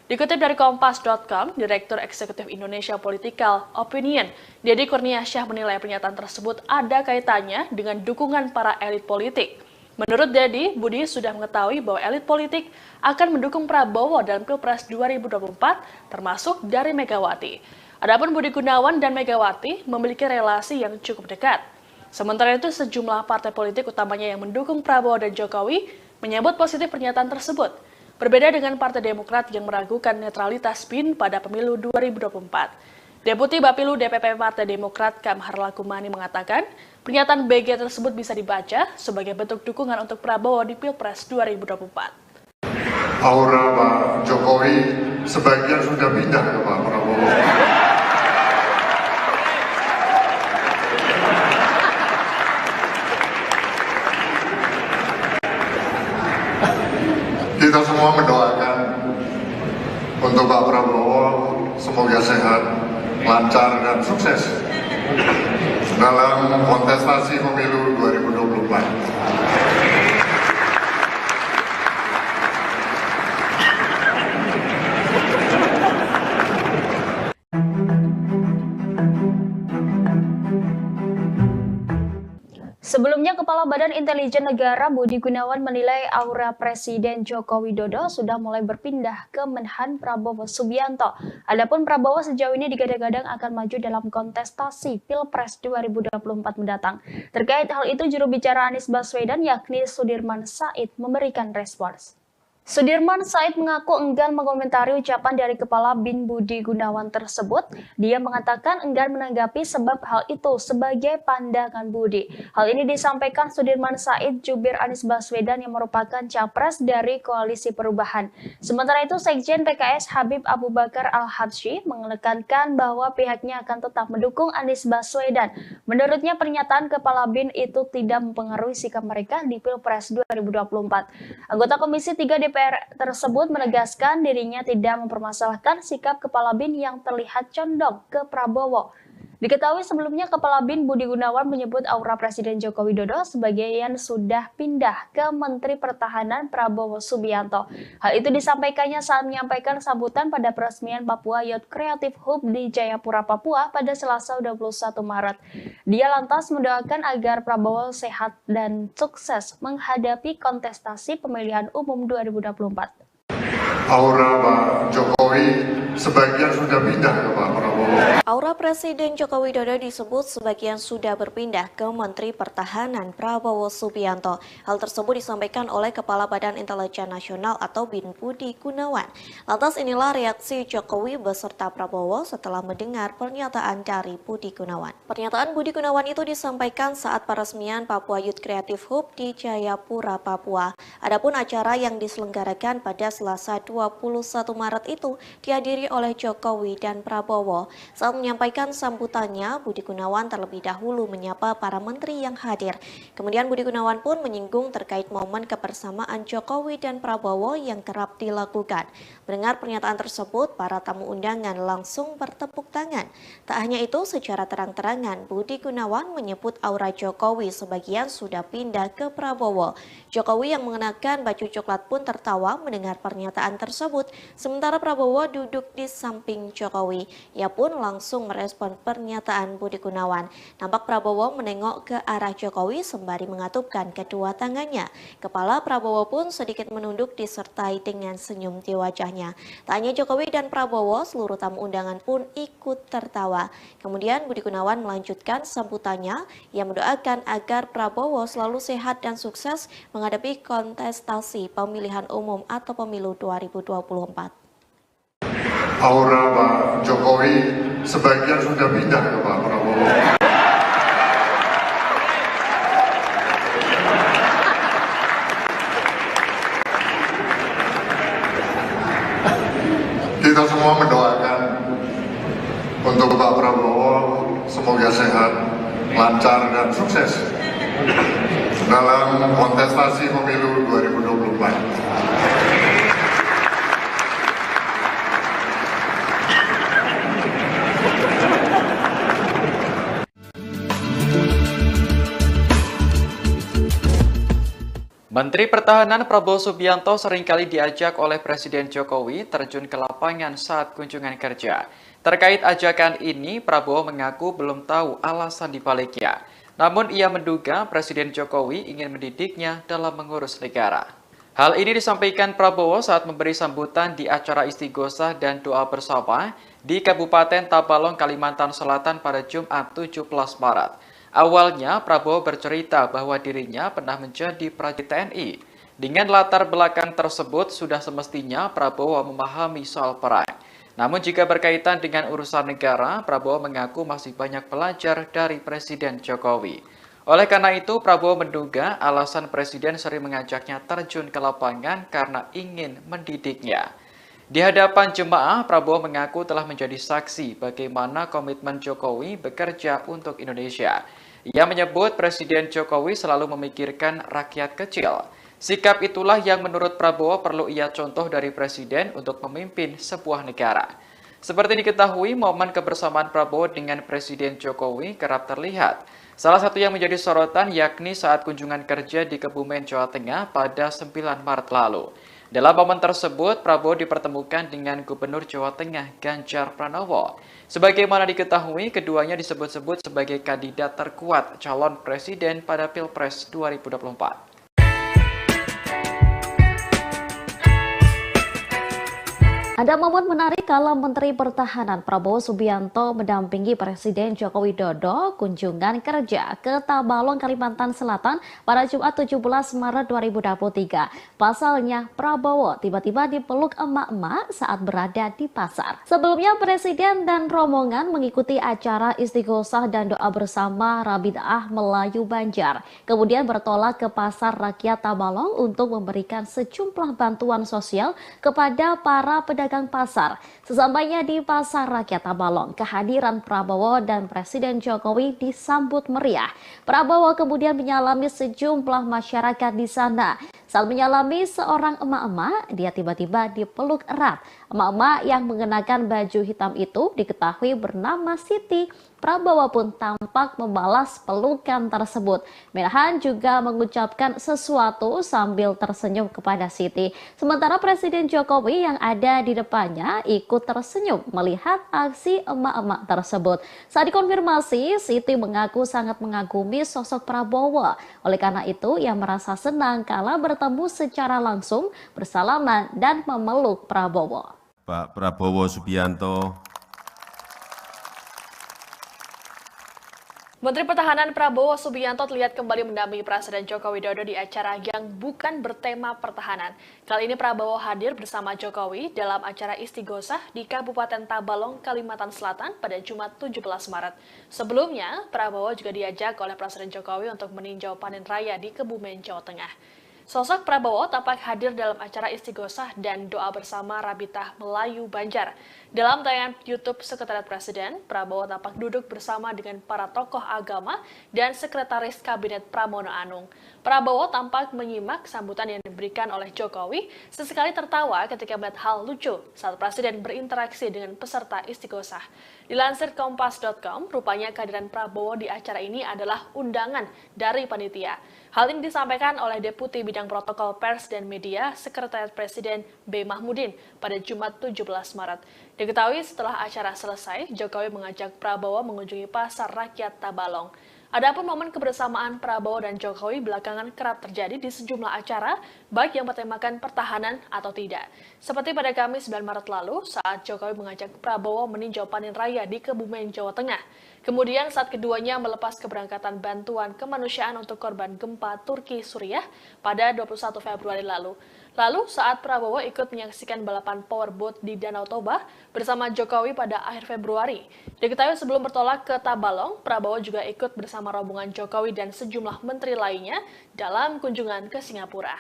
Speaker 1: Dikutip dari Kompas.com, Direktur Eksekutif Indonesia Political Opinion, Deddy Kurniasyah menilai pernyataan tersebut ada kaitannya dengan dukungan para elit politik. Menurut Deddy, Budi sudah mengetahui bahwa elit politik akan mendukung Prabowo dalam Pilpres 2024, termasuk dari Megawati. Adapun Budi Gunawan dan Megawati memiliki relasi yang cukup dekat. Sementara itu, sejumlah partai politik utamanya yang mendukung Prabowo dan Jokowi menyambut positif pernyataan tersebut. Berbeda dengan Partai Demokrat yang meragukan netralitas BIN pada pemilu 2024. Deputi Bapilu DPP Partai Demokrat Kamhar Lakumani mengatakan, pernyataan BG tersebut bisa dibaca sebagai bentuk dukungan untuk Prabowo di Pilpres 2024.
Speaker 2: Aura Pak Jokowi sebagian sudah pindah ke Pak Prabowo. Kita semua mendoakan untuk Pak Prabowo semoga sehat, lancar dan sukses dalam kontestasi pemilu 2024.
Speaker 7: Sebelumnya, Kepala Badan Intelijen Negara Budi Gunawan menilai aura Presiden Joko Widodo sudah mulai berpindah ke Menhan Prabowo Subianto. Adapun Prabowo sejauh ini digadang-gadang akan maju dalam kontestasi Pilpres 2024 mendatang. Terkait hal itu, juru bicara Anies Baswedan yakni Sudirman Said memberikan respons. Sudirman Said mengaku enggan mengomentari ucapan dari Kepala BIN Budi Gunawan tersebut. Dia mengatakan enggan menanggapi sebab hal itu sebagai pandangan Budi. Hal ini disampaikan Sudirman Said jubir Anies Baswedan yang merupakan capres dari Koalisi Perubahan. Sementara itu, Sekjen PKS Habib Abu Bakar Al-Habsyi menekankan bahwa pihaknya akan tetap mendukung Anies Baswedan. Menurutnya, pernyataan Kepala BIN itu tidak mempengaruhi sikap mereka di Pilpres 2024. Anggota Komisi 3 DPR tersebut menegaskan dirinya tidak mempermasalahkan sikap Kepala BIN yang terlihat condong ke Prabowo. Diketahui sebelumnya Kepala BIN Budi Gunawan menyebut aura Presiden Joko Widodo sebagian sudah pindah ke Menteri Pertahanan Prabowo Subianto. Hal itu disampaikannya saat menyampaikan sambutan pada peresmian Papua Youth Creative Hub di Jayapura, Papua pada Selasa 21 Maret. Dia lantas mendoakan agar Prabowo sehat dan sukses menghadapi kontestasi pemilihan umum 2024.
Speaker 2: Aura Pak Jokowi sebagian sudah pindah ke Pak Prabowo.
Speaker 4: Aura Presiden Joko Widodo disebut sebagian sudah berpindah ke Menteri Pertahanan Prabowo Subianto. Hal tersebut disampaikan oleh Kepala Badan Intelijen Nasional atau BIN Budi Gunawan. Lantas inilah reaksi Jokowi beserta Prabowo setelah mendengar pernyataan dari Budi Gunawan. Pernyataan Budi Gunawan itu disampaikan saat peresmian Papua Youth Creative Hub di Jayapura, Papua. Adapun acara yang diselenggarakan pada Selasa 21 Maret itu dihadiri oleh Jokowi dan Prabowo. Saat menyampaikan sambutannya, Budi Gunawan terlebih dahulu menyapa para menteri yang hadir. Kemudian Budi Gunawan pun menyinggung terkait momen kebersamaan Jokowi dan Prabowo yang kerap dilakukan. Mendengar pernyataan tersebut, para tamu undangan langsung bertepuk tangan. Tak hanya itu, secara terang-terangan Budi Gunawan menyebut aura Jokowi sebagian sudah pindah ke Prabowo. Jokowi yang mengenakan baju coklat pun tertawa mendengar pernyataan tersebut, sementara Prabowo duduk di samping Jokowi. Ia pun langsung merespon pernyataan Budi Gunawan. Nampak Prabowo menengok ke arah Jokowi sembari mengatupkan kedua tangannya. Kepala Prabowo pun sedikit menunduk disertai dengan senyum di wajahnya. Tak hanya Jokowi dan Prabowo, seluruh tamu undangan pun ikut tertawa. Kemudian Budi Gunawan melanjutkan sambutannya. Ia mendoakan agar Prabowo selalu sehat dan sukses menghadapi kontestasi pemilihan umum atau pemilu 2024.
Speaker 2: Aura Pak Jokowi sebagian sudah pindah ke Pak Prabowo. Kita semua mendoakan untuk Pak Prabowo semoga sehat, lancar dan sukses dalam kontestasi pemilu 2024.
Speaker 5: Menteri Pertahanan Prabowo Subianto seringkali diajak oleh Presiden Jokowi terjun ke lapangan saat kunjungan kerja. Terkait ajakan ini, Prabowo mengaku belum tahu alasan dibaliknya. Namun ia menduga Presiden Jokowi ingin mendidiknya dalam mengurus negara. Hal ini disampaikan Prabowo saat memberi sambutan di acara istighosah dan doa bersama di Kabupaten Tabalong, Kalimantan Selatan pada Jumat 17 Maret. Awalnya, Prabowo bercerita bahwa dirinya pernah menjadi prajurit TNI. Dengan latar belakang tersebut, sudah semestinya Prabowo memahami soal perang. Namun jika berkaitan dengan urusan negara, Prabowo mengaku masih banyak belajar dari Presiden Jokowi. Oleh karena itu, Prabowo menduga alasan Presiden sering mengajaknya terjun ke lapangan karena ingin mendidiknya. Di hadapan jemaah, Prabowo mengaku telah menjadi saksi bagaimana komitmen Jokowi bekerja untuk Indonesia. Ia menyebut Presiden Jokowi selalu memikirkan rakyat kecil. Sikap itulah yang menurut Prabowo perlu ia contoh dari Presiden untuk memimpin sebuah negara. Seperti diketahui, momen kebersamaan Prabowo dengan Presiden Jokowi kerap terlihat. Salah satu yang menjadi sorotan yakni saat kunjungan kerja di Kebumen, Jawa Tengah pada 9 Maret lalu. Dalam momen tersebut, Prabowo dipertemukan dengan Gubernur Jawa Tengah Ganjar Pranowo. Sebagaimana diketahui, keduanya disebut-sebut sebagai kandidat terkuat calon presiden pada Pilpres 2024.
Speaker 3: Ada momen menarik kala Menteri Pertahanan Prabowo Subianto mendampingi Presiden Joko Widodo kunjungan kerja ke Tabalong, Kalimantan Selatan pada Jumat 17 Maret 2023. Pasalnya, Prabowo tiba-tiba dipeluk emak-emak saat berada di pasar. Sebelumnya, Presiden dan rombongan mengikuti acara istighosah dan doa bersama Rabitaah Melayu Banjar. Kemudian bertolak ke Pasar Rakyat Tabalong untuk memberikan sejumlah bantuan sosial kepada para pedagang pasar. Sesampainya di Pasar Rakyat Tabalong, kehadiran Prabowo dan Presiden Jokowi disambut meriah. Prabowo kemudian menyalami sejumlah masyarakat di sana. Saat menyalami seorang emak-emak, dia tiba-tiba dipeluk erat. Emak-emak yang mengenakan baju hitam itu diketahui bernama Siti. Prabowo pun tampak membalas pelukan tersebut. Menhan juga mengucapkan sesuatu sambil tersenyum kepada Siti. Sementara Presiden Jokowi yang ada di depannya ikut tersenyum melihat aksi emak-emak tersebut. Saat dikonfirmasi, Siti mengaku sangat mengagumi sosok Prabowo. Oleh karena itu, ia merasa senang kala bertemu secara langsung, bersalaman dan memeluk Prabowo.
Speaker 6: Pak Prabowo Subianto.
Speaker 1: Menteri Pertahanan Prabowo Subianto terlihat kembali mendampingi Presiden Joko Widodo di acara yang bukan bertema pertahanan. Kali ini Prabowo hadir bersama Jokowi dalam acara istighosah di Kabupaten Tabalong, Kalimantan Selatan pada Jumat 17 Maret. Sebelumnya, Prabowo juga diajak oleh Presiden Jokowi untuk meninjau panen raya di Kebumen, Jawa Tengah. Sosok Prabowo tampak hadir dalam acara istighosah dan doa bersama Rabitaah Melayu Banjar. Dalam tayangan YouTube Sekretariat Presiden, Prabowo tampak duduk bersama dengan para tokoh agama dan Sekretaris Kabinet Pramono Anung. Prabowo tampak menyimak sambutan yang diberikan oleh Jokowi, sesekali tertawa ketika melihat hal lucu saat Presiden berinteraksi dengan peserta istighosah. Dilansir Kompas.com, rupanya kehadiran Prabowo di acara ini adalah undangan dari panitia. Hal ini disampaikan oleh Deputi Bidang Protokol Pers dan Media Sekretariat Presiden B. Mahmudin pada Jumat 17 Maret. Diketahui setelah acara selesai, Jokowi mengajak Prabowo mengunjungi Pasar Rakyat Tabalong. Adapun momen kebersamaan Prabowo dan Jokowi belakangan kerap terjadi di sejumlah acara, baik yang bertemakan pertahanan atau tidak. Seperti pada Kamis 9 Maret lalu, saat Jokowi mengajak Prabowo meninjau panen raya di Kebumen, Jawa Tengah. Kemudian saat keduanya melepas keberangkatan bantuan kemanusiaan untuk korban gempa Turki Suriah pada 21 Februari lalu. Lalu saat Prabowo ikut menyaksikan balapan powerboat di Danau Toba bersama Jokowi pada akhir Februari. Diketahui sebelum bertolak ke Tabalong, Prabowo juga ikut bersama rombongan Jokowi dan sejumlah menteri lainnya dalam kunjungan ke Singapura.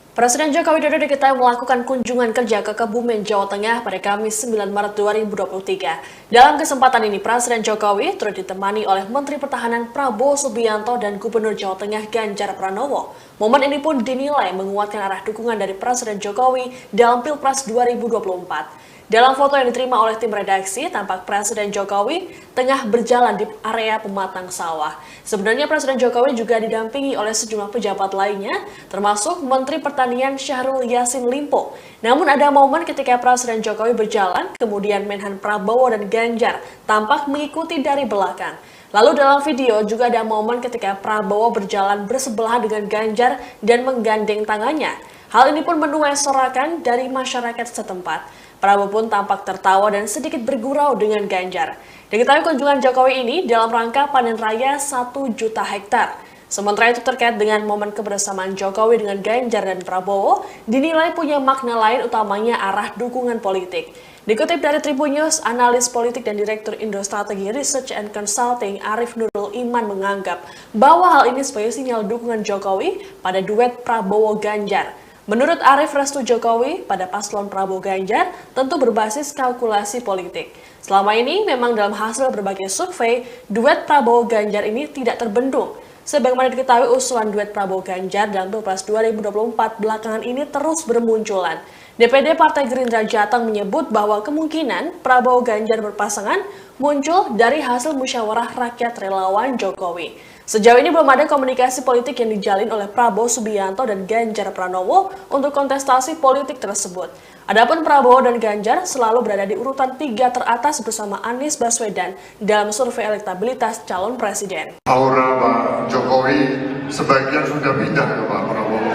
Speaker 1: Presiden Joko Widodo diketahui melakukan kunjungan kerja ke Kebumen, Jawa Tengah pada Kamis 9 Maret 2023. Dalam kesempatan ini, Presiden Jokowi turut ditemani oleh Menteri Pertahanan Prabowo Subianto dan Gubernur Jawa Tengah Ganjar Pranowo. Momen ini pun dinilai menguatkan arah dukungan dari Presiden Jokowi dalam Pilpres 2024. Dalam foto yang diterima oleh tim redaksi, tampak Presiden Jokowi tengah berjalan di area pematang sawah. Sebenarnya Presiden Jokowi juga didampingi oleh sejumlah pejabat lainnya, termasuk Menteri Pertanian Syahrul Yassin Limpo. Namun ada momen ketika Presiden Jokowi berjalan, kemudian Menhan Prabowo dan Ganjar tampak mengikuti dari belakang. Lalu dalam video juga ada momen ketika Prabowo berjalan bersebelahan dengan Ganjar dan menggandeng tangannya. Hal ini pun menuai sorakan dari masyarakat setempat. Prabowo pun tampak tertawa dan sedikit bergurau dengan Ganjar. Diketahui kunjungan Jokowi ini dalam rangka panen raya 1 juta hektar. Sementara itu terkait dengan momen kebersamaan Jokowi dengan Ganjar dan Prabowo, dinilai punya makna lain utamanya arah dukungan politik. Dikutip dari Tribun News, analis politik dan Direktur Indo Strategi Research and Consulting Arif Nurul Iman menganggap bahwa hal ini sebagai sinyal dukungan Jokowi pada duet Prabowo-Ganjar. Menurut Arif, restu Jokowi pada paslon Prabowo Ganjar tentu berbasis kalkulasi politik. Selama ini memang dalam hasil berbagai survei, duet Prabowo Ganjar ini tidak terbendung. Sebagaimana diketahui usulan duet Prabowo Ganjar dalam Pilpres 2024 belakangan ini terus bermunculan. DPD Partai Gerindra Jateng menyebut bahwa kemungkinan Prabowo Ganjar berpasangan muncul dari hasil musyawarah rakyat relawan Jokowi. Sejauh ini belum ada komunikasi politik yang dijalin oleh Prabowo Subianto dan Ganjar Pranowo untuk kontestasi politik tersebut. Adapun Prabowo dan Ganjar selalu berada di urutan 3 teratas bersama Anies Baswedan dalam survei elektabilitas calon presiden.
Speaker 2: Aura Pak Jokowi sebagian sudah pindah ke Pak Prabowo.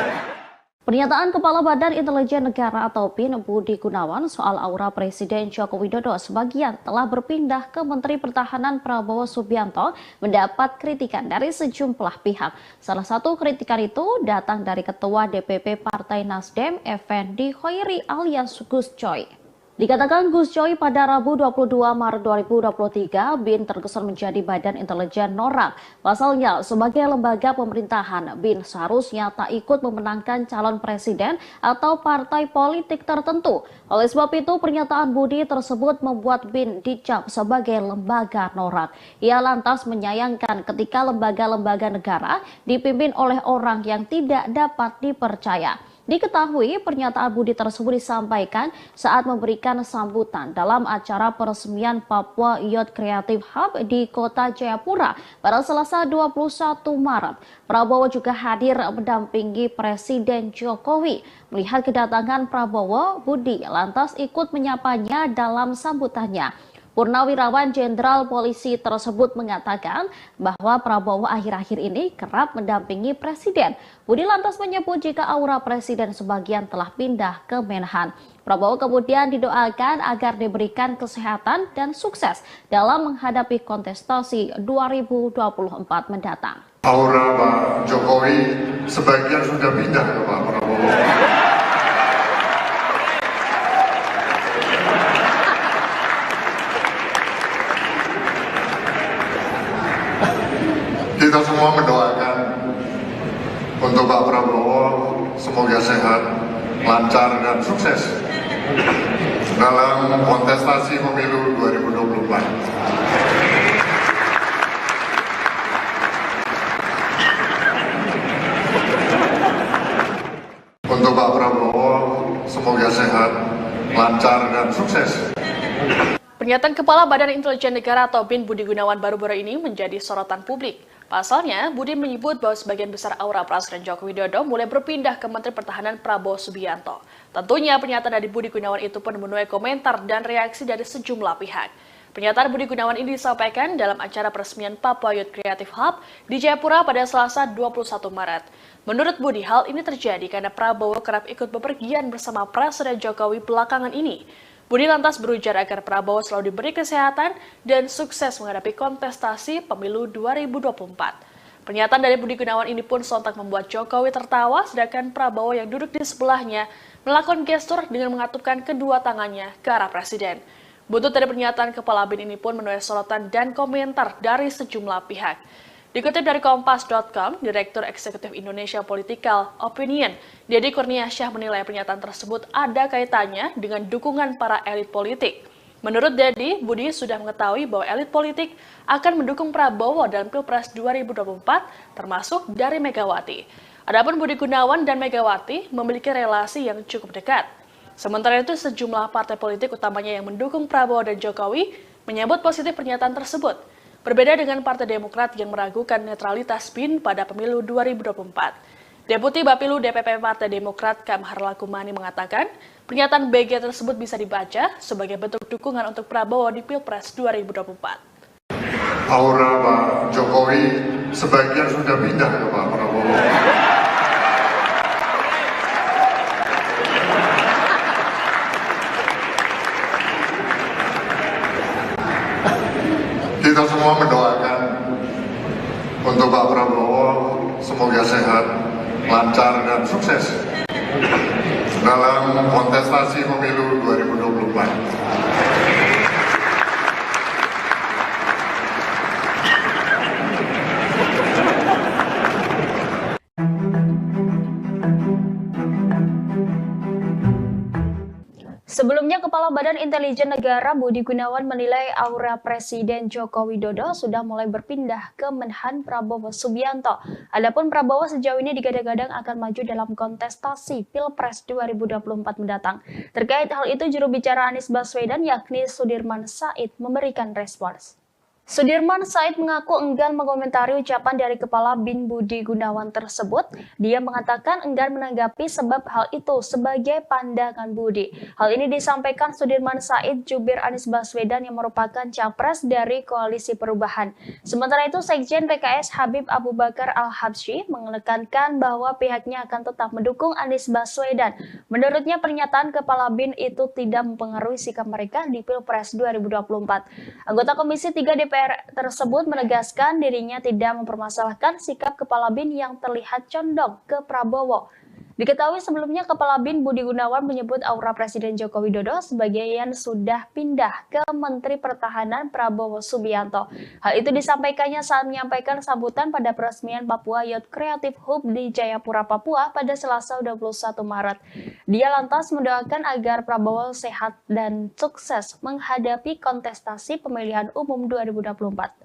Speaker 3: Pernyataan Kepala Badan Intelijen Negara atau BIN Budi Gunawan soal aura Presiden Joko Widodo sebagian telah berpindah ke Menteri Pertahanan Prabowo Subianto mendapat kritikan dari sejumlah pihak. Salah satu kritikan itu datang dari Ketua DPP Partai Nasdem, Effendi Khoiri alias Gus Coy. Dikatakan Gus Coy pada Rabu 22 Maret 2023, BIN terkesan menjadi Badan Intelijen Norak. Pasalnya, sebagai lembaga pemerintahan, BIN seharusnya tak ikut memenangkan calon presiden atau partai politik tertentu. Oleh sebab itu, pernyataan Budi tersebut membuat BIN dicap sebagai lembaga norak. Ia lantas menyayangkan ketika lembaga-lembaga negara dipimpin oleh orang yang tidak dapat dipercaya. Diketahui pernyataan Budi tersebut disampaikan saat memberikan sambutan dalam acara peresmian Papua Youth Creative Hub di Kota Jayapura pada Selasa 21 Maret. Prabowo juga hadir mendampingi Presiden Jokowi. Melihat kedatangan Prabowo, Budi lantas ikut menyapanya dalam sambutannya. Purnawirawan Jenderal Polisi tersebut mengatakan bahwa Prabowo akhir-akhir ini kerap mendampingi Presiden. Budi lantas menyebut jika aura Presiden sebagian telah pindah ke Menhan. Prabowo kemudian didoakan agar diberikan kesehatan dan sukses dalam menghadapi kontestasi 2024 mendatang.
Speaker 2: Aura Pak Jokowi sebagian sudah pindah ke Pak Prabowo. Kita semua mendoakan untuk Pak Prabowo semoga sehat, lancar dan sukses dalam kontestasi pemilu 2024. Untuk Pak Prabowo semoga sehat, lancar dan sukses.
Speaker 1: Pernyataan Kepala Badan Intelijen Negara atau BIN Budi Gunawan baru-baru ini menjadi sorotan publik. Pasalnya, Budi menyebut bahwa sebagian besar aura Presiden Joko Widodo mulai berpindah ke Menteri Pertahanan Prabowo Subianto. Tentunya pernyataan dari Budi Gunawan itu pun menuai komentar dan reaksi dari sejumlah pihak. Pernyataan Budi Gunawan ini disampaikan dalam acara peresmian Papua Youth Creative Hub di Jayapura pada Selasa 21 Maret. Menurut Budi, hal ini terjadi karena Prabowo kerap ikut bepergian bersama Presiden Jokowi belakangan ini. Budi lantas berujar agar Prabowo selalu diberi kesehatan dan sukses menghadapi kontestasi pemilu 2024. Pernyataan dari Budi Gunawan ini pun sontak membuat Jokowi tertawa, sedangkan Prabowo yang duduk di sebelahnya melakukan gestur dengan mengatupkan kedua tangannya ke arah Presiden. Buntut dari pernyataan Kepala BIN ini pun menuai sorotan dan komentar dari sejumlah pihak. Dikutip dari Kompas.com, Direktur Eksekutif Indonesia Political Opinion, Deddy Kurniasyah menilai pernyataan tersebut ada kaitannya dengan dukungan para elit politik. Menurut Deddy, Budi sudah mengetahui bahwa elit politik akan mendukung Prabowo dalam Pilpres 2024, termasuk dari Megawati. Adapun Budi Gunawan dan Megawati memiliki relasi yang cukup dekat. Sementara itu, sejumlah partai politik utamanya yang mendukung Prabowo dan Jokowi menyambut positif pernyataan tersebut. Berbeda dengan Partai Demokrat yang meragukan netralitas BIN pada pemilu 2024. Deputi Bapilu DPP Partai Demokrat Kamhar Lakumani mengatakan, pernyataan BG tersebut bisa dibaca sebagai bentuk dukungan untuk Prabowo di Pilpres 2024.
Speaker 2: Aura Pak Jokowi sebagian sudah pindah ke Pak Prabowo. Kita semua mendoakan untuk Pak Prabowo semoga sehat, lancar dan sukses dalam kontestasi pemilu 2024.
Speaker 7: Sebelumnya, Kepala Badan Intelijen Negara Budi Gunawan menilai aura Presiden Joko Widodo sudah mulai berpindah ke Menhan Prabowo Subianto. Adapun Prabowo sejauh ini digadang-gadang akan maju dalam kontestasi Pilpres 2024 mendatang. Terkait hal itu, juru bicara Anies Baswedan yakni Sudirman Said memberikan respons. Sudirman Said mengaku enggan mengomentari ucapan dari Kepala BIN Budi Gunawan tersebut. Dia mengatakan enggan menanggapi sebab hal itu sebagai pandangan Budi. Hal ini disampaikan Sudirman Said jubir Anies Baswedan yang merupakan capres dari Koalisi Perubahan. Sementara itu, Sekjen PKS Habib Abu Bakar Al-Habsyi menekankan bahwa pihaknya akan tetap mendukung Anies Baswedan. Menurutnya, pernyataan Kepala BIN itu tidak mempengaruhi sikap mereka di Pilpres 2024. Anggota Komisi 3 DPR tersebut menegaskan dirinya tidak mempermasalahkan sikap Kepala BIN yang terlihat condong ke Prabowo. Diketahui sebelumnya Kepala BIN Budi Gunawan menyebut aura Presiden Joko Widodo sebagian sudah pindah ke Menteri Pertahanan Prabowo Subianto. Hal itu disampaikannya saat menyampaikan sambutan pada peresmian Papua Youth Creative Hub di Jayapura, Papua pada Selasa 21 Maret. Dia lantas mendoakan agar Prabowo sehat dan sukses menghadapi kontestasi pemilihan umum 2024.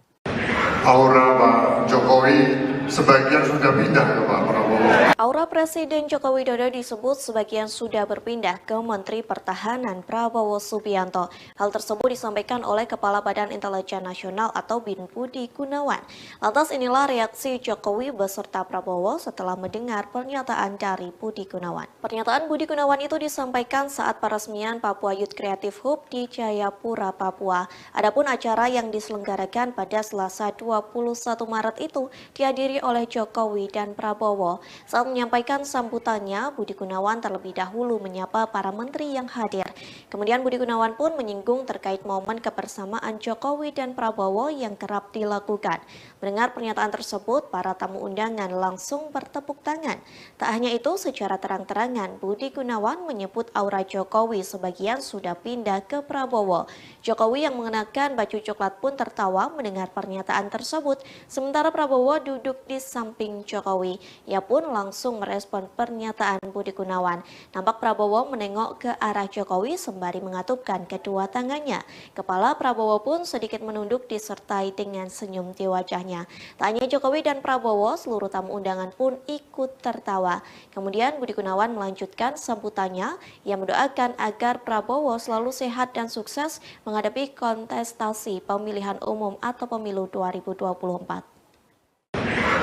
Speaker 2: Aura Pak Jokowi sebagian sudah pindah ke Pak Prabowo.
Speaker 4: Aura Presiden Joko Widodo disebut sebagian sudah berpindah ke Menteri Pertahanan Prabowo Subianto. Hal tersebut disampaikan oleh Kepala Badan Intelijen Nasional atau BIN Budi Gunawan. Lantas inilah reaksi Jokowi beserta Prabowo setelah mendengar pernyataan dari Budi Gunawan. Pernyataan Budi Gunawan itu disampaikan saat peresmian Papua Youth Creative Hub di Jayapura, Papua. Adapun acara yang diselenggarakan pada Selasa 21 Maret itu dihadiri oleh Jokowi dan Prabowo. Saat menyampaikan sambutannya, Budi Gunawan terlebih dahulu menyapa para menteri yang hadir. Kemudian Budi Gunawan pun menyinggung terkait momen kebersamaan Jokowi dan Prabowo yang kerap dilakukan. Mendengar pernyataan tersebut, para tamu undangan langsung bertepuk tangan. Tak hanya itu, secara terang-terangan Budi Gunawan menyebut aura Jokowi sebagian sudah pindah ke Prabowo. Jokowi yang mengenakan baju coklat pun tertawa mendengar pernyataan tersebut, sementara Prabowo duduk di samping Jokowi. Ia pun langsung merespon pernyataan Budi Gunawan. Nampak Prabowo menengok ke arah Jokowi sembari mengatupkan kedua tangannya. Kepala Prabowo pun sedikit menunduk disertai dengan senyum di wajahnya. Tak hanya Jokowi dan Prabowo, seluruh tamu undangan pun ikut tertawa. Kemudian Budi Gunawan melanjutkan sambutannya. Ia mendoakan agar Prabowo selalu sehat dan sukses menghadapi kontestasi pemilihan umum atau pemilu 2024.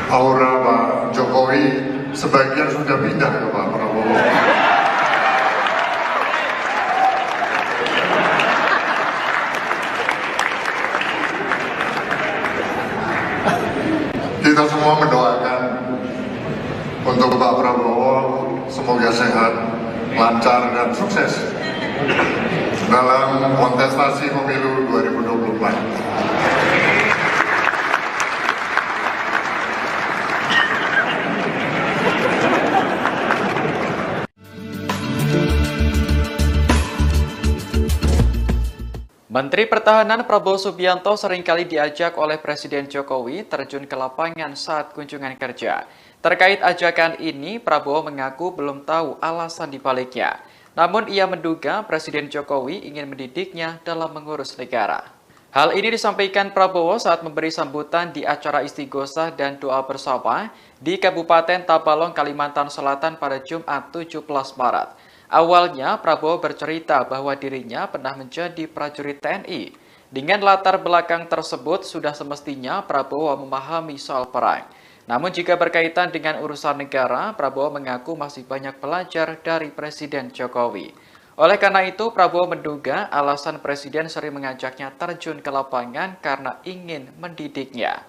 Speaker 2: Aura Pak Jokowi sebagian sudah pindah ke Pak Prabowo. Kita semua mendoakan untuk Pak Prabowo semoga sehat, lancar dan sukses dalam kontestasi pemilu 2024.
Speaker 5: Menteri Pertahanan Prabowo Subianto seringkali diajak oleh Presiden Jokowi terjun ke lapangan saat kunjungan kerja. Terkait ajakan ini, Prabowo mengaku belum tahu alasan dibaliknya. Namun ia menduga Presiden Jokowi ingin mendidiknya dalam mengurus negara. Hal ini disampaikan Prabowo saat memberi sambutan di acara istighosah dan doa bersama di Kabupaten Tabalong, Kalimantan Selatan pada Jumat 17 Maret. Awalnya, Prabowo bercerita bahwa dirinya pernah menjadi prajurit TNI. Dengan latar belakang tersebut, sudah semestinya Prabowo memahami soal perang. Namun jika berkaitan dengan urusan negara, Prabowo mengaku masih banyak belajar dari Presiden Jokowi. Oleh karena itu, Prabowo menduga alasan Presiden sering mengajaknya terjun ke lapangan karena ingin mendidiknya.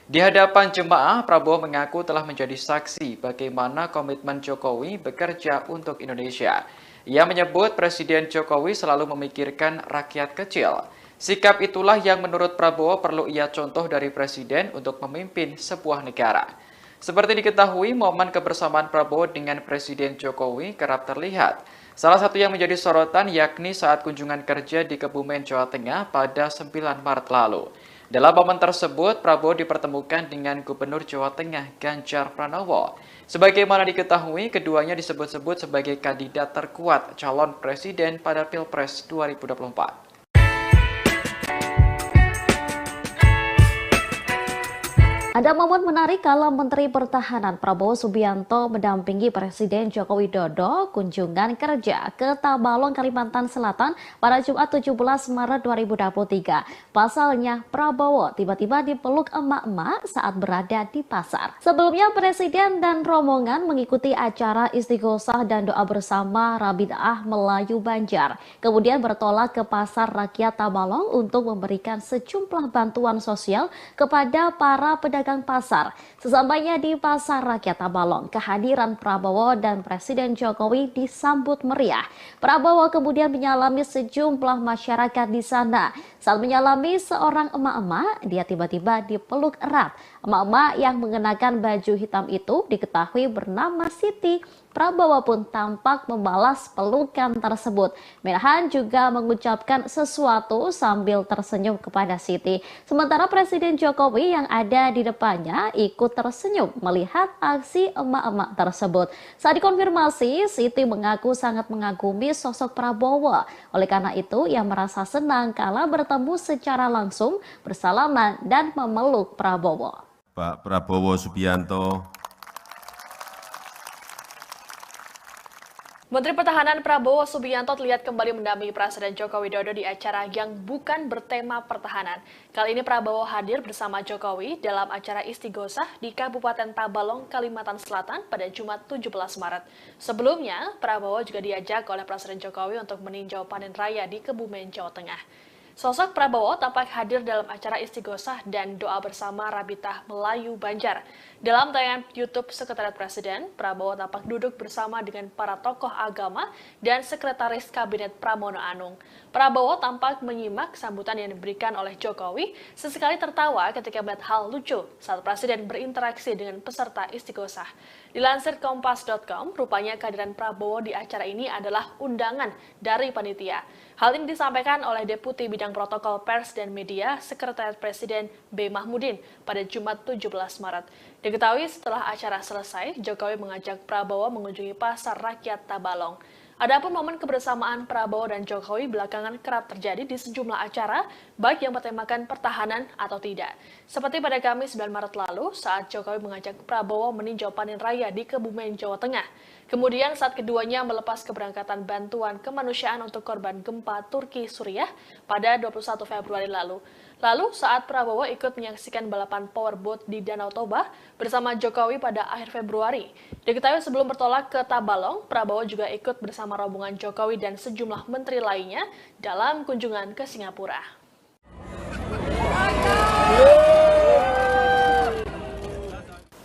Speaker 5: Di hadapan jemaah, Prabowo mengaku telah menjadi saksi bagaimana komitmen Jokowi bekerja untuk Indonesia. Ia menyebut Presiden Jokowi selalu memikirkan rakyat kecil. Sikap itulah yang menurut Prabowo perlu ia contoh dari Presiden untuk memimpin sebuah negara. Seperti diketahui, momen kebersamaan Prabowo dengan Presiden Jokowi kerap terlihat. Salah satu yang menjadi sorotan yakni saat kunjungan kerja di Kebumen, Jawa Tengah pada 9 Maret lalu. Dalam momen tersebut, Prabowo dipertemukan dengan Gubernur Jawa Tengah Ganjar Pranowo. Sebagaimana diketahui, keduanya disebut-sebut sebagai kandidat terkuat calon presiden pada Pilpres 2024.
Speaker 3: Ada momen menarik kala Menteri Pertahanan Prabowo Subianto mendampingi Presiden Joko Widodo kunjungan kerja ke Tabalong, Kalimantan Selatan pada Jumat 17 Maret 2023. Pasalnya, Prabowo tiba-tiba dipeluk emak-emak saat berada di pasar. Sebelumnya, Presiden dan rombongan mengikuti acara istighosah dan doa bersama Rabitaah Melayu Banjar. Kemudian bertolak ke Pasar Rakyat Tabalong untuk memberikan sejumlah bantuan sosial kepada para pedagang pasar. Sesampainya di Pasar Rakyat Tabalong, kehadiran Prabowo dan Presiden Jokowi disambut meriah. Prabowo kemudian menyalami sejumlah masyarakat di sana. Saat menyalami seorang emak-emak, dia tiba-tiba dipeluk erat. Emak-emak yang mengenakan baju hitam itu diketahui bernama Siti. Prabowo pun tampak membalas pelukan tersebut. Menhan juga mengucapkan sesuatu sambil tersenyum kepada Siti. Sementara Presiden Jokowi yang ada di depannya ikut tersenyum melihat aksi emak-emak tersebut. Saat dikonfirmasi, Siti mengaku sangat mengagumi sosok Prabowo. Oleh karena itu, ia merasa senang kala bertemu secara langsung, bersalaman dan memeluk Prabowo.
Speaker 6: Pak Prabowo Subianto.
Speaker 1: Menteri Pertahanan Prabowo Subianto terlihat kembali mendampingi Presiden Joko Widodo di acara yang bukan bertema pertahanan. Kali ini Prabowo hadir bersama Jokowi dalam acara istighosah di Kabupaten Tabalong, Kalimantan Selatan pada Jumat 17 Maret. Sebelumnya, Prabowo juga diajak oleh Presiden Jokowi untuk meninjau panen raya di Kebumen, Jawa Tengah. Sosok Prabowo tampak hadir dalam acara istighosah dan doa bersama Rabitaah Melayu Banjar. Dalam tayangan YouTube Sekretariat Presiden, Prabowo tampak duduk bersama dengan para tokoh agama dan Sekretaris Kabinet Pramono Anung. Prabowo tampak menyimak sambutan yang diberikan oleh Jokowi, sesekali tertawa ketika melihat hal lucu saat Presiden berinteraksi dengan peserta istighosah. Dilansir Kompas.com, rupanya kehadiran Prabowo di acara ini adalah undangan dari panitia. Hal ini disampaikan oleh Deputi Bidang Protokol Pers dan Media Sekretariat Presiden B. Mahmudin pada Jumat 17 Maret. Diketahui setelah acara selesai, Jokowi mengajak Prabowo mengunjungi Pasar Rakyat Tabalong. Adapun momen kebersamaan Prabowo dan Jokowi belakangan kerap terjadi di sejumlah acara, baik yang bertemakan pertahanan atau tidak. Seperti pada Kamis 9 Maret lalu, saat Jokowi mengajak Prabowo meninjau panen raya di Kebumen, Jawa Tengah. Kemudian saat keduanya melepas keberangkatan bantuan kemanusiaan untuk korban gempa Turki Suriah pada 21 Februari lalu. Lalu saat Prabowo ikut menyaksikan balapan powerboat di Danau Toba bersama Jokowi pada akhir Februari. Diketahui sebelum bertolak ke Tabalong, Prabowo juga ikut bersama rombongan Jokowi dan sejumlah menteri lainnya dalam kunjungan ke Singapura.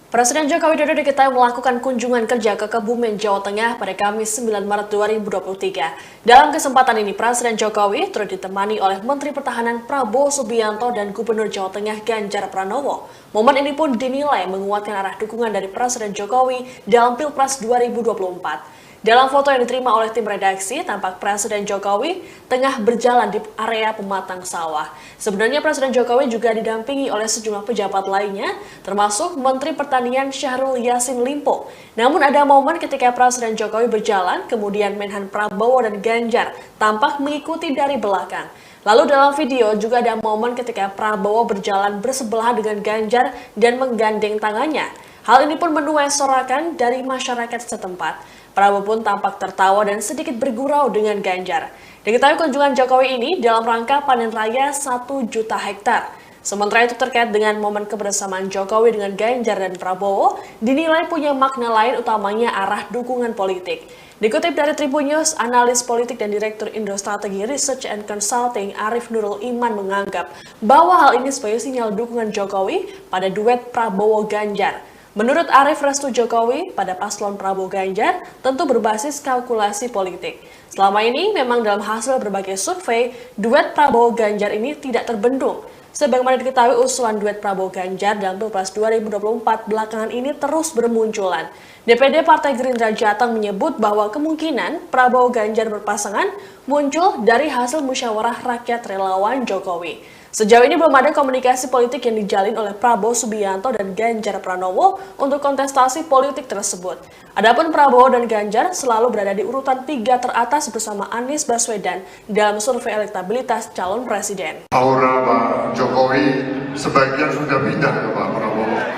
Speaker 1: Presiden Joko Widodo diketahui melakukan kunjungan kerja ke Kebumen, Jawa Tengah pada Kamis 9 Maret 2023. Dalam kesempatan ini, Presiden Jokowi turut ditemani oleh Menteri Pertahanan Prabowo Subianto dan Gubernur Jawa Tengah Ganjar Pranowo. Momen ini pun dinilai menguatkan arah dukungan dari Presiden Jokowi dalam Pilpres 2024. Dalam foto yang diterima oleh tim redaksi, tampak Presiden Jokowi tengah berjalan di area pematang sawah. Sebenarnya Presiden Jokowi juga didampingi oleh sejumlah pejabat lainnya, termasuk Menteri Pertanian Syahrul Yassin Limpo. Namun ada momen ketika Presiden Jokowi berjalan, kemudian Menhan Prabowo dan Ganjar tampak mengikuti dari belakang. Lalu dalam video juga ada momen ketika Prabowo berjalan bersebelahan dengan Ganjar dan menggandeng tangannya. Hal ini pun menuai sorakan dari masyarakat setempat. Prabowo pun tampak tertawa dan sedikit bergurau dengan Ganjar. Diketahui kunjungan Jokowi ini dalam rangka panen raya 1 juta hektar. Sementara itu terkait dengan momen kebersamaan Jokowi dengan Ganjar dan Prabowo, dinilai punya makna lain utamanya arah dukungan politik. Dikutip dari Tribun News, analis politik dan Direktur Indo Strategi Research and Consulting Arif Nurul Iman menganggap bahwa hal ini sebagai sinyal dukungan Jokowi pada duet Prabowo-Ganjar. Menurut Arif, restu Jokowi pada paslon Prabowo-Ganjar tentu berbasis kalkulasi politik. Selama ini memang dalam hasil berbagai survei, duet Prabowo-Ganjar ini tidak terbendung. Sebagaimana diketahui usulan duet Prabowo-Ganjar dalam Pilpres 2024 belakangan ini terus bermunculan. DPD Partai Gerindra Jateng menyebut bahwa kemungkinan Prabowo-Ganjar berpasangan muncul dari hasil musyawarah rakyat relawan Jokowi. Sejauh ini belum ada komunikasi politik yang dijalin oleh Prabowo Subianto dan Ganjar Pranowo untuk kontestasi politik tersebut. Adapun Prabowo dan Ganjar selalu berada di urutan 3 teratas bersama Anies Baswedan dalam survei elektabilitas calon presiden.
Speaker 2: Aura Pak Jokowi sebagian sudah pindah ke Pak Prabowo.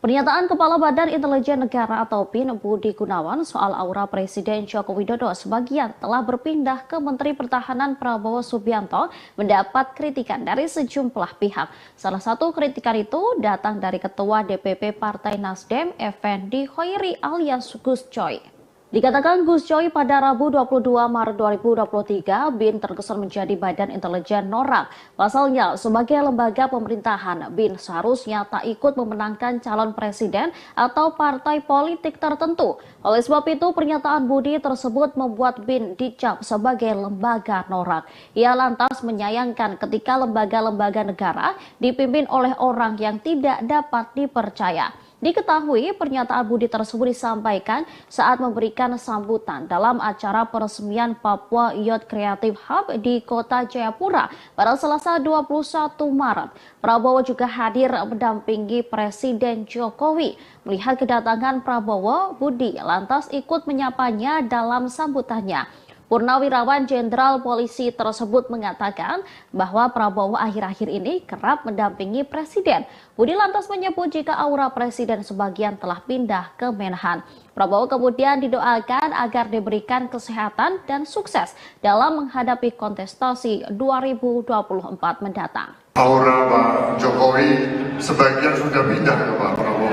Speaker 3: Pernyataan Kepala Badan Intelijen Negara atau BIN Budi Gunawan soal aura Presiden Joko Widodo sebagian telah berpindah ke Menteri Pertahanan Prabowo Subianto mendapat kritikan dari sejumlah pihak. Salah satu kritikan itu datang dari Ketua DPP Partai Nasdem, Effendi Khoiri alias Gus Coy. Dikatakan Gus Coy pada Rabu 22 Maret 2023, BIN terkesan menjadi badan intelijen norak. Pasalnya, sebagai lembaga pemerintahan, BIN seharusnya tak ikut memenangkan calon presiden atau partai politik tertentu. Oleh sebab itu, pernyataan Budi tersebut membuat BIN dicap sebagai lembaga norak. Ia lantas menyayangkan ketika lembaga-lembaga negara dipimpin oleh orang yang tidak dapat dipercaya. Diketahui pernyataan Budi tersebut disampaikan saat memberikan sambutan dalam acara peresmian Papua Youth Creative Hub di Kota Jayapura pada Selasa 21 Maret. Prabowo juga hadir mendampingi Presiden Jokowi. Melihat kedatangan Prabowo, Budi lantas ikut menyapanya dalam sambutannya. Purnawirawan Jenderal Polisi tersebut mengatakan bahwa Prabowo akhir-akhir ini kerap mendampingi Presiden. Budi lantas menyebut jika aura Presiden sebagian telah pindah ke Menhan. Prabowo kemudian didoakan agar diberikan kesehatan dan sukses dalam menghadapi kontestasi 2024 mendatang.
Speaker 2: Aura Pak Jokowi sebagian sudah pindah ke Pak Prabowo.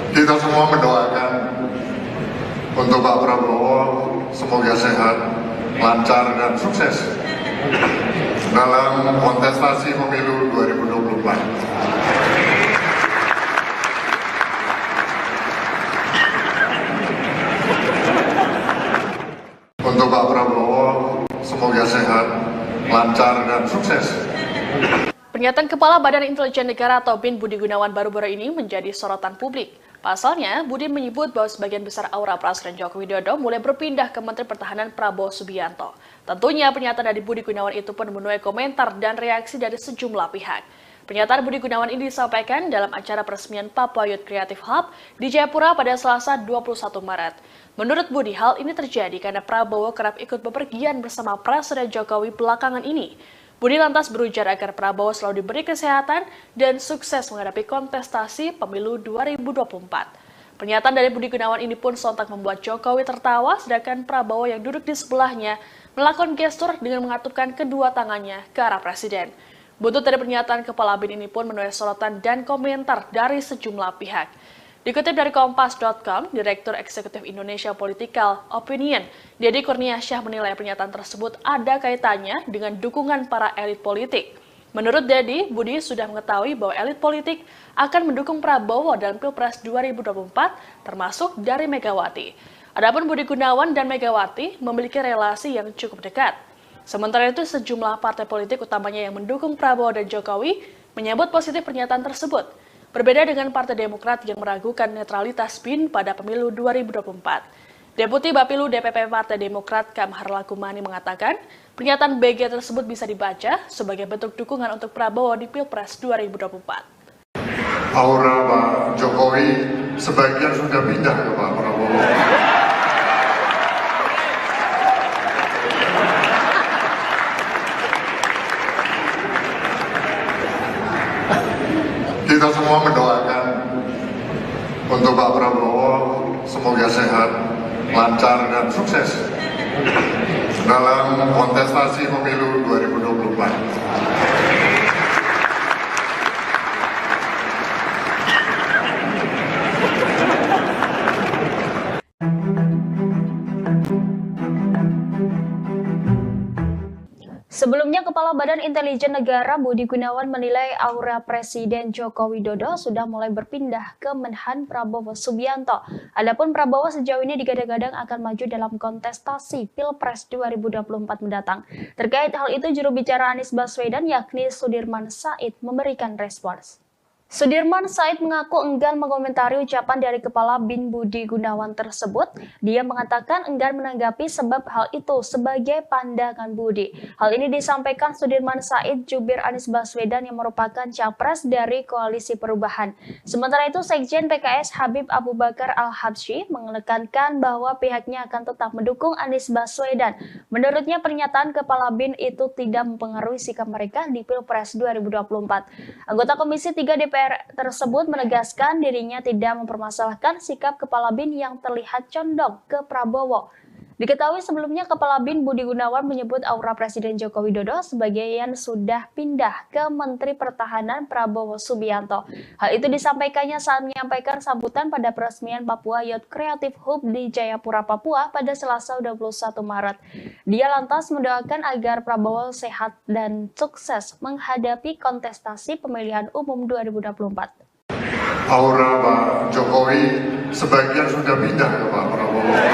Speaker 2: Kita semua mendoakan untuk Pak Prabowo semoga sehat, lancar dan sukses dalam kontestasi pemilu 2024. Untuk Pak Prabowo semoga sehat, lancar dan sukses.
Speaker 1: Pernyataan Kepala Badan Intelijen Negara atau BIN Budi Gunawan baru-baru ini menjadi sorotan publik. Pasalnya, Budi menyebut bahwa sebagian besar aura Presiden Joko Widodo mulai berpindah ke Menteri Pertahanan Prabowo Subianto. Tentunya pernyataan dari Budi Gunawan itu pun menuai komentar dan reaksi dari sejumlah pihak. Pernyataan Budi Gunawan ini disampaikan dalam acara peresmian Papua Youth Creative Hub di Jayapura pada Selasa 21 Maret. Menurut Budi, hal ini terjadi karena Prabowo kerap ikut bepergian bersama Presiden Jokowi belakangan ini. Budi lantas berujar agar Prabowo selalu diberi kesehatan dan sukses menghadapi kontestasi pemilu 2024. Pernyataan dari Budi Gunawan ini pun sontak membuat Jokowi tertawa, sedangkan Prabowo yang duduk di sebelahnya melakukan gestur dengan mengatupkan kedua tangannya ke arah Presiden. Buntut dari pernyataan Kepala BIN ini pun menuai sorotan dan komentar dari sejumlah pihak. Dikutip dari Kompas.com, Direktur Eksekutif Indonesia Political Opinion, Deddy Kurniasyah menilai pernyataan tersebut ada kaitannya dengan dukungan para elit politik. Menurut Deddy, Budi sudah mengetahui bahwa elit politik akan mendukung Prabowo dalam Pilpres 2024, termasuk dari Megawati. Adapun Budi Gunawan dan Megawati memiliki relasi yang cukup dekat. Sementara itu, sejumlah partai politik utamanya yang mendukung Prabowo dan Jokowi menyambut positif pernyataan tersebut. Berbeda dengan Partai Demokrat yang meragukan netralitas BIN pada pemilu 2024. Deputi Bapilu DPP Partai Demokrat Kamhar Lakumani mengatakan, pernyataan BG tersebut bisa dibaca sebagai bentuk dukungan untuk Prabowo di Pilpres 2024.
Speaker 2: Aura Pak Jokowi sebagian sudah pindah ke Pak Prabowo. Kita semua mendoakan untuk Pak Prabowo semoga sehat, lancar dan sukses dalam kontestasi pemilu 2024.
Speaker 7: Sebelumnya, Kepala Badan Intelijen Negara Budi Gunawan menilai aura Presiden Joko Widodo sudah mulai berpindah ke Menhan Prabowo Subianto. Adapun Prabowo sejauh ini digadang-gadang akan maju dalam kontestasi Pilpres 2024 mendatang. Terkait hal itu, juru bicara Anies Baswedan yakni Sudirman Said memberikan respons. Sudirman Said mengaku enggan mengomentari ucapan dari Kepala BIN Budi Gunawan tersebut. Dia mengatakan enggan menanggapi sebab hal itu sebagai pandangan Budi. Hal ini disampaikan Sudirman Said jubir Anies Baswedan yang merupakan capres dari Koalisi Perubahan. Sementara itu, Sekjen PKS Habib Abu Bakar Al-Habsyi menekankan bahwa pihaknya akan tetap mendukung Anies Baswedan. Menurutnya, pernyataan Kepala BIN itu tidak mempengaruhi sikap mereka di Pilpres 2024. Anggota Komisi 3 DPR tersebut menegaskan dirinya tidak mempermasalahkan sikap Kepala BIN yang terlihat condong ke Prabowo. Diketahui sebelumnya Kepala BIN Budi Gunawan menyebut aura Presiden Joko Widodo sebagian sudah pindah ke Menteri Pertahanan Prabowo Subianto. Hal itu disampaikannya saat menyampaikan sambutan pada peresmian Papua Youth Creative Hub di Jayapura, Papua pada Selasa 21 Maret. Dia lantas mendoakan agar Prabowo sehat dan sukses menghadapi kontestasi pemilihan umum 2024.
Speaker 2: Aura Pak Jokowi sebagian sudah pindah ke Pak Prabowo.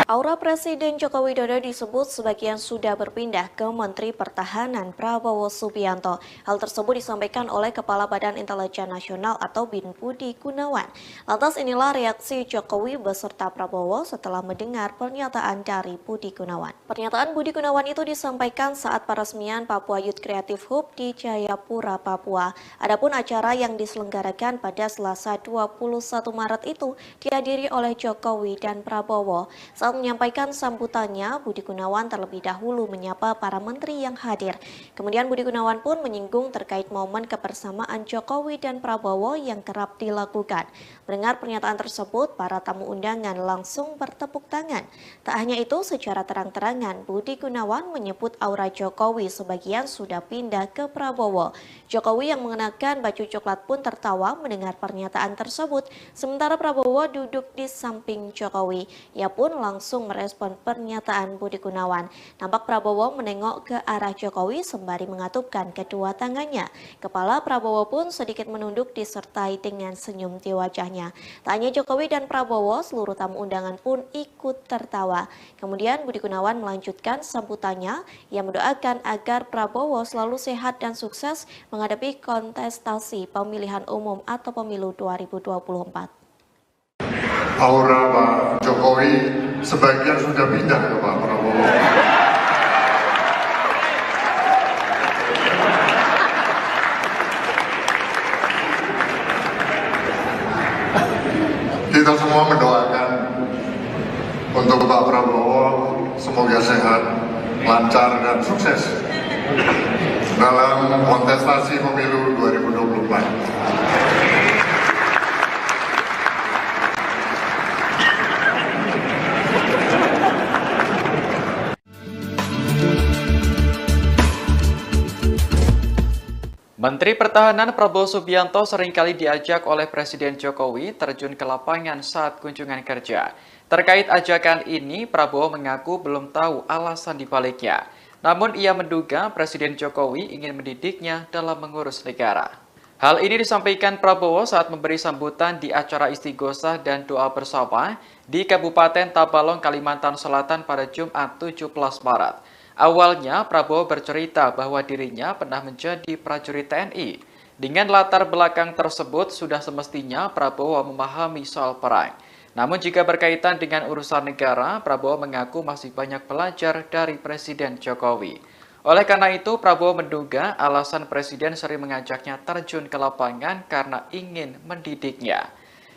Speaker 4: Aura Presiden Joko Widodo disebut sebagian sudah berpindah ke Menteri Pertahanan Prabowo Subianto. Hal tersebut disampaikan oleh Kepala Badan Intelijen Nasional atau BIN Budi Gunawan. Lantas inilah reaksi Jokowi beserta Prabowo setelah mendengar pernyataan dari Budi Gunawan. Pernyataan Budi Gunawan itu disampaikan saat peresmian Papua Youth Creative Hub di Jayapura, Papua. Adapun acara yang diselenggarakan pada Selasa 21 Maret itu dihadiri oleh Jokowi dan Prabowo. Saat menyampaikan sambutannya, Budi Gunawan terlebih dahulu menyapa para menteri yang hadir. Kemudian Budi Gunawan pun menyinggung terkait momen kebersamaan Jokowi dan Prabowo yang kerap dilakukan. Mendengar pernyataan tersebut, para tamu undangan langsung bertepuk tangan. Tak hanya itu, secara terang-terangan Budi Gunawan menyebut aura Jokowi sebagian sudah pindah ke Prabowo. Jokowi yang mengenakan baju coklat pun tertawa mendengar pernyataan tersebut, sementara Prabowo duduk di samping Jokowi. Ia pun langsung merespon pernyataan Budi Gunawan. Nampak Prabowo menengok ke arah Jokowi sembari mengatupkan kedua tangannya. Kepala Prabowo pun sedikit menunduk disertai dengan senyum di wajahnya. Tak hanya Jokowi dan Prabowo, seluruh tamu undangan pun ikut tertawa. Kemudian Budi Gunawan melanjutkan sambutannya. Ia mendoakan agar Prabowo selalu sehat dan sukses menghadapi kontestasi pemilihan umum atau pemilu 2024.
Speaker 2: Aura Pak Jokowi sebagian sudah pindah ke Pak Prabowo. Kita semua mendoakan untuk Pak Prabowo semoga sehat, lancar dan sukses dalam kontestasi pemilu 2024.
Speaker 5: Menteri Pertahanan Prabowo Subianto seringkali diajak oleh Presiden Jokowi terjun ke lapangan saat kunjungan kerja. Terkait ajakan ini, Prabowo mengaku belum tahu alasan dibaliknya. Namun ia menduga Presiden Jokowi ingin mendidiknya dalam mengurus negara. Hal ini disampaikan Prabowo saat memberi sambutan di acara istighosah dan doa bersama di Kabupaten Tabalong, Kalimantan Selatan pada Jumat 17 Maret. Awalnya, Prabowo bercerita bahwa dirinya pernah menjadi prajurit TNI. Dengan latar belakang tersebut, sudah semestinya Prabowo memahami soal perang. Namun jika berkaitan dengan urusan negara, Prabowo mengaku masih banyak belajar dari Presiden Jokowi. Oleh karena itu, Prabowo menduga alasan Presiden sering mengajaknya terjun ke lapangan karena ingin mendidiknya.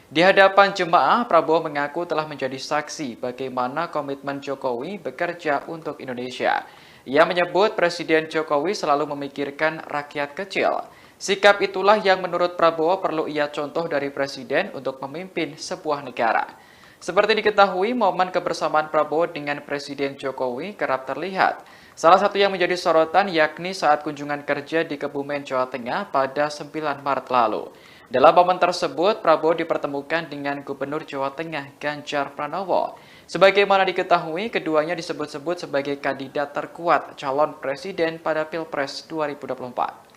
Speaker 5: Di hadapan jemaah, Prabowo mengaku telah menjadi saksi bagaimana komitmen Jokowi bekerja untuk Indonesia. Ia menyebut Presiden Jokowi selalu memikirkan rakyat kecil. Sikap itulah yang menurut Prabowo perlu ia contoh dari Presiden untuk memimpin sebuah negara. Seperti diketahui, momen kebersamaan Prabowo dengan Presiden Jokowi kerap terlihat. Salah satu yang menjadi sorotan yakni saat kunjungan kerja di Kebumen, Jawa Tengah pada 9 Maret lalu. Dalam momen tersebut, Prabowo dipertemukan dengan Gubernur Jawa Tengah Ganjar Pranowo. Sebagaimana diketahui, keduanya disebut-sebut sebagai kandidat terkuat calon presiden pada Pilpres 2024.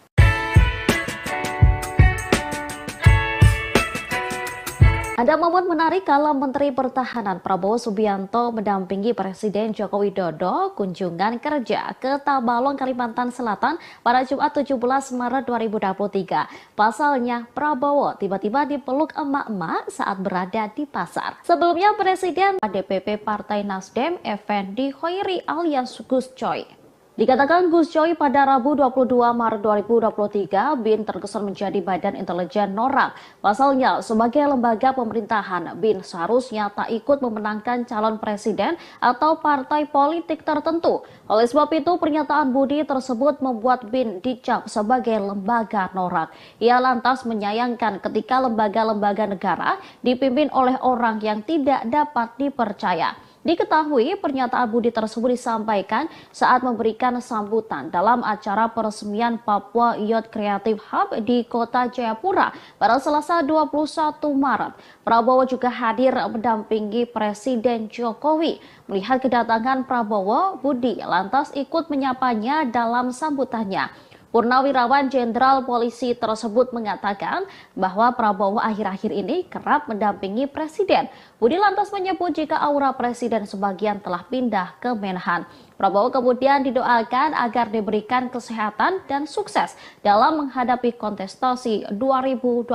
Speaker 3: Ada momen menarik kala Menteri Pertahanan Prabowo Subianto mendampingi Presiden Joko Widodo kunjungan kerja ke Tabalong, Kalimantan Selatan pada Jumat 17 Maret 2023. Pasalnya, Prabowo tiba-tiba dipeluk emak-emak saat berada di pasar. Sebelumnya, Presiden DPP Partai Nasdem, Effendi Khoiri alias Gus Coy, dikatakan Gus Coy pada Rabu 22 Maret 2023 BIN terkesan menjadi Badan Intelijen Norak. Pasalnya, sebagai lembaga pemerintahan, BIN seharusnya tak ikut memenangkan calon presiden atau partai politik tertentu. Oleh sebab itu, pernyataan Budi tersebut membuat BIN dicap sebagai lembaga norak. Ia lantas menyayangkan ketika lembaga-lembaga negara dipimpin oleh orang yang tidak dapat dipercaya. Diketahui pernyataan Budi tersebut disampaikan saat memberikan sambutan dalam acara peresmian Papua Youth Creative Hub di Kota Jayapura pada Selasa 21 Maret. Prabowo juga hadir mendampingi Presiden Jokowi. Melihat kedatangan Prabowo, Budi lantas ikut menyapanya dalam sambutannya. Purnawirawan Jenderal Polisi tersebut mengatakan bahwa Prabowo akhir-akhir ini kerap mendampingi Presiden. Budi lantas menyebut jika aura Presiden sebagian telah pindah ke Menhan. Prabowo kemudian didoakan agar diberikan kesehatan dan sukses dalam menghadapi kontestasi 2024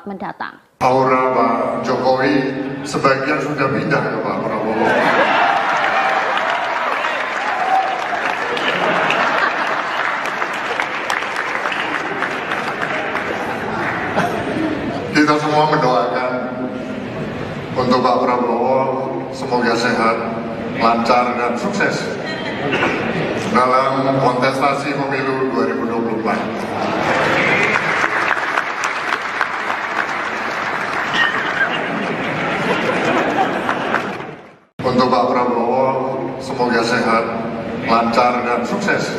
Speaker 3: mendatang.
Speaker 2: Aura Pak Jokowi sebagian sudah pindah ke Pak Prabowo. Kita semua mendoakan untuk Pak Prabowo semoga sehat, lancar dan sukses dalam kontestasi pemilu 2024. Untuk Pak Prabowo semoga sehat, lancar dan sukses.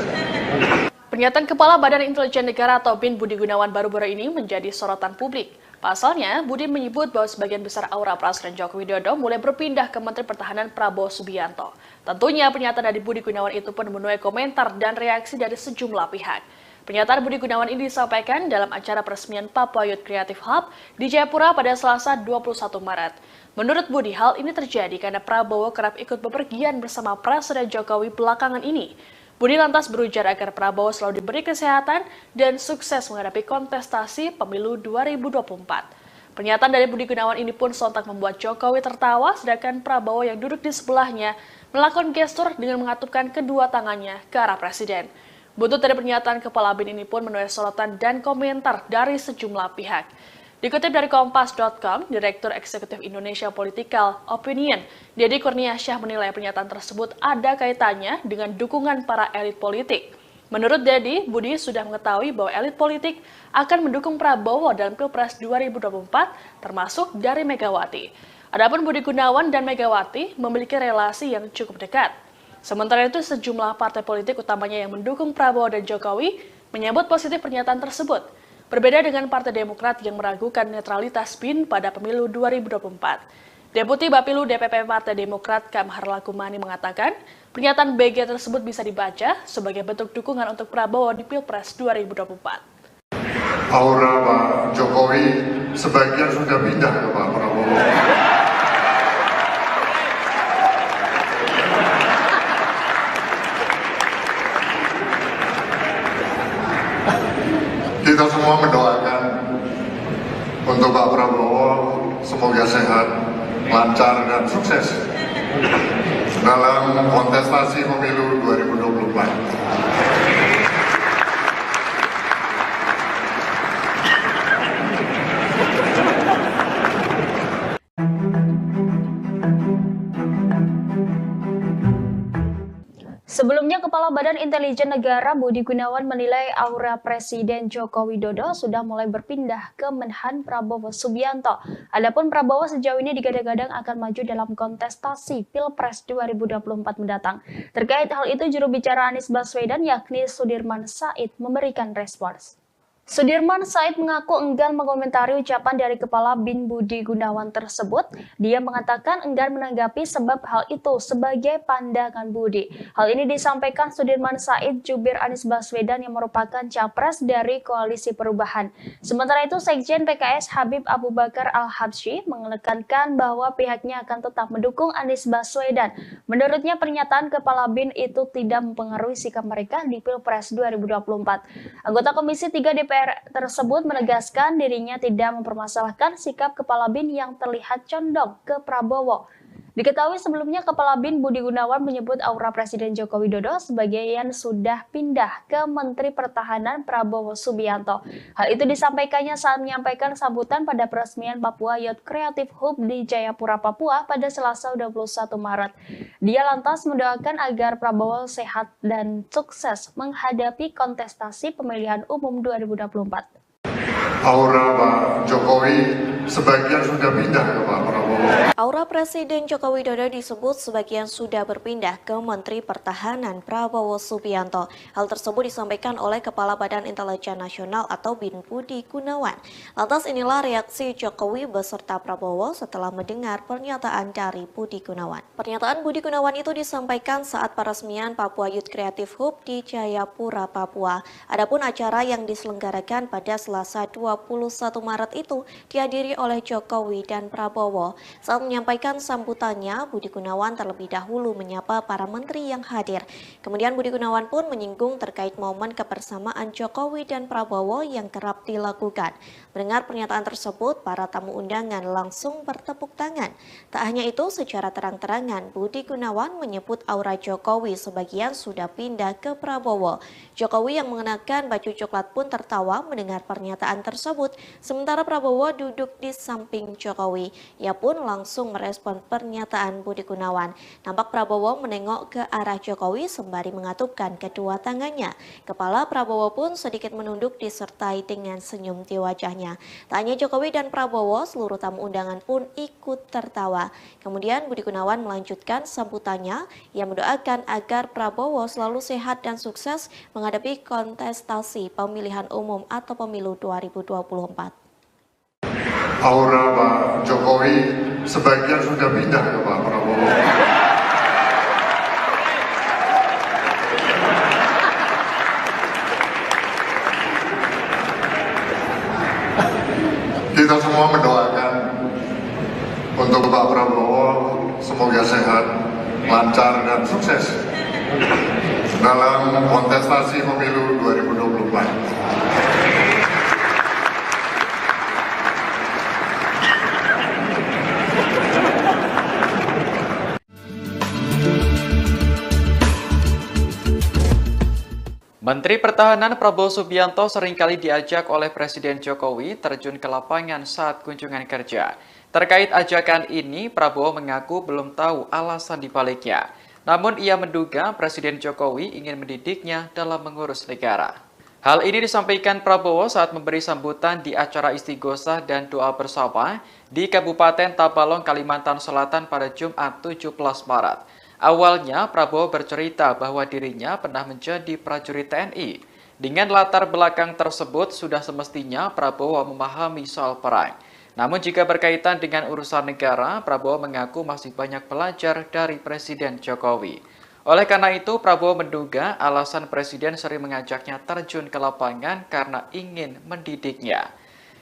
Speaker 1: Pernyataan Kepala Badan Intelijen Negara atau BIN Budi Gunawan baru-baru ini menjadi sorotan publik. Pasalnya, Budi menyebut bahwa sebagian besar aura Presiden Joko Widodo mulai berpindah ke Menteri Pertahanan Prabowo Subianto. Tentunya pernyataan dari Budi Gunawan itu pun menuai komentar dan reaksi dari sejumlah pihak. Pernyataan Budi Gunawan ini disampaikan dalam acara peresmian Papua Youth Creative Hub di Jayapura pada Selasa 21 Maret. Menurut Budi, hal ini terjadi karena Prabowo kerap ikut bepergian bersama Presiden Jokowi belakangan ini. Budi lantas berujar agar Prabowo selalu diberi kesehatan dan sukses menghadapi kontestasi pemilu 2024. Pernyataan dari Budi Gunawan ini pun sontak membuat Jokowi tertawa, sedangkan Prabowo yang duduk di sebelahnya melakukan gestur dengan mengatupkan kedua tangannya ke arah Presiden. Buntut dari pernyataan Kepala BIN ini pun menuai sorotan dan komentar dari sejumlah pihak. Dikutip dari Kompas.com, Direktur Eksekutif Indonesia Political Opinion, Deddy Kurniasyah menilai pernyataan tersebut ada kaitannya dengan dukungan para elit politik. Menurut Deddy, Budi sudah mengetahui bahwa elit politik akan mendukung Prabowo dalam Pilpres 2024, termasuk dari Megawati. Adapun Budi Gunawan dan Megawati memiliki relasi yang cukup dekat. Sementara itu, sejumlah partai politik utamanya yang mendukung Prabowo dan Jokowi menyambut positif pernyataan tersebut. Berbeda dengan Partai Demokrat yang meragukan netralitas BIN pada pemilu 2024. Deputi Bapilu DPP Partai Demokrat Kamhar Lakumani mengatakan, pernyataan BG tersebut bisa dibaca sebagai bentuk dukungan untuk Prabowo di Pilpres 2024.
Speaker 2: Aura Pak Jokowi sebagian sudah pindah ke Pak Prabowo. Kita semua mendoakan untuk Pak Prabowo semoga sehat, lancar dan sukses dalam kontestasi pemilu 2024.
Speaker 7: Sebelumnya, Kepala Badan Intelijen Negara Budi Gunawan menilai aura Presiden Joko Widodo sudah mulai berpindah ke Menhan Prabowo Subianto. Adapun Prabowo sejauh ini digadang-gadang akan maju dalam kontestasi Pilpres 2024 mendatang. Terkait hal itu, juru bicara Anies Baswedan yakni Sudirman Said memberikan respons. Sudirman Said mengaku enggan mengomentari ucapan dari Kepala BIN Budi Gunawan tersebut. Dia mengatakan enggan menanggapi sebab hal itu sebagai pandangan Budi. Hal ini disampaikan Sudirman Said jubir Anies Baswedan yang merupakan capres dari Koalisi Perubahan. Sementara itu, Sekjen PKS Habib Abu Bakar Al-Habsyi menekankan bahwa pihaknya akan tetap mendukung Anies Baswedan. Menurutnya, pernyataan Kepala BIN itu tidak mempengaruhi sikap mereka di Pilpres 2024. Anggota Komisi 3 DPR tersebut menegaskan dirinya tidak mempermasalahkan sikap Kepala BIN yang terlihat condong ke Prabowo. Diketahui sebelumnya Kepala BIN Budi Gunawan menyebut aura Presiden Joko Widodo sebagian sudah pindah ke Menteri Pertahanan Prabowo Subianto. Hal itu disampaikannya saat menyampaikan sambutan pada peresmian Papua Youth Creative Hub di Jayapura, Papua pada Selasa 21 Maret. Dia lantas mendoakan agar Prabowo sehat dan sukses menghadapi kontestasi pemilihan umum 2024.
Speaker 2: Aura Pak Jokowi sebagian sudah pindah ke Pak Prabowo.
Speaker 4: Aura Presiden Joko Widodo disebut sebagian sudah berpindah ke Menteri Pertahanan Prabowo Subianto. Hal tersebut disampaikan oleh Kepala Badan Intelijen Nasional atau BIN Budi Gunawan. Lantas inilah reaksi Jokowi beserta Prabowo setelah mendengar pernyataan dari Budi Gunawan. Pernyataan Budi Gunawan itu disampaikan saat peresmian Papua Youth Creative Hub di Jayapura, Papua. Adapun acara yang diselenggarakan pada Selasa 21 Maret itu dihadiri oleh Jokowi dan Prabowo. Saat menyampaikan sambutannya, Budi Gunawan terlebih dahulu menyapa para menteri yang hadir. Kemudian Budi Gunawan pun menyinggung terkait momen kebersamaan Jokowi dan Prabowo yang kerap dilakukan. Mendengar pernyataan tersebut, para tamu undangan langsung bertepuk tangan. Tak hanya itu, secara terang-terangan Budi Gunawan menyebut aura Jokowi sebagian sudah pindah ke Prabowo. Jokowi yang mengenakan baju coklat pun tertawa mendengar pernyataan tersebut, sementara Prabowo duduk di samping Jokowi. Ia pun langsung merespon pernyataan Budi Gunawan. Nampak Prabowo menengok ke arah Jokowi sembari mengatupkan kedua tangannya. Kepala Prabowo pun sedikit menunduk disertai dengan senyum di wajahnya. Tak hanya Jokowi dan Prabowo, seluruh tamu undangan pun ikut tertawa. Kemudian Budi Gunawan melanjutkan sambutannya. Ia mendoakan agar Prabowo selalu sehat dan sukses menghadapi kontestasi pemilihan umum atau pemilu 2024.
Speaker 2: Aura Pak Jokowi sebagian sudah pindah ke Pak Prabowo. Kita semua mendoakan untuk Pak Prabowo semoga sehat, lancar dan sukses dalam kontestasi pemilu 2024.
Speaker 5: Menteri Pertahanan Prabowo Subianto seringkali diajak oleh Presiden Jokowi terjun ke lapangan saat kunjungan kerja. Terkait ajakan ini, Prabowo mengaku belum tahu alasan dibaliknya. Namun ia menduga Presiden Jokowi ingin mendidiknya dalam mengurus negara. Hal ini disampaikan Prabowo saat memberi sambutan di acara istighosah dan doa bersama di Kabupaten Tabalong, Kalimantan Selatan pada Jumat 17 Maret. Awalnya, Prabowo bercerita bahwa dirinya pernah menjadi prajurit TNI. Dengan latar belakang tersebut, sudah semestinya Prabowo memahami soal perang. Namun jika berkaitan dengan urusan negara, Prabowo mengaku masih banyak belajar dari Presiden Jokowi. Oleh karena itu, Prabowo menduga alasan Presiden sering mengajaknya terjun ke lapangan karena ingin mendidiknya.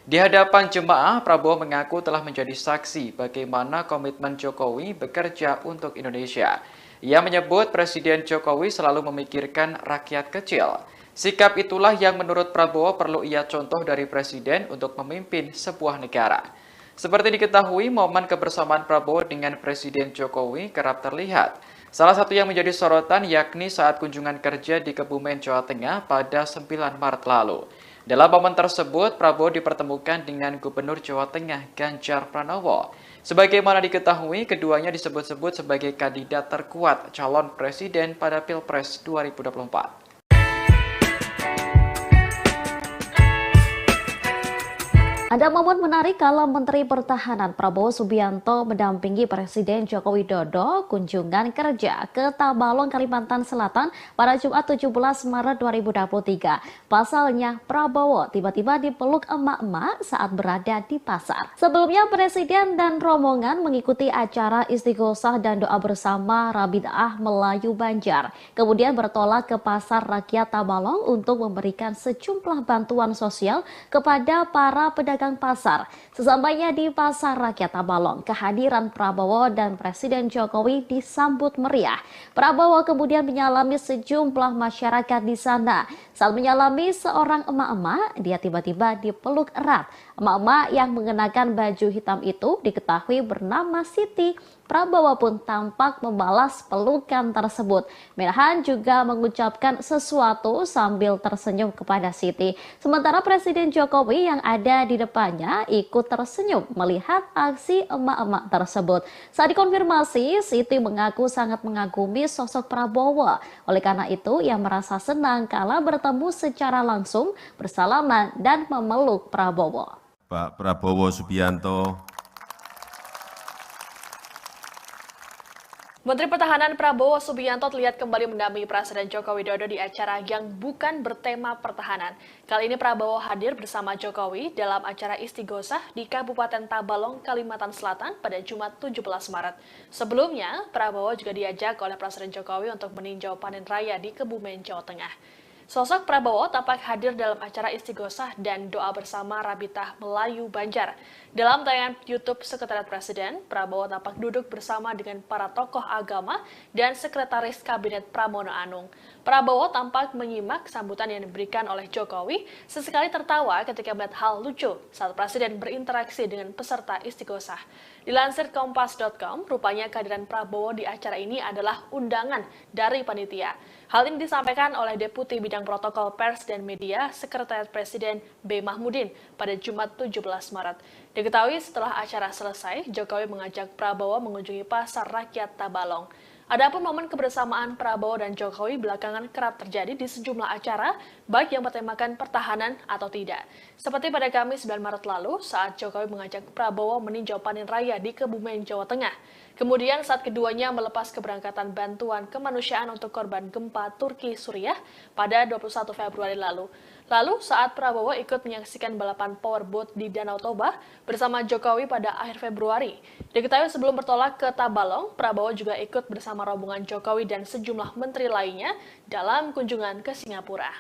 Speaker 5: Di hadapan jemaah, Prabowo mengaku telah menjadi saksi bagaimana komitmen Jokowi bekerja untuk Indonesia. Ia menyebut Presiden Jokowi selalu memikirkan rakyat kecil. Sikap itulah yang menurut Prabowo perlu ia contoh dari Presiden untuk memimpin sebuah negara. Seperti diketahui, momen kebersamaan Prabowo dengan Presiden Jokowi kerap terlihat. Salah satu yang menjadi sorotan yakni saat kunjungan kerja di Kebumen, Jawa Tengah pada 9 Maret lalu. Dalam momen tersebut, Prabowo dipertemukan dengan Gubernur Jawa Tengah Ganjar Pranowo. Sebagaimana diketahui, keduanya disebut-sebut sebagai kandidat terkuat calon presiden pada Pilpres 2024.
Speaker 3: Anda Ada momen menarik kala Menteri Pertahanan Prabowo Subianto mendampingi Presiden Joko Widodo kunjungan kerja ke Tabalong, Kalimantan Selatan pada Jumat 17 Maret 2023. Pasalnya, Prabowo tiba-tiba dipeluk emak-emak saat berada di pasar. Sebelumnya, Presiden dan rombongan mengikuti acara istighosah dan doa bersama Rabitaah Melayu Banjar. Kemudian bertolak ke Pasar Rakyat Tabalong untuk memberikan sejumlah bantuan sosial kepada para pedagang pasar. Sesampainya di Pasar Rakyat Tabalong, kehadiran Prabowo dan Presiden Jokowi disambut meriah. Prabowo kemudian menyalami sejumlah masyarakat di sana. Saat menyalami seorang emak-emak, dia tiba-tiba dipeluk erat. Emak-emak yang mengenakan baju hitam itu diketahui bernama Siti. Prabowo pun tampak membalas pelukan tersebut. Menhan juga mengucapkan sesuatu sambil tersenyum kepada Siti. Sementara Presiden Jokowi yang ada di depannya ikut tersenyum melihat aksi emak-emak tersebut. Saat dikonfirmasi, Siti mengaku sangat mengagumi sosok Prabowo. Oleh karena itu, ia merasa senang kala bertemu secara langsung, bersalaman dan memeluk Prabowo.
Speaker 6: Pak Prabowo Subianto.
Speaker 1: Menteri Pertahanan Prabowo Subianto terlihat kembali mendampingi Presiden Joko Widodo di acara yang bukan bertema pertahanan. Kali ini Prabowo hadir bersama Jokowi dalam acara istighosah di Kabupaten Tabalong, Kalimantan Selatan pada Jumat 17 Maret. Sebelumnya, Prabowo juga diajak oleh Presiden Jokowi untuk meninjau panen raya di Kebumen, Jawa Tengah. Sosok Prabowo tampak hadir dalam acara istighosah dan doa bersama Rabitaah Melayu Banjar. Dalam tayangan YouTube Sekretariat Presiden, Prabowo tampak duduk bersama dengan para tokoh agama dan Sekretaris Kabinet Pramono Anung. Prabowo tampak menyimak sambutan yang diberikan oleh Jokowi, sesekali tertawa ketika melihat hal lucu saat Presiden berinteraksi dengan peserta istighosah. Dilansir Kompas.com, rupanya kehadiran Prabowo di acara ini adalah undangan dari panitia. Hal ini disampaikan oleh Deputi Bidang Protokol Pers dan Media Sekretariat Presiden B. Mahmudin pada Jumat 17 Maret. Diketahui setelah acara selesai, Jokowi mengajak Prabowo mengunjungi Pasar Rakyat Tabalong. Adapun momen kebersamaan Prabowo dan Jokowi belakangan kerap terjadi di sejumlah acara, baik yang bertemakan pertahanan atau tidak. Seperti pada Kamis 9 Maret lalu, saat Jokowi mengajak Prabowo meninjau panen raya di Kebumen, Jawa Tengah. Kemudian saat keduanya melepas keberangkatan bantuan kemanusiaan untuk korban gempa Turki Suriah pada 21 Februari lalu. Lalu saat Prabowo ikut menyaksikan balapan powerboat di Danau Toba bersama Jokowi pada akhir Februari. Diketahui sebelum bertolak ke Tabalong, Prabowo juga ikut bersama rombongan Jokowi dan sejumlah menteri lainnya dalam kunjungan ke Singapura.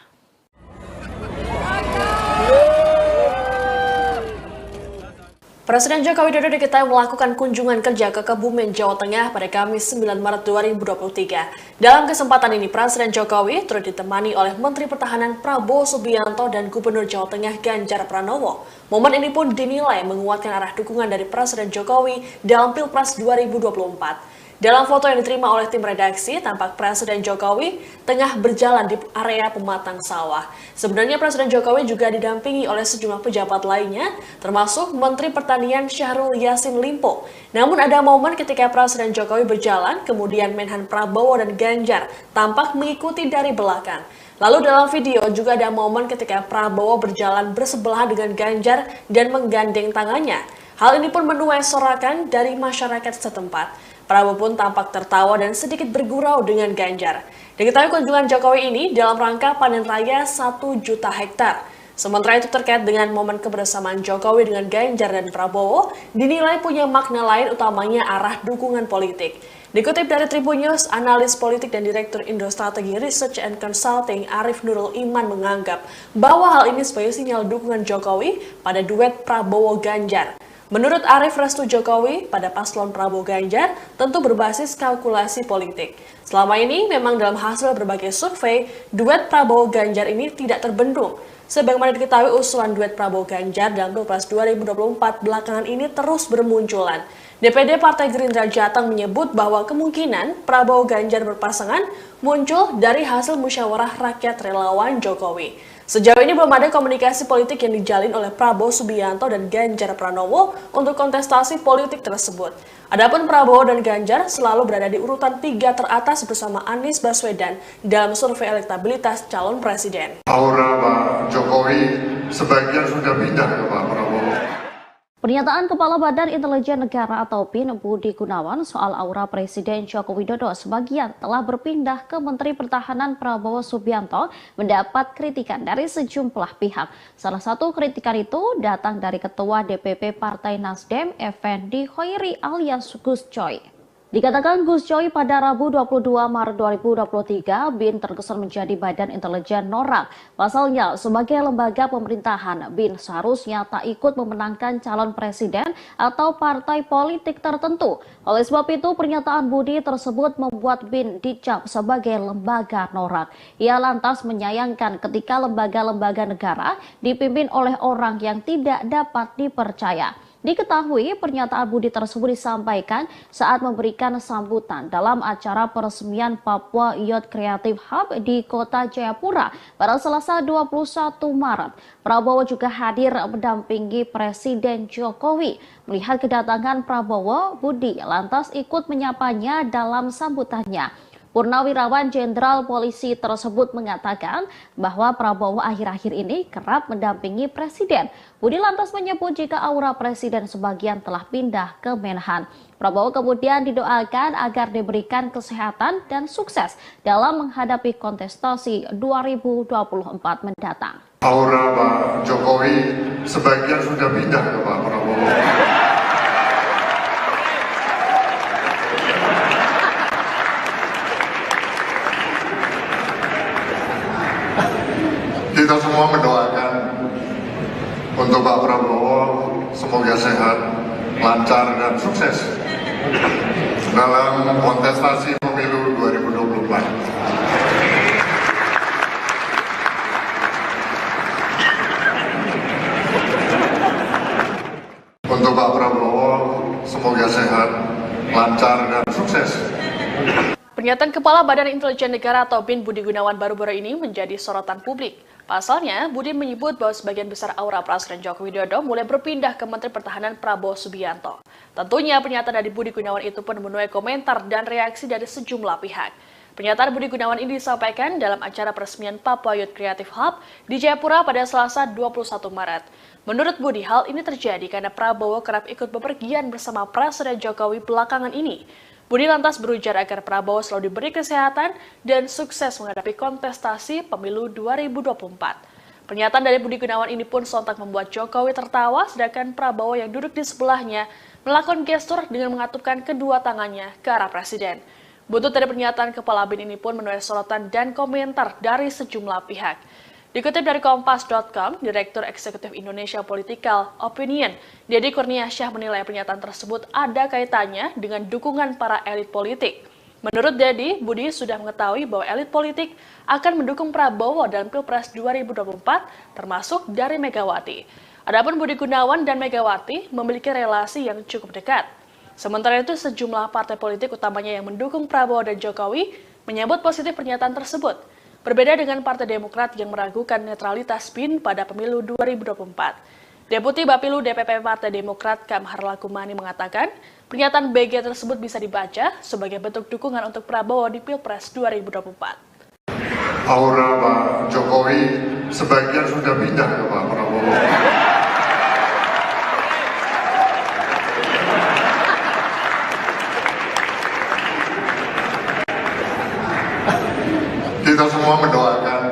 Speaker 1: Presiden Joko Widodo diketahui melakukan kunjungan kerja ke Kebumen, Jawa Tengah pada Kamis 9 Maret 2023. Dalam kesempatan ini, Presiden Jokowi turut ditemani oleh Menteri Pertahanan Prabowo Subianto dan Gubernur Jawa Tengah Ganjar Pranowo. Momen ini pun dinilai menguatkan arah dukungan dari Presiden Jokowi dalam Pilpres 2024. Dalam foto yang diterima oleh tim redaksi, tampak Presiden Jokowi tengah berjalan di area pematang sawah. Sebenarnya Presiden Jokowi juga didampingi oleh sejumlah pejabat lainnya, termasuk Menteri Pertanian Syahrul Yassin Limpo. Namun ada momen ketika Presiden Jokowi berjalan, kemudian Menhan Prabowo dan Ganjar tampak mengikuti dari belakang. Lalu dalam video juga ada momen ketika Prabowo berjalan bersebelahan dengan Ganjar dan menggandeng tangannya. Hal ini pun menuai sorakan dari masyarakat setempat. Prabowo pun tampak tertawa dan sedikit bergurau dengan Ganjar. Diketahui kunjungan Jokowi ini dalam rangka panen raya 1 juta hektar. Sementara itu terkait dengan momen kebersamaan Jokowi dengan Ganjar dan Prabowo, dinilai punya makna lain utamanya arah dukungan politik. Dikutip dari Tribun News, analis politik dan Direktur Indo Strategi Research and Consulting Arif Nurul Iman menganggap bahwa hal ini sebagai sinyal dukungan Jokowi pada duet Prabowo-Ganjar. Menurut Arif, restu Jokowi pada paslon Prabowo Ganjar tentu berbasis kalkulasi politik. Selama ini memang dalam hasil berbagai survei, duet Prabowo Ganjar ini tidak terbendung. Sebagaimana diketahui usulan duet Prabowo Ganjar dalam Pilpres 2024 belakangan ini terus bermunculan. DPD Partai Gerindra Jateng menyebut bahwa kemungkinan Prabowo Ganjar berpasangan muncul dari hasil musyawarah rakyat relawan Jokowi. Sejauh ini belum ada komunikasi politik yang dijalin oleh Prabowo Subianto dan Ganjar Pranowo untuk kontestasi politik tersebut. Adapun Prabowo dan Ganjar selalu berada di urutan 3 teratas bersama Anies Baswedan dalam survei elektabilitas calon presiden.
Speaker 2: Aura Pak Jokowi sebagian sudah pindah ke Pak Prabowo.
Speaker 3: Pernyataan Kepala Badan Intelijen Negara atau BIN Budi Gunawan soal aura Presiden Joko Widodo sebagian telah berpindah ke Menteri Pertahanan Prabowo Subianto mendapat kritikan dari sejumlah pihak. Salah satu kritikan itu datang dari Ketua DPP Partai Nasdem, Effendi Khoiri alias Gus Coy. Dikatakan Gus Coy pada Rabu 22 Maret 2023, BIN terkesan menjadi badan intelijen norak. Pasalnya, sebagai lembaga pemerintahan, BIN seharusnya tak ikut memenangkan calon presiden atau partai politik tertentu. Oleh sebab itu, pernyataan Budi tersebut membuat BIN dicap sebagai lembaga norak. Ia lantas menyayangkan ketika lembaga-lembaga negara dipimpin oleh orang yang tidak dapat dipercaya. Diketahui pernyataan Budi tersebut disampaikan saat memberikan sambutan dalam acara peresmian Papua Youth Creative Hub di Kota Jayapura pada Selasa 21 Maret. Prabowo juga hadir mendampingi Presiden Jokowi. Melihat kedatangan Prabowo, Budi lantas ikut menyapanya dalam sambutannya. Purnawirawan Jenderal Polisi tersebut mengatakan bahwa Prabowo akhir-akhir ini kerap mendampingi Presiden. Budi lantas menyebut jika aura Presiden sebagian telah pindah ke Menhan. Prabowo kemudian didoakan agar diberikan kesehatan dan sukses dalam menghadapi kontestasi 2024 mendatang.
Speaker 2: Aura Pak Jokowi sebagian sudah pindah ke Pak Prabowo. Kita semua mendoakan untuk Pak Prabowo semoga sehat, lancar dan sukses dalam kontestasi pemilu 2024. Untuk Pak Prabowo semoga sehat, lancar dan sukses.
Speaker 1: Pernyataan Kepala Badan Intelijen Negara atau BIN Budi Gunawan baru-baru ini menjadi sorotan publik. Pasalnya, Budi menyebut bahwa sebagian besar aura Presiden Joko Widodo mulai berpindah ke Menteri Pertahanan Prabowo Subianto. Tentunya pernyataan dari Budi Gunawan itu pun menuai komentar dan reaksi dari sejumlah pihak. Pernyataan Budi Gunawan ini disampaikan dalam acara peresmian Papua Youth Creative Hub di Jayapura pada Selasa 21 Maret. Menurut Budi, hal ini terjadi karena Prabowo kerap ikut bepergian bersama Presiden Jokowi belakangan ini. Budi lantas berujar agar Prabowo selalu diberi kesehatan dan sukses menghadapi kontestasi pemilu 2024. Pernyataan dari Budi Gunawan ini pun sontak membuat Jokowi tertawa, sedangkan Prabowo yang duduk di sebelahnya melakukan gestur dengan mengatupkan kedua tangannya ke arah Presiden. Buntut dari pernyataan Kepala BIN ini pun menuai sorotan dan komentar dari sejumlah pihak. Dikutip dari Kompas.com, Direktur Eksekutif Indonesia Political Opinion, Deddy Kurniasyah menilai pernyataan tersebut ada kaitannya dengan dukungan para elit politik. Menurut Deddy, Budi sudah mengetahui bahwa elit politik akan mendukung Prabowo dalam Pilpres 2024, termasuk dari Megawati. Adapun Budi Gunawan dan Megawati memiliki relasi yang cukup dekat. Sementara itu, sejumlah partai politik utamanya yang mendukung Prabowo dan Jokowi menyambut positif pernyataan tersebut. Berbeda dengan Partai Demokrat yang meragukan netralitas BIN pada pemilu 2024. Deputi Bapilu DPP Partai Demokrat Kamhar Lakumani mengatakan, pernyataan BG tersebut bisa dibaca sebagai bentuk dukungan untuk Prabowo di Pilpres 2024.
Speaker 2: Aura Pak Jokowi sebagian sudah pindah ke Pak Prabowo. Kita semua mendoakan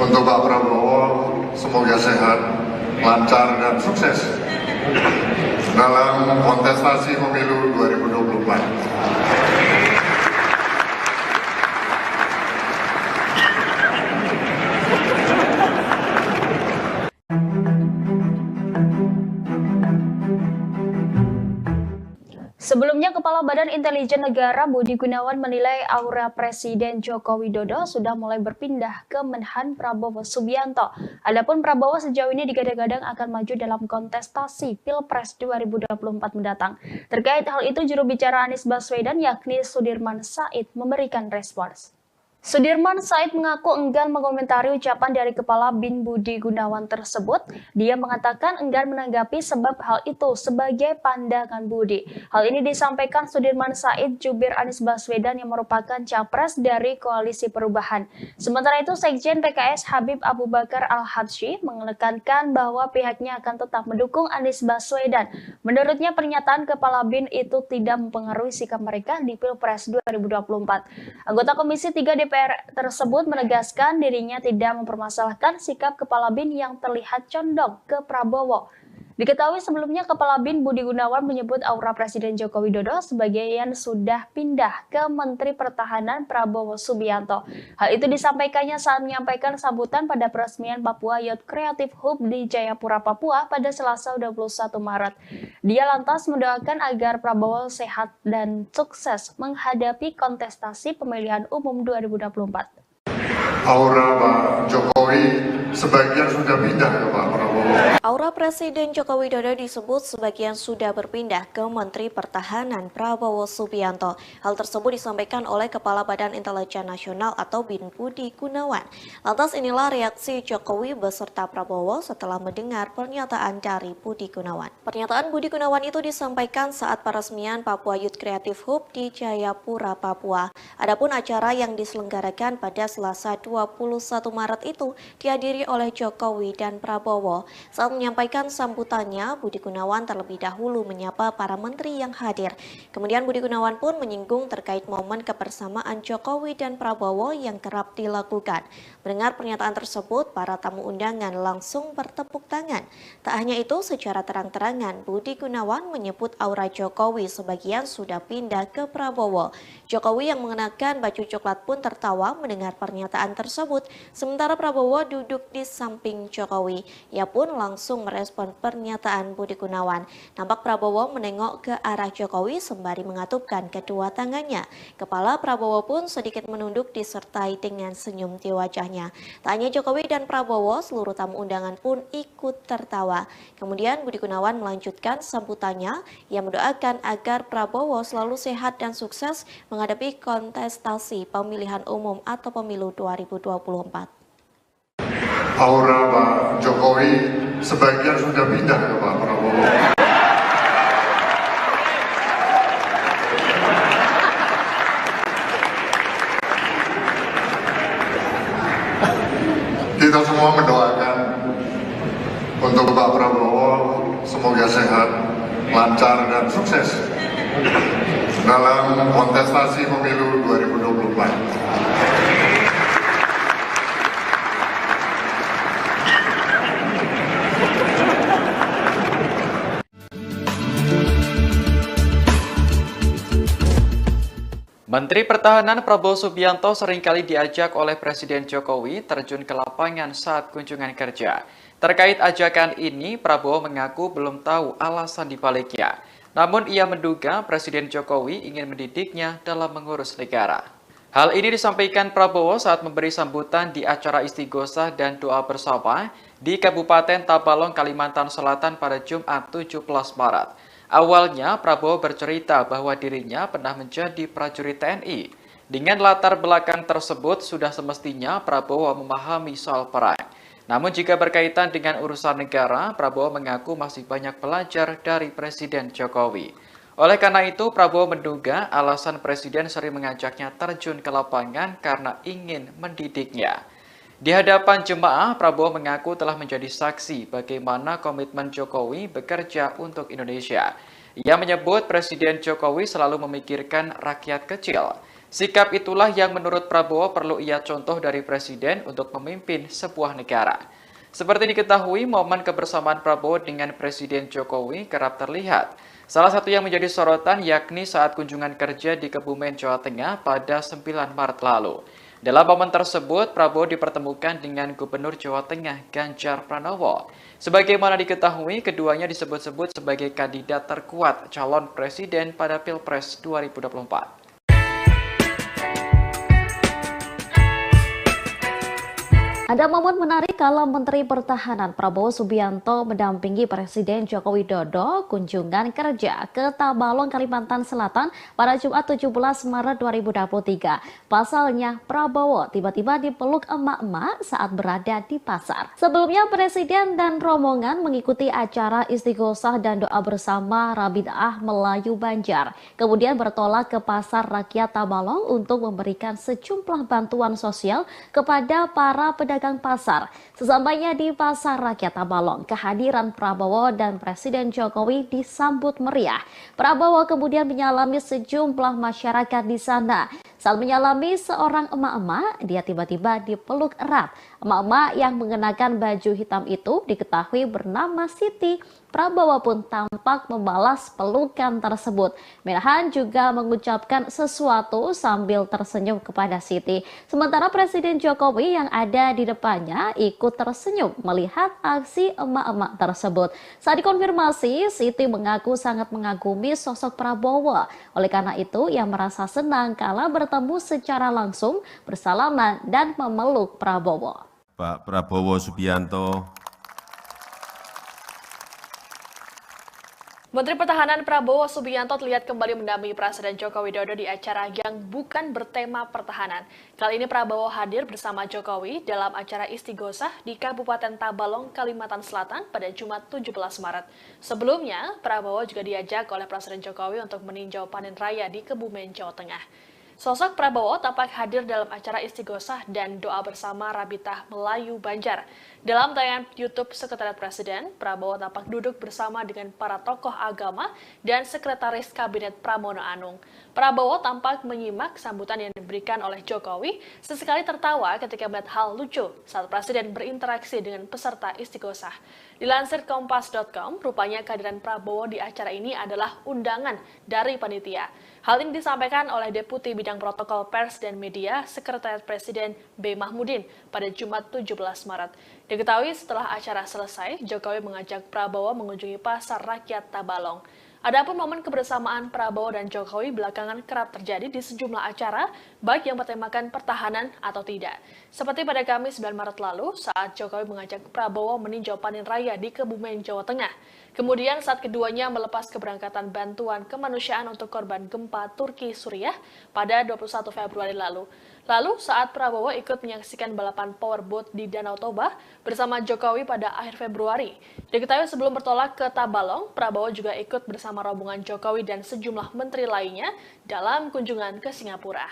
Speaker 2: untuk Pak Prabowo semoga sehat, lancar dan sukses dalam kontestasi pemilu 2024.
Speaker 7: Sebelumnya, Kepala Badan Intelijen Negara Budi Gunawan menilai aura Presiden Joko Widodo sudah mulai berpindah ke Menhan Prabowo Subianto. Adapun Prabowo sejauh ini digadang-gadang akan maju dalam kontestasi Pilpres 2024 mendatang. Terkait hal itu, juru bicara Anies Baswedan yakni Sudirman Said memberikan respons. Sudirman Said mengaku enggan mengomentari ucapan dari Kepala BIN Budi Gunawan tersebut. Dia mengatakan enggan menanggapi sebab hal itu sebagai pandangan Budi. Hal ini disampaikan Sudirman Said jubir Anies Baswedan yang merupakan capres dari Koalisi Perubahan. Sementara itu, Sekjen PKS Habib Abu Bakar Al-Habsyi menekankan bahwa pihaknya akan tetap mendukung Anies Baswedan. Menurutnya, pernyataan Kepala BIN itu tidak mempengaruhi sikap mereka di Pilpres 2024. Anggota Komisi 3 DPR tersebut menegaskan dirinya tidak mempermasalahkan sikap Kepala BIN yang terlihat condong ke Prabowo. Diketahui sebelumnya Kepala BIN Budi Gunawan menyebut aura Presiden Joko Widodo sebagian sudah pindah ke Menteri Pertahanan Prabowo Subianto. Hal itu disampaikannya saat menyampaikan sambutan pada peresmian Papua Youth Creative Hub di Jayapura, Papua pada Selasa 21 Maret. Dia lantas mendoakan agar Prabowo sehat dan sukses menghadapi kontestasi pemilihan umum 2024.
Speaker 2: Aura Pak Jokowi sebagian sudah pindah ke Pak Prabowo.
Speaker 4: Aura Presiden Joko Widodo disebut sebagian sudah berpindah ke Menteri Pertahanan Prabowo Subianto. Hal tersebut disampaikan oleh Kepala Badan Intelijen Nasional atau BIN Budi Gunawan. Lantas inilah reaksi Jokowi beserta Prabowo setelah mendengar pernyataan dari Budi Gunawan. Pernyataan Budi Gunawan itu disampaikan saat peresmian Papua Youth Creative Hub di Jayapura, Papua. Adapun acara yang diselenggarakan pada Selasa 21 Maret itu dihadiri oleh Jokowi dan Prabowo. Saat menyampaikan sambutannya, Budi Gunawan terlebih dahulu menyapa para menteri yang hadir. Kemudian Budi Gunawan pun menyinggung terkait momen kebersamaan Jokowi dan Prabowo yang kerap dilakukan. Mendengar pernyataan tersebut, para tamu undangan langsung bertepuk tangan. Tak hanya itu, secara terang-terangan Budi Gunawan menyebut aura Jokowi sebagian sudah pindah ke Prabowo. Jokowi yang mengenakan baju coklat pun tertawa mendengar pernyataan tersebut, sementara Prabowo duduk di samping Jokowi. Ia pun langsung merespon pernyataan Budi Gunawan. Nampak Prabowo menengok ke arah Jokowi sembari mengatupkan kedua tangannya. Kepala Prabowo pun sedikit menunduk disertai dengan senyum di wajahnya. Tak hanya Jokowi dan Prabowo, seluruh tamu undangan pun ikut tertawa. Kemudian Budi Gunawan melanjutkan sambutannya. Ia mendoakan agar Prabowo selalu sehat dan sukses menghadapi kontestasi pemilihan umum atau pemilu 2024.
Speaker 2: Aura Pak Jokowi sebagian sudah pindah ke Pak Prabowo. Kita semua mendoakan untuk Pak Prabowo semoga sehat, lancar dan sukses dalam kontestasi pemilu 2024.
Speaker 5: Menteri Pertahanan Prabowo Subianto seringkali diajak oleh Presiden Jokowi terjun ke lapangan saat kunjungan kerja. Terkait ajakan ini, Prabowo mengaku belum tahu alasan dibaliknya. Namun ia menduga Presiden Jokowi ingin mendidiknya dalam mengurus negara. Hal ini disampaikan Prabowo saat memberi sambutan di acara istighosah dan doa bersama di Kabupaten Tabalong, Kalimantan Selatan pada Jumat 17 Maret. Awalnya, Prabowo bercerita bahwa dirinya pernah menjadi prajurit TNI. Dengan latar belakang tersebut, sudah semestinya Prabowo memahami soal perang. Namun jika berkaitan dengan urusan negara, Prabowo mengaku masih banyak belajar dari Presiden Jokowi. Oleh karena itu, Prabowo menduga alasan Presiden sering mengajaknya terjun ke lapangan karena ingin mendidiknya. Di hadapan jemaah, Prabowo mengaku telah menjadi saksi bagaimana komitmen Jokowi bekerja untuk Indonesia. Ia menyebut Presiden Jokowi selalu memikirkan rakyat kecil. Sikap itulah yang menurut Prabowo perlu ia contoh dari Presiden untuk memimpin sebuah negara. Seperti diketahui, momen kebersamaan Prabowo dengan Presiden Jokowi kerap terlihat. Salah satu yang menjadi sorotan yakni saat kunjungan kerja di Kebumen, Jawa Tengah pada 9 Maret lalu. Dalam momen tersebut, Prabowo dipertemukan dengan Gubernur Jawa Tengah Ganjar Pranowo. Sebagaimana diketahui, keduanya disebut-sebut sebagai kandidat terkuat calon presiden pada Pilpres 2024.
Speaker 3: Ada momen menarik kala Menteri Pertahanan Prabowo Subianto mendampingi Presiden Joko Widodo kunjungan kerja ke Tabalong, Kalimantan Selatan pada Jumat 17 Maret 2023. Pasalnya, Prabowo tiba-tiba dipeluk emak-emak saat berada di pasar. Sebelumnya, Presiden dan rombongan mengikuti acara istighosah dan doa bersama Rabi'ah Melayu Banjar. Kemudian bertolak ke Pasar Rakyat Tabalong untuk memberikan sejumlah bantuan sosial kepada para pedagang pasar. Sesampainya di Pasar Rakyat Tabalong, kehadiran Prabowo dan Presiden Jokowi disambut meriah. Prabowo kemudian menyalami sejumlah masyarakat di sana. Saat menyalami seorang emak-emak, dia tiba-tiba dipeluk erat. Emak-emak yang mengenakan baju hitam itu diketahui bernama Siti. Prabowo pun tampak membalas pelukan tersebut. Menhan juga mengucapkan sesuatu sambil tersenyum kepada Siti. Sementara Presiden Jokowi yang ada di depannya ikut tersenyum melihat aksi emak-emak tersebut. Saat dikonfirmasi, Siti mengaku sangat mengagumi sosok Prabowo. Oleh karena itu, ia merasa senang kala bertemu secara langsung, bersalaman dan memeluk Prabowo.
Speaker 6: Pak Prabowo Subianto.
Speaker 1: Menteri Pertahanan Prabowo Subianto terlihat kembali mendampingi Presiden Joko Widodo di acara yang bukan bertema pertahanan. Kali ini Prabowo hadir bersama Jokowi dalam acara istighosah di Kabupaten Tabalong, Kalimantan Selatan pada Jumat 17 Maret. Sebelumnya, Prabowo juga diajak oleh Presiden Jokowi untuk meninjau panen raya di Kebumen, Jawa Tengah. Sosok Prabowo tampak hadir dalam acara istighosah dan doa bersama Rabi'ah Melayu Banjar. Dalam tayangan YouTube Sekretariat Presiden, Prabowo tampak duduk bersama dengan para tokoh agama dan Sekretaris Kabinet Pramono Anung. Prabowo tampak menyimak sambutan yang diberikan oleh Jokowi, sesekali tertawa ketika melihat hal lucu saat Presiden berinteraksi dengan peserta istighosah. Dilansir Kompas.com, rupanya kehadiran Prabowo di acara ini adalah undangan dari panitia. Hal ini disampaikan oleh Deputi Bidang Protokol Pers dan Media Sekretariat Presiden B. Mahmudin pada Jumat 17 Maret. Diketahui setelah acara selesai, Jokowi mengajak Prabowo mengunjungi Pasar Rakyat Tabalong. Adapun momen kebersamaan Prabowo dan Jokowi belakangan kerap terjadi di sejumlah acara, baik yang bertemakan pertahanan atau tidak. Seperti pada Kamis 9 Maret lalu, saat Jokowi mengajak Prabowo meninjau panen raya di Kebumen, Jawa Tengah. Kemudian saat keduanya melepas keberangkatan bantuan kemanusiaan untuk korban gempa Turki Suriah pada 21 Februari lalu. Lalu saat Prabowo ikut menyaksikan balapan powerboat di Danau Toba bersama Jokowi pada akhir Februari. Diketahui sebelum bertolak ke Tabalong, Prabowo juga ikut bersama rombongan Jokowi dan sejumlah menteri lainnya dalam kunjungan ke Singapura.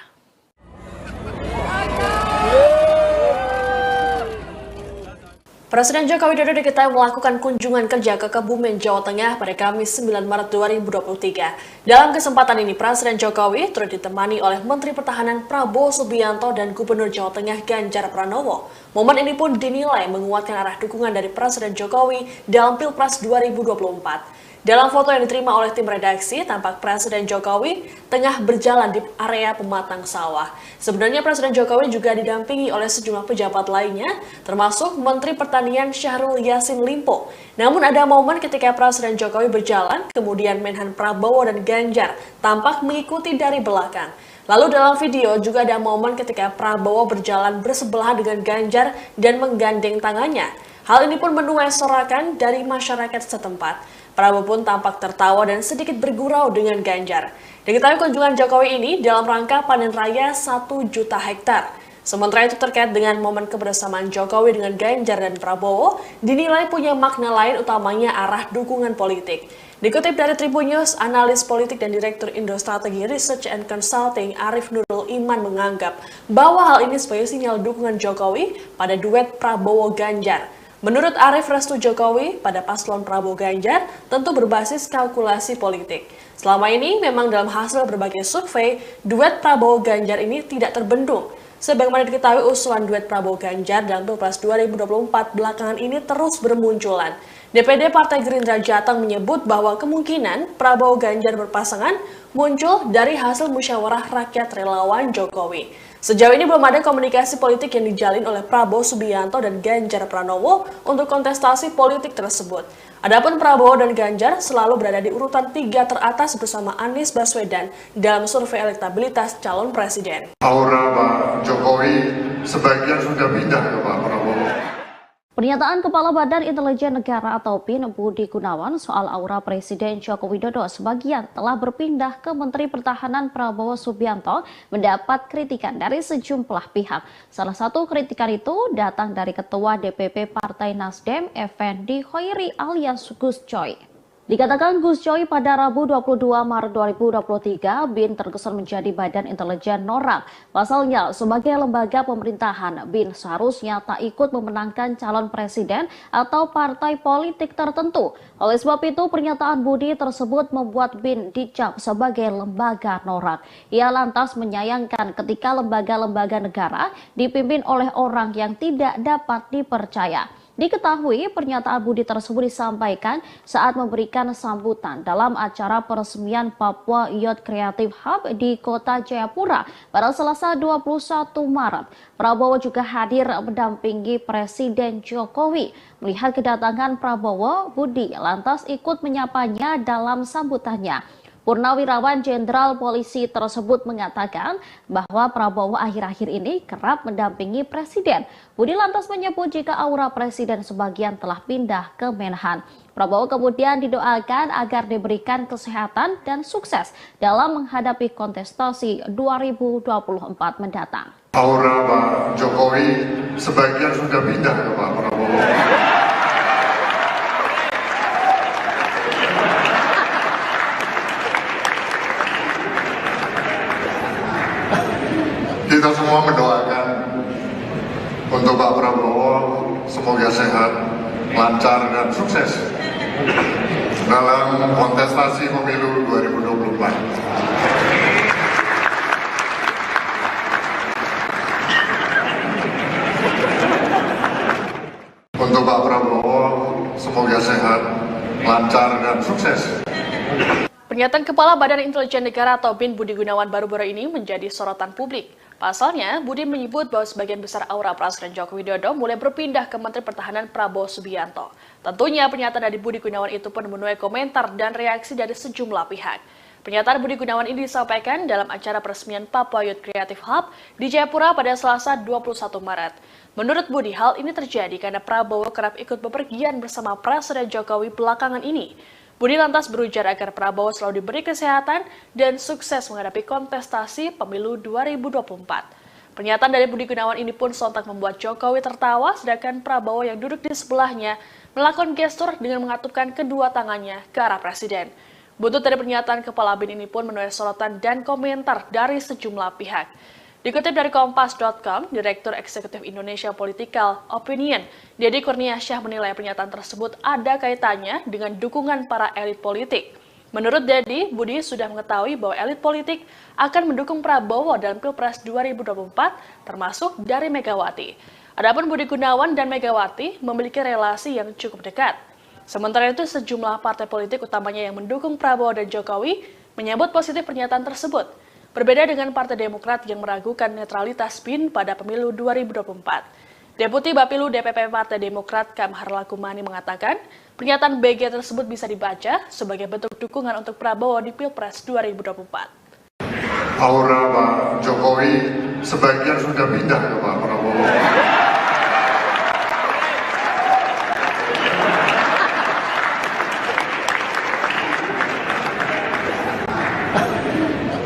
Speaker 1: Presiden Joko Widodo diketahui melakukan kunjungan kerja ke Kebumen, Jawa Tengah pada Kamis 9 Maret 2023. Dalam kesempatan ini, Presiden Jokowi turut ditemani oleh Menteri Pertahanan Prabowo Subianto dan Gubernur Jawa Tengah Ganjar Pranowo. Momen ini pun dinilai menguatkan arah dukungan dari Presiden Jokowi dalam Pilpres 2024. Dalam foto yang diterima oleh tim redaksi, tampak Presiden Jokowi tengah berjalan di area pematang sawah. Sebenarnya Presiden Jokowi juga didampingi oleh sejumlah pejabat lainnya, termasuk Menteri Pertanian Syahrul Yassin Limpo. Namun ada momen ketika Presiden Jokowi berjalan, kemudian Menhan Prabowo dan Ganjar tampak mengikuti dari belakang. Lalu dalam video juga ada momen ketika Prabowo berjalan bersebelahan dengan Ganjar dan menggandeng tangannya. Hal ini pun menuai sorakan dari masyarakat setempat. Prabowo pun tampak tertawa dan sedikit bergurau dengan Ganjar. Diketahui kunjungan Jokowi ini dalam rangka panen raya 1 juta hektar. Sementara itu terkait dengan momen kebersamaan Jokowi dengan Ganjar dan Prabowo, dinilai punya makna lain utamanya arah dukungan politik. Dikutip dari Tribun News, analis politik dan Direktur Indo Strategi Research and Consulting Arif Nurul Iman menganggap bahwa hal ini sebagai sinyal dukungan Jokowi pada duet Prabowo-Ganjar. Menurut Arif, restu Jokowi pada paslon Prabowo-Ganjar tentu berbasis kalkulasi politik. Selama ini memang dalam hasil berbagai survei, duet Prabowo-Ganjar ini tidak terbendung. Sebagaimana diketahui usulan duet Prabowo-Ganjar dalam Pilpres 2024 belakangan ini terus bermunculan. DPD Partai Gerindra Jateng menyebut bahwa kemungkinan Prabowo-Ganjar berpasangan muncul dari hasil musyawarah rakyat relawan Jokowi. Sejauh ini belum ada komunikasi politik yang dijalin oleh Prabowo Subianto dan Ganjar Pranowo untuk kontestasi politik tersebut. Adapun Prabowo dan Ganjar selalu berada di urutan 3 teratas bersama Anies Baswedan dalam survei elektabilitas calon presiden.
Speaker 2: Aura Pak Jokowi sebagian sudah pindah ke Pak Prabowo.
Speaker 3: Pernyataan Kepala Badan Intelijen Negara atau BIN Budi Gunawan soal aura Presiden Joko Widodo sebagian telah berpindah ke Menteri Pertahanan Prabowo Subianto mendapat kritikan dari sejumlah pihak. Salah satu kritikan itu datang dari Ketua DPP Partai Nasdem, Effendi Khoiri alias Gus Coy. Dikatakan Gus Coy pada Rabu 22 Maret 2023, BIN terkesan menjadi Badan Intelijen Norak. Pasalnya, sebagai lembaga pemerintahan, BIN seharusnya tak ikut memenangkan calon presiden atau partai politik tertentu. Oleh sebab itu, pernyataan Budi tersebut membuat BIN dicap sebagai lembaga norak. Ia lantas menyayangkan ketika lembaga-lembaga negara dipimpin oleh orang yang tidak dapat dipercaya. Diketahui pernyataan Budi tersebut disampaikan saat memberikan sambutan dalam acara peresmian Papua Youth Creative Hub di Kota Jayapura pada Selasa 21 Maret. Prabowo juga hadir mendampingi Presiden Jokowi. Melihat kedatangan Prabowo, Budi lantas ikut menyapanya dalam sambutannya. Purnawirawan Jenderal Polisi tersebut mengatakan bahwa Prabowo akhir-akhir ini kerap mendampingi Presiden. Budi lantas menyebut jika aura Presiden sebagian telah pindah ke Menhan. Prabowo kemudian didoakan agar diberikan kesehatan dan sukses dalam menghadapi kontestasi 2024 mendatang.
Speaker 2: Aura Pak Jokowi sebagian sudah pindah ke Pak Prabowo. Kita semua mendoakan untuk Pak Prabowo semoga sehat, lancar dan sukses dalam kontestasi pemilu 2024. Untuk Pak Prabowo semoga sehat, lancar dan sukses.
Speaker 1: Pernyataan Kepala Badan Intelijen Negara atau BIN Budi Gunawan baru-baru ini menjadi sorotan publik. Pasalnya, Budi menyebut bahwa sebagian besar aura Presiden Joko Widodo mulai berpindah ke Menteri Pertahanan Prabowo Subianto. Tentunya pernyataan dari Budi Gunawan itu pun menuai komentar dan reaksi dari sejumlah pihak. Pernyataan Budi Gunawan ini disampaikan dalam acara peresmian Papua Youth Creative Hub di Jayapura pada Selasa 21 Maret. Menurut Budi, hal ini terjadi karena Prabowo kerap ikut bepergian bersama Presiden Jokowi belakangan ini. Budi lantas berujar agar Prabowo selalu diberi kesehatan dan sukses menghadapi kontestasi pemilu 2024. Pernyataan dari Budi Gunawan ini pun sontak membuat Jokowi tertawa, sedangkan Prabowo yang duduk di sebelahnya melakukan gestur dengan mengatupkan kedua tangannya ke arah Presiden. Buntut dari pernyataan Kepala BIN ini pun menuai sorotan dan komentar dari sejumlah pihak. Dikutip dari Kompas.com, Direktur Eksekutif Indonesia Political Opinion, Deddy Kurniasyah menilai pernyataan tersebut ada kaitannya dengan dukungan para elit politik. Menurut Deddy, Budi sudah mengetahui bahwa elit politik akan mendukung Prabowo dalam Pilpres 2024, termasuk dari Megawati. Adapun Budi Gunawan dan Megawati memiliki relasi yang cukup dekat. Sementara itu, sejumlah partai politik utamanya yang mendukung Prabowo dan Jokowi menyambut positif pernyataan tersebut. Berbeda dengan Partai Demokrat yang meragukan netralitas BIN pada pemilu 2024. Deputi Bapilu DPP Partai Demokrat Kamhar Lakumani mengatakan, pernyataan BG tersebut bisa dibaca sebagai bentuk dukungan untuk Prabowo di Pilpres 2024.
Speaker 2: Aura Pak Jokowi sebagian sudah pindah ke Pak Prabowo.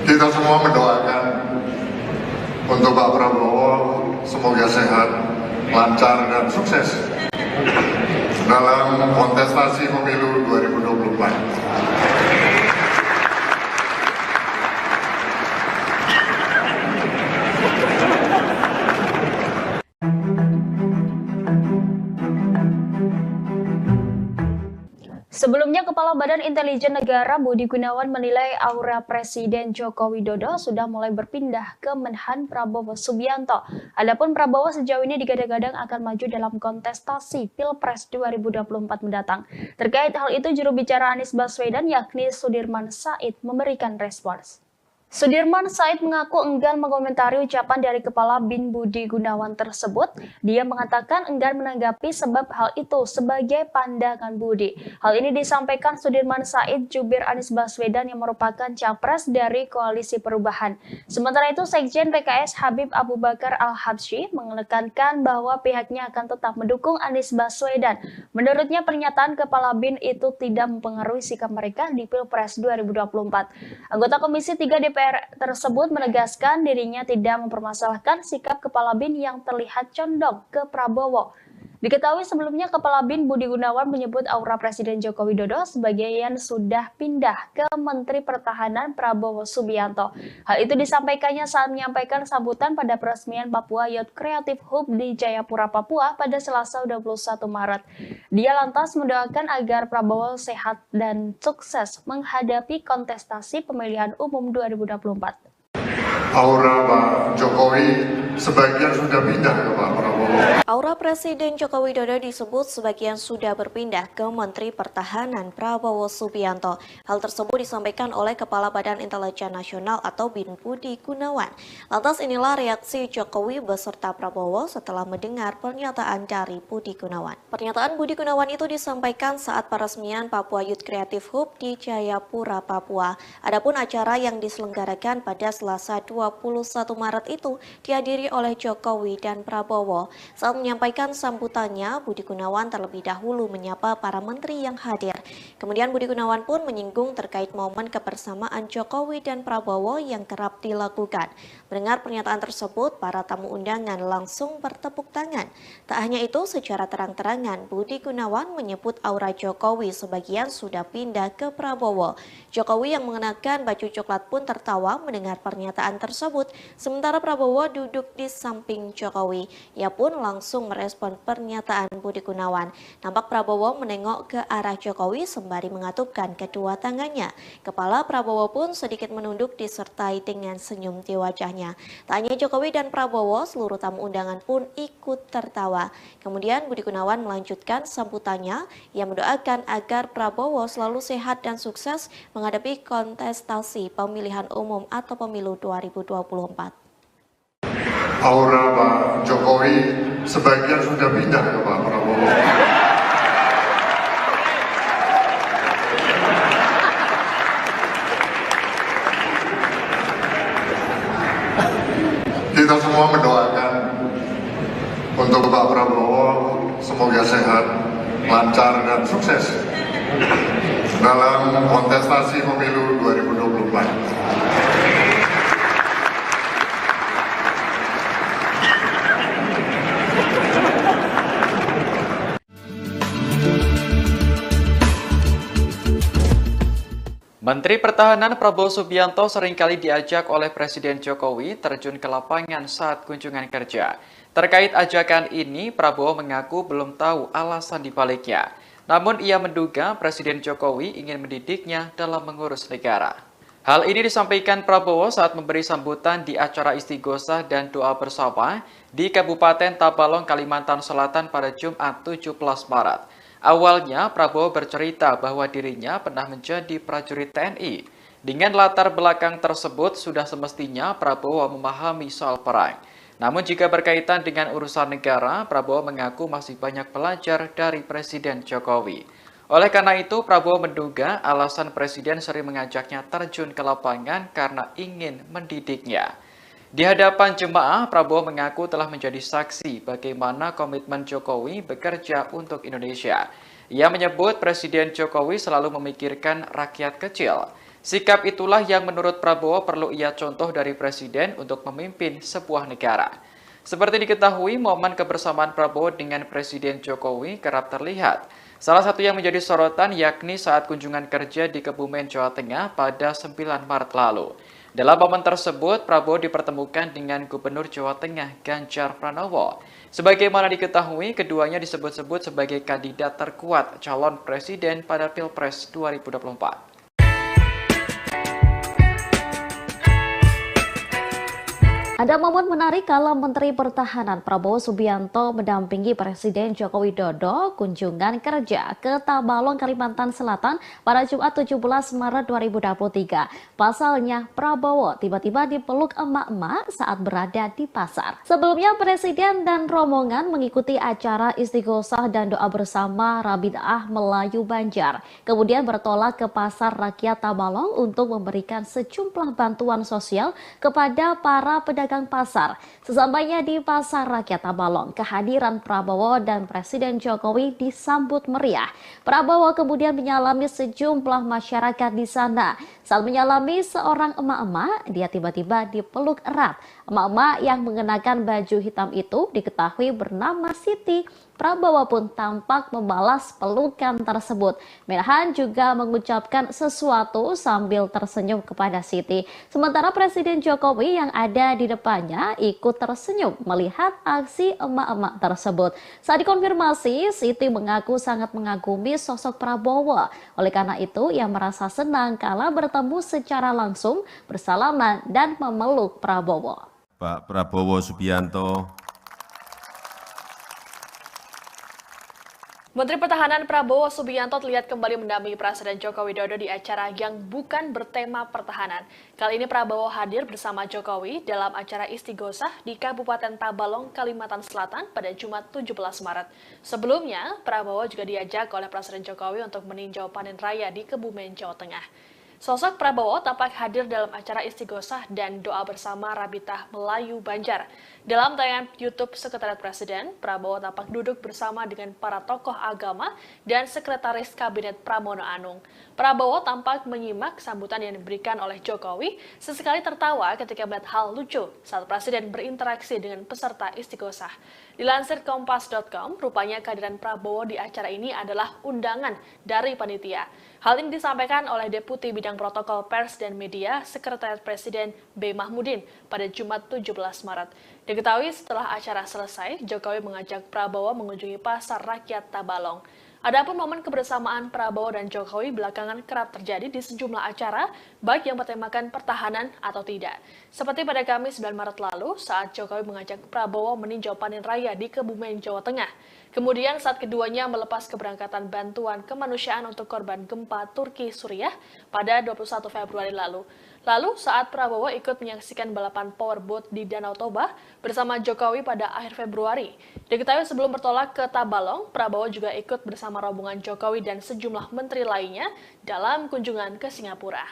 Speaker 2: Kita semua mendoakan untuk Pak Prabowo semoga sehat, lancar dan sukses dalam kontestasi pemilu 2024.
Speaker 7: Sebelumnya, Kepala Badan Intelijen Negara Budi Gunawan menilai aura Presiden Joko Widodo sudah mulai berpindah ke Menhan Prabowo Subianto. Adapun Prabowo sejauh ini digadang-gadang akan maju dalam kontestasi Pilpres 2024 mendatang. Terkait hal itu, juru bicara Anies Baswedan yakni Sudirman Said memberikan respons. Sudirman Said mengaku enggan mengomentari ucapan dari Kepala BIN Budi Gunawan tersebut. Dia mengatakan enggan menanggapi sebab hal itu sebagai pandangan Budi. Hal ini disampaikan Sudirman Said jubir Anies Baswedan yang merupakan capres dari Koalisi Perubahan. Sementara itu, Sekjen PKS Habib Abu Bakar Al-Habsyi menekankan bahwa pihaknya akan tetap mendukung Anies Baswedan. Menurutnya, pernyataan Kepala BIN itu tidak mempengaruhi sikap mereka di Pilpres 2024. Anggota Komisi 3 DPR tersebut menegaskan dirinya tidak mempermasalahkan sikap Kepala BIN yang terlihat condong ke Prabowo. Diketahui sebelumnya Kepala BIN Budi Gunawan menyebut aura Presiden Joko Widodo sebagian sudah pindah ke Menteri Pertahanan Prabowo Subianto. Hal itu disampaikannya saat menyampaikan sambutan pada peresmian Papua Youth Creative Hub di Jayapura, Papua pada Selasa 21 Maret. Dia lantas mendoakan agar Prabowo sehat dan sukses menghadapi kontestasi pemilihan umum 2024.
Speaker 2: Aura Pak Jokowi sebagian sudah pindah ke Pak Prabowo.
Speaker 4: Aura Presiden Joko Widodo disebut sebagian sudah berpindah ke Menteri Pertahanan Prabowo Subianto. Hal tersebut disampaikan oleh Kepala Badan Intelijen Nasional atau BIN Budi Gunawan. Lantas inilah reaksi Jokowi beserta Prabowo setelah mendengar pernyataan dari Budi Gunawan. Pernyataan Budi Gunawan itu disampaikan saat peresmian Papua Youth Creative Hub di Jayapura, Papua. Adapun acara yang diselenggarakan pada Selasa 21 Maret itu dihadiri oleh Jokowi dan Prabowo. Saat menyampaikan sambutannya, Budi Gunawan terlebih dahulu menyapa para menteri yang hadir. Kemudian Budi Gunawan pun menyinggung terkait momen kebersamaan Jokowi dan Prabowo yang kerap dilakukan. Mendengar pernyataan tersebut, para tamu undangan langsung bertepuk tangan. Tak hanya itu, secara terang-terangan Budi Gunawan menyebut aura Jokowi sebagian sudah pindah ke Prabowo. Jokowi yang mengenakan baju coklat pun tertawa mendengar pernyataan tersebut, sementara Prabowo duduk di samping Jokowi. Ia pun langsung merespon pernyataan Budi Gunawan. Nampak Prabowo menengok ke arah Jokowi sembari mengatupkan kedua tangannya. Kepala Prabowo pun sedikit menunduk disertai dengan senyum di wajahnya. Tak hanya Jokowi dan Prabowo, seluruh tamu undangan pun ikut tertawa. Kemudian Budi Gunawan melanjutkan sambutannya. Ia mendoakan agar Prabowo selalu sehat dan sukses menghadapi kontestasi pemilihan umum atau pemilu 2024.
Speaker 2: Aura Pak Jokowi sebagian sudah pindah ke Pak Prabowo. Kita semua mendoakan untuk Pak Prabowo semoga sehat, lancar dan sukses dalam kontestasi pemilu 2024.
Speaker 5: Menteri Pertahanan Prabowo Subianto seringkali diajak oleh Presiden Jokowi terjun ke lapangan saat kunjungan kerja. Terkait ajakan ini, Prabowo mengaku belum tahu alasan dibaliknya. Namun ia menduga Presiden Jokowi ingin mendidiknya dalam mengurus negara. Hal ini disampaikan Prabowo saat memberi sambutan di acara istighosah dan doa bersama di Kabupaten Tabalong, Kalimantan Selatan pada Jumat 17 Maret. Awalnya, Prabowo bercerita bahwa dirinya pernah menjadi prajurit TNI. Dengan latar belakang tersebut, sudah semestinya Prabowo memahami soal perang. Namun jika berkaitan dengan urusan negara, Prabowo mengaku masih banyak belajar dari Presiden Jokowi. Oleh karena itu, Prabowo menduga alasan Presiden sering mengajaknya terjun ke lapangan karena ingin mendidiknya. Di hadapan jemaah, Prabowo mengaku telah menjadi saksi bagaimana komitmen Jokowi bekerja untuk Indonesia. Ia menyebut Presiden Jokowi selalu memikirkan rakyat kecil. Sikap itulah yang menurut Prabowo perlu ia contoh dari Presiden untuk memimpin sebuah negara. Seperti diketahui, momen kebersamaan Prabowo dengan Presiden Jokowi kerap terlihat. Salah satu yang menjadi sorotan yakni saat kunjungan kerja di Kebumen, Jawa Tengah pada 9 Maret lalu. Dalam momen tersebut, Prabowo dipertemukan dengan Gubernur Jawa Tengah Ganjar Pranowo. Sebagaimana diketahui, keduanya disebut-sebut sebagai kandidat terkuat calon presiden pada Pilpres 2024.
Speaker 3: Ada momen menarik kala Menteri Pertahanan Prabowo Subianto mendampingi Presiden Joko Widodo kunjungan kerja ke Tabalong, Kalimantan Selatan pada Jumat 17 Maret 2023. Pasalnya, Prabowo tiba-tiba dipeluk emak-emak saat berada di pasar. Sebelumnya, Presiden dan rombongan mengikuti acara istighosah dan doa bersama Rabi'ah Melayu Banjar. Kemudian bertolak ke Pasar Rakyat Tabalong untuk memberikan sejumlah bantuan sosial kepada para pedagang pasar. Sesampainya di Pasar Rakyat Tabalong, kehadiran Prabowo dan Presiden Jokowi disambut meriah. Prabowo kemudian menyalami sejumlah masyarakat di sana. Saat menyalami seorang emak-emak, dia tiba-tiba dipeluk erat. Emak-emak yang mengenakan baju hitam itu diketahui bernama Siti. Prabowo pun tampak membalas pelukan tersebut. Menhan juga mengucapkan sesuatu sambil tersenyum kepada Siti. Sementara Presiden Jokowi yang ada di depannya ikut tersenyum melihat aksi emak-emak tersebut. Saat dikonfirmasi, Siti mengaku sangat mengagumi sosok Prabowo. Oleh karena itu, ia merasa senang kala bertemu secara langsung, bersalaman dan memeluk Prabowo.
Speaker 6: Pak Prabowo Subianto.
Speaker 1: Menteri Pertahanan Prabowo Subianto terlihat kembali mendampingi Presiden Joko Widodo di acara yang bukan bertema pertahanan. Kali ini Prabowo hadir bersama Jokowi dalam acara istighosah di Kabupaten Tabalong, Kalimantan Selatan pada Jumat 17 Maret. Sebelumnya, Prabowo juga diajak oleh Presiden Jokowi untuk meninjau panen raya di Kebumen, Jawa Tengah. Sosok Prabowo tampak hadir dalam acara istighosah dan doa bersama Rabi'ah Melayu Banjar. Dalam tayangan YouTube Sekretariat Presiden, Prabowo tampak duduk bersama dengan para tokoh agama dan Sekretaris Kabinet Pramono Anung. Prabowo tampak menyimak sambutan yang diberikan oleh Jokowi, sesekali tertawa ketika melihat hal lucu saat Presiden berinteraksi dengan peserta istighosah. Dilansir Kompas.com, rupanya kehadiran Prabowo di acara ini adalah undangan dari panitia. Hal ini disampaikan oleh Deputi Bidang Protokol Pers dan Media Sekretariat Presiden B. Mahmudin pada Jumat 17 Maret. Diketahui setelah acara selesai, Jokowi mengajak Prabowo mengunjungi Pasar Rakyat Tabalong. Adapun momen kebersamaan Prabowo dan Jokowi belakangan kerap terjadi di sejumlah acara, baik yang bertemakan pertahanan atau tidak. Seperti pada Kamis 9 Maret lalu, saat Jokowi mengajak Prabowo meninjau panen raya di Kebumen, Jawa Tengah. Kemudian saat keduanya melepas keberangkatan bantuan kemanusiaan untuk korban gempa Turki Suriah pada 21 Februari lalu. Lalu saat Prabowo ikut menyaksikan balapan powerboat di Danau Toba bersama Jokowi pada akhir Februari. Diketahui sebelum bertolak ke Tabalong, Prabowo juga ikut bersama rombongan Jokowi dan sejumlah menteri lainnya dalam kunjungan ke Singapura.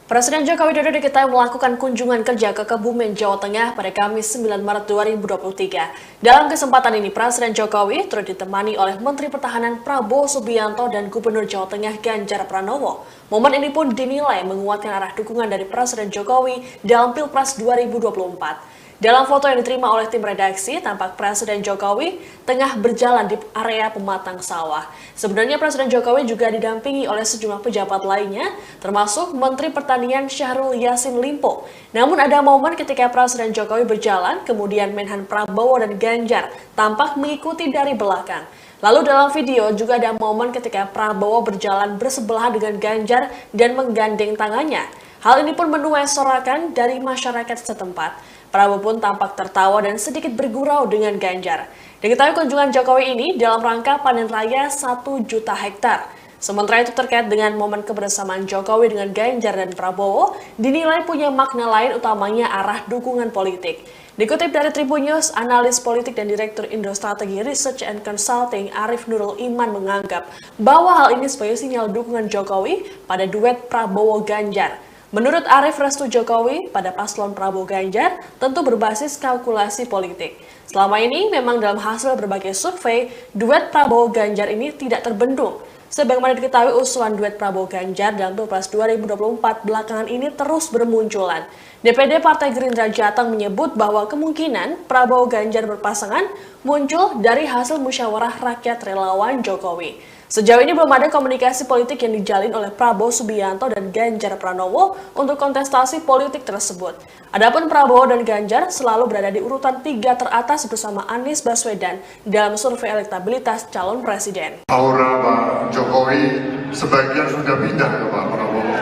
Speaker 1: Presiden Joko Widodo diketahui melakukan kunjungan kerja ke Kebumen, Jawa Tengah pada Kamis 9 Maret 2023. Dalam kesempatan ini, Presiden Jokowi turut ditemani oleh Menteri Pertahanan Prabowo Subianto dan Gubernur Jawa Tengah Ganjar Pranowo. Momen ini pun dinilai menguatkan arah dukungan dari Presiden Jokowi dalam Pilpres 2024. Dalam foto yang diterima oleh tim redaksi, tampak Presiden Jokowi tengah berjalan di area pematang sawah. Sebenarnya Presiden Jokowi juga didampingi oleh sejumlah pejabat lainnya, termasuk Menteri Pertanian Syahrul Yassin Limpo. Namun ada momen ketika Presiden Jokowi berjalan, kemudian Menhan Prabowo dan Ganjar tampak mengikuti dari belakang. Lalu dalam video juga ada momen ketika Prabowo berjalan bersebelahan dengan Ganjar dan menggandeng tangannya. Hal ini pun menuai sorakan dari masyarakat setempat. Prabowo pun tampak tertawa dan sedikit bergurau dengan Ganjar. Diketahui kunjungan Jokowi ini dalam rangka panen raya 1 juta hektar. Sementara itu terkait dengan momen kebersamaan Jokowi dengan Ganjar dan Prabowo, dinilai punya makna lain utamanya arah dukungan politik. Dikutip dari Tribun News, analis politik dan Direktur Indo Strategi Research and Consulting Arif Nurul Iman menganggap bahwa hal ini sebagai sinyal dukungan Jokowi pada duet Prabowo-Ganjar. Menurut Arif, restu Jokowi pada paslon Prabowo-Ganjar tentu berbasis kalkulasi politik. Selama ini memang dalam hasil berbagai survei, duet Prabowo-Ganjar ini tidak terbendung. Sebagaimana diketahui usulan duet Prabowo-Ganjar dalam Pilpres 2024 belakangan ini terus bermunculan. DPD Partai Gerindra Jateng menyebut bahwa kemungkinan Prabowo-Ganjar berpasangan muncul dari hasil musyawarah rakyat relawan Jokowi. Sejauh ini belum ada komunikasi politik yang dijalin oleh Prabowo Subianto dan Ganjar Pranowo untuk kontestasi politik tersebut. Adapun Prabowo dan Ganjar selalu berada di urutan 3 teratas bersama Anies Baswedan dalam survei elektabilitas calon presiden.
Speaker 2: Aura Pak Jokowi sebagian sudah pindah ke Pak Prabowo.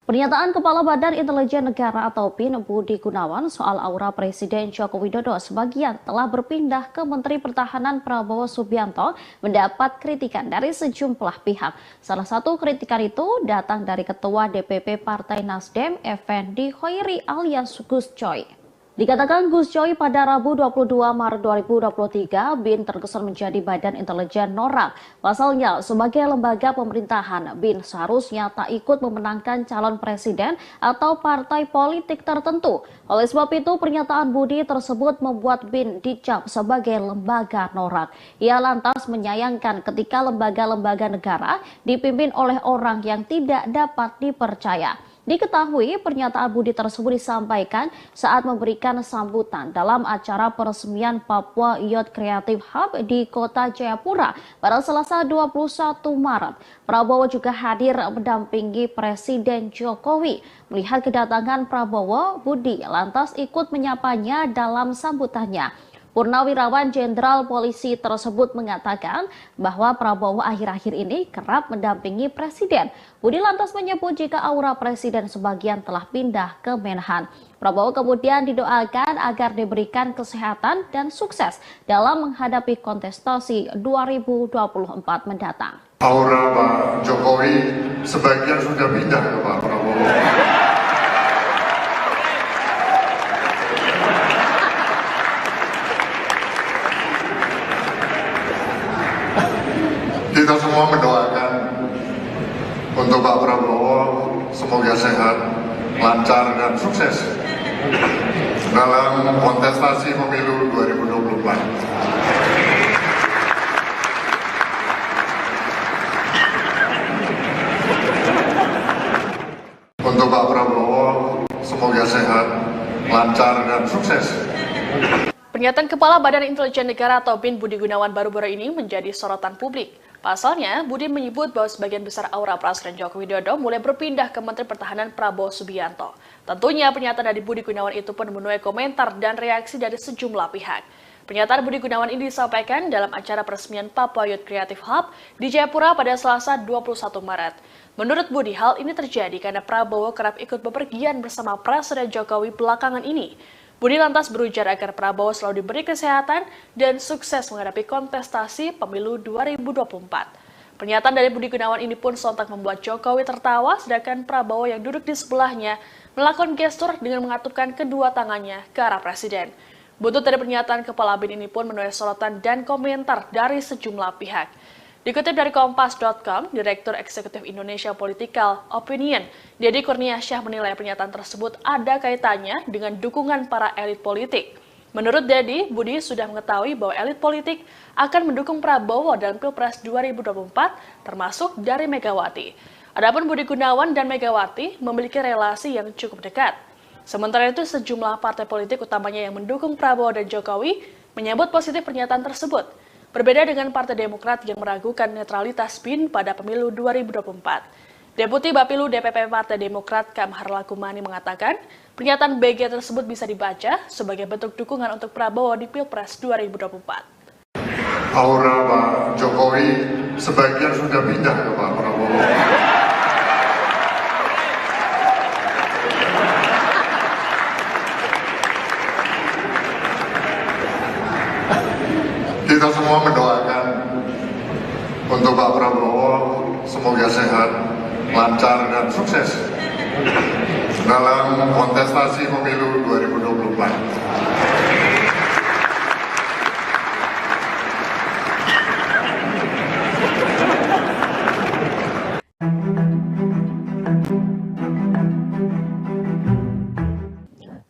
Speaker 3: Pernyataan Kepala Badan Intelijen Negara atau BIN Budi Gunawan soal aura Presiden Joko Widodo sebagian telah berpindah ke Menteri Pertahanan Prabowo Subianto mendapat kritikan dari sejumlah pihak. Salah satu kritikan itu datang dari Ketua DPP Partai Nasdem, Effendi Khoiri alias Gus Coy. Dikatakan Gus Coy pada Rabu 22 Maret 2023, BIN terkesan menjadi badan intelijen norak. Pasalnya, sebagai lembaga pemerintahan, BIN seharusnya tak ikut memenangkan calon presiden atau partai politik tertentu. Oleh sebab itu, pernyataan Budi tersebut membuat BIN dicap sebagai lembaga norak. Ia lantas menyayangkan ketika lembaga-lembaga negara dipimpin oleh orang yang tidak dapat dipercaya. Diketahui pernyataan Budi tersebut disampaikan saat memberikan sambutan dalam acara peresmian Papua Youth Creative Hub di Kota Jayapura pada Selasa 21 Maret. Prabowo juga hadir mendampingi Presiden Jokowi. Melihat kedatangan Prabowo, Budi lantas ikut menyapanya dalam sambutannya. Purnawirawan Jenderal Polisi tersebut mengatakan bahwa Prabowo akhir-akhir ini kerap mendampingi Presiden. Budi lantas menyebut jika aura Presiden sebagian telah pindah ke Menhan. Prabowo kemudian didoakan agar diberikan kesehatan dan sukses dalam menghadapi kontestasi 2024 mendatang.
Speaker 2: Aura Pak Jokowi sebagian sudah pindah ke Pak Prabowo. Kita semua mendoakan untuk Pak Prabowo semoga sehat, lancar dan sukses dalam kontestasi pemilu 2024. Untuk Pak Prabowo semoga sehat, lancar dan sukses.
Speaker 1: Pernyataan Kepala Badan Intelijen Negara atau BIN Budi Gunawan baru-baru ini menjadi sorotan publik. Pasalnya, Budi menyebut bahwa sebagian besar aura Presiden Joko Widodo mulai berpindah ke Menteri Pertahanan Prabowo Subianto. Tentunya pernyataan dari Budi Gunawan itu pun menuai komentar dan reaksi dari sejumlah pihak. Pernyataan Budi Gunawan ini disampaikan dalam acara peresmian Papua Youth Creative Hub di Jayapura pada Selasa 21 Maret. Menurut Budi, hal ini terjadi karena Prabowo kerap ikut bepergian bersama Presiden Jokowi belakangan ini. Budi lantas berujar agar Prabowo selalu diberi kesehatan dan sukses menghadapi kontestasi pemilu 2024. Pernyataan dari Budi Gunawan ini pun sontak membuat Jokowi tertawa, sedangkan Prabowo yang duduk di sebelahnya melakukan gestur dengan mengatupkan kedua tangannya ke arah Presiden. Buntut dari pernyataan Kepala BIN ini pun menuai sorotan dan komentar dari sejumlah pihak. Dikutip dari Kompas.com, Direktur Eksekutif Indonesia Political Opinion, Deddy Kurniasyah menilai pernyataan tersebut ada kaitannya dengan dukungan para elit politik. Menurut Deddy, Budi sudah mengetahui bahwa elit politik akan mendukung Prabowo dalam Pilpres 2024, termasuk dari Megawati. Adapun Budi Gunawan dan Megawati memiliki relasi yang cukup dekat. Sementara itu, sejumlah partai politik utamanya yang mendukung Prabowo dan Jokowi menyambut positif pernyataan tersebut. Berbeda dengan Partai Demokrat yang meragukan netralitas BIN pada pemilu 2024. Deputi Bapilu DPP Partai Demokrat Kamhar Lakumani mengatakan, pernyataan BG tersebut bisa dibaca sebagai bentuk dukungan untuk Prabowo di Pilpres 2024.
Speaker 2: Aura Pak Jokowi sebagian sudah pindah ke Pak Prabowo. Kita semua mendoakan untuk Pak Prabowo semoga sehat, lancar dan sukses dalam kontestasi pemilu 2024.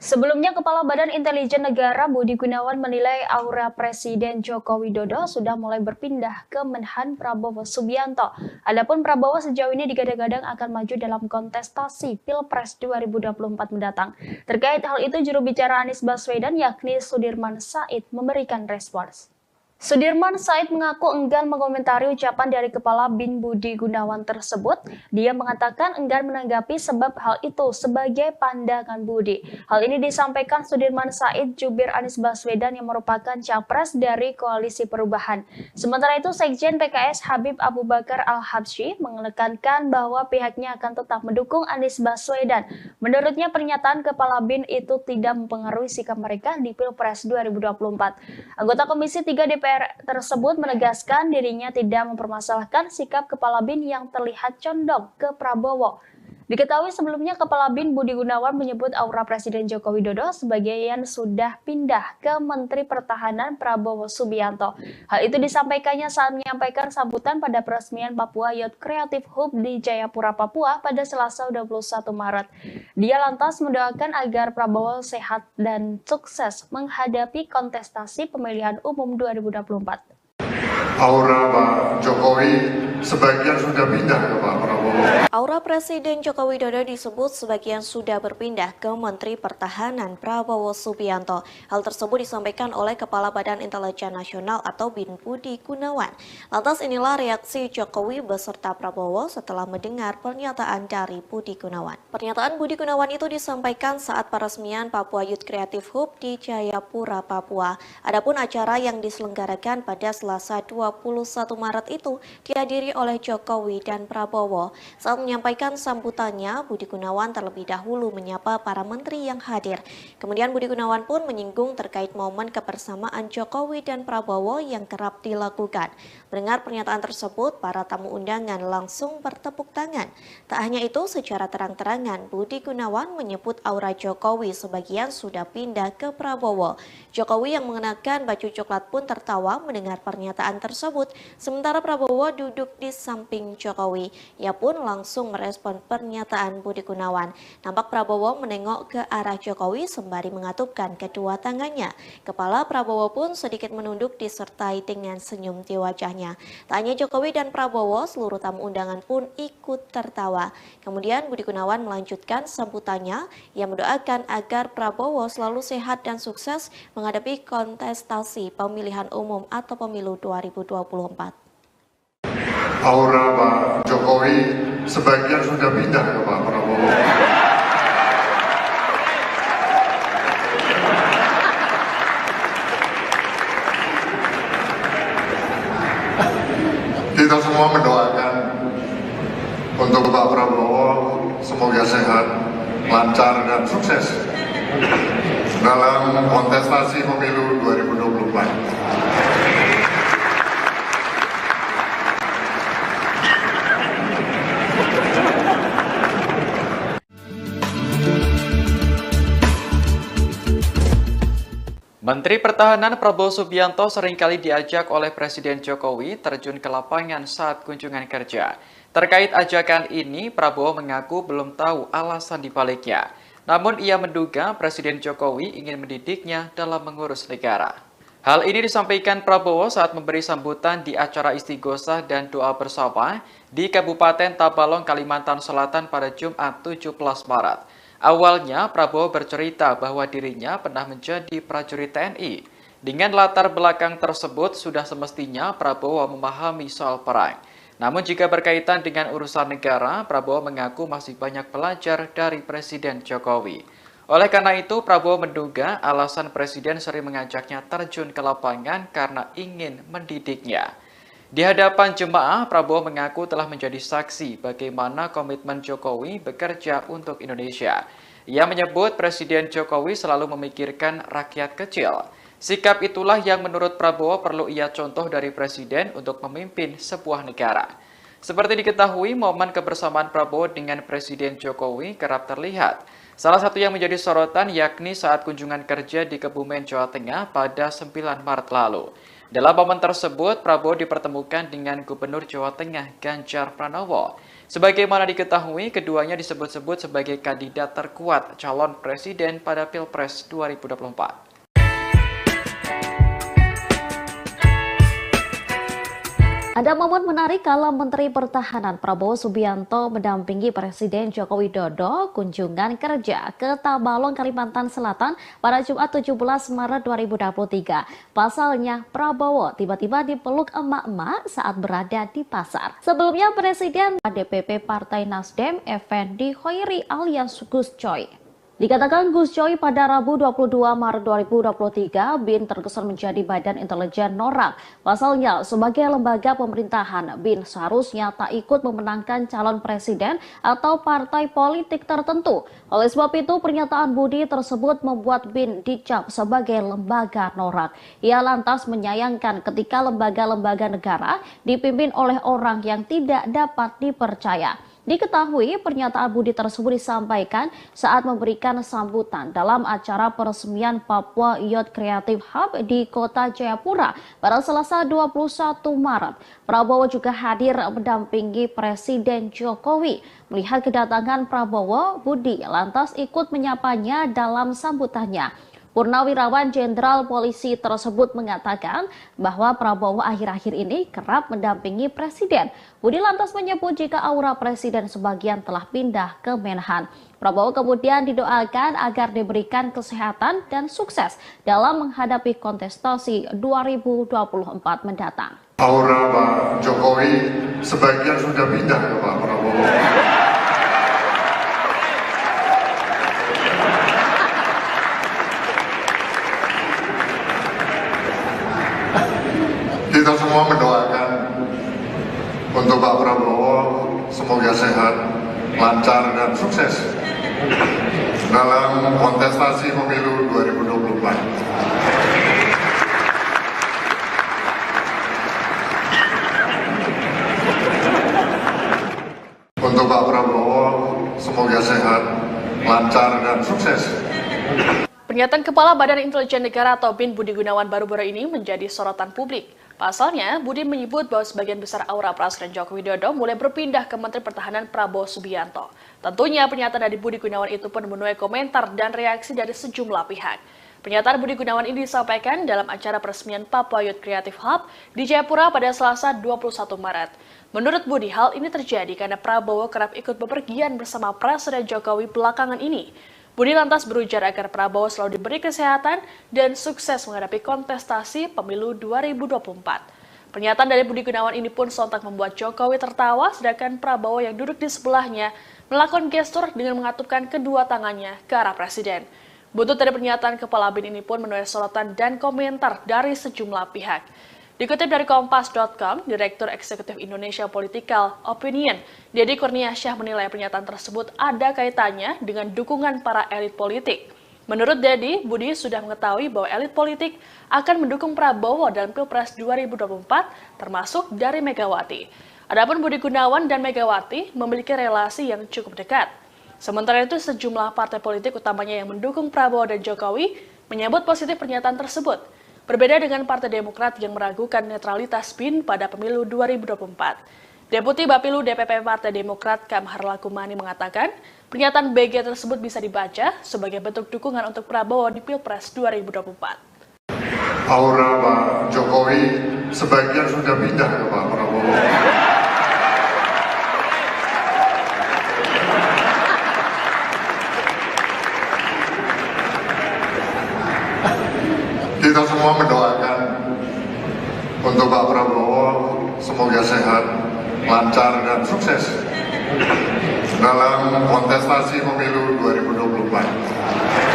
Speaker 7: Sebelumnya, Kepala Badan Intelijen Negara Budi Gunawan menilai aura Presiden Joko Widodo sudah mulai berpindah ke Menhan Prabowo Subianto. Adapun Prabowo sejauh ini digadang-gadang akan maju dalam kontestasi Pilpres 2024 mendatang. Terkait hal itu, juru bicara Anies Baswedan yakni Sudirman Said memberikan respons. Sudirman Said mengaku enggan mengomentari ucapan dari Kepala BIN Budi Gunawan tersebut. Dia mengatakan enggan menanggapi sebab hal itu sebagai pandangan Budi. Hal ini disampaikan Sudirman Said jubir Anies Baswedan yang merupakan capres dari Koalisi Perubahan. Sementara itu, Sekjen PKS Habib Abu Bakar Al-Habsyi menekankan bahwa pihaknya akan tetap mendukung Anies Baswedan. Menurutnya, pernyataan Kepala BIN itu tidak mempengaruhi sikap mereka di Pilpres 2024. Anggota Komisi 3 DPR tersebut menegaskan dirinya tidak mempermasalahkan sikap Kepala BIN yang terlihat condong ke Prabowo. Diketahui sebelumnya Kepala BIN Budi Gunawan menyebut aura Presiden Joko Widodo sebagian sudah pindah ke Menteri Pertahanan Prabowo Subianto. Hal itu disampaikannya saat menyampaikan sambutan pada peresmian Papua Youth Creative Hub di Jayapura, Papua pada Selasa 21 Maret. Dia lantas mendoakan agar Prabowo sehat dan sukses menghadapi kontestasi pemilihan umum 2024.
Speaker 2: Aura Pak Jokowi sebagian sudah pindah ke Pak Prabowo.
Speaker 4: Aura Presiden Joko Widodo disebut sebagian sudah berpindah ke Menteri Pertahanan Prabowo Subianto. Hal tersebut disampaikan oleh Kepala Badan Intelijen Nasional atau BIN Budi Gunawan. Lantas inilah reaksi Jokowi beserta Prabowo setelah mendengar pernyataan dari Budi Gunawan. Pernyataan Budi Gunawan itu disampaikan saat peresmian Papua Youth Creative Hub di Jayapura, Papua. Adapun acara yang diselenggarakan pada Selasa 21 Maret itu dihadiri oleh Jokowi dan Prabowo. Saat menyampaikan sambutannya, Budi Gunawan terlebih dahulu menyapa para menteri yang hadir. Kemudian Budi Gunawan pun menyinggung terkait momen kebersamaan Jokowi dan Prabowo yang kerap dilakukan. Mendengar pernyataan tersebut, para tamu undangan langsung bertepuk tangan. Tak hanya itu, secara terang-terangan Budi Gunawan menyebut aura Jokowi sebagian sudah pindah ke Prabowo. Jokowi yang mengenakan baju coklat pun tertawa mendengar pernyataan tersebut, sementara Prabowo duduk di samping Jokowi. Ia pun langsung merespon pernyataan Budi Gunawan. Nampak Prabowo menengok ke arah Jokowi sembari mengatupkan kedua tangannya. Kepala Prabowo pun sedikit menunduk disertai dengan senyum di wajahnya. Tak hanya Jokowi dan Prabowo, seluruh tamu undangan pun ikut tertawa. Kemudian Budi Gunawan melanjutkan sambutannya. Ia mendoakan agar Prabowo selalu sehat dan sukses menghadapi kontestasi pemilihan umum atau pemilu 2024.
Speaker 2: Aura Pak Jokowi sebagian sudah pindah ke Pak Prabowo. Kita semua mendoakan untuk Pak Prabowo semoga sehat, lancar dan sukses dalam kontestasi pemilu 2024.
Speaker 5: Menteri Pertahanan Prabowo Subianto seringkali diajak oleh Presiden Jokowi terjun ke lapangan saat kunjungan kerja. Terkait ajakan ini, Prabowo mengaku belum tahu alasan dibaliknya. Namun ia menduga Presiden Jokowi ingin mendidiknya dalam mengurus negara. Hal ini disampaikan Prabowo saat memberi sambutan di acara istighosah dan doa bersama di Kabupaten Tabalong, Kalimantan Selatan pada Jumat 17 Maret. Awalnya, Prabowo bercerita bahwa dirinya pernah menjadi prajurit TNI. Dengan latar belakang tersebut, sudah semestinya Prabowo memahami soal perang. Namun jika berkaitan dengan urusan negara, Prabowo mengaku masih banyak belajar dari Presiden Jokowi. Oleh karena itu, Prabowo menduga alasan Presiden sering mengajaknya terjun ke lapangan karena ingin mendidiknya. Di hadapan jemaah, Prabowo mengaku telah menjadi saksi bagaimana komitmen Jokowi bekerja untuk Indonesia. Ia menyebut Presiden Jokowi selalu memikirkan rakyat kecil. Sikap itulah yang menurut Prabowo perlu ia contoh dari Presiden untuk memimpin sebuah negara. Seperti diketahui, momen kebersamaan Prabowo dengan Presiden Jokowi kerap terlihat. Salah satu yang menjadi sorotan yakni saat kunjungan kerja di Kebumen, Jawa Tengah pada 9 Maret lalu. Dalam momen tersebut, Prabowo dipertemukan dengan Gubernur Jawa Tengah Ganjar Pranowo. Sebagaimana diketahui, keduanya disebut-sebut sebagai kandidat terkuat calon presiden pada Pilpres 2024.
Speaker 3: Anda Ada momen menarik kala Menteri Pertahanan Prabowo Subianto mendampingi Presiden Joko Widodo kunjungan kerja ke Tabalong, Kalimantan Selatan pada Jumat 17 Maret 2023. Pasalnya, Prabowo tiba-tiba dipeluk emak-emak saat berada di pasar. Sebelumnya, Presiden DPP Partai Nasdem, Effendi Khoiri alias Gus Coy. Dikatakan Gus Coy pada Rabu 22 Maret 2023, BIN terkesan menjadi Badan Intelijen Norak. Pasalnya, sebagai lembaga pemerintahan, BIN seharusnya tak ikut memenangkan calon presiden atau partai politik tertentu. Oleh sebab itu, pernyataan Budi tersebut membuat BIN dicap sebagai lembaga norak. Ia lantas menyayangkan ketika lembaga-lembaga negara dipimpin oleh orang yang tidak dapat dipercaya. Diketahui pernyataan Budi tersebut disampaikan saat memberikan sambutan dalam acara peresmian Papua Youth Creative Hub di Kota Jayapura pada Selasa 21 Maret. Prabowo juga hadir mendampingi Presiden Jokowi. Melihat kedatangan Prabowo, Budi lantas ikut menyapanya dalam sambutannya. Purnawirawan Jenderal Polisi tersebut mengatakan bahwa Prabowo akhir-akhir ini kerap mendampingi Presiden. Budi lantas menyebut jika aura Presiden sebagian telah pindah ke Menhan. Prabowo kemudian didoakan agar diberikan kesehatan dan sukses dalam menghadapi kontestasi 2024 mendatang.
Speaker 2: Aura Pak Jokowi sebagian sudah pindah ke Pak Prabowo. Kita semua mendoakan untuk Pak Prabowo semoga sehat, lancar dan sukses dalam kontestasi pemilu 2024. Untuk Pak Prabowo semoga sehat, lancar dan sukses.
Speaker 1: Pernyataan Kepala Badan Intelijen Negara atau BIN Budi Gunawan baru-baru ini menjadi sorotan publik. Pasalnya, Budi menyebut bahwa sebagian besar aura Presiden Joko Widodo mulai berpindah ke Menteri Pertahanan Prabowo Subianto. Tentunya pernyataan dari Budi Gunawan itu pun menuai komentar dan reaksi dari sejumlah pihak. Pernyataan Budi Gunawan ini disampaikan dalam acara peresmian Papua Youth Creative Hub di Jayapura pada Selasa 21 Maret. Menurut Budi, hal ini terjadi karena Prabowo kerap ikut bepergian bersama Presiden Jokowi belakangan ini. Budi lantas berujar agar Prabowo selalu diberi kesehatan dan sukses menghadapi kontestasi pemilu 2024. Pernyataan dari Budi Gunawan ini pun sontak membuat Jokowi tertawa, sedangkan Prabowo yang duduk di sebelahnya melakukan gestur dengan mengatupkan kedua tangannya ke arah Presiden. Buntut dari pernyataan Kepala BIN ini pun menuai sorotan dan komentar dari sejumlah pihak. Dikutip dari Kompas.com, Direktur Eksekutif Indonesia Political Opinion, Deddy Kurniasyah menilai pernyataan tersebut ada kaitannya dengan dukungan para elit politik. Menurut Deddy, Budi sudah mengetahui bahwa elit politik akan mendukung Prabowo dalam Pilpres 2024, termasuk dari Megawati. Adapun Budi Gunawan dan Megawati memiliki relasi yang cukup dekat. Sementara itu, sejumlah partai politik utamanya yang mendukung Prabowo dan Jokowi menyambut positif pernyataan tersebut. Berbeda dengan Partai Demokrat yang meragukan netralitas BIN pada pemilu 2024. Deputi Bapilu DPP Partai Demokrat Kamhar Lakumani mengatakan, pernyataan BG tersebut bisa dibaca sebagai bentuk dukungan untuk Prabowo di Pilpres 2024.
Speaker 2: Aura Pak Jokowi sebagian sudah pindah ke Pak Prabowo. Kita semua mendoakan untuk Pak Prabowo semoga sehat, lancar dan sukses dalam kontestasi pemilu 2024.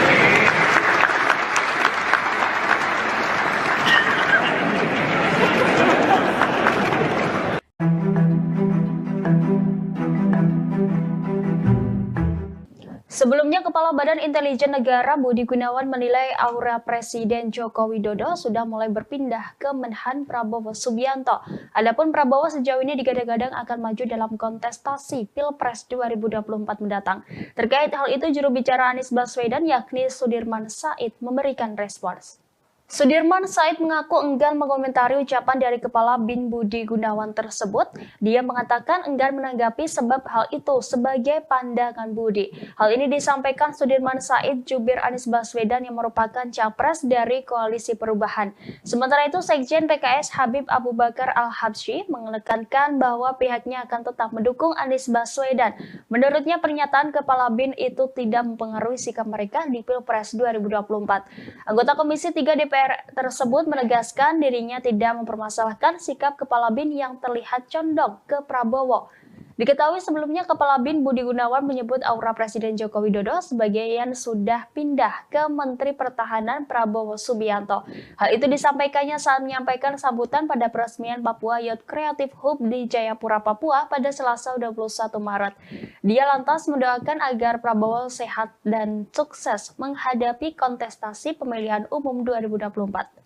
Speaker 7: Sebelumnya, Kepala Badan Intelijen Negara Budi Gunawan menilai aura Presiden Joko Widodo sudah mulai berpindah ke Menhan Prabowo Subianto. Adapun Prabowo sejauh ini digadang-gadang akan maju dalam kontestasi Pilpres 2024 mendatang. Terkait hal itu, juru bicara Anies Baswedan yakni Sudirman Said memberikan respons. Sudirman Said mengaku enggan mengomentari ucapan dari Kepala BIN Budi Gunawan tersebut. Dia mengatakan enggan menanggapi sebab hal itu sebagai pandangan Budi. Hal ini disampaikan Sudirman Said jubir Anies Baswedan yang merupakan capres dari Koalisi Perubahan. Sementara itu, Sekjen PKS Habib Abu Bakar Al-Habsyi menekankan bahwa pihaknya akan tetap mendukung Anies Baswedan. Menurutnya, pernyataan Kepala BIN itu tidak mempengaruhi sikap mereka di Pilpres 2024. Anggota Komisi 3 DPR tersebut menegaskan dirinya tidak mempermasalahkan sikap Kepala BIN yang terlihat condong ke Prabowo. Diketahui sebelumnya Kepala BIN Budi Gunawan menyebut aura Presiden Joko Widodo sebagian sudah pindah ke Menteri Pertahanan Prabowo Subianto. Hal itu disampaikannya saat menyampaikan sambutan pada peresmian Papua Youth Creative Hub di Jayapura, Papua pada Selasa 21 Maret. Dia lantas mendoakan agar Prabowo sehat dan sukses menghadapi kontestasi pemilihan umum 2024.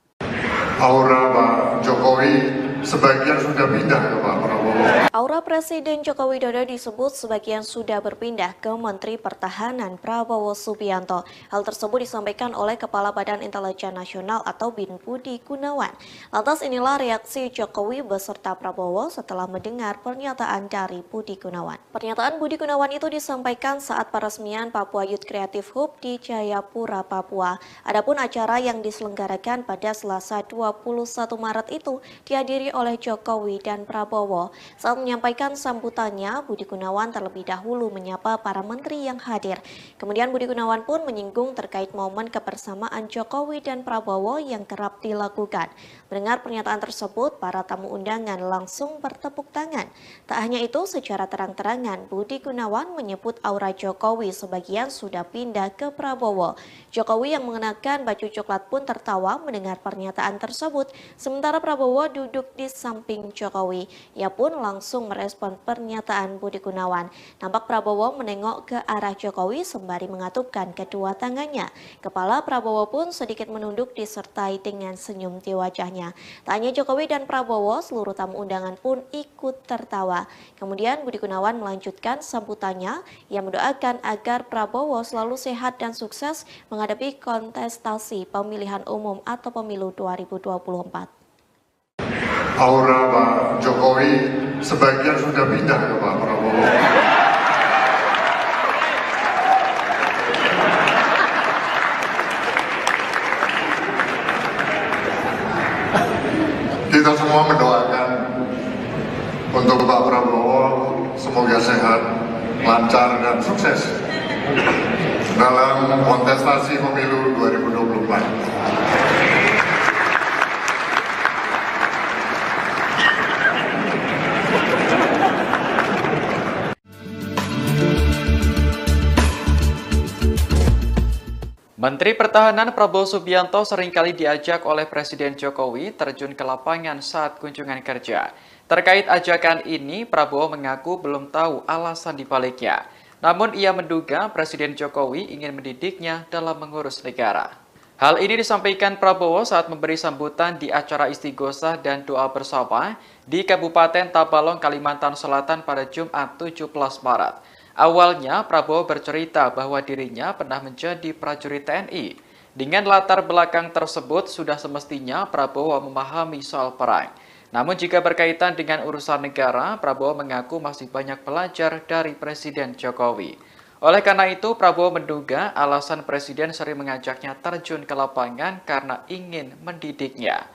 Speaker 2: Aura Pak Jokowi sebagian sudah pindah ke Pak Prabowo.
Speaker 4: Aura Presiden Joko Widodo disebut sebagian sudah berpindah ke Menteri Pertahanan Prabowo Subianto. Hal tersebut disampaikan oleh Kepala Badan Intelijen Nasional atau BIN Budi Gunawan. Lantas inilah reaksi Jokowi beserta Prabowo setelah mendengar pernyataan dari Budi Gunawan. Pernyataan Budi Gunawan itu disampaikan saat peresmian Papua Youth Creative Hub di Jayapura, Papua. Adapun acara yang diselenggarakan pada Selasa 21 Maret itu dihadiri oleh Jokowi dan Prabowo. Saat menyampaikan sambutannya, Budi Gunawan terlebih dahulu menyapa para menteri yang hadir. Kemudian Budi Gunawan pun menyinggung terkait momen kebersamaan Jokowi dan Prabowo yang kerap dilakukan. Mendengar pernyataan tersebut, para tamu undangan langsung bertepuk tangan. Tak hanya itu, secara terang-terangan Budi Gunawan menyebut aura Jokowi sebagian sudah pindah ke Prabowo. Jokowi yang mengenakan baju coklat pun tertawa mendengar pernyataan tersebut, sementara Prabowo duduk di samping Jokowi. Ia pun langsung merespon pernyataan Budi Gunawan. Nampak Prabowo menengok ke arah Jokowi sembari mengatupkan kedua tangannya. Kepala Prabowo pun sedikit menunduk disertai dengan senyum di wajahnya. Tak hanya Jokowi dan Prabowo, seluruh tamu undangan pun ikut tertawa. Kemudian Budi Gunawan melanjutkan sambutannya. Ia mendoakan agar Prabowo selalu sehat dan sukses menghadapi kontestasi pemilihan umum atau pemilu 2024.
Speaker 2: Aura Pak Jokowi sebagian sudah pindah ke Pak Prabowo. Kita semua mendoakan untuk Pak Prabowo semoga sehat, lancar dan sukses dalam kontestasi pemilu 2024.
Speaker 5: Menteri Pertahanan Prabowo Subianto seringkali diajak oleh Presiden Jokowi terjun ke lapangan saat kunjungan kerja. Terkait ajakan ini, Prabowo mengaku belum tahu alasan dibaliknya. Namun ia menduga Presiden Jokowi ingin mendidiknya dalam mengurus negara. Hal ini disampaikan Prabowo saat memberi sambutan di acara istighosah dan doa bersama di Kabupaten Tabalong, Kalimantan Selatan pada Jumat 17 Maret. Awalnya, Prabowo bercerita bahwa dirinya pernah menjadi prajurit TNI. Dengan latar belakang tersebut, sudah semestinya Prabowo memahami soal perang. Namun jika berkaitan dengan urusan negara, Prabowo mengaku masih banyak belajar dari Presiden Jokowi. Oleh karena itu, Prabowo menduga alasan Presiden sering mengajaknya terjun ke lapangan karena ingin mendidiknya.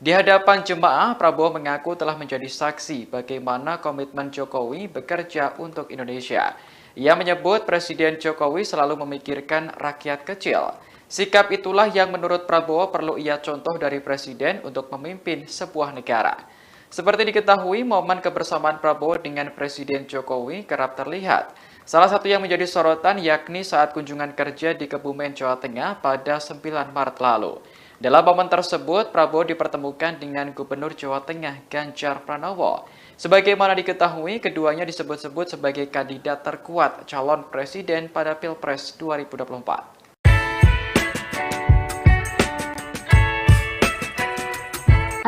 Speaker 5: Di hadapan jemaah, Prabowo mengaku telah menjadi saksi bagaimana komitmen Jokowi bekerja untuk Indonesia. Ia menyebut Presiden Jokowi selalu memikirkan rakyat kecil. Sikap itulah yang menurut Prabowo perlu ia contoh dari Presiden untuk memimpin sebuah negara. Seperti diketahui, momen kebersamaan Prabowo dengan Presiden Jokowi kerap terlihat. Salah satu yang menjadi sorotan yakni saat kunjungan kerja di Kebumen, Jawa Tengah pada 9 Maret lalu. Dalam momen tersebut, Prabowo dipertemukan dengan Gubernur Jawa Tengah Ganjar Pranowo. Sebagaimana diketahui, keduanya disebut-sebut sebagai kandidat terkuat calon presiden pada Pilpres 2024.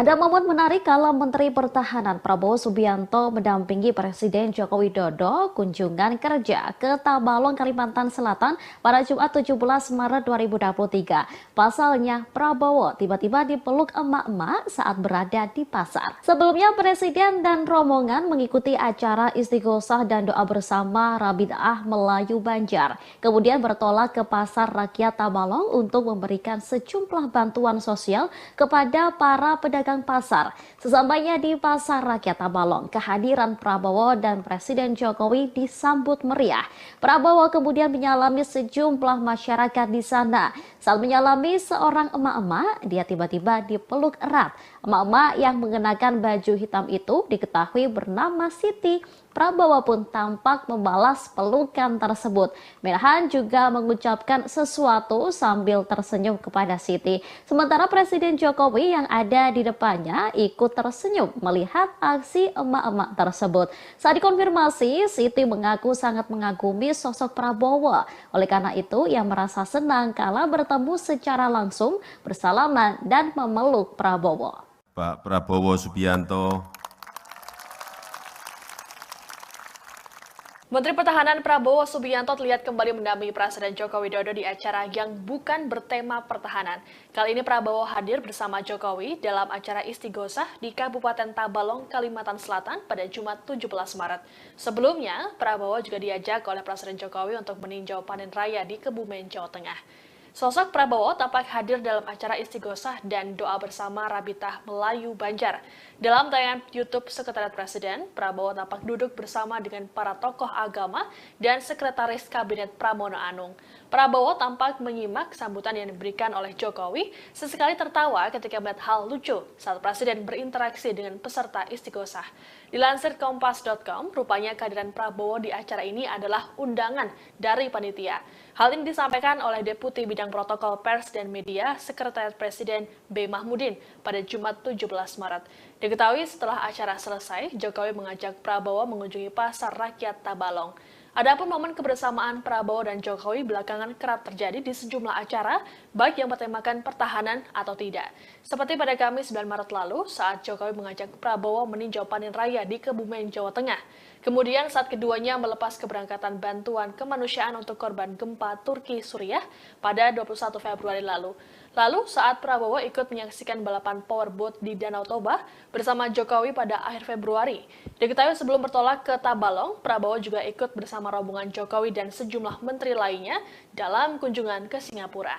Speaker 3: Ada momen menarik kala Menteri Pertahanan Prabowo Subianto mendampingi Presiden Joko Widodo kunjungan kerja ke Tabalong, Kalimantan Selatan pada Jumat 17 Maret 2023. Pasalnya, Prabowo tiba-tiba dipeluk emak-emak saat berada di pasar. Sebelumnya, Presiden dan rombongan mengikuti acara istighosah dan doa bersama Rabitah Melayu Banjar. Kemudian bertolak ke Pasar Rakyat Tabalong untuk memberikan sejumlah bantuan sosial kepada para pedagang pasar. Sesampainya di Pasar Rakyat Tabalong, kehadiran Prabowo dan Presiden Jokowi disambut meriah. Prabowo kemudian menyalami sejumlah masyarakat di sana. Saat menyalami seorang emak-emak, dia tiba-tiba dipeluk erat. Emak-emak yang mengenakan baju hitam itu diketahui bernama Siti. Prabowo pun tampak membalas pelukan tersebut. Menhan juga mengucapkan sesuatu sambil tersenyum kepada Siti. Sementara Presiden Jokowi yang ada di depannya ikut tersenyum melihat aksi emak-emak tersebut. Saat dikonfirmasi, Siti mengaku sangat mengagumi sosok Prabowo. Oleh karena itu, ia merasa senang kala bertemu secara langsung, bersalaman dan memeluk Prabowo.
Speaker 6: Pak Prabowo Subianto.
Speaker 1: Menteri Pertahanan Prabowo Subianto terlihat kembali mendampingi Presiden Joko Widodo di acara yang bukan bertema pertahanan. Kali ini Prabowo hadir bersama Jokowi dalam acara istighosah di Kabupaten Tabalong, Kalimantan Selatan pada Jumat 17 Maret. Sebelumnya, Prabowo juga diajak oleh Presiden Jokowi untuk meninjau panen raya di Kebumen, Jawa Tengah. Sosok Prabowo tampak hadir dalam acara istighosah dan doa bersama Rabitah Melayu Banjar. Dalam tayangan YouTube Sekretariat Presiden, Prabowo tampak duduk bersama dengan para tokoh agama dan Sekretaris Kabinet Pramono Anung. Prabowo tampak menyimak sambutan yang diberikan oleh Jokowi, sesekali tertawa ketika melihat hal lucu saat Presiden berinteraksi dengan peserta istighosah. Dilansir Kompas.com, rupanya kehadiran Prabowo di acara ini adalah undangan dari panitia. Hal ini disampaikan oleh Deputi Bidang Protokol Pers dan Media Sekretariat Presiden B. Mahmudin pada Jumat 17 Maret. Diketahui setelah acara selesai, Jokowi mengajak Prabowo mengunjungi Pasar Rakyat Tabalong. Adapun momen kebersamaan Prabowo dan Jokowi belakangan kerap terjadi di sejumlah acara, baik yang bertemakan pertahanan atau tidak. Seperti pada Kamis 9 Maret lalu, saat Jokowi mengajak Prabowo meninjau panen raya di Kebumen, Jawa Tengah. Kemudian saat keduanya melepas keberangkatan bantuan kemanusiaan untuk korban gempa Turki Suriah pada 21 Februari lalu. Lalu saat Prabowo ikut menyaksikan balapan powerboat di Danau Toba bersama Jokowi pada akhir Februari. Diketahui sebelum bertolak ke Tabalong, Prabowo juga ikut bersama rombongan Jokowi dan sejumlah menteri lainnya dalam kunjungan ke Singapura.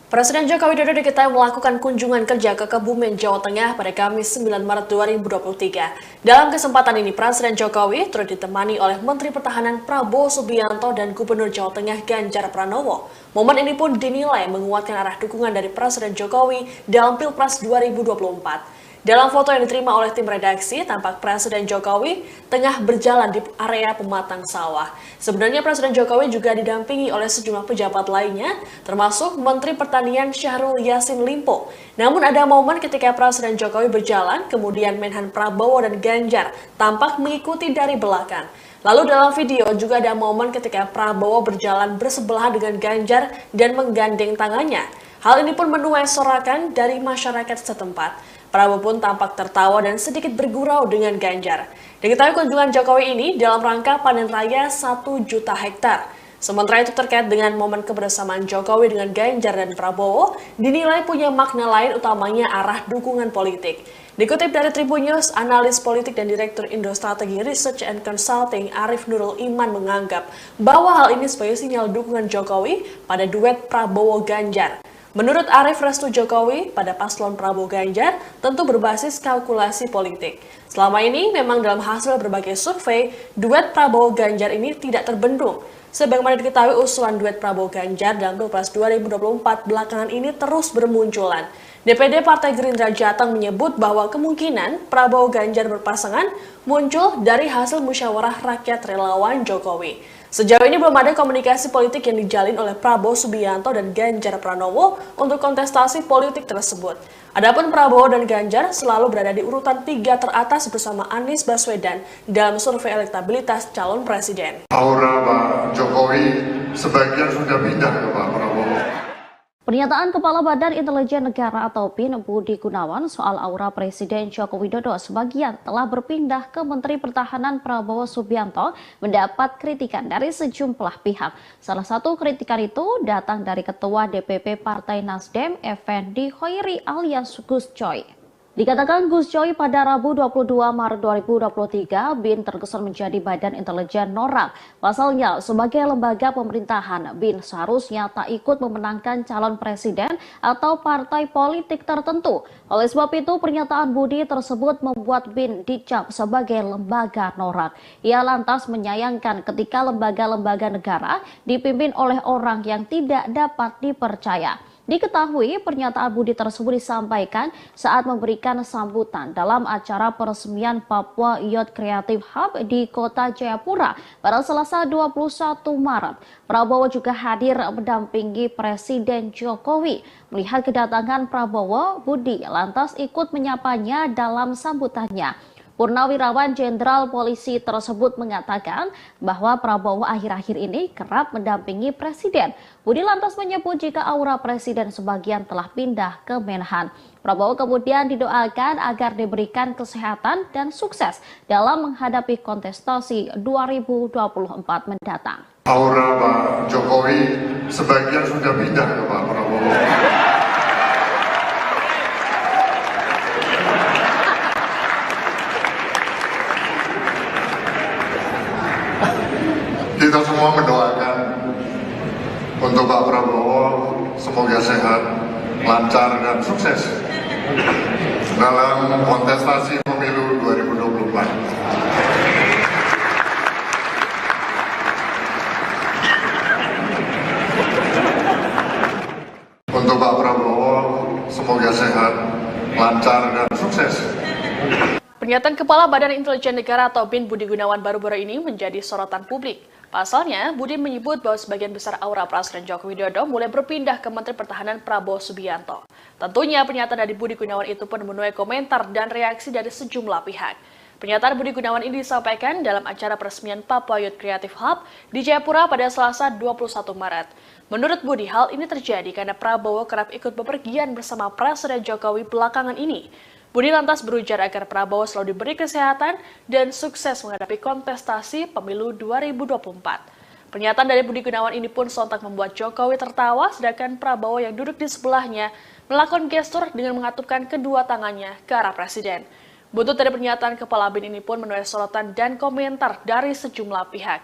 Speaker 1: Presiden Joko Widodo diketahui melakukan kunjungan kerja ke Kebumen, Jawa Tengah pada Kamis 9 Maret 2023. Dalam kesempatan ini, Presiden Jokowi turut ditemani oleh Menteri Pertahanan Prabowo Subianto dan Gubernur Jawa Tengah Ganjar Pranowo. Momen ini pun dinilai menguatkan arah dukungan dari Presiden Jokowi dalam Pilpres 2024. Dalam foto yang diterima oleh tim redaksi, tampak Presiden Jokowi tengah berjalan di area pematang sawah. Sebenarnya Presiden Jokowi juga didampingi oleh sejumlah pejabat lainnya, termasuk Menteri Pertanian Syahrul Yassin Limpo. Namun ada momen ketika Presiden Jokowi berjalan, kemudian Menhan Prabowo dan Ganjar tampak mengikuti dari belakang. Lalu dalam video juga ada momen ketika Prabowo berjalan bersebelahan dengan Ganjar dan menggandeng tangannya. Hal ini pun menuai sorakan dari masyarakat setempat. Prabowo pun tampak tertawa dan sedikit bergurau dengan Ganjar. Diketahui kunjungan Jokowi ini dalam rangka panen raya 1 juta hektar. Sementara itu terkait dengan momen kebersamaan Jokowi dengan Ganjar dan Prabowo, dinilai punya makna lain utamanya arah dukungan politik. Dikutip dari Tribun News, analis politik dan Direktur Indo Strategi Research and Consulting Arif Nurul Iman menganggap bahwa hal ini sebagai sinyal dukungan Jokowi pada duet Prabowo-Ganjar. Menurut Arif, restu Jokowi pada paslon Prabowo Ganjar tentu berbasis kalkulasi politik. Selama ini memang dalam hasil berbagai survei, duet Prabowo Ganjar ini tidak terbendung. Sebagaimana diketahui usulan duet Prabowo Ganjar dalam Pilpres 2024 belakangan ini terus bermunculan. DPD Partai Gerindra Jateng menyebut bahwa kemungkinan Prabowo Ganjar berpasangan muncul dari hasil musyawarah rakyat relawan Jokowi. Sejauh ini belum ada komunikasi politik yang dijalin oleh Prabowo Subianto dan Ganjar Pranowo untuk kontestasi politik tersebut. Adapun Prabowo dan Ganjar selalu berada di urutan 3 teratas bersama Anies Baswedan dalam survei elektabilitas calon presiden.
Speaker 2: Aura Pak Jokowi sebagian sudah pindah ke Pak Prabowo.
Speaker 3: Pernyataan Kepala Badan Intelijen Negara atau BIN Budi Gunawan soal aura Presiden Joko Widodo sebagian telah berpindah ke Menteri Pertahanan Prabowo Subianto mendapat kritikan dari sejumlah pihak. Salah satu kritikan itu datang dari Ketua DPP Partai Nasdem, Effendi Hoiri alias Gus Coy. Dikatakan Gus Coy pada Rabu 22 Maret 2023, BIN terkesan menjadi Badan Intelijen Norak. Pasalnya, sebagai lembaga pemerintahan, BIN seharusnya tak ikut memenangkan calon presiden atau partai politik tertentu. Oleh sebab itu, pernyataan Budi tersebut membuat BIN dicap sebagai lembaga norak. Ia lantas menyayangkan ketika lembaga-lembaga negara dipimpin oleh orang yang tidak dapat dipercaya. Diketahui pernyataan Budi tersebut disampaikan saat memberikan sambutan dalam acara peresmian Papua Youth Creative Hub di Kota Jayapura pada Selasa 21 Maret. Prabowo juga hadir mendampingi Presiden Jokowi. Melihat kedatangan Prabowo, Budi lantas ikut menyapanya dalam sambutannya. Purnawirawan Jenderal Polisi tersebut mengatakan bahwa Prabowo akhir-akhir ini kerap mendampingi Presiden. Budi lantas menyebut jika aura Presiden sebagian telah pindah ke Menhan. Prabowo kemudian didoakan agar diberikan kesehatan dan sukses dalam menghadapi kontestasi 2024 mendatang.
Speaker 2: Aura Pak Jokowi sebagian sudah pindah ke Pak Prabowo. Kita semua mendoakan untuk Pak Prabowo semoga sehat, lancar dan sukses dalam kontestasi pemilu 2024. Untuk Pak Prabowo semoga sehat, lancar dan sukses.
Speaker 1: Pernyataan Kepala Badan Intelijen Negara atau BIN Budi Gunawan baru-baru ini menjadi sorotan publik. Pasalnya, Budi menyebut bahwa sebagian besar aura Presiden Joko Widodo mulai berpindah ke Menteri Pertahanan Prabowo Subianto. Tentunya pernyataan dari Budi Gunawan itu pun menuai komentar dan reaksi dari sejumlah pihak. Pernyataan Budi Gunawan ini disampaikan dalam acara peresmian Papua Youth Creative Hub di Jayapura pada Selasa 21 Maret. Menurut Budi, hal ini terjadi karena Prabowo kerap ikut bepergian bersama Presiden Jokowi belakangan ini. Budi lantas berujar agar Prabowo selalu diberi kesehatan dan sukses menghadapi kontestasi pemilu 2024. Pernyataan dari Budi Gunawan ini pun sontak membuat Jokowi tertawa, sedangkan Prabowo yang duduk di sebelahnya melakukan gestur dengan mengatupkan kedua tangannya ke arah Presiden. Buntut dari pernyataan Kepala BIN ini pun menuai sorotan dan komentar dari sejumlah pihak.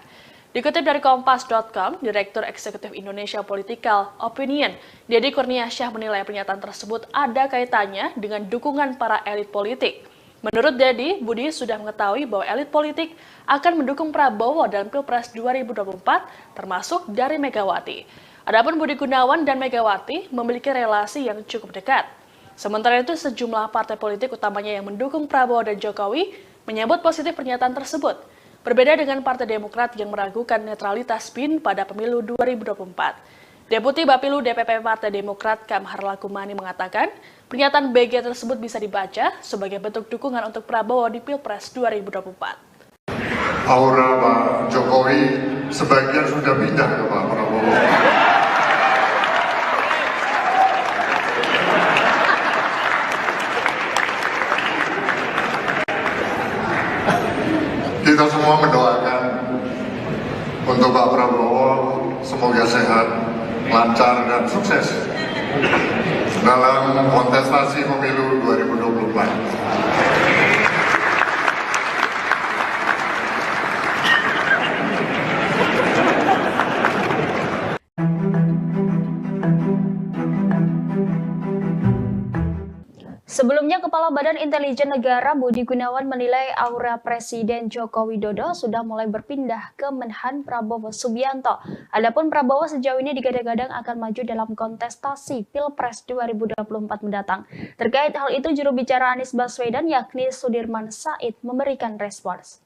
Speaker 1: Dikutip dari Kompas.com, Direktur Eksekutif Indonesia Political Opinion, Deddy Kurniasyah menilai pernyataan tersebut ada kaitannya dengan dukungan para elit politik. Menurut Deddy, Budi sudah mengetahui bahwa elit politik akan mendukung Prabowo dalam Pilpres 2024, termasuk dari Megawati. Adapun Budi Gunawan dan Megawati memiliki relasi yang cukup dekat. Sementara itu, sejumlah partai politik utamanya yang mendukung Prabowo dan Jokowi menyambut positif pernyataan tersebut. Berbeda dengan Partai Demokrat yang meragukan netralitas BIN pada pemilu 2024. Deputi Bapilu DPP Partai Demokrat Kamhar Lakumani mengatakan, pernyataan BG tersebut bisa dibaca sebagai bentuk dukungan untuk Prabowo di Pilpres 2024.
Speaker 2: Aura Pak Jokowi sebagian sudah pindah ke Pak Prabowo. Kita semua mendoakan untuk Pak Prabowo semoga sehat, lancar dan sukses dalam kontestasi pemilu 2024.
Speaker 7: Sebelumnya, Kepala Badan Intelijen Negara Budi Gunawan menilai aura Presiden Joko Widodo sudah mulai berpindah ke Menhan Prabowo Subianto. Adapun Prabowo sejauh ini digadang-gadang akan maju dalam kontestasi Pilpres 2024 mendatang. Terkait hal itu, juru bicara Anies Baswedan yakni Sudirman Said memberikan respons.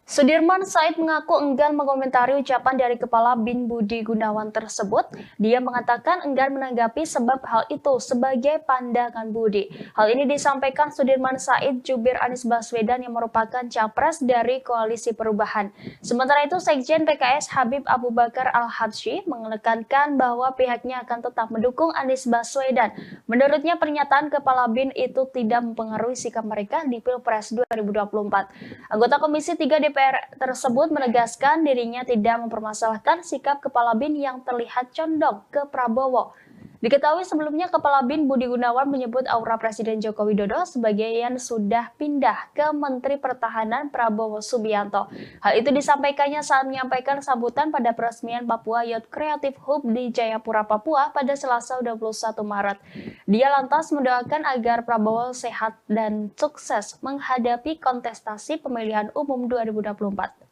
Speaker 7: Sudirman Said mengaku enggan mengomentari ucapan dari Kepala BIN Budi Gunawan tersebut. Dia mengatakan enggan menanggapi sebab hal itu sebagai pandangan Budi. Hal ini disampaikan Sudirman Said jubir Anies Baswedan yang merupakan capres dari Koalisi Perubahan. Sementara itu, Sekjen PKS Habib Abu Bakar Al-Habsyi menekankan bahwa pihaknya akan tetap mendukung Anies Baswedan. Menurutnya, pernyataan Kepala BIN itu tidak mempengaruhi sikap mereka di Pilpres 2024. Anggota Komisi 3 DPR tersebut menegaskan dirinya tidak mempermasalahkan sikap Kepala BIN yang terlihat condong ke Prabowo. Diketahui sebelumnya Kepala BIN Budi Gunawan menyebut aura Presiden Joko Widodo sebagian sudah pindah ke Menteri Pertahanan Prabowo Subianto. Hal itu disampaikannya saat menyampaikan sambutan pada peresmian Papua Youth Creative Hub di Jayapura, Papua pada Selasa 21 Maret. Dia lantas mendoakan agar Prabowo sehat dan sukses menghadapi kontestasi pemilihan umum 2024.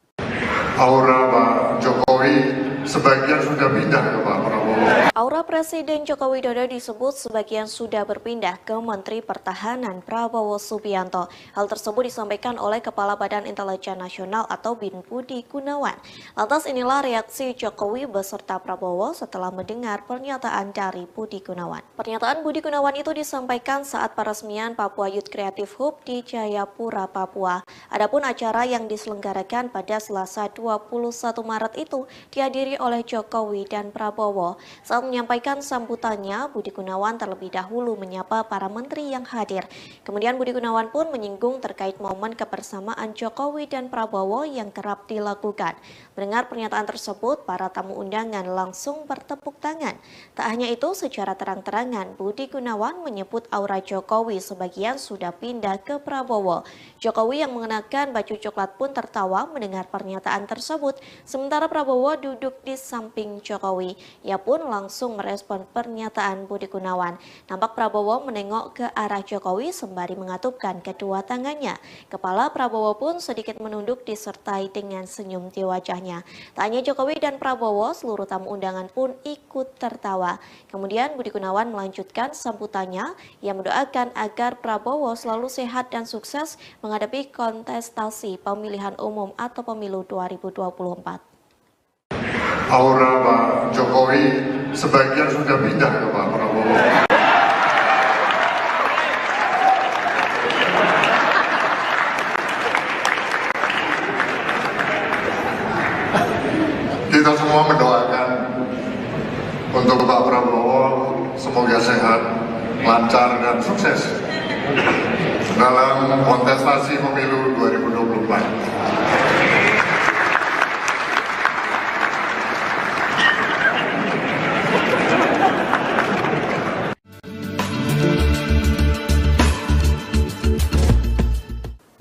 Speaker 2: Aura Pak Jokowi sebagian sudah pindah ke Pak Prabowo.
Speaker 4: Aura Presiden Joko Widodo disebut sebagian sudah berpindah ke Menteri Pertahanan Prabowo Subianto. Hal tersebut disampaikan oleh Kepala Badan Intelijen Nasional atau BIN Budi Gunawan. Lantas inilah reaksi Jokowi beserta Prabowo setelah mendengar pernyataan dari Budi Gunawan. Pernyataan Budi Gunawan itu disampaikan saat peresmian Papua Youth Creative Hub di Jayapura, Papua. Adapun acara yang diselenggarakan pada Selasa 21 Maret itu dihadiri oleh Jokowi dan Prabowo. Saat menyampaikan sambutannya, Budi Gunawan terlebih dahulu menyapa para menteri yang hadir. Kemudian Budi Gunawan pun menyinggung terkait momen kebersamaan Jokowi dan Prabowo yang kerap dilakukan. Mendengar pernyataan tersebut, para tamu undangan langsung bertepuk tangan. Tak hanya itu, secara terang-terangan Budi Gunawan menyebut aura Jokowi sebagian sudah pindah ke Prabowo. Jokowi yang mengenakan baju coklat pun tertawa mendengar pernyataan tersebut, sementara Prabowo duduk di samping Jokowi. Ia pun langsung merespon pernyataan Budi Gunawan. Nampak Prabowo menengok ke arah Jokowi sembari mengatupkan kedua tangannya. Kepala Prabowo pun sedikit menunduk disertai dengan senyum di wajahnya. Tak hanya Jokowi dan Prabowo, seluruh tamu undangan pun ikut tertawa. Kemudian Budi Gunawan melanjutkan sambutannya. Ia mendoakan agar Prabowo selalu sehat dan sukses menghadapi kontestasi pemilihan umum atau pemilu 2024.
Speaker 2: Aura Pak Jokowi sebagian sudah pindah ke Pak Prabowo. Kita semua mendoakan untuk Pak Prabowo semoga sehat, lancar dan sukses dalam kontestasi pemilu 2024.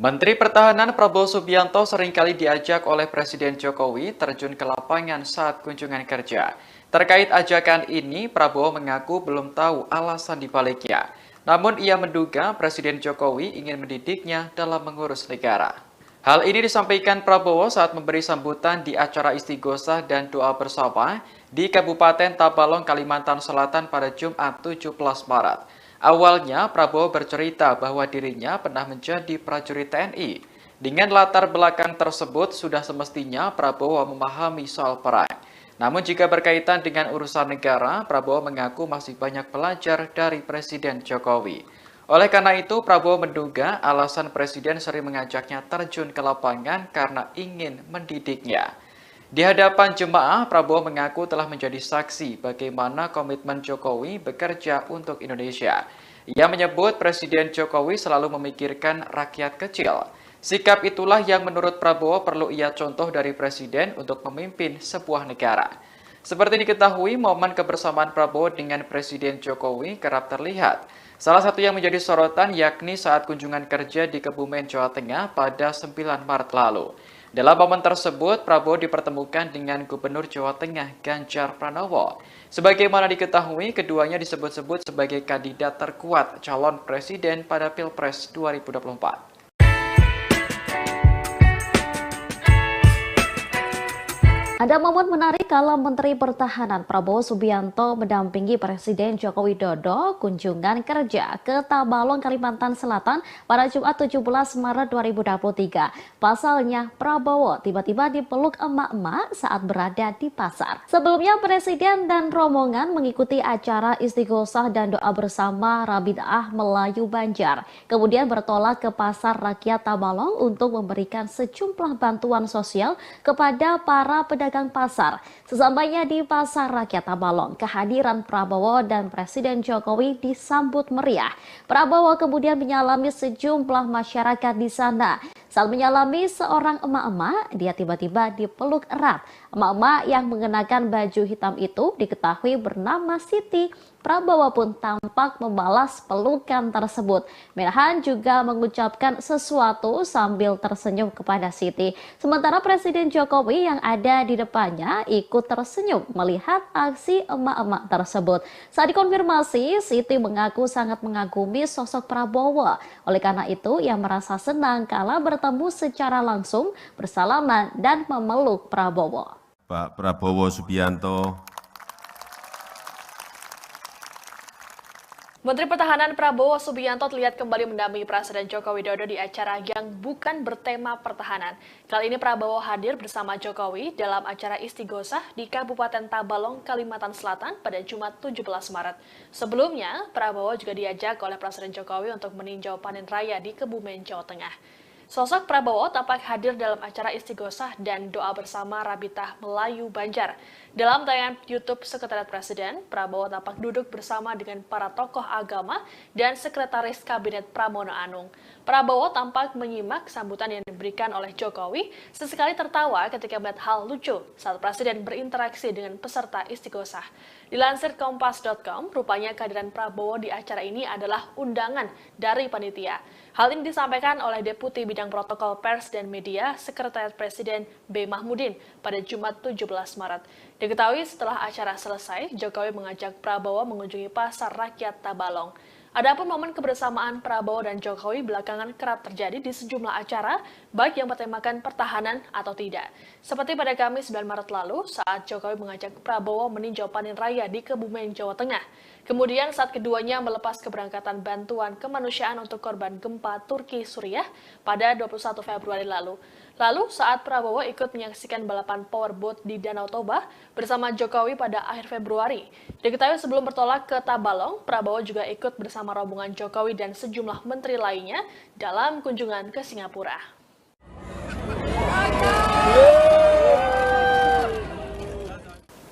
Speaker 5: Menteri Pertahanan Prabowo Subianto seringkali diajak oleh Presiden Jokowi terjun ke lapangan saat kunjungan kerja. Terkait ajakan ini, Prabowo mengaku belum tahu alasan dibaliknya. Namun ia menduga Presiden Jokowi ingin mendidiknya dalam mengurus negara. Hal ini disampaikan Prabowo saat memberi sambutan di acara istighosah dan doa bersama di Kabupaten Tabalong, Kalimantan Selatan pada Jumat 17 Maret. Awalnya, Prabowo bercerita bahwa dirinya pernah menjadi prajurit TNI. Dengan latar belakang tersebut, sudah semestinya Prabowo memahami soal perang. Namun jika berkaitan dengan urusan negara, Prabowo mengaku masih banyak belajar dari Presiden Jokowi. Oleh karena itu, Prabowo menduga alasan Presiden sering mengajaknya terjun ke lapangan karena ingin mendidiknya. Di hadapan jemaah, Prabowo mengaku telah menjadi saksi bagaimana komitmen Jokowi bekerja untuk Indonesia. Ia menyebut Presiden Jokowi selalu memikirkan rakyat kecil. Sikap itulah yang menurut Prabowo perlu ia contoh dari Presiden untuk memimpin sebuah negara. Seperti diketahui, momen kebersamaan Prabowo dengan Presiden Jokowi kerap terlihat. Salah satu yang menjadi sorotan yakni saat kunjungan kerja di Kebumen, Jawa Tengah pada 9 Maret lalu. Dalam momen tersebut, Prabowo dipertemukan dengan Gubernur Jawa Tengah Ganjar Pranowo. Sebagaimana diketahui, keduanya disebut-sebut sebagai kandidat terkuat calon presiden pada Pilpres 2024.
Speaker 3: Ada momen menarik kala Menteri Pertahanan Prabowo Subianto mendampingi Presiden Joko Widodo kunjungan kerja ke Tabalong, Kalimantan Selatan pada Jumat 17 Maret 2023. Pasalnya, Prabowo tiba-tiba dipeluk emak-emak saat berada di pasar. Sebelumnya, Presiden dan rombongan mengikuti acara istighosah dan doa bersama Rabitaah Melayu Banjar. Kemudian bertolak ke Pasar Rakyat Tabalong untuk memberikan sejumlah bantuan sosial kepada para pedagang pasar. Sesampainya di Pasar Rakyat Tabalong, kehadiran Prabowo dan Presiden Jokowi disambut meriah. Prabowo kemudian menyalami sejumlah masyarakat di sana. Saat menyalami seorang emak-emak, dia tiba-tiba dipeluk erat. Emak-emak yang mengenakan baju hitam itu diketahui bernama Siti. Prabowo pun tampak membalas pelukan tersebut. Menhan juga mengucapkan sesuatu sambil tersenyum kepada Siti. Sementara Presiden Jokowi yang ada di depannya ikut tersenyum melihat aksi emak-emak tersebut. Saat dikonfirmasi, Siti mengaku sangat mengagumi sosok Prabowo. Oleh karena itu, ia merasa senang kala bertemu secara langsung, bersalaman dan memeluk Prabowo.
Speaker 6: Pak Prabowo Subianto.
Speaker 1: Menteri Pertahanan Prabowo Subianto terlihat kembali mendampingi Presiden Joko Widodo di acara yang bukan bertema pertahanan. Kali ini Prabowo hadir bersama Jokowi dalam acara istighosah di Kabupaten Tabalong, Kalimantan Selatan pada Jumat 17 Maret. Sebelumnya, Prabowo juga diajak oleh Presiden Jokowi untuk meninjau panen raya di Kebumen, Jawa Tengah. Sosok Prabowo tampak hadir dalam acara istighosah dan doa bersama Rabitaah Melayu Banjar. Dalam tayangan YouTube Sekretariat Presiden, Prabowo tampak duduk bersama dengan para tokoh agama dan Sekretaris Kabinet Pramono Anung. Prabowo tampak menyimak sambutan yang diberikan oleh Jokowi, sesekali tertawa ketika melihat hal lucu saat Presiden berinteraksi dengan peserta istighosah. Dilansir Kompas.com, rupanya kehadiran Prabowo di acara ini adalah undangan dari panitia. Hal ini disampaikan oleh Deputi Bidang Protokol Pers dan Media Sekretariat Presiden B. Mahmudin pada Jumat 17 Maret. Diketahui setelah acara selesai, Jokowi mengajak Prabowo mengunjungi Pasar Rakyat Tabalong. Adapun momen kebersamaan Prabowo dan Jokowi belakangan kerap terjadi di sejumlah acara, baik yang bertemakan pertahanan atau tidak. Seperti pada Kamis 9 Maret lalu, saat Jokowi mengajak Prabowo meninjau panen raya di Kebumen, Jawa Tengah. Kemudian saat keduanya melepas keberangkatan bantuan kemanusiaan untuk korban gempa Turki Suriah pada 21 Februari lalu. Lalu saat Prabowo ikut menyaksikan balapan powerboat di Danau Toba bersama Jokowi pada akhir Februari. Diketahui sebelum bertolak ke Tabalong, Prabowo juga ikut bersama rombongan Jokowi dan sejumlah menteri lainnya dalam kunjungan ke Singapura.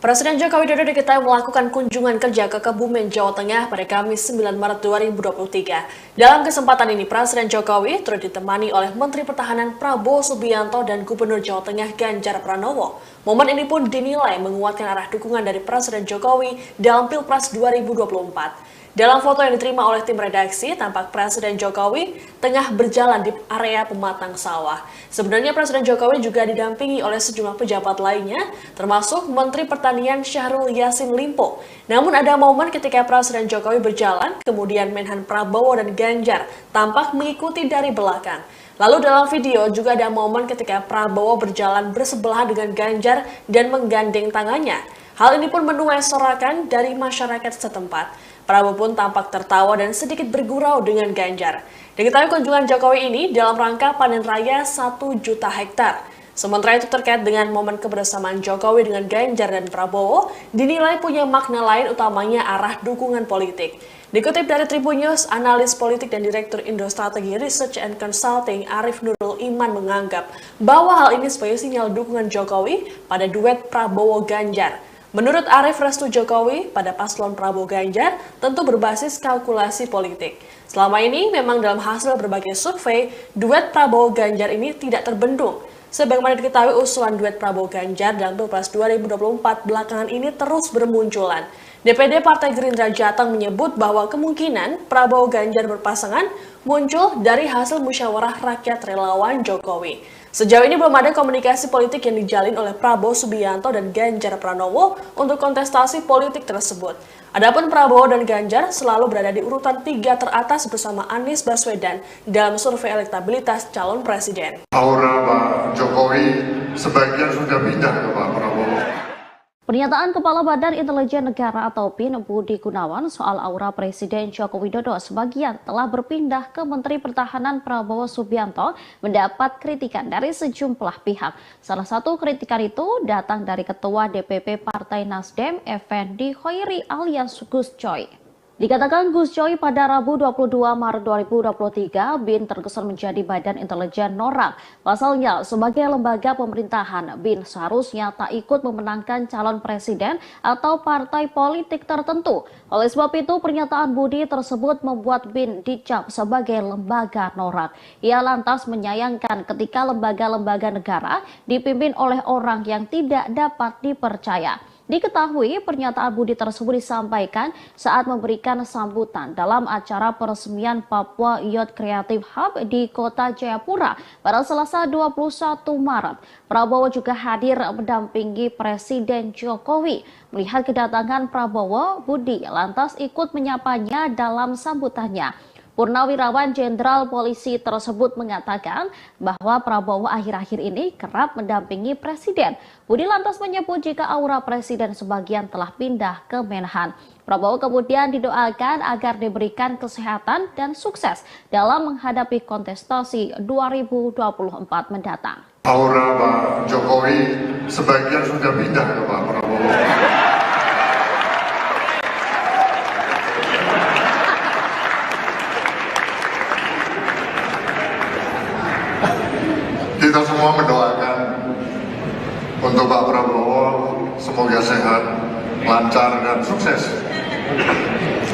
Speaker 1: Presiden Joko Widodo diketahui melakukan kunjungan kerja ke Kebumen, Jawa Tengah pada Kamis 9 Maret 2023. Dalam kesempatan ini, Presiden Jokowi turut ditemani oleh Menteri Pertahanan Prabowo Subianto dan Gubernur Jawa Tengah Ganjar Pranowo. Momen ini pun dinilai menguatkan arah dukungan dari Presiden Jokowi dalam Pilpres 2024. Dalam foto yang diterima oleh tim redaksi, tampak Presiden Jokowi tengah berjalan di area pematang sawah. Sebenarnya Presiden Jokowi juga didampingi oleh sejumlah pejabat lainnya, termasuk Menteri Pertanian Syahrul Yassin Limpo. Namun ada momen ketika Presiden Jokowi berjalan, kemudian Menhan Prabowo dan Ganjar tampak mengikuti dari belakang. Lalu dalam video juga ada momen ketika Prabowo berjalan bersebelahan dengan Ganjar dan menggandeng tangannya. Hal ini pun menuai sorakan dari masyarakat setempat. Prabowo pun tampak tertawa dan sedikit bergurau dengan Ganjar. Diketahui kunjungan Jokowi ini dalam rangka panen raya 1 juta hektar. Sementara itu terkait dengan momen kebersamaan Jokowi dengan Ganjar dan Prabowo, dinilai punya makna lain utamanya arah dukungan politik. Dikutip dari Tribun News, analis politik dan Direktur Indo Strategi Research and Consulting Arif Nurul Iman menganggap bahwa hal ini sebagai sinyal dukungan Jokowi pada duet Prabowo-Ganjar. Menurut Arif, restu Jokowi pada paslon Prabowo Ganjar tentu berbasis kalkulasi politik. Selama ini memang dalam hasil berbagai survei, duet Prabowo Ganjar ini tidak terbendung. Sebagaimana diketahui usulan duet Prabowo Ganjar dalam Pilpres 2024 belakangan ini terus bermunculan. DPD Partai Gerindra Jateng menyebut bahwa kemungkinan Prabowo Ganjar berpasangan muncul dari hasil musyawarah rakyat relawan Jokowi. Sejauh ini belum ada komunikasi politik yang dijalin oleh Prabowo Subianto dan Ganjar Pranowo untuk kontestasi politik tersebut. Adapun Prabowo dan Ganjar selalu berada di urutan 3 teratas bersama Anies Baswedan dalam survei elektabilitas calon presiden.
Speaker 2: Aura Pak Jokowi sebagian sudah pindah ke Pak Prabowo.
Speaker 3: Pernyataan Kepala Badan Intelijen Negara atau BIN Budi Gunawan soal aura Presiden Joko Widodo sebagian telah berpindah ke Menteri Pertahanan Prabowo Subianto mendapat kritikan dari sejumlah pihak. Salah satu kritikan itu datang dari Ketua DPP Partai Nasdem, Effendi Khoiri alias Gus Coy. Dikatakan Gus Coy pada Rabu 22 Maret 2023, BIN terkesan menjadi badan intelijen norak. Pasalnya, sebagai lembaga pemerintahan, BIN seharusnya tak ikut memenangkan calon presiden atau partai politik tertentu. Oleh sebab itu, pernyataan Budi tersebut membuat BIN dicap sebagai lembaga norak. Ia lantas menyayangkan ketika lembaga-lembaga negara dipimpin oleh orang yang tidak dapat dipercaya. Diketahui pernyataan Budi tersebut disampaikan saat memberikan sambutan dalam acara peresmian Papua Youth Creative Hub di Kota Jayapura pada Selasa 21 Maret. Prabowo juga hadir mendampingi Presiden Jokowi. Melihat kedatangan Prabowo, Budi lantas ikut menyapanya dalam sambutannya. Purnawirawan Jenderal Polisi tersebut mengatakan bahwa Prabowo akhir-akhir ini kerap mendampingi Presiden. Budi lantas menyebut jika aura Presiden sebagian telah pindah ke Menhan. Prabowo kemudian didoakan agar diberikan kesehatan dan sukses dalam menghadapi kontestasi 2024 mendatang.
Speaker 2: Aura Pak Jokowi sebagian sudah pindah ke Pak Prabowo. Kita semua mendoakan untuk Pak Prabowo semoga sehat, lancar dan sukses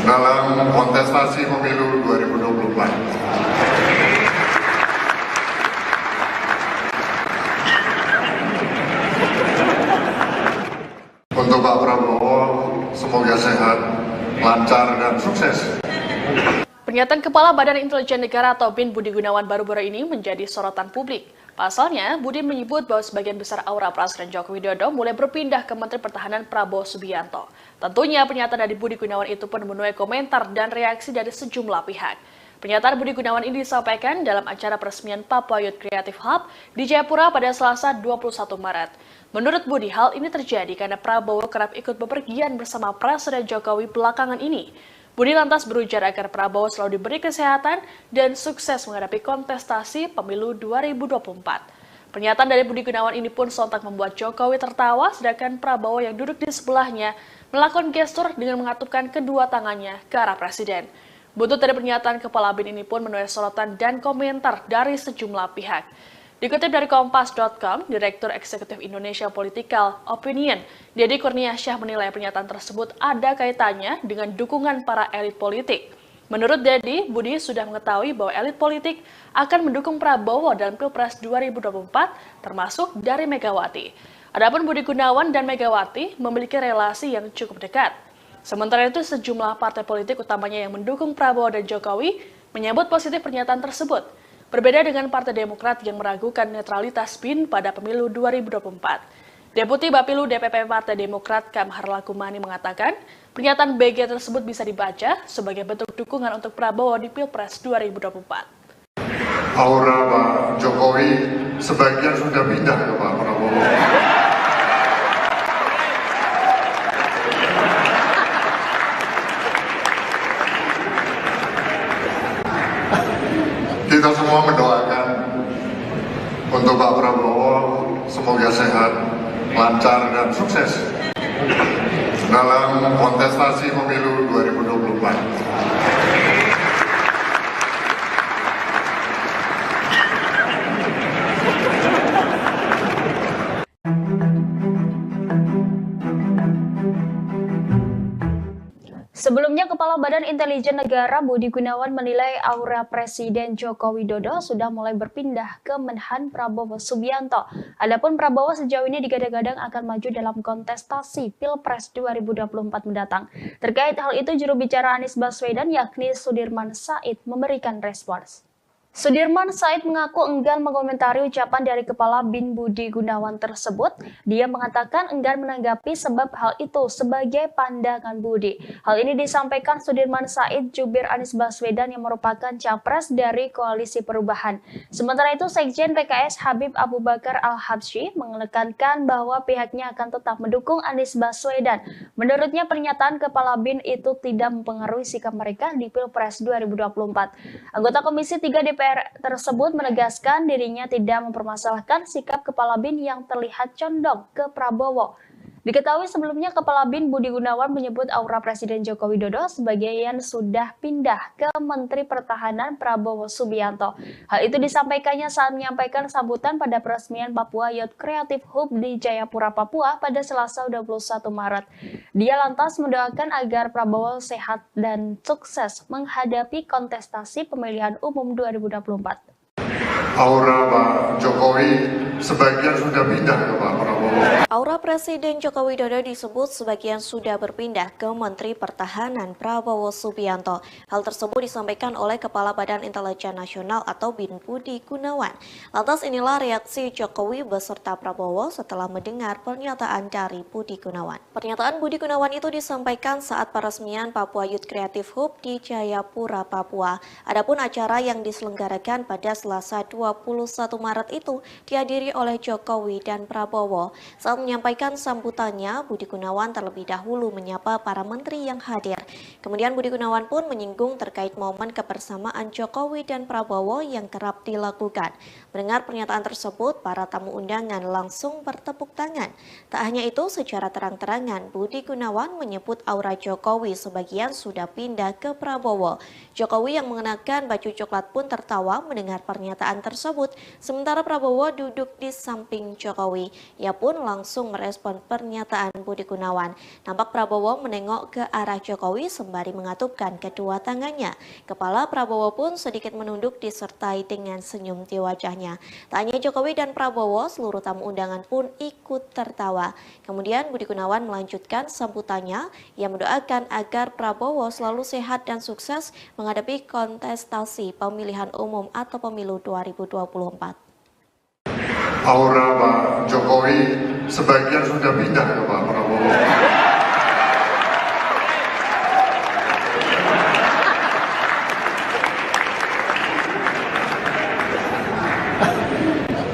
Speaker 2: dalam kontestasi pemilu 2024. Untuk Pak Prabowo semoga sehat, lancar dan sukses.
Speaker 1: Pernyataan Kepala Badan Intelijen Negara atau BIN Budi Gunawan baru-baru ini menjadi sorotan publik. Pasalnya, Budi menyebut bahwa sebagian besar aura Presiden Joko Widodo mulai berpindah ke Menteri Pertahanan Prabowo Subianto. Tentunya pernyataan dari Budi Gunawan itu pun menuai komentar dan reaksi dari sejumlah pihak. Pernyataan Budi Gunawan ini disampaikan dalam acara peresmian Papua Youth Creative Hub di Jayapura pada Selasa 21 Maret. Menurut Budi, hal ini terjadi karena Prabowo kerap ikut bepergian bersama Presiden Jokowi belakangan ini. Budi lantas berujar agar Prabowo selalu diberi kesehatan dan sukses menghadapi kontestasi pemilu 2024. Pernyataan dari Budi Gunawan ini pun sontak membuat Jokowi tertawa, sedangkan Prabowo yang duduk di sebelahnya melakukan gestur dengan mengatupkan kedua tangannya ke arah Presiden. Buntut dari pernyataan Kepala BIN ini pun menuai sorotan dan komentar dari sejumlah pihak. Dikutip dari Kompas.com, Direktur Eksekutif Indonesia Political Opinion, Deddy Kurniasyah menilai pernyataan tersebut ada kaitannya dengan dukungan para elit politik. Menurut Deddy, Budi sudah mengetahui bahwa elit politik akan mendukung Prabowo dalam Pilpres 2024, termasuk dari Megawati. Adapun Budi Gunawan dan Megawati memiliki relasi yang cukup dekat. Sementara itu, sejumlah partai politik utamanya yang mendukung Prabowo dan Jokowi menyambut positif pernyataan tersebut. Berbeda dengan Partai Demokrat yang meragukan netralitas BIN pada pemilu 2024. Deputi Bapilu DPP Partai Demokrat Kamhar Lakumani mengatakan, pernyataan BG tersebut bisa dibaca sebagai bentuk dukungan untuk Prabowo di Pilpres 2024.
Speaker 2: Aura Pak Jokowi sebagian sudah pindah ke Pak Prabowo. Kita semua mendoakan untuk Pak Prabowo semoga sehat, lancar dan sukses dalam kontestasi pemilu 2024.
Speaker 7: Sebelumnya, Kepala Badan Intelijen Negara Budi Gunawan menilai aura Presiden Joko Widodo sudah mulai berpindah ke Menhan Prabowo Subianto. Adapun Prabowo sejauh ini digadang-gadang akan maju dalam kontestasi Pilpres 2024 mendatang. Terkait hal itu, juru bicara Anies Baswedan yakni Sudirman Said memberikan respons. Sudirman Said mengaku enggan mengomentari ucapan dari Kepala BIN Budi Gunawan tersebut. Dia mengatakan enggan menanggapi sebab hal itu sebagai pandangan Budi. Hal ini disampaikan Sudirman Said jubir Anies Baswedan yang merupakan capres dari Koalisi Perubahan. Sementara itu, Sekjen PKS Habib Abu Bakar Al-Habsyi menekankan bahwa pihaknya akan tetap mendukung Anies Baswedan. Menurutnya, pernyataan Kepala BIN itu tidak mempengaruhi sikap mereka di Pilpres 2024. Anggota Komisi 3 DPR tersebut menegaskan dirinya tidak mempermasalahkan sikap Kepala BIN yang terlihat condong ke Prabowo. Diketahui sebelumnya Kepala BIN Budi Gunawan menyebut aura Presiden Joko Widodo sebagian sudah pindah ke Menteri Pertahanan Prabowo Subianto. Hal itu disampaikannya saat menyampaikan sambutan pada peresmian Papua Youth Creative Hub di Jayapura, Papua pada Selasa 21 Maret. Dia lantas mendoakan agar Prabowo sehat dan sukses menghadapi kontestasi pemilihan umum 2024.
Speaker 2: Aura Pak Jokowi sebagian sudah pindah ke Pak Prabowo.
Speaker 4: Aura Presiden Joko Widodo disebut sebagian sudah berpindah ke Menteri Pertahanan Prabowo Subianto. Hal tersebut disampaikan oleh Kepala Badan Intelijen Nasional atau BIN Budi Gunawan. Lantas inilah reaksi Jokowi beserta Prabowo setelah mendengar pernyataan dari Budi Gunawan. Pernyataan Budi Gunawan itu disampaikan saat peresmian Papua Youth Creative Hub di Jayapura, Papua. Adapun acara yang diselenggarakan pada Selasa 21 Maret itu dihadiri oleh Jokowi dan Prabowo. Saat menyampaikan sambutannya, Budi Gunawan terlebih dahulu menyapa para menteri yang hadir. Kemudian Budi Gunawan pun menyinggung terkait momen kebersamaan Jokowi dan Prabowo yang kerap dilakukan. Mendengar pernyataan tersebut, para tamu undangan langsung bertepuk tangan. Tak hanya itu, secara terang-terangan Budi Gunawan menyebut aura Jokowi sebagian sudah pindah ke Prabowo. Jokowi yang mengenakan baju coklat pun tertawa mendengar pernyataan tersebut, sementara Prabowo duduk di samping Jokowi. Ia pun langsung merespon pernyataan Budi Gunawan. Nampak Prabowo menengok ke arah Jokowi sembari mengatupkan kedua tangannya. Kepala Prabowo pun sedikit menunduk disertai dengan senyum di wajahnya. Tak hanya Jokowi dan Prabowo, seluruh tamu undangan pun ikut tertawa. Kemudian Budi Gunawan melanjutkan sambutannya. Ia mendoakan agar Prabowo selalu sehat dan sukses menghadapi kontestasi pemilihan umum atau pemilu 2024.
Speaker 2: Aura Pak Jokowi sebagian sudah pindah ke Pak Prabowo.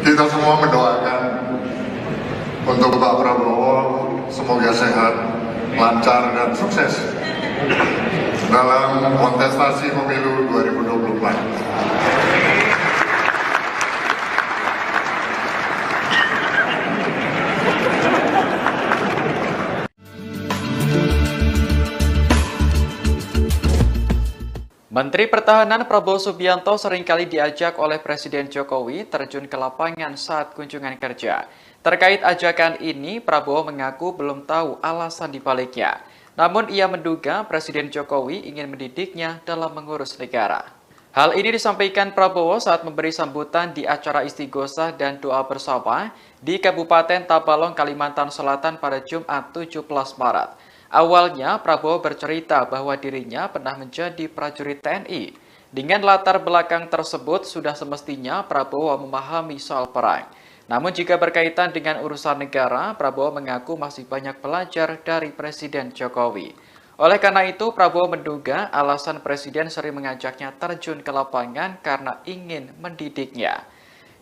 Speaker 2: Kita semua mendoakan untuk Pak Prabowo semoga sehat, lancar dan sukses dalam kontestasi pemilu 2024.
Speaker 5: Menteri Pertahanan Prabowo Subianto seringkali diajak oleh Presiden Jokowi terjun ke lapangan saat kunjungan kerja. Terkait ajakan ini, Prabowo mengaku belum tahu alasan dibaliknya. Namun ia menduga Presiden Jokowi ingin mendidiknya dalam mengurus negara. Hal ini disampaikan Prabowo saat memberi sambutan di acara istighosah dan doa bersama di Kabupaten Tabalong, Kalimantan Selatan pada Jumat 17 Maret. Awalnya, Prabowo bercerita bahwa dirinya pernah menjadi prajurit TNI. Dengan latar belakang tersebut, sudah semestinya Prabowo memahami soal perang. Namun jika berkaitan dengan urusan negara, Prabowo mengaku masih banyak belajar dari Presiden Jokowi. Oleh karena itu, Prabowo menduga alasan Presiden sering mengajaknya terjun ke lapangan karena ingin mendidiknya.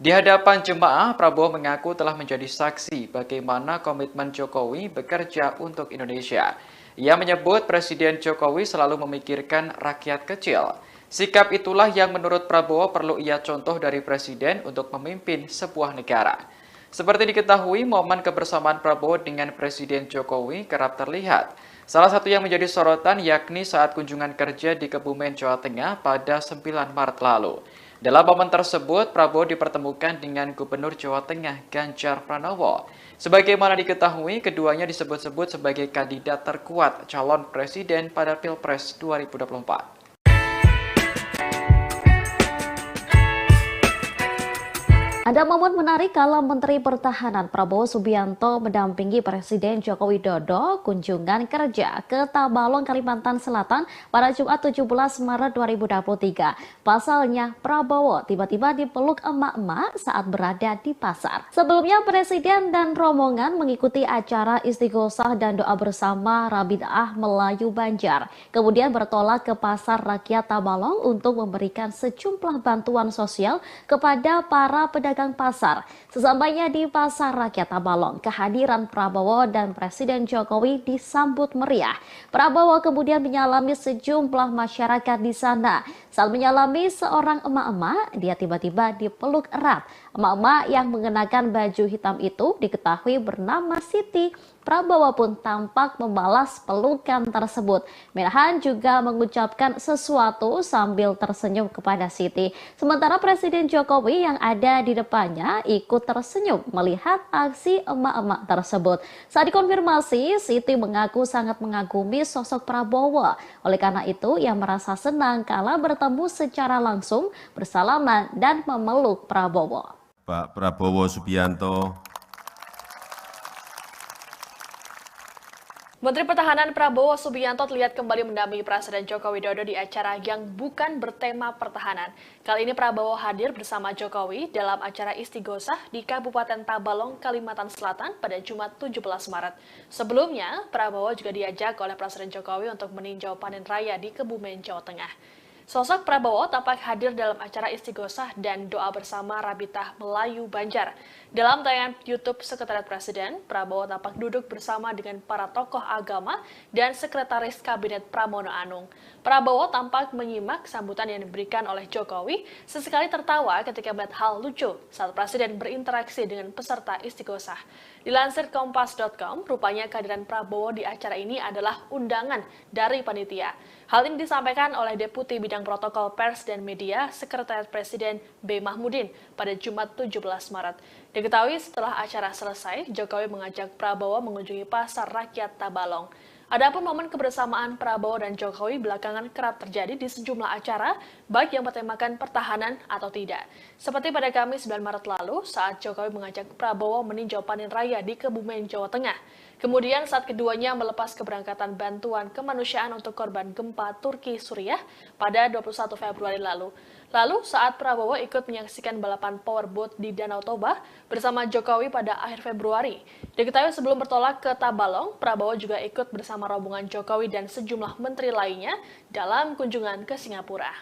Speaker 5: Di hadapan jemaah, Prabowo mengaku telah menjadi saksi bagaimana komitmen Jokowi bekerja untuk Indonesia. Ia menyebut Presiden Jokowi selalu memikirkan rakyat kecil. Sikap itulah yang menurut Prabowo perlu ia contoh dari Presiden untuk memimpin sebuah negara. Seperti diketahui, momen kebersamaan Prabowo dengan Presiden Jokowi kerap terlihat. Salah satu yang menjadi sorotan yakni saat kunjungan kerja di Kebumen, Jawa Tengah pada 9 Maret lalu. Dalam momen tersebut, Prabowo dipertemukan dengan Gubernur Jawa Tengah Ganjar Pranowo. Sebagaimana diketahui, keduanya disebut-sebut sebagai kandidat terkuat calon presiden pada Pilpres 2024.
Speaker 3: Anda Ada momen menarik kala Menteri Pertahanan Prabowo Subianto mendampingi Presiden Joko Widodo kunjungan kerja ke Tabalong, Kalimantan Selatan pada Jumat 17 Maret 2023. Pasalnya, Prabowo tiba-tiba dipeluk emak-emak saat berada di pasar. Sebelumnya, Presiden dan rombongan mengikuti acara istighosah dan doa bersama Rabitaah Melayu Banjar. Kemudian bertolak ke Pasar Rakyat Tabalong untuk memberikan sejumlah bantuan sosial kepada para pedagang pasar. Sesampainya di Pasar Rakyat Tabalong, kehadiran Prabowo dan Presiden Jokowi disambut meriah. Prabowo kemudian menyalami sejumlah masyarakat di sana. Saat menyalami seorang emak-emak, dia tiba-tiba dipeluk erat. Emak-emak yang mengenakan baju hitam itu diketahui bernama Siti. Prabowo pun tampak membalas pelukan tersebut. Menhan juga mengucapkan sesuatu sambil tersenyum kepada Siti. Sementara Presiden Jokowi yang ada di depannya ikut tersenyum melihat aksi emak-emak tersebut. Saat dikonfirmasi, Siti mengaku sangat mengagumi sosok Prabowo. Oleh karena itu, ia merasa senang kala bertemu secara langsung, bersalaman dan memeluk Prabowo.
Speaker 6: Pak Prabowo Subianto.
Speaker 1: Menteri Pertahanan Prabowo Subianto terlihat kembali mendampingi Presiden Joko Widodo di acara yang bukan bertema pertahanan. Kali ini Prabowo hadir bersama Jokowi dalam acara istighosah di Kabupaten Tabalong, Kalimantan Selatan pada Jumat 17 Maret. Sebelumnya, Prabowo juga diajak oleh Presiden Jokowi untuk meninjau panen raya di Kebumen, Jawa Tengah. Sosok Prabowo tampak hadir dalam acara istighosah dan doa bersama Rabitaah Melayu Banjar. Dalam tayangan YouTube Sekretariat Presiden, Prabowo tampak duduk bersama dengan para tokoh agama dan Sekretaris Kabinet Pramono Anung. Prabowo tampak menyimak sambutan yang diberikan oleh Jokowi, sesekali tertawa ketika melihat hal lucu saat Presiden berinteraksi dengan peserta istighosah. Dilansir Kompas.com, rupanya kehadiran Prabowo di acara ini adalah undangan dari panitia. Hal ini disampaikan oleh Deputi Bidang Protokol Pers dan Media Sekretariat Presiden B. Mahmudin pada Jumat 17 Maret. Diketahui setelah acara selesai, Jokowi mengajak Prabowo mengunjungi Pasar Rakyat Tabalong. Adapun momen kebersamaan Prabowo dan Jokowi belakangan kerap terjadi di sejumlah acara, baik yang bertemakan pertahanan atau tidak. Seperti pada Kamis 9 Maret lalu, saat Jokowi mengajak Prabowo meninjau panen raya di Kebumen, Jawa Tengah. Kemudian saat keduanya melepas keberangkatan bantuan kemanusiaan untuk korban gempa Turki Suriah pada 21 Februari lalu. Lalu saat Prabowo ikut menyaksikan balapan powerboat di Danau Toba bersama Jokowi pada akhir Februari. Diketahui sebelum bertolak ke Tabalong, Prabowo juga ikut bersama rombongan Jokowi dan sejumlah menteri lainnya dalam kunjungan ke Singapura.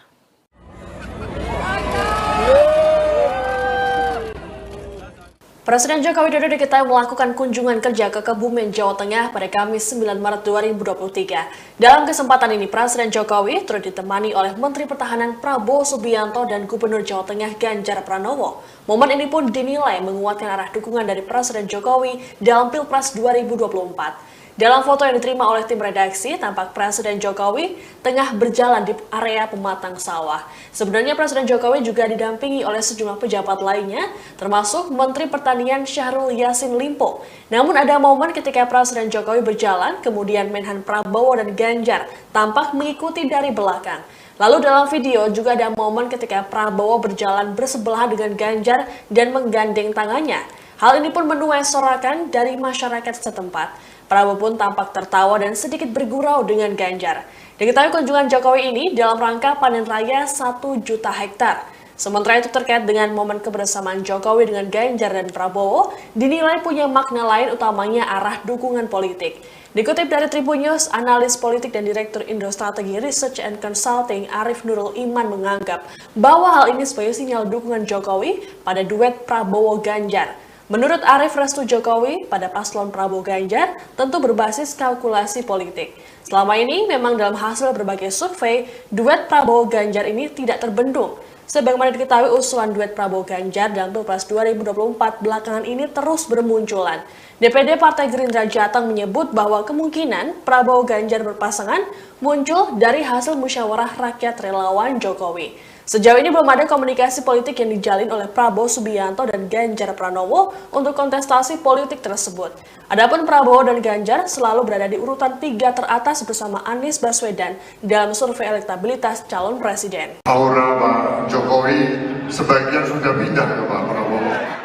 Speaker 1: Presiden Joko Widodo diketahui melakukan kunjungan kerja ke Kebumen, Jawa Tengah pada Kamis 9 Maret 2023. Dalam kesempatan ini, Presiden Jokowi turut ditemani oleh Menteri Pertahanan Prabowo Subianto dan Gubernur Jawa Tengah Ganjar Pranowo. Momen ini pun dinilai menguatkan arah dukungan dari Presiden Jokowi dalam Pilpres 2024. Dalam foto yang diterima oleh tim redaksi, tampak Presiden Jokowi tengah berjalan di area pematang sawah. Sebenarnya Presiden Jokowi juga didampingi oleh sejumlah pejabat lainnya, termasuk Menteri Pertanian Syahrul Yassin Limpo. Namun ada momen ketika Presiden Jokowi berjalan, kemudian Menhan Prabowo dan Ganjar tampak mengikuti dari belakang. Lalu dalam video juga ada momen ketika Prabowo berjalan bersebelahan dengan Ganjar dan menggandeng tangannya. Hal ini pun menuai sorakan dari masyarakat setempat. Prabowo pun tampak tertawa dan sedikit bergurau dengan Ganjar. Diketahui kunjungan Jokowi ini dalam rangka panen raya 1 juta hektar. Sementara itu terkait dengan momen kebersamaan Jokowi dengan Ganjar dan Prabowo, dinilai punya makna lain utamanya arah dukungan politik. Dikutip dari Tribun News, analis politik dan Direktur Indo Strategi Research and Consulting Arif Nurul Iman menganggap bahwa hal ini sebagai sinyal dukungan Jokowi pada duet Prabowo-Ganjar. Menurut Arif, restu Jokowi pada paslon Prabowo Ganjar tentu berbasis kalkulasi politik. Selama ini memang dalam hasil berbagai survei, duet Prabowo Ganjar ini tidak terbendung. Sebagaimana diketahui usulan duet Prabowo Ganjar dalam Pilpres 2024 belakangan ini terus bermunculan. DPD Partai Gerindra Jateng menyebut bahwa kemungkinan Prabowo Ganjar berpasangan muncul dari hasil musyawarah rakyat relawan Jokowi. Sejauh ini belum ada komunikasi politik yang dijalin oleh Prabowo Subianto dan Ganjar Pranowo untuk kontestasi politik tersebut. Adapun Prabowo dan Ganjar selalu berada di urutan 3 teratas bersama Anies Baswedan dalam survei elektabilitas calon presiden.
Speaker 2: Aura Pak Jokowi sebagian sudah pindah ke Pak Prabowo.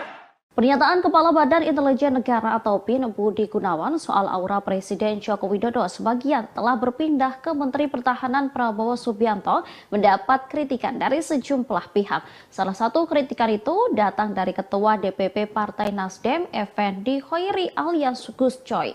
Speaker 3: Pernyataan Kepala Badan Intelijen Negara atau BIN Budi Gunawan soal aura Presiden Joko Widodo sebagian telah berpindah ke Menteri Pertahanan Prabowo Subianto mendapat kritikan dari sejumlah pihak. Salah satu kritikan itu datang dari Ketua DPP Partai Nasdem, Effendi Hoiri alias Gus Coy.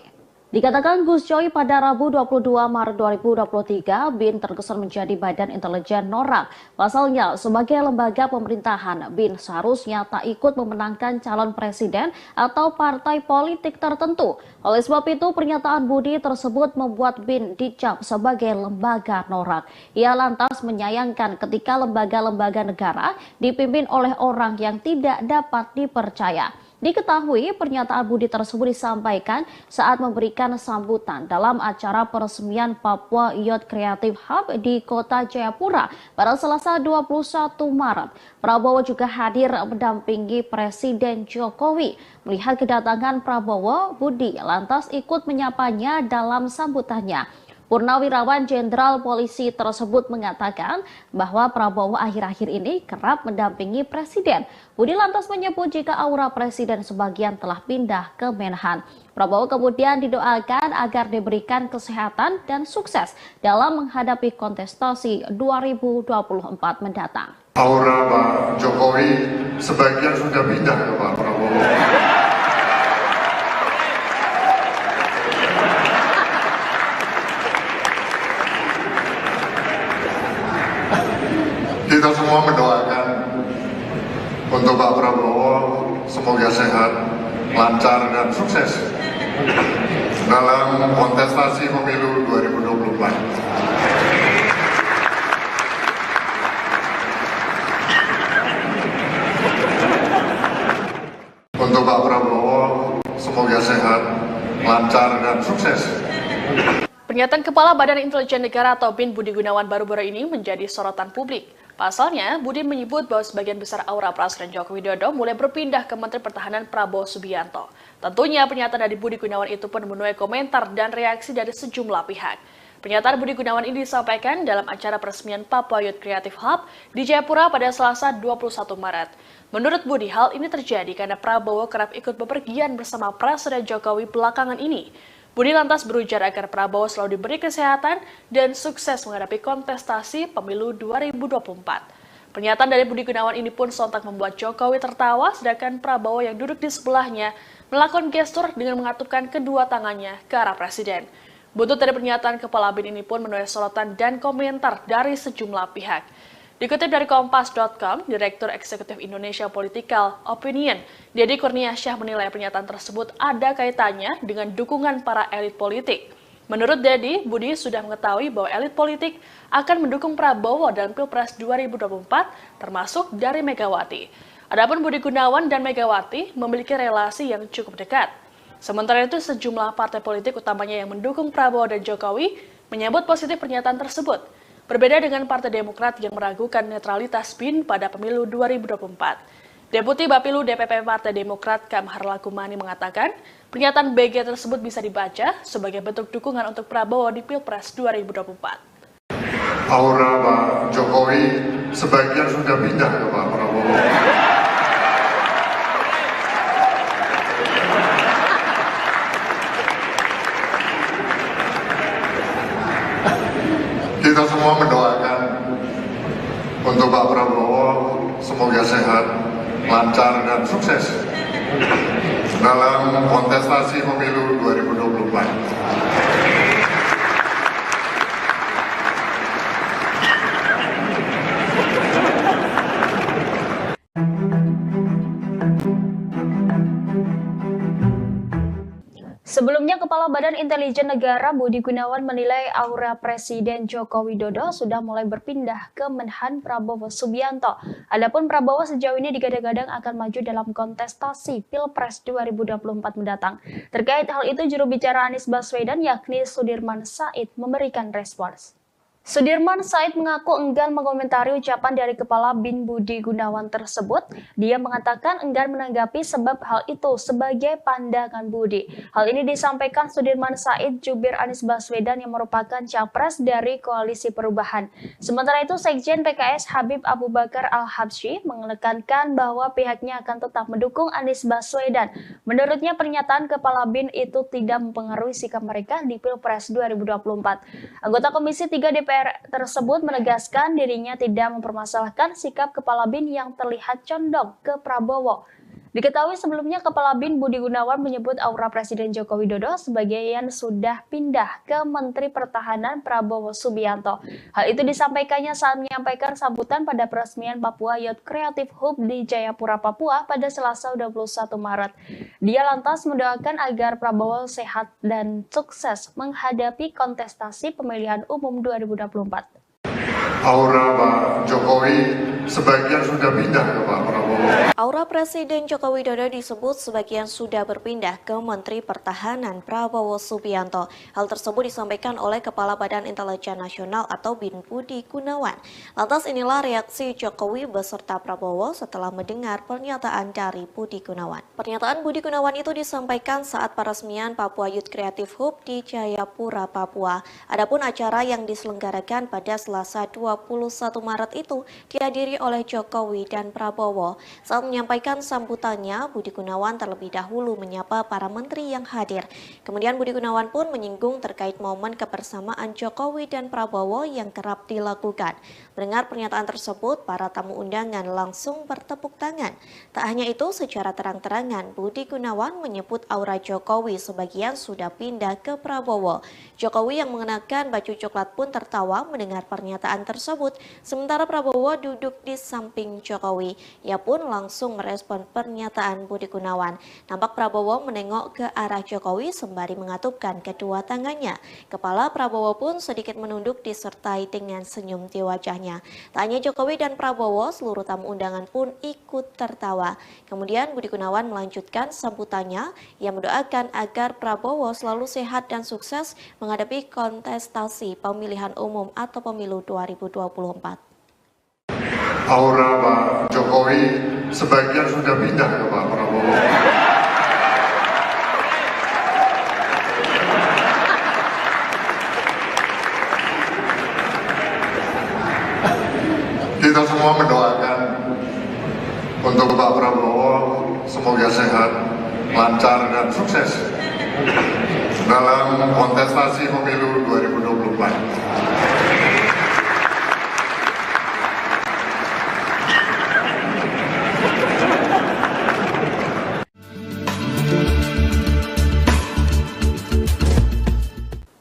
Speaker 3: Dikatakan Gus Coy pada Rabu 22 Maret 2023, BIN terkesan menjadi Badan Intelijen Norak. Pasalnya, sebagai lembaga pemerintahan, BIN seharusnya tak ikut memenangkan calon presiden atau partai politik tertentu. Oleh sebab itu, pernyataan Budi tersebut membuat BIN dicap sebagai lembaga norak. Ia lantas menyayangkan ketika lembaga-lembaga negara dipimpin oleh orang yang tidak dapat dipercaya. Diketahui pernyataan Budi tersebut disampaikan saat memberikan sambutan dalam acara peresmian Papua Youth Creative Hub di Kota Jayapura pada Selasa 21 Maret. Prabowo juga hadir mendampingi Presiden Jokowi. Melihat kedatangan Prabowo, Budi lantas ikut menyapanya dalam sambutannya. Purnawirawan Jenderal Polisi tersebut mengatakan bahwa Prabowo akhir-akhir ini kerap mendampingi Presiden. Budi lantas menyebut jika aura Presiden sebagian telah pindah ke Menhan. Prabowo kemudian didoakan agar diberikan kesehatan dan sukses dalam menghadapi kontestasi 2024 mendatang.
Speaker 2: Aura Pak Jokowi sebagian sudah pindah ke Pak Prabowo. Kita semua mendoakan untuk Pak Prabowo semoga sehat, lancar dan sukses dalam kontestasi pemilu 2024. Untuk Pak Prabowo semoga sehat, lancar dan sukses.
Speaker 1: Pernyataan Kepala Badan Intelijen Negara atau BIN Budi Gunawan baru-baru ini menjadi sorotan publik. Pasalnya, Budi menyebut bahwa sebagian besar aura Presiden Joko Widodo mulai berpindah ke Menteri Pertahanan Prabowo Subianto. Tentunya pernyataan dari Budi Gunawan itu pun menuai komentar dan reaksi dari sejumlah pihak. Pernyataan Budi Gunawan ini disampaikan dalam acara peresmian Papua Youth Creative Hub di Jayapura pada Selasa 21 Maret. Menurut Budi, hal ini terjadi karena Prabowo kerap ikut bepergian bersama Presiden Jokowi belakangan ini. Budi lantas berujar agar Prabowo selalu diberi kesehatan dan sukses menghadapi kontestasi pemilu 2024. Pernyataan dari Budi Gunawan ini pun sontak membuat Jokowi tertawa, sedangkan Prabowo yang duduk di sebelahnya melakukan gestur dengan mengatupkan kedua tangannya ke arah Presiden. Buntut dari pernyataan Kepala BIN ini pun menuai sorotan dan komentar dari sejumlah pihak. Dikutip dari Kompas.com, Direktur Eksekutif Indonesia Political Opinion, Deddy Kurniasyah menilai pernyataan tersebut ada kaitannya dengan dukungan para elit politik. Menurut Deddy, Budi sudah mengetahui bahwa elit politik akan mendukung Prabowo dalam Pilpres 2024, termasuk dari Megawati. Adapun Budi Gunawan dan Megawati memiliki relasi yang cukup dekat. Sementara itu, sejumlah partai politik utamanya yang mendukung Prabowo dan Jokowi menyambut positif pernyataan tersebut. Berbeda dengan Partai Demokrat yang meragukan netralitas BIN pada pemilu 2024. Deputi Bapilu DPP Partai Demokrat Kamhar Lakumani mengatakan, pernyataan BG tersebut bisa dibaca sebagai bentuk dukungan untuk Prabowo di Pilpres 2024.
Speaker 2: Aura Pak Jokowi sebagian sudah pindah ke Pak Prabowo. Kita semua mendoakan untuk Pak Prabowo semoga sehat, lancar dan sukses dalam kontestasi pemilu 2024.
Speaker 7: Sebelumnya, Kepala Badan Intelijen Negara Budi Gunawan menilai aura Presiden Joko Widodo sudah mulai berpindah ke Menhan Prabowo Subianto. Adapun Prabowo sejauh ini digadang-gadang akan maju dalam kontestasi Pilpres 2024 mendatang. Terkait hal itu, juru bicara Anies Baswedan yakni Sudirman Said memberikan respons. Sudirman Said mengaku enggan mengomentari ucapan dari Kepala BIN Budi Gunawan tersebut. Dia mengatakan enggan menanggapi sebab hal itu sebagai pandangan Budi. Hal ini disampaikan Sudirman Said jubir Anies Baswedan yang merupakan capres dari Koalisi Perubahan. Sementara itu, Sekjen PKS Habib Abu Bakar Al-Habsyi menekankan bahwa pihaknya akan tetap mendukung Anies Baswedan. Menurutnya, pernyataan Kepala BIN itu tidak mempengaruhi sikap mereka di Pilpres 2024. Anggota Komisi 3 DPR tersebut menegaskan dirinya tidak mempermasalahkan sikap Kepala BIN yang terlihat condong ke Prabowo. Diketahui sebelumnya Kepala BIN Budi Gunawan menyebut aura Presiden Joko Widodo sebagian sudah pindah ke Menteri Pertahanan Prabowo Subianto. Hal itu disampaikannya saat menyampaikan sambutan pada peresmian Papua Youth Creative Hub di Jayapura, Papua pada Selasa 21 Maret. Dia lantas mendoakan agar Prabowo sehat dan sukses menghadapi kontestasi pemilihan umum 2024.
Speaker 2: Aura Pak Jokowi sebagian sudah pindah ke Pak Prabowo.
Speaker 4: Aura Presiden Joko Widodo disebut sebagian sudah berpindah ke Menteri Pertahanan Prabowo Subianto. Hal tersebut disampaikan oleh Kepala Badan Intelijen Nasional atau BIN Budi Gunawan. Lantas inilah reaksi Jokowi beserta Prabowo setelah mendengar pernyataan dari Budi Gunawan. Pernyataan Budi Gunawan itu disampaikan saat peresmian Papua Youth Creative Hub di Jayapura, Papua. Adapun acara yang diselenggarakan pada Selasa 21 Maret itu dihadiri oleh Jokowi dan Prabowo. Saat menyampaikan sambutannya, Budi Gunawan terlebih dahulu menyapa para menteri yang hadir. Kemudian Budi Gunawan pun menyinggung terkait momen kebersamaan Jokowi dan Prabowo yang kerap dilakukan. Mendengar pernyataan tersebut, para tamu undangan langsung bertepuk tangan. Tak hanya itu, secara terang-terangan Budi Gunawan menyebut aura Jokowi sebagian sudah pindah ke Prabowo. Jokowi yang mengenakan baju coklat pun tertawa mendengar pernyataan tersebut, sementara Prabowo duduk di samping Jokowi. Ia pun langsung merespon pernyataan Budi Gunawan. Nampak Prabowo menengok ke arah Jokowi sembari mengatupkan kedua tangannya. Kepala Prabowo pun sedikit menunduk disertai dengan senyum di wajahnya. Tak hanya Jokowi dan Prabowo, seluruh tamu undangan pun ikut tertawa. Kemudian Budi Gunawan melanjutkan sambutannya. Ia mendoakan agar Prabowo selalu sehat dan sukses menghadapi kontestasi pemilihan umum atau pemilu 2024.
Speaker 2: Aura Pak Jokowi sebagian sudah pindah ke Pak Prabowo. Kita semua mendoakan untuk Pak Prabowo semoga sehat, lancar dan sukses dalam kontestasi pemilu 2024.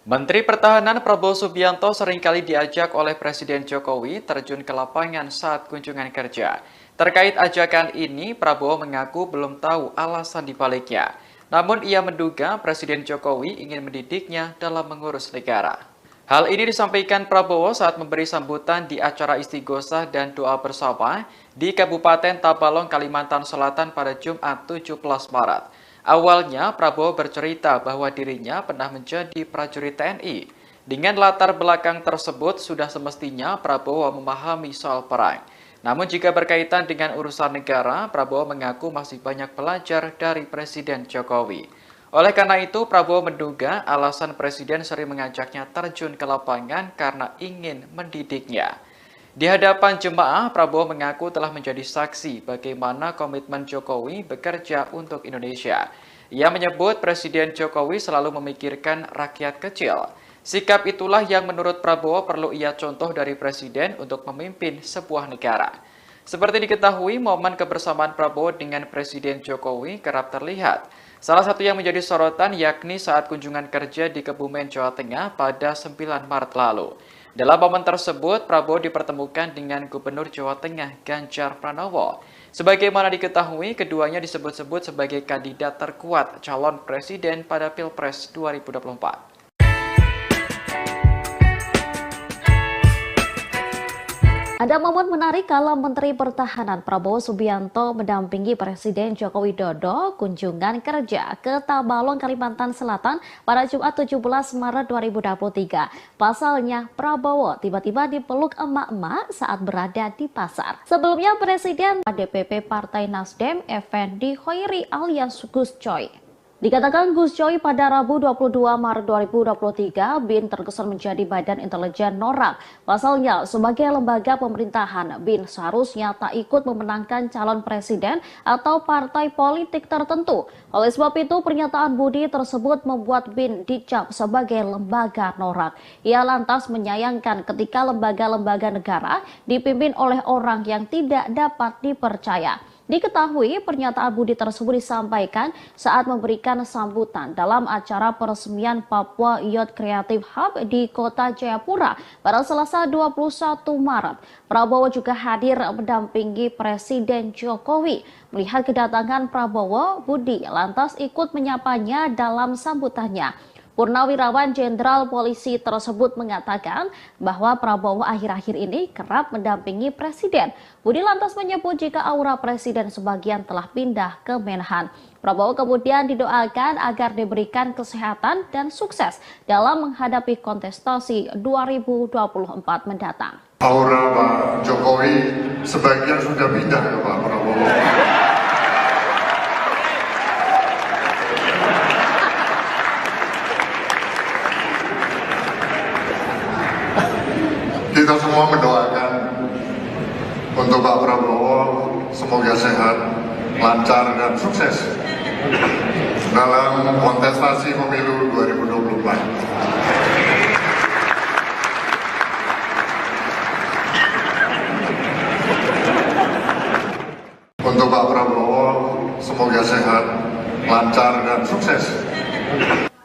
Speaker 5: Menteri Pertahanan Prabowo Subianto seringkali diajak oleh Presiden Jokowi terjun ke lapangan saat kunjungan kerja. Terkait ajakan ini, Prabowo mengaku belum tahu alasan dibaliknya. Namun ia menduga Presiden Jokowi ingin mendidiknya dalam mengurus negara. Hal ini disampaikan Prabowo saat memberi sambutan di acara istighosah dan doa bersama di Kabupaten Tabalong, Kalimantan Selatan pada Jumat 17 Maret. Awalnya, Prabowo bercerita bahwa dirinya pernah menjadi prajurit TNI. Dengan latar belakang tersebut, sudah semestinya Prabowo memahami soal perang. Namun jika berkaitan dengan urusan negara, Prabowo mengaku masih banyak belajar dari Presiden Jokowi. Oleh karena itu, Prabowo menduga alasan Presiden sering mengajaknya terjun ke lapangan karena ingin mendidiknya. Di hadapan jemaah, Prabowo mengaku telah menjadi saksi bagaimana komitmen Jokowi bekerja untuk Indonesia. Ia menyebut Presiden Jokowi selalu memikirkan rakyat kecil. Sikap itulah yang menurut Prabowo perlu ia contoh dari Presiden untuk memimpin sebuah negara. Seperti diketahui, momen kebersamaan Prabowo dengan Presiden Jokowi kerap terlihat. Salah satu yang menjadi sorotan yakni saat kunjungan kerja di Kebumen, Jawa Tengah pada 9 Maret lalu. Dalam momen tersebut, Prabowo dipertemukan dengan Gubernur Jawa Tengah Ganjar Pranowo. Sebagaimana diketahui, keduanya disebut-sebut sebagai kandidat terkuat calon presiden pada Pilpres 2024.
Speaker 3: Ada momen menarik kala Menteri Pertahanan Prabowo Subianto mendampingi Presiden Joko Widodo kunjungan kerja ke Tabalong, Kalimantan Selatan pada Jumat 17 Maret 2023. Pasalnya, Prabowo tiba-tiba dipeluk emak-emak saat berada di pasar. Sebelumnya, Presiden DPP Partai Nasdem, Effendi Khoiri alias Gus Coy. Dikatakan Gus Coy pada Rabu 22 Maret 2023, BIN terkesan menjadi Badan Intelijen Norak. Pasalnya, sebagai lembaga pemerintahan, BIN seharusnya tak ikut memenangkan calon presiden atau partai politik tertentu. Oleh sebab itu, pernyataan Budi tersebut membuat BIN dicap sebagai lembaga norak. Ia lantas menyayangkan ketika lembaga-lembaga negara dipimpin oleh orang yang tidak dapat dipercaya. Diketahui pernyataan Budi tersebut disampaikan saat memberikan sambutan dalam acara peresmian Papua Youth Creative Hub di Kota Jayapura pada Selasa 21 Maret. Prabowo juga hadir mendampingi Presiden Jokowi. Melihat kedatangan Prabowo, Budi lantas ikut menyapanya dalam sambutannya. Purnawirawan Jenderal Polisi tersebut mengatakan bahwa Prabowo akhir-akhir ini kerap mendampingi Presiden. Budi lantas menyebut jika aura Presiden sebagian telah pindah ke Menhan. Prabowo kemudian didoakan agar diberikan kesehatan dan sukses dalam menghadapi kontestasi 2024 mendatang.
Speaker 2: Aura Pak Jokowi sebagian sudah pindah ke Pak Prabowo. Kita semua mendoakan untuk Pak Prabowo semoga sehat, lancar dan sukses dalam kontestasi pemilu 2024. Untuk Pak Prabowo semoga sehat, lancar dan sukses.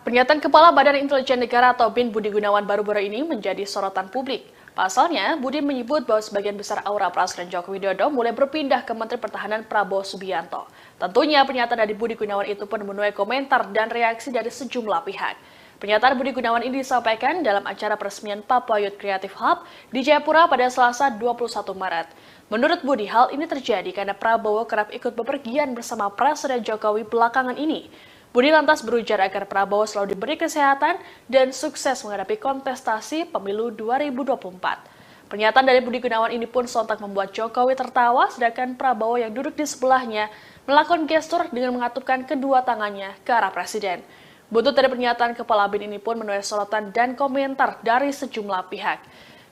Speaker 1: Pernyataan Kepala Badan Intelijen Negara atau BIN Budi Gunawan baru-baru ini menjadi sorotan publik. Pasalnya, Budi menyebut bahwa sebagian besar aura Presiden Joko Widodo mulai berpindah ke Menteri Pertahanan Prabowo Subianto. Tentunya pernyataan dari Budi Gunawan itu pun menuai komentar dan reaksi dari sejumlah pihak. Pernyataan Budi Gunawan ini disampaikan dalam acara peresmian Papua Youth Creative Hub di Jayapura pada Selasa 21 Maret. Menurut Budi, hal ini terjadi karena Prabowo kerap ikut bepergian bersama Presiden Jokowi belakangan ini. Budi lantas berujar agar Prabowo selalu diberi kesehatan dan sukses menghadapi kontestasi pemilu 2024. Pernyataan dari Budi Gunawan ini pun sontak membuat Jokowi tertawa, sedangkan Prabowo yang duduk di sebelahnya melakukan gestur dengan mengatupkan kedua tangannya ke arah Presiden. Buntut dari pernyataan Kepala BIN ini pun menuai sorotan dan komentar dari sejumlah pihak.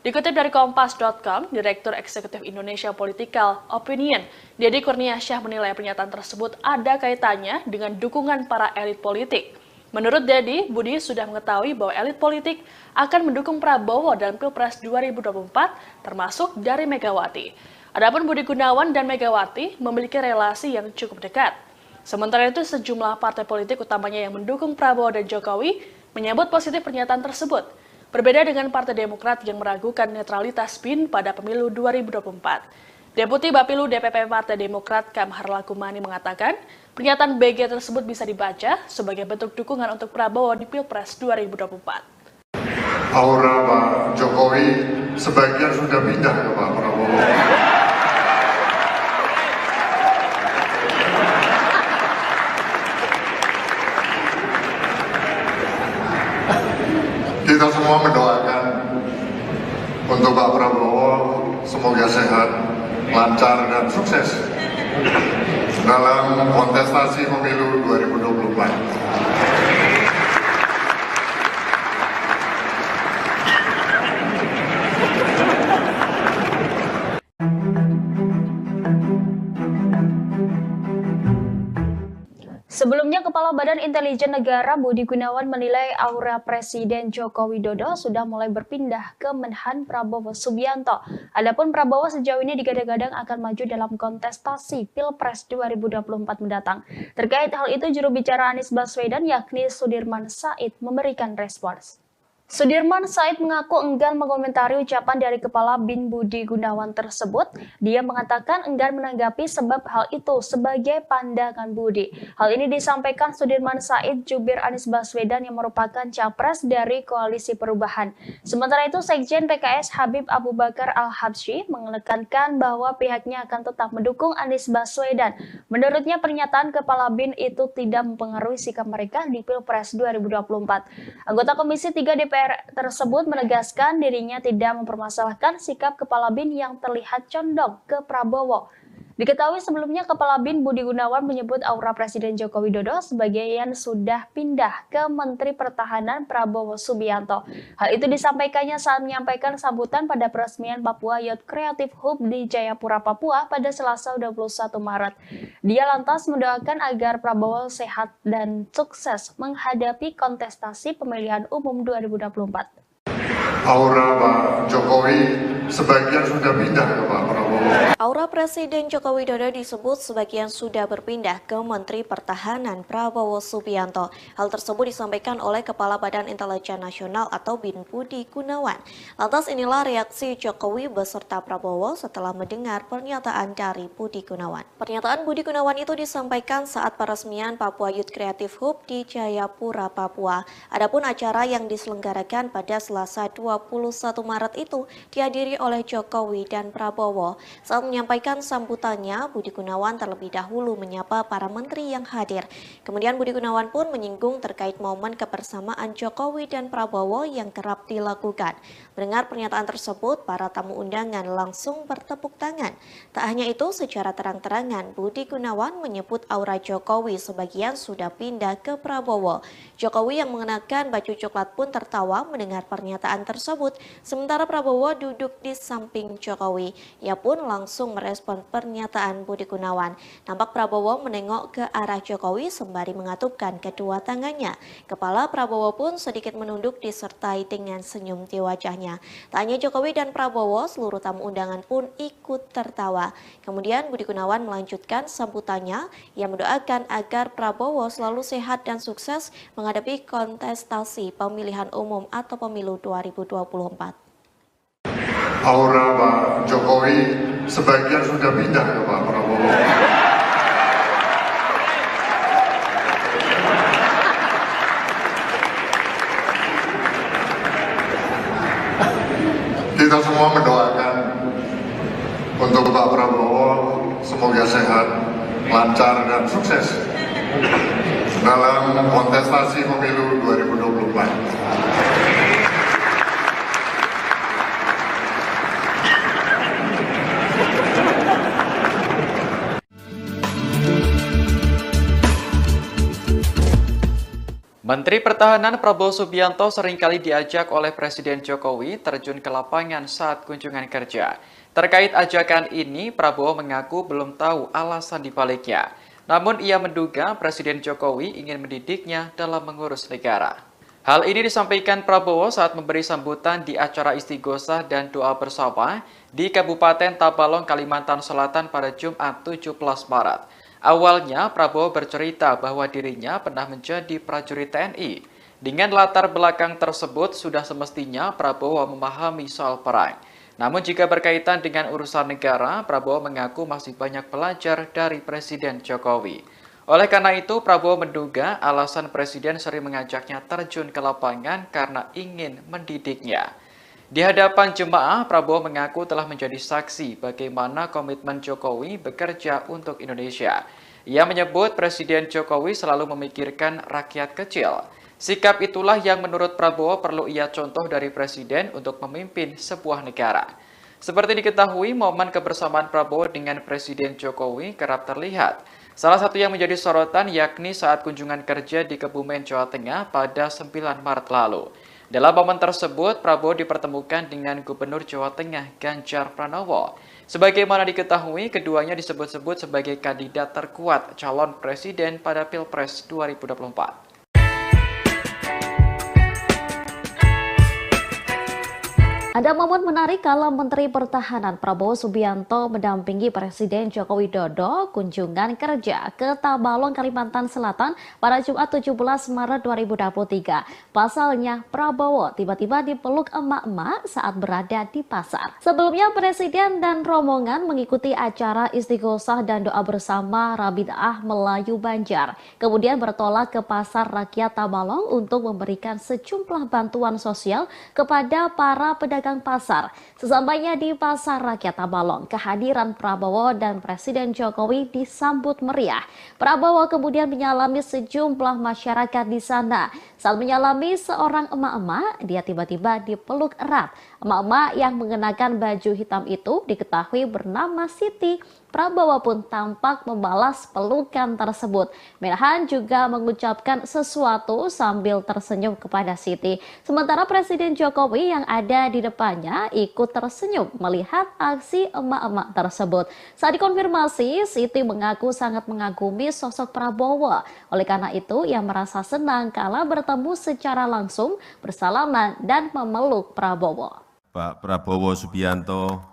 Speaker 1: Dikutip dari Kompas.com, Direktur Eksekutif Indonesia Political Opinion, Deddy Kurniasyah menilai pernyataan tersebut ada kaitannya dengan dukungan para elit politik. Menurut Deddy, Budi sudah mengetahui bahwa elit politik akan mendukung Prabowo dalam Pilpres 2024, termasuk dari Megawati. Adapun Budi Gunawan dan Megawati memiliki relasi yang cukup dekat. Sementara itu, sejumlah partai politik utamanya yang mendukung Prabowo dan Jokowi menyambut positif pernyataan tersebut. Berbeda dengan Partai Demokrat yang meragukan netralitas BIN pada pemilu 2024. Deputi Bapilu DPP Partai Demokrat Kamhar Lakumani mengatakan, pernyataan BG tersebut bisa dibaca sebagai bentuk dukungan untuk Prabowo di Pilpres 2024.
Speaker 2: Aura Pak Jokowi sebagian sudah pindah ke Pak Prabowo. Kita semua mendoakan untuk Pak Prabowo semoga sehat, lancar dan sukses dalam kontestasi pemilu 2024.
Speaker 7: Sebelumnya, Kepala Badan Intelijen Negara Budi Gunawan menilai aura Presiden Joko Widodo sudah mulai berpindah ke Menhan Prabowo Subianto. Adapun Prabowo sejauh ini digadang-gadang akan maju dalam kontestasi Pilpres 2024 mendatang. Terkait hal itu, juru bicara Anies Baswedan yakni Sudirman Said memberikan respons. Sudirman Said mengaku enggan mengomentari ucapan dari Kepala BIN Budi Gunawan tersebut. Dia mengatakan enggan menanggapi sebab hal itu sebagai pandangan Budi. Hal ini disampaikan Sudirman Said jubir Anies Baswedan yang merupakan capres dari Koalisi Perubahan. Sementara itu, Sekjen PKS Habib Abu Bakar Al-Habsyi menekankan bahwa pihaknya akan tetap mendukung Anies Baswedan. Menurutnya, pernyataan Kepala BIN itu tidak mempengaruhi sikap mereka di Pilpres 2024. Anggota Komisi 3 DPR tersebut menegaskan dirinya tidak mempermasalahkan sikap Kepala BIN yang terlihat condong ke Prabowo. Diketahui sebelumnya Kepala BIN Budi Gunawan menyebut aura Presiden Joko Widodo sebagian sudah pindah ke Menteri Pertahanan Prabowo Subianto. Hal itu disampaikannya saat menyampaikan sambutan pada peresmian Papua Youth Creative Hub di Jayapura, Papua pada Selasa 21 Maret. Dia lantas mendoakan agar Prabowo sehat dan sukses menghadapi kontestasi pemilihan umum 2024.
Speaker 2: Aura Pak Jokowi sebagian sudah pindah ke Pak Prabowo.
Speaker 4: Aura Presiden Joko Widodo disebut sebagian sudah berpindah ke Menteri Pertahanan Prabowo Subianto. Hal tersebut disampaikan oleh Kepala Badan Intelijen Nasional atau BIN Budi Gunawan. Lantas inilah reaksi Jokowi beserta Prabowo setelah mendengar pernyataan dari Budi Gunawan. Pernyataan Budi Gunawan itu disampaikan saat peresmian Papua Youth Creative Hub di Jayapura, Papua. Adapun acara yang diselenggarakan pada Selasa 21 Maret itu dihadiri oleh Jokowi dan Prabowo. Saat menyampaikan sambutannya, Budi Gunawan terlebih dahulu menyapa para menteri yang hadir. Kemudian Budi Gunawan pun menyinggung terkait momen kebersamaan Jokowi dan Prabowo yang kerap dilakukan. Mendengar pernyataan tersebut, para tamu undangan langsung bertepuk tangan. Tak hanya itu, secara terang-terangan Budi Gunawan menyebut aura Jokowi sebagian sudah pindah ke Prabowo. Jokowi yang mengenakan baju coklat pun tertawa mendengar pernyataan tersebut, sementara Prabowo duduk di samping Jokowi. Ia pun langsung merespon pernyataan Budi Gunawan. Nampak Prabowo menengok ke arah Jokowi sembari mengatupkan kedua tangannya. Kepala Prabowo pun sedikit menunduk disertai dengan senyum di wajahnya. Tak hanya Jokowi dan Prabowo, seluruh tamu undangan pun ikut tertawa. Kemudian Budi Gunawan melanjutkan sambutannya. Ia mendoakan agar Prabowo selalu sehat dan sukses menghadapi kontestasi pemilihan umum atau pemilu 2024.
Speaker 2: Aura Pak Jokowi sebagian sudah pindah ke Pak Prabowo. Kita semua mendoakan untuk Pak Prabowo semoga sehat, lancar dan sukses dalam kontestasi pemilu 2024.
Speaker 5: Menteri Pertahanan Prabowo Subianto seringkali diajak oleh Presiden Jokowi terjun ke lapangan saat kunjungan kerja. Terkait ajakan ini, Prabowo mengaku belum tahu alasan dibaliknya. Namun ia menduga Presiden Jokowi ingin mendidiknya dalam mengurus negara. Hal ini disampaikan Prabowo saat memberi sambutan di acara istighosah dan doa bersama di Kabupaten Tabalong, Kalimantan Selatan pada Jumat 17 Maret. Awalnya, Prabowo bercerita bahwa dirinya pernah menjadi prajurit TNI. Dengan latar belakang tersebut, sudah semestinya Prabowo memahami soal perang. Namun jika berkaitan dengan urusan negara, Prabowo mengaku masih banyak belajar dari Presiden Jokowi. Oleh karena itu, Prabowo menduga alasan Presiden sering mengajaknya terjun ke lapangan karena ingin mendidiknya. Di hadapan jemaah, Prabowo mengaku telah menjadi saksi bagaimana komitmen Jokowi bekerja untuk Indonesia. Ia menyebut Presiden Jokowi selalu memikirkan rakyat kecil. Sikap itulah yang menurut Prabowo perlu ia contoh dari Presiden untuk memimpin sebuah negara. Seperti diketahui, momen kebersamaan Prabowo dengan Presiden Jokowi kerap terlihat. Salah satu yang menjadi sorotan yakni saat kunjungan kerja di Kebumen, Jawa Tengah pada 9 Maret lalu. Dalam momen tersebut, Prabowo dipertemukan dengan Gubernur Jawa Tengah Ganjar Pranowo. Sebagaimana diketahui, keduanya disebut-sebut sebagai kandidat terkuat calon presiden pada Pilpres 2024.
Speaker 3: Ada momen menarik kala Menteri Pertahanan Prabowo Subianto mendampingi Presiden Joko Widodo kunjungan kerja ke Tabalong, Kalimantan Selatan pada Jumat 17 Maret 2023. Pasalnya, Prabowo tiba-tiba dipeluk emak-emak saat berada di pasar. Sebelumnya, Presiden dan rombongan mengikuti acara istighosah dan doa bersama Rabi'ah Melayu Banjar. Kemudian bertolak ke Pasar Rakyat Tabalong untuk memberikan sejumlah bantuan sosial kepada para pedagang pasar. Sesampainya di Pasar Rakyat Tabalong, kehadiran Prabowo dan Presiden Jokowi disambut meriah. Prabowo kemudian menyalami sejumlah masyarakat di sana. Saat menyalami seorang emak-emak, dia tiba-tiba dipeluk erat. Emak-emak yang mengenakan baju hitam itu diketahui bernama Siti. Prabowo pun tampak membalas pelukan tersebut. Menhan juga mengucapkan sesuatu sambil tersenyum kepada Siti. Sementara Presiden Jokowi yang ada di depannya ikut tersenyum melihat aksi emak-emak tersebut. Saat dikonfirmasi, Siti mengaku sangat mengagumi sosok Prabowo. Oleh karena itu, ia merasa senang kala bertemu secara langsung, bersalaman dan memeluk Prabowo.
Speaker 6: Pak Prabowo Subianto.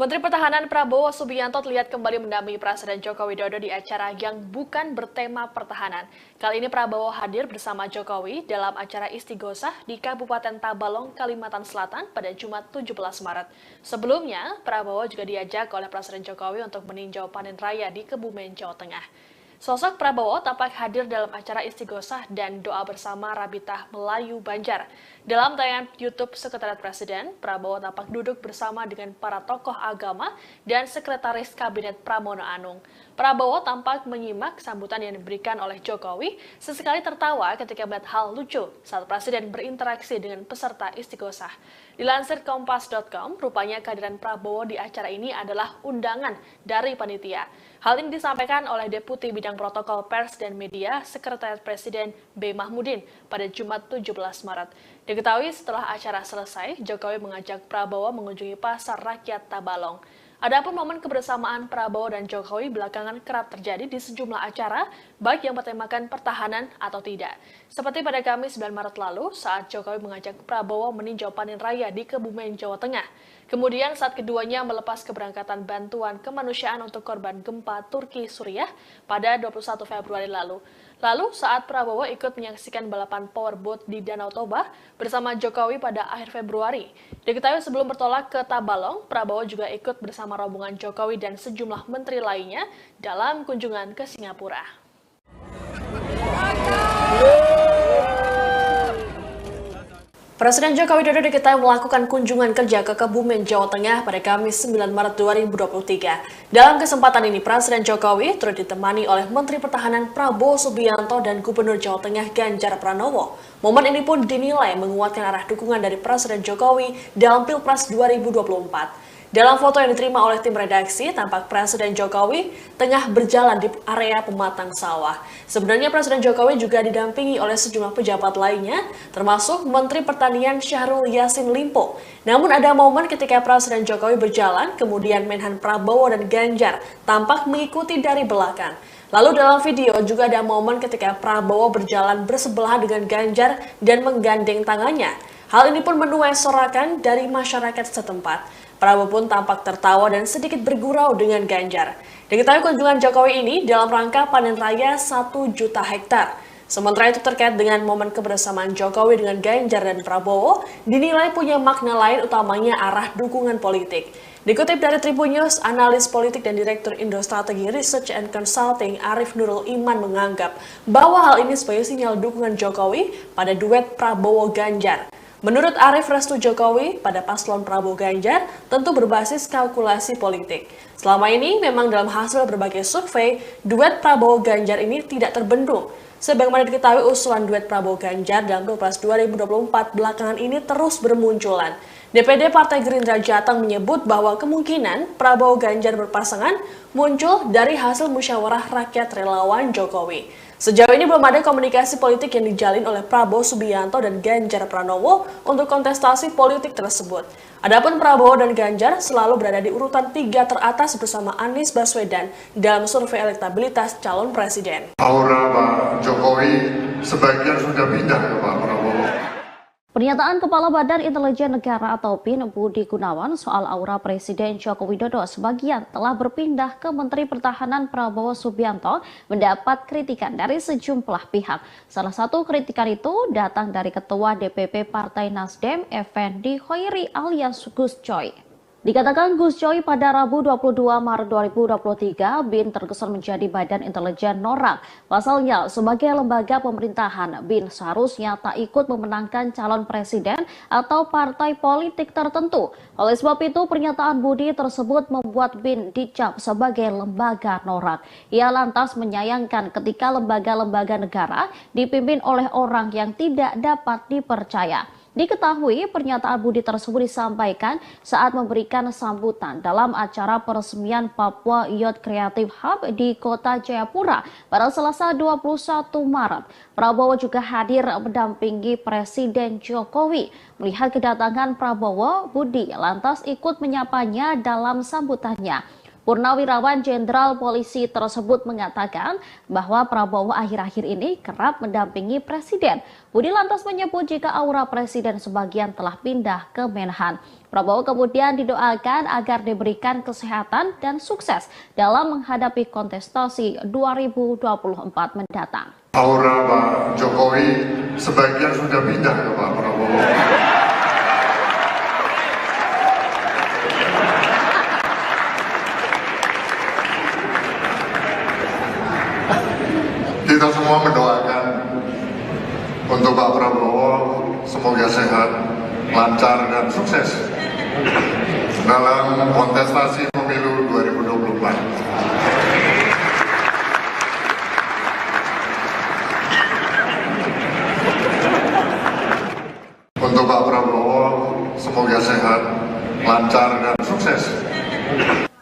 Speaker 1: Menteri Pertahanan Prabowo Subianto terlihat kembali mendampingi Presiden Joko Widodo di acara yang bukan bertema pertahanan. Kali ini Prabowo hadir bersama Jokowi dalam acara istighosah di Kabupaten Tabalong, Kalimantan Selatan pada Jumat 17 Maret. Sebelumnya, Prabowo juga diajak oleh Presiden Jokowi untuk meninjau panen raya di Kebumen, Jawa Tengah. Sosok Prabowo tampak hadir dalam acara istighosah dan doa bersama Rabi'ah Melayu Banjar. Dalam tayangan YouTube Sekretariat Presiden, Prabowo tampak duduk bersama dengan para tokoh agama dan Sekretaris Kabinet Pramono Anung. Prabowo tampak menyimak sambutan yang diberikan oleh Jokowi, sesekali tertawa ketika melihat hal lucu saat Presiden berinteraksi dengan peserta istighosah. Dilansir Kompas.com, rupanya kehadiran Prabowo di acara ini adalah undangan dari panitia. Hal ini disampaikan oleh Deputi Bidang Protokol Pers dan Media Sekretariat Presiden B. Mahmudin pada Jumat 17 Maret. Diketahui setelah acara selesai, Jokowi mengajak Prabowo mengunjungi Pasar Rakyat Tabalong. Adapun momen kebersamaan Prabowo dan Jokowi belakangan kerap terjadi di sejumlah acara, baik yang bertemakan pertahanan atau tidak. Seperti pada Kamis 9 Maret lalu, saat Jokowi mengajak Prabowo meninjau panen raya di Kebumen, Jawa Tengah. Kemudian saat keduanya melepas keberangkatan bantuan kemanusiaan untuk korban gempa Turki Suriah pada 21 Februari lalu. Lalu saat Prabowo ikut menyaksikan balapan powerboat di Danau Toba bersama Jokowi pada akhir Februari. Diketahui sebelum bertolak ke Tabalong, Prabowo juga ikut bersama rombongan Jokowi dan sejumlah menteri lainnya dalam kunjungan ke Singapura. Presiden Joko Widodo diketahui melakukan kunjungan kerja ke Kebumen, Jawa Tengah pada Kamis 9 Maret 2023. Dalam kesempatan ini, Presiden Jokowi turut ditemani oleh Menteri Pertahanan Prabowo Subianto dan Gubernur Jawa Tengah Ganjar Pranowo. Momen ini pun dinilai menguatkan arah dukungan dari Presiden Jokowi dalam Pilpres 2024. Dalam foto yang diterima oleh tim redaksi, tampak Presiden Jokowi tengah berjalan di area pematang sawah. Sebenarnya Presiden Jokowi juga didampingi oleh sejumlah pejabat lainnya, termasuk Menteri Pertanian Syahrul Yassin Limpo. Namun ada momen ketika Presiden Jokowi berjalan, kemudian Menhan Prabowo dan Ganjar tampak mengikuti dari belakang. Lalu dalam video juga ada momen ketika Prabowo berjalan bersebelahan dengan Ganjar dan menggandeng tangannya. Hal ini pun menuai sorakan dari masyarakat setempat. Prabowo pun tampak tertawa dan sedikit bergurau dengan Ganjar. Diketahui kunjungan Jokowi ini dalam rangka panen raya 1 juta hektar. Sementara itu terkait dengan momen kebersamaan Jokowi dengan Ganjar dan Prabowo, dinilai punya makna lain utamanya arah dukungan politik. Dikutip dari Tribun News, analis politik dan Direktur Indo Strategi Research and Consulting Arif Nurul Iman menganggap bahwa hal ini sebagai sinyal dukungan Jokowi pada duet Prabowo-Ganjar. Menurut Arif, restu Jokowi pada paslon Prabowo Ganjar tentu berbasis kalkulasi politik. Selama ini memang dalam hasil berbagai survei, duet Prabowo Ganjar ini tidak terbendung. Sebagaimana diketahui usulan duet Prabowo Ganjar dalam Pilpres 2024 belakangan ini terus bermunculan. DPD Partai Gerindra Jateng menyebut bahwa kemungkinan Prabowo Ganjar berpasangan muncul dari hasil musyawarah rakyat relawan Jokowi. Sejauh ini belum ada komunikasi politik yang dijalin oleh Prabowo Subianto dan Ganjar Pranowo untuk kontestasi politik tersebut. Adapun Prabowo dan Ganjar selalu berada di urutan 3 teratas bersama Anies Baswedan dalam survei elektabilitas calon presiden.
Speaker 2: Aura Pak Jokowi sebagian sudah pindah ke Pak Prabowo.
Speaker 3: Pernyataan Kepala Badan Intelijen Negara atau BIN Budi Gunawan soal aura Presiden Joko Widodo sebagian telah berpindah ke Menteri Pertahanan Prabowo Subianto mendapat kritikan dari sejumlah pihak. Salah satu kritikan itu datang dari Ketua DPP Partai Nasdem, Effendi Khoiri alias Gus Coy. Dikatakan Gus Coy pada Rabu 22 Maret 2023, BIN terkesan menjadi Badan Intelijen Norak. Pasalnya, sebagai lembaga pemerintahan, BIN seharusnya tak ikut memenangkan calon presiden atau partai politik tertentu. Oleh sebab itu, pernyataan Budi tersebut membuat BIN dicap sebagai lembaga norak. Ia lantas menyayangkan ketika lembaga-lembaga negara dipimpin oleh orang yang tidak dapat dipercaya. Diketahui pernyataan Budi tersebut disampaikan saat memberikan sambutan dalam acara peresmian Papua Youth Creative Hub di Kota Jayapura pada Selasa 21 Maret. Prabowo juga hadir mendampingi Presiden Jokowi. Melihat kedatangan Prabowo, Budi lantas ikut menyapanya dalam sambutannya. Purnawirawan Jenderal Polisi tersebut mengatakan bahwa Prabowo akhir-akhir ini kerap mendampingi Presiden. Budi lantas menyebut jika aura Presiden sebagian telah pindah ke Menhan. Prabowo kemudian didoakan agar diberikan kesehatan dan sukses dalam menghadapi kontestasi 2024 mendatang.
Speaker 2: Aura Pak Jokowi sebagian sudah pindah ke Pak Prabowo. Kita semua mendoakan untuk Pak Prabowo semoga sehat, lancar dan sukses dalam kontestasi pemilu 2024. Untuk Pak Prabowo semoga sehat, lancar dan sukses.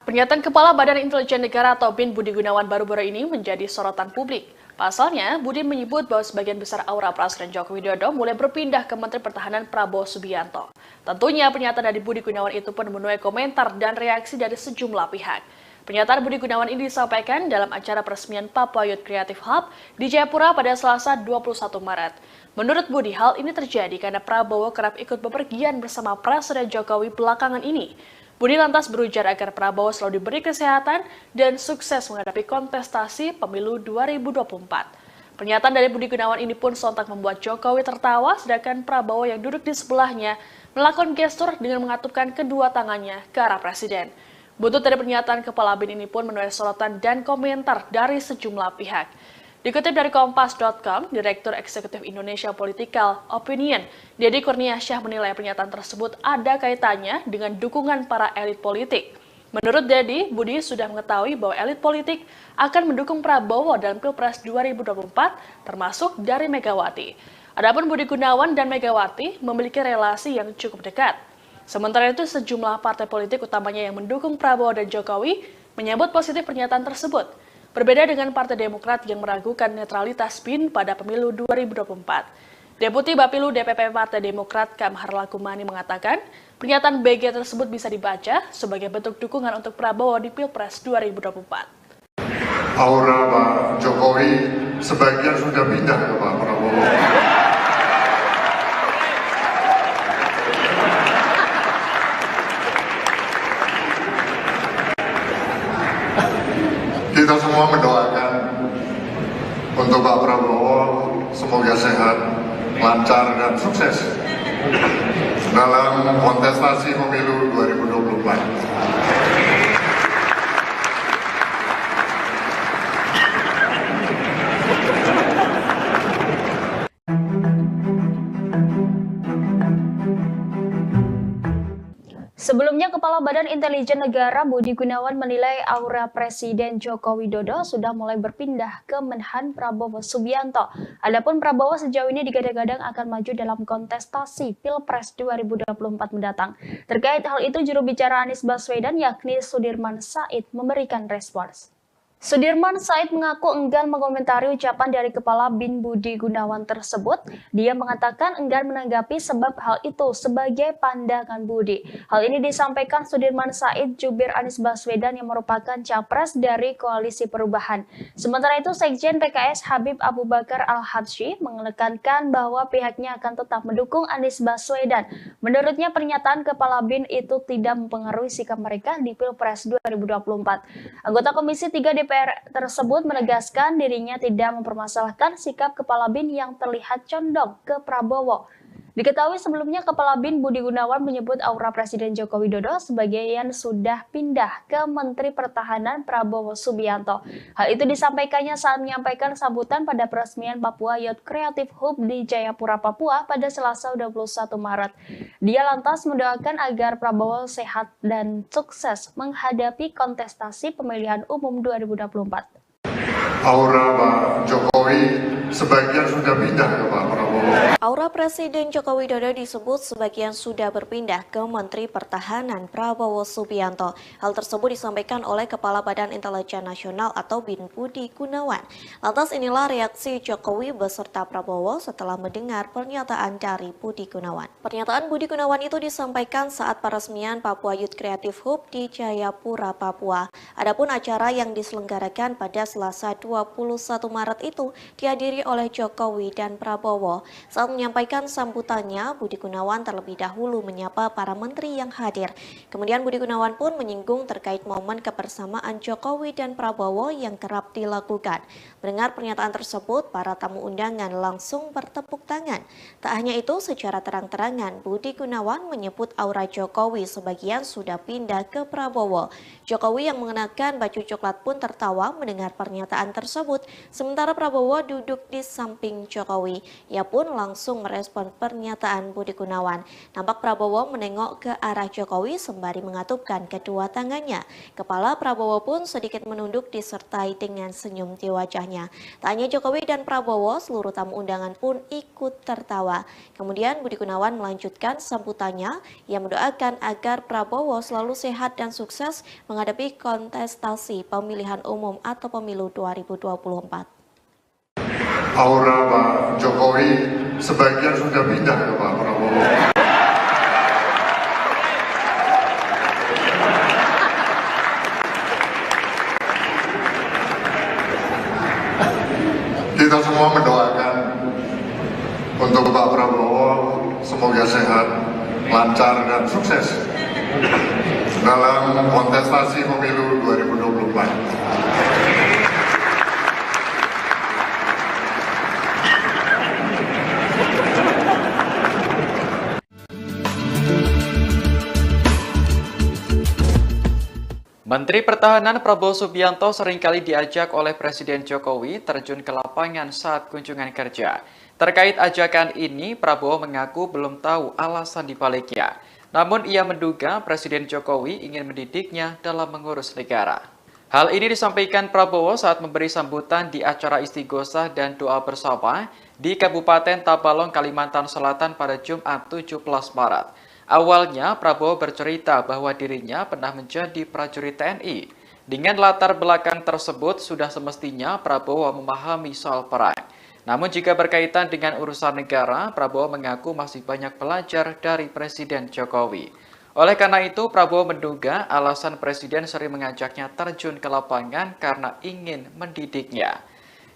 Speaker 1: Pernyataan Kepala Badan Intelijen Negara atau BIN Budi Gunawan baru-baru ini menjadi sorotan publik. Pasalnya, Budi menyebut bahwa sebagian besar aura Presiden Joko Widodo mulai berpindah ke Menteri Pertahanan Prabowo Subianto. Tentunya pernyataan dari Budi Gunawan itu pun menuai komentar dan reaksi dari sejumlah pihak. Pernyataan Budi Gunawan ini disampaikan dalam acara peresmian Papua Youth Creative Hub di Jayapura pada Selasa 21 Maret. Menurut Budi, hal ini terjadi karena Prabowo kerap ikut bepergian bersama Presiden Jokowi belakangan ini. Budi lantas berujar agar Prabowo selalu diberi kesehatan dan sukses menghadapi kontestasi pemilu 2024. Pernyataan dari Budi Gunawan ini pun sontak membuat Jokowi tertawa, sedangkan Prabowo yang duduk di sebelahnya melakukan gestur dengan mengatupkan kedua tangannya ke arah Presiden. Buntut dari pernyataan Kepala BIN ini pun menuai sorotan dan komentar dari sejumlah pihak. Dikutip dari Kompas.com, Direktur Eksekutif Indonesia Political Opinion, Deddy Kurniasyah menilai pernyataan tersebut ada kaitannya dengan dukungan para elit politik. Menurut Deddy, Budi sudah mengetahui bahwa elit politik akan mendukung Prabowo dalam Pilpres 2024, termasuk dari Megawati. Adapun Budi Gunawan dan Megawati memiliki relasi yang cukup dekat. Sementara itu, sejumlah partai politik utamanya yang mendukung Prabowo dan Jokowi menyambut positif pernyataan tersebut. Berbeda dengan Partai Demokrat yang meragukan netralitas BIN pada pemilu 2024. Deputi Bapilu DPP Partai Demokrat Kamhar Lakumani mengatakan, pernyataan BG tersebut bisa dibaca sebagai bentuk dukungan untuk Prabowo di Pilpres 2024.
Speaker 2: Aura Pak Jokowi sebagian sudah pindah ke Pak Prabowo. Kita semua mendoakan untuk Pak Prabowo semoga sehat, lancar dan sukses dalam kontestasi pemilu 2024.
Speaker 7: Sebelumnya, Kepala Badan Intelijen Negara Budi Gunawan menilai aura Presiden Joko Widodo sudah mulai berpindah ke Menhan Prabowo Subianto. Adapun Prabowo sejauh ini digadang-gadang akan maju dalam kontestasi Pilpres 2024 mendatang. Terkait hal itu, juru bicara Anies Baswedan yakni Sudirman Said memberikan respons. Sudirman Said mengaku enggan mengomentari ucapan dari Kepala BIN Budi Gunawan tersebut. Dia mengatakan enggan menanggapi sebab hal itu sebagai pandangan Budi. Hal ini disampaikan Sudirman Said jubir Anies Baswedan yang merupakan capres dari Koalisi Perubahan. Sementara itu, Sekjen PKS Habib Abu Bakar Al-Hadji menekankan bahwa pihaknya akan tetap mendukung Anies Baswedan. Menurutnya, pernyataan Kepala BIN itu tidak mempengaruhi sikap mereka di Pilpres 2024. Anggota Komisi 3 DPR tersebut menegaskan dirinya tidak mempermasalahkan sikap Kepala BIN yang terlihat condong ke Prabowo. Diketahui sebelumnya Kepala BIN Budi Gunawan menyebut aura Presiden Joko Widodo sebagian sudah pindah ke Menteri Pertahanan Prabowo Subianto. Hal itu disampaikannya saat menyampaikan sambutan pada peresmian Papua Youth Creative Hub di Jayapura, Papua pada Selasa 21 Maret. Dia lantas mendoakan agar Prabowo sehat dan sukses menghadapi kontestasi pemilihan umum 2024.
Speaker 2: Aura Pak Jokowi sebagian sudah pindah ke Pak Prabowo.
Speaker 4: Aura Presiden Joko Widodo disebut sebagian sudah berpindah ke Menteri Pertahanan Prabowo Subianto. Hal tersebut disampaikan oleh Kepala Badan Intelijen Nasional atau BIN Budi Gunawan. Lantas inilah reaksi Jokowi beserta Prabowo setelah mendengar pernyataan dari Budi Gunawan. Pernyataan Budi Gunawan itu disampaikan saat peresmian Papua Youth Creative Hub di Jayapura, Papua. Adapun acara yang diselenggarakan pada Selasa 21 Maret itu dihadiri oleh Jokowi dan Prabowo. Saat menyampaikan sambutannya, Budi Gunawan terlebih dahulu menyapa para menteri yang hadir. Kemudian Budi Gunawan pun menyinggung terkait momen kebersamaan Jokowi dan Prabowo yang kerap dilakukan. Mendengar pernyataan tersebut, para tamu undangan langsung bertepuk tangan. Tak hanya itu, secara terang-terangan Budi Gunawan menyebut aura Jokowi sebagian sudah pindah ke Prabowo. Jokowi yang mengenakan baju coklat pun tertawa mendengar pernyataan tersebut, sementara Prabowo duduk di samping Jokowi. Ia pun langsung merespon pernyataan Budi Gunawan. Nampak Prabowo menengok ke arah Jokowi sembari mengatupkan kedua tangannya. Kepala Prabowo pun sedikit menunduk disertai dengan senyum di wajahnya. Tak hanya Jokowi dan Prabowo, seluruh tamu undangan pun ikut tertawa. Kemudian Budi Gunawan melanjutkan sambutannya. Ia mendoakan agar Prabowo selalu sehat dan sukses menghadapi kontestasi pemilihan umum atau pemilu 2024.
Speaker 2: Aura Pak Jokowi sebagian sudah pindah ke Pak Prabowo. Kita semua mendoakan untuk Pak Prabowo semoga sehat, lancar dan sukses dalam kontestasi pemilu 2024.
Speaker 5: Menteri Pertahanan Prabowo Subianto seringkali diajak oleh Presiden Jokowi terjun ke lapangan saat kunjungan kerja. Terkait ajakan ini, Prabowo mengaku belum tahu alasan dibaliknya. Namun ia menduga Presiden Jokowi ingin mendidiknya dalam mengurus negara. Hal ini disampaikan Prabowo saat memberi sambutan di acara istighosah dan doa bersama di Kabupaten Tabalong, Kalimantan Selatan pada Jumat 17 Maret. Awalnya, Prabowo bercerita bahwa dirinya pernah menjadi prajurit TNI. Dengan latar belakang tersebut, sudah semestinya Prabowo memahami soal perang. Namun jika berkaitan dengan urusan negara, Prabowo mengaku masih banyak belajar dari Presiden Jokowi. Oleh karena itu, Prabowo menduga alasan Presiden sering mengajaknya terjun ke lapangan karena ingin mendidiknya.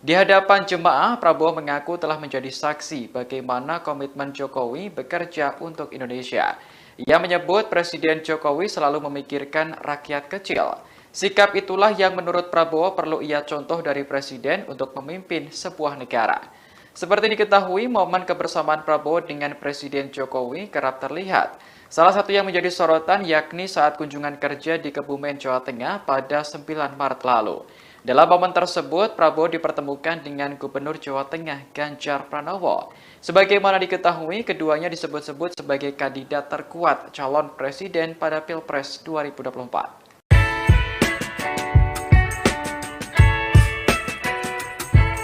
Speaker 5: Di hadapan jemaah, Prabowo mengaku telah menjadi saksi bagaimana komitmen Jokowi bekerja untuk Indonesia. Ia menyebut Presiden Jokowi selalu memikirkan rakyat kecil. Sikap itulah yang menurut Prabowo perlu ia contoh dari Presiden untuk memimpin sebuah negara. Seperti diketahui, momen kebersamaan Prabowo dengan Presiden Jokowi kerap terlihat. Salah satu yang menjadi sorotan yakni saat kunjungan kerja di Kebumen, Jawa Tengah pada 9 Maret lalu. Dalam momen tersebut, Prabowo dipertemukan dengan Gubernur Jawa Tengah Ganjar Pranowo. Sebagaimana diketahui, keduanya disebut-sebut sebagai kandidat terkuat calon presiden pada Pilpres 2024.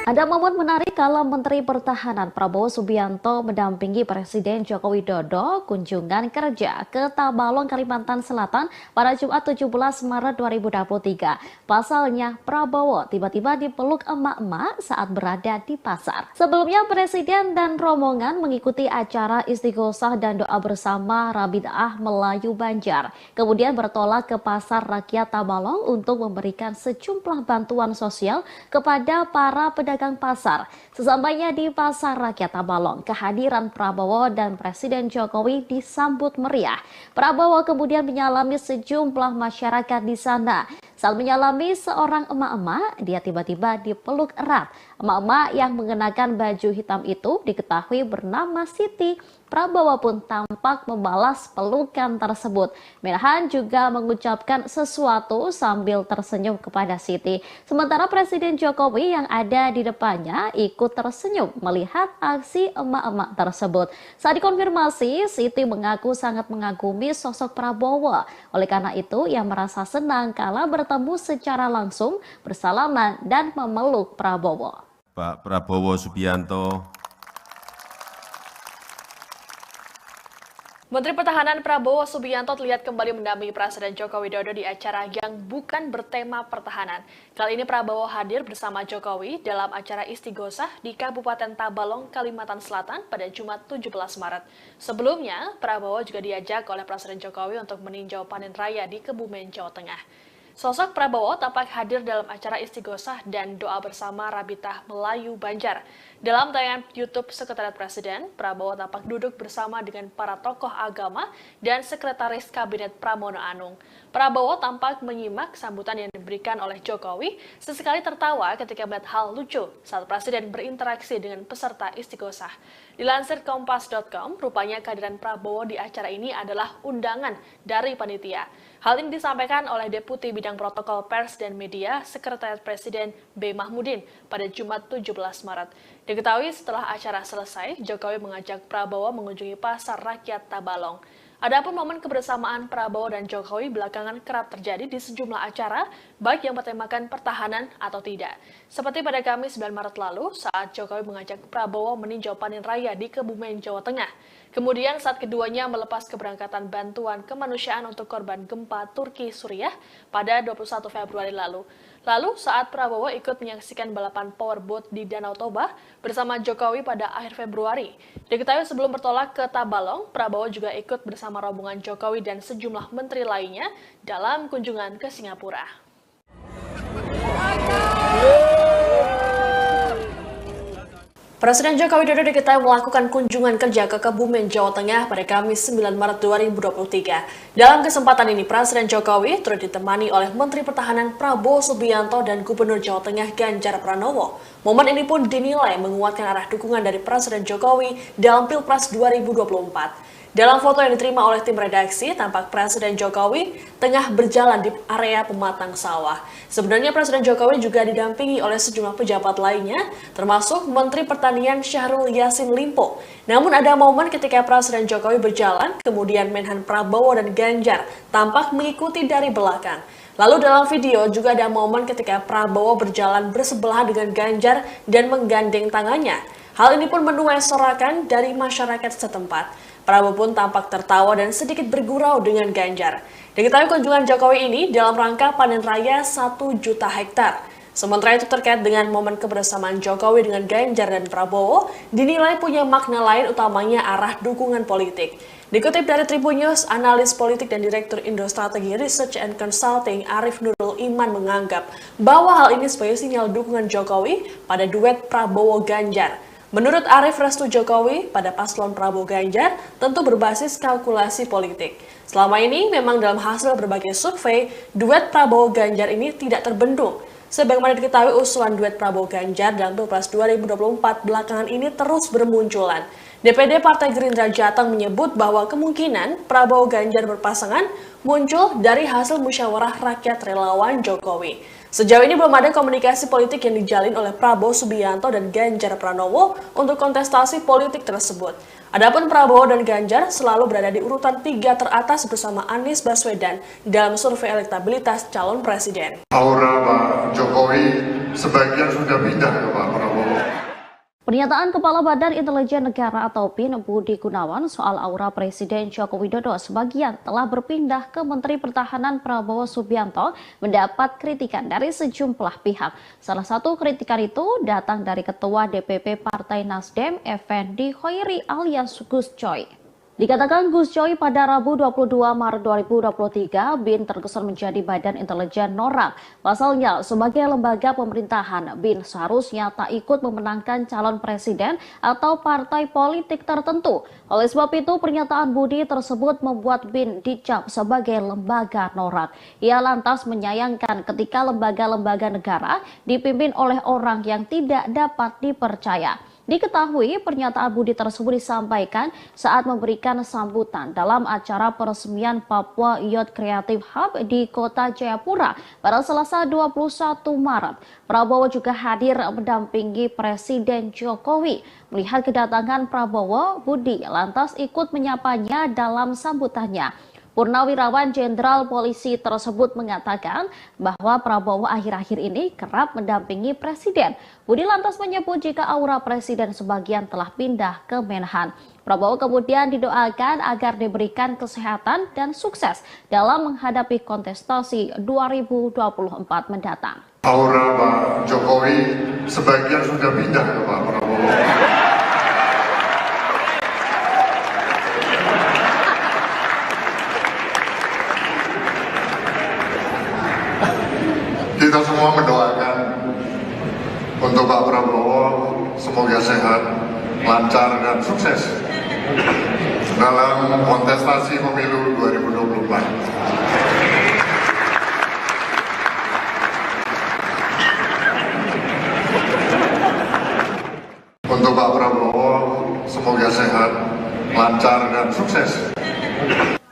Speaker 3: Ada momen menarik kala Menteri Pertahanan Prabowo Subianto mendampingi Presiden Joko Widodo kunjungan kerja ke Tabalong, Kalimantan Selatan pada Jumat 17 Maret 2023. Pasalnya, Prabowo tiba-tiba dipeluk emak-emak saat berada di pasar. Sebelumnya, Presiden dan rombongan mengikuti acara istighosah dan doa bersama Rabidah Melayu Banjar. Kemudian bertolak ke Pasar Rakyat Tabalong untuk memberikan sejumlah bantuan sosial kepada para pedagang pasar. Sesampainya di Pasar Rakyat Tabalong, kehadiran Prabowo dan Presiden Jokowi disambut meriah. Prabowo kemudian menyalami sejumlah masyarakat di sana. Saat menyalami seorang emak-emak, dia tiba-tiba dipeluk erat. Emak-emak yang mengenakan baju hitam itu diketahui bernama Siti. Prabowo pun tampak membalas pelukan tersebut. Menhan juga mengucapkan sesuatu sambil tersenyum kepada Siti. Sementara Presiden Jokowi yang ada di depannya ikut tersenyum melihat aksi emak-emak tersebut. Saat dikonfirmasi, Siti mengaku sangat mengagumi sosok Prabowo. Oleh karena itu, ia merasa senang kala bertemu secara langsung, bersalaman dan memeluk Prabowo.
Speaker 6: Pak Prabowo Subianto.
Speaker 1: Menteri Pertahanan Prabowo Subianto terlihat kembali mendampingi Presiden Joko Widodo di acara yang bukan bertema pertahanan. Kali ini Prabowo hadir bersama Jokowi dalam acara istighosah di Kabupaten Tabalong, Kalimantan Selatan pada Jumat 17 Maret. Sebelumnya, Prabowo juga diajak oleh Presiden Jokowi untuk meninjau panen raya di Kebumen, Jawa Tengah. Sosok Prabowo tampak hadir dalam acara istighosah dan doa bersama Rabidah Melayu Banjar. Dalam tayangan YouTube Sekretariat Presiden, Prabowo tampak duduk bersama dengan para tokoh agama dan Sekretaris Kabinet Pramono Anung. Prabowo tampak menyimak sambutan yang diberikan oleh Jokowi, sesekali tertawa ketika melihat hal lucu saat Presiden berinteraksi dengan peserta istighosah. Dilansir Kompas.com, rupanya kehadiran Prabowo di acara ini adalah undangan dari panitia. Hal ini disampaikan oleh Deputi Bidang Protokol Pers dan Media Sekretariat Presiden B. Mahmudin pada Jumat 17 Maret. Diketahui setelah acara selesai, Jokowi mengajak Prabowo mengunjungi Pasar Rakyat Tabalong. Adapun momen kebersamaan Prabowo dan Jokowi belakangan kerap terjadi di sejumlah acara, baik yang bertemakan pertahanan atau tidak. Seperti pada Kamis 9 Maret lalu, saat Jokowi mengajak Prabowo meninjau panen raya di Kebumen, Jawa Tengah. Kemudian saat keduanya melepas keberangkatan bantuan kemanusiaan untuk korban gempa Turki Suriah pada 21 Februari lalu. Lalu saat Prabowo ikut menyaksikan balapan powerboat di Danau Toba bersama Jokowi pada akhir Februari. Diketahui sebelum bertolak ke Tabalong, Prabowo juga ikut bersama rombongan Jokowi dan sejumlah menteri lainnya dalam kunjungan ke Singapura. Presiden Joko Widodo diketahui melakukan kunjungan kerja ke Kebumen, Jawa Tengah pada Kamis 9 Maret 2023. Dalam kesempatan ini, Presiden Jokowi turut ditemani oleh Menteri Pertahanan Prabowo Subianto dan Gubernur Jawa Tengah Ganjar Pranowo. Momen ini pun dinilai menguatkan arah dukungan dari Presiden Jokowi dalam Pilpres 2024. Dalam foto yang diterima oleh tim redaksi, tampak Presiden Jokowi tengah berjalan di area pematang sawah. Sebenarnya Presiden Jokowi juga didampingi oleh sejumlah pejabat lainnya, termasuk Menteri Pertanian Syahrul Yassin Limpo. Namun ada momen ketika Presiden Jokowi berjalan, kemudian Menhan Prabowo dan Ganjar tampak mengikuti dari belakang. Lalu dalam video juga ada momen ketika Prabowo berjalan bersebelahan dengan Ganjar dan menggandeng tangannya. Hal ini pun menuai sorakan dari masyarakat setempat. Prabowo pun tampak tertawa dan sedikit bergurau dengan Ganjar. Diketahui kunjungan Jokowi ini dalam rangka panen raya 1 juta hektar. Sementara itu terkait dengan momen kebersamaan Jokowi dengan Ganjar dan Prabowo, dinilai punya makna lain utamanya arah dukungan politik. Dikutip dari Tribun News, analis politik dan Direktur Indo Strategi Research and Consulting Arif Nurul Iman menganggap bahwa hal ini sebagai sinyal dukungan Jokowi pada duet Prabowo-Ganjar. Menurut Arif, restu Jokowi pada paslon Prabowo-Ganjar tentu berbasis kalkulasi politik. Selama ini memang dalam hasil berbagai survei, duet Prabowo-Ganjar ini tidak terbendung. Sebagaimana diketahui usulan duet Prabowo-Ganjar dalam Pilpres 2024 belakangan ini terus bermunculan. DPD Partai Gerindra Jateng menyebut bahwa kemungkinan Prabowo-Ganjar berpasangan muncul dari hasil musyawarah rakyat relawan Jokowi. Sejauh ini belum ada komunikasi politik yang dijalin oleh Prabowo Subianto dan Ganjar Pranowo untuk kontestasi politik tersebut. Adapun Prabowo dan Ganjar selalu berada di urutan 3 teratas bersama Anies Baswedan dalam survei elektabilitas calon presiden.
Speaker 2: Aura Pak Jokowi sebagian sudah pindah ke Pak Prabowo.
Speaker 3: Pernyataan Kepala Badan Intelijen Negara atau BIN Budi Gunawan soal aura Presiden Joko Widodo sebagian telah berpindah ke Menteri Pertahanan Prabowo Subianto mendapat kritikan dari sejumlah pihak. Salah satu kritikan itu datang dari Ketua DPP Partai Nasdem, Effendi Khoiri alias Gus Coy. Dikatakan Gus Coy pada Rabu 22 Maret 2023, BIN terkesan menjadi badan intelijen norak. Pasalnya, sebagai lembaga pemerintahan, BIN seharusnya tak ikut memenangkan calon presiden atau partai politik tertentu. Oleh sebab itu, pernyataan Budi tersebut membuat BIN dicap sebagai lembaga norak. Ia lantas menyayangkan ketika lembaga-lembaga negara dipimpin oleh orang yang tidak dapat dipercaya. Diketahui pernyataan Budi tersebut disampaikan saat memberikan sambutan dalam acara peresmian Papua Youth Creative Hub di Kota Jayapura pada Selasa 21 Maret. Prabowo juga hadir mendampingi Presiden Jokowi. Melihat kedatangan Prabowo, Budi lantas ikut menyapanya dalam sambutannya. Purnawirawan Jenderal Polisi tersebut mengatakan bahwa Prabowo akhir-akhir ini kerap mendampingi Presiden. Budi lantas menyebut jika aura Presiden sebagian telah pindah ke Menhan. Prabowo kemudian didoakan agar diberikan kesehatan dan sukses dalam menghadapi kontestasi 2024 mendatang.
Speaker 2: Aura Pak Jokowi sebagian sudah pindah ke Pak Prabowo. Kita semua mendoakan untuk Pak Prabowo semoga sehat, lancar dan sukses dalam kontestasi pemilu 2024. Untuk Pak Prabowo semoga sehat, lancar dan sukses.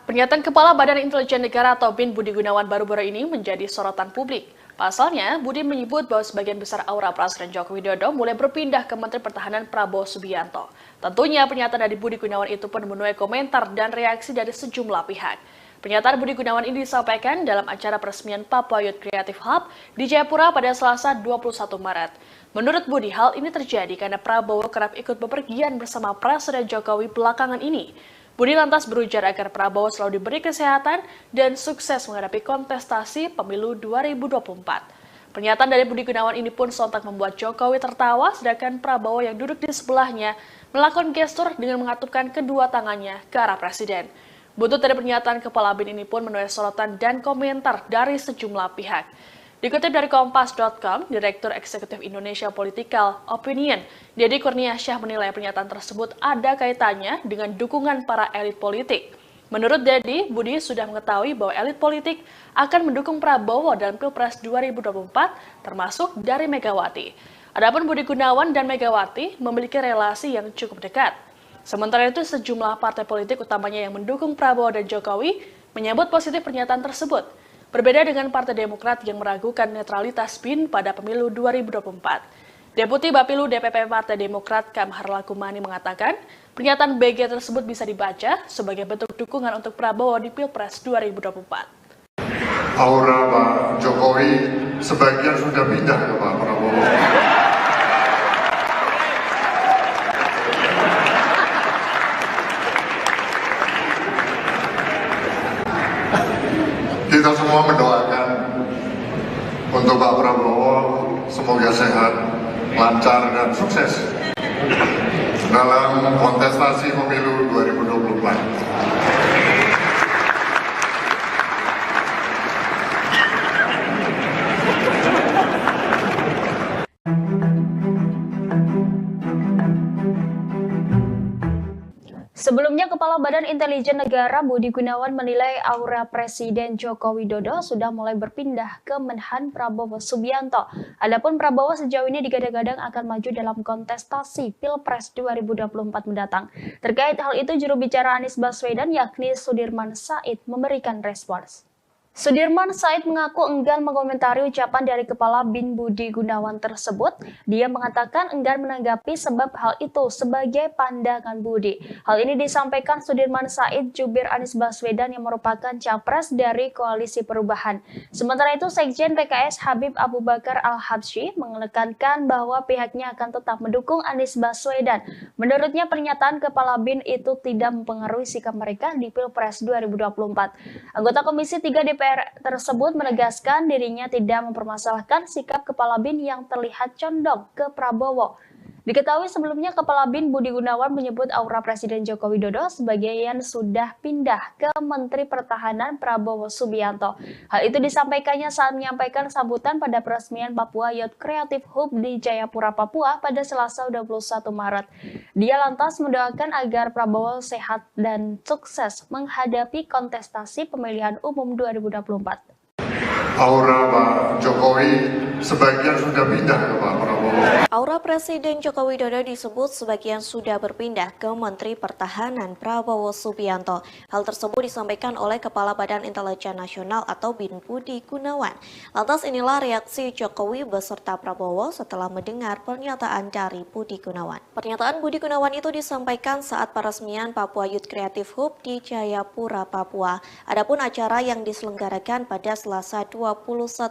Speaker 1: Pernyataan Kepala Badan Intelijen Negara atau BIN Budi Gunawan baru-baru ini menjadi sorotan publik. Pasalnya, Budi menyebut bahwa sebagian besar aura Presiden Joko Widodo mulai berpindah ke Menteri Pertahanan Prabowo Subianto. Tentunya pernyataan dari Budi Gunawan itu pun menuai komentar dan reaksi dari sejumlah pihak. Pernyataan Budi Gunawan ini disampaikan dalam acara peresmian Papua Youth Creative Hub di Jayapura pada Selasa 21 Maret. Menurut Budi, hal ini terjadi karena Prabowo kerap ikut bepergian bersama Presiden Jokowi belakangan ini. Budi lantas berujar agar Prabowo selalu diberi kesehatan dan sukses menghadapi kontestasi pemilu 2024. Pernyataan dari Budi Gunawan ini pun sontak membuat Jokowi tertawa, sedangkan Prabowo yang duduk di sebelahnya melakukan gestur dengan mengatupkan kedua tangannya ke arah Presiden. Buntut dari pernyataan Kepala BIN ini pun menuai sorotan dan komentar dari sejumlah pihak. Dikutip dari Kompas.com, Direktur Eksekutif Indonesia Political Opinion, Deddy Kurniasyah menilai pernyataan tersebut ada kaitannya dengan dukungan para elit politik. Menurut Deddy, Budi sudah mengetahui bahwa elit politik akan mendukung Prabowo dalam Pilpres 2024, termasuk dari Megawati. Adapun Budi Gunawan dan Megawati memiliki relasi yang cukup dekat. Sementara itu, sejumlah partai politik utamanya yang mendukung Prabowo dan Jokowi menyambut positif pernyataan tersebut. Berbeda dengan Partai Demokrat yang meragukan netralitas BIN pada pemilu 2024. Deputi Bapilu DPP Partai Demokrat Kamhar Lakumani mengatakan, pernyataan BG tersebut bisa dibaca sebagai bentuk dukungan untuk Prabowo di Pilpres 2024.
Speaker 2: Aura Pak Jokowi sebagian sudah pindah ke Pak Prabowo. Kita semua mendoakan untuk Pak Prabowo semoga sehat, lancar dan sukses dalam kontestasi pemilu 2024.
Speaker 7: Sebelumnya, Kepala Badan Intelijen Negara Budi Gunawan menilai aura Presiden Joko Widodo sudah mulai berpindah ke Menhan Prabowo Subianto. Adapun Prabowo sejauh ini digadang-gadang akan maju dalam kontestasi Pilpres 2024 mendatang. Terkait hal itu, juru bicara Anies Baswedan yakni Sudirman Said memberikan respons. Sudirman Said mengaku enggan mengomentari ucapan dari Kepala BIN Budi Gunawan tersebut. Dia mengatakan enggan menanggapi sebab hal itu sebagai pandangan Budi. Hal ini disampaikan Sudirman Said jubir Anies Baswedan yang merupakan capres dari Koalisi Perubahan. Sementara itu, Sekjen PKS Habib Abu Bakar Al-Habsyi menekankan bahwa pihaknya akan tetap mendukung Anies Baswedan. Menurutnya, pernyataan Kepala BIN itu tidak mempengaruhi sikap mereka di Pilpres 2024. Anggota Komisi 3 DPR tersebut menegaskan dirinya tidak mempermasalahkan sikap Kepala BIN yang terlihat condong ke Prabowo. Diketahui sebelumnya Kepala BIN Budi Gunawan menyebut aura Presiden Joko Widodo sebagian sudah pindah ke Menteri Pertahanan Prabowo Subianto. Hal itu disampaikannya saat menyampaikan sambutan pada peresmian Papua Youth Creative Hub di Jayapura, Papua pada Selasa 21 Maret. Dia lantas mendoakan agar Prabowo sehat dan sukses menghadapi kontestasi pemilihan umum 2024.
Speaker 2: Aura Pak Jokowi sebagian sudah pindah ke Pak Prabowo.
Speaker 4: Aura Presiden Joko Widodo disebut sebagian sudah berpindah ke Menteri Pertahanan Prabowo Subianto. Hal tersebut disampaikan oleh Kepala Badan Intelijen Nasional atau BIN Budi Gunawan. Lantas inilah reaksi Jokowi beserta Prabowo setelah mendengar pernyataan dari Budi Gunawan. Pernyataan Budi Gunawan itu disampaikan saat peresmian Papua Youth Creative Hub di Jayapura, Papua. Adapun acara yang diselenggarakan pada Selasa 21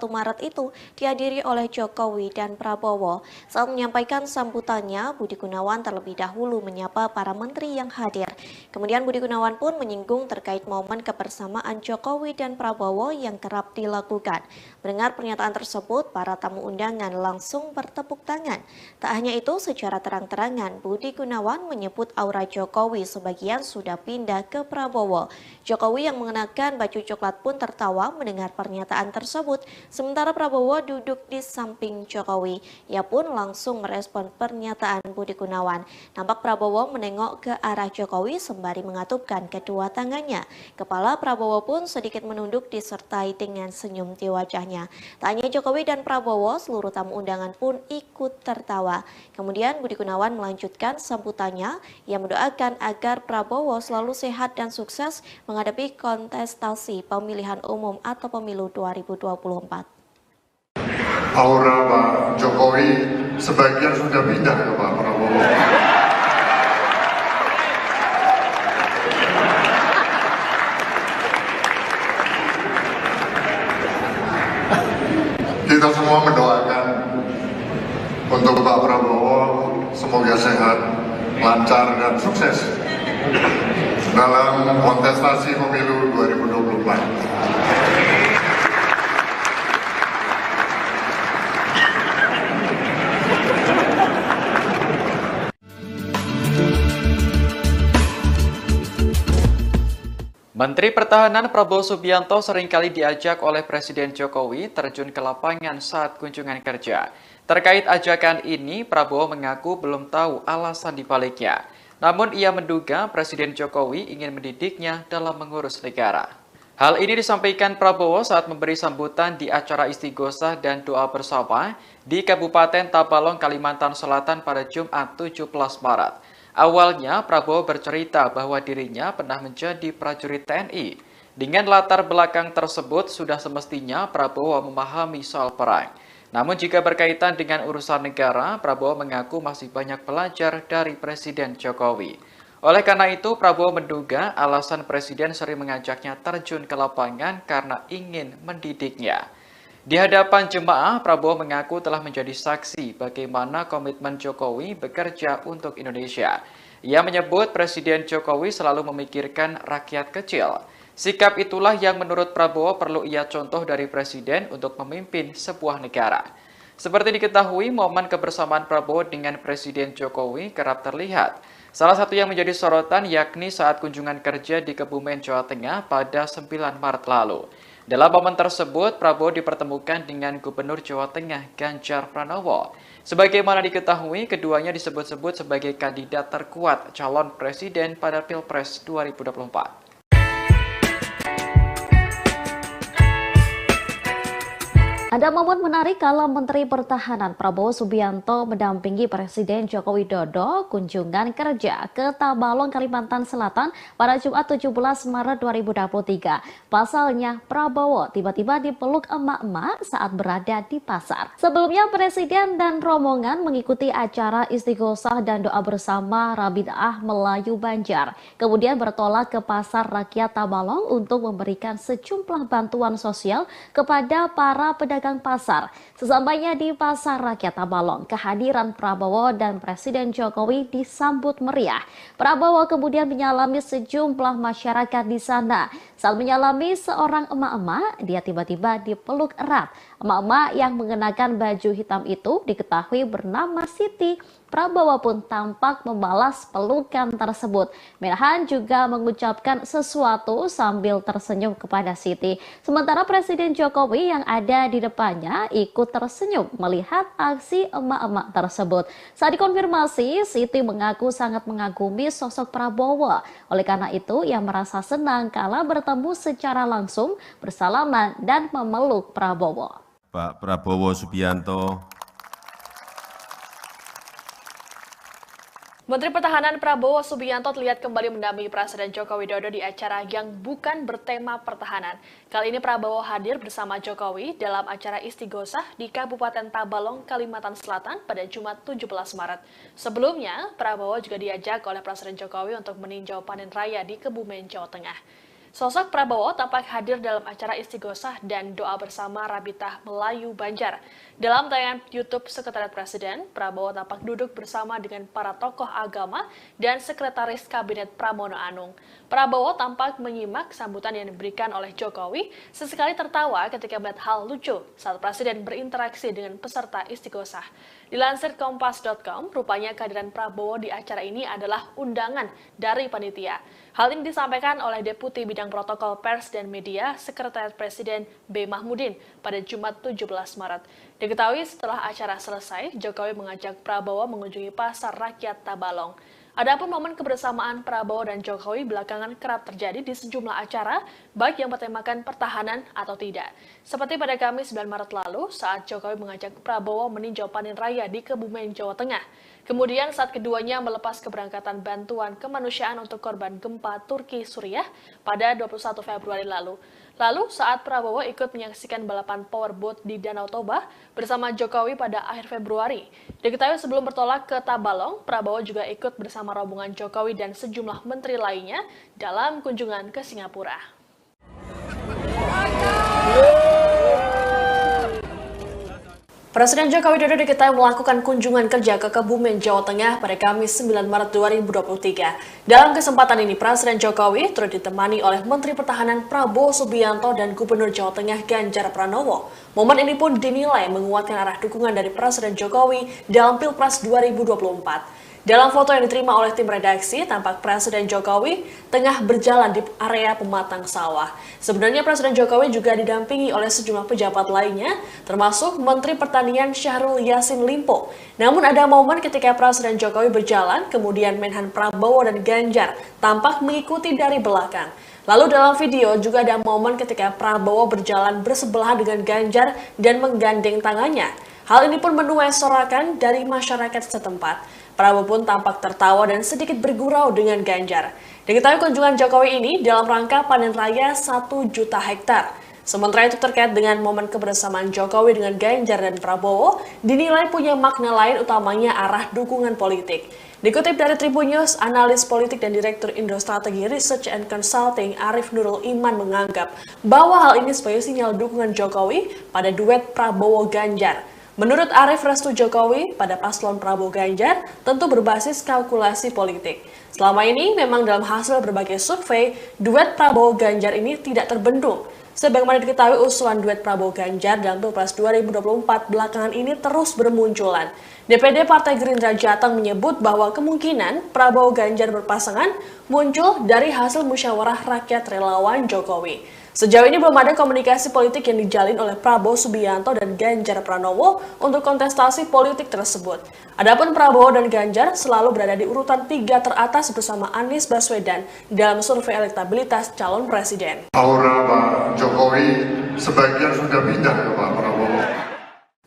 Speaker 4: Maret itu dihadiri oleh Jokowi dan Prabowo. Saat menyampaikan sambutannya, Budi Gunawan terlebih dahulu menyapa para menteri yang hadir. Kemudian Budi Gunawan pun menyinggung terkait momen kebersamaan Jokowi dan Prabowo yang kerap dilakukan. Mendengar pernyataan tersebut, para tamu undangan langsung bertepuk tangan. Tak hanya itu, secara terang-terangan Budi Gunawan menyebut aura Jokowi sebagian sudah pindah ke Prabowo. Jokowi yang mengenakan baju coklat pun tertawa mendengar pernyataan tersebut, sementara Prabowo duduk di samping Jokowi. Ia pun langsung merespon pernyataan Budi Gunawan. Nampak Prabowo menengok ke arah Jokowi sembari mengatupkan kedua tangannya. Kepala Prabowo pun sedikit menunduk disertai dengan senyum di wajahnya. Tak hanya Jokowi dan Prabowo, seluruh tamu undangan pun ikut tertawa. Kemudian Budi Gunawan melanjutkan sambutannya. Ia mendoakan agar Prabowo selalu sehat dan sukses menghadapi kontestasi pemilihan umum atau pemilu 2024.
Speaker 2: Aura Pak Jokowi sebagian sudah pindah ke Pak Prabowo. Kita semua mendoakan untuk Pak Prabowo semoga sehat, lancar dan sukses dalam kontestasi pemilu 2024.
Speaker 5: Menteri Pertahanan Prabowo Subianto seringkali diajak oleh Presiden Jokowi terjun ke lapangan saat kunjungan kerja. Terkait ajakan ini, Prabowo mengaku belum tahu alasan dibaliknya. Namun ia menduga Presiden Jokowi ingin mendidiknya dalam mengurus negara. Hal ini disampaikan Prabowo saat memberi sambutan di acara istighosah dan doa bersama di Kabupaten Tabalong, Kalimantan Selatan pada Jumat 17 Maret. Awalnya, Prabowo bercerita bahwa dirinya pernah menjadi prajurit TNI. Dengan latar belakang tersebut, sudah semestinya Prabowo memahami soal perang. Namun jika berkaitan dengan urusan negara, Prabowo mengaku masih banyak belajar dari Presiden Jokowi. Oleh karena itu, Prabowo menduga alasan Presiden sering mengajaknya terjun ke lapangan karena ingin mendidiknya. Di hadapan jemaah, Prabowo mengaku telah menjadi saksi bagaimana komitmen Jokowi bekerja untuk Indonesia. Ia menyebut Presiden Jokowi selalu memikirkan rakyat kecil. Sikap itulah yang menurut Prabowo perlu ia contoh dari Presiden untuk memimpin sebuah negara. Seperti diketahui, momen kebersamaan Prabowo dengan Presiden Jokowi kerap terlihat. Salah satu yang menjadi sorotan yakni saat kunjungan kerja di Kebumen, Jawa Tengah pada 9 Maret lalu. Dalam momen tersebut, Prabowo dipertemukan dengan Gubernur Jawa Tengah Ganjar Pranowo. Sebagaimana diketahui, keduanya disebut-sebut sebagai kandidat terkuat calon presiden pada Pilpres 2024.
Speaker 3: Ada momen menarik kala Menteri Pertahanan Prabowo Subianto mendampingi Presiden Joko Widodo kunjungan kerja ke Tabalong, Kalimantan Selatan pada Jumat 17 Maret 2023. Pasalnya, Prabowo tiba-tiba dipeluk emak-emak saat berada di pasar. Sebelumnya, Presiden dan rombongan mengikuti acara istighosah dan doa bersama Rabitah Melayu Banjar. Kemudian bertolak ke Pasar Rakyat Tabalong untuk memberikan sejumlah bantuan sosial kepada para pedagang pasar. Sesampainya di Pasar Rakyat Tabalong, kehadiran Prabowo dan Presiden Jokowi disambut meriah. Prabowo kemudian menyalami sejumlah masyarakat di sana. Saat menyalami seorang emak-emak, dia tiba-tiba dipeluk erat. Emak-emak yang mengenakan baju hitam itu diketahui bernama Siti. Prabowo pun tampak membalas pelukan tersebut. Menhan juga mengucapkan sesuatu sambil tersenyum kepada Siti. Sementara Presiden Jokowi yang ada di depannya ikut tersenyum melihat aksi emak-emak tersebut. Saat dikonfirmasi, Siti mengaku sangat mengagumi sosok Prabowo. Oleh karena itu, ia merasa senang kala bertemu secara langsung, bersalaman dan memeluk Prabowo.
Speaker 6: Pak Prabowo Subianto.
Speaker 1: Menteri Pertahanan Prabowo Subianto terlihat kembali mendampingi Presiden Joko Widodo di acara yang bukan bertema pertahanan. Kali ini Prabowo hadir bersama Jokowi dalam acara istighosah di Kabupaten Tabalong, Kalimantan Selatan pada Jumat 17 Maret. Sebelumnya, Prabowo juga diajak oleh Presiden Jokowi untuk meninjau panen raya di Kebumen, Jawa Tengah. Sosok Prabowo tampak hadir dalam acara istighosah dan doa bersama Rabitah Melayu Banjar. Dalam tayangan YouTube Sekretariat Presiden, Prabowo tampak duduk bersama dengan para tokoh agama dan Sekretaris Kabinet Pramono Anung. Prabowo tampak menyimak sambutan yang diberikan oleh Jokowi, sesekali tertawa ketika melihat hal lucu saat Presiden berinteraksi dengan peserta istighosah. Dilansir Kompas.com, rupanya kehadiran Prabowo di acara ini adalah undangan dari panitia. Hal ini disampaikan oleh Deputi Bidang Protokol Pers dan Media Sekretariat Presiden B. Mahmudin pada Jumat 17 Maret. Diketahui setelah acara selesai, Jokowi mengajak Prabowo mengunjungi Pasar Rakyat Tabalong. Adapun momen kebersamaan Prabowo dan Jokowi belakangan kerap terjadi di sejumlah acara, baik yang bertemakan pertahanan atau tidak. Seperti pada Kamis 9 Maret lalu, saat Jokowi mengajak Prabowo meninjau panen raya di Kebumen, Jawa Tengah. Kemudian saat keduanya melepas keberangkatan bantuan kemanusiaan untuk korban gempa Turki Suriah pada 21 Februari lalu. Lalu saat Prabowo ikut menyaksikan balapan powerboat di Danau Toba bersama Jokowi pada akhir Februari. Diketahui sebelum bertolak ke Tabalong, Prabowo juga ikut bersama rombongan Jokowi dan sejumlah menteri lainnya dalam kunjungan ke Singapura. Presiden Joko Widodo diketahui melakukan kunjungan kerja ke Kebumen, Jawa Tengah pada Kamis 9 Maret 2023. Dalam kesempatan ini, Presiden Jokowi turut ditemani oleh Menteri Pertahanan Prabowo Subianto dan Gubernur Jawa Tengah Ganjar Pranowo. Momen ini pun dinilai menguatkan arah dukungan dari Presiden Jokowi dalam Pilpres 2024. Dalam foto yang diterima oleh tim redaksi, tampak Presiden Jokowi tengah berjalan di area pematang sawah. Sebenarnya Presiden Jokowi juga didampingi oleh sejumlah pejabat lainnya, termasuk Menteri Pertanian Syahrul Yassin Limpo. Namun ada momen ketika Presiden Jokowi berjalan, kemudian Menhan Prabowo dan Ganjar tampak mengikuti dari belakang. Lalu dalam video juga ada momen ketika Prabowo berjalan bersebelahan dengan Ganjar dan menggandeng tangannya. Hal ini pun menuai sorakan dari masyarakat setempat. Prabowo pun tampak tertawa dan sedikit bergurau dengan Ganjar. Diketahui kunjungan Jokowi ini dalam rangka panen raya 1 juta hektar. Sementara itu terkait dengan momen kebersamaan Jokowi dengan Ganjar dan Prabowo, dinilai punya makna lain utamanya arah dukungan politik. Dikutip dari Tribun News, analis politik dan Direktur Indo Strategi Research and Consulting Arif Nurul Iman menganggap bahwa hal ini sebagai sinyal dukungan Jokowi pada duet Prabowo-Ganjar. Menurut Arif, restu Jokowi pada paslon Prabowo Ganjar tentu berbasis kalkulasi politik. Selama ini memang dalam hasil berbagai survei, duet Prabowo Ganjar ini tidak terbendung. Sebagaimana diketahui usulan duet Prabowo Ganjar dalam Pilpres 2024 belakangan ini terus bermunculan. DPD Partai Gerindra Jateng menyebut bahwa kemungkinan Prabowo Ganjar berpasangan muncul dari hasil musyawarah rakyat relawan Jokowi. Sejauh ini belum ada komunikasi politik yang dijalin oleh Prabowo Subianto dan Ganjar Pranowo untuk kontestasi politik tersebut. Adapun Prabowo dan Ganjar selalu berada di urutan 3 teratas bersama Anies Baswedan dalam survei elektabilitas calon presiden.
Speaker 2: Aura Pak Jokowi sebagian sudah pindah ke Pak Prabowo.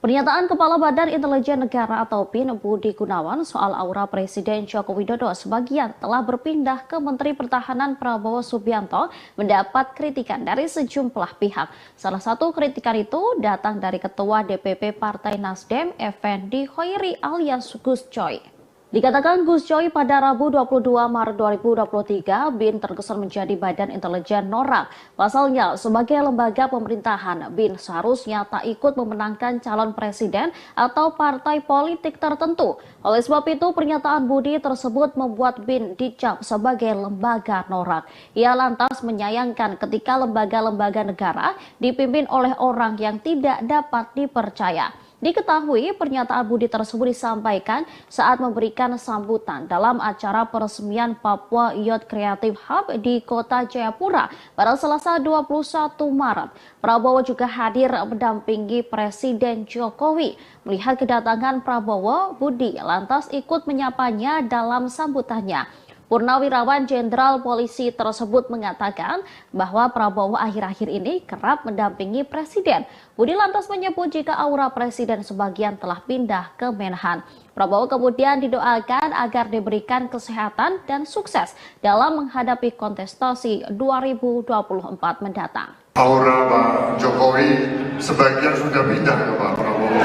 Speaker 3: Pernyataan Kepala Badan Intelijen Negara atau BIN Budi Gunawan soal aura Presiden Joko Widodo sebagian telah berpindah ke Menteri Pertahanan Prabowo Subianto mendapat kritikan dari sejumlah pihak. Salah satu kritikan itu datang dari Ketua DPP Partai Nasdem, Effendi Khoiri alias Gus Coy. Dikatakan Gus Coy pada Rabu 22 Maret 2023, BIN terkesan menjadi Badan Intelijen Norak. Pasalnya, sebagai lembaga pemerintahan, BIN seharusnya tak ikut memenangkan calon presiden atau partai politik tertentu. Oleh sebab itu, pernyataan Budi tersebut membuat BIN dicap sebagai lembaga norak. Ia lantas menyayangkan ketika lembaga-lembaga negara dipimpin oleh orang yang tidak dapat dipercaya. Diketahui pernyataan Budi tersebut disampaikan saat memberikan sambutan dalam acara peresmian Papua Youth Creative Hub di Kota Jayapura pada Selasa 21 Maret. Prabowo juga hadir mendampingi Presiden Jokowi. Melihat kedatangan Prabowo, Budi lantas ikut menyapanya dalam sambutannya. Purnawirawan Jenderal Polisi tersebut mengatakan bahwa Prabowo akhir-akhir ini kerap mendampingi Presiden. Budi lantas menyebut jika aura Presiden sebagian telah pindah ke Menhan. Prabowo kemudian didoakan agar diberikan kesehatan dan sukses dalam menghadapi kontestasi 2024 mendatang.
Speaker 2: Aura Pak Jokowi sebagian sudah pindah ke Pak Prabowo.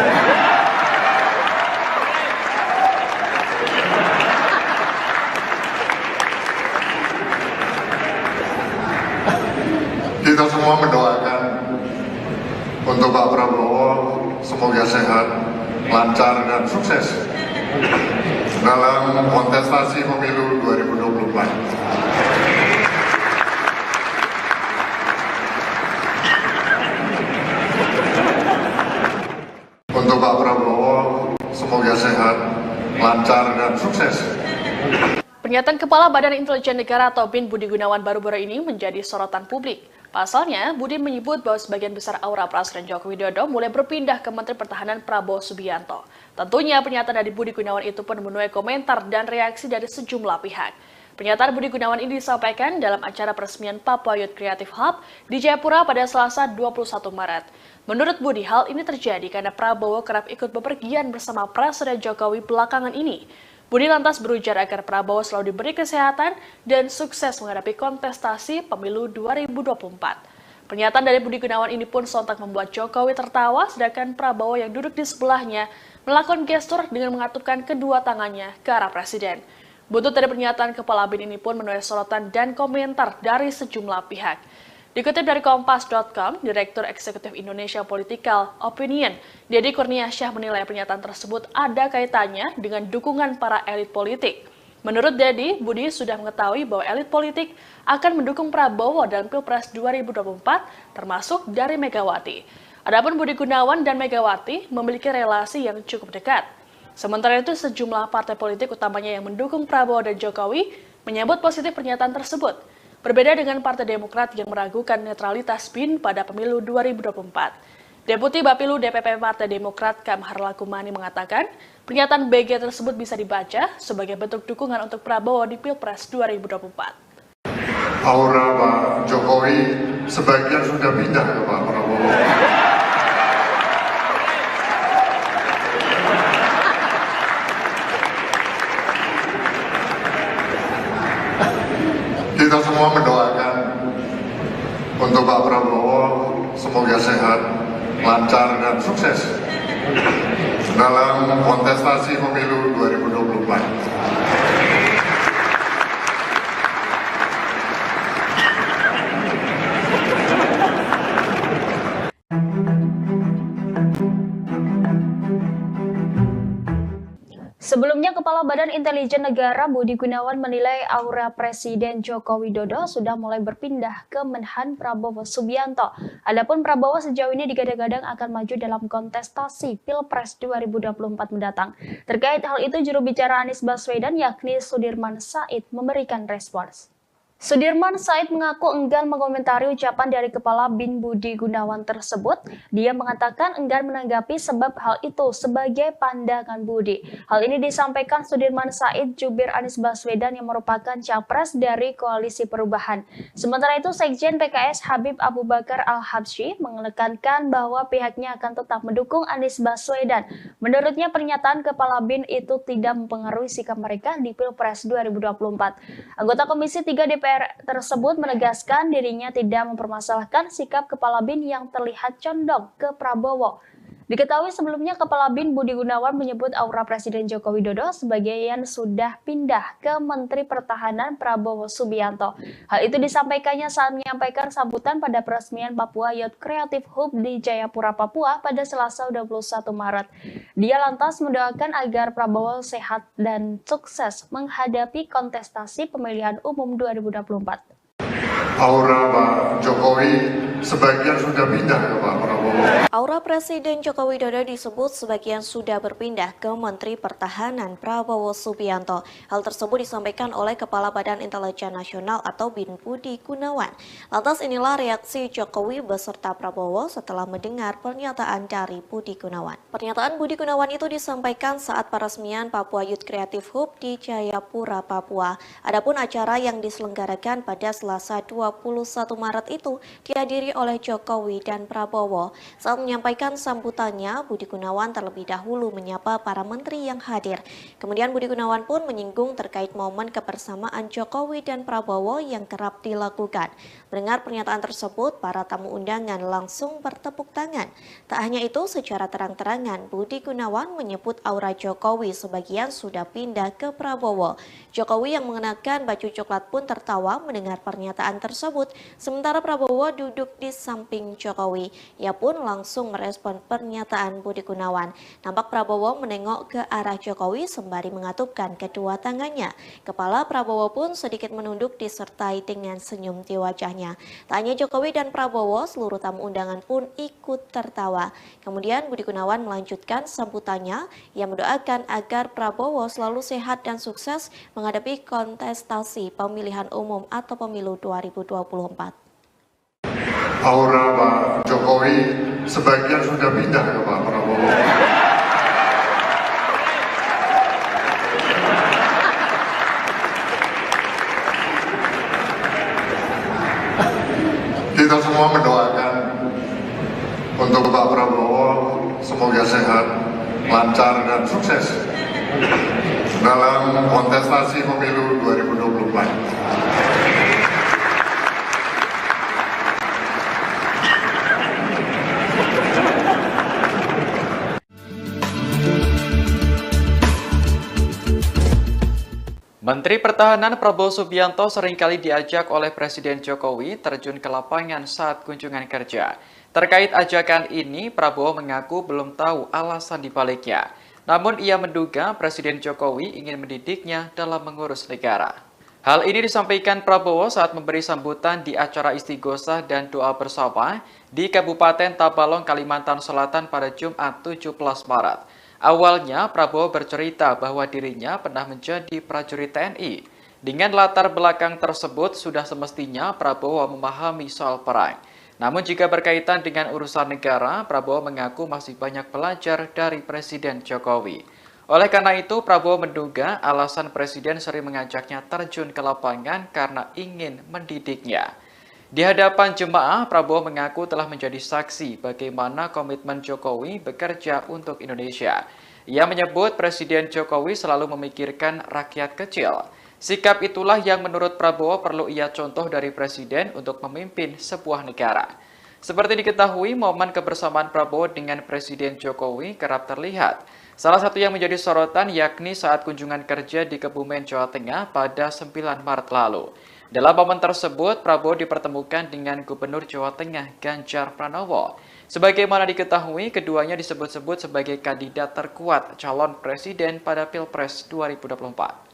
Speaker 2: Kita semua mendoakan untuk Pak Prabowo semoga sehat, lancar dan sukses dalam kontestasi pemilu 2024. Untuk Pak Prabowo semoga sehat, lancar dan sukses.
Speaker 1: Pernyataan Kepala Badan Intelijen Negara atau BIN Budi Gunawan baru-baru ini menjadi sorotan publik. Pasalnya, Budi menyebut bahwa sebagian besar aura Presiden Joko Widodo mulai berpindah ke Menteri Pertahanan Prabowo Subianto. Tentunya pernyataan dari Budi Gunawan itu pun menuai komentar dan reaksi dari sejumlah pihak. Pernyataan Budi Gunawan ini disampaikan dalam acara peresmian Papua Youth Creative Hub di Jayapura pada Selasa 21 Maret. Menurut Budi, hal ini terjadi karena Prabowo kerap ikut bepergian bersama Presiden Jokowi belakangan ini. Budi lantas berujar agar Prabowo selalu diberi kesehatan dan sukses menghadapi kontestasi pemilu 2024. Pernyataan dari Budi Gunawan ini pun sontak membuat Jokowi tertawa, sedangkan Prabowo yang duduk di sebelahnya melakukan gestur dengan mengatupkan kedua tangannya ke arah Presiden. Buntut dari pernyataan Kepala BIN ini pun menuai sorotan dan komentar dari sejumlah pihak. Dikutip dari Kompas.com, Direktur Eksekutif Indonesia Political Opinion, Deddy Kurniasyah menilai pernyataan tersebut ada kaitannya dengan dukungan para elit politik. Menurut Deddy, Budi sudah mengetahui bahwa elit politik akan mendukung Prabowo dalam Pilpres 2024, termasuk dari Megawati. Adapun Budi Gunawan dan Megawati memiliki relasi yang cukup dekat. Sementara itu, sejumlah partai politik utamanya yang mendukung Prabowo dan Jokowi menyambut positif pernyataan tersebut. Berbeda dengan Partai Demokrat yang meragukan netralitas BIN pada pemilu 2024. Deputi Bapilu DPP Partai Demokrat Kamhar Lakumani mengatakan, pernyataan BG tersebut bisa dibaca sebagai bentuk dukungan untuk Prabowo di Pilpres 2024.
Speaker 2: Aura Pak Jokowi sebagian sudah pindah ke Pak Prabowo. Kita semua mendoakan untuk Pak Prabowo semoga sehat, lancar dan sukses dalam kontestasi pemilu 2024.
Speaker 7: Sebelumnya, Kepala Badan Intelijen Negara Budi Gunawan menilai aura Presiden Joko Widodo sudah mulai berpindah ke Menhan Prabowo Subianto. Adapun Prabowo sejauh ini digadang-gadang akan maju dalam kontestasi Pilpres 2024 mendatang. Terkait hal itu, juru bicara Anies Baswedan yakni Sudirman Said memberikan respons. Sudirman Said mengaku enggan mengomentari ucapan dari Kepala BIN Budi Gunawan tersebut. Dia mengatakan enggan menanggapi sebab hal itu sebagai pandangan Budi. Hal ini disampaikan Sudirman Said jubir Anies Baswedan yang merupakan capres dari Koalisi Perubahan. Sementara itu, Sekjen PKS Habib Abu Bakar Al-Habsyi menekankan bahwa pihaknya akan tetap mendukung Anies Baswedan. Menurutnya, pernyataan Kepala BIN itu tidak mempengaruhi sikap mereka di Pilpres 2024. Anggota Komisi 3 DPR tersebut menegaskan dirinya tidak mempermasalahkan sikap Kepala BIN yang terlihat condong ke Prabowo. Diketahui sebelumnya Kepala BIN Budi Gunawan menyebut aura Presiden Joko Widodo sebagian sudah pindah ke Menteri Pertahanan Prabowo Subianto. Hal itu disampaikannya saat menyampaikan sambutan pada peresmian Papua Youth Creative Hub di Jayapura, Papua pada Selasa 21 Maret. Dia lantas mendoakan agar Prabowo sehat dan sukses menghadapi kontestasi pemilihan umum 2024.
Speaker 2: Aura Pak Jokowi sebagian sudah pindah ke Pak Prabowo.
Speaker 4: Aura Presiden Joko Widodo disebut sebagian sudah berpindah ke Menteri Pertahanan Prabowo Subianto. Hal tersebut disampaikan oleh Kepala Badan Intelijen Nasional atau BIN Budi Gunawan. Lantas inilah reaksi Jokowi beserta Prabowo setelah mendengar pernyataan dari Budi Gunawan. Pernyataan Budi Gunawan itu disampaikan saat peresmian Papua Youth Creative Hub di Jayapura, Papua. Adapun acara yang diselenggarakan pada Selasa 21 Maret itu dihadiri oleh Jokowi dan Prabowo. Saat menyampaikan sambutannya, Budi Gunawan terlebih dahulu menyapa para menteri yang hadir. Kemudian Budi Gunawan pun menyinggung terkait momen kebersamaan Jokowi dan Prabowo yang kerap dilakukan. Mendengar pernyataan tersebut, para tamu undangan langsung bertepuk tangan. Tak hanya itu, secara terang-terangan Budi Gunawan menyebut aura Jokowi sebagian sudah pindah ke Prabowo. Jokowi yang mengenakan baju coklat pun tertawa mendengar pernyataan tersebut, sementara Prabowo duduk di samping Jokowi. Ia pun langsung merespon pernyataan Budi Gunawan. Nampak Prabowo menengok ke arah Jokowi sembari mengatupkan kedua tangannya. Kepala Prabowo pun sedikit menunduk disertai dengan senyum di wajahnya. Tak hanya Jokowi dan Prabowo, seluruh tamu undangan pun ikut tertawa. Kemudian Budi Gunawan melanjutkan sambutannya. Ia mendoakan agar Prabowo selalu sehat dan sukses menghadapi kontestasi pemilihan umum atau pemilu 2024.
Speaker 2: Aura Pak Jokowi sebagian sudah pindah ke Pak Prabowo. Kita semua mendoakan untuk Pak Prabowo semoga sehat, lancar dan sukses dalam kontestasi pemilu 2024.
Speaker 5: Menteri Pertahanan Prabowo Subianto seringkali diajak oleh Presiden Jokowi terjun ke lapangan saat kunjungan kerja. Terkait ajakan ini, Prabowo mengaku belum tahu alasan dibaliknya. Namun ia menduga Presiden Jokowi ingin mendidiknya dalam mengurus negara. Hal ini disampaikan Prabowo saat memberi sambutan di acara istighosah dan doa bersama di Kabupaten Tabalong, Kalimantan Selatan pada Jumat 17 Maret. Awalnya, Prabowo bercerita bahwa dirinya pernah menjadi prajurit TNI. Dengan latar belakang tersebut, sudah semestinya Prabowo memahami soal perang. Namun jika berkaitan dengan urusan negara, Prabowo mengaku masih banyak belajar dari Presiden Jokowi. Oleh karena itu, Prabowo menduga alasan Presiden sering mengajaknya terjun ke lapangan karena ingin mendidiknya. Di hadapan jemaah, Prabowo mengaku telah menjadi saksi bagaimana komitmen Jokowi bekerja untuk Indonesia. Ia menyebut Presiden Jokowi selalu memikirkan rakyat kecil. Sikap itulah yang menurut Prabowo perlu ia contoh dari Presiden untuk memimpin sebuah negara. Seperti diketahui, momen kebersamaan Prabowo dengan Presiden Jokowi kerap terlihat. Salah satu yang menjadi sorotan yakni saat kunjungan kerja di Kebumen, Jawa Tengah pada 9 Maret lalu. Dalam momen tersebut, Prabowo dipertemukan dengan Gubernur Jawa Tengah Ganjar Pranowo. Sebagaimana diketahui, keduanya disebut-sebut sebagai kandidat terkuat calon presiden pada Pilpres 2024.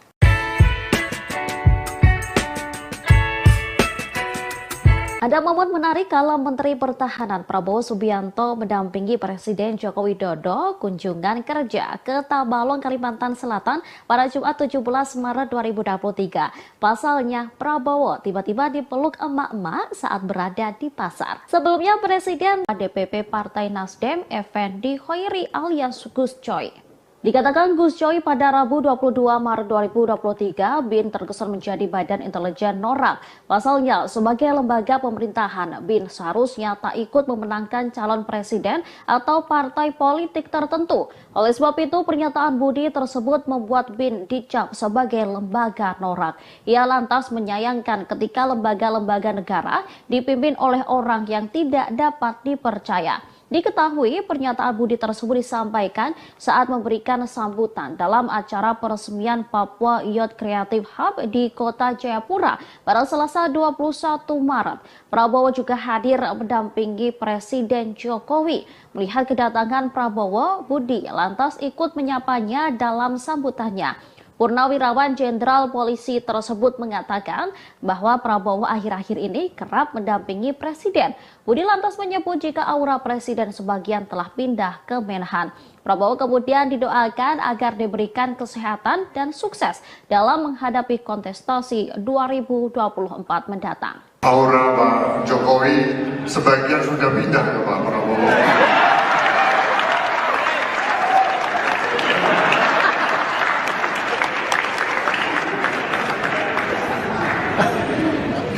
Speaker 3: Ada momen menarik kala Menteri Pertahanan Prabowo Subianto mendampingi Presiden Joko Widodo kunjungan kerja ke Tabalong, Kalimantan Selatan pada Jumat 17 Maret 2023. Pasalnya, Prabowo tiba-tiba dipeluk emak-emak saat berada di pasar. Sebelumnya, Presiden DPP Partai Nasdem, Effendi Hoiri alias Gus Coy. Dikatakan Gus Coy pada Rabu 22 Maret 2023, BIN terkesan menjadi Badan Intelijen Norak. Pasalnya, sebagai lembaga pemerintahan, BIN seharusnya tak ikut memenangkan calon presiden atau partai politik tertentu. Oleh sebab itu, pernyataan Budi tersebut membuat BIN dicap sebagai lembaga norak. Ia lantas menyayangkan ketika lembaga-lembaga negara dipimpin oleh orang yang tidak dapat dipercaya. Diketahui pernyataan Budi tersebut disampaikan saat memberikan sambutan dalam acara peresmian Papua Youth Creative Hub di Kota Jayapura pada Selasa 21 Maret. Prabowo juga hadir mendampingi Presiden Jokowi. Melihat kedatangan Prabowo, Budi lantas ikut menyapanya dalam sambutannya. Purnawirawan Jenderal Polisi tersebut mengatakan bahwa Prabowo akhir-akhir ini kerap mendampingi Presiden. Budi lantas menyebut jika aura Presiden sebagian telah pindah ke Menhan. Prabowo kemudian didoakan agar diberikan kesehatan dan sukses dalam menghadapi kontestasi 2024 mendatang.
Speaker 2: Aura Pak Jokowi sebagian sudah pindah ke Pak Prabowo.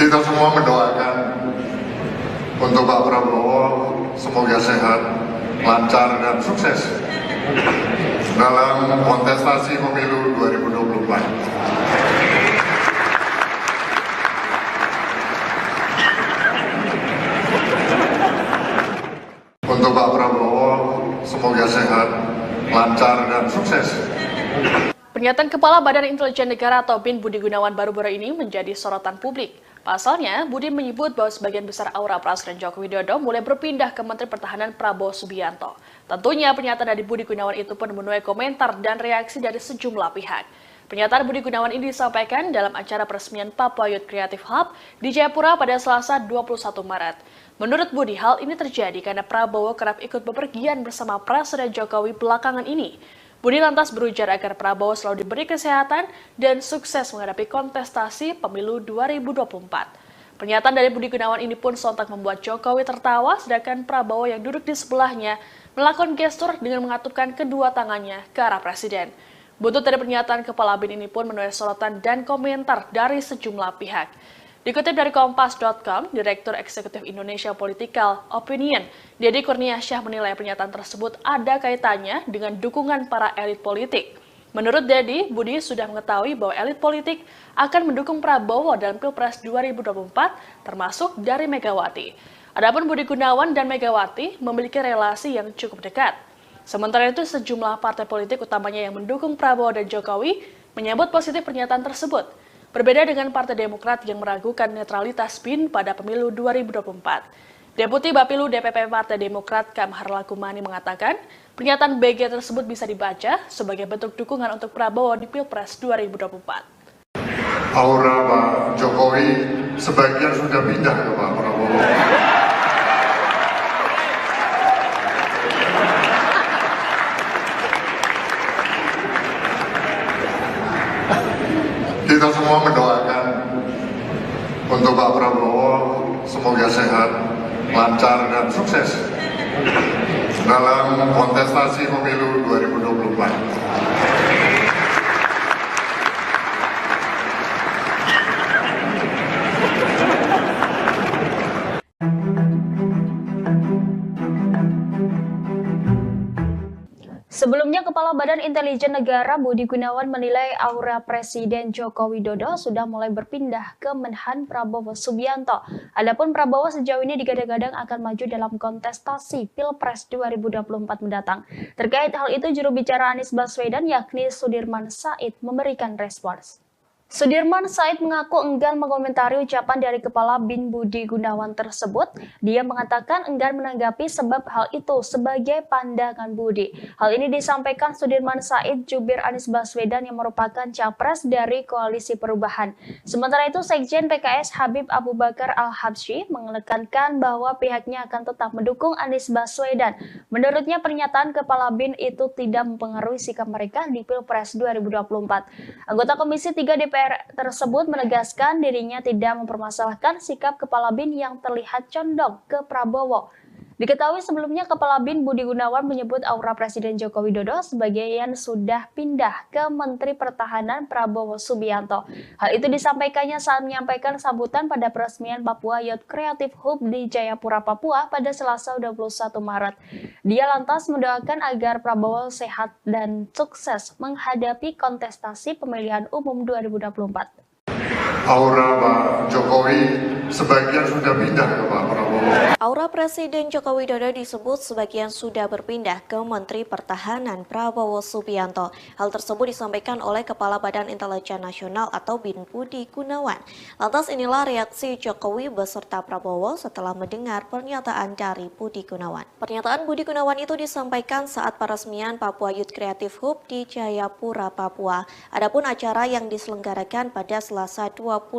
Speaker 2: Kita semua mendoakan untuk Pak Prabowo semoga sehat, lancar dan sukses dalam kontestasi pemilu 2024. Untuk Pak Prabowo semoga sehat, lancar dan sukses.
Speaker 1: Pernyataan Kepala Badan Intelijen Negara atau BIN Budi Gunawan baru-baru ini menjadi sorotan publik. Pasalnya, Budi menyebut bahwa sebagian besar aura Presiden Joko Widodo mulai berpindah ke Menteri Pertahanan Prabowo Subianto. Tentunya pernyataan dari Budi Gunawan itu pun menuai komentar dan reaksi dari sejumlah pihak. Pernyataan Budi Gunawan ini disampaikan dalam acara peresmian Papua Youth Creative Hub di Jayapura pada Selasa 21 Maret. Menurut Budi, hal ini terjadi karena Prabowo kerap ikut bepergian bersama Presiden Jokowi belakangan ini. Budi lantas berujar agar Prabowo selalu diberi kesehatan dan sukses menghadapi kontestasi pemilu 2024. Pernyataan dari Budi Gunawan ini pun sontak membuat Jokowi tertawa, sedangkan Prabowo yang duduk di sebelahnya melakukan gestur dengan mengatupkan kedua tangannya ke arah Presiden. Buntut dari pernyataan Kepala BIN ini pun menuai sorotan dan komentar dari sejumlah pihak. Dikutip dari Kompas.com, Direktur Eksekutif Indonesia Political Opinion, Deddy Kurniasyah menilai pernyataan tersebut ada kaitannya dengan dukungan para elit politik. Menurut Deddy, Budi sudah mengetahui bahwa elit politik akan mendukung Prabowo dalam Pilpres 2024, termasuk dari Megawati. Adapun Budi Gunawan dan Megawati memiliki relasi yang cukup dekat. Sementara itu, sejumlah partai politik utamanya yang mendukung Prabowo dan Jokowi menyambut positif pernyataan tersebut. Berbeda dengan Partai Demokrat yang meragukan netralitas BIN pada pemilu 2024. Deputi Bapilu DPP Partai Demokrat Kamhar Lakumani mengatakan, pernyataan BG tersebut bisa dibaca sebagai bentuk dukungan untuk Prabowo di Pilpres 2024.
Speaker 2: Aura Pak Jokowi sebagian sudah pindah ke Pak Prabowo. Kita semua mendoakan untuk Pak Prabowo semoga sehat, lancar dan sukses dalam kontestasi pemilu 2024.
Speaker 7: Sebelumnya, Kepala Badan Intelijen Negara Budi Gunawan menilai aura Presiden Joko Widodo sudah mulai berpindah ke Menhan Prabowo Subianto. Adapun Prabowo sejauh ini digadang-gadang akan maju dalam kontestasi Pilpres 2024 mendatang. Terkait hal itu, juru bicara Anies Baswedan yakni Sudirman Said memberikan respons. Sudirman Said mengaku enggan mengomentari ucapan dari Kepala BIN Budi Gunawan tersebut. Dia mengatakan enggan menanggapi sebab hal itu sebagai pandangan Budi. Hal ini disampaikan Sudirman Said jubir Anies Baswedan yang merupakan capres dari Koalisi Perubahan. Sementara itu, Sekjen PKS Habib Abu Bakar Al-Habsyi menekankan bahwa pihaknya akan tetap mendukung Anies Baswedan. Menurutnya, pernyataan Kepala BIN itu tidak mempengaruhi sikap mereka di Pilpres 2024. Anggota Komisi 3 DPR tersebut menegaskan dirinya tidak mempermasalahkan sikap Kepala BIN yang terlihat condong ke Prabowo. Diketahui sebelumnya Kepala BIN Budi Gunawan menyebut aura Presiden Joko Widodo sebagian sudah pindah ke Menteri Pertahanan Prabowo Subianto. Hal itu disampaikannya saat menyampaikan sambutan pada peresmian Papua Youth Creative Hub di Jayapura, Papua pada Selasa 21 Maret. Dia lantas mendoakan agar Prabowo sehat dan sukses menghadapi kontestasi pemilihan umum 2024.
Speaker 2: Aura Pak Jokowi sebagian sudah pindah ke Pak Prabowo.
Speaker 4: Aura Presiden Joko Widodo disebut sebagian sudah berpindah ke Menteri Pertahanan Prabowo Subianto. Hal tersebut disampaikan oleh Kepala Badan Intelijen Nasional atau BIN Budi Gunawan. Lantas inilah reaksi Jokowi beserta Prabowo setelah mendengar pernyataan dari Budi Gunawan. Pernyataan Budi Gunawan itu disampaikan saat peresmian Papua Youth Creative Hub di Jayapura, Papua. Adapun acara yang diselenggarakan pada Selasa 21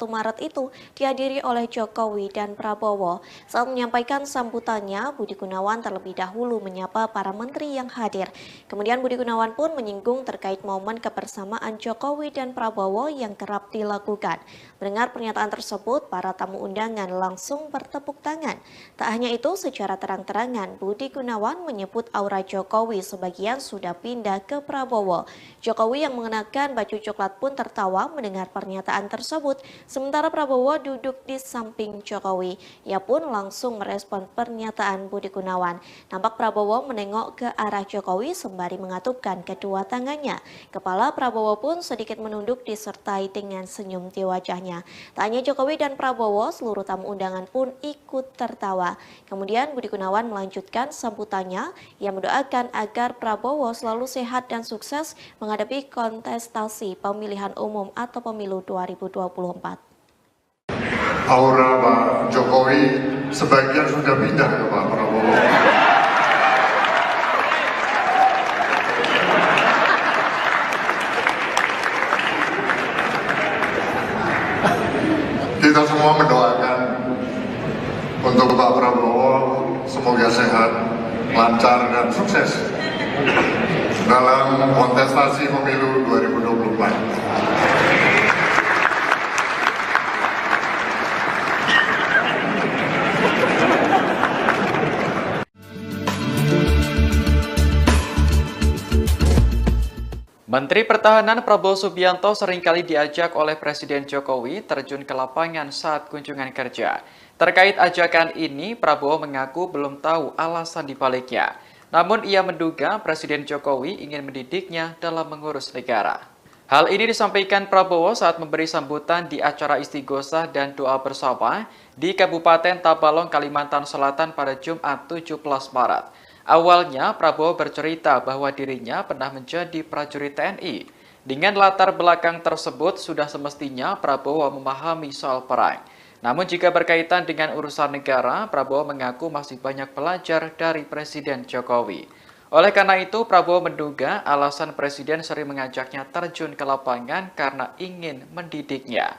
Speaker 4: Maret itu dihadiri oleh Jokowi dan Prabowo. Saat menyampaikan sambutannya, Budi Gunawan terlebih dahulu menyapa para menteri yang hadir. Kemudian Budi Gunawan pun menyinggung terkait momen kebersamaan Jokowi dan Prabowo yang kerap dilakukan. Mendengar pernyataan tersebut, para tamu undangan langsung bertepuk tangan. Tak hanya itu, secara terang-terangan Budi Gunawan menyebut aura Jokowi sebagian sudah pindah ke Prabowo. Jokowi yang mengenakan baju coklat pun tertawa mendengar pernyataan tersebut, sementara Prabowo duduk di samping Jokowi. Ia pun langsung merespon pernyataan Budi Gunawan. Nampak Prabowo menengok ke arah Jokowi sembari mengatupkan kedua tangannya. Kepala Prabowo pun sedikit menunduk disertai dengan senyum di wajahnya. Tak hanya Jokowi dan Prabowo, seluruh tamu undangan pun ikut tertawa. Kemudian Budi Gunawan melanjutkan sambutannya. Ia mendoakan agar Prabowo selalu sehat dan sukses menghadapi kontestasi pemilihan umum atau pemilu 2024.
Speaker 2: Aura Pak Jokowi sebagian sudah pindah ke Pak Prabowo. Kita semua mendoakan untuk Pak Prabowo semoga sehat, lancar dan sukses dalam kontestasi pemilu 2024.
Speaker 5: Menteri Pertahanan Prabowo Subianto seringkali diajak oleh Presiden Jokowi terjun ke lapangan saat kunjungan kerja. Terkait ajakan ini, Prabowo mengaku belum tahu alasan dibaliknya. Namun ia menduga Presiden Jokowi ingin mendidiknya dalam mengurus negara. Hal ini disampaikan Prabowo saat memberi sambutan di acara istighosah dan doa bersama di Kabupaten Tabalong, Kalimantan Selatan pada Jumat 17 Maret. Awalnya, Prabowo bercerita bahwa dirinya pernah menjadi prajurit TNI. Dengan latar belakang tersebut, sudah semestinya Prabowo memahami soal perang. Namun jika berkaitan dengan urusan negara, Prabowo mengaku masih banyak belajar dari Presiden Jokowi. Oleh karena itu, Prabowo menduga alasan Presiden sering mengajaknya terjun ke lapangan karena ingin mendidiknya.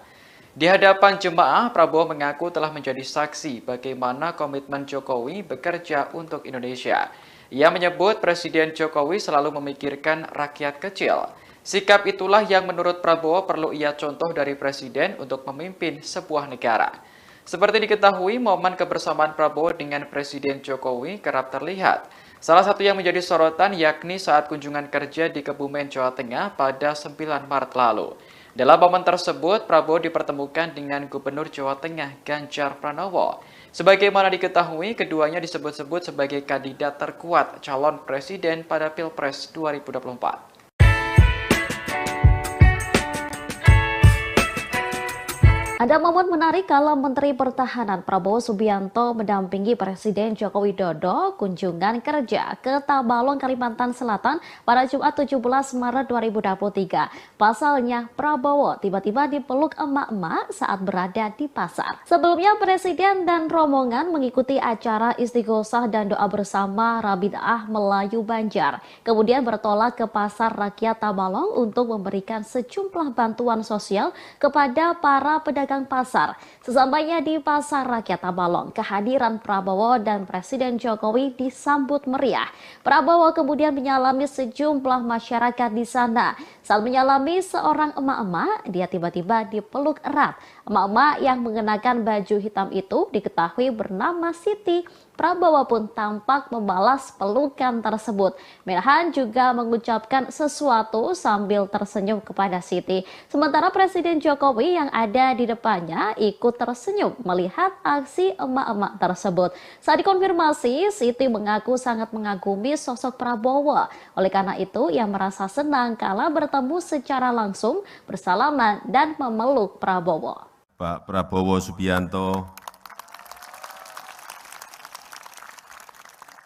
Speaker 5: Di hadapan jemaah, Prabowo mengaku telah menjadi saksi bagaimana komitmen Jokowi bekerja untuk Indonesia. Ia menyebut Presiden Jokowi selalu memikirkan rakyat kecil. Sikap itulah yang menurut Prabowo perlu ia contoh dari Presiden untuk memimpin sebuah negara. Seperti diketahui, momen kebersamaan Prabowo dengan Presiden Jokowi kerap terlihat. Salah satu yang menjadi sorotan yakni saat kunjungan kerja di Kebumen, Jawa Tengah pada 9 Maret lalu. Dalam momen tersebut, Prabowo dipertemukan dengan Gubernur Jawa Tengah Ganjar Pranowo. Sebagaimana diketahui, keduanya disebut-sebut sebagai kandidat terkuat calon presiden pada Pilpres 2024.
Speaker 3: Ada momen menarik kala Menteri Pertahanan Prabowo Subianto mendampingi Presiden Joko Widodo kunjungan kerja ke Tabalong, Kalimantan Selatan pada Jumat 17 Maret 2023. Pasalnya, Prabowo tiba-tiba dipeluk emak-emak saat berada di pasar. Sebelumnya, Presiden dan rombongan mengikuti acara istighosah dan doa bersama Rabitaah Melayu Banjar. Kemudian bertolak ke Pasar Rakyat Tabalong untuk memberikan sejumlah bantuan sosial kepada para pedagang pasar. Sesampainya di Pasar Rakyat Tabalong, kehadiran Prabowo dan Presiden Jokowi disambut meriah. Prabowo kemudian menyalami sejumlah masyarakat di sana. Saat menyalami seorang emak-emak, dia tiba-tiba dipeluk erat. Emak-emak yang mengenakan baju hitam itu diketahui bernama Siti. Prabowo pun tampak membalas pelukan tersebut. Menhan juga mengucapkan sesuatu sambil tersenyum kepada Siti. Sementara Presiden Jokowi yang ada di depannya ikut tersenyum melihat aksi emak-emak tersebut. Saat dikonfirmasi, Siti mengaku sangat mengagumi sosok Prabowo. Oleh karena itu, ia merasa senang kala bertemu secara langsung, bersalaman dan memeluk Prabowo.
Speaker 6: Pak Prabowo Subianto.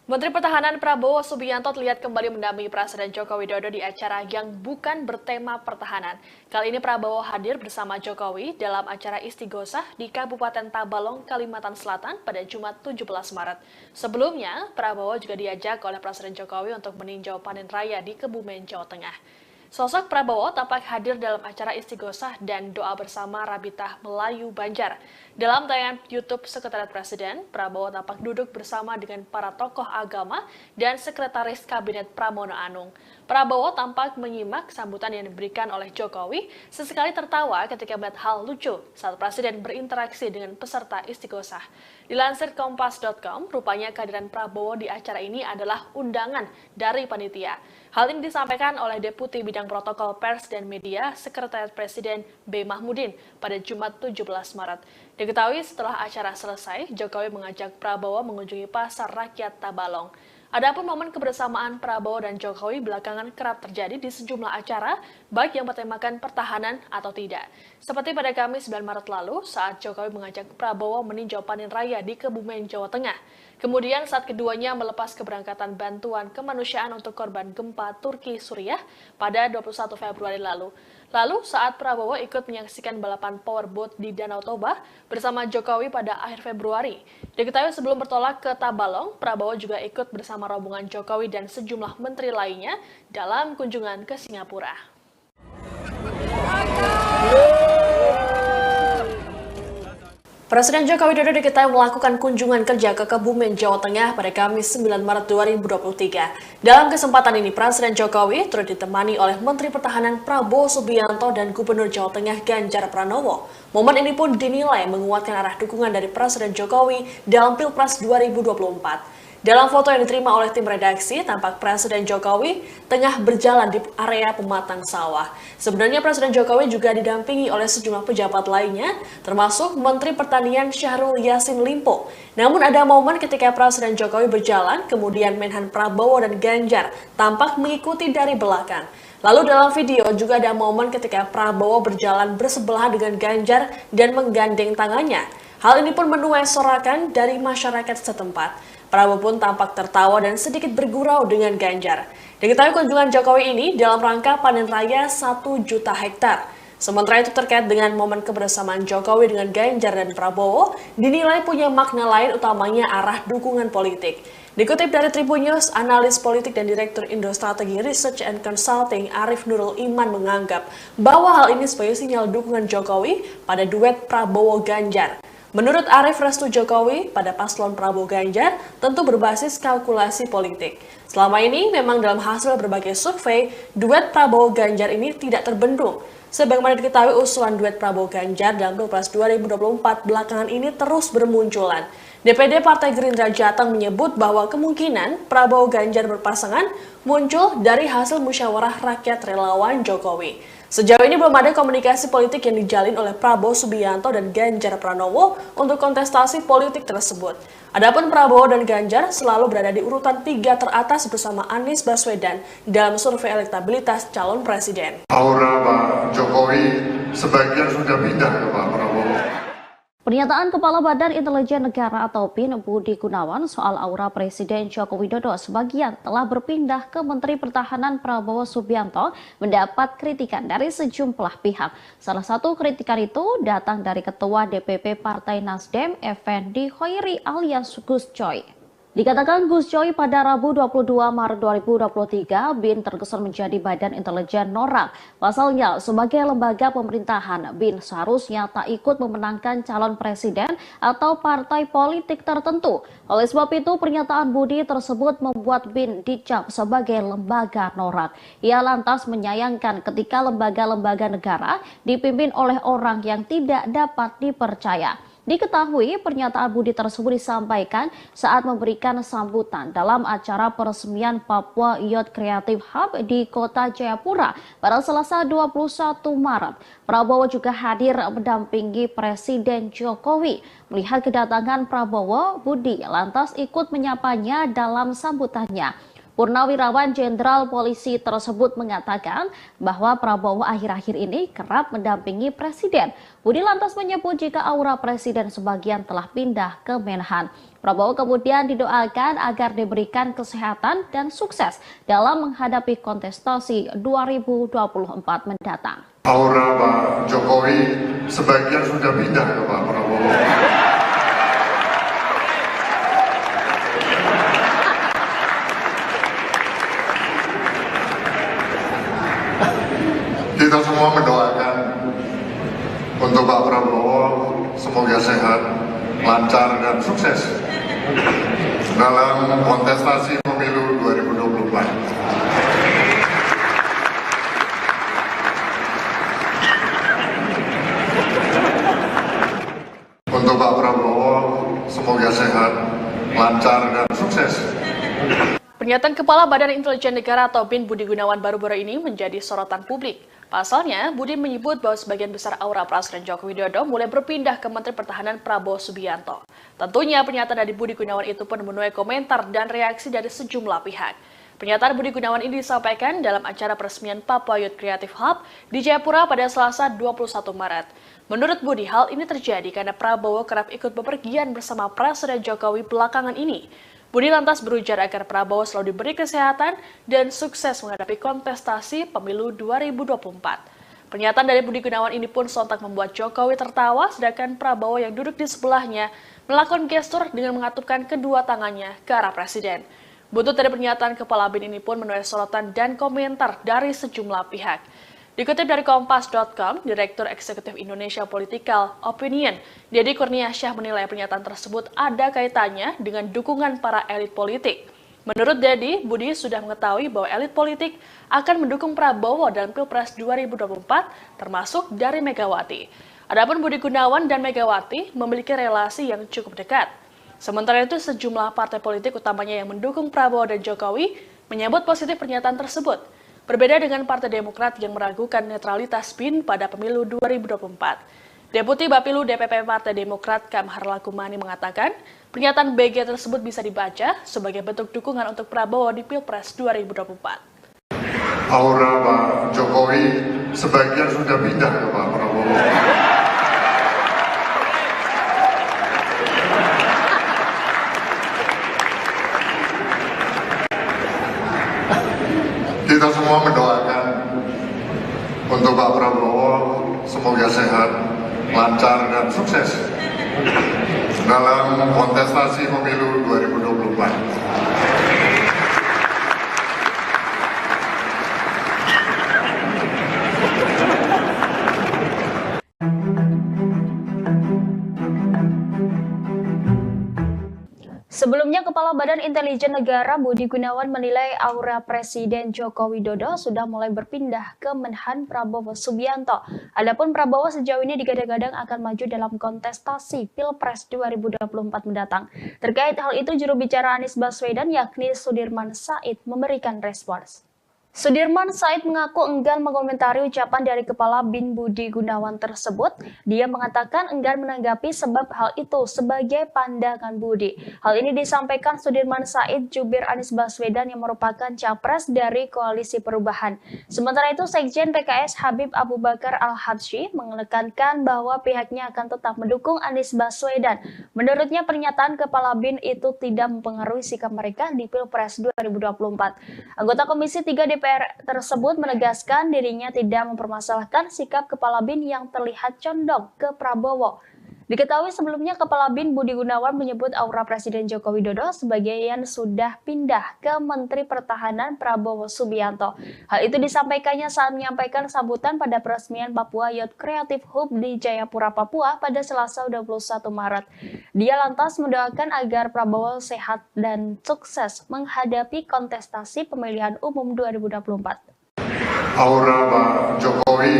Speaker 1: Menteri Pertahanan Prabowo Subianto terlihat kembali mendampingi Presiden Joko Widodo di acara yang bukan bertema pertahanan. Kali ini Prabowo hadir bersama Jokowi dalam acara istighosah di Kabupaten Tabalong, Kalimantan Selatan pada Jumat 17 Maret. Sebelumnya, Prabowo juga diajak oleh Presiden Jokowi untuk meninjau panen raya di Kebumen, Jawa Tengah. Sosok Prabowo tampak hadir dalam acara istighosah dan doa bersama Rabitaah Melayu Banjar. Dalam tayangan YouTube Sekretariat Presiden, Prabowo tampak duduk bersama dengan para tokoh agama dan Sekretaris Kabinet Pramono Anung. Prabowo tampak menyimak sambutan yang diberikan oleh Jokowi, sesekali tertawa ketika melihat hal lucu saat Presiden berinteraksi dengan peserta istighosah. Dilansir Kompas.com, rupanya kehadiran Prabowo di acara ini adalah undangan dari panitia. Hal ini disampaikan oleh Deputi Bidang Protokol Pers dan Media Sekretariat Presiden B. Mahmudin pada Jumat 17 Maret. Diketahui setelah acara selesai, Jokowi mengajak Prabowo mengunjungi Pasar Rakyat Tabalong. Adapun momen kebersamaan Prabowo dan Jokowi belakangan kerap terjadi di sejumlah acara, baik yang bertemakan pertahanan atau tidak. Seperti pada Kamis 9 Maret lalu, saat Jokowi mengajak Prabowo meninjau panen raya di Kebumen, Jawa Tengah. Kemudian saat keduanya melepas keberangkatan bantuan kemanusiaan untuk korban gempa Turki Suriah pada 21 Februari lalu. Lalu saat Prabowo ikut menyaksikan balapan powerboat di Danau Toba bersama Jokowi pada akhir Februari. Diketahui sebelum bertolak ke Tabalong, Prabowo juga ikut bersama rombongan Jokowi dan sejumlah menteri lainnya dalam kunjungan ke Singapura. Presiden Joko Widodo diketahui melakukan kunjungan kerja ke Kebumen, Jawa Tengah pada Kamis 9 Maret 2023. Dalam kesempatan ini, Presiden Jokowi turut ditemani oleh Menteri Pertahanan Prabowo Subianto dan Gubernur Jawa Tengah Ganjar Pranowo. Momen ini pun dinilai menguatkan arah dukungan dari Presiden Jokowi dalam Pilpres 2024. Dalam foto yang diterima oleh tim redaksi, tampak Presiden Jokowi tengah berjalan di area pematang sawah. Sebenarnya Presiden Jokowi juga didampingi oleh sejumlah pejabat lainnya, termasuk Menteri Pertanian Syahrul Yassin Limpo. Namun ada momen ketika Presiden Jokowi berjalan, kemudian Menhan Prabowo dan Ganjar tampak mengikuti dari belakang. Lalu dalam video juga ada momen ketika Prabowo berjalan bersebelahan dengan Ganjar dan menggandeng tangannya. Hal ini pun menuai sorakan dari masyarakat setempat. Prabowo pun tampak tertawa dan sedikit bergurau dengan Ganjar. Diketahui kunjungan Jokowi ini dalam rangka panen raya 1 juta hektar. Sementara itu terkait dengan momen kebersamaan Jokowi dengan Ganjar dan Prabowo, dinilai punya makna lain utamanya arah dukungan politik. Dikutip dari Tribun News, analis politik dan Direktur Indo Strategi Research and Consulting Arif Nurul Iman menganggap bahwa hal ini sebagai sinyal dukungan Jokowi pada duet Prabowo-Ganjar. Menurut Arif, restu Jokowi pada paslon Prabowo Ganjar tentu berbasis kalkulasi politik. Selama ini memang dalam hasil berbagai survei, duet Prabowo Ganjar ini tidak terbendung. Sebagaimana diketahui usulan duet Prabowo Ganjar dalam Pilpres 2024 belakangan ini terus bermunculan. DPD Partai Gerindra Jateng menyebut bahwa kemungkinan Prabowo Ganjar berpasangan muncul dari hasil musyawarah rakyat relawan Jokowi. Sejauh ini belum ada komunikasi politik yang dijalin oleh Prabowo Subianto dan Ganjar Pranowo untuk kontestasi politik tersebut. Adapun Prabowo dan Ganjar selalu berada di urutan 3 teratas bersama Anies Baswedan dalam survei elektabilitas calon presiden.
Speaker 2: Aura Pak Jokowi sebagian sudah pindah ke Pak Prabowo.
Speaker 3: Pernyataan Kepala Badan Intelijen Negara atau BIN Budi Gunawan soal aura Presiden Joko Widodo sebagian telah berpindah ke Menteri Pertahanan Prabowo Subianto mendapat kritikan dari sejumlah pihak. Salah satu kritikan itu datang dari Ketua DPP Partai Nasdem, Effendi Khoiri alias Gus Coy. Dikatakan Gus Coy pada Rabu 22 Maret 2023, BIN terkesan menjadi badan intelijen norak. Pasalnya, sebagai lembaga pemerintahan, BIN seharusnya tak ikut memenangkan calon presiden atau partai politik tertentu. Oleh sebab itu, pernyataan Budi tersebut membuat BIN dicap sebagai lembaga norak. Ia lantas menyayangkan ketika lembaga-lembaga negara dipimpin oleh orang yang tidak dapat dipercaya. Diketahui pernyataan Budi tersebut disampaikan saat memberikan sambutan dalam acara peresmian Papua Youth Creative Hub di Kota Jayapura pada Selasa 21 Maret. Prabowo juga hadir mendampingi Presiden Jokowi. Melihat kedatangan Prabowo, Budi lantas ikut menyapanya dalam sambutannya. Purnawirawan Jenderal Polisi tersebut mengatakan bahwa Prabowo akhir-akhir ini kerap mendampingi Presiden. Budi lantas menyebut jika aura Presiden sebagian telah pindah ke Menhan. Prabowo kemudian didoakan agar diberikan kesehatan dan sukses dalam menghadapi kontestasi 2024 mendatang.
Speaker 2: Aura Pak Jokowi sebagian sudah pindah ke Pak Prabowo. Kita semua mendoakan untuk Pak Prabowo semoga sehat, lancar dan sukses dalam kontestasi pemilu 2024. Untuk Pak Prabowo semoga sehat, lancar dan sukses.
Speaker 1: Pernyataan Kepala Badan Intelijen Negara atau BIN Budi Gunawan baru-baru ini menjadi sorotan publik. Pasalnya, Budi menyebut bahwa sebagian besar aura Presiden Joko Widodo mulai berpindah ke Menteri Pertahanan Prabowo Subianto. Tentunya pernyataan dari Budi Gunawan itu pun menuai komentar dan reaksi dari sejumlah pihak. Pernyataan Budi Gunawan ini disampaikan dalam acara peresmian Papua Youth Creative Hub di Jayapura pada Selasa 21 Maret. Menurut Budi, hal ini terjadi karena Prabowo kerap ikut bepergian bersama Presiden Jokowi belakangan ini. Budi lantas berujar agar Prabowo selalu diberi kesehatan dan sukses menghadapi kontestasi pemilu 2024. Pernyataan dari Budi Gunawan ini pun sontak membuat Jokowi tertawa, sedangkan Prabowo yang duduk di sebelahnya melakukan gestur dengan mengatupkan kedua tangannya ke arah Presiden. Buntut dari pernyataan Kepala BIN ini pun menuai sorotan dan komentar dari sejumlah pihak. Dikutip dari Kompas.com, Direktur Eksekutif Indonesia Political Opinion, Deddy Kurniasyah menilai pernyataan tersebut ada kaitannya dengan dukungan para elit politik. Menurut Deddy, Budi sudah mengetahui bahwa elit politik akan mendukung Prabowo dalam Pilpres 2024, termasuk dari Megawati. Adapun Budi Gunawan dan Megawati memiliki relasi yang cukup dekat. Sementara itu, sejumlah partai politik utamanya yang mendukung Prabowo dan Jokowi menyambut positif pernyataan tersebut. Berbeda dengan Partai Demokrat yang meragukan netralitas BIN pada pemilu 2024. Deputi Bapilu DPP Partai Demokrat Kamhar Lakumani mengatakan, pernyataan BG tersebut bisa dibaca sebagai bentuk dukungan untuk Prabowo di Pilpres 2024.
Speaker 2: Aura Pak Jokowi sebagian sudah pindah ke Pak Prabowo. Kita semua mendoakan untuk Pak Prabowo semoga sehat, lancar dan sukses dalam kontestasi pemilu 2024.
Speaker 7: Sebelumnya, Kepala Badan Intelijen Negara Budi Gunawan menilai aura Presiden Joko Widodo sudah mulai berpindah ke Menhan Prabowo Subianto. Adapun Prabowo sejauh ini digadang-gadang akan maju dalam kontestasi Pilpres 2024 mendatang. Terkait hal itu, juru bicara Anies Baswedan yakni Sudirman Said memberikan respons. Sudirman Said mengaku enggan mengomentari ucapan dari Kepala BIN Budi Gunawan tersebut. Dia mengatakan enggan menanggapi sebab hal itu sebagai pandangan Budi. Hal ini disampaikan Sudirman Said jubir Anies Baswedan yang merupakan capres dari Koalisi Perubahan. Sementara itu, Sekjen PKS Habib Abu Bakar Al-Habsyi menekankan bahwa pihaknya akan tetap mendukung Anies Baswedan. Menurutnya, pernyataan Kepala BIN itu tidak mempengaruhi sikap mereka di Pilpres 2024. Anggota Komisi 3 DPR tersebut menegaskan dirinya tidak mempermasalahkan sikap Kepala BIN yang terlihat condong ke Prabowo. Diketahui sebelumnya Kepala BIN Budi Gunawan menyebut aura Presiden Joko Widodo sebagian sudah pindah ke Menteri Pertahanan Prabowo Subianto. Hal itu disampaikannya saat menyampaikan sambutan pada peresmian Papua Youth Creative Hub di Jayapura, Papua pada Selasa 21 Maret. Dia lantas mendoakan agar Prabowo sehat dan sukses menghadapi kontestasi pemilihan umum 2024.
Speaker 2: Aura Pak Jokowi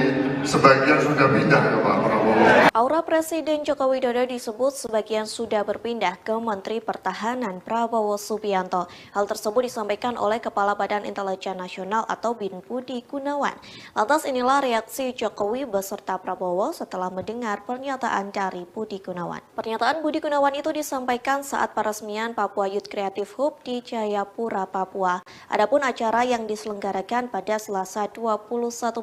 Speaker 2: sebagian sudah pindah ke Pak Prabowo.
Speaker 4: Aura Presiden Joko Widodo disebut sebagian sudah berpindah ke Menteri Pertahanan Prabowo Subianto. Hal tersebut disampaikan oleh Kepala Badan Intelijen Nasional atau BIN Budi Gunawan. Lantas inilah reaksi Jokowi beserta Prabowo setelah mendengar pernyataan dari Budi Gunawan. Pernyataan Budi Gunawan itu disampaikan saat peresmian Papua Youth Creative Hub di Jayapura, Papua. Adapun acara yang diselenggarakan pada Selasa 21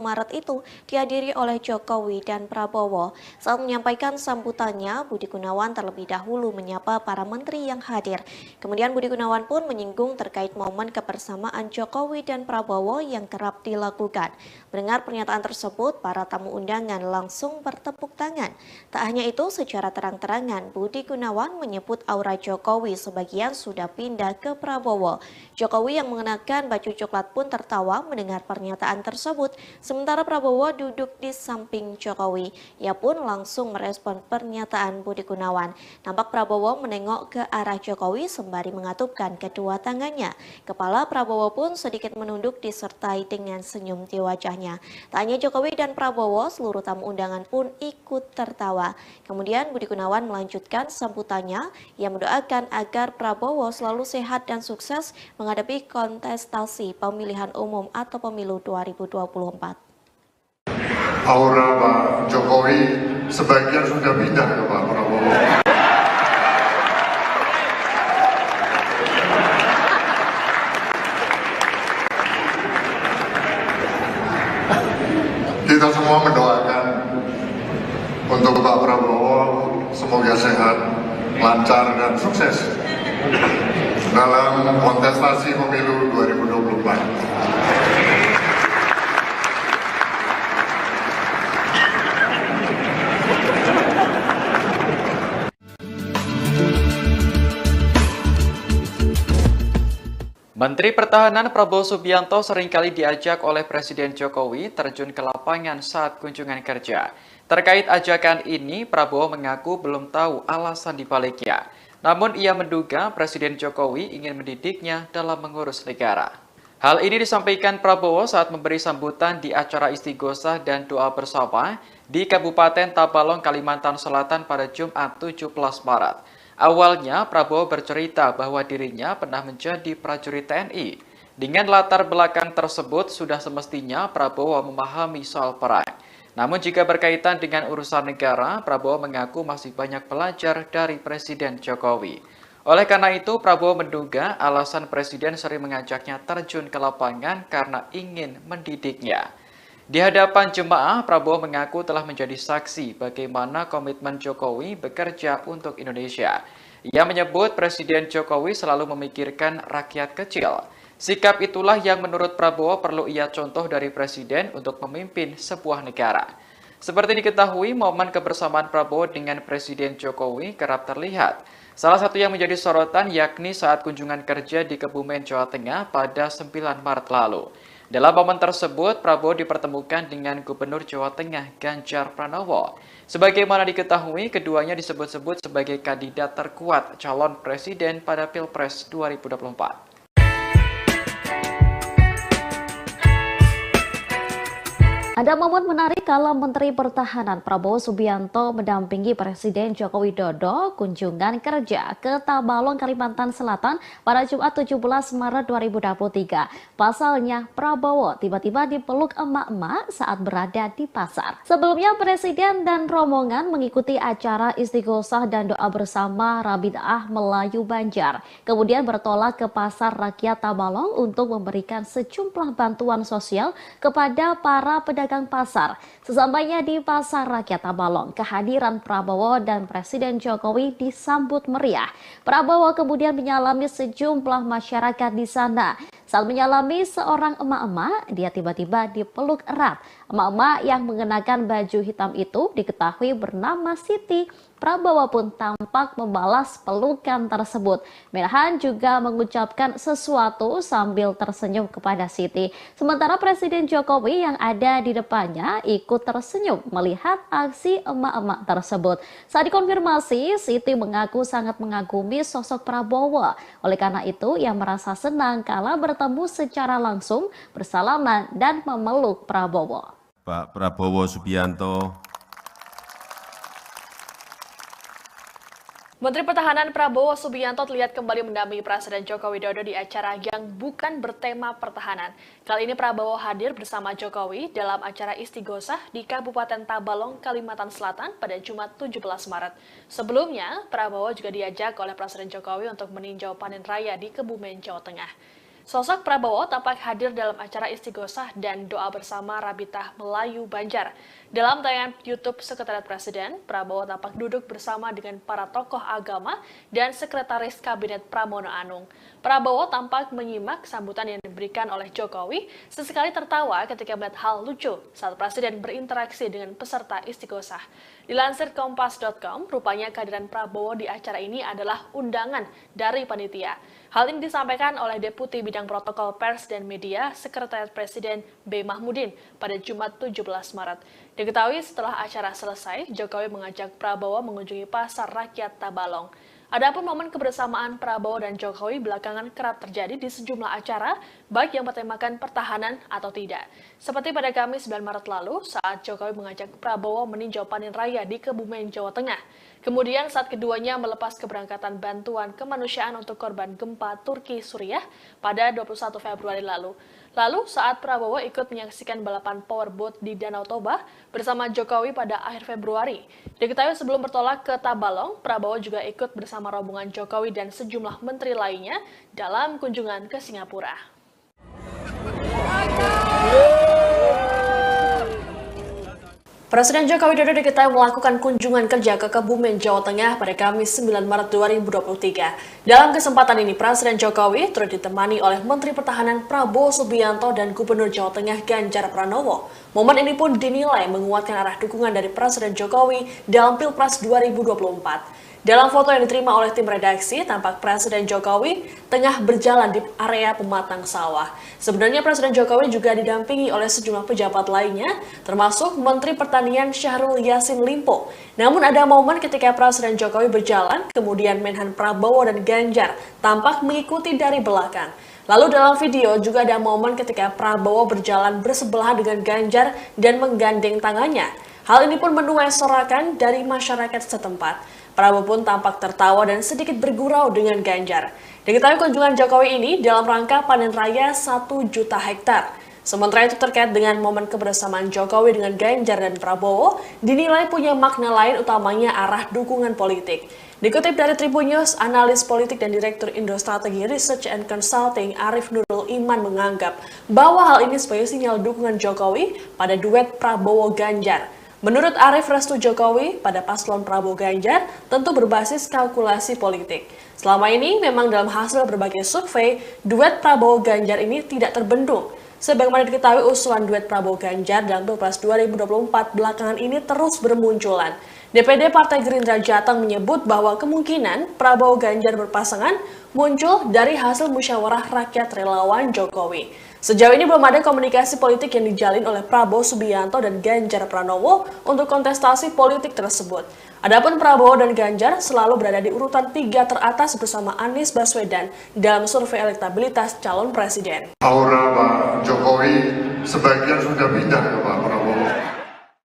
Speaker 4: Maret itu dihadiri oleh Jokowi dan Prabowo. Saat menyampaikan sambutannya, Budi Gunawan terlebih dahulu menyapa para menteri yang hadir. Kemudian Budi Gunawan pun menyinggung terkait momen kebersamaan Jokowi dan Prabowo yang kerap dilakukan. Mendengar pernyataan tersebut, para tamu undangan langsung bertepuk tangan. Tak hanya itu, secara terang-terangan Budi Gunawan menyebut aura Jokowi sebagian sudah pindah ke Prabowo. Jokowi yang mengenakan baju coklat pun tertawa mendengar pernyataan tersebut, sementara Prabowo duduk di samping Jokowi. Ia pun langsung merespon pernyataan Budi Gunawan. Nampak Prabowo menengok ke arah Jokowi sembari mengatupkan kedua tangannya. Kepala Prabowo pun sedikit menunduk disertai dengan senyum di wajahnya. Tak hanya Jokowi dan Prabowo, seluruh tamu undangan pun ikut tertawa. Kemudian Budi Gunawan melanjutkan sambutannya. Ia mendoakan agar Prabowo selalu sehat dan sukses menghadapi kontestasi pemilihan umum atau pemilu 2024.
Speaker 2: Aura Pak Jokowi sebagian sudah pindah ke Pak Prabowo. Kita semua mendoakan untuk Pak Prabowo semoga sehat, lancar dan sukses dalam kontestasi pemilu 2024.
Speaker 5: Menteri Pertahanan Prabowo Subianto seringkali diajak oleh Presiden Jokowi terjun ke lapangan saat kunjungan kerja. Terkait ajakan ini, Prabowo mengaku belum tahu alasan dibaliknya. Namun ia menduga Presiden Jokowi ingin mendidiknya dalam mengurus negara. Hal ini disampaikan Prabowo saat memberi sambutan di acara istighosah dan doa bersama di Kabupaten Tabalong, Kalimantan Selatan pada Jumat 17 Maret. Awalnya, Prabowo bercerita bahwa dirinya pernah menjadi prajurit TNI. Dengan latar belakang tersebut, sudah semestinya Prabowo memahami soal perang. Namun jika berkaitan dengan urusan negara, Prabowo mengaku masih banyak belajar dari Presiden Jokowi. Oleh karena itu, Prabowo menduga alasan Presiden sering mengajaknya terjun ke lapangan karena ingin mendidiknya. Di hadapan jemaah, Prabowo mengaku telah menjadi saksi bagaimana komitmen Jokowi bekerja untuk Indonesia. Ia menyebut Presiden Jokowi selalu memikirkan rakyat kecil. Sikap itulah yang menurut Prabowo perlu ia contoh dari Presiden untuk memimpin sebuah negara. Seperti diketahui, momen kebersamaan Prabowo dengan Presiden Jokowi kerap terlihat. Salah satu yang menjadi sorotan yakni saat kunjungan kerja di Kebumen, Jawa Tengah pada 9 Maret lalu. Dalam momen tersebut, Prabowo dipertemukan dengan Gubernur Jawa Tengah Ganjar Pranowo. Sebagaimana diketahui, keduanya disebut-sebut sebagai kandidat terkuat calon presiden pada Pilpres 2024.
Speaker 3: Ada momen menarik kala Menteri Pertahanan Prabowo Subianto mendampingi Presiden Joko Widodo kunjungan kerja ke Tabalong, Kalimantan Selatan pada Jumat 17 Maret 2023. Pasalnya, Prabowo tiba-tiba dipeluk emak-emak saat berada di pasar. Sebelumnya, Presiden dan rombongan mengikuti acara istighosah dan doa bersama Rabitah Melayu Banjar. Kemudian bertolak ke Pasar Rakyat Tabalong untuk memberikan sejumlah bantuan sosial kepada para pedagang pasar. Sesampainya di Pasar Rakyat Tabalong, kehadiran Prabowo dan Presiden Jokowi disambut meriah. Prabowo kemudian menyalami sejumlah masyarakat di sana. Saat menyalami seorang emak-emak, dia tiba-tiba dipeluk erat. Emak-emak yang mengenakan baju hitam itu diketahui bernama Siti. Prabowo pun tampak membalas pelukan tersebut. Menhan juga mengucapkan sesuatu sambil tersenyum kepada Siti. Sementara Presiden Jokowi yang ada di depannya ikut tersenyum melihat aksi emak-emak tersebut. Saat dikonfirmasi, Siti mengaku sangat mengagumi sosok Prabowo. Oleh karena itu, ia merasa senang kala bertemu secara langsung, bersalaman dan memeluk Prabowo.
Speaker 6: Pak Prabowo Subianto.
Speaker 1: Menteri Pertahanan Prabowo Subianto terlihat kembali mendampingi Presiden Joko Widodo di acara yang bukan bertema pertahanan. Kali ini Prabowo hadir bersama Jokowi dalam acara istighosah di Kabupaten Tabalong, Kalimantan Selatan pada Jumat 17 Maret. Sebelumnya, Prabowo juga diajak oleh Presiden Jokowi untuk meninjau panen raya di Kebumen, Jawa Tengah. Sosok Prabowo tampak hadir dalam acara istighosah dan doa bersama Rabitah Melayu Banjar. Dalam tayangan YouTube Sekretariat Presiden, Prabowo tampak duduk bersama dengan para tokoh agama dan Sekretaris Kabinet Pramono Anung. Prabowo tampak menyimak sambutan yang diberikan oleh Jokowi, sesekali tertawa ketika melihat hal lucu saat Presiden berinteraksi dengan peserta istighosah. Dilansir Kompas.com, rupanya kehadiran Prabowo di acara ini adalah undangan dari panitia. Hal ini disampaikan oleh Deputi Bidang Protokol Pers dan Media Sekretariat Presiden B. Mahmudin pada Jumat 17 Maret. Diketahui setelah acara selesai, Jokowi mengajak Prabowo mengunjungi Pasar Rakyat Tabalong. Adapun momen kebersamaan Prabowo dan Jokowi belakangan kerap terjadi di sejumlah acara, baik yang bertemakan pertahanan atau tidak. Seperti pada Kamis 9 Maret lalu, saat Jokowi mengajak Prabowo meninjau panen raya di Kebumen, Jawa Tengah. Kemudian saat keduanya melepas keberangkatan bantuan kemanusiaan untuk korban gempa Turki Suriah pada 21 Februari lalu. Lalu saat Prabowo ikut menyaksikan balapan powerboat di Danau Toba bersama Jokowi pada akhir Februari. Diketahui sebelum bertolak ke Tabalong, Prabowo juga ikut bersama rombongan Jokowi dan sejumlah menteri lainnya dalam kunjungan ke Singapura. Presiden Joko Widodo diketahui melakukan kunjungan kerja ke Kebumen, Jawa Tengah pada Kamis 9 Maret 2023. Dalam kesempatan ini, Presiden Jokowi turut ditemani oleh Menteri Pertahanan Prabowo Subianto dan Gubernur Jawa Tengah Ganjar Pranowo. Momen ini pun dinilai menguatkan arah dukungan dari Presiden Jokowi dalam Pilpres 2024. Dalam foto yang diterima oleh tim redaksi, tampak Presiden Jokowi tengah berjalan di area pematang sawah. Sebenarnya Presiden Jokowi juga didampingi oleh sejumlah pejabat lainnya, termasuk Menteri Pertanian Syahrul Yassin Limpo. Namun ada momen ketika Presiden Jokowi berjalan, kemudian Menhan Prabowo dan Ganjar tampak mengikuti dari belakang. Lalu dalam video juga ada momen ketika Prabowo berjalan bersebelahan dengan Ganjar dan menggandeng tangannya. Hal ini pun menuai sorakan dari masyarakat setempat. Prabowo pun tampak tertawa dan sedikit bergurau dengan Ganjar. Diketahui kunjungan Jokowi ini dalam rangka panen raya 1 juta hektar. Sementara itu terkait dengan momen kebersamaan Jokowi dengan Ganjar dan Prabowo, dinilai punya makna lain utamanya arah dukungan politik. Dikutip dari Tribun News, analis politik dan Direktur Indo Strategi Research and Consulting Arif Nurul Iman menganggap bahwa hal ini sebagai sinyal dukungan Jokowi pada duet Prabowo-Ganjar. Menurut Arif, restu Jokowi pada paslon Prabowo-Ganjar tentu berbasis kalkulasi politik. Selama ini memang dalam hasil berbagai survei, duet Prabowo-Ganjar ini tidak terbendung. Sebagaimana diketahui usulan duet Prabowo-Ganjar dalam Pilpres 2024 belakangan ini terus bermunculan. DPD Partai Gerindra Jateng menyebut bahwa kemungkinan Prabowo-Ganjar berpasangan muncul dari hasil musyawarah rakyat relawan Jokowi. Sejauh ini belum ada komunikasi politik yang dijalin oleh Prabowo Subianto dan Ganjar Pranowo untuk kontestasi politik tersebut. Adapun Prabowo dan Ganjar selalu berada di urutan 3 teratas bersama Anies Baswedan dalam survei elektabilitas calon presiden.
Speaker 2: Aura Pak Jokowi sebagian sudah pindah ke Pak Prabowo.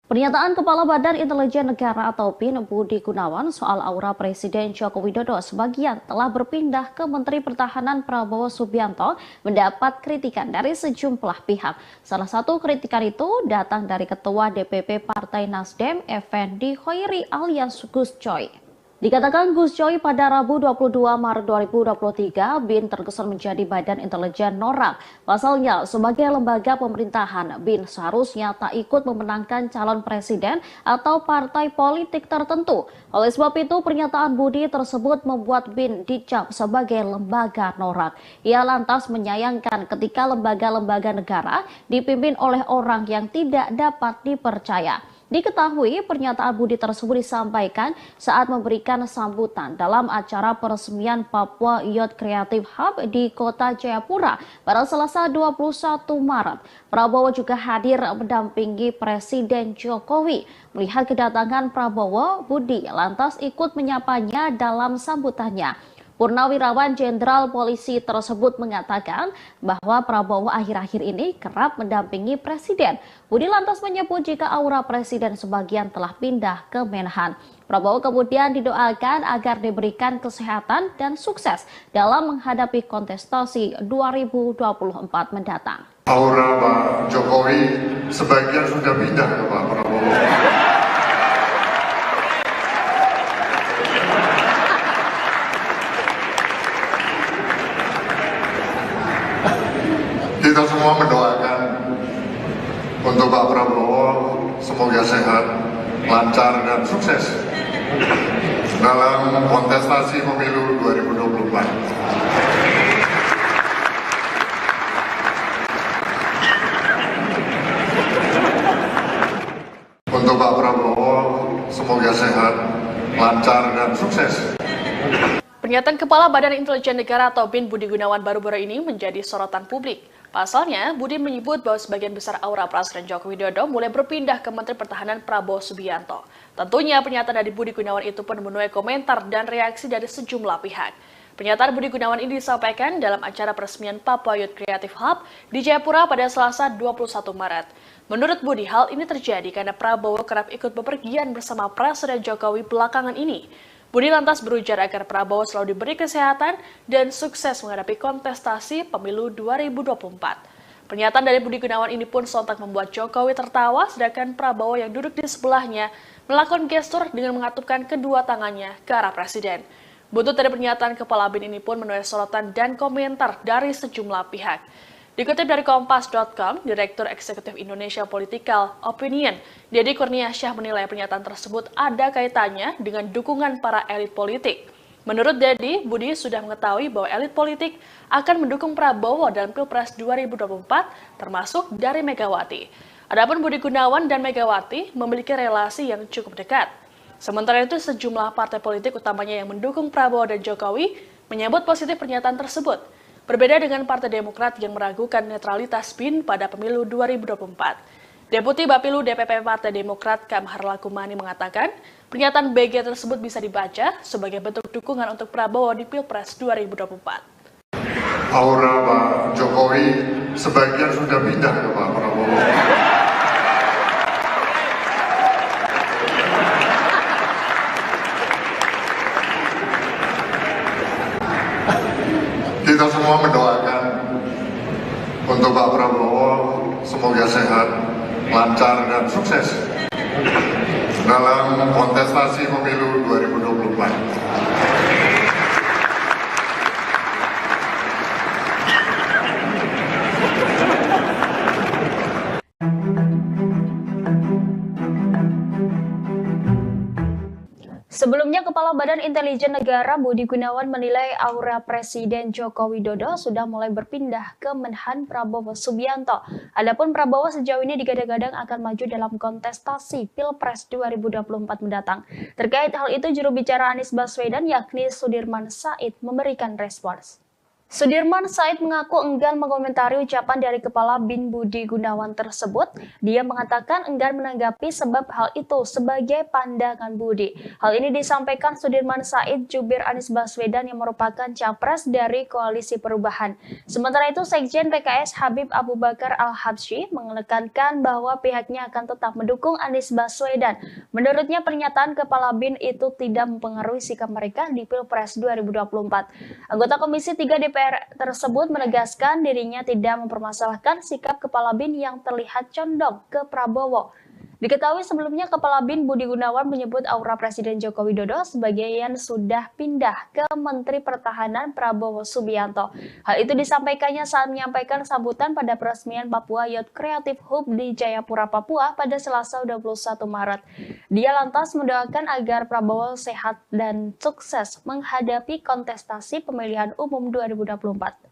Speaker 3: Pernyataan Kepala Badan Intelijen Negara atau BIN Budi Gunawan soal aura Presiden Joko Widodo sebagian telah berpindah ke Menteri Pertahanan Prabowo Subianto mendapat kritikan dari sejumlah pihak. Salah satu kritikan itu datang dari Ketua DPP Partai Nasdem, Effendi Khoiri alias Gus Coy. Dikatakan Gus Coy pada Rabu 22 Maret 2023, BIN terkesan menjadi Badan Intelijen Norak. Pasalnya, sebagai lembaga pemerintahan, BIN seharusnya tak ikut memenangkan calon presiden atau partai politik tertentu. Oleh sebab itu, pernyataan Budi tersebut membuat BIN dicap sebagai lembaga norak. Ia lantas menyayangkan ketika lembaga-lembaga negara dipimpin oleh orang yang tidak dapat dipercaya. Diketahui pernyataan Budi tersebut disampaikan saat memberikan sambutan dalam acara peresmian Papua Youth Creative Hub di Kota Jayapura pada Selasa 21 Maret. Prabowo juga hadir mendampingi Presiden Jokowi. Melihat kedatangan Prabowo, Budi lantas ikut menyapanya dalam sambutannya. Purnawirawan Jenderal Polisi tersebut mengatakan bahwa Prabowo akhir-akhir ini kerap mendampingi Presiden. Budi lantas menyebut jika aura Presiden sebagian telah pindah ke Menhan. Prabowo kemudian didoakan agar diberikan kesehatan dan sukses dalam menghadapi kontestasi 2024 mendatang.
Speaker 2: Aura Pak Jokowi sebagian sudah pindah ke Pak Prabowo. Kita semua mendoakan untuk Pak Prabowo semoga sehat, lancar dan sukses dalam kontestasi pemilu 2024. Untuk Pak Prabowo semoga sehat, lancar dan sukses.
Speaker 1: Pernyataan Kepala Badan Intelijen Negara atau BIN Budi Gunawan baru-baru ini menjadi sorotan publik. Pasalnya, Budi menyebut bahwa sebagian besar aura Presiden Joko Widodo mulai berpindah ke Menteri Pertahanan Prabowo Subianto. Tentunya pernyataan dari Budi Gunawan itu pun menuai komentar dan reaksi dari sejumlah pihak. Pernyataan Budi Gunawan ini disampaikan dalam acara peresmian Papua Youth Creative Hub di Jayapura pada Selasa 21 Maret. Menurut Budi, hal ini terjadi karena Prabowo kerap ikut bepergian bersama Presiden Jokowi belakangan ini. Budi lantas berujar agar Prabowo selalu diberi kesehatan dan sukses menghadapi kontestasi pemilu 2024. Pernyataan dari Budi Gunawan ini pun sontak membuat Jokowi tertawa, sedangkan Prabowo yang duduk di sebelahnya melakukan gestur dengan mengatupkan kedua tangannya ke arah Presiden. Buntut dari pernyataan Kepala BIN ini pun menuai sorotan dan komentar dari sejumlah pihak. Dikutip dari Kompas.com, Direktur Eksekutif Indonesia Political Opinion, Deddy Kurniasyah menilai pernyataan tersebut ada kaitannya dengan dukungan para elit politik. Menurut Deddy, Budi sudah mengetahui bahwa elit politik akan mendukung Prabowo dalam Pilpres 2024, termasuk dari Megawati. Adapun Budi Gunawan dan Megawati memiliki relasi yang cukup dekat. Sementara itu, sejumlah partai politik utamanya yang mendukung Prabowo dan Jokowi menyambut positif pernyataan tersebut. Berbeda dengan Partai Demokrat yang meragukan netralitas BIN pada pemilu 2024. Deputi Bapilu DPP Partai Demokrat Kamhar Lakumani mengatakan, pernyataan BG tersebut bisa dibaca sebagai bentuk dukungan untuk Prabowo di Pilpres 2024.
Speaker 2: Aura Pak Jokowi sebagian sudah pindah ke Pak Prabowo. Kita semua mendoakan untuk Pak Prabowo semoga sehat, lancar dan sukses dalam kontestasi pemilu 2024.
Speaker 7: Sebelumnya, Kepala Badan Intelijen Negara Budi Gunawan menilai aura Presiden Joko Widodo sudah mulai berpindah ke Menhan Prabowo Subianto. Adapun Prabowo sejauh ini digadang-gadang akan maju dalam kontestasi Pilpres 2024 mendatang. Terkait hal itu, juru bicara Anies Baswedan yakni Sudirman Said memberikan respons. Sudirman Said mengaku enggan mengomentari ucapan dari Kepala BIN Budi Gunawan tersebut. Dia mengatakan enggan menanggapi sebab hal itu sebagai pandangan Budi. Hal ini disampaikan Sudirman Said jubir Anies Baswedan yang merupakan capres dari Koalisi Perubahan. Sementara itu, Sekjen PKS Habib Abu Bakar Al-Habsyi menekankan bahwa pihaknya akan tetap mendukung Anies Baswedan. Menurutnya, pernyataan Kepala BIN itu tidak mempengaruhi sikap mereka di Pilpres 2024. Anggota Komisi 3 DPR tersebut menegaskan dirinya tidak mempermasalahkan sikap Kepala BIN yang terlihat condong ke Prabowo. Diketahui sebelumnya Kepala BIN Budi Gunawan menyebut aura Presiden Joko Widodo sebagian sudah pindah ke Menteri Pertahanan Prabowo Subianto. Hal itu disampaikannya saat menyampaikan sambutan pada peresmian Papua Youth Creative Hub di Jayapura, Papua pada Selasa 21 Maret. Dia lantas mendoakan agar Prabowo sehat dan sukses menghadapi kontestasi pemilihan umum 2024.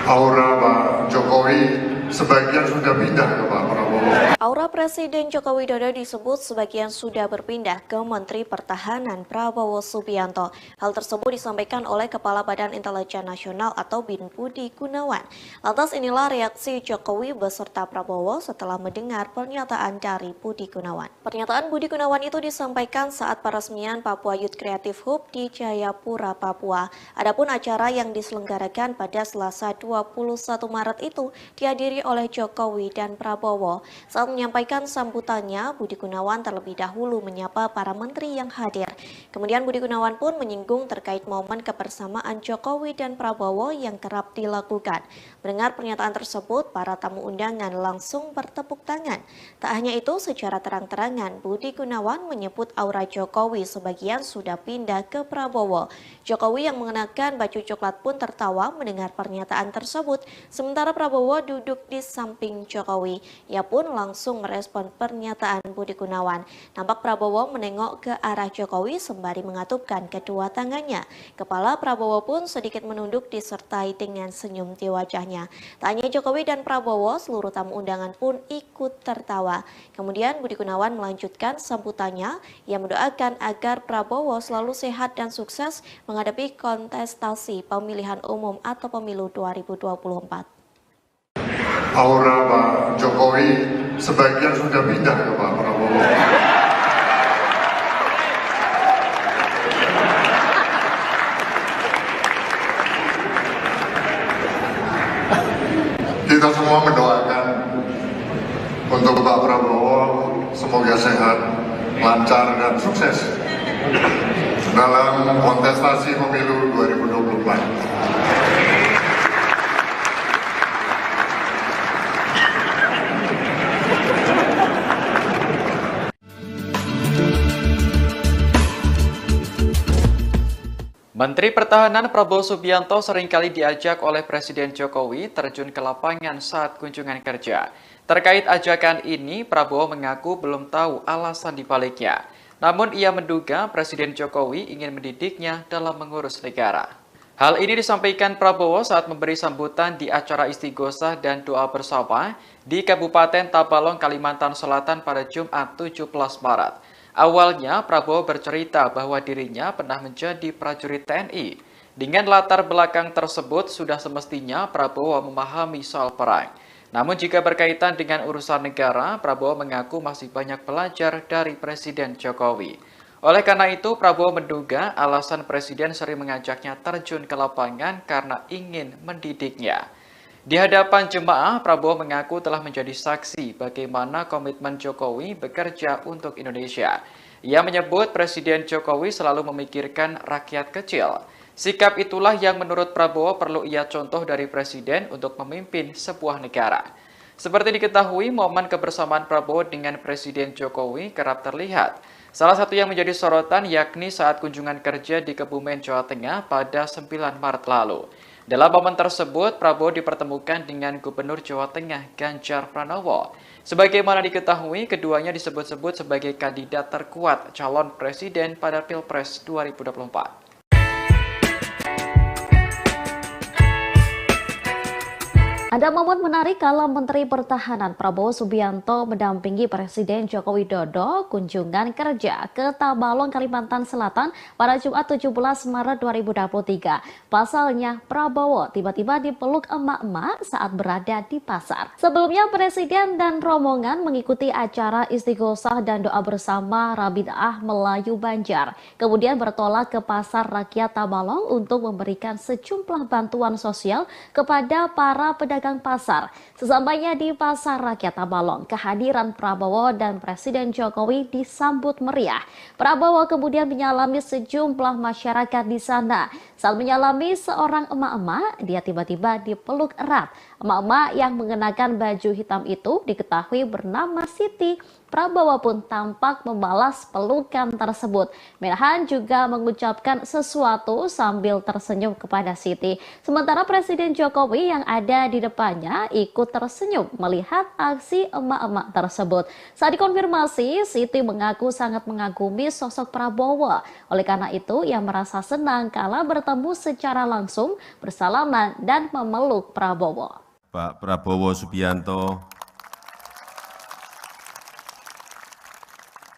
Speaker 2: Aura Pak Jokowi sebagian sudah pindah ke Pak Prabowo.
Speaker 4: Aura Presiden Joko Widodo disebut sebagian sudah berpindah ke Menteri Pertahanan Prabowo Subianto. Hal tersebut disampaikan oleh Kepala Badan Intelijen Nasional atau BIN Budi Gunawan. Lantas inilah reaksi Jokowi beserta Prabowo setelah mendengar pernyataan dari Budi Gunawan. Pernyataan Budi Gunawan itu disampaikan saat peresmian Papua Youth Creative Hub di Jayapura, Papua. Adapun acara yang diselenggarakan pada Selasa 21 Maret itu dihadiri oleh Jokowi dan Prabowo. Saat menyampaikan sambutannya, Budi Gunawan terlebih dahulu menyapa para menteri yang hadir. Kemudian Budi Gunawan pun menyinggung terkait momen kebersamaan Jokowi dan Prabowo yang kerap dilakukan. Mendengar pernyataan tersebut, para tamu undangan langsung bertepuk tangan. Tak hanya itu, secara terang-terangan Budi Gunawan menyebut aura Jokowi sebagian sudah pindah ke Prabowo. Jokowi yang mengenakan baju coklat pun tertawa mendengar pernyataan tersebut, sementara Prabowo duduk di samping Jokowi. Ia pun langsung merespon pernyataan Budi Gunawan. Nampak Prabowo menengok ke arah Jokowi sembari mengatupkan kedua tangannya. Kepala Prabowo pun sedikit menunduk disertai dengan senyum di wajahnya. Tak hanya Jokowi dan Prabowo, seluruh tamu undangan pun ikut tertawa. Kemudian Budi Gunawan melanjutkan sambutannya. Ia mendoakan agar Prabowo selalu sehat dan sukses menghadapi kontestasi pemilihan umum atau pemilu 2024.
Speaker 2: Aura Pak Jokowi sebagian sudah pindah ke Pak Prabowo. Kita semua mendoakan untuk Pak Prabowo semoga sehat, lancar dan sukses dalam kontestasi pemilu 2024.
Speaker 5: Menteri Pertahanan Prabowo Subianto seringkali diajak oleh Presiden Jokowi terjun ke lapangan saat kunjungan kerja. Terkait ajakan ini, Prabowo mengaku belum tahu alasan dibaliknya. Namun ia menduga Presiden Jokowi ingin mendidiknya dalam mengurus negara. Hal ini disampaikan Prabowo saat memberi sambutan di acara istighosah dan doa bersama di Kabupaten Tabalong, Kalimantan Selatan pada Jumat 17 Maret. Awalnya, Prabowo bercerita bahwa dirinya pernah menjadi prajurit TNI. Dengan latar belakang tersebut, sudah semestinya Prabowo memahami soal perang. Namun jika berkaitan dengan urusan negara, Prabowo mengaku masih banyak belajar dari Presiden Jokowi. Oleh karena itu, Prabowo menduga alasan Presiden sering mengajaknya terjun ke lapangan karena ingin mendidiknya. Di hadapan jemaah, Prabowo mengaku telah menjadi saksi bagaimana komitmen Jokowi bekerja untuk Indonesia. Ia menyebut Presiden Jokowi selalu memikirkan rakyat kecil. Sikap itulah yang menurut Prabowo perlu ia contoh dari Presiden untuk memimpin sebuah negara. Seperti diketahui, momen kebersamaan Prabowo dengan Presiden Jokowi kerap terlihat. Salah satu yang menjadi sorotan yakni saat kunjungan kerja di Kebumen, Jawa Tengah pada 9 Maret lalu. Dalam momen tersebut, Prabowo dipertemukan dengan Gubernur Jawa Tengah Ganjar Pranowo. Sebagaimana diketahui, keduanya disebut-sebut sebagai kandidat terkuat calon presiden pada Pilpres 2024.
Speaker 3: Ada momen menarik kala Menteri Pertahanan Prabowo Subianto mendampingi Presiden Joko Widodo kunjungan kerja ke Tabalong, Kalimantan Selatan pada Jumat 17 Maret 2023. Pasalnya, Prabowo tiba-tiba dipeluk emak-emak saat berada di pasar. Sebelumnya, Presiden dan rombongan mengikuti acara istighosah dan doa bersama Rabitah Melayu Banjar. Kemudian bertolak ke Pasar Rakyat Tabalong untuk memberikan sejumlah bantuan sosial kepada para pedagang pasar. Sesampainya di Pasar Rakyat Tabalong, kehadiran Prabowo dan Presiden Jokowi disambut meriah. Prabowo kemudian menyalami sejumlah masyarakat di sana. Saat menyalami seorang emak-emak, dia tiba-tiba dipeluk erat. Emak-emak yang mengenakan baju hitam itu diketahui bernama Siti. Prabowo pun tampak membalas pelukan tersebut. Menhan juga mengucapkan sesuatu sambil tersenyum kepada Siti. Sementara Presiden Jokowi yang ada di depannya ikut tersenyum melihat aksi emak-emak tersebut. Saat dikonfirmasi, Siti mengaku sangat mengagumi sosok Prabowo. Oleh karena itu, ia merasa senang kala bertemu secara langsung, bersalaman dan memeluk Prabowo.
Speaker 6: Pak Prabowo Subianto.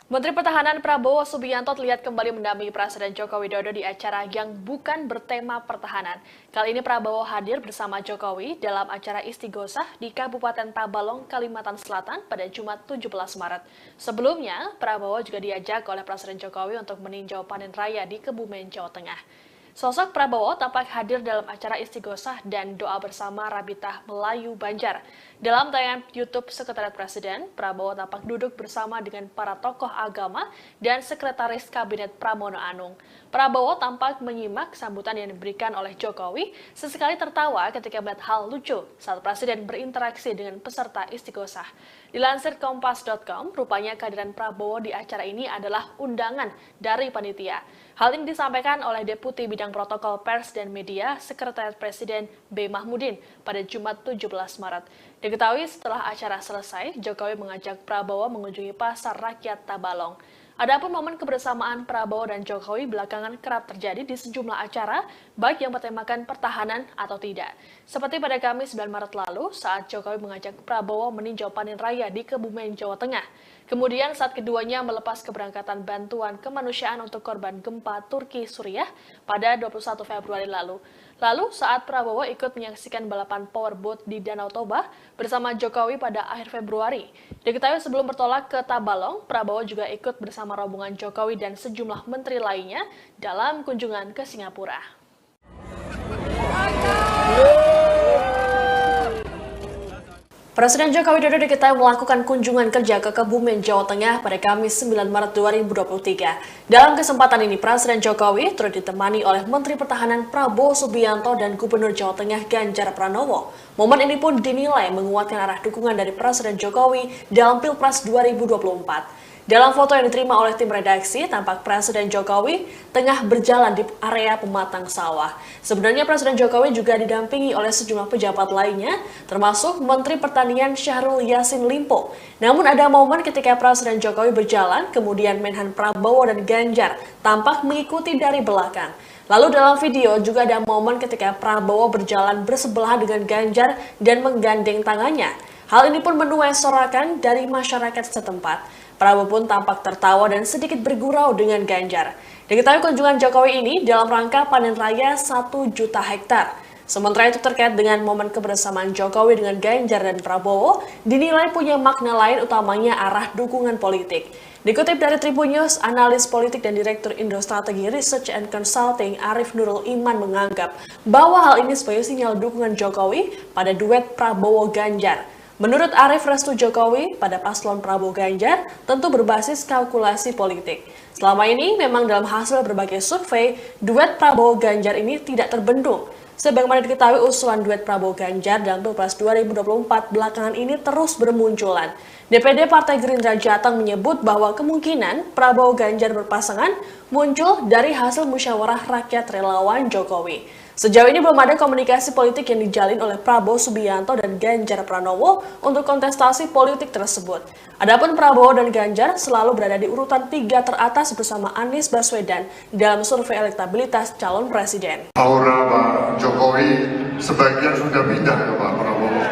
Speaker 1: Menteri Pertahanan Prabowo Subianto terlihat kembali mendampingi Presiden Joko Widodo di acara yang bukan bertema pertahanan. Kali ini Prabowo hadir bersama Jokowi dalam acara istighosah di Kabupaten Tabalong, Kalimantan Selatan pada Jumat 17 Maret. Sebelumnya, Prabowo juga diajak oleh Presiden Jokowi untuk meninjau panen raya di Kebumen, Jawa Tengah. Sosok Prabowo tampak hadir dalam acara istighosah dan doa bersama Rabitah Melayu Banjar. Dalam tayangan YouTube Sekretariat Presiden, Prabowo tampak duduk bersama dengan para tokoh agama dan Sekretaris Kabinet Pramono Anung. Prabowo tampak menyimak sambutan yang diberikan oleh Jokowi, sesekali tertawa ketika melihat hal lucu saat Presiden berinteraksi dengan peserta istighosah. Dilansir Kompas.com, rupanya kehadiran Prabowo di acara ini adalah undangan dari panitia. Hal ini disampaikan oleh Deputi Bidang Protokol Pers dan Media Sekretariat Presiden B. Mahmudin pada Jumat 17 Maret. Diketahui setelah acara selesai, Jokowi mengajak Prabowo mengunjungi Pasar Rakyat Tabalong. Adapun momen kebersamaan Prabowo dan Jokowi belakangan kerap terjadi di sejumlah acara, baik yang bertemakan pertahanan atau tidak. Seperti pada Kamis 9 Maret lalu, saat Jokowi mengajak Prabowo meninjau panen raya di Kebumen, Jawa Tengah. Kemudian saat keduanya melepas keberangkatan bantuan kemanusiaan untuk korban gempa Turki Suriah pada 21 Februari lalu. Lalu saat Prabowo ikut menyaksikan balapan powerboat di Danau Toba bersama Jokowi pada akhir Februari. Diketahui sebelum bertolak ke Tabalong, Prabowo juga ikut bersama rombongan Jokowi dan sejumlah menteri lainnya dalam kunjungan ke Singapura. Presiden Joko Widodo diketahui melakukan kunjungan kerja ke Kebumen, Jawa Tengah pada Kamis 9 Maret 2023. Dalam kesempatan ini, Presiden Jokowi turut ditemani oleh Menteri Pertahanan Prabowo Subianto dan Gubernur Jawa Tengah Ganjar Pranowo. Momen ini pun dinilai menguatkan arah dukungan dari Presiden Jokowi dalam Pilpres 2024. Dalam foto yang diterima oleh tim redaksi, tampak Presiden Jokowi tengah berjalan di area pematang sawah. Sebenarnya Presiden Jokowi juga didampingi oleh sejumlah pejabat lainnya, termasuk Menteri Pertanian Syahrul Yassin Limpo. Namun ada momen ketika Presiden Jokowi berjalan, kemudian Menhan Prabowo dan Ganjar tampak mengikuti dari belakang. Lalu dalam video juga ada momen ketika Prabowo berjalan bersebelahan dengan Ganjar dan menggandeng tangannya. Hal ini pun menuai sorakan dari masyarakat setempat. Prabowo pun tampak tertawa dan sedikit bergurau dengan Ganjar. Diketahui kunjungan Jokowi ini dalam rangka panen raya 1 juta hektar. Sementara itu terkait dengan momen kebersamaan Jokowi dengan Ganjar dan Prabowo, dinilai punya makna lain utamanya arah dukungan politik. Dikutip dari Tribun News, analis politik dan Direktur Indo Strategi Research and Consulting Arif Nurul Iman menganggap bahwa hal ini sebagai sinyal dukungan Jokowi pada duet Prabowo-Ganjar. Menurut Arif, restu Jokowi pada paslon Prabowo Ganjar tentu berbasis kalkulasi politik. Selama ini memang dalam hasil berbagai survei, duet Prabowo Ganjar ini tidak terbendung. Sebagaimana diketahui usulan duet Prabowo Ganjar dalam Pilpres 2024 belakangan ini terus bermunculan. DPD Partai Gerindra Jateng menyebut bahwa kemungkinan Prabowo Ganjar berpasangan muncul dari hasil musyawarah rakyat relawan Jokowi. Sejauh ini belum ada komunikasi politik yang dijalin oleh Prabowo Subianto dan Ganjar Pranowo untuk kontestasi politik tersebut. Adapun Prabowo dan Ganjar selalu berada di urutan 3 teratas bersama Anies Baswedan dalam survei elektabilitas calon presiden.
Speaker 2: Aura Pak Jokowi sebagian sudah pindah ke Pak Prabowo.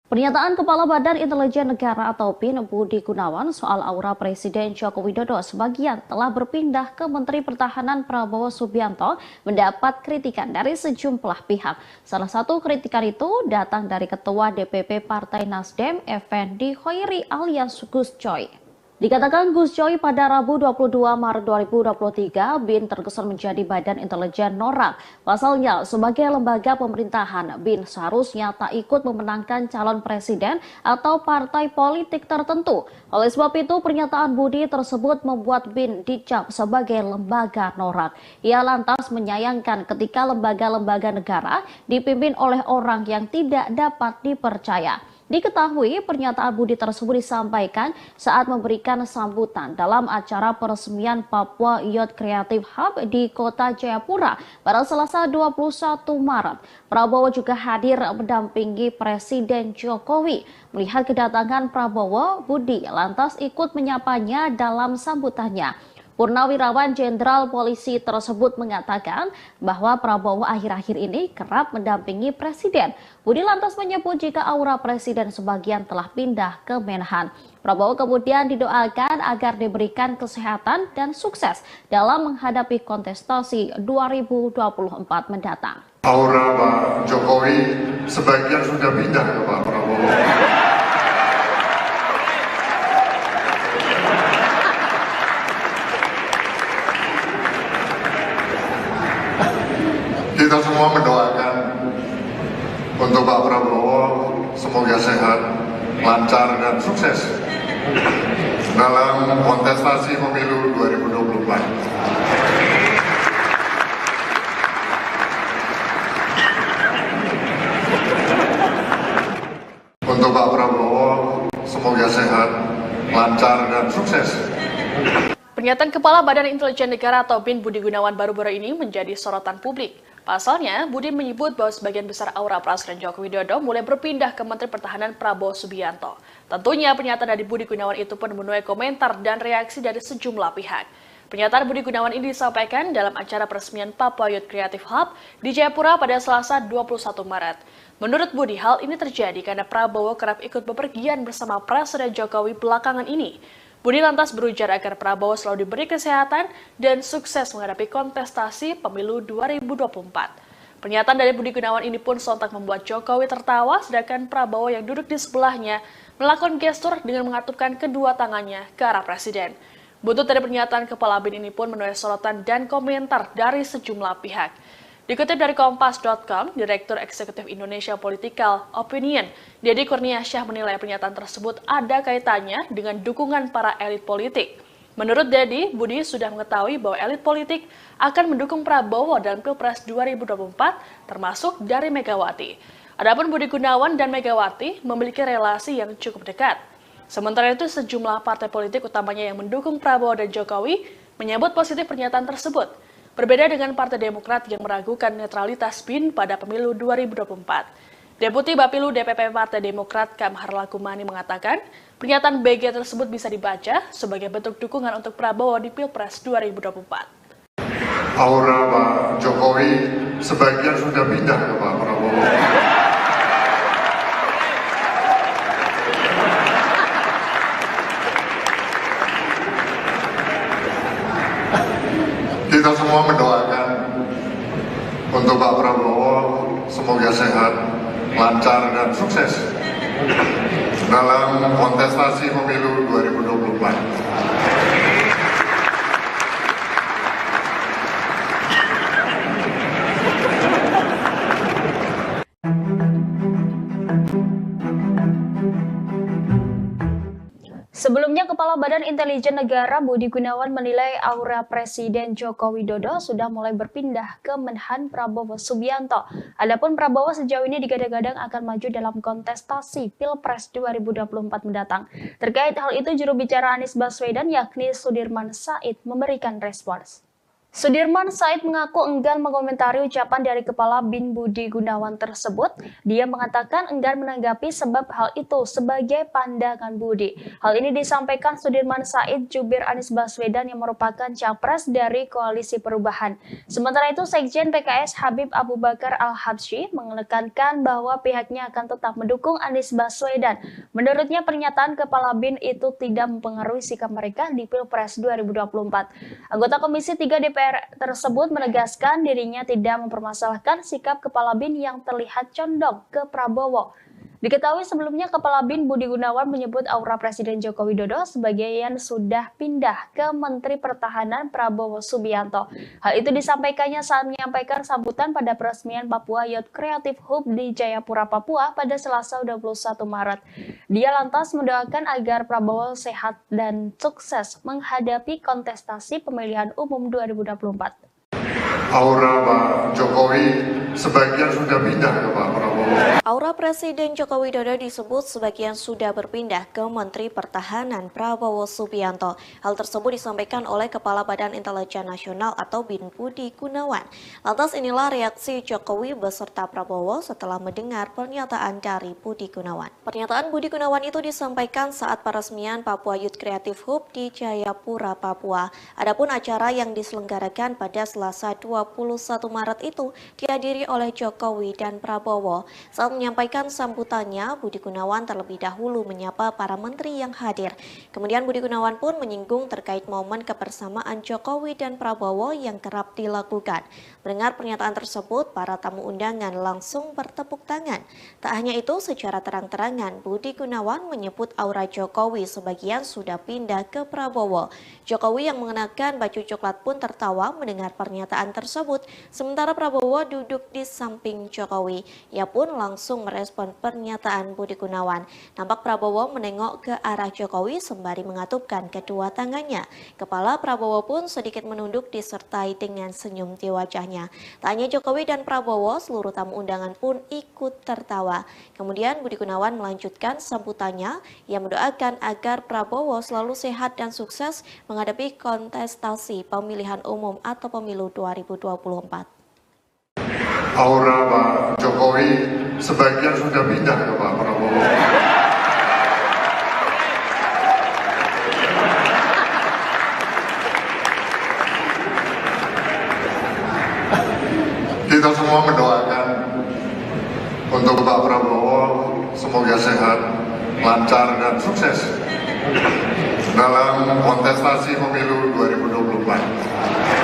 Speaker 3: Pernyataan Kepala Badan Intelijen Negara atau BIN Budi Gunawan soal aura Presiden Joko Widodo sebagian telah berpindah ke Menteri Pertahanan Prabowo Subianto mendapat kritikan dari sejumlah pihak. Salah satu kritikan itu datang dari Ketua DPP Partai Nasdem, Effendi Khoiri alias Gus Coy. Dikatakan Gus Coy pada Rabu 22 Maret 2023, BIN terkesan menjadi badan intelijen norak. Pasalnya, sebagai lembaga pemerintahan, BIN seharusnya tak ikut memenangkan calon presiden atau partai politik tertentu. Oleh sebab itu, pernyataan Budi tersebut membuat BIN dicap sebagai lembaga norak. Ia lantas menyayangkan ketika lembaga-lembaga negara dipimpin oleh orang yang tidak dapat dipercaya. Diketahui pernyataan Budi tersebut disampaikan saat memberikan sambutan dalam acara peresmian Papua Youth Creative Hub di Kota Jayapura pada Selasa 21 Maret. Prabowo juga hadir mendampingi Presiden Jokowi. Melihat kedatangan Prabowo, Budi lantas ikut menyapanya dalam sambutannya. Purnawirawan Jenderal Polisi tersebut mengatakan bahwa Prabowo akhir-akhir ini kerap mendampingi Presiden. Budi lantas menyebut jika aura Presiden sebagian telah pindah ke Menhan. Prabowo kemudian didoakan agar diberikan kesehatan dan sukses dalam menghadapi kontestasi 2024 mendatang.
Speaker 2: Aura Pak Jokowi sebagian sudah pindah ke Pak Prabowo. Kita semua mendoakan untuk Pak Prabowo semoga sehat, lancar dan sukses dalam kontestasi pemilu 2024. Untuk Pak Prabowo semoga sehat, lancar dan sukses.
Speaker 1: Pernyataan Kepala Badan Intelijen Negara atau BIN Budi Gunawan baru-baru ini menjadi sorotan publik. Pasalnya, Budi menyebut bahwa sebagian besar aura Presiden Joko Widodo mulai berpindah ke Menteri Pertahanan Prabowo Subianto. Tentunya pernyataan dari Budi Gunawan itu pun menuai komentar dan reaksi dari sejumlah pihak. Pernyataan Budi Gunawan ini disampaikan dalam acara peresmian Papua Youth Creative Hub di Jayapura pada Selasa 21 Maret. Menurut Budi, hal ini terjadi karena Prabowo kerap ikut bepergian bersama Presiden Jokowi belakangan ini. Budi lantas berujar agar Prabowo selalu diberi kesehatan dan sukses menghadapi kontestasi pemilu 2024. Pernyataan dari Budi Gunawan ini pun sontak membuat Jokowi tertawa, sedangkan Prabowo yang duduk di sebelahnya melakukan gestur dengan mengatupkan kedua tangannya ke arah Presiden. Buntut dari pernyataan Kepala BIN ini pun menuai sorotan dan komentar dari sejumlah pihak. Dikutip dari Kompas.com, Direktur Eksekutif Indonesia Political Opinion, Deddy Kurniasyah menilai pernyataan tersebut ada kaitannya dengan dukungan para elit politik. Menurut Deddy, Budi sudah mengetahui bahwa elit politik akan mendukung Prabowo dalam Pilpres 2024, termasuk dari Megawati. Adapun Budi Gunawan dan Megawati memiliki relasi yang cukup dekat. Sementara itu, sejumlah partai politik utamanya yang mendukung Prabowo dan Jokowi menyambut positif pernyataan tersebut. Berbeda dengan Partai Demokrat yang meragukan netralitas BIN pada pemilu 2024. Deputi Bapilu DPP Partai Demokrat Kamhar Lakumani mengatakan, pernyataan BG tersebut bisa dibaca sebagai bentuk dukungan untuk Prabowo di Pilpres 2024.
Speaker 2: Aura Pak Jokowi sebagian sudah pindah ke Pak Prabowo. Kita semua mendoakan untuk Pak Prabowo semoga sehat, lancar dan sukses dalam kontestasi pemilu 2024.
Speaker 7: Sebelumnya, Kepala Badan Intelijen Negara Budi Gunawan menilai aura Presiden Joko Widodo sudah mulai berpindah ke Menhan Prabowo Subianto. Adapun Prabowo sejauh ini digadang-gadang akan maju dalam kontestasi Pilpres 2024 mendatang. Terkait hal itu, juru bicara Anies Baswedan yakni Sudirman Said memberikan respons. Sudirman Said mengaku enggan mengomentari ucapan dari Kepala BIN Budi Gunawan tersebut. Dia mengatakan enggan menanggapi sebab hal itu sebagai pandangan Budi. Hal ini disampaikan Sudirman Said jubir Anies Baswedan yang merupakan capres dari Koalisi Perubahan. Sementara itu, Sekjen PKS Habib Abu Bakar Al-Habsyi menekankan bahwa pihaknya akan tetap mendukung Anies Baswedan. Menurutnya, pernyataan Kepala BIN itu tidak mempengaruhi sikap mereka di Pilpres 2024. Anggota Komisi 3 DPR tersebut menegaskan dirinya tidak mempermasalahkan sikap Kepala BIN yang terlihat condong ke Prabowo. Diketahui sebelumnya Kepala BIN Budi Gunawan menyebut aura Presiden Joko Widodo sebagian sudah pindah ke Menteri Pertahanan Prabowo Subianto. Hal itu disampaikannya saat menyampaikan sambutan pada peresmian Papua Youth Creative Hub di Jayapura, Papua pada Selasa 21 Maret. Dia lantas mendoakan agar Prabowo sehat dan sukses menghadapi kontestasi pemilihan umum 2024.
Speaker 2: Aura Pak Jokowi sebagian sudah pindah ke Pak Prabowo.
Speaker 4: Aura Presiden Joko Widodo disebut sebagian sudah berpindah ke Menteri Pertahanan Prabowo Subianto. Hal tersebut disampaikan oleh Kepala Badan Intelijen Nasional atau BIN Budi Gunawan. Lantas inilah reaksi Jokowi beserta Prabowo setelah mendengar pernyataan dari Budi Gunawan. Pernyataan Budi Gunawan itu disampaikan saat peresmian Papua Youth Creative Hub di Jayapura, Papua. Adapun acara yang diselenggarakan pada Selasa 21 Maret itu dihadiri oleh Jokowi dan Prabowo. Saat menyampaikan sambutannya, Budi Gunawan terlebih dahulu menyapa para menteri yang hadir. Kemudian Budi Gunawan pun menyinggung terkait momen kebersamaan Jokowi dan Prabowo yang kerap dilakukan. Mendengar pernyataan tersebut, para tamu undangan langsung bertepuk tangan. Tak hanya itu, secara terang-terangan Budi Gunawan menyebut aura Jokowi sebagian sudah pindah ke Prabowo. Jokowi yang mengenakan baju coklat pun tertawa mendengar pernyataan tersebut, sementara Prabowo duduk di samping Jokowi. Ia pun langsung merespon pernyataan Budi Gunawan. Nampak Prabowo menengok ke arah Jokowi sembari mengatupkan kedua tangannya. Kepala Prabowo pun sedikit menunduk disertai dengan senyum di wajahnya. Tak hanya Jokowi dan Prabowo, seluruh tamu undangan pun ikut tertawa. Kemudian Budi Gunawan melanjutkan sambutannya. Ia mendoakan agar Prabowo selalu sehat dan sukses menghadapi kontestasi pemilihan umum atau pemilu 2024.
Speaker 2: Aura Pak Jokowi sebagian sudah pindah ke Pak Prabowo. Kita semua mendoakan untuk Pak Prabowo semoga sehat, lancar dan sukses dalam kontestasi pemilu 2024.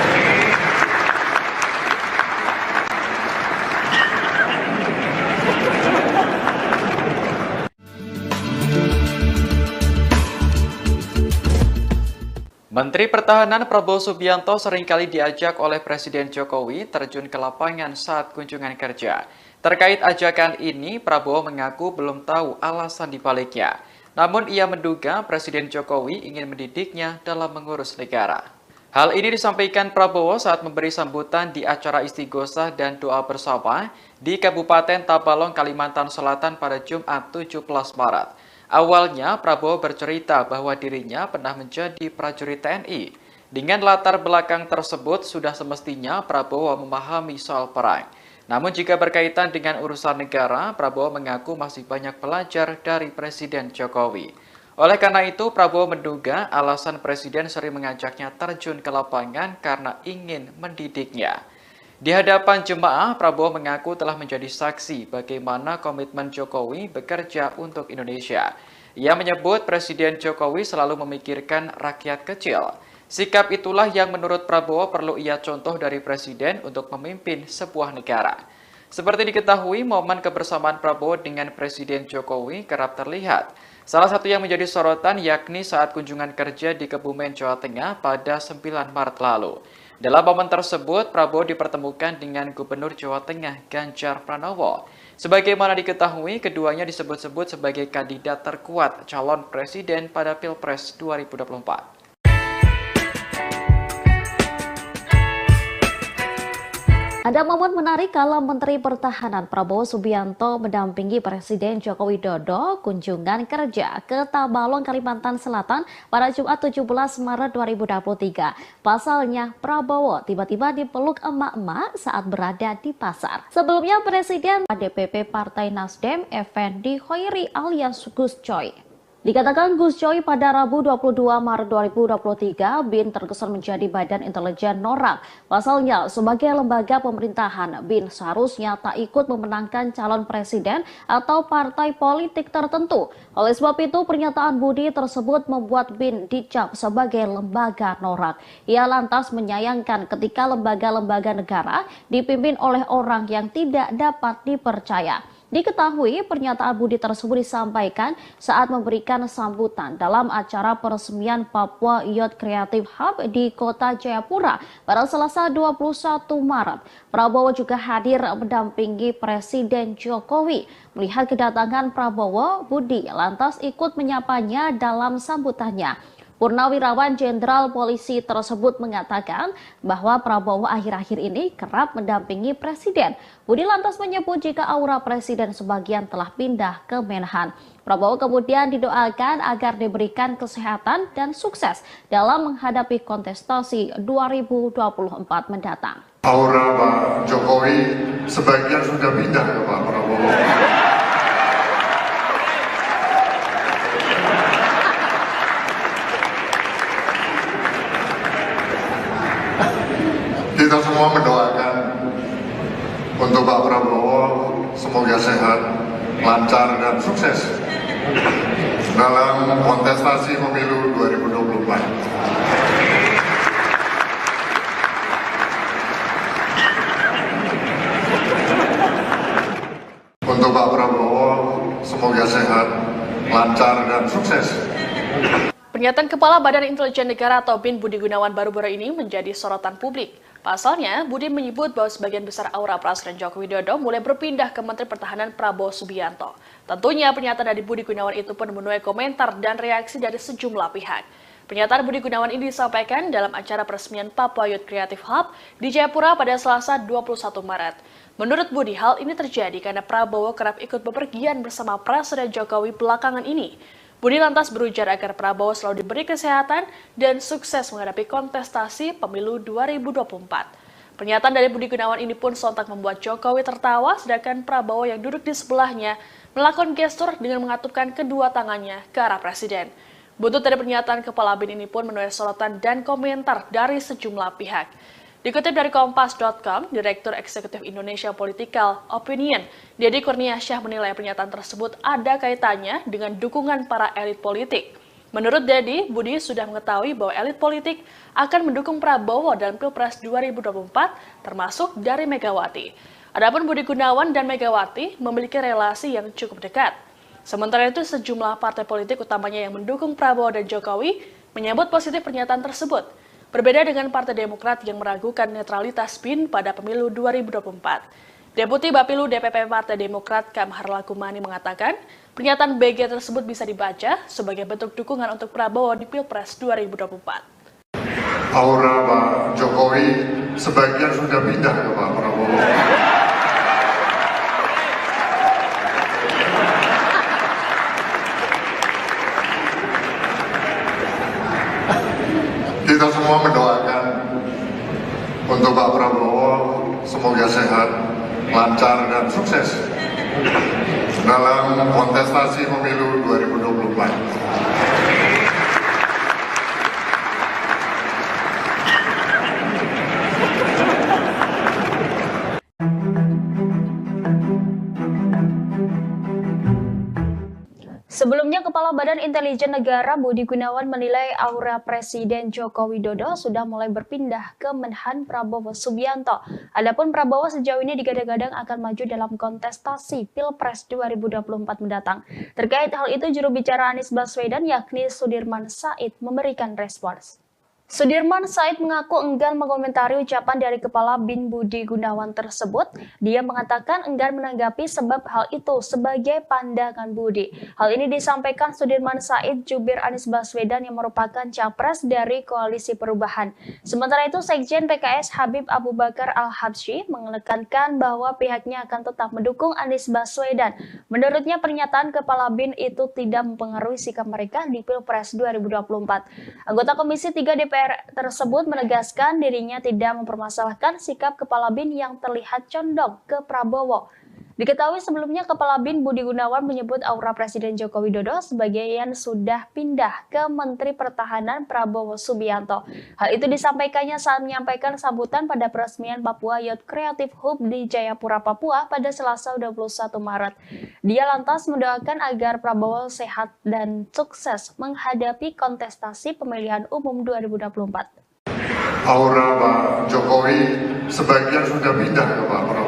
Speaker 5: Menteri Pertahanan Prabowo Subianto seringkali diajak oleh Presiden Jokowi terjun ke lapangan saat kunjungan kerja. Terkait ajakan ini, Prabowo mengaku belum tahu alasan dibaliknya. Namun ia menduga Presiden Jokowi ingin mendidiknya dalam mengurus negara. Hal ini disampaikan Prabowo saat memberi sambutan di acara istighosah dan doa bersama di Kabupaten Tabalong, Kalimantan Selatan pada Jumat 17 Maret. Awalnya, Prabowo bercerita bahwa dirinya pernah menjadi prajurit TNI. Dengan latar belakang tersebut, sudah semestinya Prabowo memahami soal perang. Namun jika berkaitan dengan urusan negara, Prabowo mengaku masih banyak belajar dari Presiden Jokowi. Oleh karena itu, Prabowo menduga alasan Presiden sering mengajaknya terjun ke lapangan karena ingin mendidiknya. Di hadapan jemaah, Prabowo mengaku telah menjadi saksi bagaimana komitmen Jokowi bekerja untuk Indonesia. Ia menyebut Presiden Jokowi selalu memikirkan rakyat kecil. Sikap itulah yang menurut Prabowo perlu ia contoh dari Presiden untuk memimpin sebuah negara. Seperti diketahui, momen kebersamaan Prabowo dengan Presiden Jokowi kerap terlihat. Salah satu yang menjadi sorotan yakni saat kunjungan kerja di Kebumen, Jawa Tengah pada 9 Maret lalu. Dalam momen tersebut, Prabowo dipertemukan dengan Gubernur Jawa Tengah Ganjar Pranowo. Sebagaimana diketahui, keduanya disebut-sebut sebagai kandidat terkuat calon presiden pada Pilpres 2024.
Speaker 3: Ada momen menarik kala Menteri Pertahanan Prabowo Subianto mendampingi Presiden Joko Widodo kunjungan kerja ke Tabalong, Kalimantan Selatan pada Jumat 17 Maret 2023. Pasalnya, Prabowo tiba-tiba dipeluk emak-emak saat berada di pasar. Sebelumnya, Presiden DPP Partai Nasdem, Effendi Hoiri alias Gus Coy. Dikatakan Gus Coy pada Rabu 22 Maret 2023, BIN terkesan menjadi Badan Intelijen Norak. Pasalnya, sebagai lembaga pemerintahan, BIN seharusnya tak ikut memenangkan calon presiden atau partai politik tertentu. Oleh sebab itu, pernyataan Budi tersebut membuat BIN dicap sebagai lembaga norak. Ia lantas menyayangkan ketika lembaga-lembaga negara dipimpin oleh orang yang tidak dapat dipercaya. Diketahui pernyataan Budi tersebut disampaikan saat memberikan sambutan dalam acara peresmian Papua Youth Creative Hub di Kota Jayapura pada Selasa 21 Maret. Prabowo juga hadir mendampingi Presiden Jokowi. Melihat kedatangan Prabowo, Budi lantas ikut menyapanya dalam sambutannya. Purnawirawan Jenderal Polisi tersebut mengatakan bahwa Prabowo akhir-akhir ini kerap mendampingi Presiden. Budi lantas menyebut jika aura Presiden sebagian telah pindah ke Menhan. Prabowo kemudian didoakan agar diberikan kesehatan dan sukses dalam menghadapi kontestasi 2024 mendatang.
Speaker 2: Aura Pak Jokowi sebagian sudah pindah ke Pak Prabowo. Kita semua mendoakan untuk Pak Prabowo semoga sehat, lancar dan sukses dalam kontestasi pemilu 2024. Untuk Pak Prabowo semoga sehat, lancar dan sukses.
Speaker 1: Pernyataan Kepala Badan Intelijen Negara atau BIN Budi Gunawan baru-baru ini menjadi sorotan publik. Pasalnya, Budi menyebut bahwa sebagian besar aura Presiden Joko Widodo mulai berpindah ke Menteri Pertahanan Prabowo Subianto. Tentunya pernyataan dari Budi Gunawan itu pun menuai komentar dan reaksi dari sejumlah pihak. Pernyataan Budi Gunawan ini disampaikan dalam acara peresmian Papua Youth Creative Hub di Jayapura pada Selasa 21 Maret. Menurut Budi, hal ini terjadi karena Prabowo kerap ikut bepergian bersama Presiden Jokowi belakangan ini. Budi lantas berujar agar Prabowo selalu diberi kesehatan dan sukses menghadapi kontestasi pemilu 2024. Pernyataan dari Budi Gunawan ini pun sontak membuat Jokowi tertawa, sedangkan Prabowo yang duduk di sebelahnya melakukan gestur dengan mengatupkan kedua tangannya ke arah Presiden. Buntut dari pernyataan Kepala BIN ini pun menuai sorotan dan komentar dari sejumlah pihak. Dikutip dari Kompas.com, Direktur Eksekutif Indonesia Political Opinion, Deddy Kurniasyah menilai pernyataan tersebut ada kaitannya dengan dukungan para elit politik. Menurut Deddy, Budi sudah mengetahui bahwa elit politik akan mendukung Prabowo dalam Pilpres 2024, termasuk dari Megawati. Adapun Budi Gunawan dan Megawati memiliki relasi yang cukup dekat. Sementara itu, sejumlah partai politik utamanya yang mendukung Prabowo dan Jokowi menyambut positif pernyataan tersebut. Berbeda dengan Partai Demokrat yang meragukan netralitas BIN pada pemilu 2024. Deputi Bapilu DPP Partai Demokrat Kamhar Lakumani mengatakan, pernyataan BG tersebut bisa dibaca sebagai bentuk dukungan untuk Prabowo di Pilpres 2024.
Speaker 2: Aura Pak Jokowi sebagian sudah pindah ke Pak Prabowo. Kita semua mendoakan untuk Pak Prabowo semoga sehat, lancar dan sukses dalam kontestasi pemilu 2024.
Speaker 7: Sebelumnya, Kepala Badan Intelijen Negara Budi Gunawan menilai aura Presiden Joko Widodo sudah mulai berpindah ke Menhan Prabowo Subianto. Adapun Prabowo sejauh ini digadang-gadang akan maju dalam kontestasi Pilpres 2024 mendatang. Terkait hal itu, juru bicara Anies Baswedan yakni Sudirman Said memberikan respons. Sudirman Said mengaku enggan mengomentari ucapan dari Kepala BIN Budi Gunawan tersebut. Dia mengatakan enggan menanggapi sebab hal itu sebagai pandangan Budi. Hal ini disampaikan Sudirman Said jubir Anies Baswedan yang merupakan capres dari Koalisi Perubahan. Sementara itu, Sekjen PKS Habib Abu Bakar Al-Habsyi menekankan bahwa pihaknya akan tetap mendukung Anies Baswedan. Menurutnya, pernyataan Kepala BIN itu tidak mempengaruhi sikap mereka di Pilpres 2024. Anggota Komisi 3 DPR tersebut menegaskan dirinya tidak mempermasalahkan sikap Kepala BIN yang terlihat condong ke Prabowo. Diketahui sebelumnya Kepala BIN Budi Gunawan menyebut aura Presiden Joko Widodo sebagian sudah pindah ke Menteri Pertahanan Prabowo Subianto. Hal itu disampaikannya saat menyampaikan sambutan pada peresmian Papua Youth Creative Hub di Jayapura, Papua pada Selasa 21 Maret. Dia lantas mendoakan agar Prabowo sehat dan sukses menghadapi kontestasi pemilihan umum 2024.
Speaker 2: Aura Pak Jokowi sebagian sudah pindah ke Pak Prabowo.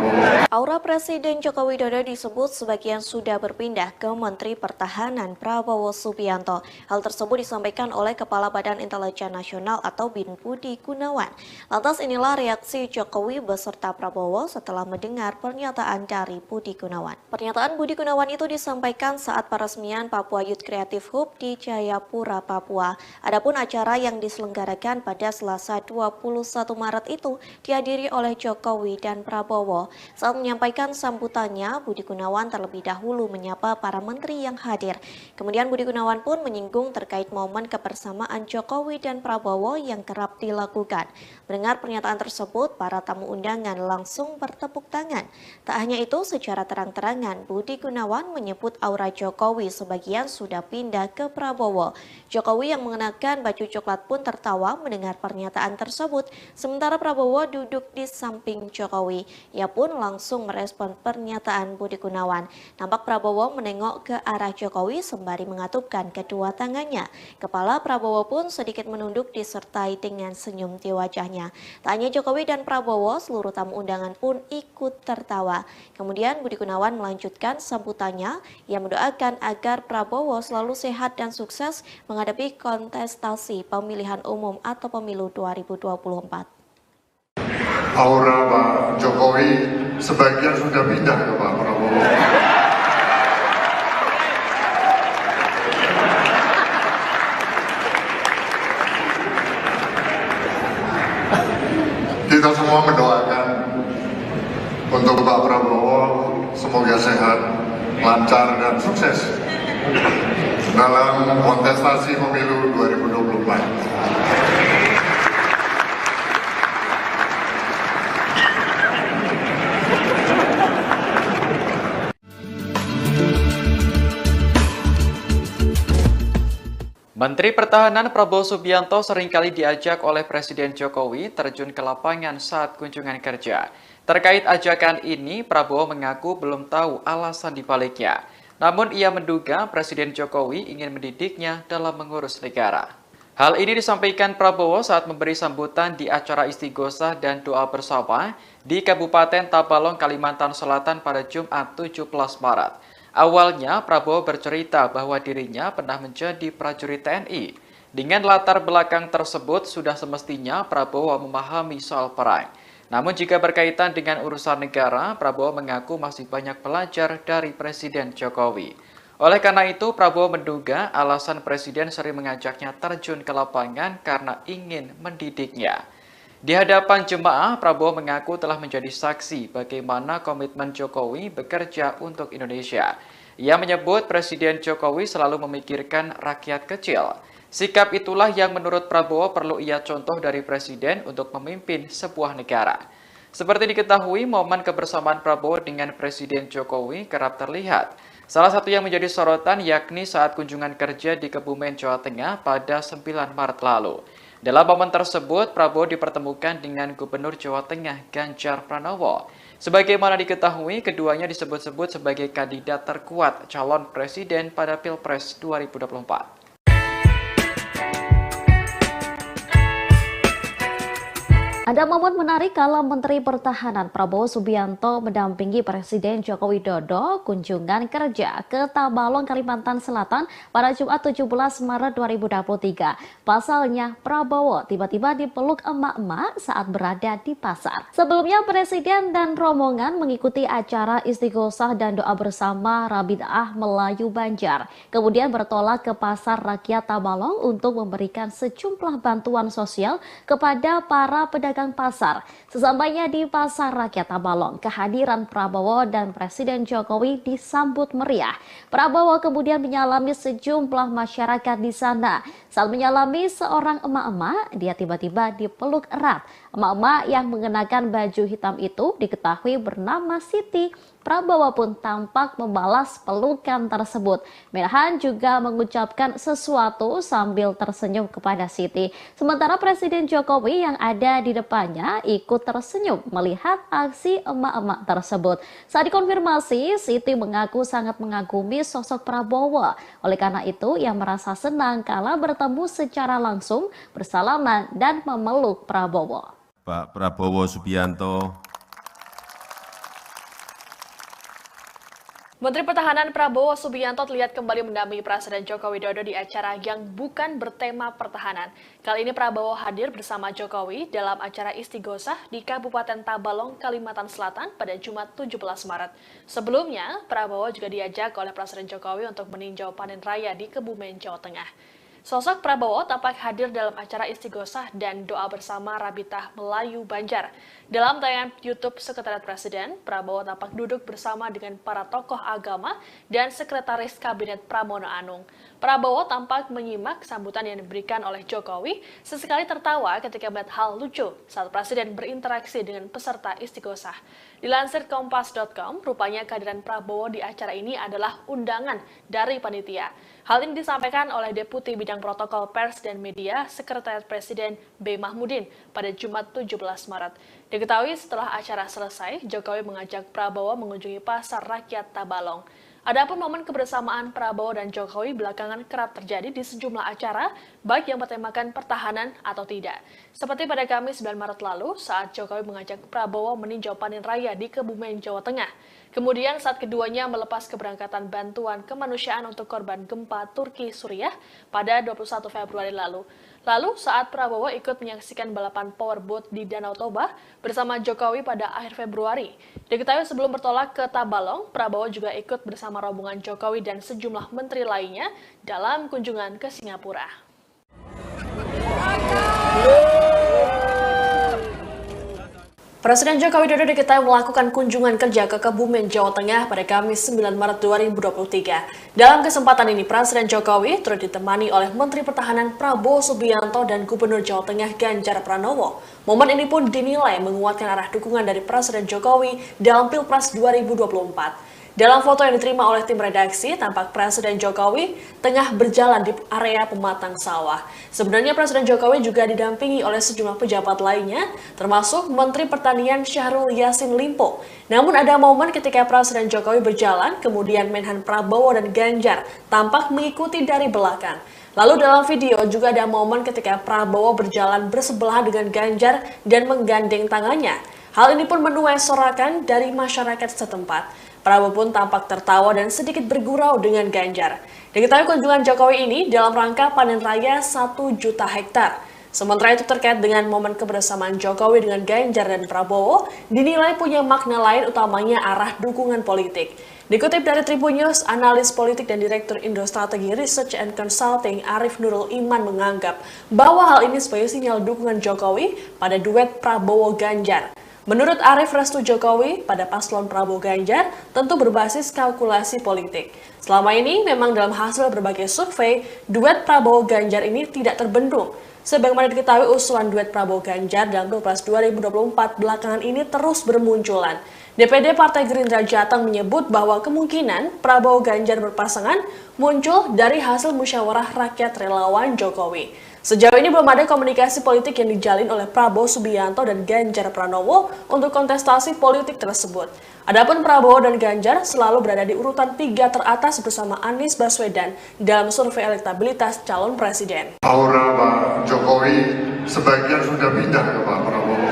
Speaker 4: Aura Presiden Joko Widodo disebut sebagian sudah berpindah ke Menteri Pertahanan Prabowo Subianto. Hal tersebut disampaikan oleh Kepala Badan Intelijen Nasional atau BIN Budi Gunawan. Lantas inilah reaksi Jokowi beserta Prabowo setelah mendengar pernyataan dari Budi Gunawan. Pernyataan Budi Gunawan itu disampaikan saat peresmian Papua Youth Creative Hub di Jayapura, Papua. Adapun acara yang diselenggarakan pada Selasa 21 Maret itu dihadiri oleh Jokowi dan Prabowo. Saat menyampaikan sambutannya, Budi Gunawan terlebih dahulu menyapa para menteri yang hadir. Kemudian Budi Gunawan pun menyinggung terkait momen kebersamaan Jokowi dan Prabowo yang kerap dilakukan. Mendengar pernyataan tersebut, para tamu undangan langsung bertepuk tangan. Tak hanya itu, secara terang-terangan Budi Gunawan menyebut aura Jokowi sebagian sudah pindah ke Prabowo. Jokowi yang mengenakan baju coklat pun tertawa mendengar pernyataan tersebut, sementara Prabowo duduk di samping Jokowi. Ia pun langsung merespon pernyataan Budi Gunawan. Nampak Prabowo menengok ke arah Jokowi sembari mengatupkan kedua tangannya. Kepala Prabowo pun sedikit menunduk disertai dengan senyum di wajahnya. Tak hanya Jokowi dan Prabowo, seluruh tamu undangan pun ikut tertawa. Kemudian Budi Gunawan melanjutkan sambutannya. Ia mendoakan agar Prabowo selalu sehat dan sukses menghadapi kontestasi pemilihan umum atau pemilu 2024.
Speaker 2: Aura Pak Jokowi sebagian sudah pindah ke Pak Prabowo. Kita semua mendoakan untuk Pak Prabowo semoga sehat, lancar dan sukses dalam kontestasi pemilu 2024.
Speaker 5: Menteri Pertahanan Prabowo Subianto seringkali diajak oleh Presiden Jokowi terjun ke lapangan saat kunjungan kerja. Terkait ajakan ini, Prabowo mengaku belum tahu alasan dibaliknya. Namun ia menduga Presiden Jokowi ingin mendidiknya dalam mengurus negara. Hal ini disampaikan Prabowo saat memberi sambutan di acara istighosah dan doa bersama di Kabupaten Tabalong, Kalimantan Selatan pada Jumat 17 Maret. Awalnya, Prabowo bercerita bahwa dirinya pernah menjadi prajurit TNI. Dengan latar belakang tersebut, sudah semestinya Prabowo memahami soal perang. Namun jika berkaitan dengan urusan negara, Prabowo mengaku masih banyak belajar dari Presiden Jokowi. Oleh karena itu, Prabowo menduga alasan Presiden sering mengajaknya terjun ke lapangan karena ingin mendidiknya. Di hadapan jemaah, Prabowo mengaku telah menjadi saksi bagaimana komitmen Jokowi bekerja untuk Indonesia. Ia menyebut Presiden Jokowi selalu memikirkan rakyat kecil. Sikap itulah yang menurut Prabowo perlu ia contoh dari Presiden untuk memimpin sebuah negara. Seperti diketahui, momen kebersamaan Prabowo dengan Presiden Jokowi kerap terlihat. Salah satu yang menjadi sorotan yakni saat kunjungan kerja di Kebumen, Jawa Tengah pada 9 Maret lalu. Dalam momen tersebut, Prabowo dipertemukan dengan Gubernur Jawa Tengah Ganjar Pranowo. Sebagaimana diketahui, keduanya disebut-sebut sebagai kandidat terkuat calon presiden pada Pilpres 2024.
Speaker 3: Ada momen menarik kala Menteri Pertahanan Prabowo Subianto mendampingi Presiden Joko Widodo kunjungan kerja ke Tabalong, Kalimantan Selatan pada Jumat 17 Maret 2023. Pasalnya, Prabowo tiba-tiba dipeluk emak-emak saat berada di pasar. Sebelumnya, Presiden dan rombongan mengikuti acara istighosah dan doa bersama Rabitaah Melayu Banjar. Kemudian bertolak ke Pasar Rakyat Tabalong untuk memberikan sejumlah bantuan sosial kepada para pedagang pasar. Sesampainya di Pasar Rakyat Tabalong, kehadiran Prabowo dan Presiden Jokowi disambut meriah. Prabowo kemudian menyalami sejumlah masyarakat di sana. Saat menyalami seorang emak-emak, dia tiba-tiba dipeluk erat. Emak-emak yang mengenakan baju hitam itu diketahui bernama Siti. Prabowo pun tampak membalas pelukan tersebut. Menhan juga mengucapkan sesuatu sambil tersenyum kepada Siti. Sementara Presiden Jokowi yang ada di depannya ikut tersenyum melihat aksi emak-emak tersebut. Saat dikonfirmasi, Siti mengaku sangat mengagumi sosok Prabowo. Oleh karena itu, ia merasa senang kala bertemu secara langsung, bersalaman dan memeluk Prabowo.
Speaker 6: Pak Prabowo Subianto.
Speaker 1: Menteri Pertahanan Prabowo Subianto terlihat kembali mendampingi Presiden Joko Widodo di acara yang bukan bertema pertahanan. Kali ini Prabowo hadir bersama Jokowi dalam acara istighosah di Kabupaten Tabalong, Kalimantan Selatan pada Jumat 17 Maret. Sebelumnya, Prabowo juga diajak oleh Presiden Jokowi untuk meninjau panen raya di Kebumen, Jawa Tengah. Sosok Prabowo tampak hadir dalam acara istighosah dan doa bersama Rabitaah Melayu Banjar. Dalam tayangan YouTube Sekretariat Presiden, Prabowo tampak duduk bersama dengan para tokoh agama dan Sekretaris Kabinet Pramono Anung. Prabowo tampak menyimak sambutan yang diberikan oleh Jokowi, sesekali tertawa ketika melihat hal lucu saat Presiden berinteraksi dengan peserta istighosah. Dilansir Kompas.com, rupanya kehadiran Prabowo di acara ini adalah undangan dari panitia. Hal ini disampaikan oleh Deputi Bidang Protokol Pers dan Media Sekretariat Presiden B. Mahmudin pada Jumat 17 Maret. Diketahui setelah acara selesai, Jokowi mengajak Prabowo mengunjungi Pasar Rakyat Tabalong. Adapun momen kebersamaan Prabowo dan Jokowi belakangan kerap terjadi di sejumlah acara, baik yang bertemakan pertahanan atau tidak. Seperti pada Kamis 9 Maret lalu, saat Jokowi mengajak Prabowo meninjau panen raya di Kebumen, Jawa Tengah. Kemudian saat keduanya melepas keberangkatan bantuan kemanusiaan untuk korban gempa Turki Suriah pada 21 Februari lalu. Lalu saat Prabowo ikut menyaksikan balapan powerboat di Danau Toba bersama Jokowi pada akhir Februari. Diketahui sebelum bertolak ke Tabalong, Prabowo juga ikut bersama rombongan Jokowi dan sejumlah menteri lainnya dalam kunjungan ke Singapura. Presiden Joko Widodo diketahui melakukan kunjungan kerja ke Kebumen, Jawa Tengah pada Kamis 9 Maret 2023. Dalam kesempatan ini, Presiden Jokowi turut ditemani oleh Menteri Pertahanan Prabowo Subianto dan Gubernur Jawa Tengah Ganjar Pranowo. Momen ini pun dinilai menguatkan arah dukungan dari Presiden Jokowi dalam Pilpres 2024. Dalam foto yang diterima oleh tim redaksi, tampak Presiden Jokowi tengah berjalan di area pematang sawah. Sebenarnya Presiden Jokowi juga didampingi oleh sejumlah pejabat lainnya, termasuk Menteri Pertanian Syahrul Yassin Limpo. Namun ada momen ketika Presiden Jokowi berjalan, kemudian Menhan Prabowo dan Ganjar tampak mengikuti dari belakang. Lalu dalam video juga ada momen ketika Prabowo berjalan bersebelahan dengan Ganjar dan menggandeng tangannya. Hal ini pun menuai sorakan dari masyarakat setempat. Prabowo pun tampak tertawa dan sedikit bergurau dengan Ganjar. Diketahui kunjungan Jokowi ini dalam rangka panen raya 1 juta hektar. Sementara itu terkait dengan momen kebersamaan Jokowi dengan Ganjar dan Prabowo, dinilai punya makna lain utamanya arah dukungan politik. Dikutip dari Tribun News, analis politik dan Direktur Indo Strategi Research and Consulting Arif Nurul Iman menganggap bahwa hal ini sebagai sinyal dukungan Jokowi pada duet Prabowo-Ganjar. Menurut Arif, restu Jokowi pada paslon Prabowo Ganjar tentu berbasis kalkulasi politik. Selama ini memang dalam hasil berbagai survei, duet Prabowo Ganjar ini tidak terbendung. Sebagaimana diketahui usulan duet Prabowo Ganjar dalam Pilpres 2024 belakangan ini terus bermunculan. DPD Partai Gerindra Jateng menyebut bahwa kemungkinan Prabowo Ganjar berpasangan muncul dari hasil musyawarah rakyat relawan Jokowi. Sejauh ini belum ada komunikasi politik yang dijalin oleh Prabowo Subianto dan Ganjar Pranowo untuk kontestasi politik tersebut. Adapun Prabowo dan Ganjar selalu berada di urutan 3 teratas bersama Anies Baswedan dalam survei elektabilitas calon presiden.
Speaker 2: Aura Pak Jokowi sebagian sudah pindah ke Pak Prabowo.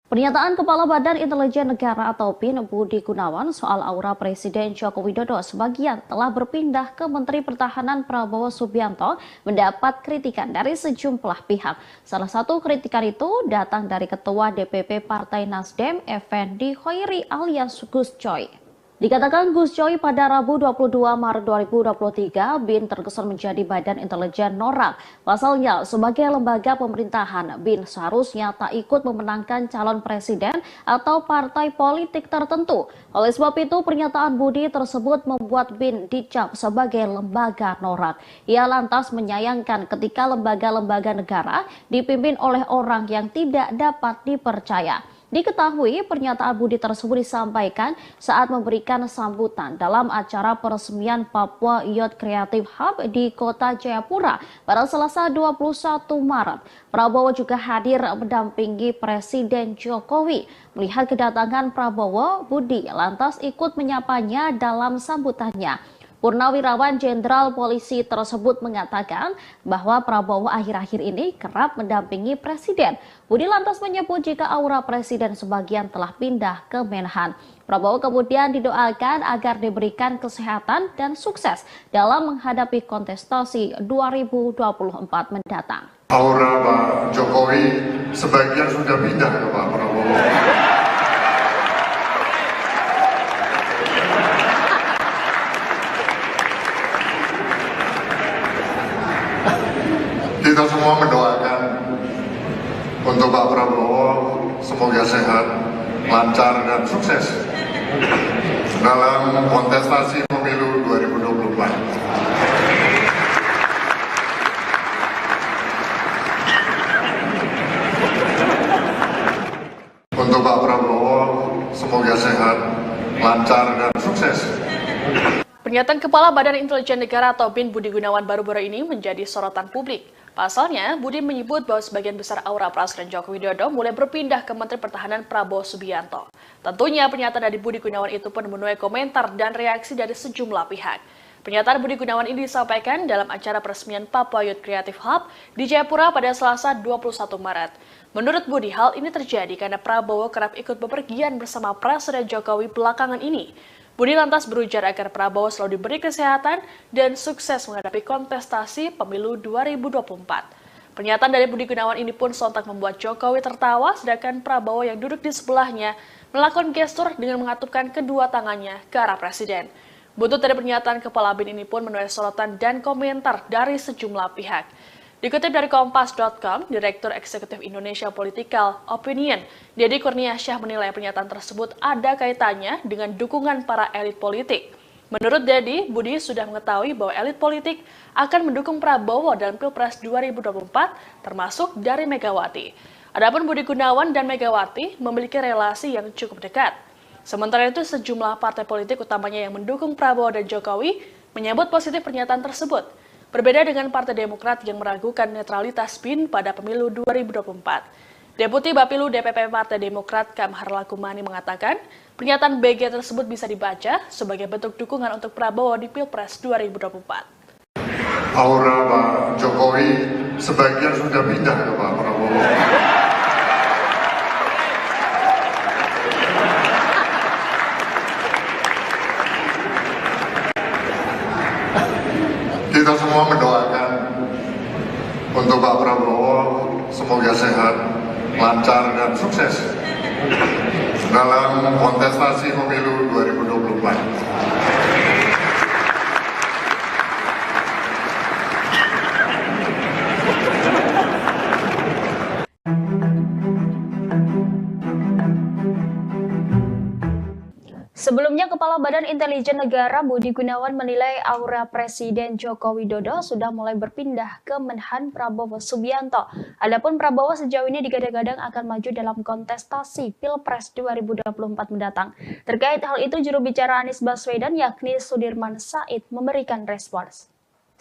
Speaker 3: Pernyataan Kepala Badan Intelijen Negara atau BIN Budi Gunawan soal aura Presiden Joko Widodo sebagian telah berpindah ke Menteri Pertahanan Prabowo Subianto mendapat kritikan dari sejumlah pihak. Salah satu kritikan itu datang dari Ketua DPP Partai Nasdem, Effendi Khoiri alias Gus Coy. Dikatakan Gus Coy pada Rabu 22 Maret 2023, BIN terkesan menjadi badan intelijen norak. Pasalnya, sebagai lembaga pemerintahan, BIN seharusnya tak ikut memenangkan calon presiden atau partai politik tertentu. Oleh sebab itu, pernyataan Budi tersebut membuat BIN dicap sebagai lembaga norak. Ia lantas menyayangkan ketika lembaga-lembaga negara dipimpin oleh orang yang tidak dapat dipercaya. Diketahui pernyataan Budi tersebut disampaikan saat memberikan sambutan dalam acara peresmian Papua Youth Creative Hub di Kota Jayapura pada Selasa 21 Maret. Prabowo juga hadir mendampingi Presiden Jokowi. Melihat kedatangan Prabowo, Budi lantas ikut menyapanya dalam sambutannya. Purnawirawan Jenderal Polisi tersebut mengatakan bahwa Prabowo akhir-akhir ini kerap mendampingi Presiden. Budi lantas menyebut jika aura Presiden sebagian telah pindah ke Menhan. Prabowo kemudian didoakan agar diberikan kesehatan dan sukses dalam menghadapi kontestasi 2024 mendatang.
Speaker 2: Aura Pak Jokowi sebagian sudah pindah ke Pak Prabowo. Kita semua mendoakan untuk Pak Prabowo semoga sehat, lancar dan sukses dalam kontestasi pemilu 2024. Untuk Pak Prabowo semoga sehat, lancar dan sukses.
Speaker 1: Pernyataan Kepala Badan Intelijen Negara atau BIN Budi Gunawan baru-baru ini menjadi sorotan publik. Pasalnya, Budi menyebut bahwa sebagian besar aura Presiden Joko Widodo mulai berpindah ke Menteri Pertahanan Prabowo Subianto. Tentunya pernyataan dari Budi Gunawan itu pun menuai komentar dan reaksi dari sejumlah pihak. Pernyataan Budi Gunawan ini disampaikan dalam acara peresmian Papua Youth Creative Hub di Jayapura pada Selasa 21 Maret. Menurut Budi, hal ini terjadi karena Prabowo kerap ikut bepergian bersama Presiden Jokowi belakangan ini. Budi lantas berujar agar Prabowo selalu diberi kesehatan dan sukses menghadapi kontestasi pemilu 2024. Pernyataan dari Budi Gunawan ini pun sontak membuat Jokowi tertawa, sedangkan Prabowo yang duduk di sebelahnya melakukan gestur dengan mengatupkan kedua tangannya ke arah Presiden. Buntut dari pernyataan Kepala BIN ini pun menuai sorotan dan komentar dari sejumlah pihak. Dikutip dari Kompas.com, Direktur Eksekutif Indonesia Political Opinion, Deddy Kurniasyah menilai pernyataan tersebut ada kaitannya dengan dukungan para elit politik. Menurut Deddy, Budi sudah mengetahui bahwa elit politik akan mendukung Prabowo dalam Pilpres 2024, termasuk dari Megawati. Adapun Budi Gunawan dan Megawati memiliki relasi yang cukup dekat. Sementara itu, sejumlah partai politik utamanya yang mendukung Prabowo dan Jokowi menyambut positif pernyataan tersebut. Berbeda dengan Partai Demokrat yang meragukan netralitas BIN pada pemilu 2024. Deputi Bapilu DPP Partai Demokrat Kamhar Lakumani mengatakan, pernyataan BG tersebut bisa dibaca sebagai bentuk dukungan untuk Prabowo di Pilpres 2024.
Speaker 2: Aura Pak Jokowi sebagian sudah pindah ke Pak Prabowo. Kita semua mendoakan untuk Pak Prabowo semoga sehat, lancar dan sukses dalam kontestasi pemilu 2024.
Speaker 7: Sebelumnya, Kepala Badan Intelijen Negara Budi Gunawan menilai aura Presiden Joko Widodo sudah mulai berpindah ke Menhan Prabowo Subianto. Adapun Prabowo sejauh ini digadang-gadang akan maju dalam kontestasi Pilpres 2024 mendatang. Terkait hal itu, juru bicara Anies Baswedan yakni Sudirman Said memberikan respons.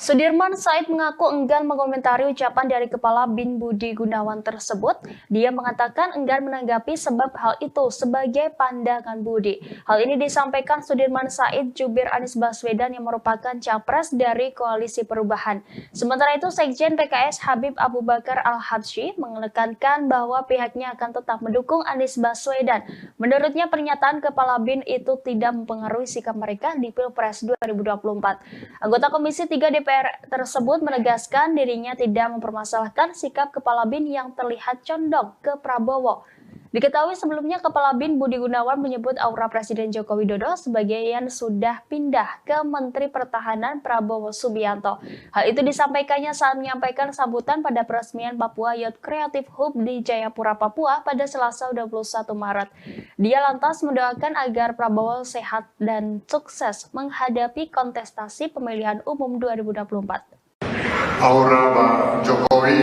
Speaker 7: Sudirman Said mengaku enggan mengomentari ucapan dari Kepala BIN Budi Gunawan tersebut. Dia mengatakan enggan menanggapi sebab hal itu sebagai pandangan Budi. Hal ini disampaikan Sudirman Said jubir Anies Baswedan yang merupakan capres dari Koalisi Perubahan. Sementara itu, Sekjen PKS Habib Abu Bakar Al-Habsyi menekankan bahwa pihaknya akan tetap mendukung Anies Baswedan. Menurutnya, pernyataan Kepala BIN itu tidak mempengaruhi sikap mereka di Pilpres 2024. Anggota Komisi 3 DPR tersebut menegaskan dirinya tidak mempermasalahkan sikap Kepala BIN yang terlihat condong ke Prabowo. Diketahui sebelumnya Kepala BIN Budi Gunawan menyebut aura Presiden Joko Widodo sebagian sudah pindah ke Menteri Pertahanan Prabowo Subianto. Hal itu disampaikannya saat menyampaikan sambutan pada peresmian Papua Youth Creative Hub di Jayapura, Papua pada Selasa 21 Maret. Dia lantas mendoakan agar Prabowo sehat dan sukses menghadapi kontestasi pemilihan umum 2024.
Speaker 2: Aura Pak Jokowi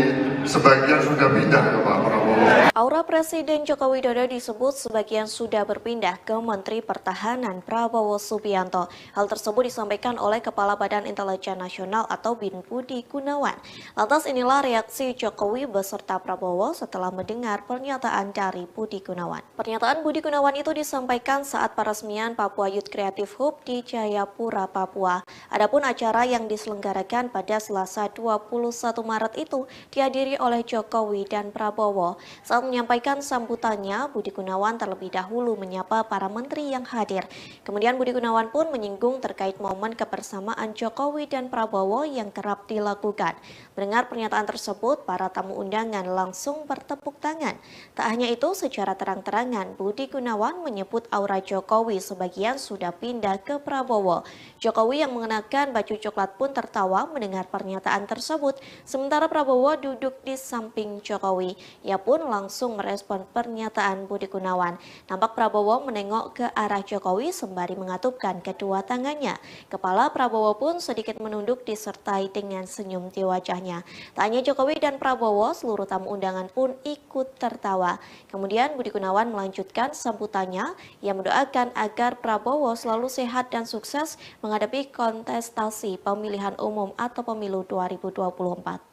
Speaker 2: sebagian sudah pindah ke Pak Prabowo.
Speaker 4: Aura Presiden Joko Widodo disebut sebagian sudah berpindah ke Menteri Pertahanan Prabowo Subianto. Hal tersebut disampaikan oleh Kepala Badan Intelijen Nasional atau BIN Budi Gunawan. Lantas inilah reaksi Jokowi beserta Prabowo setelah mendengar pernyataan dari Budi Gunawan. Pernyataan Budi Gunawan itu disampaikan saat peresmian Papua Youth Creative Hub di Jayapura, Papua. Adapun acara yang diselenggarakan pada Selasa 21 Maret itu dihadiri oleh Jokowi dan Prabowo. Saat menyampaikan sambutannya, Budi Gunawan terlebih dahulu menyapa para menteri yang hadir. Kemudian Budi Gunawan pun menyinggung terkait momen kebersamaan Jokowi dan Prabowo yang kerap dilakukan. Mendengar pernyataan tersebut, para tamu undangan langsung bertepuk tangan. Tak hanya itu, secara terang-terangan Budi Gunawan menyebut aura Jokowi sebagian sudah pindah ke Prabowo. Jokowi yang mengenakan baju coklat pun tertawa mendengar pernyataan tersebut, sementara Prabowo duduk di samping Jokowi. Ia pun langsung merespon pernyataan Budi Gunawan. Nampak Prabowo menengok ke arah Jokowi sembari mengatupkan kedua tangannya. Kepala Prabowo pun sedikit menunduk disertai dengan senyum di wajahnya. Tak hanya Jokowi dan Prabowo, seluruh tamu undangan pun ikut tertawa. Kemudian Budi Gunawan melanjutkan sambutannya. Ia mendoakan agar Prabowo selalu sehat dan sukses menghadapi kontestasi pemilihan umum atau pemilu 2024.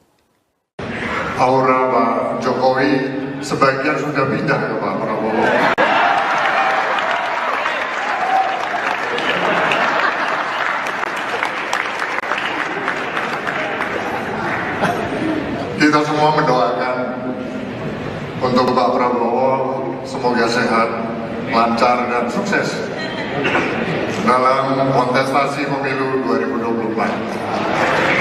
Speaker 2: Aura Pak Jokowi sebagian sudah pindah ke Pak Prabowo. Kita semua mendoakan untuk Pak Prabowo semoga sehat, lancar dan sukses dalam kontestasi pemilu 2024.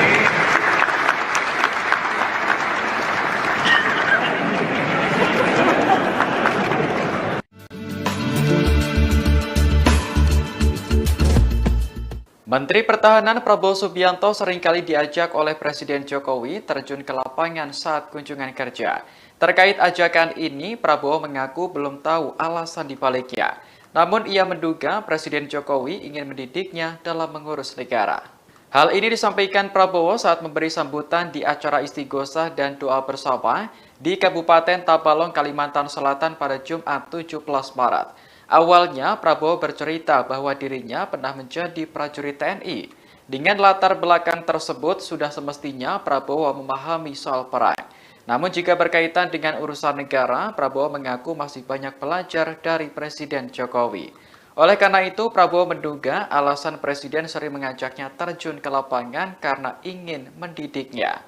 Speaker 5: Menteri Pertahanan Prabowo Subianto seringkali diajak oleh Presiden Jokowi terjun ke lapangan saat kunjungan kerja. Terkait ajakan ini, Prabowo mengaku belum tahu alasan dibaliknya. Namun ia menduga Presiden Jokowi ingin mendidiknya dalam mengurus negara. Hal ini disampaikan Prabowo saat memberi sambutan di acara istighosah dan doa bersama di Kabupaten Tabalong, Kalimantan Selatan pada Jumat 17 Maret. Awalnya, Prabowo bercerita bahwa dirinya pernah menjadi prajurit TNI. Dengan latar belakang tersebut, sudah semestinya Prabowo memahami soal perang. Namun jika berkaitan dengan urusan negara, Prabowo mengaku masih banyak belajar dari Presiden Jokowi. Oleh karena itu, Prabowo menduga alasan Presiden sering mengajaknya terjun ke lapangan karena ingin mendidiknya.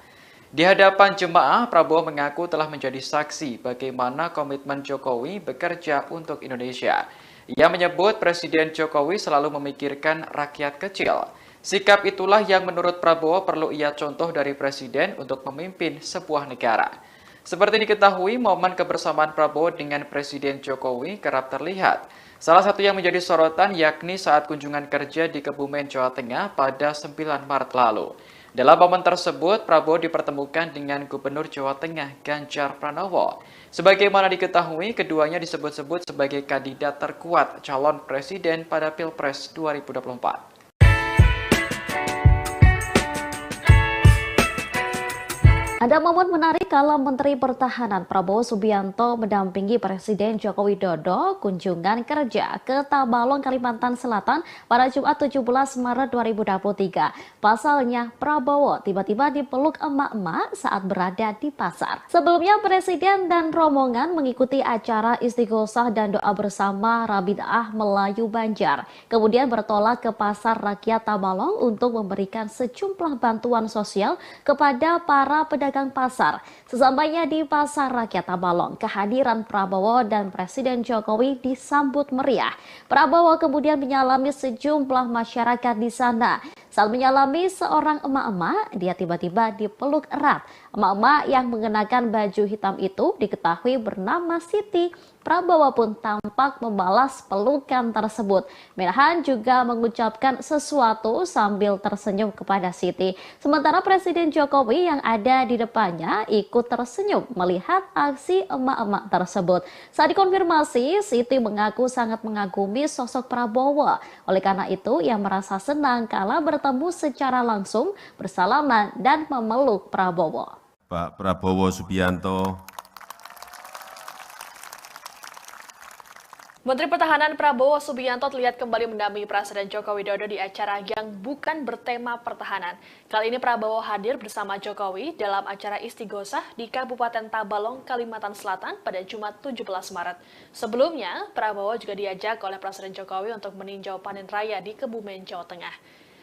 Speaker 5: Di hadapan jemaah, Prabowo mengaku telah menjadi saksi bagaimana komitmen Jokowi bekerja untuk Indonesia. Ia menyebut Presiden Jokowi selalu memikirkan rakyat kecil. Sikap itulah yang menurut Prabowo perlu ia contoh dari Presiden untuk memimpin sebuah negara. Seperti diketahui, momen kebersamaan Prabowo dengan Presiden Jokowi kerap terlihat. Salah satu yang menjadi sorotan yakni saat kunjungan kerja di Kebumen, Jawa Tengah pada 9 Maret lalu. Dalam momen tersebut, Prabowo dipertemukan dengan Gubernur Jawa Tengah Ganjar Pranowo. Sebagaimana diketahui, keduanya disebut-sebut sebagai kandidat terkuat calon presiden pada Pilpres 2024.
Speaker 3: Ada momen menarik kala Menteri Pertahanan Prabowo Subianto mendampingi Presiden Joko Widodo kunjungan kerja ke Tabalong, Kalimantan Selatan pada Jumat 17 Maret 2023. Pasalnya, Prabowo tiba-tiba dipeluk emak-emak saat berada di pasar. Sebelumnya, Presiden dan rombongan mengikuti acara istighosah dan doa bersama Rabidah Melayu Banjar. Kemudian bertolak ke Pasar Rakyat Tabalong untuk memberikan sejumlah bantuan sosial kepada para pedagang pasar. Sesampainya di Pasar Rakyat Tabalong, kehadiran Prabowo dan Presiden Jokowi disambut meriah. Prabowo kemudian menyalami sejumlah masyarakat di sana. Saat menyalami seorang emak-emak, dia tiba-tiba dipeluk erat. Emak-emak yang mengenakan baju hitam itu diketahui bernama Siti. Prabowo pun tampak membalas pelukan tersebut. Menhan juga mengucapkan sesuatu sambil tersenyum kepada Siti. Sementara Presiden Jokowi yang ada di depannya ikut tersenyum melihat aksi emak-emak tersebut. Saat dikonfirmasi, Siti mengaku sangat mengagumi sosok Prabowo. Oleh karena itu, ia merasa senang kala bertemu secara langsung, bersalaman dan memeluk Prabowo.
Speaker 6: Pak Prabowo Subianto.
Speaker 1: Menteri Pertahanan Prabowo Subianto terlihat kembali mendampingi Presiden Joko Widodo di acara yang bukan bertema pertahanan. Kali ini Prabowo hadir bersama Jokowi dalam acara istighosah di Kabupaten Tabalong, Kalimantan Selatan pada Jumat 17 Maret. Sebelumnya, Prabowo juga diajak oleh Presiden Jokowi untuk meninjau panen raya di Kebumen, Jawa Tengah.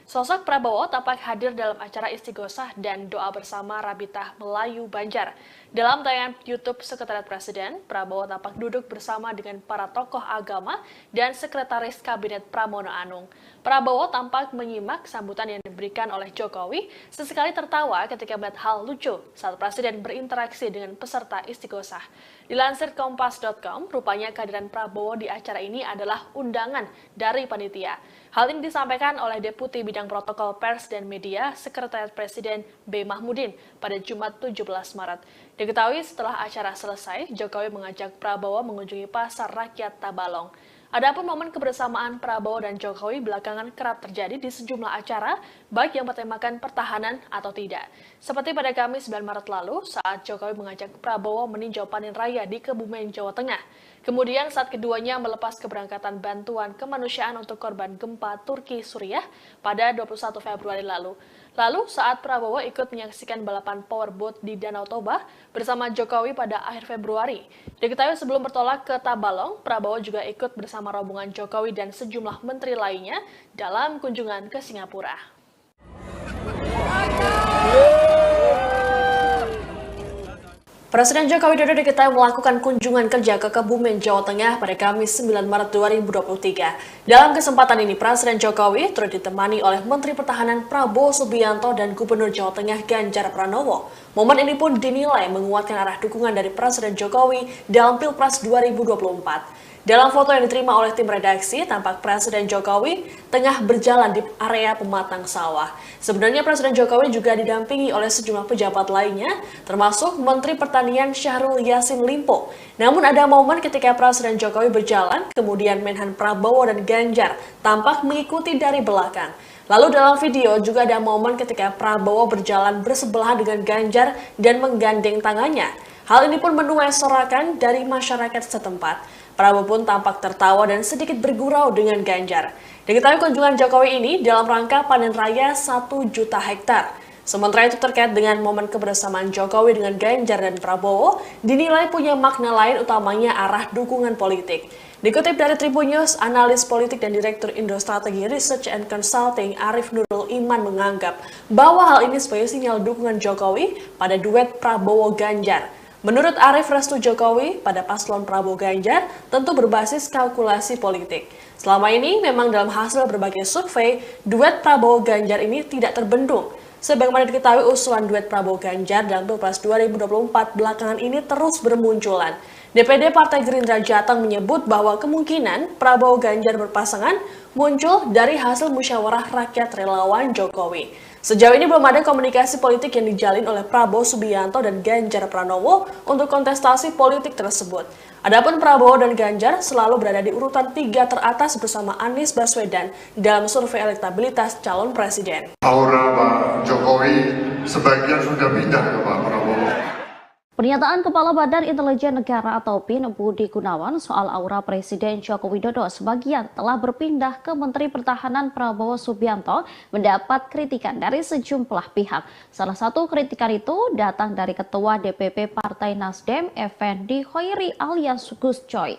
Speaker 1: Sosok Prabowo tampak hadir dalam acara istighosah dan doa bersama Rabidah Melayu Banjar. Dalam tayangan YouTube Sekretariat Presiden, Prabowo tampak duduk bersama dengan para tokoh agama dan Sekretaris Kabinet Pramono Anung. Prabowo tampak menyimak sambutan yang diberikan oleh Jokowi, sesekali tertawa ketika melihat hal lucu saat Presiden berinteraksi dengan peserta istighosah. Dilansir Kompas.com, rupanya kehadiran Prabowo di acara ini adalah undangan dari panitia. Hal ini disampaikan oleh Deputi Bidang Protokol Pers dan Media Sekretariat Presiden B. Mahmudin pada Jumat 17 Maret. Diketahui setelah acara selesai, Jokowi mengajak Prabowo mengunjungi Pasar Rakyat Tabalong. Adapun momen kebersamaan Prabowo dan Jokowi belakangan kerap terjadi di sejumlah acara, baik yang bertemakan pertahanan atau tidak. Seperti pada Kamis 9 Maret lalu, saat Jokowi mengajak Prabowo meninjau panen raya di Kebumen, Jawa Tengah. Kemudian saat keduanya melepas keberangkatan bantuan kemanusiaan untuk korban gempa Turki Suriah pada 21 Februari lalu. Lalu saat Prabowo ikut menyaksikan balapan powerboat di Danau Toba bersama Jokowi pada akhir Februari. Diketahui sebelum bertolak ke Tabalong, Prabowo juga ikut bersama rombongan Jokowi dan sejumlah menteri lainnya dalam kunjungan ke Singapura. Presiden Joko Widodo diketahui melakukan kunjungan kerja ke Kebumen, Jawa Tengah pada Kamis 9 Maret 2023. Dalam kesempatan ini, Presiden Jokowi turut ditemani oleh Menteri Pertahanan Prabowo Subianto dan Gubernur Jawa Tengah Ganjar Pranowo. Momen ini pun dinilai menguatkan arah dukungan dari Presiden Jokowi dalam Pilpres 2024. Dalam foto yang diterima oleh tim redaksi, tampak Presiden Jokowi tengah berjalan di area pematang sawah. Sebenarnya Presiden Jokowi juga didampingi oleh sejumlah pejabat lainnya, termasuk Menteri Pertanian Syahrul Yassin Limpo. Namun ada momen ketika Presiden Jokowi berjalan, kemudian Menhan Prabowo dan Ganjar tampak mengikuti dari belakang. Lalu dalam video juga ada momen ketika Prabowo berjalan bersebelahan dengan Ganjar dan menggandeng tangannya. Hal ini pun menuai sorakan dari masyarakat setempat. Prabowo pun tampak tertawa dan sedikit bergurau dengan Ganjar. Diketahui kunjungan Jokowi ini dalam rangka panen raya 1 juta hektar. Sementara itu terkait dengan momen kebersamaan Jokowi dengan Ganjar dan Prabowo, dinilai punya makna lain utamanya arah dukungan politik. Dikutip dari Tribun News, analis politik dan Direktur Indo Strategi Research and Consulting Arif Nurul Iman menganggap bahwa hal ini sebagai sinyal dukungan Jokowi pada duet Prabowo-Ganjar. Menurut Arif, restu Jokowi pada paslon Prabowo-Ganjar tentu berbasis kalkulasi politik. Selama ini memang dalam hasil berbagai survei, duet Prabowo-Ganjar ini tidak terbendung. Sebagaimana diketahui usulan duet Prabowo-Ganjar dalam Pilpres 2024 belakangan ini terus bermunculan. DPD Partai Gerindra Jateng menyebut bahwa kemungkinan Prabowo-Ganjar berpasangan muncul dari hasil musyawarah rakyat relawan Jokowi. Sejauh ini belum ada komunikasi politik yang dijalin oleh Prabowo Subianto dan Ganjar Pranowo untuk kontestasi politik tersebut. Adapun Prabowo dan Ganjar selalu berada di urutan 3 teratas bersama Anies Baswedan dalam survei elektabilitas calon presiden.
Speaker 2: Aura Pak Jokowi sebagian sudah pindah ke Pak Prabowo.
Speaker 3: Pernyataan Kepala Badan Intelijen Negara atau BIN Budi Gunawan soal aura Presiden Joko Widodo sebagian telah berpindah ke Menteri Pertahanan Prabowo Subianto mendapat kritikan dari sejumlah pihak. Salah satu kritikan itu datang dari Ketua DPP Partai Nasdem, Effendi Khoiri alias Gus Coy.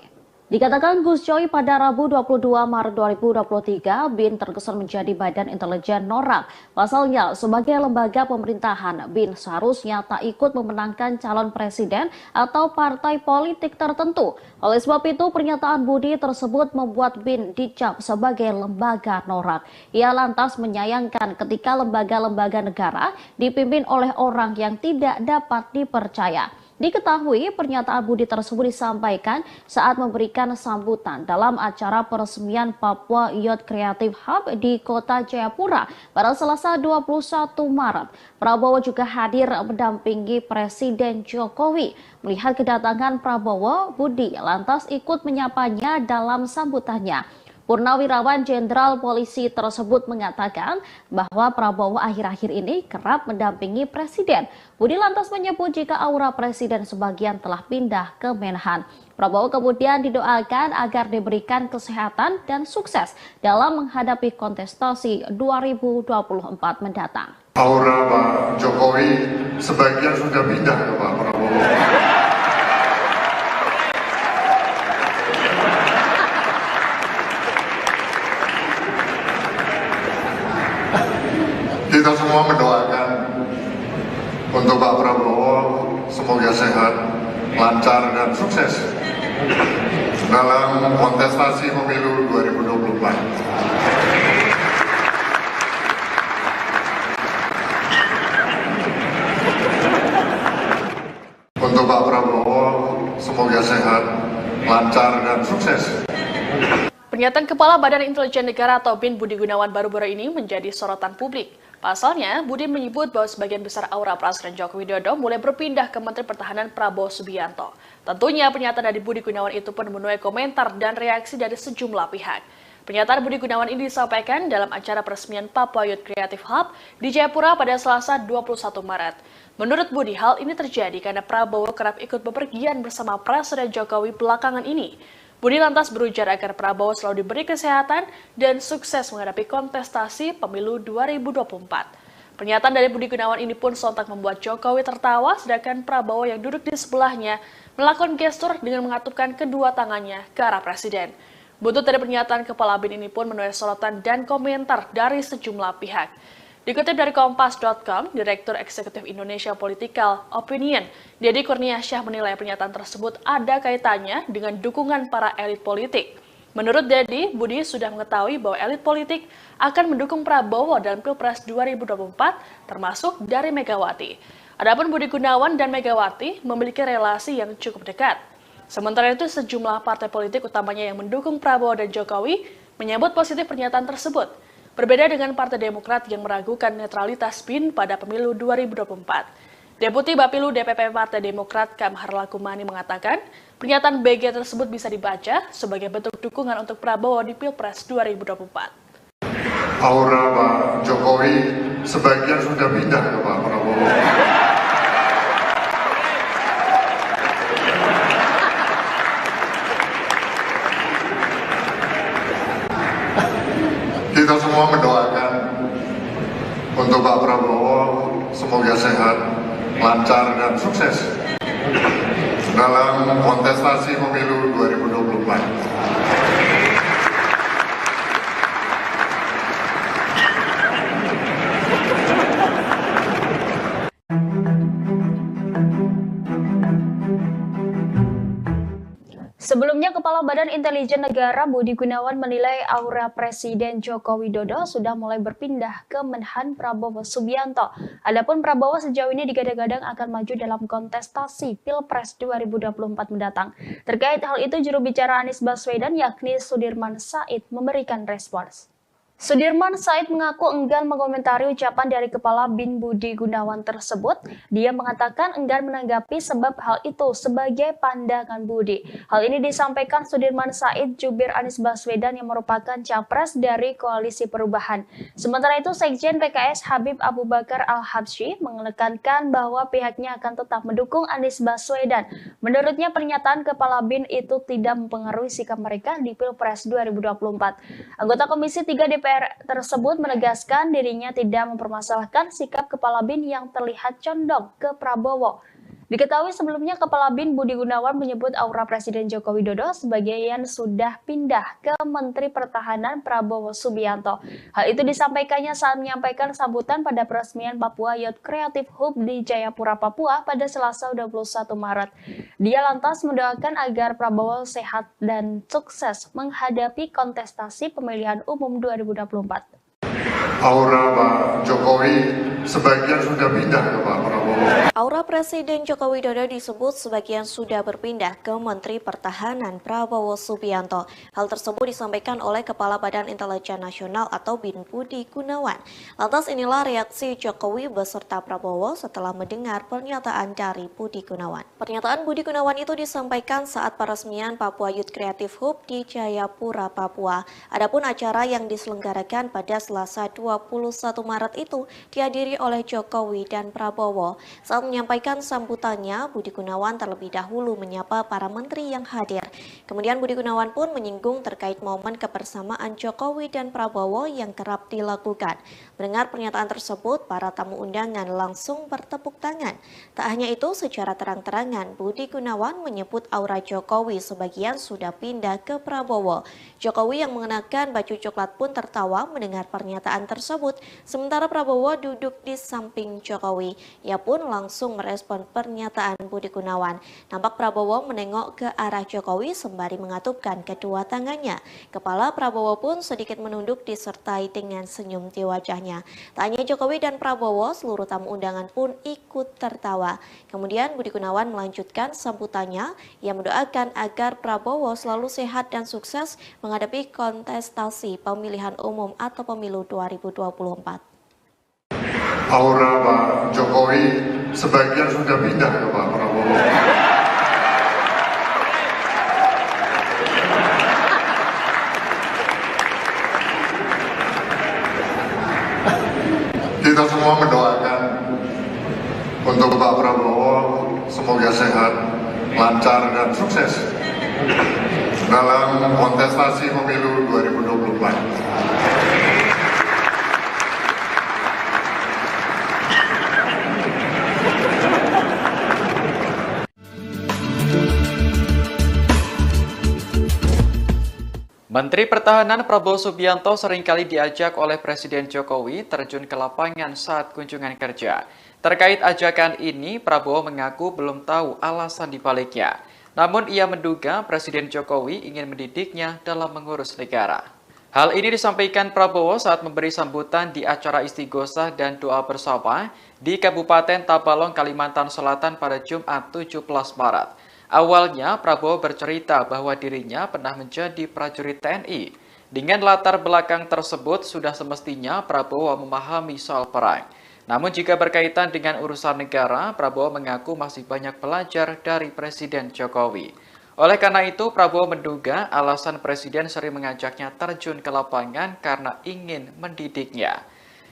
Speaker 3: Dikatakan Gus Coy pada Rabu 22 Maret 2023, BIN terkesan menjadi Badan Intelijen Norak. Pasalnya, sebagai lembaga pemerintahan, BIN seharusnya tak ikut memenangkan calon presiden atau partai politik tertentu. Oleh sebab itu, pernyataan Budi tersebut membuat BIN dicap sebagai lembaga norak. Ia lantas menyayangkan ketika lembaga-lembaga negara dipimpin oleh orang yang tidak dapat dipercaya. Diketahui pernyataan Budi tersebut disampaikan saat memberikan sambutan dalam acara peresmian Papua Youth Creative Hub di Kota Jayapura pada Selasa 21 Maret. Prabowo juga hadir mendampingi Presiden Jokowi. Melihat kedatangan Prabowo, Budi lantas ikut menyapanya dalam sambutannya. Purnawirawan Jenderal Polisi tersebut mengatakan bahwa Prabowo akhir-akhir ini kerap mendampingi Presiden. Budi lantas menyebut jika aura Presiden sebagian telah pindah ke Menhan. Prabowo kemudian didoakan agar diberikan kesehatan dan sukses dalam menghadapi kontestasi 2024 mendatang.
Speaker 2: Aura Pak Jokowi sebagian sudah pindah ke Pak Prabowo. Kita semua mendoakan untuk Pak Prabowo semoga sehat, lancar dan sukses dalam kontestasi pemilu 2024. Untuk Pak Prabowo semoga sehat, lancar dan sukses.
Speaker 1: Pernyataan Kepala Badan Intelijen Negara atau BIN Budi Gunawan baru-baru ini menjadi sorotan publik. Pasalnya, Budi menyebut bahwa sebagian besar aura Presiden Joko Widodo mulai berpindah ke Menteri Pertahanan Prabowo Subianto. Tentunya pernyataan dari Budi Gunawan itu pun menuai komentar dan reaksi dari sejumlah pihak. Pernyataan Budi Gunawan ini disampaikan dalam acara peresmian Papua Youth Creative Hub di Jayapura pada Selasa 21 Maret. Menurut Budi, hal ini terjadi karena Prabowo kerap ikut bepergian bersama Presiden Jokowi belakangan ini. Budi lantas berujar agar Prabowo selalu diberi kesehatan dan sukses menghadapi kontestasi pemilu 2024. Pernyataan dari Budi Gunawan ini pun sontak membuat Jokowi tertawa, sedangkan Prabowo yang duduk di sebelahnya melakukan gestur dengan mengatupkan kedua tangannya ke arah Presiden. Buntut dari pernyataan Kepala BIN ini pun menuai sorotan dan komentar dari sejumlah pihak. Dikutip dari Kompas.com, Direktur Eksekutif Indonesia Political Opinion, Deddy Kurniasyah menilai pernyataan tersebut ada kaitannya dengan dukungan para elit politik. Menurut Deddy, Budi sudah mengetahui bahwa elit politik akan mendukung Prabowo dalam Pilpres 2024, termasuk dari Megawati. Adapun Budi Gunawan dan Megawati memiliki relasi yang cukup dekat. Sementara itu, sejumlah partai politik utamanya yang mendukung Prabowo dan Jokowi menyambut positif pernyataan tersebut. Berbeda dengan Partai Demokrat yang meragukan netralitas BIN pada pemilu 2024. Deputi Bapilu DPP Partai Demokrat Kamhar Lakumani mengatakan, pernyataan BG tersebut bisa dibaca sebagai bentuk dukungan untuk Prabowo di Pilpres 2024.
Speaker 2: Aura Pak Jokowi sebagian sudah pindah ke Pak Prabowo. Kita semua mendoakan untuk Pak Prabowo semoga sehat, lancar dan sukses dalam kontestasi pemilu 2024.
Speaker 7: Sebelumnya, Kepala Badan Intelijen Negara Budi Gunawan menilai aura Presiden Joko Widodo sudah mulai berpindah ke Menhan Prabowo Subianto. Adapun Prabowo sejauh ini digadang-gadang akan maju dalam kontestasi Pilpres 2024 mendatang. Terkait hal itu, juru bicara Anies Baswedan yakni Sudirman Said memberikan respons. Sudirman Said mengaku enggan mengomentari ucapan dari Kepala BIN Budi Gunawan tersebut. Dia mengatakan enggan menanggapi sebab hal itu sebagai pandangan Budi. Hal ini disampaikan Sudirman Said jubir Anies Baswedan yang merupakan capres dari Koalisi Perubahan. Sementara itu, Sekjen PKS Habib Abu Bakar Al-Habsyi menekankan bahwa pihaknya akan tetap mendukung Anies Baswedan. Menurutnya, pernyataan Kepala BIN itu tidak mempengaruhi sikap mereka di Pilpres 2024. Anggota Komisi 3 DPR tersebut menegaskan dirinya tidak mempermasalahkan sikap Kepala BIN yang terlihat condong ke Prabowo. Diketahui sebelumnya Kepala BIN Budi Gunawan menyebut aura Presiden Joko Widodo sebagian sudah pindah ke Menteri Pertahanan Prabowo Subianto. Hal itu disampaikannya saat menyampaikan sambutan pada peresmian Papua Youth Creative Hub di Jayapura, Papua pada Selasa 21 Maret. Dia lantas mendoakan agar Prabowo sehat dan sukses menghadapi kontestasi pemilihan umum 2024.
Speaker 2: Aura Pak Jokowi sebagian sudah pindah ke Pak Prabowo.
Speaker 4: Aura Presiden Joko Widodo disebut sebagian sudah berpindah ke Menteri Pertahanan Prabowo Subianto. Hal tersebut disampaikan oleh Kepala Badan Intelijen Nasional atau BIN Budi Gunawan. Lantas inilah reaksi Jokowi beserta Prabowo setelah mendengar pernyataan dari Budi Gunawan. Pernyataan Budi Gunawan itu disampaikan saat peresmian Papua Youth Creative Hub di Jayapura, Papua. Adapun acara yang diselenggarakan pada Selasa 21 Maret itu dihadiri oleh Jokowi dan Prabowo. Saat menyampaikan sambutannya, Budi Gunawan terlebih dahulu menyapa para menteri yang hadir. Kemudian Budi Gunawan pun menyinggung terkait momen kebersamaan Jokowi dan Prabowo yang kerap dilakukan. Mendengar pernyataan tersebut, para tamu undangan langsung bertepuk tangan. Tak hanya itu, secara terang-terangan Budi Gunawan menyebut aura Jokowi sebagian sudah pindah ke Prabowo. Jokowi yang mengenakan baju coklat pun tertawa mendengar pernyataan tersebut, sementara Prabowo duduk di samping Jokowi. Ia pun langsung merespon pernyataan Budi Gunawan. Nampak Prabowo menengok ke arah Jokowi sembari mengatupkan kedua tangannya. Kepala Prabowo pun sedikit menunduk disertai dengan senyum di wajahnya. Tak hanya Jokowi dan Prabowo, seluruh tamu undangan pun ikut tertawa. Kemudian Budi Gunawan melanjutkan sambutannya. Ia mendoakan agar Prabowo selalu sehat dan sukses menghadapi kontestasi pemilihan umum atau pemilu 2024.
Speaker 2: Aura Pak Jokowi sebagian sudah pindah ke Pak Prabowo. Kita semua mendoakan untuk Pak Prabowo semoga sehat, lancar dan sukses dalam kontestasi pemilu 2024.
Speaker 5: Menteri Pertahanan Prabowo Subianto seringkali diajak oleh Presiden Jokowi terjun ke lapangan saat kunjungan kerja. Terkait ajakan ini, Prabowo mengaku belum tahu alasan dibaliknya. Namun ia menduga Presiden Jokowi ingin mendidiknya dalam mengurus negara. Hal ini disampaikan Prabowo saat memberi sambutan di acara istighosah dan doa bersama di Kabupaten Tabalong, Kalimantan Selatan pada Jumat 17 Maret. Awalnya, Prabowo bercerita bahwa dirinya pernah menjadi prajurit TNI. Dengan latar belakang tersebut, sudah semestinya Prabowo memahami soal perang. Namun jika berkaitan dengan urusan negara, Prabowo mengaku masih banyak belajar dari Presiden Jokowi. Oleh karena itu, Prabowo menduga alasan Presiden sering mengajaknya terjun ke lapangan karena ingin mendidiknya.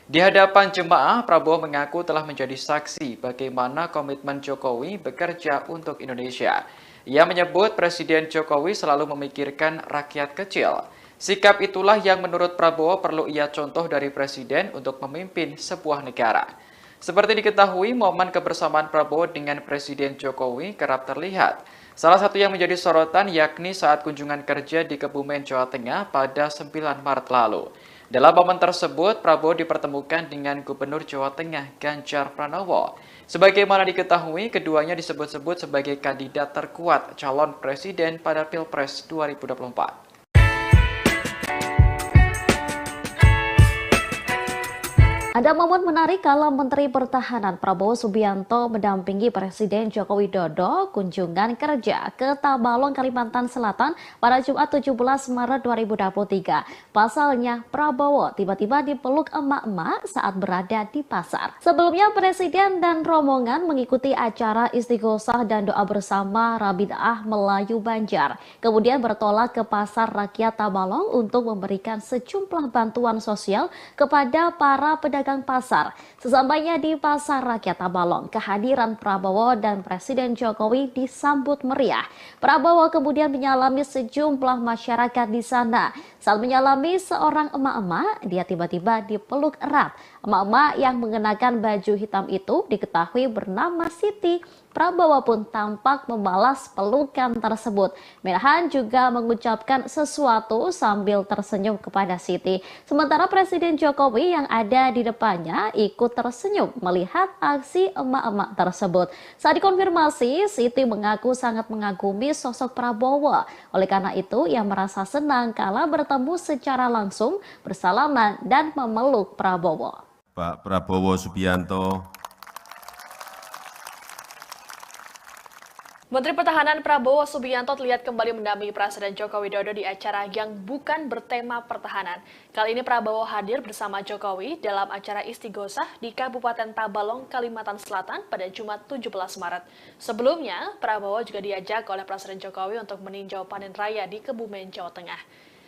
Speaker 5: Di hadapan jemaah, Prabowo mengaku telah menjadi saksi bagaimana komitmen Jokowi bekerja untuk Indonesia. Ia menyebut Presiden Jokowi selalu memikirkan rakyat kecil. Sikap itulah yang menurut Prabowo perlu ia contoh dari Presiden untuk memimpin sebuah negara. Seperti diketahui, momen kebersamaan Prabowo dengan Presiden Jokowi kerap terlihat. Salah satu yang menjadi sorotan yakni saat kunjungan kerja di Kebumen, Jawa Tengah pada 9 Maret lalu. Dalam momen tersebut, Prabowo dipertemukan dengan Gubernur Jawa Tengah Ganjar Pranowo. Sebagaimana diketahui, keduanya disebut-sebut sebagai kandidat terkuat calon presiden pada Pilpres 2024.
Speaker 3: Ada momen menarik kala Menteri Pertahanan Prabowo Subianto mendampingi Presiden Joko Widodo kunjungan kerja ke Tabalong, Kalimantan Selatan pada Jumat 17 Maret 2023. Pasalnya, Prabowo tiba-tiba dipeluk emak-emak saat berada di pasar. Sebelumnya, Presiden dan rombongan mengikuti acara istighosah dan doa bersama Rabitah Melayu Banjar. Kemudian bertolak ke Pasar Rakyat Tabalong untuk memberikan sejumlah bantuan sosial kepada para pedagang pasar. Sesampainya di Pasar Rakyat Tabalong, kehadiran Prabowo dan Presiden Jokowi disambut meriah. Prabowo kemudian menyalami sejumlah masyarakat di sana. Saat menyalami seorang emak-emak, dia tiba-tiba dipeluk erat. Emak-emak yang mengenakan baju hitam itu diketahui bernama Siti. Prabowo pun tampak membalas pelukan tersebut. Menhan juga mengucapkan sesuatu sambil tersenyum kepada Siti. Sementara Presiden Jokowi yang ada di depannya ikut tersenyum melihat aksi emak-emak tersebut. Saat dikonfirmasi, Siti mengaku sangat mengagumi sosok Prabowo. Oleh karena itu, ia merasa senang kala bertemu secara langsung, bersalaman dan memeluk Prabowo.
Speaker 6: Pak Prabowo Subianto,
Speaker 1: Menteri Pertahanan Prabowo Subianto terlihat kembali mendampingi Presiden Joko Widodo di acara yang bukan bertema pertahanan. Kali ini Prabowo hadir bersama Jokowi dalam acara istighosah di Kabupaten Tabalong, Kalimantan Selatan pada Jumat 17 Maret. Sebelumnya, Prabowo juga diajak oleh Presiden Jokowi untuk meninjau panen raya di Kebumen, Jawa Tengah.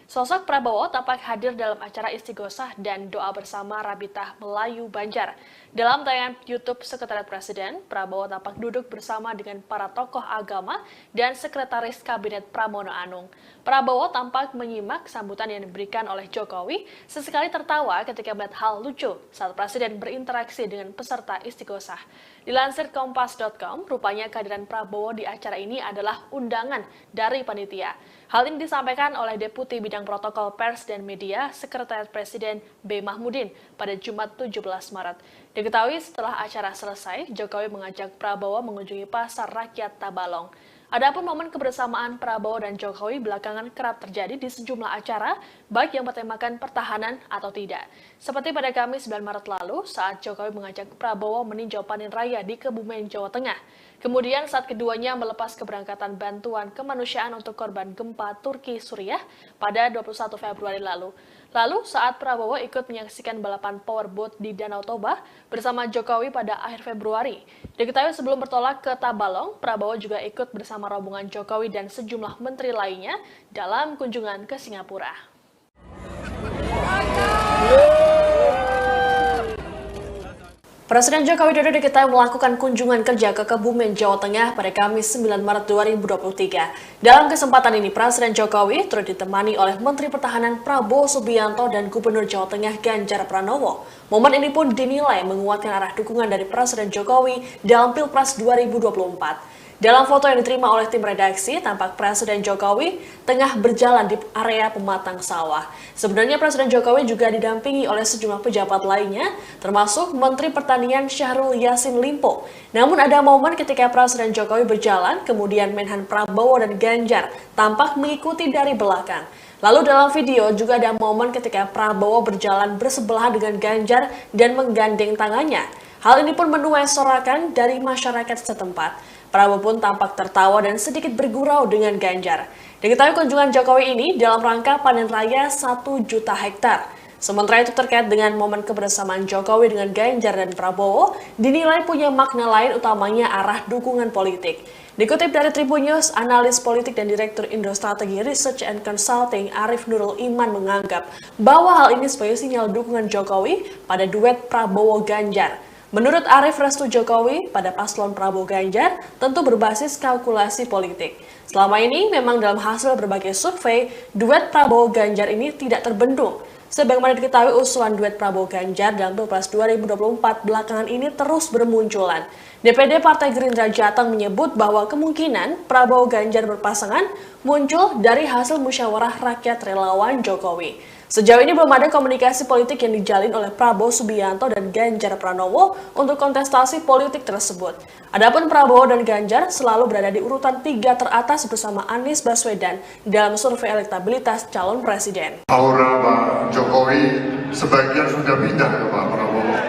Speaker 1: Sosok Prabowo tampak hadir dalam acara istighosah dan doa bersama Rabitah Melayu Banjar. Dalam tayangan YouTube Sekretariat Presiden, Prabowo tampak duduk bersama dengan para tokoh agama dan Sekretaris Kabinet Pramono Anung. Prabowo tampak menyimak sambutan yang diberikan oleh Jokowi, sesekali tertawa ketika melihat hal lucu saat Presiden berinteraksi dengan peserta istighosah. Dilansir Kompas.com, rupanya kehadiran Prabowo di acara ini adalah undangan dari panitia. Hal ini disampaikan oleh Deputi Bidang Protokol Pers dan Media Sekretariat Presiden B. Mahmudin pada Jumat 17 Maret. Diketahui setelah acara selesai, Jokowi mengajak Prabowo mengunjungi Pasar Rakyat Tabalong. Adapun momen kebersamaan Prabowo dan Jokowi belakangan kerap terjadi di sejumlah acara, baik yang bertemakan pertahanan atau tidak. Seperti pada Kamis 9 Maret lalu, saat Jokowi mengajak Prabowo meninjau panen raya di Kebumen, Jawa Tengah. Kemudian saat keduanya melepas keberangkatan bantuan kemanusiaan untuk korban gempa Turki Suriah pada 21 Februari lalu. Lalu saat Prabowo ikut menyaksikan balapan powerboat di Danau Toba bersama Jokowi pada akhir Februari. Diketahui sebelum bertolak ke Tabalong, Prabowo juga ikut bersama rombongan Jokowi dan sejumlah menteri lainnya dalam kunjungan ke Singapura. Presiden Joko Widodo diketahui melakukan kunjungan kerja ke Kebumen, Jawa Tengah pada Kamis 9 Maret 2023. Dalam kesempatan ini, Presiden Jokowi turut ditemani oleh Menteri Pertahanan Prabowo Subianto dan Gubernur Jawa Tengah Ganjar Pranowo. Momen ini pun dinilai menguatkan arah dukungan dari Presiden Jokowi dalam Pilpres 2024. Dalam foto yang diterima oleh tim redaksi, tampak Presiden Jokowi tengah berjalan di area pematang sawah. Sebenarnya Presiden Jokowi juga didampingi oleh sejumlah pejabat lainnya, termasuk Menteri Pertanian Syahrul Yassin Limpo. Namun ada momen ketika Presiden Jokowi berjalan, kemudian Menhan Prabowo dan Ganjar tampak mengikuti dari belakang. Lalu dalam video juga ada momen ketika Prabowo berjalan bersebelahan dengan Ganjar dan menggandeng tangannya. Hal ini pun menuai sorakan dari masyarakat setempat. Prabowo pun tampak tertawa dan sedikit bergurau dengan Ganjar. Diketahui kunjungan Jokowi ini dalam rangka panen raya 1 juta hektar. Sementara itu terkait dengan momen kebersamaan Jokowi dengan Ganjar dan Prabowo, dinilai punya makna lain utamanya arah dukungan politik. Dikutip dari Tribun News, analis politik dan Direktur Indo Strategi Research and Consulting Arif Nurul Iman menganggap bahwa hal ini sebagai sinyal dukungan Jokowi pada duet Prabowo-Ganjar. Menurut Arif, restu Jokowi pada paslon Prabowo Ganjar tentu berbasis kalkulasi politik. Selama ini memang dalam hasil berbagai survei, duet Prabowo Ganjar ini tidak terbendung. Sebagaimana diketahui usulan duet Prabowo Ganjar dalam Pilpres 2024 belakangan ini terus bermunculan. DPD Partai Gerindra Jateng menyebut bahwa kemungkinan Prabowo Ganjar berpasangan muncul dari hasil musyawarah rakyat relawan Jokowi. Sejauh ini belum ada komunikasi politik yang dijalin oleh Prabowo Subianto dan Ganjar Pranowo untuk kontestasi politik tersebut. Adapun Prabowo dan Ganjar selalu berada di urutan 3 teratas bersama Anies Baswedan dalam survei elektabilitas calon presiden.
Speaker 2: Aura Pak Jokowi sebagian sudah pindah ke Pak Prabowo.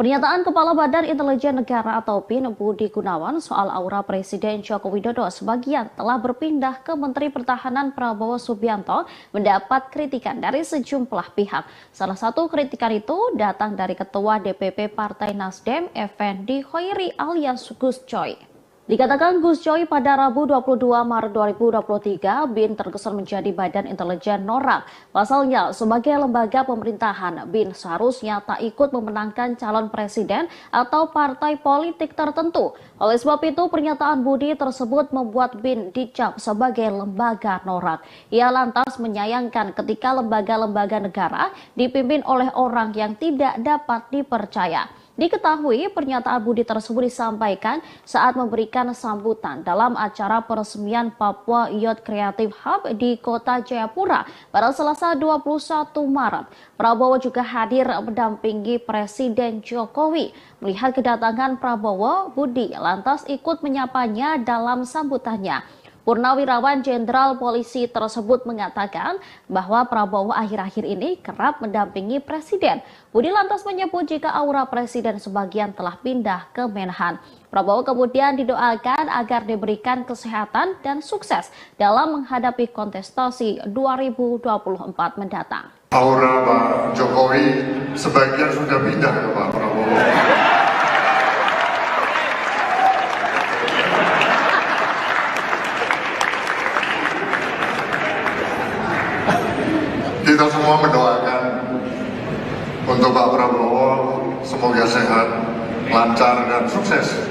Speaker 3: Pernyataan Kepala Badan Intelijen Negara atau BIN Budi Gunawan soal aura Presiden Joko Widodo sebagian telah berpindah ke Menteri Pertahanan Prabowo Subianto mendapat kritikan dari sejumlah pihak. Salah satu kritikan itu datang dari Ketua DPP Partai Nasdem, Effendi Khoiri alias Gus Coy. Dikatakan Gus Coy pada Rabu 22 Maret 2023, BIN terkesan menjadi badan intelijen norak. Pasalnya, sebagai lembaga pemerintahan, BIN seharusnya tak ikut memenangkan calon presiden atau partai politik tertentu. Oleh sebab itu, pernyataan Budi tersebut membuat BIN dicap sebagai lembaga norak. Ia lantas menyayangkan ketika lembaga-lembaga negara dipimpin oleh orang yang tidak dapat dipercaya. Diketahui pernyataan Budi tersebut disampaikan saat memberikan sambutan dalam acara peresmian Papua Youth Creative Hub di Kota Jayapura pada Selasa 21 Maret. Prabowo juga hadir mendampingi Presiden Jokowi. Melihat kedatangan Prabowo, Budi lantas ikut menyapanya dalam sambutannya. Purnawirawan Jenderal Polisi tersebut mengatakan bahwa Prabowo akhir-akhir ini kerap mendampingi Presiden. Budi lantas menyebut jika aura Presiden sebagian telah pindah ke Menhan. Prabowo kemudian didoakan agar diberikan kesehatan dan sukses dalam menghadapi kontestasi 2024 mendatang.
Speaker 2: Aura Pak Jokowi sebagian sudah pindah ke Pak Prabowo. Kita semua mendoakan untuk Pak Prabowo semoga sehat, lancar dan sukses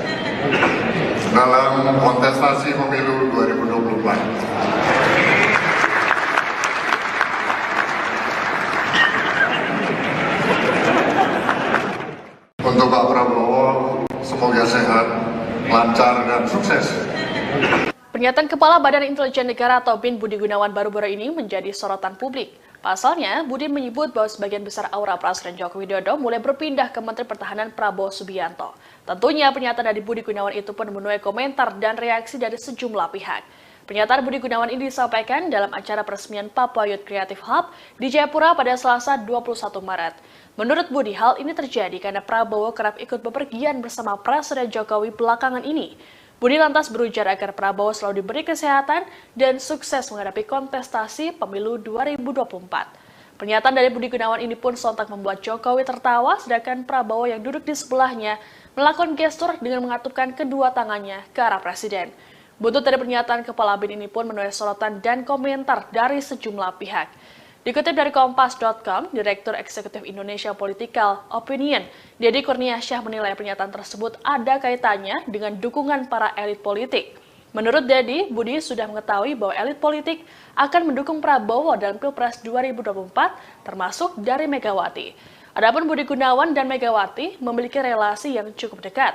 Speaker 2: dalam kontestasi pemilu 2024. Untuk Pak Prabowo semoga sehat, lancar dan sukses.
Speaker 1: Pernyataan Kepala Badan Intelijen Negara atau BIN Budi Gunawan baru-baru ini menjadi sorotan publik. Pasalnya, Budi menyebut bahwa sebagian besar aura Presiden Joko Widodo mulai berpindah ke Menteri Pertahanan Prabowo Subianto. Tentunya pernyataan dari Budi Gunawan itu pun menuai komentar dan reaksi dari sejumlah pihak. Pernyataan Budi Gunawan ini disampaikan dalam acara peresmian Papua Youth Creative Hub di Jayapura pada Selasa 21 Maret. Menurut Budi, hal ini terjadi karena Prabowo kerap ikut bepergian bersama Presiden Jokowi belakangan ini. Budi lantas berujar agar Prabowo selalu diberi kesehatan dan sukses menghadapi kontestasi pemilu 2024. Pernyataan dari Budi Gunawan ini pun sontak membuat Jokowi tertawa, sedangkan Prabowo yang duduk di sebelahnya melakukan gestur dengan mengatupkan kedua tangannya ke arah Presiden. Buntut dari pernyataan Kepala BIN ini pun menuai sorotan dan komentar dari sejumlah pihak. Dikutip dari Kompas.com, Direktur Eksekutif Indonesia Political Opinion, Deddy Kurniasyah menilai pernyataan tersebut ada kaitannya dengan dukungan para elit politik. Menurut Deddy, Budi sudah mengetahui bahwa elit politik akan mendukung Prabowo dalam Pilpres 2024, termasuk dari Megawati. Adapun Budi Gunawan dan Megawati memiliki relasi yang cukup dekat.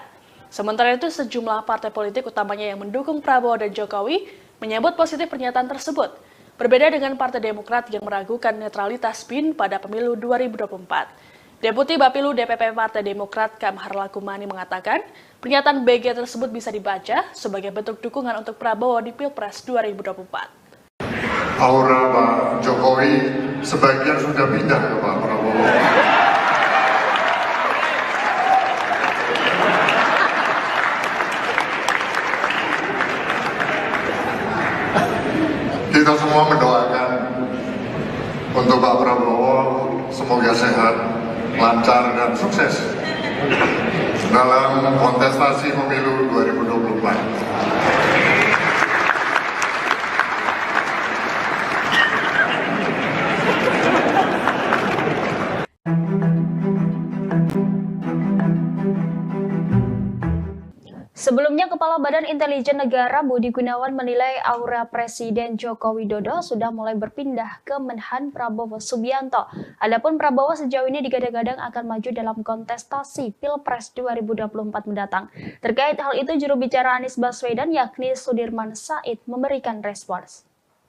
Speaker 1: Sementara itu, sejumlah partai politik utamanya yang mendukung Prabowo dan Jokowi menyambut positif pernyataan tersebut. Berbeda dengan Partai Demokrat yang meragukan netralitas BIN pada pemilu 2024. Deputi Bapilu DPP Partai Demokrat Kamhar Lakumani mengatakan, pernyataan BG tersebut bisa dibaca sebagai bentuk dukungan untuk Prabowo di Pilpres 2024.
Speaker 2: Aura Pak Jokowi sebagian sudah pindah ke Pak Prabowo. Kita semua mendoakan untuk Pak Prabowo semoga sehat, lancar dan sukses dalam kontestasi pemilu 2024.
Speaker 7: Sebelumnya, Kepala Badan Intelijen Negara Budi Gunawan menilai aura Presiden Joko Widodo sudah mulai berpindah ke Menhan Prabowo Subianto. Adapun Prabowo sejauh ini digadang-gadang akan maju dalam kontestasi Pilpres 2024 mendatang. Terkait hal itu, juru bicara Anies Baswedan yakni Sudirman Said memberikan respons.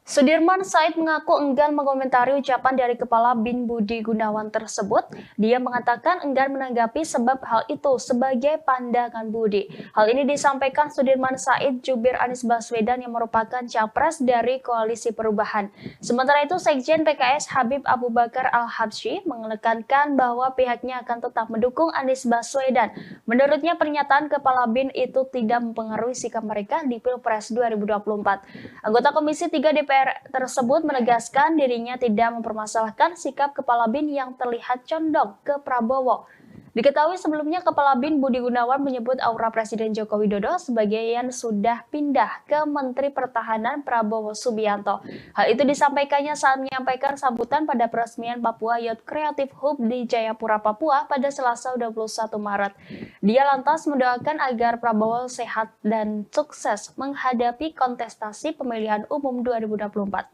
Speaker 7: Sudirman Said mengaku enggan mengomentari ucapan dari Kepala BIN Budi Gunawan tersebut. Dia mengatakan enggan menanggapi sebab hal itu sebagai pandangan Budi. Hal ini disampaikan Sudirman Said jubir Anies Baswedan yang merupakan capres dari Koalisi Perubahan. Sementara itu, Sekjen PKS Habib Abu Bakar Al-Habsyi menekankan bahwa pihaknya akan tetap mendukung Anies Baswedan. Menurutnya, pernyataan Kepala BIN itu tidak mempengaruhi sikap mereka di Pilpres 2024. Anggota Komisi 3 DPR tersebut menegaskan dirinya tidak mempermasalahkan sikap Kepala BIN yang terlihat condong ke Prabowo. Diketahui sebelumnya Kepala BIN Budi Gunawan menyebut aura Presiden Joko Widodo sebagian sudah pindah ke Menteri Pertahanan Prabowo Subianto. Hal itu disampaikannya saat menyampaikan sambutan pada peresmian Papua Youth Creative Hub di Jayapura, Papua pada Selasa 21 Maret. Dia lantas mendoakan agar Prabowo sehat dan sukses menghadapi kontestasi pemilihan umum 2024.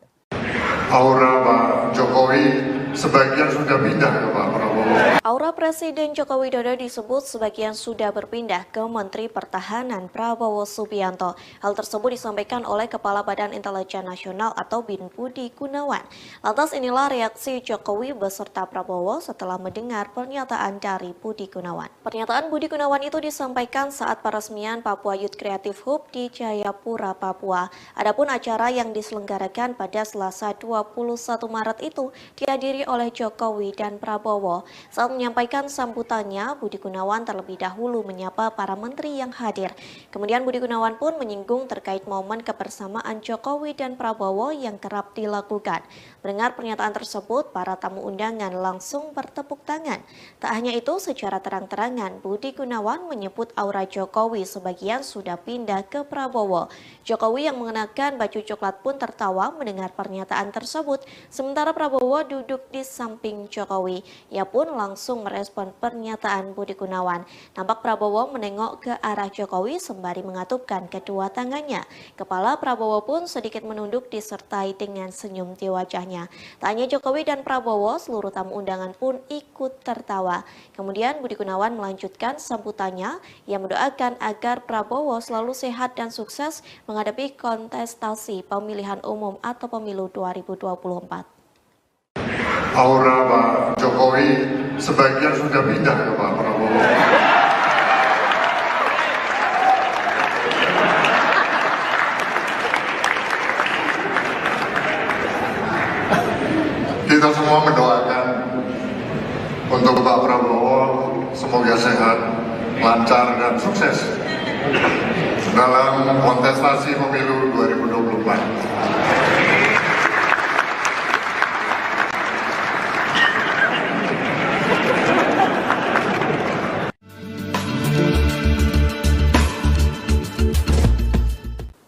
Speaker 2: Aura Pak Jokowi sebagian sudah pindah ke Pak Prabowo.
Speaker 4: Aura Presiden Joko Widodo disebut sebagian sudah berpindah ke Menteri Pertahanan Prabowo Subianto. Hal tersebut disampaikan oleh Kepala Badan Intelijen Nasional atau BIN Budi Gunawan. Lantas inilah reaksi Jokowi beserta Prabowo setelah mendengar pernyataan dari Budi Gunawan. Pernyataan Budi Gunawan itu disampaikan saat peresmian Papua Youth Creative Hub di Jayapura, Papua. Adapun acara yang diselenggarakan pada Selasa 21 Maret itu dihadiri oleh Jokowi dan Prabowo. Saat menyampaikan sambutannya, Budi Gunawan terlebih dahulu menyapa para menteri yang hadir. Kemudian Budi Gunawan pun menyinggung terkait momen kebersamaan Jokowi dan Prabowo yang kerap dilakukan. Mendengar pernyataan tersebut, para tamu undangan langsung bertepuk tangan. Tak hanya itu, secara terang-terangan Budi Gunawan menyebut aura Jokowi sebagian sudah pindah ke Prabowo. Jokowi yang mengenakan baju coklat pun tertawa mendengar pernyataan tersebut, sementara Prabowo duduk di samping Jokowi. Ia pun langsung merespon pernyataan Budi Gunawan. Nampak Prabowo menengok ke arah Jokowi sembari mengatupkan kedua tangannya. Kepala Prabowo pun sedikit menunduk disertai dengan senyum di wajahnya. Tak hanya Jokowi dan Prabowo, seluruh tamu undangan pun ikut tertawa. Kemudian Budi Gunawan melanjutkan sambutannya. Ia mendoakan agar Prabowo selalu sehat dan sukses menghadapi kontestasi pemilihan umum atau pemilu 2024.
Speaker 2: Aura Pak Jokowi sebagian sudah pindah ke Pak Prabowo. Kita semua mendoakan untuk Pak Prabowo semoga sehat, lancar dan sukses dalam kontestasi pemilu 2024.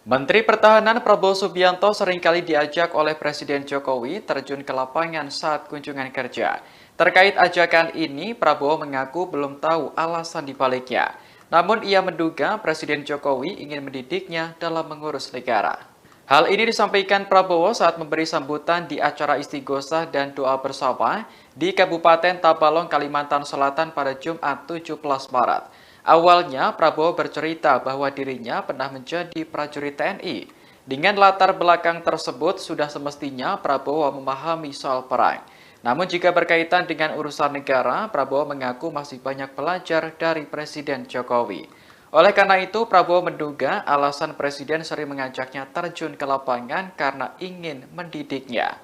Speaker 5: Menteri Pertahanan Prabowo Subianto seringkali diajak oleh Presiden Jokowi terjun ke lapangan saat kunjungan kerja. Terkait ajakan ini, Prabowo mengaku belum tahu alasan dibaliknya. Namun ia menduga Presiden Jokowi ingin mendidiknya dalam mengurus negara. Hal ini disampaikan Prabowo saat memberi sambutan di acara istighosah dan doa bersama di Kabupaten Tabalong, Kalimantan Selatan pada Jumat 17 Maret. Awalnya, Prabowo bercerita bahwa dirinya pernah menjadi prajurit TNI. Dengan latar belakang tersebut, sudah semestinya Prabowo memahami soal perang. Namun jika berkaitan dengan urusan negara, Prabowo mengaku masih banyak belajar dari Presiden Jokowi. Oleh karena itu, Prabowo menduga alasan Presiden sering mengajaknya terjun ke lapangan karena ingin mendidiknya.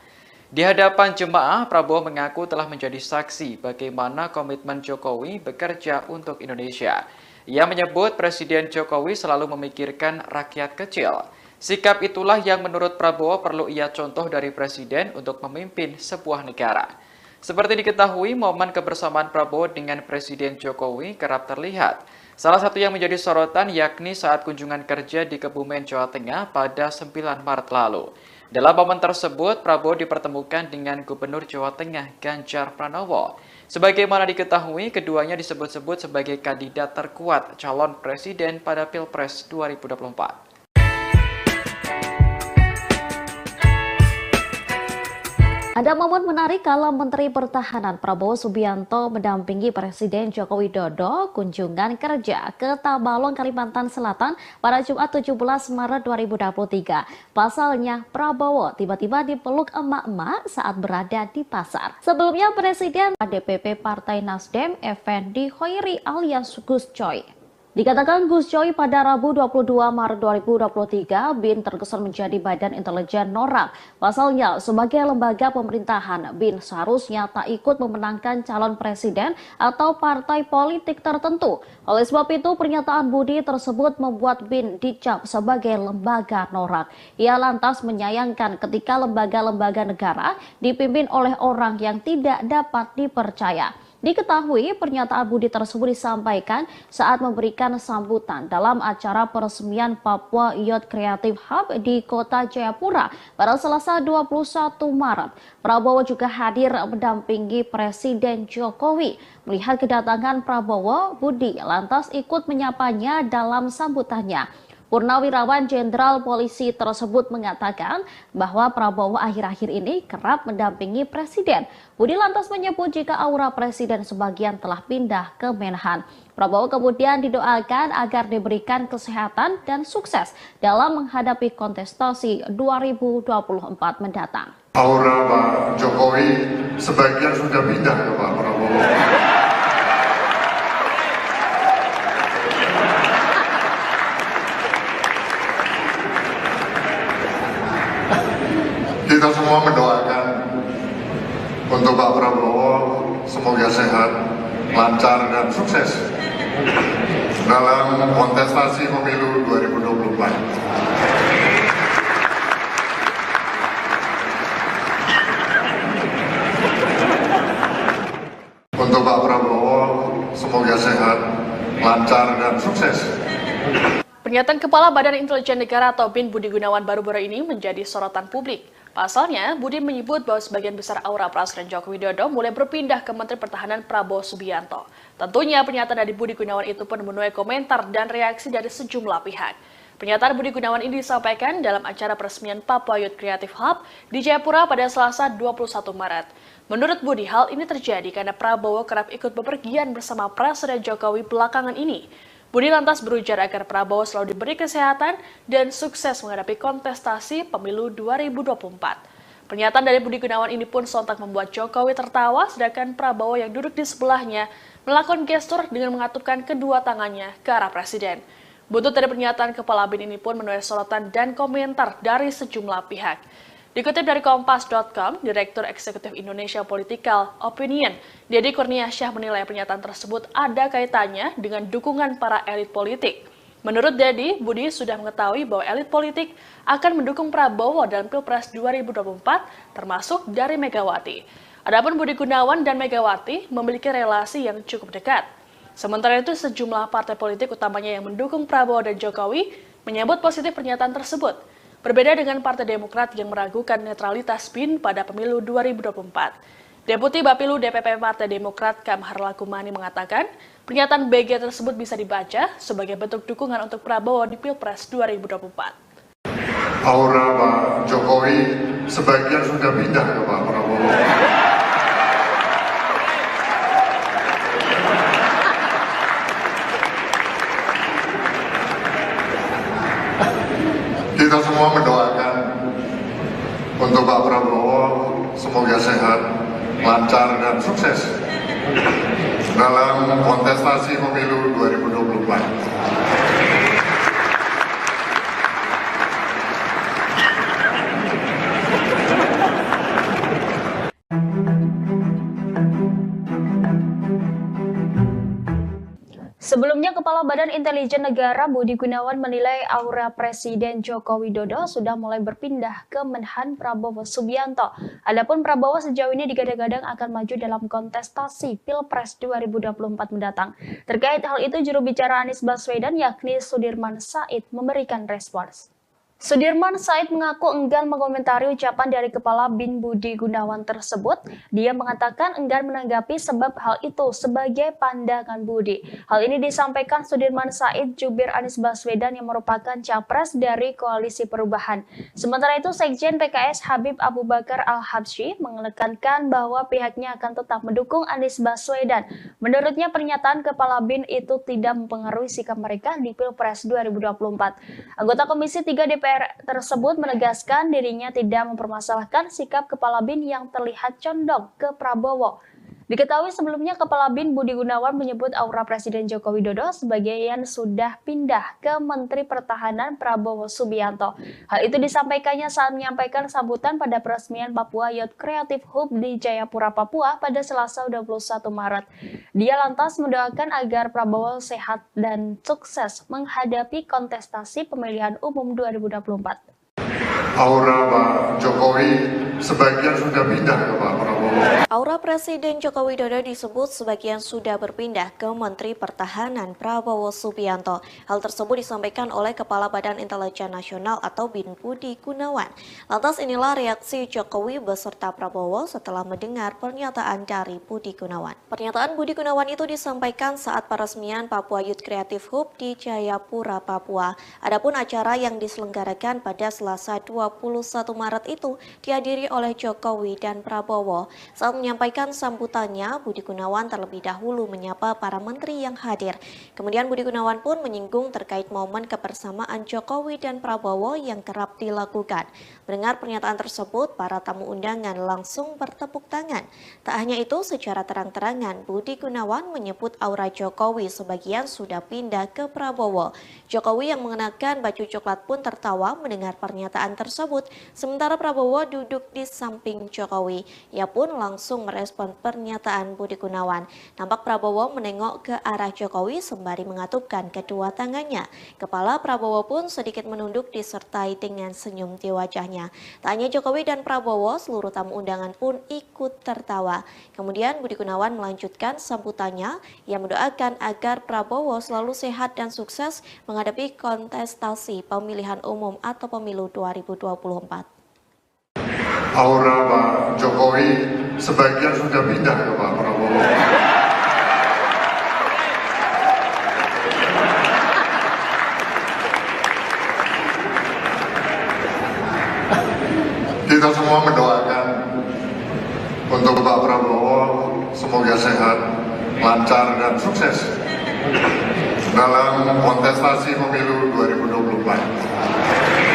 Speaker 5: Di hadapan jemaah, Prabowo mengaku telah menjadi saksi bagaimana komitmen Jokowi bekerja untuk Indonesia. Ia menyebut Presiden Jokowi selalu memikirkan rakyat kecil. Sikap itulah yang menurut Prabowo perlu ia contoh dari Presiden untuk memimpin sebuah negara. Seperti diketahui, momen kebersamaan Prabowo dengan Presiden Jokowi kerap terlihat. Salah satu yang menjadi sorotan yakni saat kunjungan kerja di Kebumen, Jawa Tengah pada 9 Maret lalu. Dalam momen tersebut, Prabowo dipertemukan dengan Gubernur Jawa Tengah Ganjar Pranowo. Sebagaimana diketahui, keduanya disebut-sebut sebagai kandidat terkuat calon presiden pada Pilpres 2024.
Speaker 3: Ada momen menarik kala Menteri Pertahanan Prabowo Subianto mendampingi Presiden Joko Widodo kunjungan kerja ke Tabalong, Kalimantan Selatan pada Jumat 17 Maret 2023. Pasalnya, Prabowo tiba-tiba dipeluk emak-emak saat berada di pasar. Sebelumnya, Presiden DPP Partai Nasdem, Effendi Hoiri alias Gus Coy. Dikatakan Gus Coy pada Rabu 22 Maret 2023, BIN terkesan menjadi Badan Intelijen Norak. Pasalnya, sebagai lembaga pemerintahan, BIN seharusnya tak ikut memenangkan calon presiden atau partai politik tertentu. Oleh sebab itu, pernyataan Budi tersebut membuat BIN dicap sebagai lembaga norak. Ia lantas menyayangkan ketika lembaga-lembaga negara dipimpin oleh orang yang tidak dapat dipercaya. Diketahui pernyataan Budi tersebut disampaikan saat memberikan sambutan dalam acara peresmian Papua Youth Creative Hub di Kota Jayapura pada Selasa 21 Maret. Prabowo juga hadir mendampingi Presiden Jokowi. Melihat kedatangan Prabowo, Budi lantas ikut menyapanya dalam sambutannya. Purnawirawan Jenderal Polisi tersebut mengatakan bahwa Prabowo akhir-akhir ini kerap mendampingi Presiden. Budi lantas menyebut jika aura Presiden sebagian telah pindah ke Menhan. Prabowo kemudian didoakan agar diberikan kesehatan dan sukses dalam menghadapi kontestasi 2024 mendatang.
Speaker 2: Aura Pak Jokowi sebagian sudah pindah ke Pak Prabowo. Kita semua mendoakan untuk Pak Prabowo semoga sehat, lancar dan sukses dalam kontestasi pemilu 2024. Untuk Pak Prabowo semoga sehat, lancar dan sukses.
Speaker 1: Pernyataan Kepala Badan Intelijen Negara atau BIN Budi Gunawan baru-baru ini menjadi sorotan publik. Pasalnya, Budi menyebut bahwa sebagian besar aura Presiden Joko Widodo mulai berpindah ke Menteri Pertahanan Prabowo Subianto. Tentunya pernyataan dari Budi Gunawan itu pun menuai komentar dan reaksi dari sejumlah pihak. Pernyataan Budi Gunawan ini disampaikan dalam acara peresmian Papua Youth Creative Hub di Jayapura pada Selasa 21 Maret. Menurut Budi, hal ini terjadi karena Prabowo kerap ikut bepergian bersama Presiden Jokowi belakangan ini. Budi lantas berujar agar Prabowo selalu diberi kesehatan dan sukses menghadapi kontestasi pemilu 2024. Pernyataan dari Budi Gunawan ini pun sontak membuat Jokowi tertawa, sedangkan Prabowo yang duduk di sebelahnya melakukan gestur dengan mengatupkan kedua tangannya ke arah Presiden. Buntut dari pernyataan Kepala BIN ini pun menuai sorotan dan komentar dari sejumlah pihak. Dikutip dari Kompas.com, Direktur Eksekutif Indonesia Political Opinion, Deddy Kurniasyah menilai pernyataan tersebut ada kaitannya dengan dukungan para elit politik. Menurut Deddy, Budi sudah mengetahui bahwa elit politik akan mendukung Prabowo dalam Pilpres 2024, termasuk dari Megawati. Adapun Budi Gunawan dan Megawati memiliki relasi yang cukup dekat. Sementara itu, sejumlah partai politik utamanya yang mendukung Prabowo dan Jokowi menyambut positif pernyataan tersebut. Berbeda dengan Partai Demokrat yang meragukan netralitas BIN pada pemilu 2024. Deputi Bapilu DPP Partai Demokrat Kamhar Lakumani mengatakan, pernyataan BG tersebut bisa dibaca sebagai bentuk dukungan untuk Prabowo di Pilpres 2024.
Speaker 2: Aura Pak Jokowi sebagian sudah pindah ke Pak Prabowo. Kita semua mendoakan untuk Pak Prabowo semoga sehat, lancar dan sukses dalam kontestasi pemilu 2024.
Speaker 7: Sebelumnya, Kepala Badan Intelijen Negara Budi Gunawan menilai aura Presiden Joko Widodo sudah mulai berpindah ke Menhan Prabowo Subianto. Adapun Prabowo sejauh ini digadang-gadang akan maju dalam kontestasi Pilpres 2024 mendatang. Terkait hal itu, juru bicara Anies Baswedan yakni Sudirman Said memberikan respons. Sudirman Said mengaku enggan mengomentari ucapan dari Kepala BIN Budi Gunawan tersebut. Dia mengatakan enggan menanggapi sebab hal itu sebagai pandangan Budi. Hal ini disampaikan Sudirman Said jubir Anies Baswedan yang merupakan capres dari Koalisi Perubahan. Sementara itu, Sekjen PKS Habib Abu Bakar Al-Habsyi menekankan bahwa pihaknya akan tetap mendukung Anies Baswedan. Menurutnya, pernyataan Kepala BIN itu tidak mempengaruhi sikap mereka di Pilpres 2024. Anggota Komisi 3 DPR tersebut menegaskan dirinya tidak mempermasalahkan sikap Kepala BIN yang terlihat condong ke Prabowo. Diketahui sebelumnya Kepala BIN Budi Gunawan menyebut aura Presiden Joko Widodo sebagian sudah pindah ke Menteri Pertahanan Prabowo Subianto. Hal itu disampaikannya saat menyampaikan sambutan pada peresmian Papua Youth Creative Hub di Jayapura, Papua pada Selasa 21 Maret. Dia lantas mendoakan agar Prabowo sehat dan sukses menghadapi kontestasi pemilihan umum 2024.
Speaker 2: Aura Pak Jokowi sebagian sudah pindah ke Pak Prabowo.
Speaker 4: Aura Presiden Joko Widodo disebut sebagian sudah berpindah ke Menteri Pertahanan Prabowo Subianto. Hal tersebut disampaikan oleh Kepala Badan Intelijen Nasional atau BIN Budi Gunawan. Lantas inilah reaksi Jokowi beserta Prabowo setelah mendengar pernyataan dari Budi Gunawan. Pernyataan Budi Gunawan itu disampaikan saat peresmian Papua Youth Creative Hub di Jayapura, Papua. Adapun acara yang diselenggarakan pada Selasa 21 Maret itu dihadiri oleh Jokowi dan Prabowo. Saat menyampaikan sambutannya, Budi Gunawan terlebih dahulu menyapa para menteri yang hadir. Kemudian Budi Gunawan pun menyinggung terkait momen kebersamaan Jokowi dan Prabowo yang kerap dilakukan. Mendengar pernyataan tersebut, para tamu undangan langsung bertepuk tangan. Tak hanya itu, secara terang-terangan Budi Gunawan menyebut aura Jokowi sebagian sudah pindah ke Prabowo. Jokowi yang mengenakan baju coklat pun tertawa mendengar pernyataan tersebut, sementara Prabowo duduk di samping Jokowi. Ia pun langsung merespon pernyataan Budi Gunawan. Nampak Prabowo menengok ke arah Jokowi sembari mengatupkan kedua tangannya. Kepala Prabowo pun sedikit menunduk disertai dengan senyum di wajahnya. Tak hanya Jokowi dan Prabowo, seluruh tamu undangan pun ikut tertawa. Kemudian Budi Gunawan melanjutkan sambutannya. Ia mendoakan agar Prabowo selalu sehat dan sukses menghadapi kontestasi pemilihan umum atau pemilu 2024.
Speaker 2: Aura Pak Jokowi sebagian sudah pindah ke Pak Prabowo. Kita semua mendoakan untuk Pak Prabowo semoga sehat, lancar dan sukses dalam kontestasi pemilu 2024.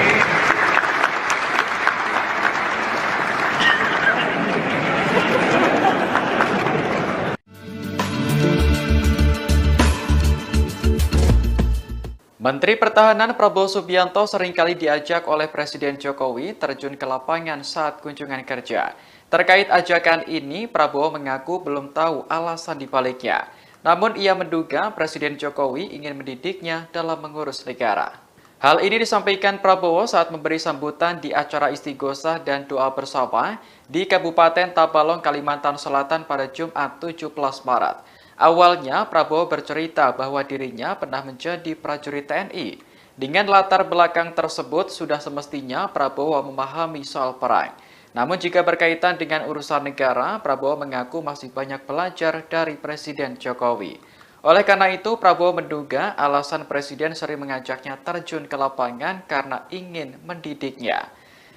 Speaker 5: Menteri Pertahanan Prabowo Subianto seringkali diajak oleh Presiden Jokowi terjun ke lapangan saat kunjungan kerja. Terkait ajakan ini, Prabowo mengaku belum tahu alasan dibaliknya. Namun ia menduga Presiden Jokowi ingin mendidiknya dalam mengurus negara. Hal ini disampaikan Prabowo saat memberi sambutan di acara istighosah dan doa bersama di Kabupaten Tabalong, Kalimantan Selatan pada Jumat 17 Maret. Awalnya, Prabowo bercerita bahwa dirinya pernah menjadi prajurit TNI. Dengan latar belakang tersebut, sudah semestinya Prabowo memahami soal perang. Namun jika berkaitan dengan urusan negara, Prabowo mengaku masih banyak belajar dari Presiden Jokowi. Oleh karena itu, Prabowo menduga alasan Presiden sering mengajaknya terjun ke lapangan karena ingin mendidiknya.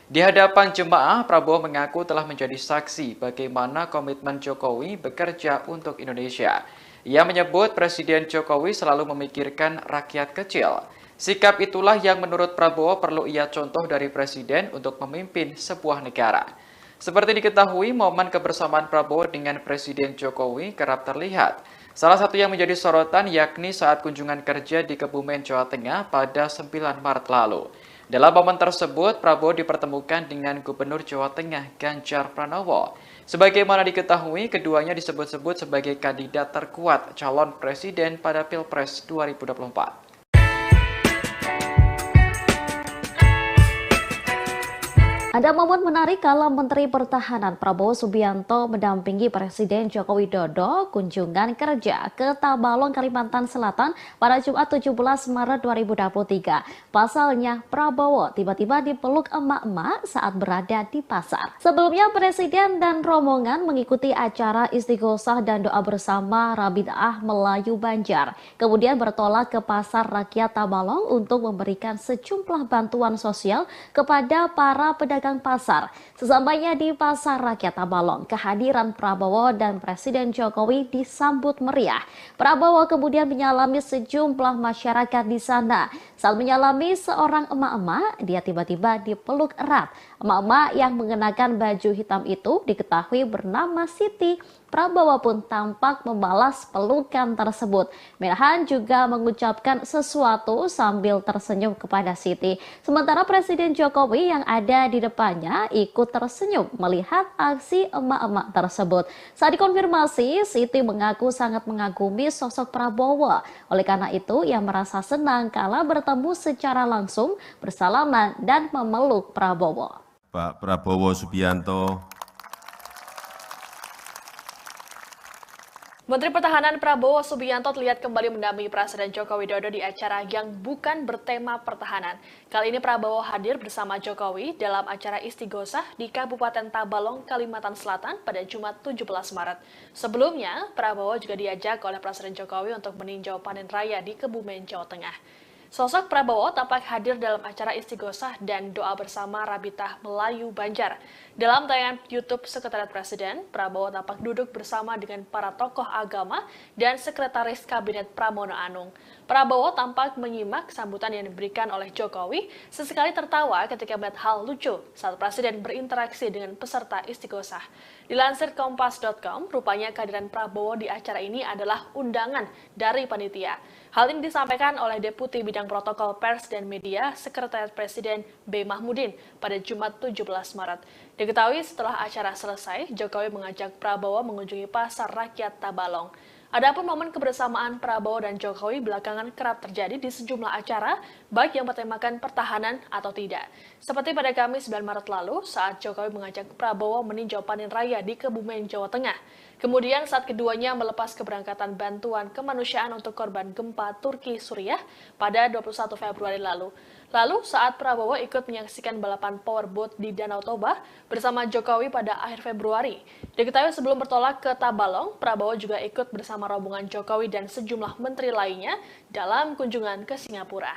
Speaker 5: Di hadapan jemaah, Prabowo mengaku telah menjadi saksi bagaimana komitmen Jokowi bekerja untuk Indonesia. Ia menyebut Presiden Jokowi selalu memikirkan rakyat kecil. Sikap itulah yang menurut Prabowo perlu ia contoh dari Presiden untuk memimpin sebuah negara. Seperti diketahui, momen kebersamaan Prabowo dengan Presiden Jokowi kerap terlihat. Salah satu yang menjadi sorotan yakni saat kunjungan kerja di Kebumen, Jawa Tengah pada 9 Maret lalu. Dalam momen tersebut, Prabowo dipertemukan dengan Gubernur Jawa Tengah Ganjar Pranowo. Sebagaimana diketahui, keduanya disebut-sebut sebagai kandidat terkuat calon presiden pada Pilpres 2024.
Speaker 3: Ada momen menarik kala Menteri Pertahanan Prabowo Subianto mendampingi Presiden Joko Widodo kunjungan kerja ke Tabalong, Kalimantan Selatan pada Jumat 17 Maret 2023. Pasalnya, Prabowo tiba-tiba dipeluk emak-emak saat berada di pasar. Sebelumnya, Presiden dan rombongan mengikuti acara istighosah dan doa bersama Rabitaah Melayu Banjar. Kemudian bertolak ke Pasar Rakyat Tabalong untuk memberikan sejumlah bantuan sosial kepada para pedagang pasar. Sesampainya di Pasar Rakyat Tabalong, kehadiran Prabowo dan Presiden Jokowi disambut meriah. Prabowo kemudian menyalami sejumlah masyarakat di sana. Saat menyalami seorang emak-emak, dia tiba-tiba dipeluk erat. Emak-emak yang mengenakan baju hitam itu diketahui bernama Siti. Prabowo pun tampak membalas pelukan tersebut. Menhan juga mengucapkan sesuatu sambil tersenyum kepada Siti. Sementara Presiden Jokowi yang ada di depannya ikut tersenyum melihat aksi emak-emak tersebut. Saat dikonfirmasi, Siti mengaku sangat mengagumi sosok Prabowo. Oleh karena itu, ia merasa senang kala bertemu secara langsung, bersalaman dan memeluk Prabowo.
Speaker 6: Pak Prabowo Subianto.
Speaker 1: Menteri Pertahanan Prabowo Subianto terlihat kembali mendampingi Presiden Joko Widodo di acara yang bukan bertema pertahanan. Kali ini Prabowo hadir bersama Jokowi dalam acara istighosah di Kabupaten Tabalong, Kalimantan Selatan pada Jumat 17 Maret. Sebelumnya, Prabowo juga diajak oleh Presiden Jokowi untuk meninjau panen raya di Kebumen, Jawa Tengah. Sosok Prabowo tampak hadir dalam acara istighosah dan doa bersama Rabitaah Melayu Banjar. Dalam tayangan YouTube Sekretariat Presiden, Prabowo tampak duduk bersama dengan para tokoh agama dan Sekretaris Kabinet Pramono Anung. Prabowo tampak menyimak sambutan yang diberikan oleh Jokowi, sesekali tertawa ketika melihat hal lucu saat Presiden berinteraksi dengan peserta istighosah. Dilansir Kompas.com, rupanya kehadiran Prabowo di acara ini adalah undangan dari panitia. Hal ini disampaikan oleh Deputi Bidang Protokol Pers dan Media Sekretariat Presiden B. Mahmudin pada Jumat 17 Maret. Diketahui setelah acara selesai, Jokowi mengajak Prabowo mengunjungi Pasar Rakyat Tabalong. Adapun momen kebersamaan Prabowo dan Jokowi belakangan kerap terjadi di sejumlah acara, baik yang bertemakan pertahanan atau tidak. Seperti pada Kamis 9 Maret lalu, saat Jokowi mengajak Prabowo meninjau panen raya di Kebumen, Jawa Tengah. Kemudian saat keduanya melepas keberangkatan bantuan kemanusiaan untuk korban gempa Turki Suriah pada 21 Februari lalu. Lalu saat Prabowo ikut menyaksikan balapan powerboat di Danau Toba bersama Jokowi pada akhir Februari. Diketahui sebelum bertolak ke Tabalong, Prabowo juga ikut bersama rombongan Jokowi dan sejumlah menteri lainnya dalam kunjungan ke Singapura.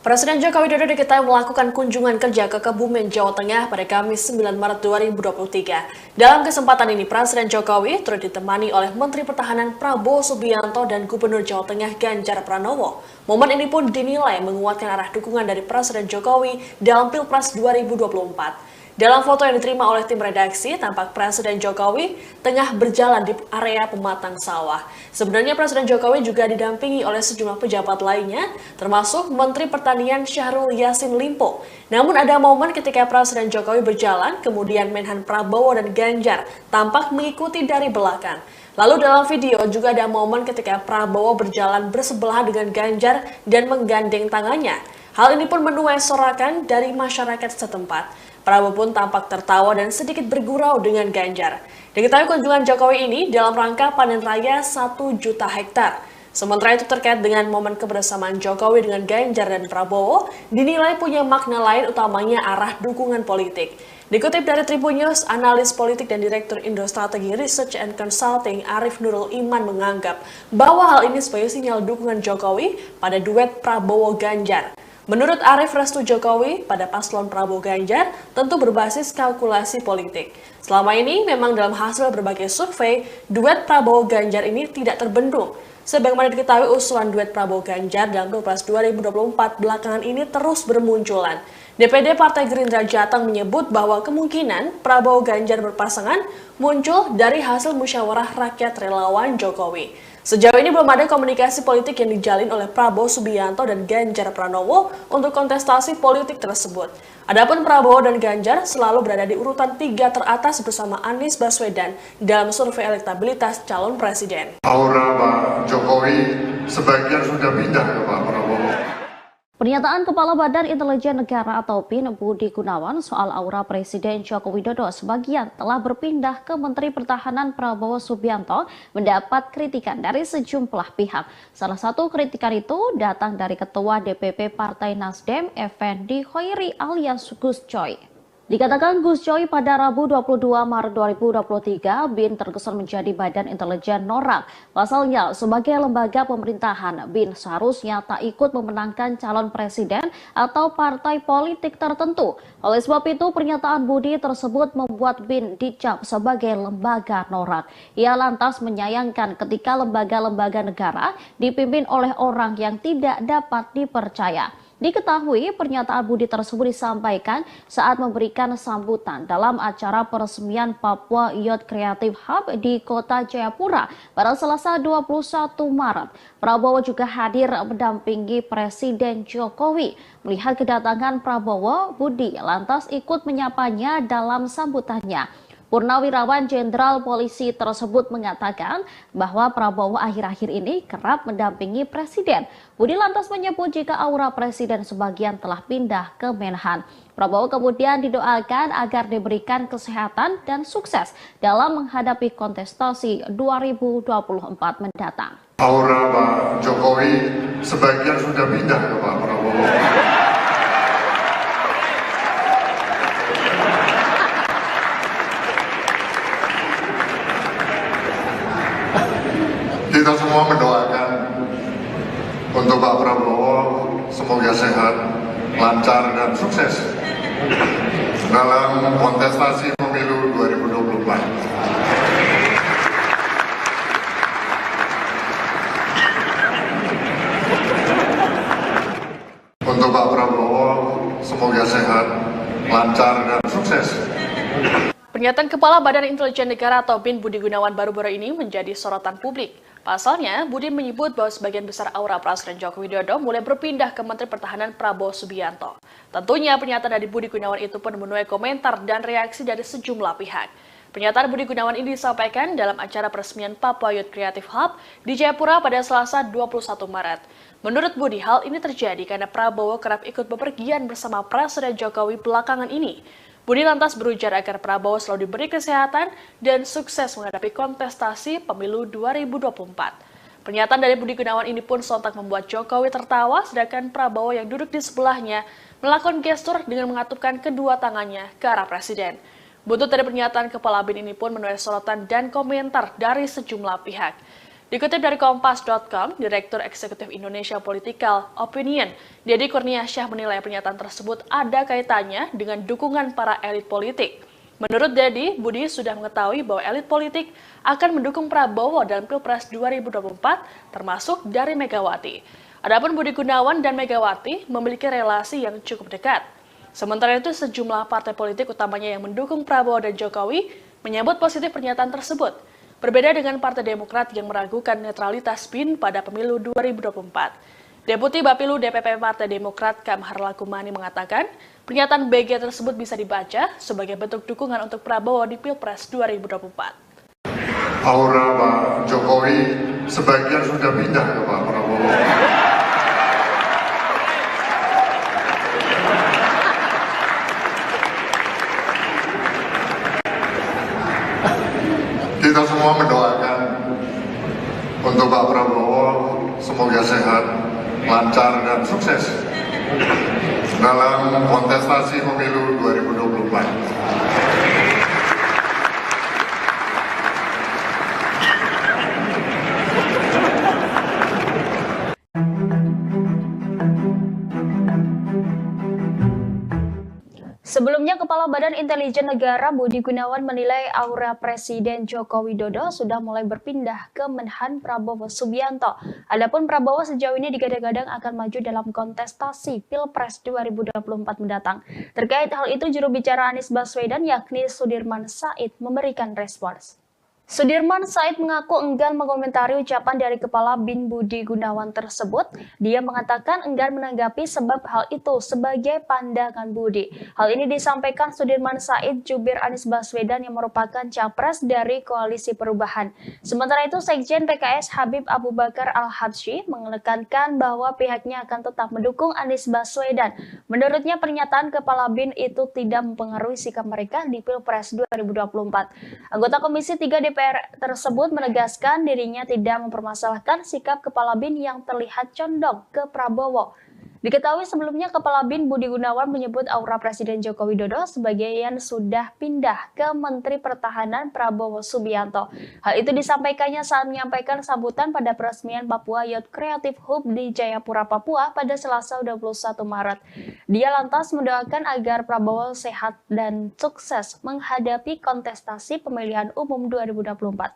Speaker 1: Presiden Joko Widodo diketahui melakukan kunjungan kerja ke Kebumen, Jawa Tengah pada Kamis 9 Maret 2023. Dalam kesempatan ini, Presiden Jokowi turut ditemani oleh Menteri Pertahanan Prabowo Subianto dan Gubernur Jawa Tengah Ganjar Pranowo. Momen ini pun dinilai menguatkan arah dukungan dari Presiden Jokowi dalam Pilpres 2024. Dalam foto yang diterima oleh tim redaksi, tampak Presiden Jokowi tengah berjalan di area pematang sawah. Sebenarnya Presiden Jokowi juga didampingi oleh sejumlah pejabat lainnya, termasuk Menteri Pertanian Syahrul Yassin Limpo. Namun ada momen ketika Presiden Jokowi berjalan, kemudian Menhan Prabowo dan Ganjar tampak mengikuti dari belakang. Lalu dalam video juga ada momen ketika Prabowo berjalan bersebelahan dengan Ganjar dan menggandeng tangannya. Hal ini pun menuai sorakan dari masyarakat setempat. Prabowo pun tampak tertawa dan sedikit bergurau dengan Ganjar. Diketahui kunjungan Jokowi ini dalam rangka panen raya 1 juta hektar. Sementara itu terkait dengan momen kebersamaan Jokowi dengan Ganjar dan Prabowo, dinilai punya makna lain utamanya arah dukungan politik. Dikutip dari Tribun News, analis politik dan Direktur Indo Strategi Research and Consulting Arif Nurul Iman menganggap bahwa hal ini sebagai sinyal dukungan Jokowi pada duet Prabowo-Ganjar. Menurut Arif, restu Jokowi pada paslon Prabowo Ganjar tentu berbasis kalkulasi politik. Selama ini memang dalam hasil berbagai survei, duet Prabowo Ganjar ini tidak terbendung. Sebagaimana diketahui usulan duet Prabowo Ganjar dalam Pilpres 2024 belakangan ini terus bermunculan. DPD Partai Gerindra Jateng menyebut bahwa kemungkinan Prabowo Ganjar berpasangan muncul dari hasil musyawarah rakyat relawan Jokowi. Sejauh ini belum ada komunikasi politik yang dijalin oleh Prabowo Subianto dan Ganjar Pranowo untuk kontestasi politik tersebut. Adapun Prabowo dan Ganjar selalu berada di urutan 3 teratas bersama Anies Baswedan dalam survei elektabilitas calon presiden.
Speaker 2: Aura Pak Jokowi sebagian sudah pindah ke Pak Prabowo.
Speaker 3: Pernyataan Kepala Badan Intelijen Negara atau BIN Budi Gunawan soal aura Presiden Joko Widodo sebagian telah berpindah ke Menteri Pertahanan Prabowo Subianto mendapat kritikan dari sejumlah pihak. Salah satu kritikan itu datang dari Ketua DPP Partai Nasdem, Effendi Khoiri alias Gus Coy. Dikatakan Gus Coy pada Rabu 22 Maret 2023, BIN terkesan menjadi badan intelijen norak. Pasalnya, sebagai lembaga pemerintahan, BIN seharusnya tak ikut memenangkan calon presiden atau partai politik tertentu. Oleh sebab itu, pernyataan Budi tersebut membuat BIN dicap sebagai lembaga norak. Ia lantas menyayangkan ketika lembaga-lembaga negara dipimpin oleh orang yang tidak dapat dipercaya. Diketahui pernyataan Budi tersebut disampaikan saat memberikan sambutan dalam acara peresmian Papua Youth Creative Hub di Kota Jayapura pada Selasa 21 Maret. Prabowo juga hadir mendampingi Presiden Jokowi. Melihat kedatangan Prabowo, Budi lantas ikut menyapanya dalam sambutannya. Purnawirawan Jenderal Polisi tersebut mengatakan bahwa Prabowo akhir-akhir ini kerap mendampingi Presiden. Budi lantas menyebut jika aura Presiden sebagian telah pindah ke Menhan. Prabowo kemudian didoakan agar diberikan kesehatan dan sukses dalam menghadapi kontestasi 2024 mendatang.
Speaker 2: Aura Pak Jokowi sebagian sudah pindah ke Pak Prabowo. Kita semua mendoakan untuk Pak Prabowo semoga sehat, lancar dan sukses dalam kontestasi pemilu 2024. Untuk Pak Prabowo semoga sehat, lancar dan sukses.
Speaker 1: Pernyataan Kepala Badan Intelijen Negara atau BIN Budi Gunawan baru-baru ini menjadi sorotan publik. Pasalnya, Budi menyebut bahwa sebagian besar aura Presiden Joko Widodo mulai berpindah ke Menteri Pertahanan Prabowo Subianto. Tentunya pernyataan dari Budi Gunawan itu pun menuai komentar dan reaksi dari sejumlah pihak. Pernyataan Budi Gunawan ini disampaikan dalam acara peresmian Papua Youth Creative Hub di Jayapura pada Selasa 21 Maret. Menurut Budi, hal ini terjadi karena Prabowo kerap ikut bepergian bersama Presiden Jokowi belakangan ini. Budi lantas berujar agar Prabowo selalu diberi kesehatan dan sukses menghadapi kontestasi pemilu 2024. Pernyataan dari Budi Gunawan ini pun sontak membuat Jokowi tertawa, sedangkan Prabowo yang duduk di sebelahnya melakukan gestur dengan mengatupkan kedua tangannya ke arah Presiden. Buntut dari pernyataan Kepala BIN ini pun menuai sorotan dan komentar dari sejumlah pihak. Dikutip dari Kompas.com, Direktur Eksekutif Indonesia Political Opinion, Deddy Kurniasyah menilai pernyataan tersebut ada kaitannya dengan dukungan para elit politik. Menurut Deddy, Budi sudah mengetahui bahwa elit politik akan mendukung Prabowo dalam Pilpres 2024, termasuk dari Megawati. Adapun Budi Gunawan dan Megawati memiliki relasi yang cukup dekat. Sementara itu, sejumlah partai politik utamanya yang mendukung Prabowo dan Jokowi menyambut positif pernyataan tersebut. Berbeda dengan Partai Demokrat yang meragukan netralitas BIN pada pemilu 2024. Deputi Bapilu DPP Partai Demokrat Kamhar Lakumani mengatakan, pernyataan BG tersebut bisa dibaca sebagai bentuk dukungan untuk Prabowo di Pilpres 2024.
Speaker 2: Aura Pak Jokowi sebagian sudah pindah ke Pak Prabowo. Kita semua mendoakan untuk Pak Prabowo semoga sehat, lancar dan sukses dalam kontestasi pemilu 2024.
Speaker 7: Sebelumnya, Kepala Badan Intelijen Negara Budi Gunawan menilai aura Presiden Joko Widodo sudah mulai berpindah ke Menhan Prabowo Subianto. Adapun Prabowo sejauh ini digadang-gadang akan maju dalam kontestasi Pilpres 2024 mendatang. Terkait hal itu, juru bicara Anies Baswedan yakni Sudirman Said memberikan respons. Sudirman Said mengaku enggan mengomentari ucapan dari Kepala BIN Budi Gunawan tersebut. Dia mengatakan enggan menanggapi sebab hal itu sebagai pandangan Budi. Hal ini disampaikan Sudirman Said jubir Anies Baswedan yang merupakan capres dari Koalisi Perubahan. Sementara itu, Sekjen PKS Habib Abu Bakar Al-Habsyi menekankan bahwa pihaknya akan tetap mendukung Anies Baswedan. Menurutnya, pernyataan Kepala BIN itu tidak mempengaruhi sikap mereka di Pilpres 2024. Anggota Komisi 3 DPR tersebut menegaskan dirinya tidak mempermasalahkan sikap Kepala BIN yang terlihat condong ke Prabowo. Diketahui sebelumnya Kepala BIN Budi Gunawan menyebut aura Presiden Joko Widodo sebagian sudah pindah ke Menteri Pertahanan Prabowo Subianto. Hal itu disampaikannya saat menyampaikan sambutan pada peresmian Papua Youth Creative Hub di Jayapura, Papua pada Selasa 21 Maret. Dia lantas mendoakan agar Prabowo sehat dan sukses menghadapi kontestasi pemilihan umum 2024.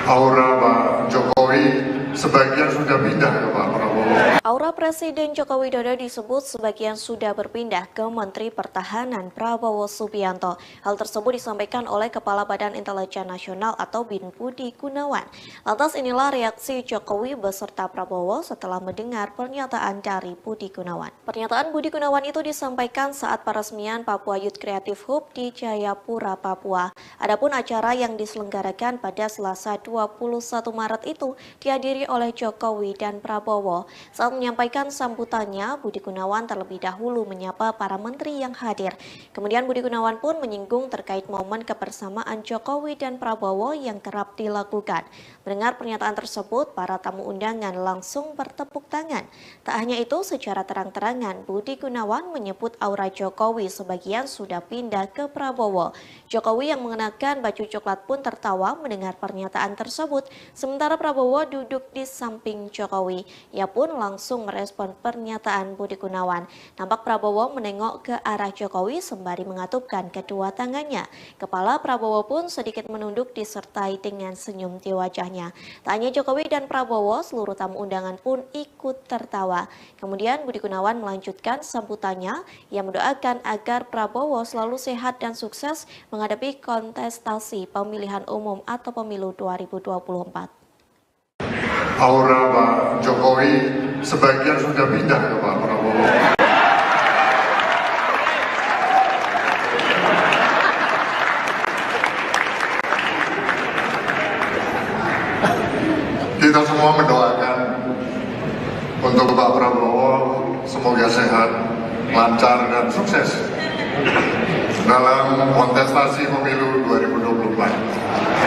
Speaker 2: Aura Pak Jokowi sebagian sudah pindah ke Pak Prabowo.
Speaker 4: Aura Presiden Joko Widodo disebut sebagian sudah berpindah ke Menteri Pertahanan Prabowo Subianto. Hal tersebut disampaikan oleh Kepala Badan Intelijen Nasional atau BIN Budi Gunawan. Lantas inilah reaksi Jokowi beserta Prabowo setelah mendengar pernyataan dari Budi Gunawan. Pernyataan Budi Gunawan itu disampaikan saat peresmian Papua Youth Creative Hub di Jayapura, Papua. Adapun acara yang diselenggarakan pada Selasa 21 Maret itu dihadiri oleh Jokowi dan Prabowo. Saat menyampaikan sambutannya, Budi Gunawan terlebih dahulu menyapa para menteri yang hadir. Kemudian Budi Gunawan pun menyinggung terkait momen kebersamaan Jokowi dan Prabowo yang kerap dilakukan. Mendengar pernyataan tersebut, para tamu undangan langsung bertepuk tangan. Tak hanya itu, secara terang-terangan Budi Gunawan menyebut aura Jokowi sebagian sudah pindah ke Prabowo. Jokowi yang mengenakan baju coklat pun tertawa mendengar pernyataan tersebut, sementara Prabowo duduk di samping Jokowi. Ia pun langsung merespon pernyataan Budi Gunawan. Nampak Prabowo menengok ke arah Jokowi sembari mengatupkan kedua tangannya. Kepala Prabowo pun sedikit menunduk disertai dengan senyum di wajahnya. Tak hanya Jokowi dan Prabowo, seluruh tamu undangan pun ikut tertawa. Kemudian Budi Gunawan melanjutkan sambutannya. Ia mendoakan agar Prabowo selalu sehat dan sukses menghadapi kontestasi pemilihan umum atau pemilu 2024.
Speaker 2: Aura Pak Jokowi sebagian sudah pindah ke Pak Prabowo. Kita semua mendoakan untuk Pak Prabowo semoga sehat, lancar dan sukses dalam kontestasi pemilu 2024.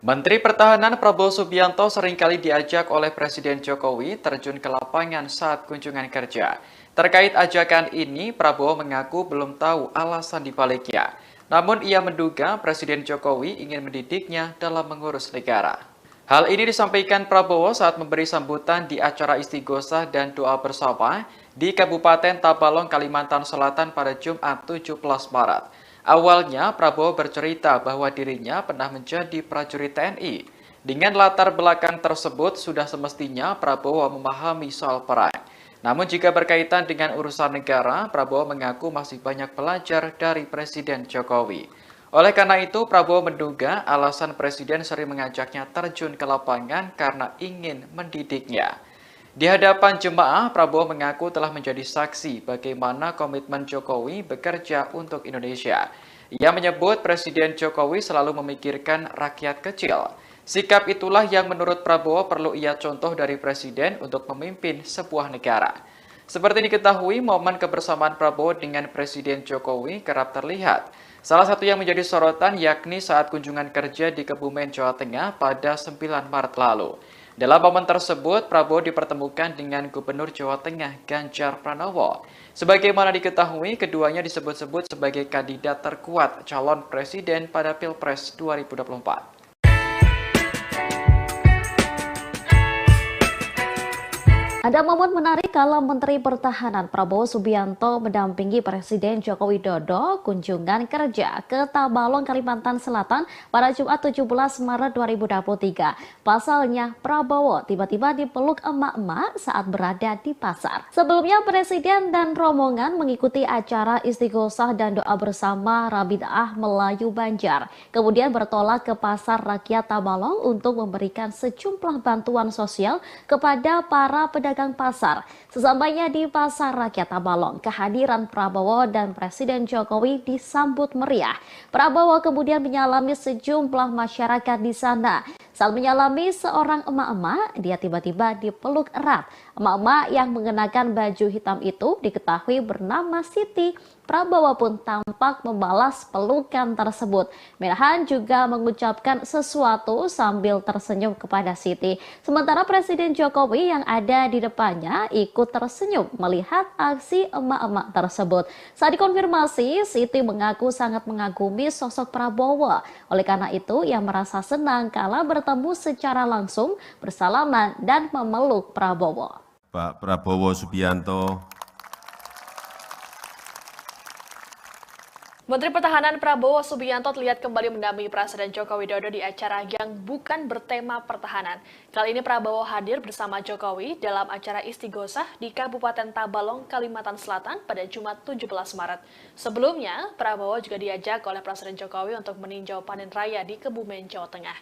Speaker 5: Menteri Pertahanan Prabowo Subianto seringkali diajak oleh Presiden Jokowi terjun ke lapangan saat kunjungan kerja. Terkait ajakan ini, Prabowo mengaku belum tahu alasan dibaliknya. Namun ia menduga Presiden Jokowi ingin mendidiknya dalam mengurus negara. Hal ini disampaikan Prabowo saat memberi sambutan di acara istighosah dan doa bersama di Kabupaten Tabalong, Kalimantan Selatan pada Jumat 17 Maret. Awalnya, Prabowo bercerita bahwa dirinya pernah menjadi prajurit TNI. Dengan latar belakang tersebut, sudah semestinya Prabowo memahami soal perang. Namun jika berkaitan dengan urusan negara, Prabowo mengaku masih banyak belajar dari Presiden Jokowi. Oleh karena itu, Prabowo menduga alasan Presiden sering mengajaknya terjun ke lapangan karena ingin mendidiknya. Di hadapan jemaah, Prabowo mengaku telah menjadi saksi bagaimana komitmen Jokowi bekerja untuk Indonesia. Ia menyebut Presiden Jokowi selalu memikirkan rakyat kecil. Sikap itulah yang menurut Prabowo perlu ia contoh dari Presiden untuk memimpin sebuah negara. Seperti diketahui, momen kebersamaan Prabowo dengan Presiden Jokowi kerap terlihat. Salah satu yang menjadi sorotan yakni saat kunjungan kerja di Kebumen, Jawa Tengah pada 9 Maret lalu. Dalam momen tersebut, Prabowo dipertemukan dengan Gubernur Jawa Tengah Ganjar Pranowo. Sebagaimana diketahui, keduanya disebut-sebut sebagai kandidat terkuat calon presiden pada Pilpres 2024.
Speaker 3: Ada momen menarik kala Menteri Pertahanan Prabowo Subianto mendampingi Presiden Joko Widodo kunjungan kerja ke Tabalong, Kalimantan Selatan pada Jumat 17 Maret 2023. Pasalnya, Prabowo tiba-tiba dipeluk emak-emak saat berada di pasar. Sebelumnya, Presiden dan rombongan mengikuti acara istighosah dan doa bersama Rabi'ah Melayu Banjar. Kemudian bertolak ke Pasar Rakyat Tabalong untuk memberikan sejumlah bantuan sosial kepada para pedagang pasar. Sesampainya di Pasar Rakyat Tabalong, kehadiran Prabowo dan Presiden Jokowi disambut meriah. Prabowo kemudian menyalami sejumlah masyarakat di sana. Saat menyalami seorang emak-emak, dia tiba-tiba dipeluk erat. Emak-emak yang mengenakan baju hitam itu diketahui bernama Siti. Prabowo pun tampak membalas pelukan tersebut. Menhan juga mengucapkan sesuatu sambil tersenyum kepada Siti. Sementara Presiden Jokowi yang ada di depannya ikut tersenyum melihat aksi emak-emak tersebut. Saat dikonfirmasi, Siti mengaku sangat mengagumi sosok Prabowo. Oleh karena itu, ia merasa senang kala bertemu secara langsung, bersalaman dan memeluk Prabowo.
Speaker 6: Pak Prabowo Subianto.
Speaker 1: Menteri Pertahanan Prabowo Subianto terlihat kembali mendampingi Presiden Joko Widodo di acara yang bukan bertema pertahanan. Kali ini Prabowo hadir bersama Jokowi dalam acara istighosah di Kabupaten Tabalong, Kalimantan Selatan pada Jumat 17 Maret. Sebelumnya, Prabowo juga diajak oleh Presiden Jokowi untuk meninjau panen raya di Kebumen, Jawa Tengah.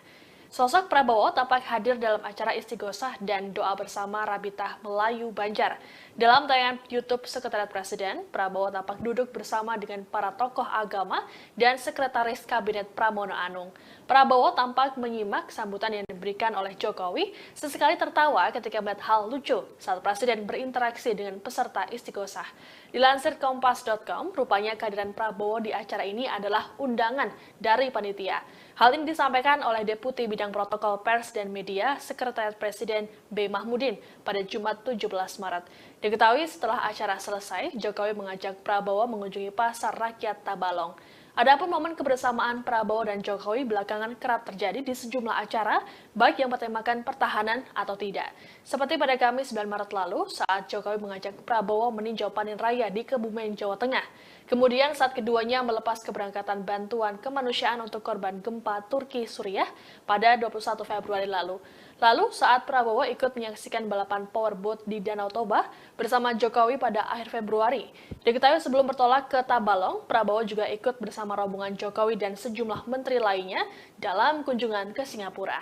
Speaker 1: Sosok Prabowo tampak hadir dalam acara istighosah dan doa bersama Rabi'ah Melayu Banjar. Dalam tayangan YouTube Sekretariat Presiden, Prabowo tampak duduk bersama dengan para tokoh agama dan Sekretaris Kabinet Pramono Anung. Prabowo tampak menyimak sambutan yang diberikan oleh Jokowi, sesekali tertawa ketika melihat hal lucu saat Presiden berinteraksi dengan peserta istighosah. Dilansir Kompas.com, rupanya kehadiran Prabowo di acara ini adalah undangan dari panitia. Hal ini disampaikan oleh Deputi Bidang Protokol Pers dan Media Sekretariat Presiden B. Mahmudin pada Jumat 17 Maret. Diketahui setelah acara selesai, Jokowi mengajak Prabowo mengunjungi Pasar Rakyat Tabalong. Adapun momen kebersamaan Prabowo dan Jokowi belakangan kerap terjadi di sejumlah acara, baik yang bertemakan pertahanan atau tidak. Seperti pada Kamis 9 Maret lalu, saat Jokowi mengajak Prabowo meninjau panen raya di Kebumen, Jawa Tengah. Kemudian saat keduanya melepas keberangkatan bantuan kemanusiaan untuk korban gempa Turki Suriah pada 21 Februari lalu. Lalu saat Prabowo ikut menyaksikan balapan powerboat di Danau Toba bersama Jokowi pada akhir Februari. Diketahui sebelum bertolak ke Tabalong, Prabowo juga ikut bersama rombongan Jokowi dan sejumlah menteri lainnya dalam kunjungan ke Singapura.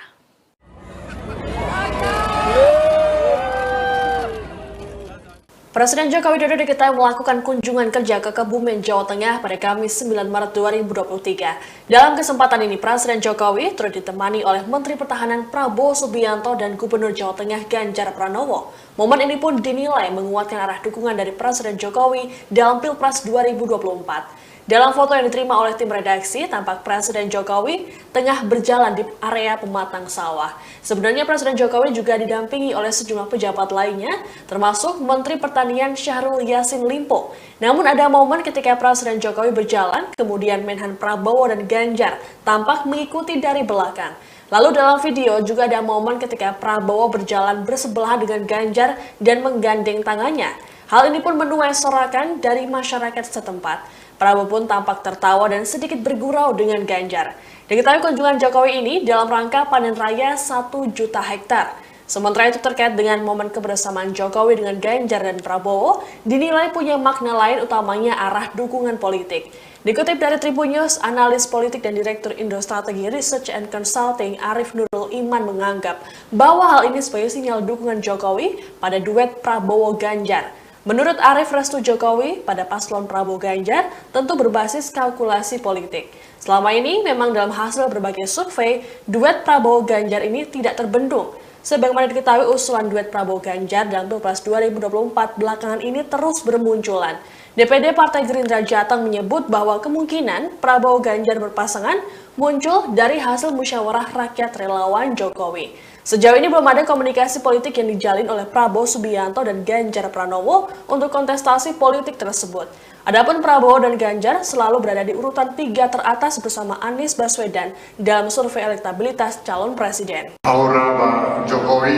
Speaker 1: Presiden Joko Widodo diketahui melakukan kunjungan kerja ke Kebumen, Jawa Tengah pada Kamis 9 Maret 2023. Dalam kesempatan ini, Presiden Jokowi turut ditemani oleh Menteri Pertahanan Prabowo Subianto dan Gubernur Jawa Tengah Ganjar Pranowo. Momen ini pun dinilai menguatkan arah dukungan dari Presiden Jokowi dalam Pilpres 2024. Dalam foto yang diterima oleh tim redaksi, tampak Presiden Jokowi tengah berjalan di area pematang sawah. Sebenarnya Presiden Jokowi juga didampingi oleh sejumlah pejabat lainnya, termasuk Menteri Pertanian Syahrul Yassin Limpo. Namun ada momen ketika Presiden Jokowi berjalan, kemudian Menhan Prabowo dan Ganjar tampak mengikuti dari belakang. Lalu dalam video juga ada momen ketika Prabowo berjalan bersebelahan dengan Ganjar dan menggandeng tangannya. Hal ini pun menuai sorakan dari masyarakat setempat. Prabowo pun tampak tertawa dan sedikit bergurau dengan Ganjar. Diketahui kunjungan Jokowi ini dalam rangka panen raya 1 juta hektar. Sementara itu terkait dengan momen kebersamaan Jokowi dengan Ganjar dan Prabowo, dinilai punya makna lain utamanya arah dukungan politik. Dikutip dari Tribun News, analis politik dan Direktur Indo Strategi Research and Consulting Arif Nurul Iman menganggap bahwa hal ini sebagai sinyal dukungan Jokowi pada duet Prabowo-Ganjar. Menurut Arif, restu Jokowi pada paslon Prabowo-Ganjar tentu berbasis kalkulasi politik. Selama ini memang dalam hasil berbagai survei, duet Prabowo-Ganjar ini tidak terbendung. Sebagaimana diketahui usulan duet Prabowo-Ganjar dalam Pilpres 2024 belakangan ini terus bermunculan. DPD Partai Gerindra Jateng menyebut bahwa kemungkinan Prabowo-Ganjar berpasangan muncul dari hasil musyawarah rakyat relawan Jokowi. Sejauh ini belum ada komunikasi politik yang dijalin oleh Prabowo Subianto dan Ganjar Pranowo untuk kontestasi politik tersebut. Adapun Prabowo dan Ganjar selalu berada di urutan 3 teratas bersama Anies Baswedan dalam survei elektabilitas calon presiden.
Speaker 2: Aura Pak Jokowi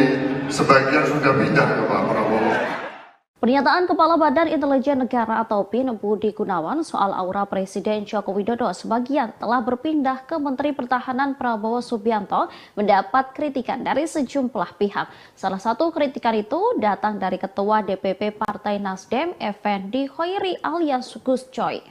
Speaker 2: sebagian sudah pindah ke Pak Prabowo.
Speaker 3: Pernyataan Kepala Badan Intelijen Negara atau BIN Budi Gunawan soal aura Presiden Joko Widodo sebagian telah berpindah ke Menteri Pertahanan Prabowo Subianto mendapat kritikan dari sejumlah pihak. Salah satu kritikan itu datang dari Ketua DPP Partai Nasdem, Effendi Khoiri alias Gus Coy.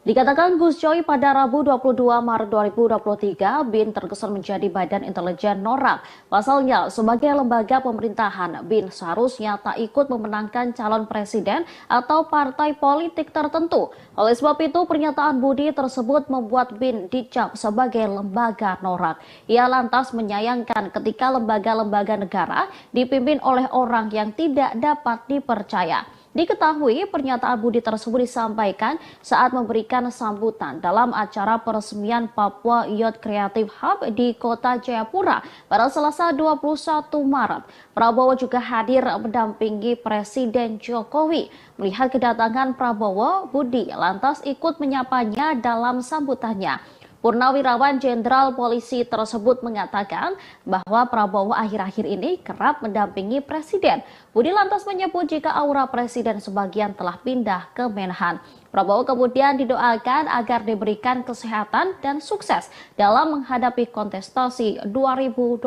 Speaker 3: Dikatakan Gus Coy pada Rabu 22 Maret 2023, BIN terkesan menjadi Badan Intelijen Norak. Pasalnya, sebagai lembaga pemerintahan, BIN seharusnya tak ikut memenangkan calon presiden atau partai politik tertentu. Oleh sebab itu, pernyataan Budi tersebut membuat BIN dicap sebagai lembaga norak. Ia lantas menyayangkan ketika lembaga-lembaga negara dipimpin oleh orang yang tidak dapat dipercaya. Diketahui pernyataan Budi tersebut disampaikan saat memberikan sambutan dalam acara peresmian Papua Youth Creative Hub di Kota Jayapura pada Selasa 21 Maret. Prabowo juga hadir mendampingi Presiden Jokowi. Melihat kedatangan Prabowo, Budi lantas ikut menyapanya dalam sambutannya. Purnawirawan Jenderal Polisi tersebut mengatakan bahwa Prabowo akhir-akhir ini kerap mendampingi Presiden. Budi lantas menyebut jika aura Presiden sebagian telah pindah ke Menhan. Prabowo kemudian didoakan agar diberikan kesehatan dan sukses dalam menghadapi kontestasi 2024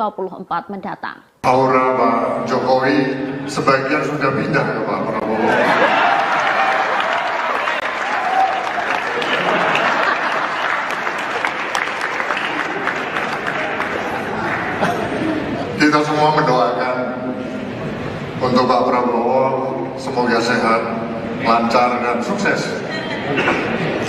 Speaker 3: mendatang.
Speaker 2: Aura Pak Jokowi sebagian sudah pindah ke Pak Prabowo. Kita semua mendoakan untuk Pak Prabowo semoga sehat, lancar dan sukses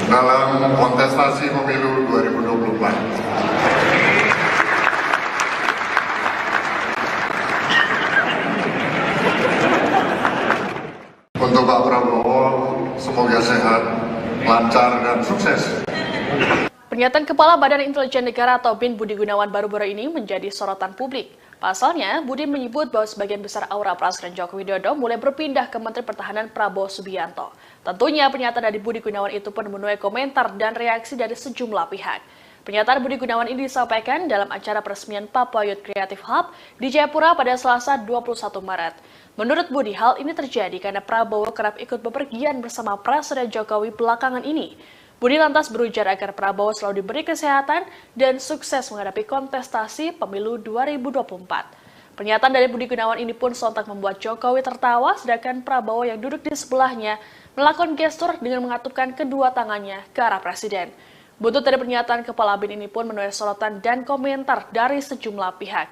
Speaker 2: dalam kontestasi pemilu 2024. Untuk Pak Prabowo semoga sehat, lancar dan sukses.
Speaker 1: Pernyataan Kepala Badan Intelijen Negara atau BIN Budi Gunawan baru-baru ini menjadi sorotan publik. Pasalnya, Budi menyebut bahwa sebagian besar aura Presiden Joko Widodo mulai berpindah ke Menteri Pertahanan Prabowo Subianto. Tentunya pernyataan dari Budi Gunawan itu pun menuai komentar dan reaksi dari sejumlah pihak. Pernyataan Budi Gunawan ini disampaikan dalam acara peresmian Papua Youth Creative Hub di Jayapura pada Selasa 21 Maret. Menurut Budi, hal ini terjadi karena Prabowo kerap ikut bepergian bersama Presiden Jokowi belakangan ini. Budi lantas berujar agar Prabowo selalu diberi kesehatan dan sukses menghadapi kontestasi pemilu 2024. Pernyataan dari Budi Gunawan ini pun sontak membuat Jokowi tertawa, sedangkan Prabowo yang duduk di sebelahnya melakukan gestur dengan mengatupkan kedua tangannya ke arah Presiden. Buntut dari pernyataan Kepala BIN ini pun menuai sorotan dan komentar dari sejumlah pihak.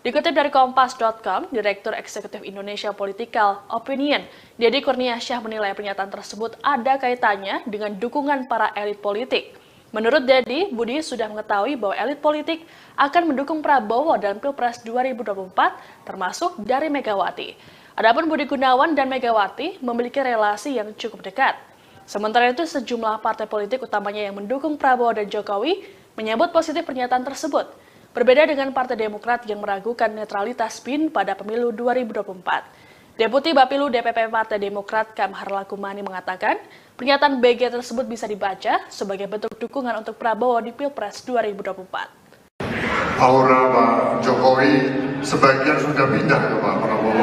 Speaker 1: Dikutip dari Kompas.com, Direktur Eksekutif Indonesia Political Opinion, Deddy Kurniasyah menilai pernyataan tersebut ada kaitannya dengan dukungan para elit politik. Menurut Deddy, Budi sudah mengetahui bahwa elit politik akan mendukung Prabowo dalam Pilpres 2024, termasuk dari Megawati. Adapun Budi Gunawan dan Megawati memiliki relasi yang cukup dekat. Sementara itu, sejumlah partai politik utamanya yang mendukung Prabowo dan Jokowi menyambut positif pernyataan tersebut. Berbeda dengan Partai Demokrat yang meragukan netralitas BIN pada pemilu 2024. Deputi Bapilu DPP Partai Demokrat Kamhar Lakumani mengatakan, pernyataan BG tersebut bisa dibaca sebagai bentuk dukungan untuk Prabowo di Pilpres 2024.
Speaker 2: Aura Pak Jokowi sebagian sudah pindah ke Pak Prabowo.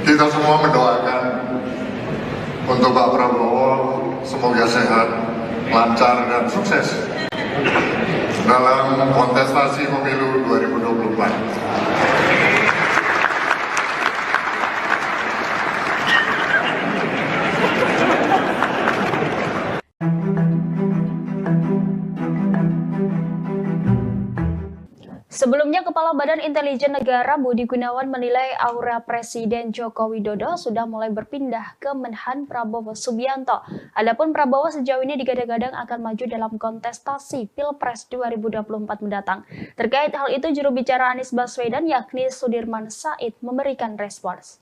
Speaker 2: Kita semua mendoakan untuk Pak Prabowo semoga sehat, lancar dan sukses dalam kontestasi pemilu 2024.
Speaker 7: Sebelumnya, Kepala Badan Intelijen Negara Budi Gunawan menilai aura Presiden Joko Widodo sudah mulai berpindah ke Menhan Prabowo Subianto. Adapun Prabowo sejauh ini digadang-gadang akan maju dalam kontestasi Pilpres 2024 mendatang. Terkait hal itu, juru bicara Anies Baswedan yakni Sudirman Said memberikan respons.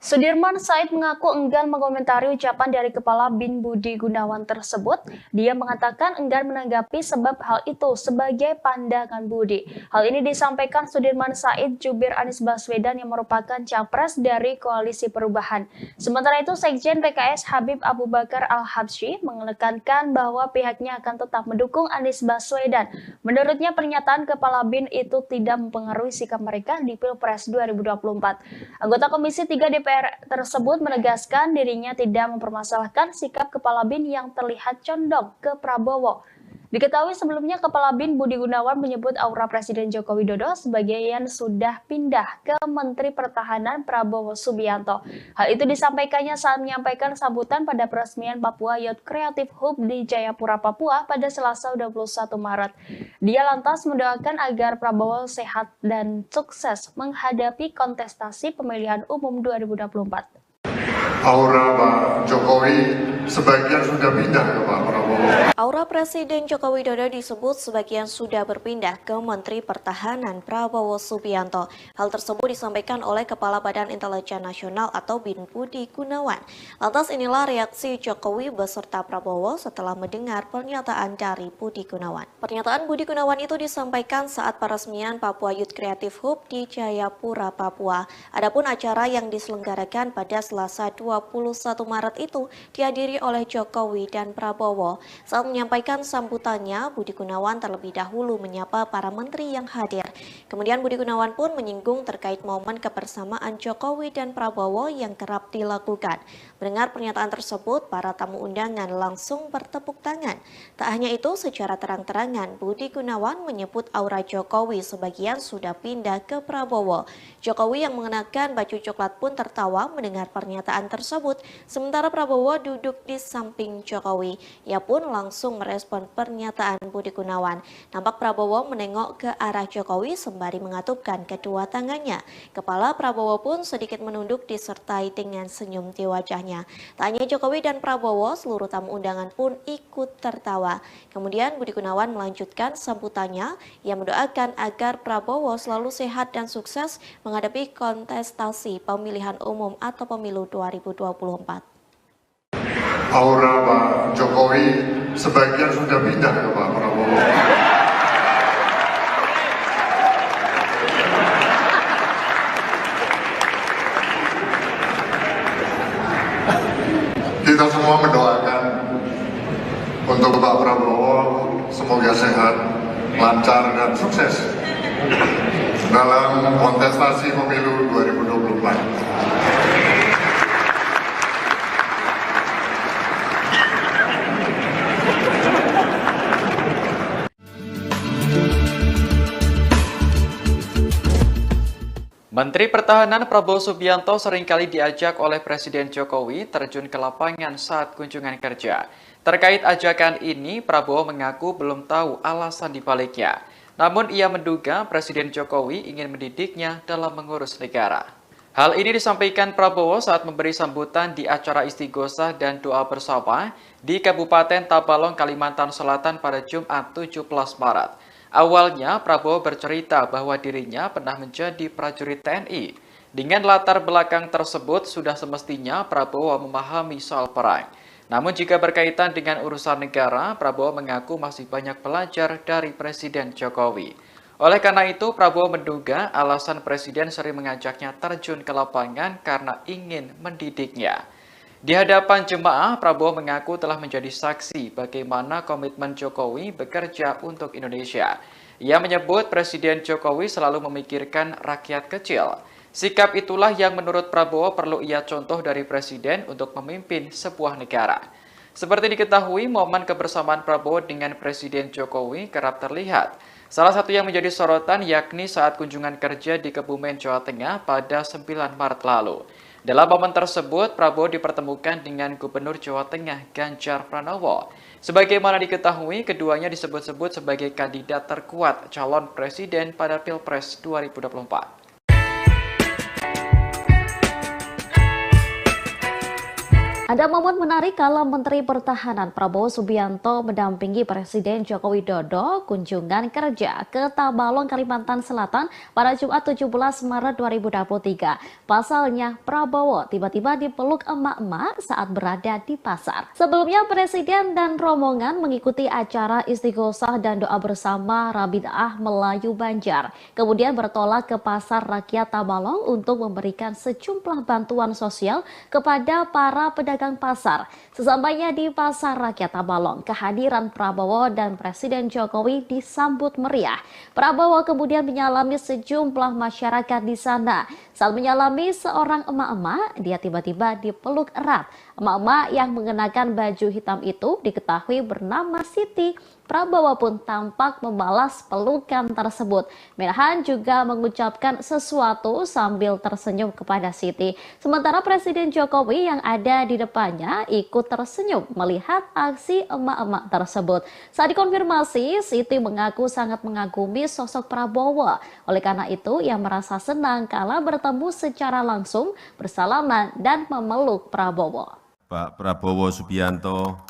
Speaker 7: Sudirman Said mengaku enggan mengomentari ucapan dari Kepala BIN Budi Gunawan tersebut. Dia mengatakan enggan menanggapi sebab hal itu sebagai pandangan Budi. Hal ini disampaikan Sudirman Said jubir Anies Baswedan yang merupakan capres dari Koalisi Perubahan. Sementara itu, Sekjen PKS Habib Abu Bakar Al-Habsyi menekankan bahwa pihaknya akan tetap mendukung Anies Baswedan. Menurutnya, pernyataan Kepala BIN itu tidak mempengaruhi sikap mereka di Pilpres 2024. Anggota Komisi 3 DPR tersebut menegaskan dirinya tidak mempermasalahkan sikap Kepala BIN yang terlihat condong ke Prabowo. Diketahui sebelumnya Kepala BIN Budi Gunawan menyebut aura Presiden Joko Widodo sebagian sudah pindah ke Menteri Pertahanan Prabowo Subianto. Hal itu disampaikannya saat menyampaikan sambutan pada peresmian Papua Youth Creative Hub di Jayapura, Papua pada Selasa 21 Maret. Dia lantas mendoakan agar Prabowo sehat dan sukses menghadapi kontestasi pemilihan umum 2024.
Speaker 2: Aura Pak Jokowi sebagian sudah pindah ke Pak Prabowo.
Speaker 4: Aura Presiden Joko Widodo disebut sebagian sudah berpindah ke Menteri Pertahanan Prabowo Subianto. Hal tersebut disampaikan oleh Kepala Badan Intelijen Nasional atau BIN Budi Gunawan. Lantas inilah reaksi Jokowi beserta Prabowo setelah mendengar pernyataan dari Budi Gunawan. Pernyataan Budi Gunawan itu disampaikan saat peresmian Papua Youth Creative Hub di Jayapura, Papua. Adapun acara yang diselenggarakan pada Selasa 21 Maret itu dihadiri oleh Jokowi dan Prabowo. Saat menyampaikan sambutannya, Budi Gunawan terlebih dahulu menyapa para menteri yang hadir. Kemudian Budi Gunawan pun menyinggung terkait momen kebersamaan Jokowi dan Prabowo yang kerap dilakukan. Mendengar pernyataan tersebut, para tamu undangan langsung bertepuk tangan. Tak hanya itu, secara terang-terangan Budi Gunawan menyebut aura Jokowi sebagian sudah pindah ke Prabowo. Jokowi yang mengenakan baju coklat pun tertawa mendengar pernyataan tersebut, sementara Prabowo duduk di samping Jokowi. Ia pun langsung merespon pernyataan Budi Gunawan. Nampak Prabowo menengok ke arah Jokowi sembari mengatupkan kedua tangannya. Kepala Prabowo pun sedikit menunduk disertai dengan senyum di wajahnya. Tak hanya Jokowi dan Prabowo, seluruh tamu undangan pun ikut tertawa. Kemudian Budi Gunawan melanjutkan sambutannya. Ia mendoakan agar Prabowo selalu sehat dan sukses menghadapi kontestasi pemilihan umum atau pemilu 2024.
Speaker 2: Aura Pak Jokowi sebagian sudah pindah ke Pak Prabowo. Kita semua mendoakan untuk Pak Prabowo semoga sehat, lancar dan sukses dalam kontestasi pemilu 2024.
Speaker 5: Menteri Pertahanan Prabowo Subianto seringkali diajak oleh Presiden Jokowi terjun ke lapangan saat kunjungan kerja. Terkait ajakan ini, Prabowo mengaku belum tahu alasan dibaliknya. Namun ia menduga Presiden Jokowi ingin mendidiknya dalam mengurus negara. Hal ini disampaikan Prabowo saat memberi sambutan di acara istighosah dan doa bersama di Kabupaten Tabalong, Kalimantan Selatan pada Jumat 17 Maret. Awalnya, Prabowo bercerita bahwa dirinya pernah menjadi prajurit TNI. Dengan latar belakang tersebut, sudah semestinya Prabowo memahami soal perang. Namun jika berkaitan dengan urusan negara, Prabowo mengaku masih banyak belajar dari Presiden Jokowi. Oleh karena itu, Prabowo menduga alasan Presiden sering mengajaknya terjun ke lapangan karena ingin mendidiknya. Di hadapan jemaah, Prabowo mengaku telah menjadi saksi bagaimana komitmen Jokowi bekerja untuk Indonesia. Ia menyebut Presiden Jokowi selalu memikirkan rakyat kecil. Sikap itulah yang menurut Prabowo perlu ia contoh dari Presiden untuk memimpin sebuah negara. Seperti diketahui, momen kebersamaan Prabowo dengan Presiden Jokowi kerap terlihat. Salah satu yang menjadi sorotan yakni saat kunjungan kerja di Kebumen, Jawa Tengah pada 9 Maret lalu. Dalam momen tersebut, Prabowo dipertemukan dengan Gubernur Jawa Tengah Ganjar Pranowo. Sebagaimana diketahui, keduanya disebut-sebut sebagai kandidat terkuat calon presiden pada Pilpres 2024.
Speaker 3: Ada momen menarik kala Menteri Pertahanan Prabowo Subianto mendampingi Presiden Joko Widodo kunjungan kerja ke Tabalong, Kalimantan Selatan pada Jumat 17 Maret 2023. Pasalnya, Prabowo tiba-tiba dipeluk emak-emak saat berada di pasar. Sebelumnya, Presiden dan rombongan mengikuti acara istighosah dan doa bersama Rabitah Melayu Banjar. Kemudian bertolak ke Pasar Rakyat Tabalong untuk memberikan sejumlah bantuan sosial kepada para pedagang pasar. Sesampainya di Pasar Rakyat Tabalong, kehadiran Prabowo dan Presiden Jokowi disambut meriah. Prabowo kemudian menyalami sejumlah masyarakat di sana. Saat menyalami seorang emak-emak, dia tiba-tiba dipeluk erat. Emak-emak yang mengenakan baju hitam itu diketahui bernama Siti. Prabowo pun tampak membalas pelukan tersebut. Menhan juga mengucapkan sesuatu sambil tersenyum kepada Siti. Sementara Presiden Jokowi yang ada di depannya ikut tersenyum melihat aksi emak-emak tersebut. Saat dikonfirmasi, Siti mengaku sangat mengagumi sosok Prabowo. Oleh karena itu, ia merasa senang kala bertemu secara langsung, bersalaman dan memeluk Prabowo.
Speaker 6: Pak Prabowo Subianto,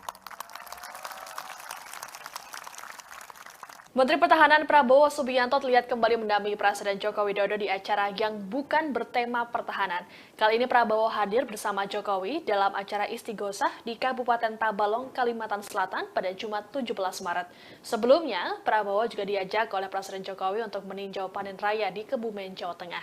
Speaker 1: Menteri Pertahanan Prabowo Subianto terlihat kembali mendampingi Presiden Joko Widodo di acara yang bukan bertema pertahanan. Kali ini Prabowo hadir bersama Jokowi dalam acara istighosah di Kabupaten Tabalong, Kalimantan Selatan pada Jumat 17 Maret. Sebelumnya, Prabowo juga diajak oleh Presiden Jokowi untuk meninjau panen raya di Kebumen, Jawa Tengah.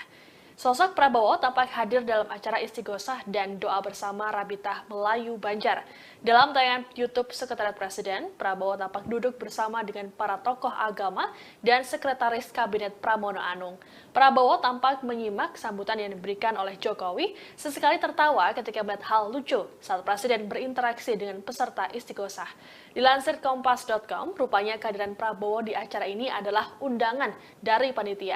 Speaker 1: Sosok Prabowo tampak hadir dalam acara istighosah dan doa bersama Rabitah Melayu Banjar. Dalam tayangan YouTube Sekretariat Presiden, Prabowo tampak duduk bersama dengan para tokoh agama dan Sekretaris Kabinet Pramono Anung. Prabowo tampak menyimak sambutan yang diberikan oleh Jokowi, sesekali tertawa ketika melihat hal lucu saat Presiden berinteraksi dengan peserta istighosah. Dilansir Kompas.com, rupanya kehadiran Prabowo di acara ini adalah undangan dari panitia.